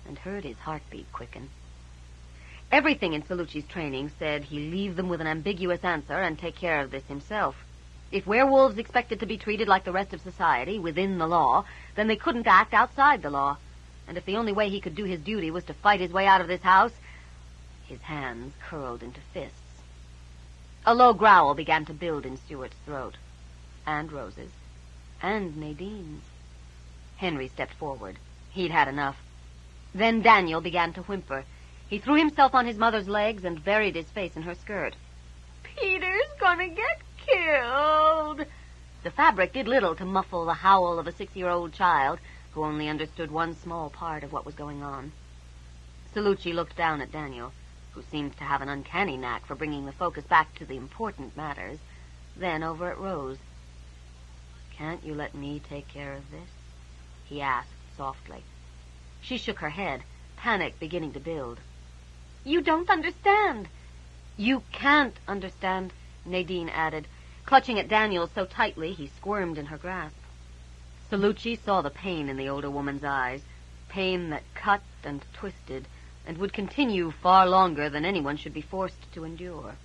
and heard his heartbeat quicken. Everything in Salucci's training said he leave them with an ambiguous answer and take care of this himself. If werewolves expected to be treated like the rest of society, within the law, then they couldn't act outside the law. And if the only way he could do his duty was to fight his way out of this house, his hands curled into fists. A low growl began to build in Stuart's throat. And Rose's. And Nadine's. Henry stepped forward. He'd had enough. Then Daniel began to whimper. He threw himself on his mother's legs and buried his face in her skirt. Peter's gonna get killed. The fabric did little to muffle the howl of a 6-year-old child who only understood one small part of what was going on. Salucci looked down at Daniel, who seemed to have an uncanny knack for bringing the focus back to the important matters, then over at Rose. "Can't you let me take care of this?" he asked softly. She shook her head, panic beginning to build. You don't understand. You can't understand, Nadine added, clutching at Daniel so tightly he squirmed in her grasp. Salucci saw the pain in the older woman's eyes, pain that cut and twisted, and would continue far longer than anyone should be forced to endure.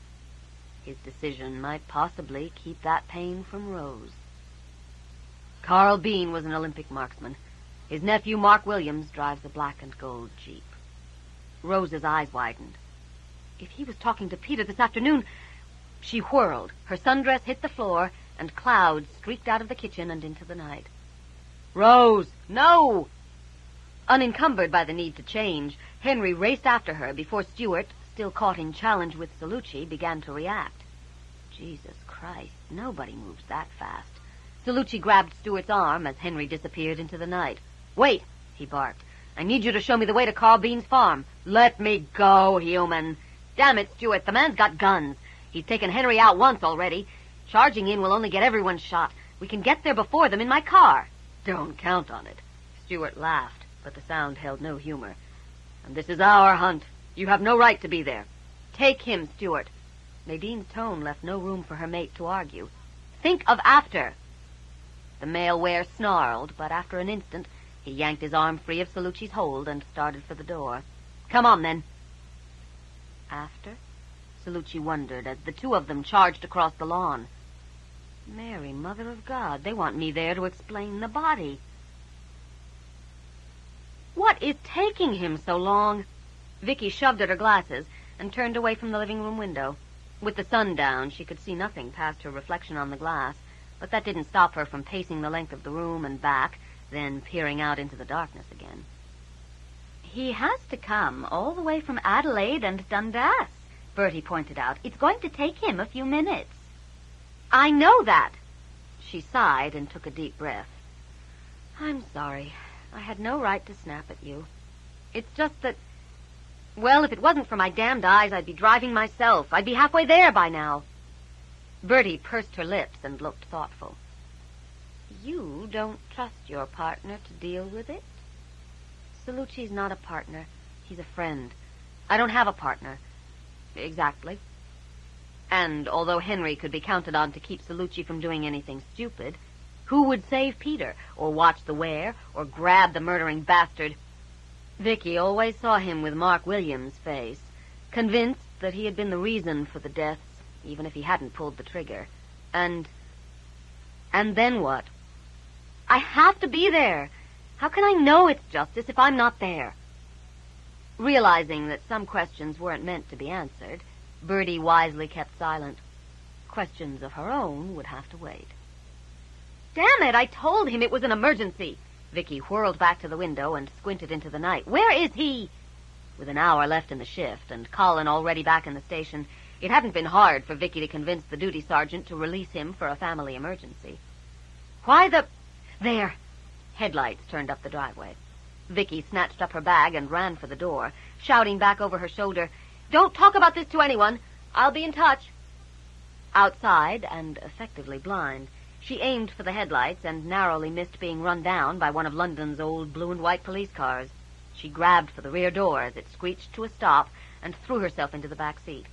His decision might possibly keep that pain from Rose. Carl Bean was an Olympic marksman. His nephew, Mark Williams, drives a black and gold Jeep. Rose's eyes widened. If he was talking to Peter this afternoon... She whirled. Her sundress hit the floor, and clouds streaked out of the kitchen and into the night. "Rose, no!" Unencumbered by the need to change, Henry raced after her before Stuart, still caught in challenge with Salucci, began to react. Jesus Christ, nobody moves that fast. Salucci grabbed Stuart's arm as Henry disappeared into the night. "Wait," he barked. "I need you to show me the way to Carl Bean's farm." "Let me go, human." "Damn it, Stuart, the man's got guns. He's taken Henry out once already. Charging in will only get everyone shot. We can get there before them in my car." "Don't count on it." Stuart laughed, but the sound held no humor. "And this is our hunt. You have no right to be there." "Take him, Stuart." Nadine's tone left no room for her mate to argue. "Think of after." The male wear snarled, but after an instant, he yanked his arm free of Salucci's hold and started for the door. "Come on, then." After? Salucci wondered as the two of them charged across the lawn. Mary, Mother of God, they want me there to explain the body. What is taking him so long? Vicki shoved at her glasses and turned away from the living room window. With the sun down, she could see nothing past her reflection on the glass, but that didn't stop her from pacing the length of the room and back, then peering out into the darkness again. "He has to come all the way from Adelaide and Dundas," Bertie pointed out. "It's going to take him a few minutes." "I know that." She sighed and took a deep breath. "I'm sorry. I had no right to snap at you. It's just that, well, if it wasn't for my damned eyes, I'd be driving myself. I'd be halfway there by now." Bertie pursed her lips and looked thoughtful. "You don't trust your partner to deal with it?" "Salucci's not a partner. He's a friend. I don't have a partner." "Exactly." And although Henry could be counted on to keep Salucci from doing anything stupid, who would save Peter, or watch the ware, or grab the murdering bastard? Vicki always saw him with Mark Williams' face, convinced that he had been the reason for the deaths, even if he hadn't pulled the trigger. And then what? I have to be there. How can I know it's justice if I'm not there? Realizing that some questions weren't meant to be answered, Bertie wisely kept silent. Questions of her own would have to wait. Damn it, I told him it was an emergency. Vicki whirled back to the window and squinted into the night. Where is he? With an hour left in the shift and Colin already back in the station, it hadn't been hard for Vicki to convince the duty sergeant to release him for a family emergency. Why the... There. Headlights turned up the driveway. Vicki snatched up her bag and ran for the door, shouting back over her shoulder, "Don't talk about this to anyone. I'll be in touch." Outside, and effectively blind, she aimed for the headlights and narrowly missed being run down by one of London's old blue and white police cars. She grabbed for the rear door as it screeched to a stop and threw herself into the back seat.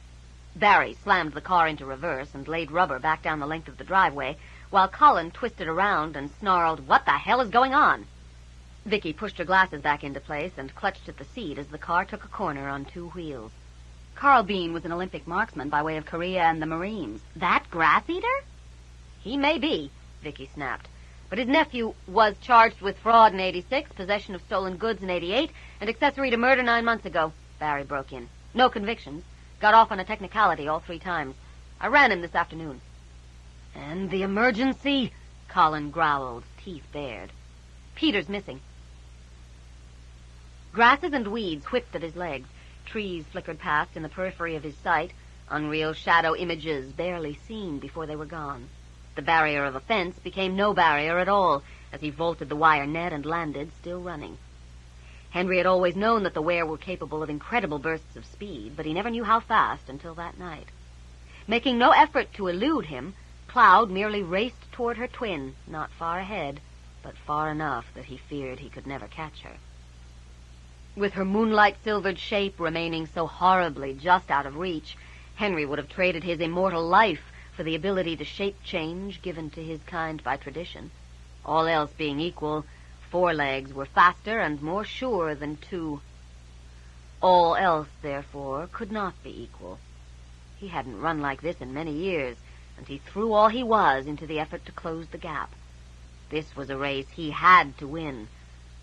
Barry slammed the car into reverse and laid rubber back down the length of the driveway, while Colin twisted around and snarled, "What the hell is going on?" Vicki pushed her glasses back into place and clutched at the seat as the car took a corner on two wheels. Carl Bean was an Olympic marksman by way of Korea and the Marines. That grass-eater? He may be, Vicki snapped. But his nephew was charged with fraud in 86, possession of stolen goods in 88, and accessory to murder 9 months ago. Barry broke in. No convictions. Got off on a technicality all 3 times. I ran him this afternoon. And the emergency? Colin growled, teeth bared. Peter's missing. Grasses and weeds whipped at his legs. Trees flickered past in the periphery of his sight, unreal shadow images barely seen before they were gone. The barrier of a fence became no barrier at all as he vaulted the wire net and landed, still running. Henry had always known that the were were capable of incredible bursts of speed, but he never knew how fast until that night. Making no effort to elude him, Cloud merely raced toward her twin, not far ahead, but far enough that he feared he could never catch her. With her moonlight-silvered shape remaining so horribly just out of reach, Henry would have traded his immortal life for the ability to shape change given to his kind by tradition. All else being equal, 4 legs were faster and more sure than 2. All else, therefore, could not be equal. He hadn't run like this in many years, and he threw all he was into the effort to close the gap. This was a race he had to win,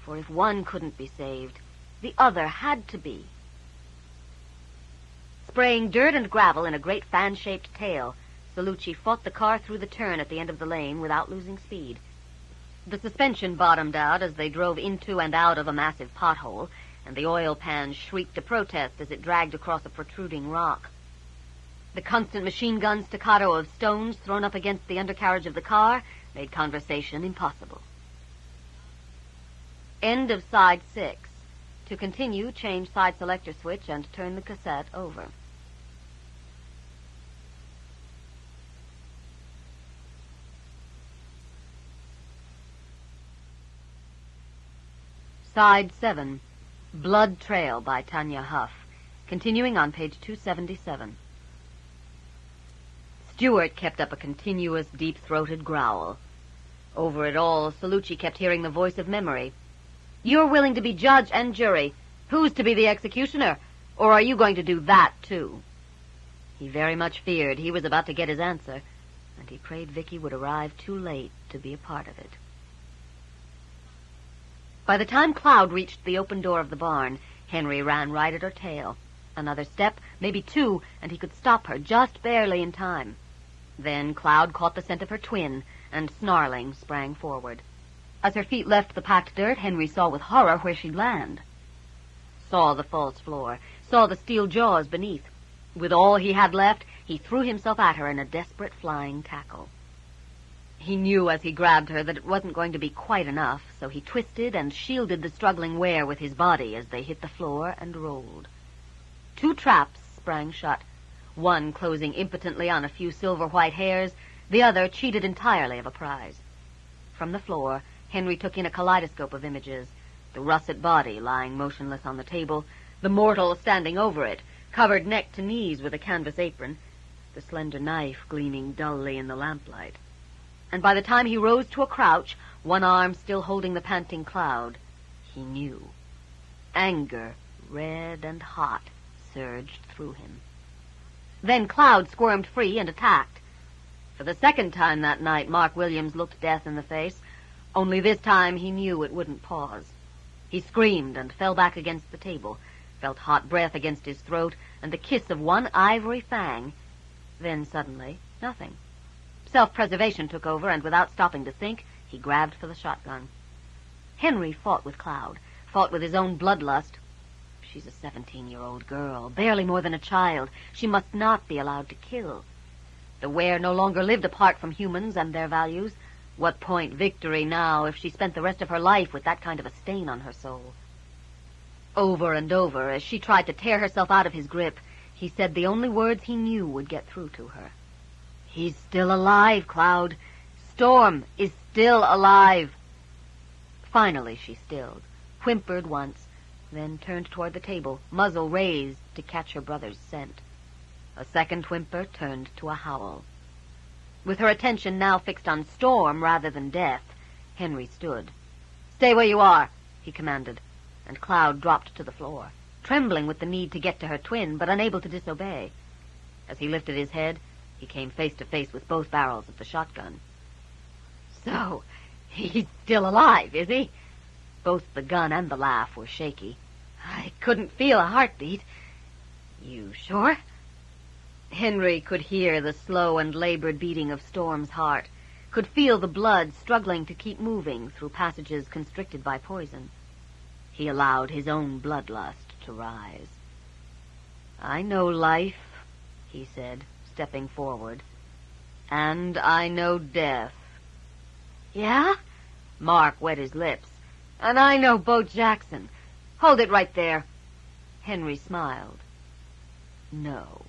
for if one couldn't be saved, the other had to be. Spraying dirt and gravel in a great fan-shaped tail, Salucci fought the car through the turn at the end of the lane without losing speed. The suspension bottomed out as they drove into and out of a massive pothole, and the oil pan shrieked a protest as it dragged across a protruding rock. The constant machine gun staccato of stones thrown up against the undercarriage of the car made conversation impossible. End of side 6. To continue, change side selector switch and turn the cassette over. Side 7. Blood Trail by Tanya Huff. Continuing on page 277. Stewart kept up a continuous, deep-throated growl. Over it all, Salucci kept hearing the voice of memory. "You're willing to be judge and jury. Who's to be the executioner? Or are you going to do that, too?" He very much feared he was about to get his answer, and he prayed Vicki would arrive too late to be a part of it. By the time Cloud reached the open door of the barn, Henry ran right at her tail. Another step, maybe 2, and he could stop her just barely in time. Then Cloud caught the scent of her twin, and snarling, sprang forward. As her feet left the packed dirt, Henry saw with horror where she'd land. Saw the false floor, saw the steel jaws beneath. With all he had left, he threw himself at her in a desperate flying tackle. He knew as he grabbed her that it wasn't going to be quite enough, so he twisted and shielded the struggling were with his body as they hit the floor and rolled. 2 traps sprang shut, one closing impotently on a few silver-white hairs, the other cheated entirely of a prize. From the floor, Henry took in a kaleidoscope of images, the russet body lying motionless on the table, the mortal standing over it, covered neck to knees with a canvas apron, the slender knife gleaming dully in the lamplight. And by the time he rose to a crouch, one arm still holding the panting Cloud, he knew. Anger, red and hot, surged through him. Then Cloud squirmed free and attacked. For the second time that night, Mark Williams looked death in the face. Only this time he knew it wouldn't pause. He screamed and fell back against the table, felt hot breath against his throat and the kiss of one ivory fang. Then suddenly, nothing. Self-preservation took over, and without stopping to think, he grabbed for the shotgun. Henry fought with Cloud, fought with his own bloodlust. She's a 17-year-old girl, barely more than a child. She must not be allowed to kill. The Were no longer lived apart from humans and their values. What point victory now if she spent the rest of her life with that kind of a stain on her soul? Over and over, as she tried to tear herself out of his grip, he said the only words he knew would get through to her. He's still alive, Cloud. Storm is still alive. Finally she stilled, whimpered once, then turned toward the table, muzzle raised to catch her brother's scent. A second whimper turned to a howl. With her attention now fixed on Storm rather than death, Henry stood. "Stay where you are," he commanded, and Cloud dropped to the floor, trembling with the need to get to her twin, but unable to disobey. As he lifted his head, he came face to face with both barrels of the shotgun. "So, he's still alive, is he?" Both the gun and the laugh were shaky. "I couldn't feel a heartbeat. You sure?" Henry could hear the slow and labored beating of Storm's heart, could feel the blood struggling to keep moving through passages constricted by poison. He allowed his own bloodlust to rise. "I know life," he said, stepping forward. "And I know death." "Yeah?" Mark wet his lips. "And I know Bo Jackson. Hold it right there." Henry smiled. "No."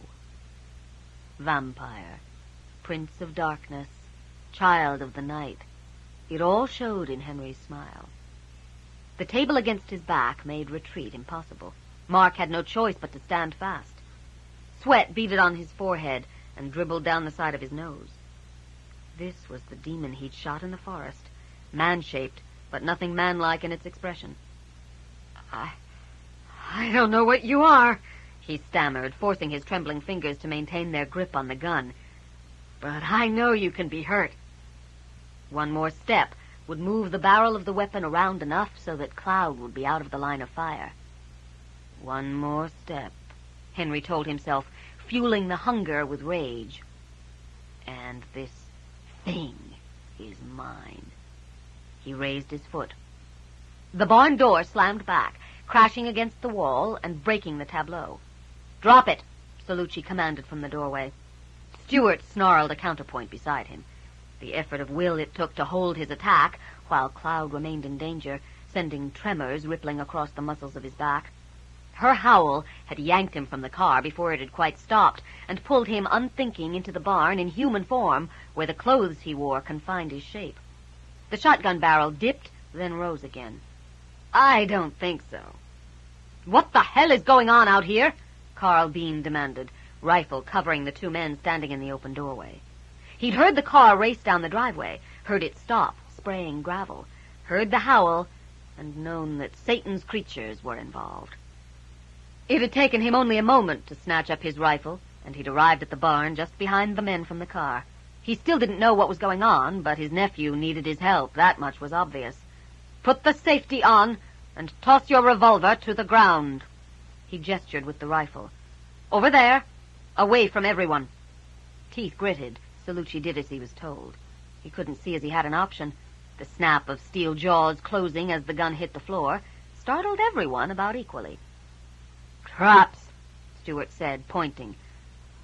Vampire, prince of darkness, child of the night. It all showed in Henry's smile. The table against his back made retreat impossible. Mark had no choice but to stand fast. Sweat beaded on his forehead and dribbled down the side of his nose. This was the demon he'd shot in the forest, man-shaped, but nothing man-like in its expression. I don't know what you are," he stammered, forcing his trembling fingers to maintain their grip on the gun. "But I know you can be hurt." One more step would move the barrel of the weapon around enough so that Cloud would be out of the line of fire. One more step, Henry told himself, fueling the hunger with rage. And this thing is mine. He raised his foot. The barn door slammed back, crashing against the wall and breaking the tableau. "Drop it," Salucci commanded from the doorway. Stewart snarled a counterpoint beside him. The effort of will it took to hold his attack, while Cloud remained in danger, sending tremors rippling across the muscles of his back. Her howl had yanked him from the car before it had quite stopped, and pulled him unthinking into the barn in human form, where the clothes he wore confined his shape. The shotgun barrel dipped, then rose again. "I don't think so." "What the hell is going on out here?" Carl Bean demanded, rifle covering the two men standing in the open doorway. He'd heard the car race down the driveway, heard it stop, spraying gravel, heard the howl, and known that Satan's creatures were involved. It had taken him only a moment to snatch up his rifle, and he'd arrived at the barn just behind the men from the car. He still didn't know what was going on, but his nephew needed his help, that much was obvious. "Put the safety on, and toss your revolver to the ground." He gestured with the rifle. "Over there, away from everyone." Teeth gritted, Salucci did as he was told. He couldn't see as he had an option. The snap of steel jaws closing as the gun hit the floor startled everyone about equally. "Traps," Stewart said, pointing.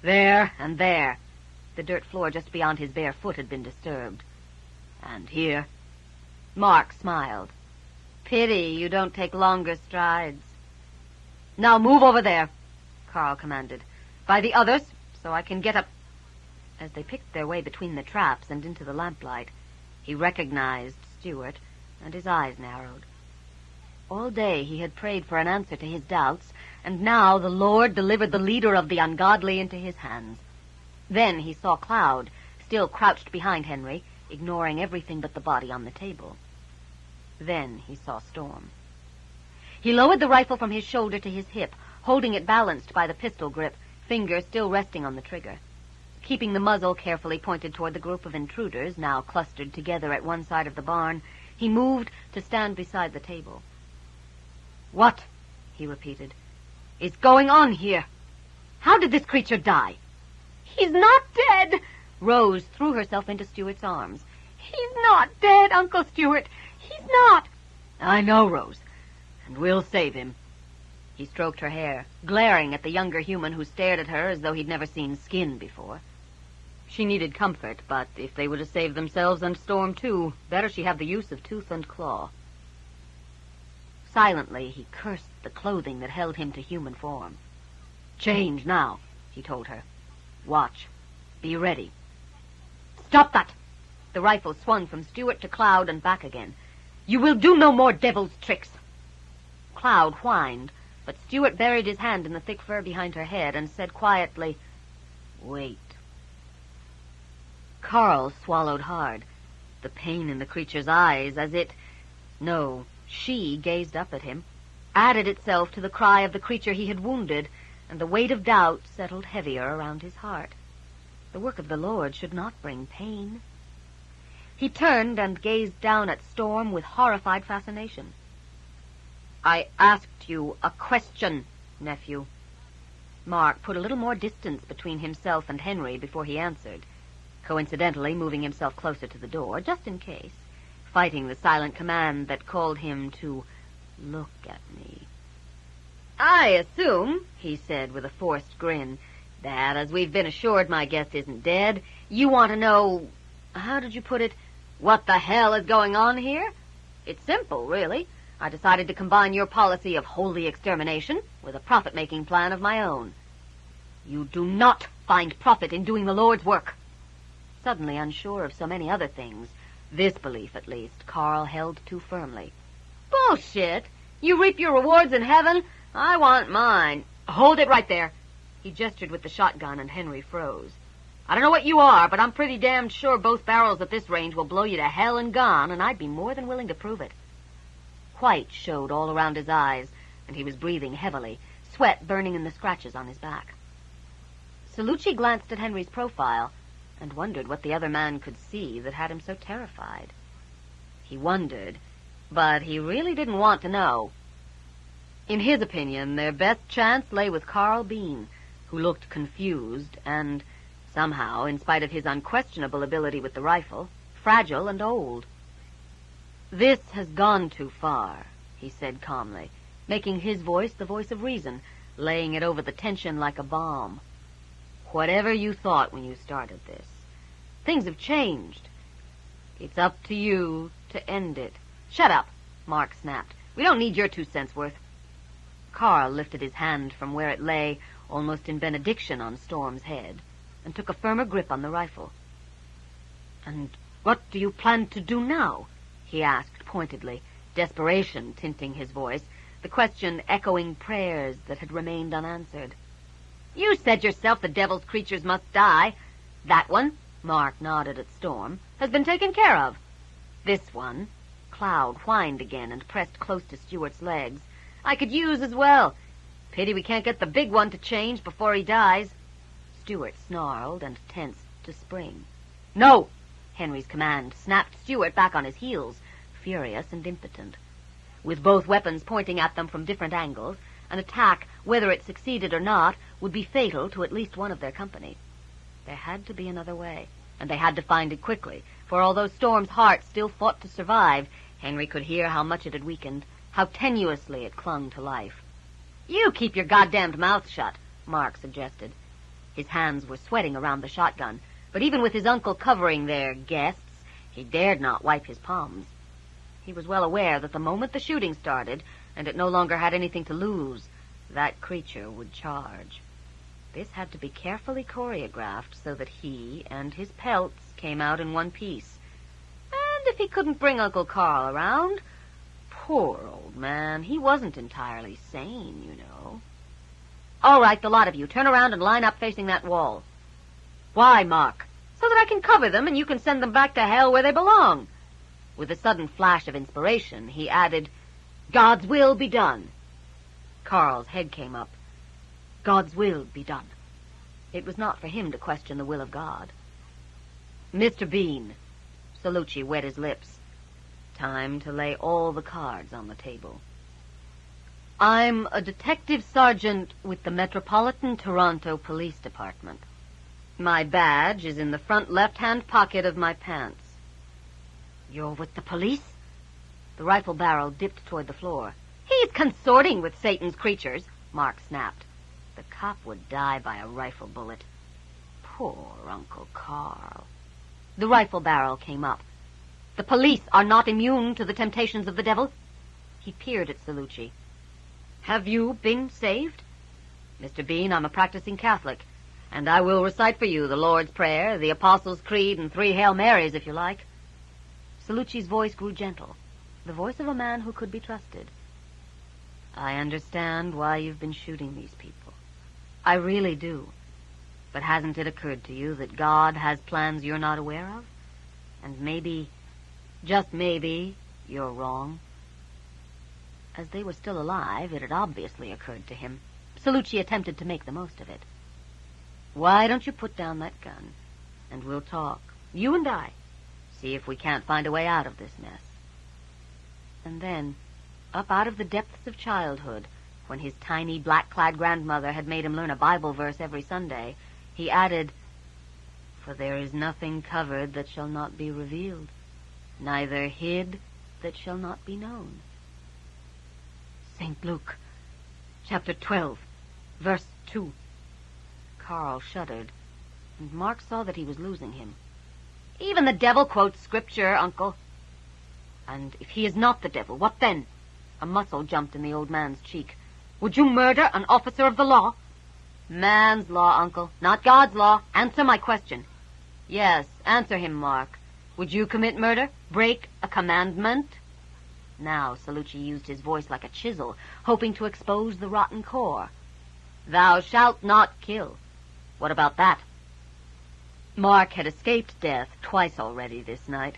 "There and there." The dirt floor just beyond his bare foot had been disturbed. "And here." Mark smiled. "Pity you don't take longer strides." "Now move over there," Carl commanded. "By the others, so I can get up." As they picked their way between the traps and into the lamplight, he recognized Stewart, and his eyes narrowed. All day he had prayed for an answer to his doubts, and now the Lord delivered the leader of the ungodly into his hands. Then he saw Cloud, still crouched behind Henry, ignoring everything but the body on the table. Then he saw Storm. He lowered the rifle from his shoulder to his hip, holding it balanced by the pistol grip, finger still resting on the trigger. Keeping the muzzle carefully pointed toward the group of intruders now clustered together at one side of the barn, He moved to stand beside the table. "What," he repeated, "is going on here? How did this creature die?" He's not dead. Rose threw herself into Stuart's arms. He's not dead, Uncle Stuart. He's not. "I know, Rose, and we'll save him." He stroked her hair, glaring at the younger human who stared at her as though he'd never seen skin before. She needed comfort, but if they were to save themselves and Storm too, better she have the use of tooth and claw. Silently, he cursed the clothing that held him to human form. "Change now," he told her. "Watch. Be ready." "Stop that!" The rifle swung from Stuart to Cloud and back again. "You will do no more devil's tricks." Cloud whined, but Stuart buried his hand in the thick fur behind her head and said quietly, "Wait." Carl swallowed hard, the pain in the creature's eyes as she gazed up at him, added itself to the cry of the creature he had wounded, and the weight of doubt settled heavier around his heart. The work of the Lord should not bring pain. He turned and gazed down at Storm with horrified fascination. "I asked you a question, nephew." Mark put a little more distance between himself and Henry before he answered, coincidentally moving himself closer to the door, just in case, fighting the silent command that called him to look at me. "I assume," he said with a forced grin, "that as we've been assured my guest isn't dead, you want to know, how did you put it, what the hell is going on here? It's simple, really. I decided to combine your policy of holy extermination with a profit-making plan of my own." "You do not find profit in doing the Lord's work." Suddenly unsure of so many other things, this belief, at least, Carl held too firmly. "Bullshit! You reap your rewards in heaven. I want mine." "Hold it right there." He gestured with the shotgun, and Henry froze. "I don't know what you are, but I'm pretty damned sure both barrels at this range will blow you to hell and gone, and I'd be more than willing to prove it." White showed all around his eyes, and he was breathing heavily, sweat burning in the scratches on his back. Salucci glanced at Henry's profile and wondered what the other man could see that had him so terrified. He wondered, but he really didn't want to know. In his opinion, their best chance lay with Carl Bean, who looked confused and, somehow, in spite of his unquestionable ability with the rifle, fragile and old. "This has gone too far," he said calmly, making his voice the voice of reason, laying it over the tension like a bomb. "Whatever you thought when you started this, things have changed. It's up to you to end it." "Shut up," Mark snapped. "We don't need your 2 cents worth." Carl lifted his hand from where it lay, almost in benediction on Storm's head, and took a firmer grip on the rifle. "And what do you plan to do now?" he asked pointedly, desperation tinting his voice, the question echoing prayers that had remained unanswered. "You said yourself the devil's creatures must die. That one," Mark nodded at Storm, "has been taken care of. This one," Cloud whined again and pressed close to Stuart's legs, "I could use as well. Pity we can't get the big one to change before he dies." Stuart snarled and tensed to spring. "No!" Henry's command snapped Stuart back on his heels, furious and impotent. With both weapons pointing at them from different angles, an attack, whether it succeeded or not, would be fatal to at least one of their company. There had to be another way, and they had to find it quickly, for although Storm's heart still fought to survive, Henry could hear how much it had weakened, how tenuously it clung to life. "You keep your goddamned mouth shut," Mark suggested. His hands were sweating around the shotgun, but even with his uncle covering their guests, he dared not wipe his palms. He was well aware that the moment the shooting started, and it no longer had anything to lose, that creature would charge. This had to be carefully choreographed so that he and his pelts came out in one piece. And if he couldn't bring Uncle Carl around, poor old man, he wasn't entirely sane, you know. "All right, the lot of you, turn around and line up facing that wall." "Why, Mark?" "So that I can cover them and you can send them back to hell where they belong." With a sudden flash of inspiration, he added, "God's will be done." Carl's head came up. "God's will be done." It was not for him to question the will of God. "Mr. Bean," Salucci wet his lips, time to lay all the cards on the table. I'm a detective sergeant with the Metropolitan Toronto Police Department. My badge is in the front left-hand pocket of my pants. You're with the police? The rifle barrel dipped toward the floor. He's consorting with Satan's creatures, Mark snapped. The cop would die by a rifle bullet. Poor Uncle Carl. The rifle barrel came up. The police are not immune to the temptations of the devil. He peered at Salucci. Have you been saved? Mr. Bean, I'm a practicing Catholic, and I will recite for you the Lord's Prayer, the Apostles' Creed, and 3 Hail Marys, if you like. Salucci's voice grew gentle, the voice of a man who could be trusted. I understand why you've been shooting these people. I really do. But hasn't it occurred to you that God has plans you're not aware of? And maybe, just maybe, you're wrong. As they were still alive, it had obviously occurred to him. Salucci attempted to make the most of it. Why don't you put down that gun, and we'll talk, you and I, see if we can't find a way out of this mess. And then, up out of the depths of childhood, when his tiny black-clad grandmother had made him learn a Bible verse every Sunday, he added, For there is nothing covered that shall not be revealed, neither hid that shall not be known. St. Luke, chapter 12, verse 2. Carl shuddered, and Mark saw that he was losing him. Even the devil quotes scripture, Uncle. And if he is not the devil, what then? A muscle jumped in the old man's cheek. Would you murder an officer of the law? Man's law, Uncle, not God's law. Answer my question. Yes, answer him, Mark. Would you commit murder? Break a commandment? Now Salucci used his voice like a chisel, hoping to expose the rotten core. Thou shalt not kill. What about that? Mark had escaped death twice already this night.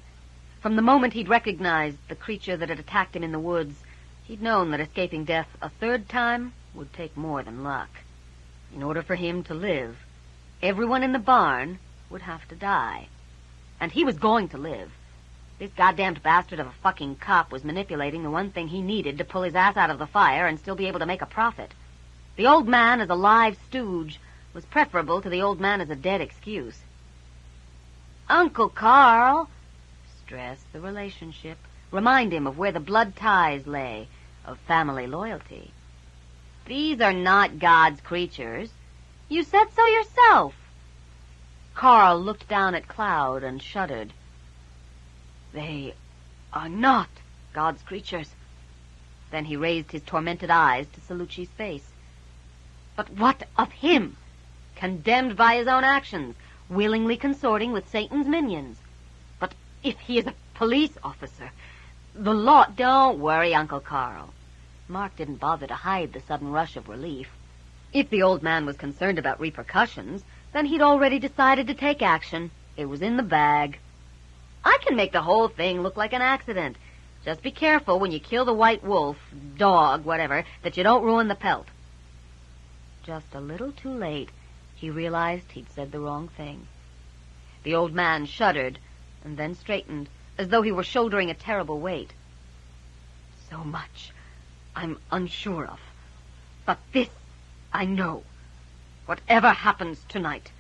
From the moment he'd recognized the creature that had attacked him in the woods, he'd known that escaping death a third time would take more than luck. In order for him to live, everyone in the barn would have to die. And he was going to live. This goddamned bastard of a fucking cop was manipulating the one thing he needed to pull his ass out of the fire and still be able to make a profit. The old man as a live stooge was preferable to the old man as a dead excuse. Uncle Carl, stress the relationship. Remind him of where the blood ties lay, of family loyalty. These are not God's creatures. You said so yourself. Carl looked down at Cloud and shuddered. They are not God's creatures. Then he raised his tormented eyes to Salucci's face. But what of him? Condemned by his own actions, willingly consorting with Satan's minions. But if he is a police officer, the law... Don't worry, Uncle Carl. Mark didn't bother to hide the sudden rush of relief. If the old man was concerned about repercussions, then he'd already decided to take action. It was in the bag. I can make the whole thing look like an accident. Just be careful when you kill the white wolf, dog, whatever, that you don't ruin the pelt. Just a little too late, he realized he'd said the wrong thing. The old man shuddered and then straightened, as though he were shouldering a terrible weight. So much I'm unsure of. But this I know. Whatever happens tonight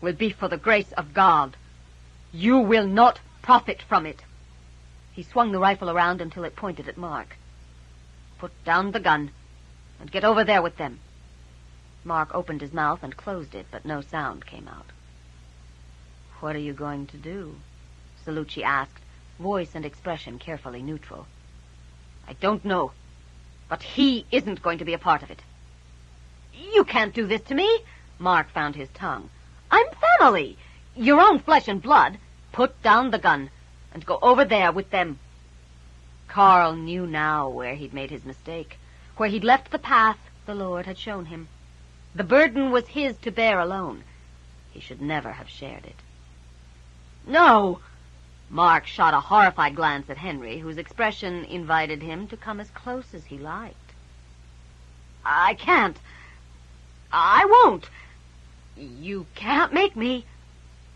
will be for the grace of God. You will not profit from it. He swung the rifle around until it pointed at Mark. Put down the gun and get over there with them. Mark opened his mouth and closed it, but no sound came out. What are you going to do? Salucci asked, voice and expression carefully neutral. I don't know, but he isn't going to be a part of it. You can't do this to me. Mark found his tongue. I'm family. Your own flesh and blood. Put down the gun and go over there with them. Carl knew now where he'd made his mistake, where he'd left the path the Lord had shown him. The burden was his to bear alone. He should never have shared it. No! Mark shot a horrified glance at Henry, whose expression invited him to come as close as he liked. I can't. I won't. You can't make me.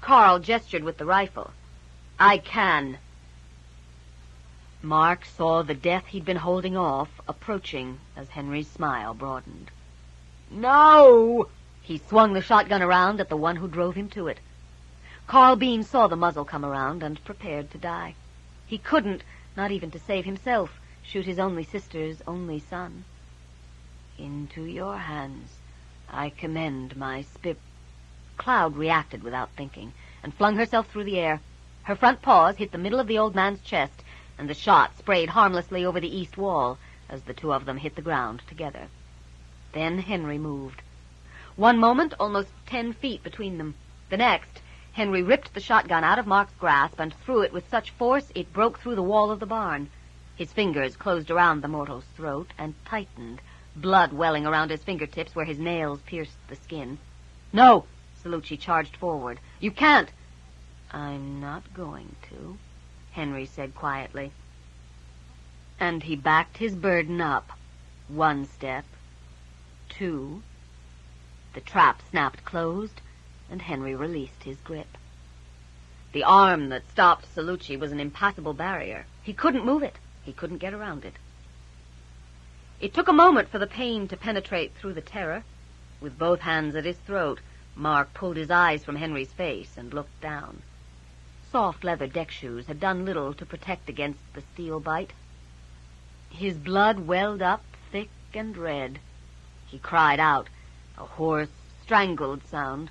Carl gestured with the rifle. I can. Mark saw the death he'd been holding off approaching as Henry's smile broadened. "No!" He swung the shotgun around at the one who drove him to it. Carl Bean saw the muzzle come around and prepared to die. He couldn't, not even to save himself, shoot his only sister's only son. "Into your hands I commend my spirit." Cloud reacted without thinking and flung herself through the air. Her front paws hit the middle of the old man's chest, and the shot sprayed harmlessly over the east wall as the two of them hit the ground together. Then Henry moved. One moment, almost 10 feet between them. The next, Henry ripped the shotgun out of Mark's grasp and threw it with such force it broke through the wall of the barn. His fingers closed around the mortal's throat and tightened, blood welling around his fingertips where his nails pierced the skin. "No!" Salucci charged forward. "You can't!" "I'm not going to," Henry said quietly. And he backed his burden up. 1 step. 2. The trap snapped closed, and Henry released his grip. The arm that stopped Salucci was an impassable barrier. He couldn't move it. He couldn't get around it. It took a moment for the pain to penetrate through the terror. With both hands at his throat, Mark pulled his eyes from Henry's face and looked down. Soft leather deck shoes had done little to protect against the steel bite. His blood welled up thick and red. He cried out, a hoarse, strangled sound,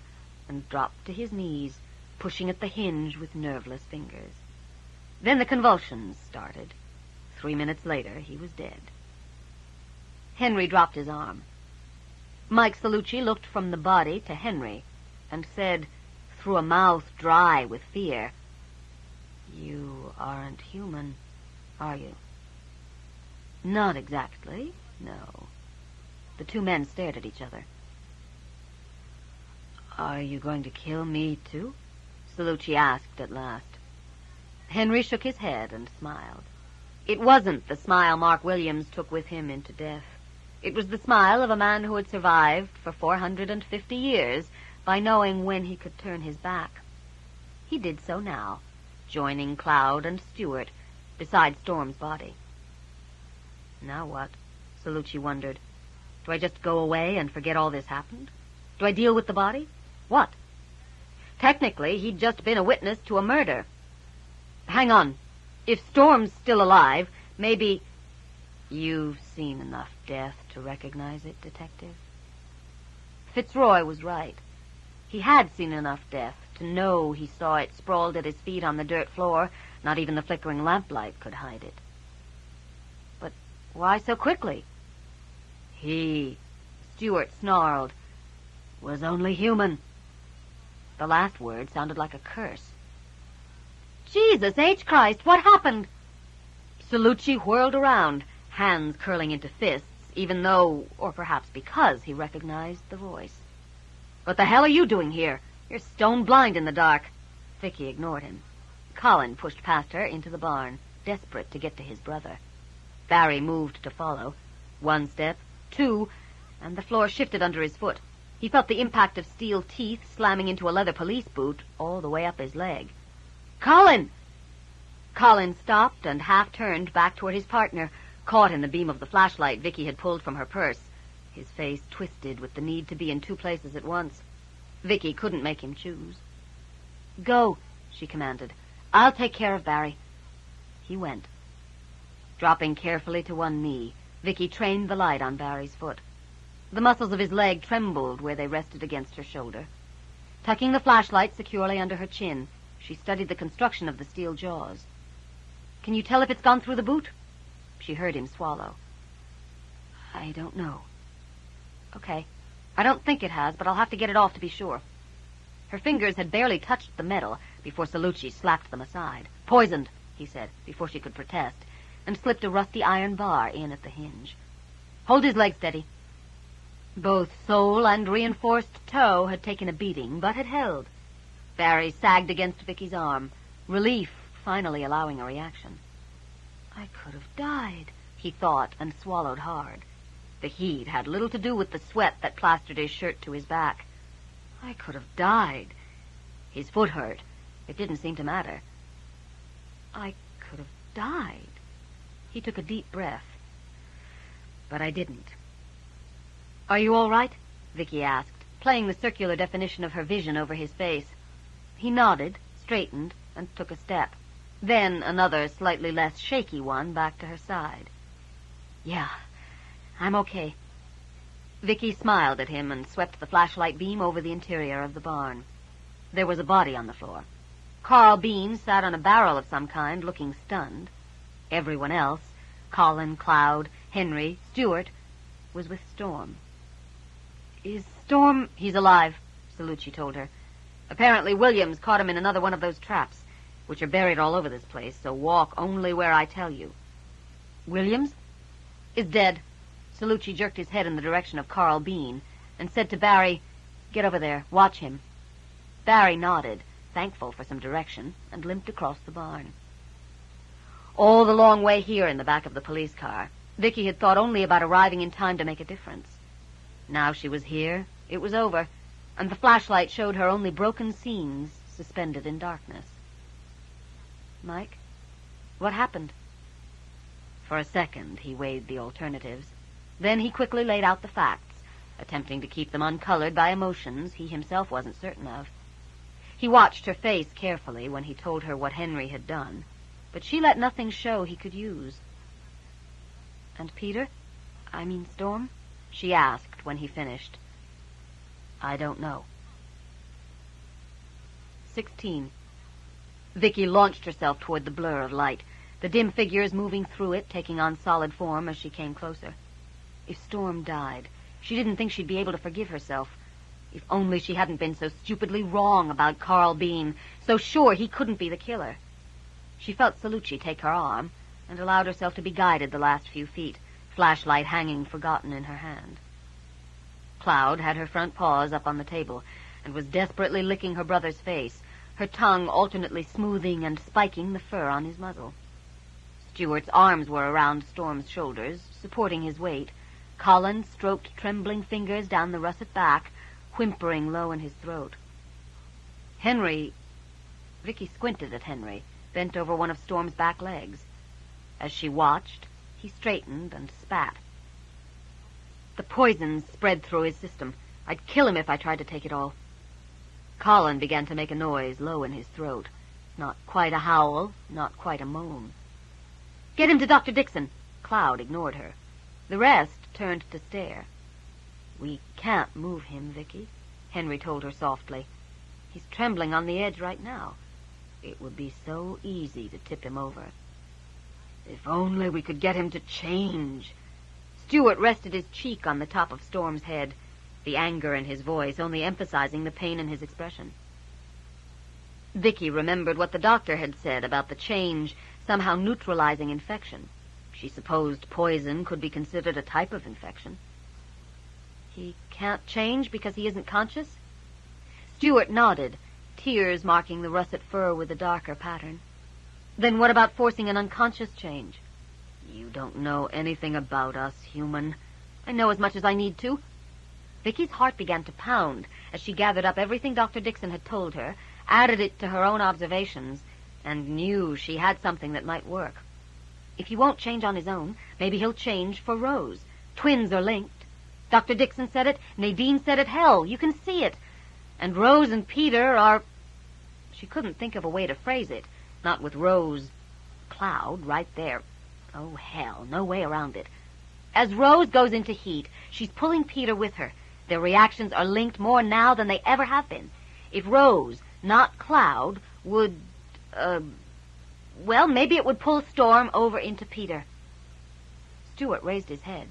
and dropped to his knees, pushing at the hinge with nerveless fingers. Then the convulsions started. 3 minutes later, he was dead. Henry dropped his arm. Mike Salucci looked from the body to Henry and said, through a mouth dry with fear, "You aren't human, are you?" "Not exactly, no." The two men stared at each other. "Are you going to kill me, too?" Salucci asked at last. Henry shook his head and smiled. It wasn't the smile Mark Williams took with him into death. It was the smile of a man who had survived for 450 years by knowing when he could turn his back. He did so now, joining Cloud and Stewart beside Storm's body. Now what? Salucci wondered. Do I just go away and forget all this happened? Do I deal with the body? What? Technically, he'd just been a witness to a murder. Hang on. If Storm's still alive, maybe... You've seen enough death to recognize it, Detective? Fitzroy was right. He had seen enough death to know he saw it sprawled at his feet on the dirt floor. Not even the flickering lamplight could hide it. But why so quickly? He, Stewart snarled, was only human. The last word sounded like a curse. Jesus H. Christ, what happened? Salucci whirled around, hands curling into fists, even though, or perhaps because, he recognized the voice. What the hell are you doing here? You're stone blind in the dark. Vicki ignored him. Colin pushed past her into the barn, desperate to get to his brother. Barry moved to follow. 1 step, 2, and the floor shifted under his foot. He felt the impact of steel teeth slamming into a leather police boot all the way up his leg. Colin! Colin stopped and half-turned back toward his partner, caught in the beam of the flashlight Vicki had pulled from her purse. His face twisted with the need to be in 2 places at once. Vicki couldn't make him choose. Go, she commanded. I'll take care of Barry. He went. Dropping carefully to one knee, Vicki trained the light on Barry's foot. The muscles of his leg trembled where they rested against her shoulder. Tucking the flashlight securely under her chin, she studied the construction of the steel jaws. Can you tell if it's gone through the boot? She heard him swallow. I don't know. Okay. I don't think it has, but I'll have to get it off to be sure. Her fingers had barely touched the metal before Salucci slapped them aside. Poisoned, he said, before she could protest, and slipped a rusty iron bar in at the hinge. Hold his leg steady. Both sole and reinforced toe had taken a beating, but had held. Barry sagged against Vicki's arm, relief finally allowing a reaction. I could have died, he thought, and swallowed hard. The heat had little to do with the sweat that plastered his shirt to his back. I could have died. His foot hurt. It didn't seem to matter. I could have died, He took a deep breath. But I didn't. "Are you all right?" Vicki asked, playing the circular definition of her vision over his face. He nodded, straightened, and took a step. Then another, slightly less shaky one back to her side. "Yeah, I'm okay." Vicki smiled at him and swept the flashlight beam over the interior of the barn. There was a body on the floor. Carl Bean sat on a barrel of some kind, looking stunned. Everyone else, Colin, Cloud, Henry, Stewart, was with Storm. "Is Storm—" "He's alive," Salucci told her. "Apparently Williams caught him in another one of those traps, which are buried all over this place, so walk only where I tell you." "Williams is dead." Salucci jerked his head in the direction of Carl Bean and said to Barry, "Get over there, watch him." Barry nodded, thankful for some direction, and limped across the barn. All the long way here in the back of the police car, Vicki had thought only about arriving in time to make a difference. Now she was here, it was over, and the flashlight showed her only broken scenes suspended in darkness. "Mike, what happened?" For a second he weighed the alternatives. Then he quickly laid out the facts, attempting to keep them uncolored by emotions he himself wasn't certain of. He watched her face carefully when he told her what Henry had done, but she let nothing show he could use. "And Peter? I mean Storm?" she asked when he finished. "I don't know." 16. Vicki launched herself toward the blur of light, the dim figures moving through it, taking on solid form as she came closer. If Storm died, she didn't think she'd be able to forgive herself. If only she hadn't been so stupidly wrong about Carl Bean, so sure he couldn't be the killer. She felt Salucci take her arm and allowed herself to be guided the last few feet, flashlight hanging forgotten in her hand. Cloud had her front paws up on the table and was desperately licking her brother's face, her tongue alternately smoothing and spiking the fur on his muzzle. Stewart's arms were around Storm's shoulders, supporting his weight. Colin stroked trembling fingers down the russet back, whimpering low in his throat. Henry... Vicki squinted at Henry, bent over one of Storm's back legs. As she watched, he straightened and spat. "The poison spread through his system. I'd kill him if I tried to take it all." Colin began to make a noise low in his throat. Not quite a howl, not quite a moan. "Get him to Dr. Dixon." Cloud ignored her. The rest turned to stare. "We can't move him, Vicki," Henry told her softly. "He's trembling on the edge right now. It would be so easy to tip him over." "If only we could get him to change." Stewart rested his cheek on the top of Storm's head, the anger in his voice only emphasizing the pain in his expression. Vicki remembered what the doctor had said about the change somehow neutralizing infection. She supposed poison could be considered a type of infection. "He can't change because he isn't conscious?" Stewart nodded, tears marking the russet fur with a darker pattern. "Then what about forcing an unconscious change?" "You don't know anything about us, human." "I know as much as I need to." Vicki's heart began to pound as she gathered up everything Dr. Dixon had told her, added it to her own observations, and knew she had something that might work. If he won't change on his own, maybe he'll change for Rose. Twins are linked. Dr. Dixon said it, Nadine said it, hell, you can see it. And Rose and Peter are... She couldn't think of a way to phrase it, not with Rose... Cloud right there. Oh, hell, no way around it. As Rose goes into heat, she's pulling Peter with her. Their reactions are linked more now than they ever have been. If Rose, not Cloud, would... Well, maybe it would pull Storm over into Peter. Stewart raised his head.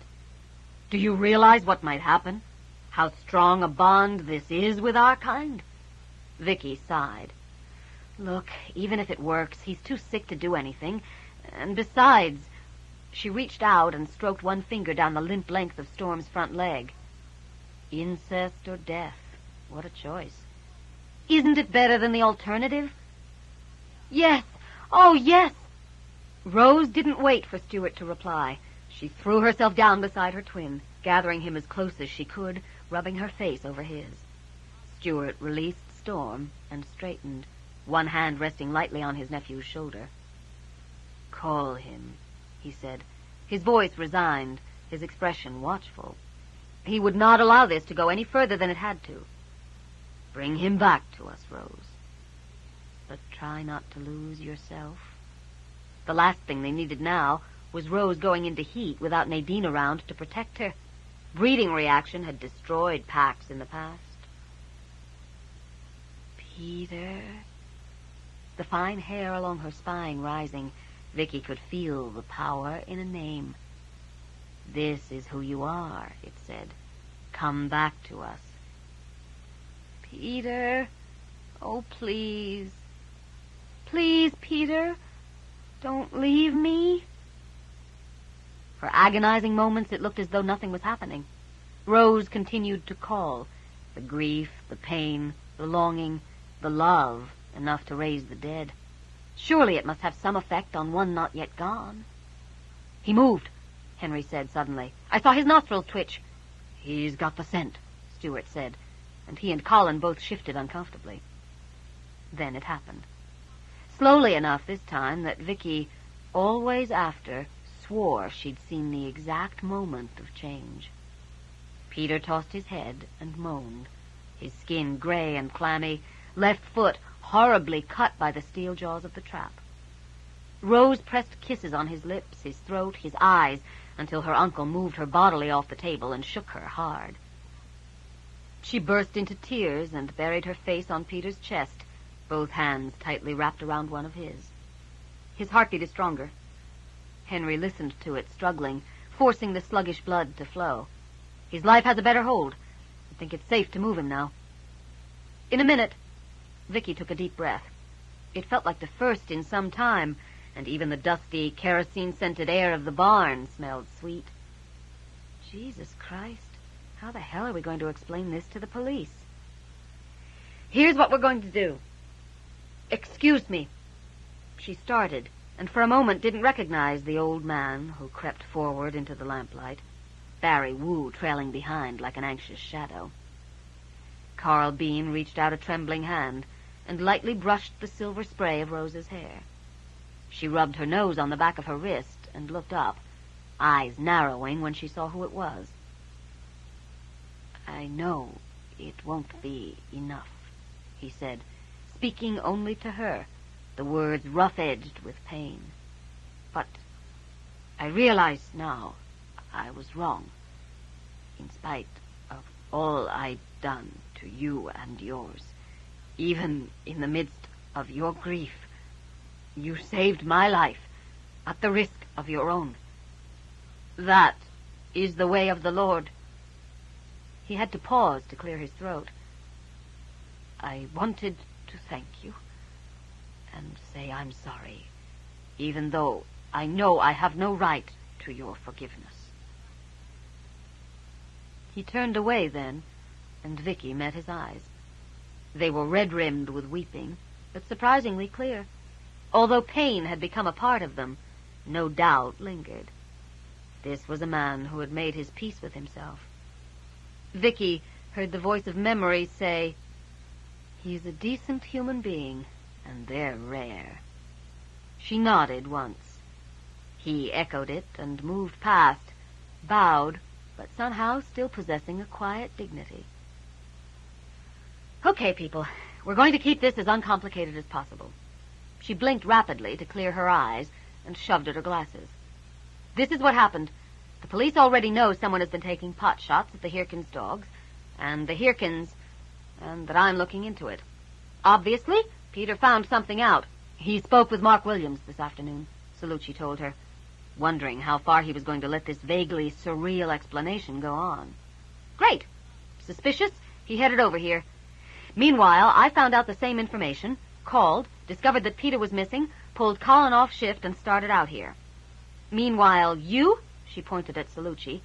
"Do you realize what might happen? How strong a bond this is with our kind?" Vicki sighed. "Look, even if it works, he's too sick to do anything. And besides..." She reached out and stroked one finger down the limp length of Storm's front leg. "Incest or death? What a choice. Isn't it better than the alternative?" "Yes. Oh, yes." Rose didn't wait for Stewart to reply. She threw herself down beside her twin, gathering him as close as she could, rubbing her face over his. Stewart released Storm and straightened, one hand resting lightly on his nephew's shoulder. "Call him," he said, his voice resigned, his expression watchful. He would not allow this to go any further than it had to. Bring him back to us, Rose. But try not to lose yourself. The last thing they needed now was Rose going into heat without Nadine around to protect her. Breeding reaction had destroyed packs in the past. Peter. The fine hair along her spine rising, Vicki could feel the power in a name. This is who you are, it said. Come back to us. Peter. Oh, please. Please, Peter. Don't leave me. For agonizing moments, it looked as though nothing was happening. Rose continued to call. The grief, the pain, the longing, the love, enough to raise the dead. Surely it must have some effect on one not yet gone. He moved, Henry said suddenly. I saw his nostrils twitch. He's got the scent, Stuart said, and he and Colin both shifted uncomfortably. Then it happened. Slowly enough this time that Vicki, always after, swore she'd seen the exact moment of change. Peter tossed his head and moaned, his skin gray and clammy, left foot horribly cut by the steel jaws of the trap. Rose pressed kisses on his lips, his throat, his eyes, until her uncle moved her bodily off the table and shook her hard. She burst into tears and buried her face on Peter's chest, both hands tightly wrapped around one of his. His heart beat stronger. Henry listened to it, struggling, forcing the sluggish blood to flow. His life has a better hold. I think it's safe to move him now. In a minute, Vicki took a deep breath. It felt like the first in some time, and even the dusty, kerosene-scented air of the barn smelled sweet. Jesus Christ, how the hell are we going to explain this to the police? Here's what we're going to do. Excuse me. She started, and for a moment didn't recognize the old man who crept forward into the lamplight, Barry Wu trailing behind like an anxious shadow. Carl Bean reached out a trembling hand and lightly brushed the silver spray of Rose's hair. She rubbed her nose on the back of her wrist and looked up, eyes narrowing when she saw who it was. I know it won't be enough, he said, speaking only to her, the words rough-edged with pain. But I realize now I was wrong, in spite of all I'd done to you and yours. Even in the midst of your grief, you saved my life at the risk of your own. That is the way of the Lord. He had to pause to clear his throat. I wanted to thank you and say I'm sorry, even though I know I have no right to your forgiveness. He turned away then, and Vicki met his eyes. They were red-rimmed with weeping, but surprisingly clear. Although pain had become a part of them, no doubt lingered. This was a man who had made his peace with himself. Vicki heard the voice of memory say, "He's a decent human being, and they're rare." She nodded once. He echoed it and moved past, bowed, but somehow still possessing a quiet dignity. Okay, people, we're going to keep this as uncomplicated as possible. She blinked rapidly to clear her eyes and shoved at her glasses. This is what happened. The police already know someone has been taking pot shots at the Hirkins dogs, and the Hirkins, and that I'm looking into it. Obviously, Peter found something out. He spoke with Mark Williams this afternoon, Salucci told her, wondering how far he was going to let this vaguely surreal explanation go on. Great. Suspicious? He headed over here. Meanwhile, I found out the same information, called, discovered that Peter was missing, pulled Colin off shift, and started out here. Meanwhile, you, she pointed at Salucci,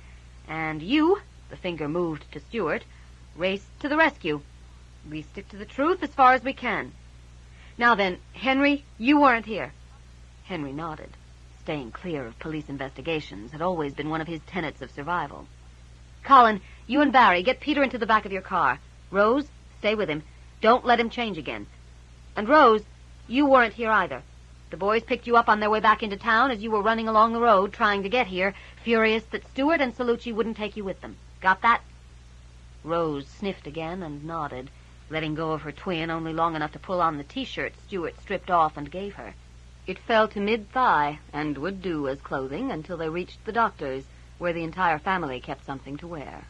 and you, the finger moved to Stuart, raced to the rescue. We stick to the truth as far as we can. Now then, Henry, you weren't here. Henry nodded. Staying clear of police investigations had always been one of his tenets of survival. Colin, you and Barry, get Peter into the back of your car. Rose, stay with him. Don't let him change again. And Rose, you weren't here either. The boys picked you up on their way back into town as you were running along the road trying to get here, furious that Stewart and Salucci wouldn't take you with them. Got that?" Rose sniffed again and nodded, letting go of her twin only long enough to pull on the T-shirt Stewart stripped off and gave her. It fell to mid-thigh and would do as clothing until they reached the doctor's, where the entire family kept something to wear.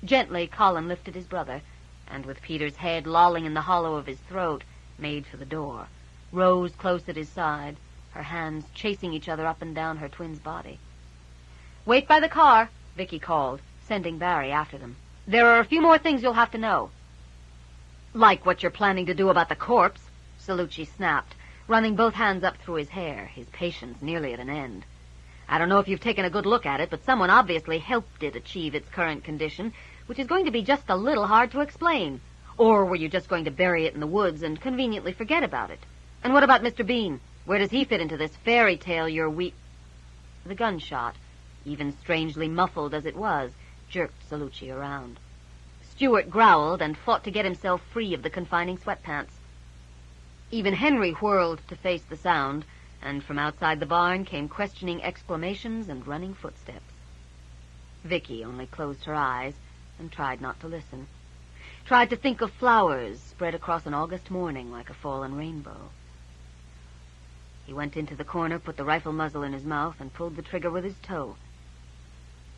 Gently, Colin lifted his brother, and with Peter's head lolling in the hollow of his throat, made for the door. Rose close at his side, her hands chasing each other up and down her twin's body. "Wait by the car," Vicki called, sending Barry after them. "There are a few more things you'll have to know." "Like what you're planning to do about the corpse," Salucci snapped, running both hands up through his hair, his patience nearly at an end. "I don't know if you've taken a good look at it, but someone obviously helped it achieve its current condition, which is going to be just a little hard to explain. Or were you just going to bury it in the woods and conveniently forget about it? And what about Mr. Bean? Where does he fit into this fairy tale The gunshot, even strangely muffled as it was, jerked Salucci around. Stewart growled and fought to get himself free of the confining sweatpants. Even Henry whirled to face the sound, and from outside the barn came questioning exclamations and running footsteps. Vicki only closed her eyes and tried not to listen. Tried to think of flowers spread across an August morning like a fallen rainbow. He went into the corner, put the rifle muzzle in his mouth, and pulled the trigger with his toe.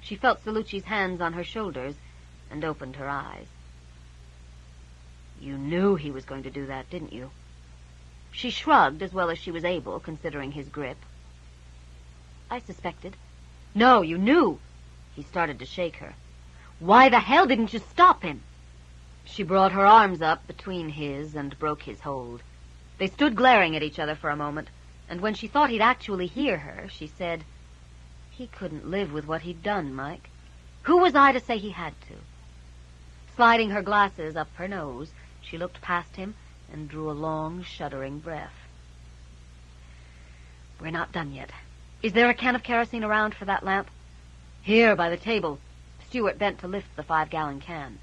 She felt Salucci's hands on her shoulders and opened her eyes. "You knew he was going to do that, didn't you?" She shrugged as well as she was able, considering his grip. "I suspected." "No, you knew." He started to shake her. "Why the hell didn't you stop him?" She brought her arms up between his and broke his hold. They stood glaring at each other for a moment, and when she thought he'd actually hear her, she said, "He couldn't live with what he'd done, Mike. Who was I to say he had to?" Sliding her glasses up her nose, she looked past him and drew a long, shuddering breath. "We're not done yet. Is there a can of kerosene around for that lamp?" "Here, by the table." Stewart bent to lift the 5-gallon can.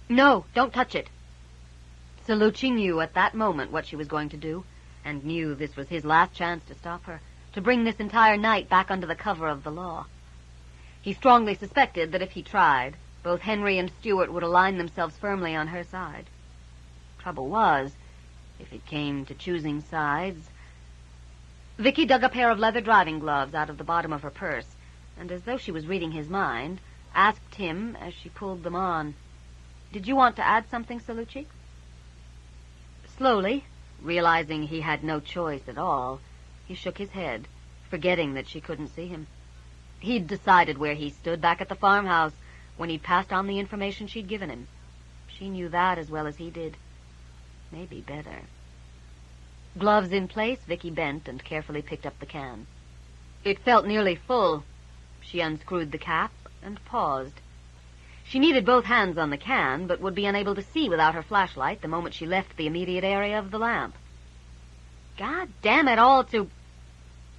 "No, don't touch it." Salucci knew at that moment what she was going to do, and knew this was his last chance to stop her, to bring this entire night back under the cover of the law. He strongly suspected that if he tried, both Henry and Stewart would align themselves firmly on her side. Trouble was, if it came to choosing sides... Vicki dug a pair of leather driving gloves out of the bottom of her purse, and as though she was reading his mind, asked him as she pulled them on, "Did you want to add something, Salucci?" Slowly, realizing he had no choice at all, he shook his head, forgetting that she couldn't see him. He'd decided where he stood back at the farmhouse when he'd passed on the information she'd given him. She knew that as well as he did. Maybe better. Gloves in place, Vicki bent and carefully picked up the can. It felt nearly full. She unscrewed the cap and paused. She needed both hands on the can, but would be unable to see without her flashlight the moment she left the immediate area of the lamp. God damn it all to...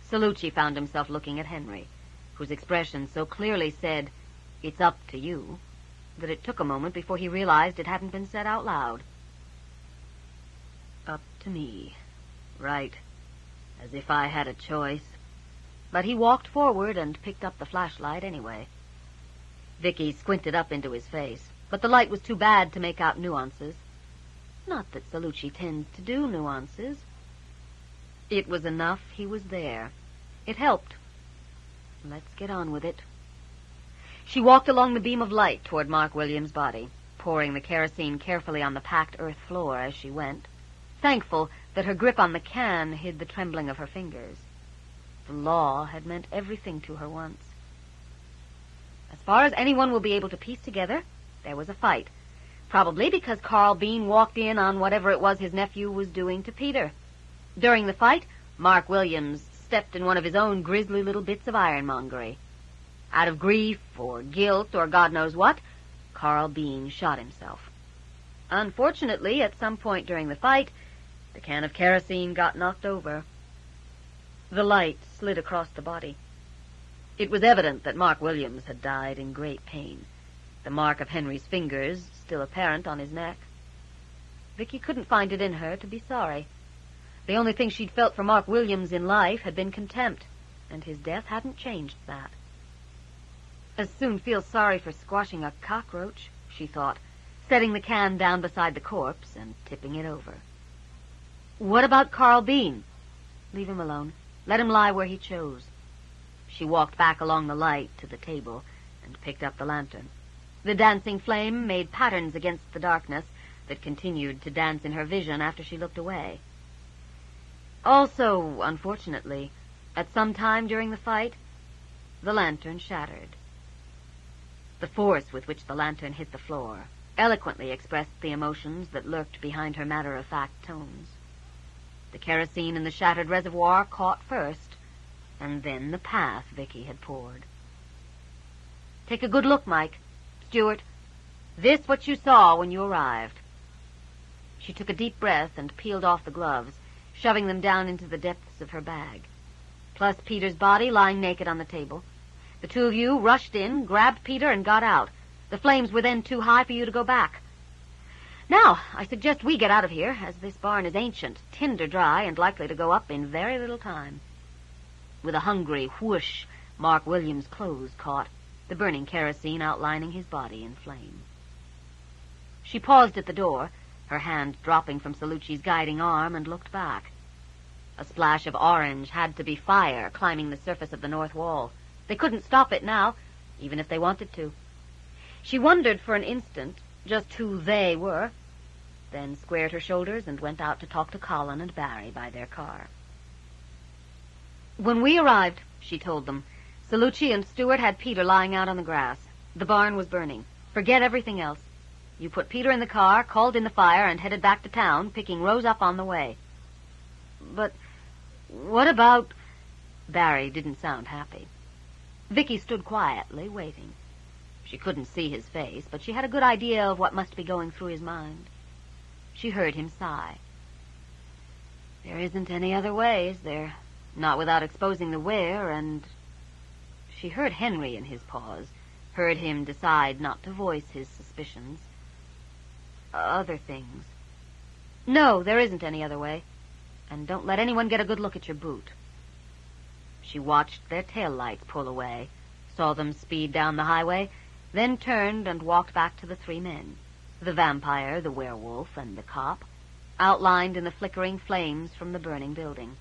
Salucci found himself looking at Henry, whose expression so clearly said, "It's up to you," that it took a moment before he realized it hadn't been said out loud. Up to me. Right. As if I had a choice. But he walked forward and picked up the flashlight anyway. Vicki squinted up into his face, but the light was too bad to make out nuances. Not that Salucci tends to do nuances. It was enough he was there. It helped. Let's get on with it. She walked along the beam of light toward Mark Williams' body, pouring the kerosene carefully on the packed earth floor as she went, thankful that her grip on the can hid the trembling of her fingers. The law had meant everything to her once. As far as anyone will be able to piece together, there was a fight, probably because Carl Bean walked in on whatever it was his nephew was doing to Peter. During the fight, Mark Williams stepped in one of his own grisly little bits of ironmongery. Out of grief or guilt or God knows what, Carl Bean shot himself. Unfortunately, at some point during the fight, the can of kerosene got knocked over. The light slid across the body. It was evident that Mark Williams had died in great pain, the mark of Henry's fingers still apparent on his neck. Vicki couldn't find it in her to be sorry. The only thing she'd felt for Mark Williams in life had been contempt, and his death hadn't changed that. As soon feel sorry for squashing a cockroach, she thought, setting the can down beside the corpse and tipping it over. What about Carl Bean? Leave him alone. Let him lie where he chose. She walked back along the light to the table and picked up the lantern. The dancing flame made patterns against the darkness that continued to dance in her vision after she looked away. Also, unfortunately, at some time during the fight, the lantern shattered. The force with which the lantern hit the floor eloquently expressed the emotions that lurked behind her matter-of-fact tones. The kerosene in the shattered reservoir caught first, and then the path Vicki had poured. Take a good look, Mike. Stuart, this what you saw when you arrived. She took a deep breath and peeled off the gloves, shoving them down into the depths of her bag. Plus Peter's body lying naked on the table. The two of you rushed in, grabbed Peter, and got out. The flames were then too high for you to go back. Now, I suggest we get out of here, as this barn is ancient, tinder dry, and likely to go up in very little time. With a hungry whoosh, Mark Williams' clothes caught, the burning kerosene outlining his body in flame. She paused at the door, her hand dropping from Salucci's guiding arm, and looked back. A splash of orange had to be fire climbing the surface of the north wall. They couldn't stop it now, even if they wanted to. She wondered for an instant just who they were, then squared her shoulders and went out to talk to Colin and Barry by their car. When we arrived, she told them, Salucci and Stewart had Peter lying out on the grass. The barn was burning. Forget everything else. You put Peter in the car, called in the fire, and headed back to town, picking Rose up on the way. But what about... Barry didn't sound happy. Vicki stood quietly, waiting. She couldn't see his face, but she had a good idea of what must be going through his mind. She heard him sigh. There isn't any other way, is there? Not without exposing the where, and... She heard Henry in his pause, heard him decide not to voice his suspicions. Other things. No, there isn't any other way. And don't let anyone get a good look at your boot. She watched their taillights pull away, saw them speed down the highway, then turned and walked back to the three men, the vampire, the werewolf, and the cop, outlined in the flickering flames from the burning building.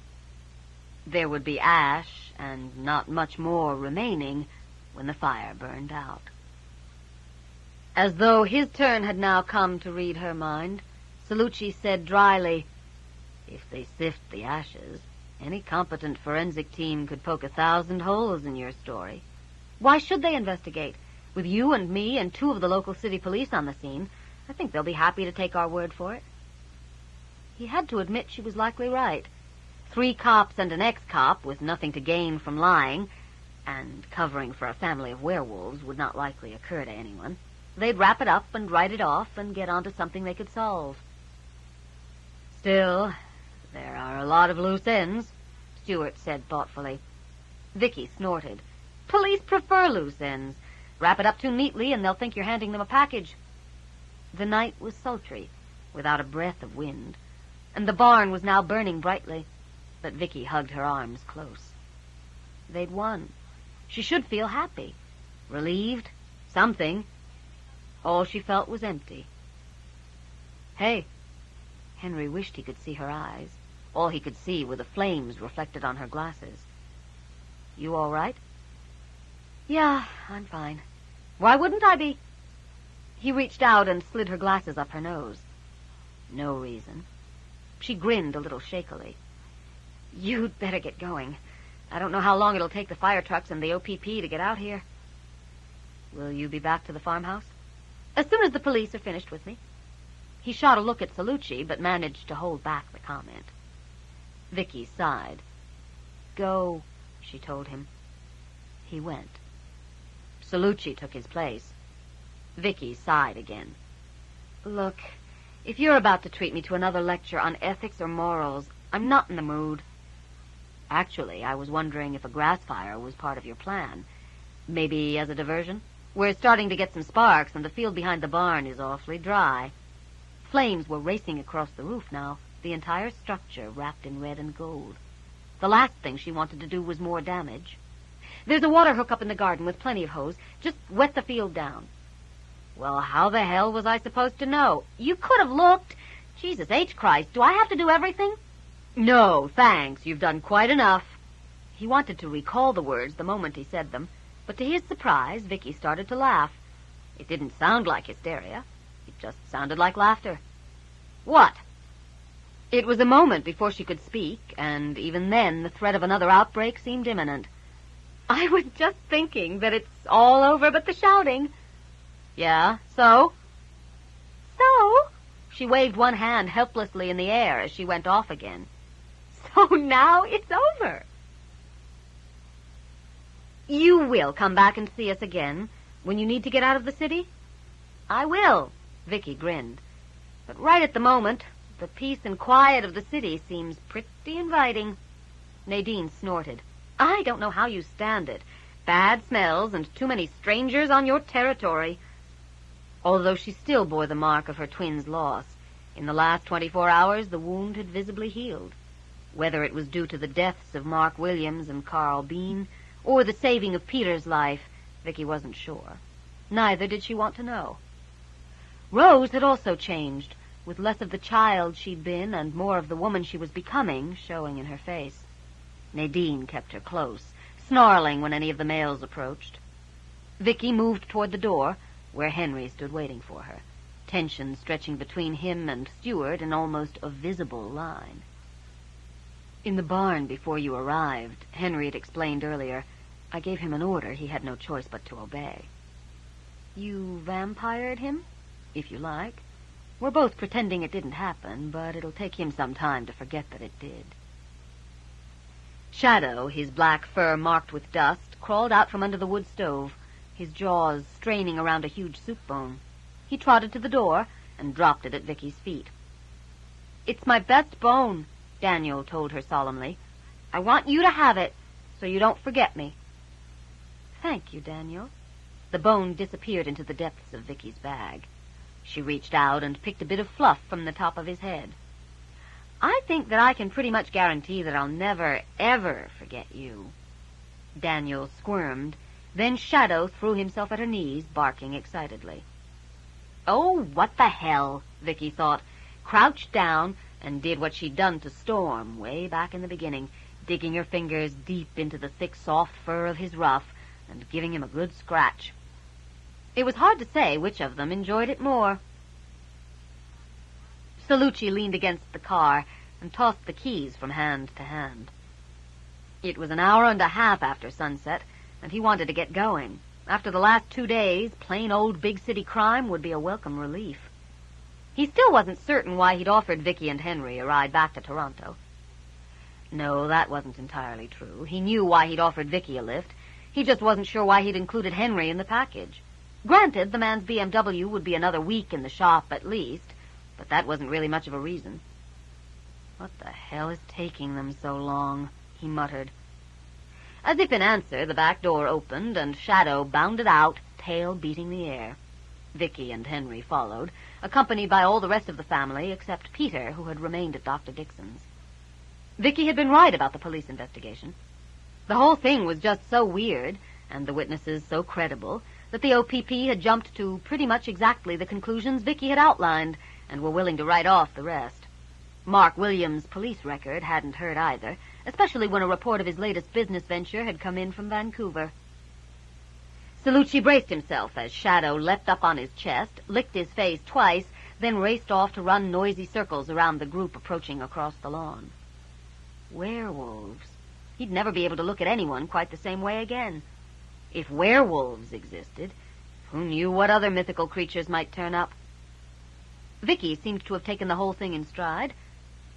There would be ash and not much more remaining when the fire burned out. As though his turn had now come to read her mind, Salucci said dryly, If they sift the ashes, any competent forensic team could poke 1,000 holes in your story. Why should they investigate? With you and me and 2 of the local city police on the scene, I think they'll be happy to take our word for it. He had to admit she was likely right. 3 cops and an ex-cop with nothing to gain from lying, and covering for a family of werewolves would not likely occur to anyone. They'd wrap it up and write it off and get on to something they could solve. Still, there are a lot of loose ends, Stewart said thoughtfully. Vicki snorted. Police prefer loose ends. Wrap it up too neatly and they'll think you're handing them a package. The night was sultry, without a breath of wind, and the barn was now burning brightly, but Vicki hugged her arms close. They'd won. She should feel happy, relieved, something. All she felt was empty. Hey, Henry wished he could see her eyes. All he could see were the flames reflected on her glasses. You all right? Yeah, I'm fine. Why wouldn't I be? He reached out and slid her glasses up her nose. No reason. She grinned a little shakily. You'd better get going. I don't know how long it'll take the fire trucks and the OPP to get out here. Will you be back to the farmhouse? As soon as the police are finished with me. He shot a look at Salucci, but managed to hold back the comment. Vicki sighed. Go, she told him. He went. Salucci took his place. Vicki sighed again. Look, if you're about to treat me to another lecture on ethics or morals, I'm not in the mood. Actually, I was wondering if a grass fire was part of your plan. Maybe as a diversion? We're starting to get some sparks, and the field behind the barn is awfully dry. Flames were racing across the roof now, the entire structure wrapped in red and gold. The last thing she wanted to do was more damage. There's a water hook up in the garden with plenty of hose. Just wet the field down. Well, how the hell was I supposed to know? You could have looked. Jesus H. Christ, do I have to do everything? No, thanks. You've done quite enough. He wanted to recall the words the moment he said them, but to his surprise, Vicki started to laugh. It didn't sound like hysteria. It just sounded like laughter. What? It was a moment before she could speak, and even then the threat of another outbreak seemed imminent. I was just thinking that it's all over but the shouting. Yeah, so? So? She waved one hand helplessly in the air as she went off again. So now it's over. You will come back and see us again when you need to get out of the city? I will, Vicki grinned. But right at the moment, the peace and quiet of the city seems pretty inviting. Nadine snorted. I don't know how you stand it. Bad smells and too many strangers on your territory. Although she still bore the mark of her twins' loss, in the last 24 hours the wound had visibly healed. Whether it was due to the deaths of Mark Williams and Carl Bean, or the saving of Peter's life, Vicki wasn't sure. Neither did she want to know. Rose had also changed, with less of the child she'd been and more of the woman she was becoming showing in her face. Nadine kept her close, snarling when any of the males approached. Vicki moved toward the door, where Henry stood waiting for her, tension stretching between him and Stewart in almost a visible line. In the barn before you arrived, Henry had explained earlier, I gave him an order he had no choice but to obey. You vampired him? If you like. We're both pretending it didn't happen, but it'll take him some time to forget that it did. Shadow, his black fur marked with dust, crawled out from under the wood stove, his jaws straining around a huge soup bone. He trotted to the door and dropped it at Vicki's feet. It's my best bone, Daniel told her solemnly. I want you to have it, so you don't forget me. Thank you, Daniel. The bone disappeared into the depths of Vicki's bag. She reached out and picked a bit of fluff from the top of his head. I think that I can pretty much guarantee that I'll never, ever forget you. Daniel squirmed. Then Shadow threw himself at her knees, barking excitedly. Oh, what the hell, Vicki thought, crouched down and did what she'd done to Storm way back in the beginning, digging her fingers deep into the thick, soft fur of his ruff and giving him a good scratch. It was hard to say which of them enjoyed it more. Salucci leaned against the car and tossed the keys from hand to hand. It was an hour and a half after sunset, and he wanted to get going. After the last 2 days, plain old big city crime would be a welcome relief. He still wasn't certain why he'd offered Vicki and Henry a ride back to Toronto. No, that wasn't entirely true. He knew why he'd offered Vicki a lift. He just wasn't sure why he'd included Henry in the package. Granted, the man's BMW would be another week in the shop at least, but that wasn't really much of a reason. What the hell is taking them so long? He muttered. As if in answer, the back door opened, and Shadow bounded out, tail beating the air. Vicki and Henry followed, accompanied by all the rest of the family except Peter, who had remained at Dr. Dixon's. Vicki had been right about the police investigation. The whole thing was just so weird, and the witnesses so credible, that the OPP had jumped to pretty much exactly the conclusions Vicki had outlined, and were willing to write off the rest. Mark Williams' police record hadn't hurt either, especially when a report of his latest business venture had come in from Vancouver. Salucci braced himself as Shadow leapt up on his chest, licked his face twice, then raced off to run noisy circles around the group approaching across the lawn. Werewolves. He'd never be able to look at anyone quite the same way again. If werewolves existed, who knew what other mythical creatures might turn up? Vicki seemed to have taken the whole thing in stride.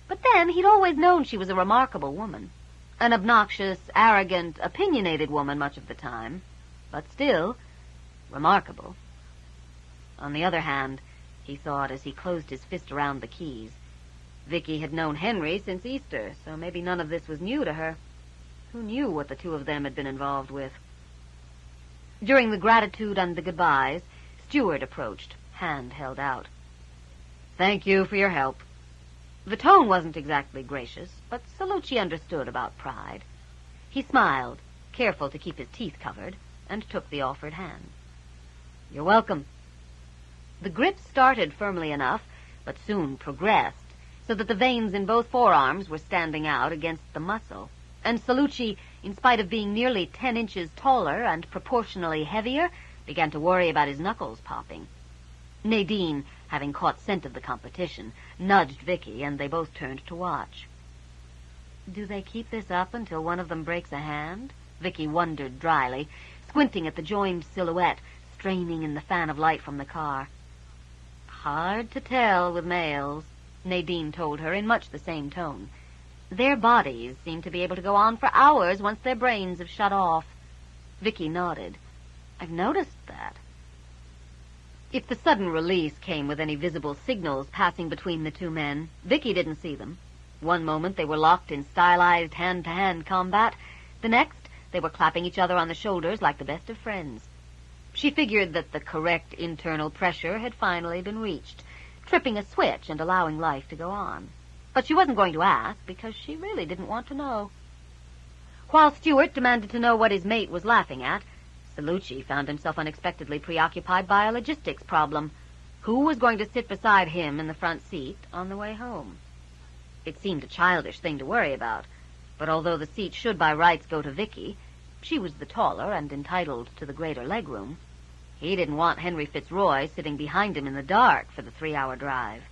But then, he'd always known she was a remarkable woman. An obnoxious, arrogant, opinionated woman much of the time. But still, remarkable. On the other hand, he thought as he closed his fist around the keys, Vicki had known Henry since Easter, so maybe none of this was new to her. Who knew what the two of them had been involved with? During the gratitude and the goodbyes, Stewart approached, hand held out. Thank you for your help. The tone wasn't exactly gracious, but Salucci understood about pride. He smiled, careful to keep his teeth covered, and took the offered hand. "You're welcome." The grip started firmly enough, but soon progressed, so that the veins in both forearms were standing out against the muscle, and Salucci, in spite of being nearly 10 inches taller and proportionally heavier, began to worry about his knuckles popping. Nadine, having caught scent of the competition, nudged Vicki, and they both turned to watch. "Do they keep this up until one of them breaks a hand?" Vicki wondered dryly, squinting at the joined silhouette, straining in the fan of light from the car. "Hard to tell with males," Nadine told her in much the same tone. "Their bodies seem to be able to go on for hours once their brains have shut off." Vicki nodded. "I've noticed that." If the sudden release came with any visible signals passing between the two men, Vicki didn't see them. One moment they were locked in stylized hand-to-hand combat. The next, they were clapping each other on the shoulders like the best of friends. She figured that the correct internal pressure had finally been reached, tripping a switch and allowing life to go on. But she wasn't going to ask, because she really didn't want to know. While Stuart demanded to know what his mate was laughing at, Salucci found himself unexpectedly preoccupied by a logistics problem. Who was going to sit beside him in the front seat on the way home? It seemed a childish thing to worry about, but although the seat should by rights go to Vicki, she was the taller and entitled to the greater legroom. He didn't want Henry Fitzroy sitting behind him in the dark for the 3-hour drive.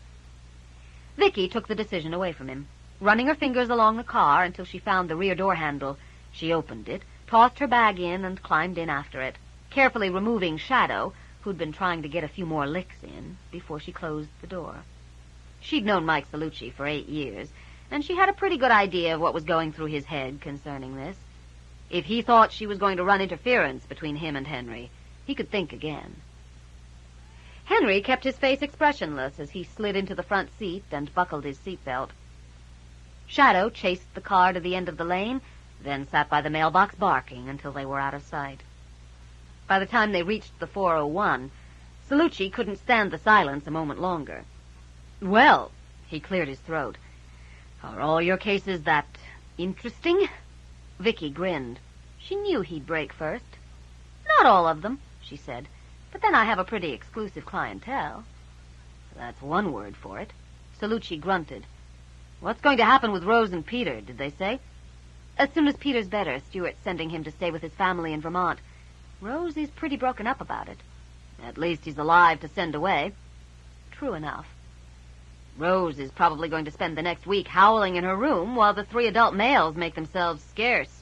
Vicki took the decision away from him. Running her fingers along the car until she found the rear door handle, she opened it, tossed her bag in, and climbed in after it, carefully removing Shadow, who'd been trying to get a few more licks in before she closed the door. She'd known Mike Salucci for 8 years, and she had a pretty good idea of what was going through his head concerning this. If he thought she was going to run interference between him and Henry, he could think again. Henry kept his face expressionless as he slid into the front seat and buckled his seatbelt. Shadow chased the car to the end of the lane, then sat by the mailbox barking until they were out of sight. By the time they reached the 401, Salucci couldn't stand the silence a moment longer. "Well," he cleared his throat, "are all your cases that interesting?" Vicki grinned. She knew he'd break first. "Not all of them," she said, "but then I have a pretty exclusive clientele." "That's one word for it." Salucci grunted. "What's going to happen with Rose and Peter, did they say?" "As soon as Peter's better, Stuart's sending him to stay with his family in Vermont. Rose is pretty broken up about it." "At least he's alive to send away." "True enough." "Rose is probably going to spend the next week howling in her room while the 3 adult males make themselves scarce."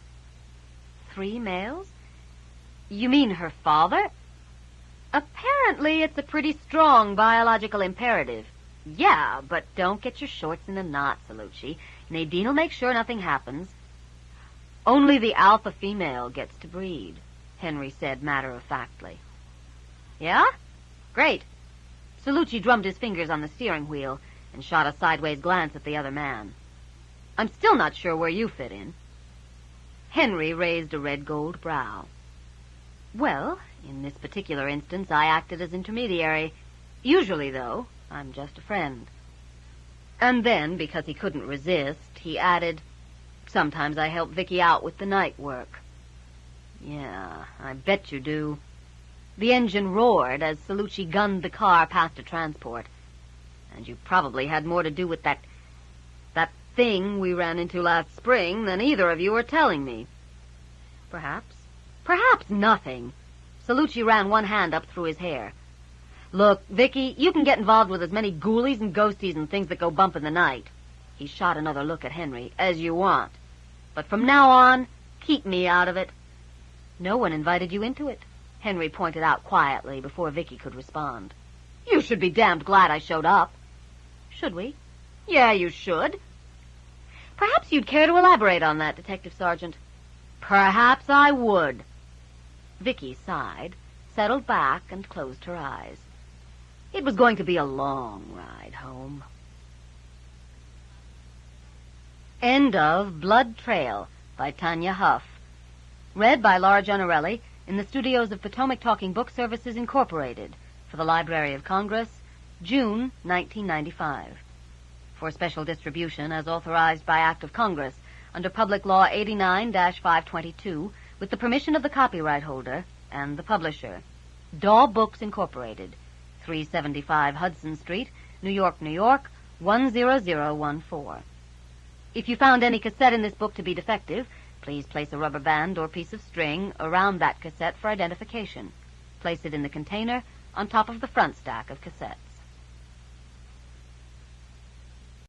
3 males? You mean her father? Apparently it's a pretty strong biological imperative. Yeah, but don't get your shorts in a knot, Salucci. Nadine'll make sure nothing happens. Only the alpha female gets to breed, Henry said matter-of-factly. Yeah? Great. Salucci drummed his fingers on the steering wheel and shot a sideways glance at the other man. I'm still not sure where you fit in. Henry raised a red-gold brow. Well, in this particular instance, I acted as intermediary. Usually, though, I'm just a friend. And then, because he couldn't resist, he added, sometimes I help Vicki out with the night work. Yeah, I bet you do. The engine roared as Salucci gunned the car past a transport. And you probably had more to do with that thing we ran into last spring than either of you are telling me. Perhaps. Perhaps nothing. Salucci ran one hand up through his hair. Look, Vicki, you can get involved with as many ghoulies and ghosties and things that go bump in the night. He shot another look at Henry, as you want. But from now on, keep me out of it. No one invited you into it, Henry pointed out quietly before Vicki could respond. You should be damned glad I showed up. Should we? Yeah, you should. Perhaps you'd care to elaborate on that, Detective Sergeant. Perhaps I would. Vicki sighed, settled back, and closed her eyes. It was going to be a long ride home. End of Blood Trail by Tanya Huff. Read by Laura Gianarelli in the studios of Potomac Talking Book Services, Incorporated, for the Library of Congress, June 1995. for special distribution as authorized by Act of Congress under Public Law 89-522 with the permission of the copyright holder and the publisher. Daw Books Incorporated, 375 Hudson Street, New York, New York, 10014. If you found any cassette in this book to be defective, please place a rubber band or piece of string around that cassette for identification. Place it in the container on top of the front stack of cassettes.